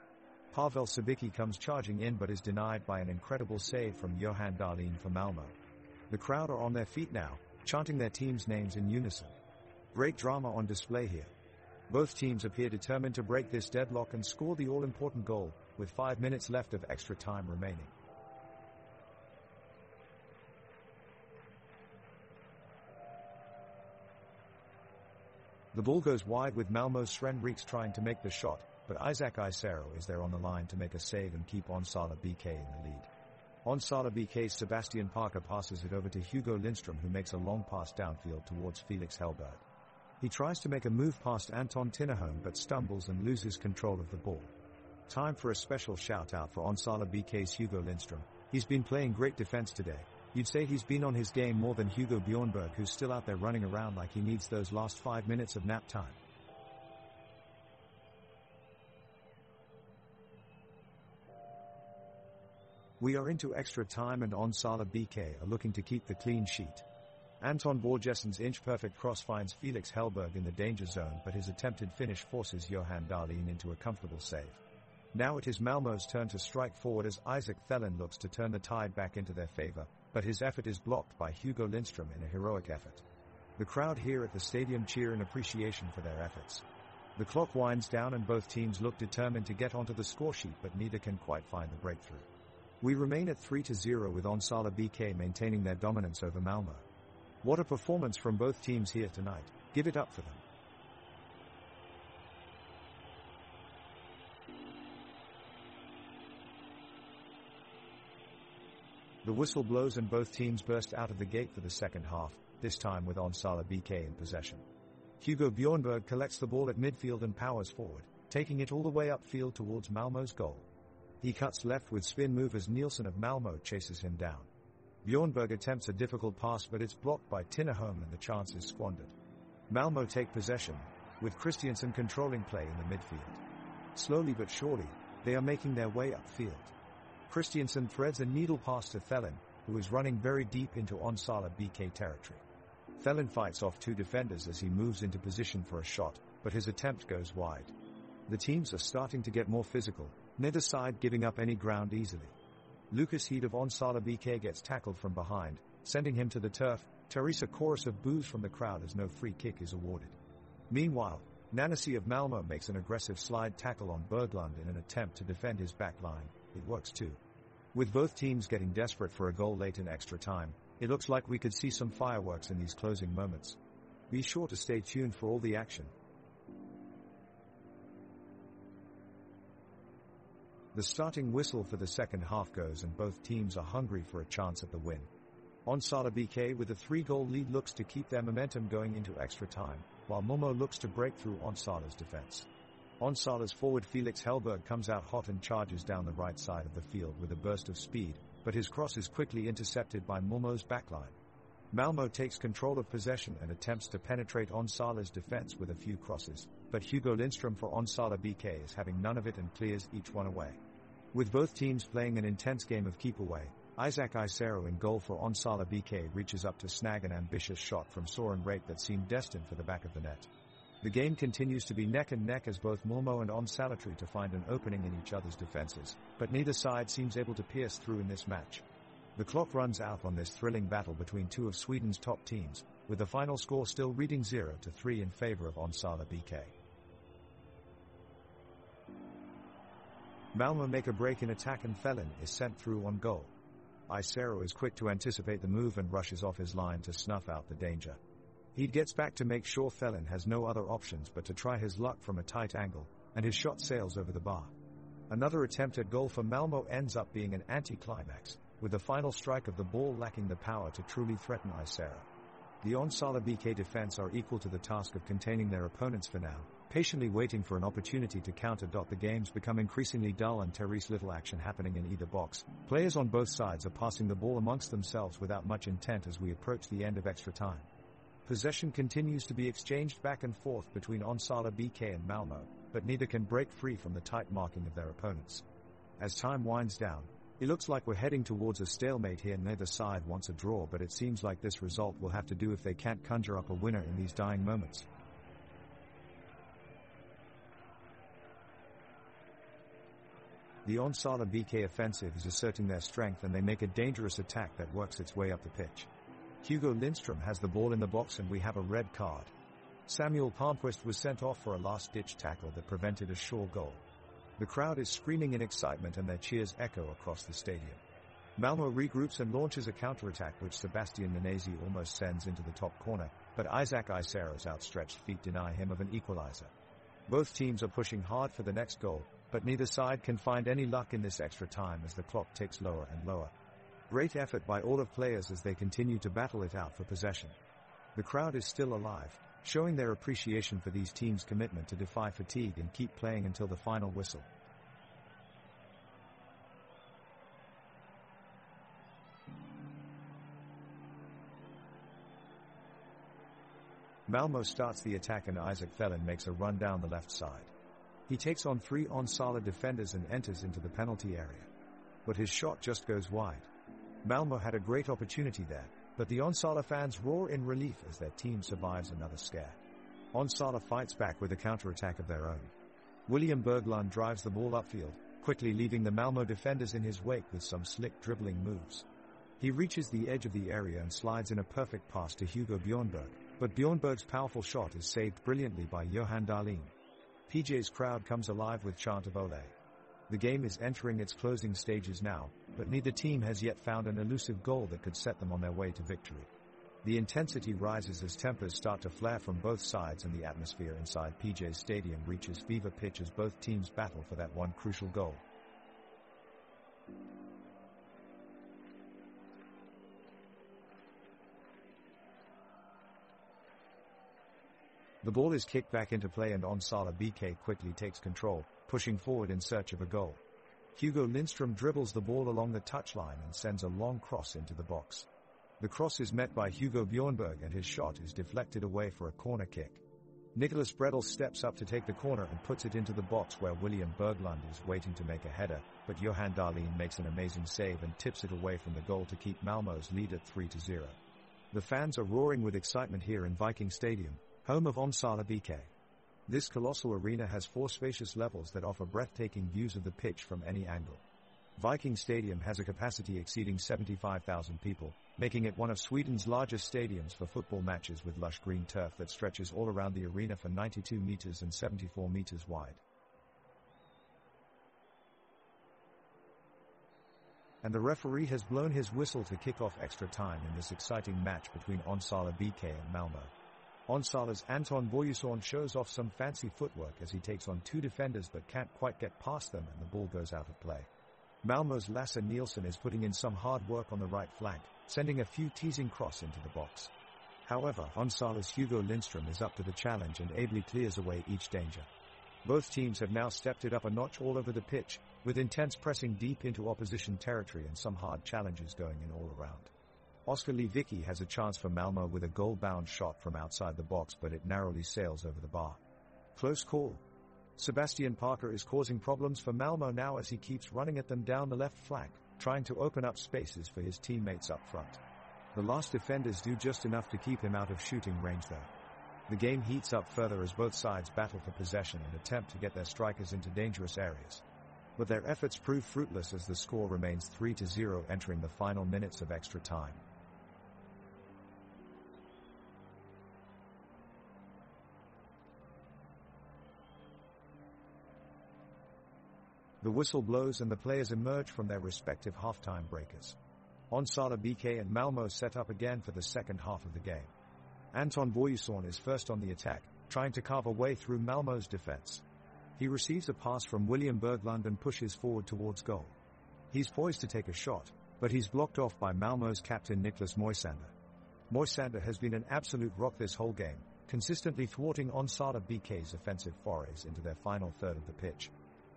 Pavel Sabicki comes charging in but is denied by an incredible save from Johan Dahlin for Malmö. The crowd are on their feet now, chanting their team's names in unison. Great drama on display here. Both teams appear determined to break this deadlock and score the all-important goal, with 5 minutes left of extra time remaining. The ball goes wide with Malmö's Sven Reeks trying to make the shot, but Isaac Isero is there on the line to make a save and keep Onsala BK in the lead. Onsala BK's Sebastian Parker passes it over to Hugo Lindström, who makes a long pass downfield towards Felix Hellberg. He tries to make a move past Anton Tinnerholm but stumbles and loses control of the ball. Time for a special shout-out for Onsala BK's Hugo Lindström. He's been playing great defense today. You'd say he's been on his game more than Hugo Bjornberg, who's still out there running around like he needs those last 5 minutes of nap time. We are into extra time and Onsala BK are looking to keep the clean sheet. Anton Borgesson's inch-perfect cross finds Felix Hellberg in the danger zone, but his attempted finish forces Johan Dahlin into a comfortable save. Now it is Malmö's turn to strike forward as Isaac Thelen looks to turn the tide back into their favor, but his effort is blocked by Hugo Lindström in a heroic effort. The crowd here at the stadium cheer in appreciation for their efforts. The clock winds down and both teams look determined to get onto the score sheet, but neither can quite find the breakthrough. We remain at 3-0 with Onsala BK maintaining their dominance over Malmö. What a performance from both teams here tonight. Give it up for them. The whistle blows and both teams burst out of the gate for the second half, this time with Onsala BK in possession. Hugo Bjornberg collects the ball at midfield and powers forward, taking it all the way upfield towards Malmö's goal. He cuts left with spin move as Nielsen of Malmö chases him down. Bjornberg attempts a difficult pass, but it's blocked by Tinnerholm and the chance is squandered. Malmö take possession, with Christiansen controlling play in the midfield. Slowly but surely, they are making their way upfield. Christiansen threads a needle pass to Thelen, who is running very deep into Onsala BK territory. Thelen fights off two defenders as he moves into position for a shot, but his attempt goes wide. The teams are starting to get more physical, neither side giving up any ground easily. Lucas Heed of Onsala BK gets tackled from behind, sending him to the turf. Teresa chorus of boos from the crowd as no free kick is awarded. Meanwhile, Nanasi of Malmö makes an aggressive slide tackle on Berglund in an attempt to defend his back line. It works too. With both teams getting desperate for a goal late in extra time, it looks like we could see some fireworks in these closing moments. Be sure to stay tuned for all the action. The starting whistle for the second half goes and both teams are hungry for a chance at the win. Onsala BK with a 3-goal lead looks to keep their momentum going into extra time, while Malmö looks to break through Onsala's defense. Onsala's forward Felix Hellberg comes out hot and charges down the right side of the field with a burst of speed, but his cross is quickly intercepted by Malmö's backline. Malmö takes control of possession and attempts to penetrate Onsala's defense with a few crosses, but Hugo Lindström for Onsala BK is having none of it and clears each one away. With both teams playing an intense game of keep away, Isaac Isero in goal for Onsala BK reaches up to snag an ambitious shot from Soren Rake that seemed destined for the back of the net. The game continues to be neck and neck as both Malmö and Onsala try to find an opening in each other's defenses, but neither side seems able to pierce through in this match. The clock runs out on this thrilling battle between two of Sweden's top teams, with the final score still reading 0-3 in favor of Onsala BK. Malmö make a break in attack and Thelen is sent through on goal. Isero is quick to anticipate the move and rushes off his line to snuff out the danger. He gets back to make sure Thelen has no other options but to try his luck from a tight angle, and his shot sails over the bar. Another attempt at goal for Malmö ends up being an anticlimax, with the final strike of the ball lacking the power to truly threaten Isero. The Onsala BK defense are equal to the task of containing their opponents for now, patiently waiting for an opportunity to counter. The games become increasingly dull and there is little action happening in either box. Players on both sides are passing the ball amongst themselves without much intent as we approach the end of extra time. Possession continues to be exchanged back and forth between Onsala BK and Malmö, but neither can break free from the tight marking of their opponents. As time winds down, it looks like we're heading towards a stalemate here. Neither side wants a draw, but it seems like this result will have to do if they can't conjure up a winner in these dying moments. The Onsala BK offensive is asserting their strength and they make a dangerous attack that works its way up the pitch. Hugo Lindström has the ball in the box and we have a red card. Samuel Palmquist was sent off for a last-ditch tackle that prevented a sure goal. The crowd is screaming in excitement and their cheers echo across the stadium. Malmö regroups and launches a counter-attack which Sebastian Nanasi almost sends into the top corner, but Isaac Isero's outstretched feet deny him of an equalizer. Both teams are pushing hard for the next goal, but neither side can find any luck in this extra time as the clock ticks lower and lower. Great effort by all of players as they continue to battle it out for possession. The crowd is still alive, showing their appreciation for these teams' commitment to defy fatigue and keep playing until the final whistle. Malmö starts the attack and Isaac Thelen makes a run down the left side. He takes on 3 Onsala defenders and enters into the penalty area. But his shot just goes wide. Malmö had a great opportunity there, but the Onsala fans roar in relief as their team survives another scare. Onsala fights back with a counter-attack of their own. William Berglund drives the ball upfield, quickly leaving the Malmö defenders in his wake with some slick dribbling moves. He reaches the edge of the area and slides in a perfect pass to Hugo Bjornberg, but Bjornberg's powerful shot is saved brilliantly by Johan Dahlin. PJ's crowd comes alive with chant of Ole. The game is entering its closing stages now, but neither team has yet found an elusive goal that could set them on their way to victory. The intensity rises as tempers start to flare from both sides and the atmosphere inside PJ's stadium reaches fever pitch as both teams battle for that one crucial goal. The ball is kicked back into play and Onsala BK quickly takes control, pushing forward in search of a goal. Hugo Lindström dribbles the ball along the touchline and sends a long cross into the box. The cross is met by Hugo Bjornberg and his shot is deflected away for a corner kick. Nicholas Bredel steps up to take the corner and puts it into the box where William Berglund is waiting to make a header, but Johan Dahlin makes an amazing save and tips it away from the goal to keep Malmö's lead at 3-0. The fans are roaring with excitement here in Viking Stadium, home of Onsala BK. This colossal arena has 4 spacious levels that offer breathtaking views of the pitch from any angle. Viking Stadium has a capacity exceeding 75,000 people, making it one of Sweden's largest stadiums for football matches with lush green turf that stretches all around the arena for 92 meters and 74 meters wide. And the referee has blown his whistle to kick off extra time in this exciting match between Onsala BK and Malmö. Onsala's Anton Boyuson shows off some fancy footwork as he takes on 2 defenders but can't quite get past them and the ball goes out of play. Malmö's Lasse Nielsen is putting in some hard work on the right flank, sending a few teasing cross into the box. However, Onsala's Hugo Lindström is up to the challenge and ably clears away each danger. Both teams have now stepped it up a notch all over the pitch, with intense pressing deep into opposition territory and some hard challenges going in all around. Oskar Lewicki has a chance for Malmö with a goal-bound shot from outside the box, but it narrowly sails over the bar. Close call. Sebastian Parker is causing problems for Malmö now as he keeps running at them down the left flank, trying to open up spaces for his teammates up front. The last defenders do just enough to keep him out of shooting range though. The game heats up further as both sides battle for possession and attempt to get their strikers into dangerous areas. But their efforts prove fruitless as the score remains 3-0 entering the final minutes of extra time. The whistle blows and the players emerge from their respective halftime breakers. Onsala BK and Malmö set up again for the second half of the game. Anton Boyuson is first on the attack, trying to carve a way through Malmö's defense. He receives a pass from William Berglund and pushes forward towards goal. He's poised to take a shot, but he's blocked off by Malmö's captain Niklas Moisander. Moisander has been an absolute rock this whole game, consistently thwarting Onsala BK's offensive forays into their final third of the pitch.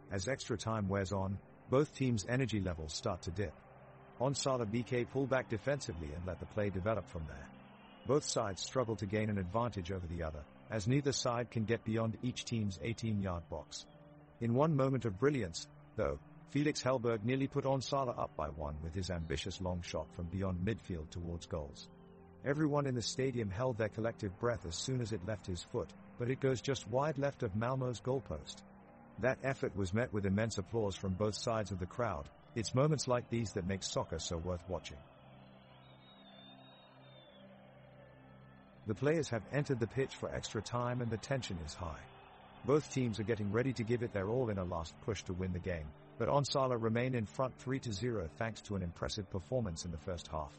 As extra time wears on, both teams' energy levels start to dip. Onsala BK pull back defensively and let the play develop from there. Both sides struggle to gain an advantage over the other, as neither side can get beyond each team's 18-yard box. In one moment of brilliance, though, Felix Hellberg nearly put Onsala up by 1 with his ambitious long shot from beyond midfield towards goals. Everyone in the stadium held their collective breath as soon as it left his foot, but it goes just wide left of Malmö's goalpost. That effort was met with immense applause from both sides of the crowd. It's moments like these that make soccer so worth watching. The players have entered the pitch for extra time and the tension is high. Both teams are getting ready to give it their all in a last push to win the game, but Onsala remain in front 3-0 thanks to an impressive performance in the first half.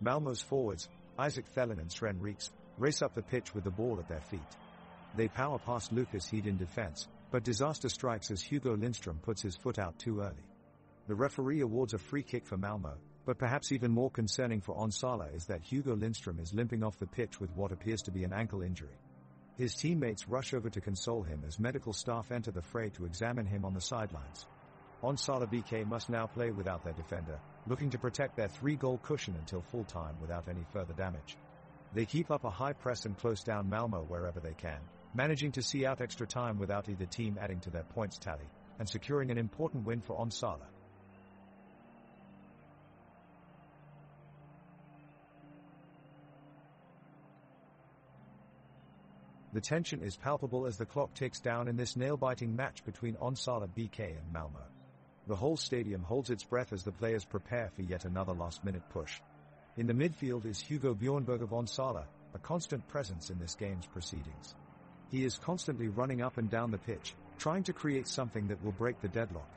Malmö's forwards, Isaac Thelen and Sven Reeks, race up the pitch with the ball at their feet. They power past Lucas Heed in defense, but disaster strikes as Hugo Lindström puts his foot out too early. The referee awards a free kick for Malmö, but perhaps even more concerning for Onsala is that Hugo Lindström is limping off the pitch with what appears to be an ankle injury. His teammates rush over to console him as medical staff enter the fray to examine him on the sidelines. Onsala BK must now play without their defender, looking to protect their 3-goal cushion until full time without any further damage. They keep up a high press and close down Malmö wherever they can, managing to see out extra time without either team adding to their points tally, and securing an important win for Onsala. The tension is palpable as the clock ticks down in this nail-biting match between Onsala BK and Malmö. The whole stadium holds its breath as the players prepare for yet another last-minute push. In the midfield is Hugo Bjornberg of Onsala, a constant presence in this game's proceedings. He is constantly running up and down the pitch, trying to create something that will break the deadlock.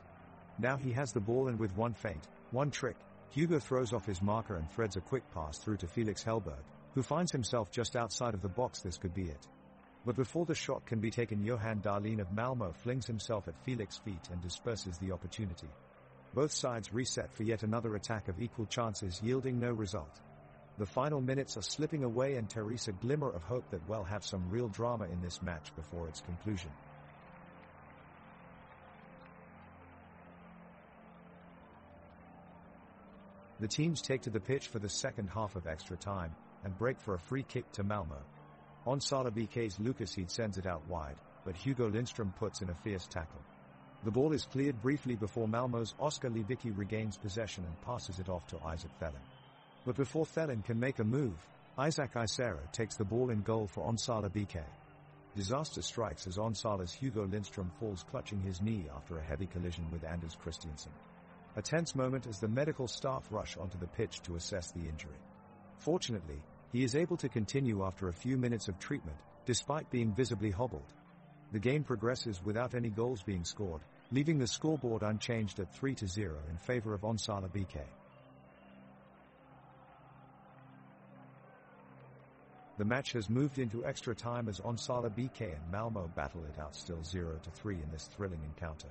Now he has the ball, and with one feint, one trick, Hugo throws off his marker and threads a quick pass through to Felix Hellberg, who finds himself just outside of the box. This could be it. But before the shot can be taken, Johan Dahlin of Malmö flings himself at Felix's feet and disperses the opportunity. Both sides reset for yet another attack of equal chances, yielding no result. The final minutes are slipping away, and there is a glimmer of hope that we'll have some real drama in this match before its conclusion. The teams take to the pitch for the second half of extra time, and break for a free kick to Malmö. Onsala BK's Lucas Heed sends it out wide, but Hugo Lindström puts in a fierce tackle. The ball is cleared briefly before Malmö's Oskar Lewicki regains possession and passes it off to Isaac Thelin. But before Thelin can make a move, Isaac Isero takes the ball in goal for Onsala BK. Disaster strikes as Onsala's Hugo Lindström falls clutching his knee after a heavy collision with Anders Christiansen. A tense moment as the medical staff rush onto the pitch to assess the injury. Fortunately, he is able to continue after a few minutes of treatment, despite being visibly hobbled. The game progresses without any goals being scored, leaving the scoreboard unchanged at 3-0 in favor of Onsala BK. The match has moved into extra time as Onsala BK and Malmö battle it out, still 0-3 in this thrilling encounter.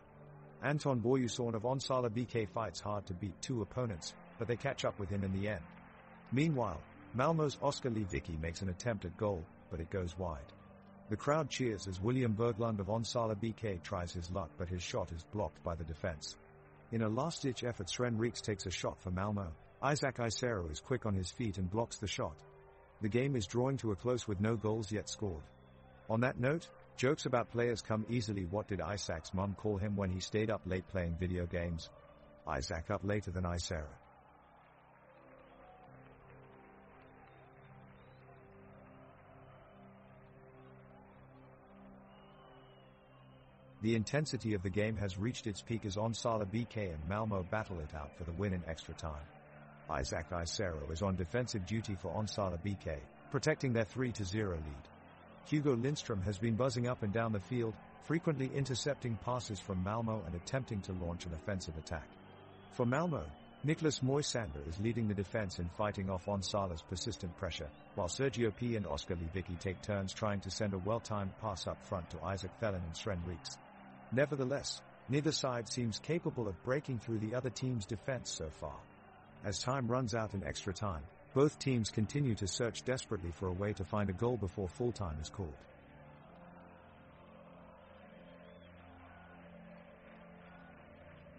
Anton Boyusorn of Onsala BK fights hard to beat two opponents, but they catch up with him in the end. Meanwhile, Malmö's Oskar Lewicki makes an attempt at goal, but it goes wide. The crowd cheers as William Berglund of Onsala BK tries his luck, but his shot is blocked by the defense. In a last-ditch effort, Sven Reeks takes a shot for Malmö. Isaac Isero is quick on his feet and blocks the shot. The game is drawing to a close with no goals yet scored. On that note, jokes about players come easily. What did Isaac's mum call him when he stayed up late playing video games? Isaac up later than Isero. The intensity of the game has reached its peak as Onsala BK and Malmö battle it out for the win in extra time. Isaac Isero is on defensive duty for Onsala BK, protecting their 3-0 lead. Hugo Lindström has been buzzing up and down the field, frequently intercepting passes from Malmö and attempting to launch an offensive attack. For Malmö, Niklas Moisander is leading the defense in fighting off Onsala's persistent pressure, while Sergio P. and Oskar Lewicki take turns trying to send a well-timed pass up front to Isaac Thelin and Sven Reeks. Nevertheless, neither side seems capable of breaking through the other team's defense so far. As time runs out in extra time, both teams continue to search desperately for a way to find a goal before full time is called.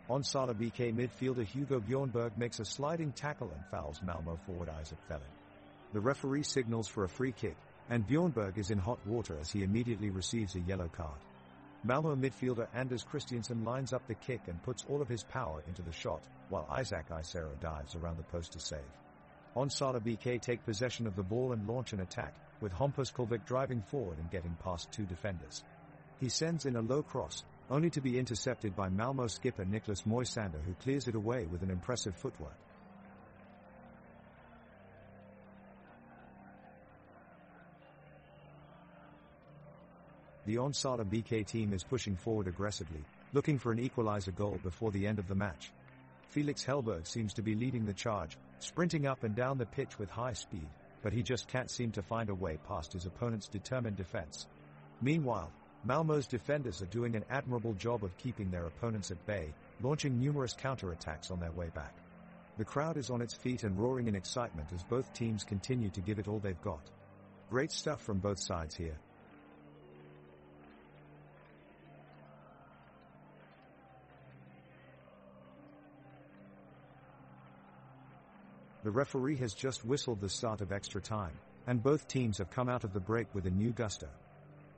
Onsala BK midfielder Hugo Bjornberg makes a sliding tackle and fouls Malmö forward Isaac Thelin. The referee signals for a free kick, and Bjornberg is in hot water as he immediately receives a yellow card. Malmö midfielder Anders Christiansen lines up the kick and puts all of his power into the shot, while Isaac Isero dives around the post to save. Onsala BK take possession of the ball and launch an attack, with Hampus Kolvik driving forward and getting past two defenders. He sends in a low cross, only to be intercepted by Malmö skipper Niklas Moisander, who clears it away with an impressive footwork. The Onsala BK team is pushing forward aggressively, looking for an equalizer goal before the end of the match. Felix Hellberg seems to be leading the charge, sprinting up and down the pitch with high speed, but he just can't seem to find a way past his opponent's determined defense. Meanwhile, Malmö's defenders are doing an admirable job of keeping their opponents at bay, launching numerous counterattacks on their way back. The crowd is on its feet and roaring in excitement as both teams continue to give it all they've got. Great stuff from both sides here. The referee has just whistled the start of extra time, and both teams have come out of the break with a new gusto.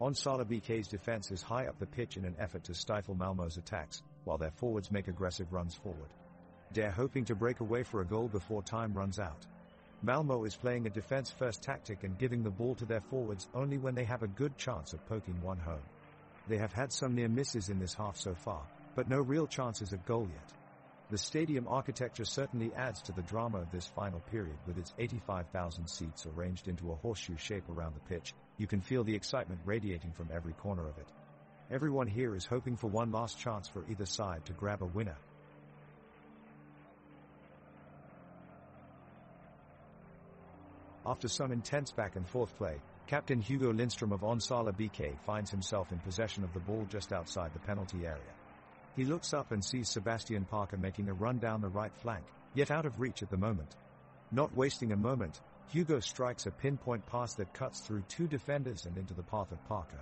Onsala BK's defense is high up the pitch in an effort to stifle Malmö's attacks, while their forwards make aggressive runs forward. They're hoping to break away for a goal before time runs out. Malmö is playing a defense-first tactic and giving the ball to their forwards only when they have a good chance of poking one home. They have had some near misses in this half so far, but no real chances of goal yet. The stadium architecture certainly adds to the drama of this final period, with its 85,000 seats arranged into a horseshoe shape around the pitch, You can feel the excitement radiating from every corner of it. Everyone here is hoping for one last chance for either side to grab a winner. After some intense back and forth play, Captain Hugo Lindström of Onsala BK finds himself in possession of the ball just outside the penalty area. He looks up and sees Sebastian Parker making a run down the right flank, yet out of reach at the moment. Not wasting a moment, Hugo strikes a pinpoint pass that cuts through two defenders and into the path of Parker.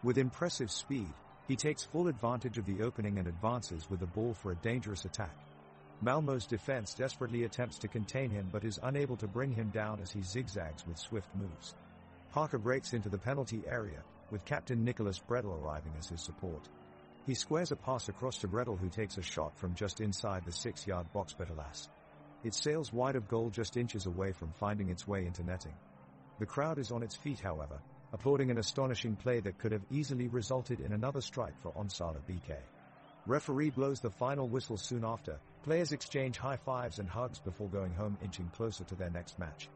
With impressive speed, he takes full advantage of the opening and advances with the ball for a dangerous attack. Malmö's defense desperately attempts to contain him but is unable to bring him down as he zigzags with swift moves. Parker breaks into the penalty area, with Captain Nicholas Bredel arriving as his support. He squares a pass across to Bredel, who takes a shot from just inside the 6-yard box, but alas, it sails wide of goal, just inches away from finding its way into netting. The crowd is on its feet, however, applauding an astonishing play that could have easily resulted in another strike for Onsala BK. Referee blows the final whistle soon after. Players exchange high fives and hugs before going home, inching closer to their next match.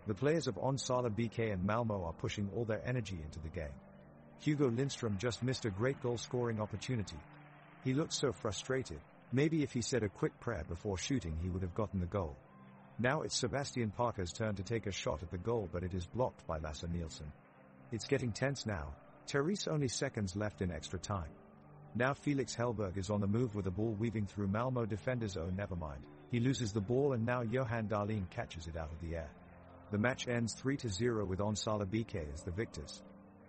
The players of Onsala BK and Malmö are pushing all their energy into the game. Hugo Lindström just missed a great goal-scoring opportunity. He looked so frustrated. Maybe if he said a quick prayer before shooting, he would have gotten the goal. Now it's Sebastian Parker's turn to take a shot at the goal, but it is blocked by Lasse Nielsen. It's getting tense now. Therese only seconds left in extra time. Now Felix Hellberg is on the move with the ball weaving through Malmö defenders. Oh, never mind. He loses the ball and now Johan Dahlin catches it out of the air. The match ends 3-0 with Onsala BK as the victors.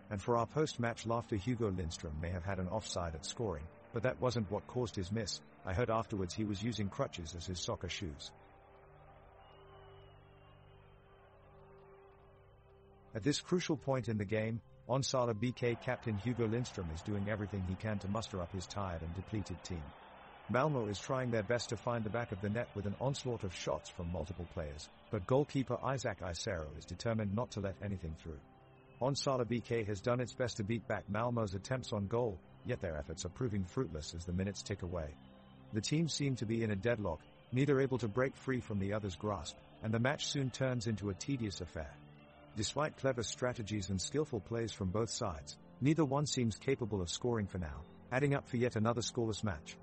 And for our post-match laughter, Hugo Lindström may have had an offside at scoring, but that wasn't what caused his miss. I heard afterwards he was using crutches as his soccer shoes. At this crucial point in the game, Onsala BK captain Hugo Lindström is doing everything he can to muster up his tired and depleted team. Malmö is trying their best to find the back of the net with an onslaught of shots from multiple players, but goalkeeper Isaac Isero is determined not to let anything through. Onsala BK has done its best to beat back Malmö's attempts on goal, yet their efforts are proving fruitless as the minutes tick away. The teams seem to be in a deadlock, neither able to break free from the other's grasp, and the match soon turns into a tedious affair. Despite clever strategies and skillful plays from both sides, neither one seems capable of scoring for now, adding up for yet another scoreless match.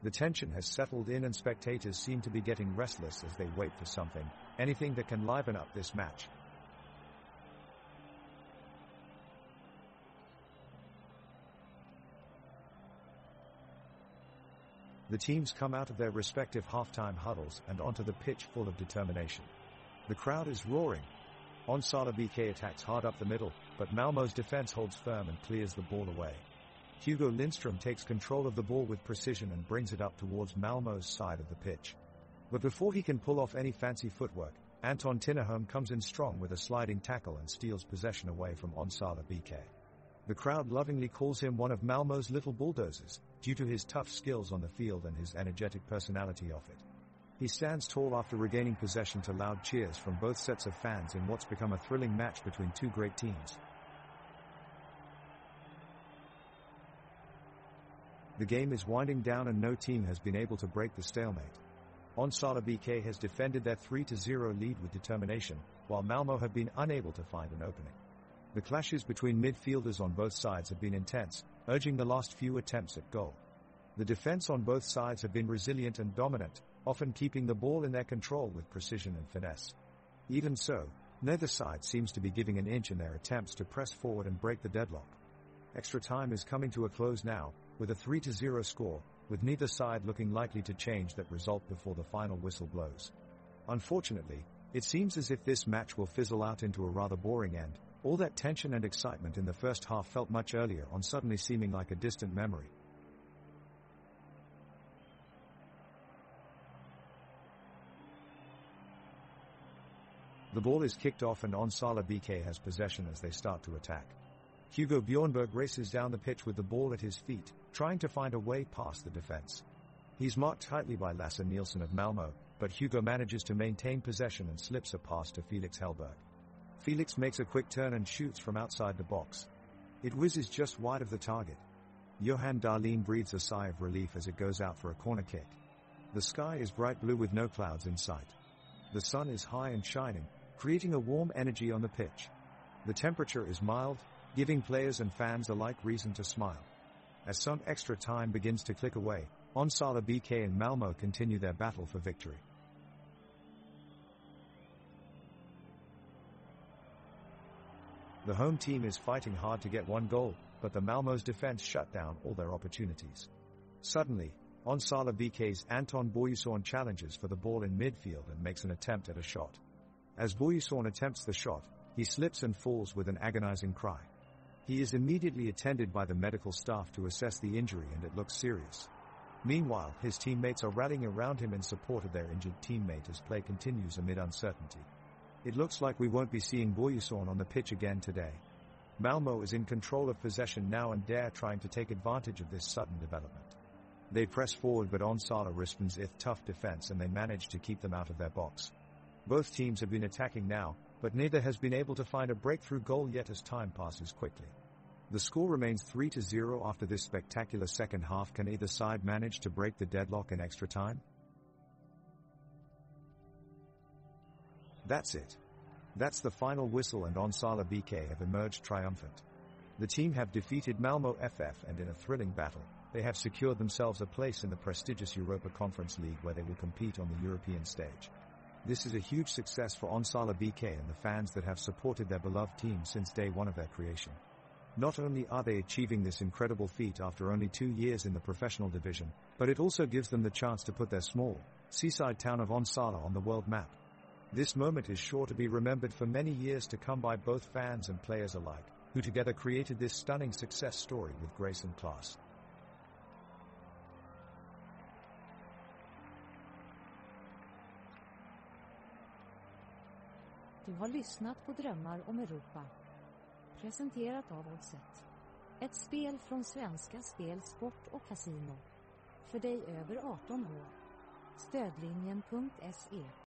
The tension has settled in and spectators seem to be getting restless as they wait for something, anything that can liven up this match. The teams come out of their respective halftime huddles and onto the pitch full of determination. The crowd is roaring. Onsala BK attacks hard up the middle, but Malmö's defense holds firm and clears the ball away. Hugo Lindström takes control of the ball with precision and brings it up towards Malmö's side of the pitch. But before he can pull off any fancy footwork, Anton Tinnerholm comes in strong with a sliding tackle and steals possession away from Onsala BK. The crowd lovingly calls him one of Malmö's little bulldozers, due to his tough skills on the field and his energetic personality off it. He stands tall after regaining possession to loud cheers from both sets of fans in what's become a thrilling match between two great teams. The game is winding down and no team has been able to break the stalemate. Onsala BK has defended their 3-0 lead with determination, while Malmö have been unable to find an opening. The clashes between midfielders on both sides have been intense, urging the last few attempts at goal. The defense on both sides have been resilient and dominant, often keeping the ball in their control with precision and finesse. Even so, neither side seems to be giving an inch in their attempts to press forward and break the deadlock. Extra time is coming to a close now, with a 3-0 score, with neither side looking likely to change that result before the final whistle blows. Unfortunately, it seems as if this match will fizzle out into a rather boring end. All that tension and excitement in the first half felt much earlier on suddenly seeming like a distant memory. The ball is kicked off and Onsala BK has possession as they start to attack. Hugo Bjornberg races down the pitch with the ball at his feet, trying to find a way past the defense. He's marked tightly by Lasse Nielsen of Malmö, but Hugo manages to maintain possession and slips a pass to Felix Hellberg. Felix makes a quick turn and shoots from outside the box. It whizzes just wide of the target. Johan Dahlin breathes a sigh of relief as it goes out for a corner kick. The sky is bright blue with no clouds in sight. The sun is high and shining, creating a warm energy on the pitch. The temperature is mild, giving players and fans alike reason to smile. As some extra time begins to click away, Onsala BK and Malmö continue their battle for victory. The home team is fighting hard to get one goal, but the Malmö's defense shut down all their opportunities. Suddenly, Onsala BK's Anton Boyuson challenges for the ball in midfield and makes an attempt at a shot. As Boyuson attempts the shot, he slips and falls with an agonizing cry. He is immediately attended by the medical staff to assess the injury, and it looks serious. Meanwhile, his teammates are rallying around him in support of their injured teammate as play continues amid uncertainty. It looks like we won't be seeing Boyuson on the pitch again today. Malmö is in control of possession now and dare trying to take advantage of this sudden development. They press forward, but Onsala responds with tough defense, and they manage to keep them out of their box. Both teams have been attacking now, but neither has been able to find a breakthrough goal yet as time passes quickly. The score remains 3-0 after this spectacular second half. Can either side manage to break the deadlock in extra time? That's it. That's the final whistle, and Onsala BK have emerged triumphant. The team have defeated Malmö FF, and in a thrilling battle, they have secured themselves a place in the prestigious Europa Conference League, where they will compete on the European stage. This is a huge success for Onsala BK and the fans that have supported their beloved team since day one of their creation. Not only are they achieving this incredible feat after only 2 years in the professional division, but it also gives them the chance to put their small, seaside town of Onsala on the world map. This moment is sure to be remembered for many years to come by both fans and players alike, who together created this stunning success story with grace and class. Du har lyssnat på Drömmar om Europa. Presenterat av Oddset. Ett spel från Svenska Spel, Sport och Casino. För dig över 18 år. Stödlinjen.se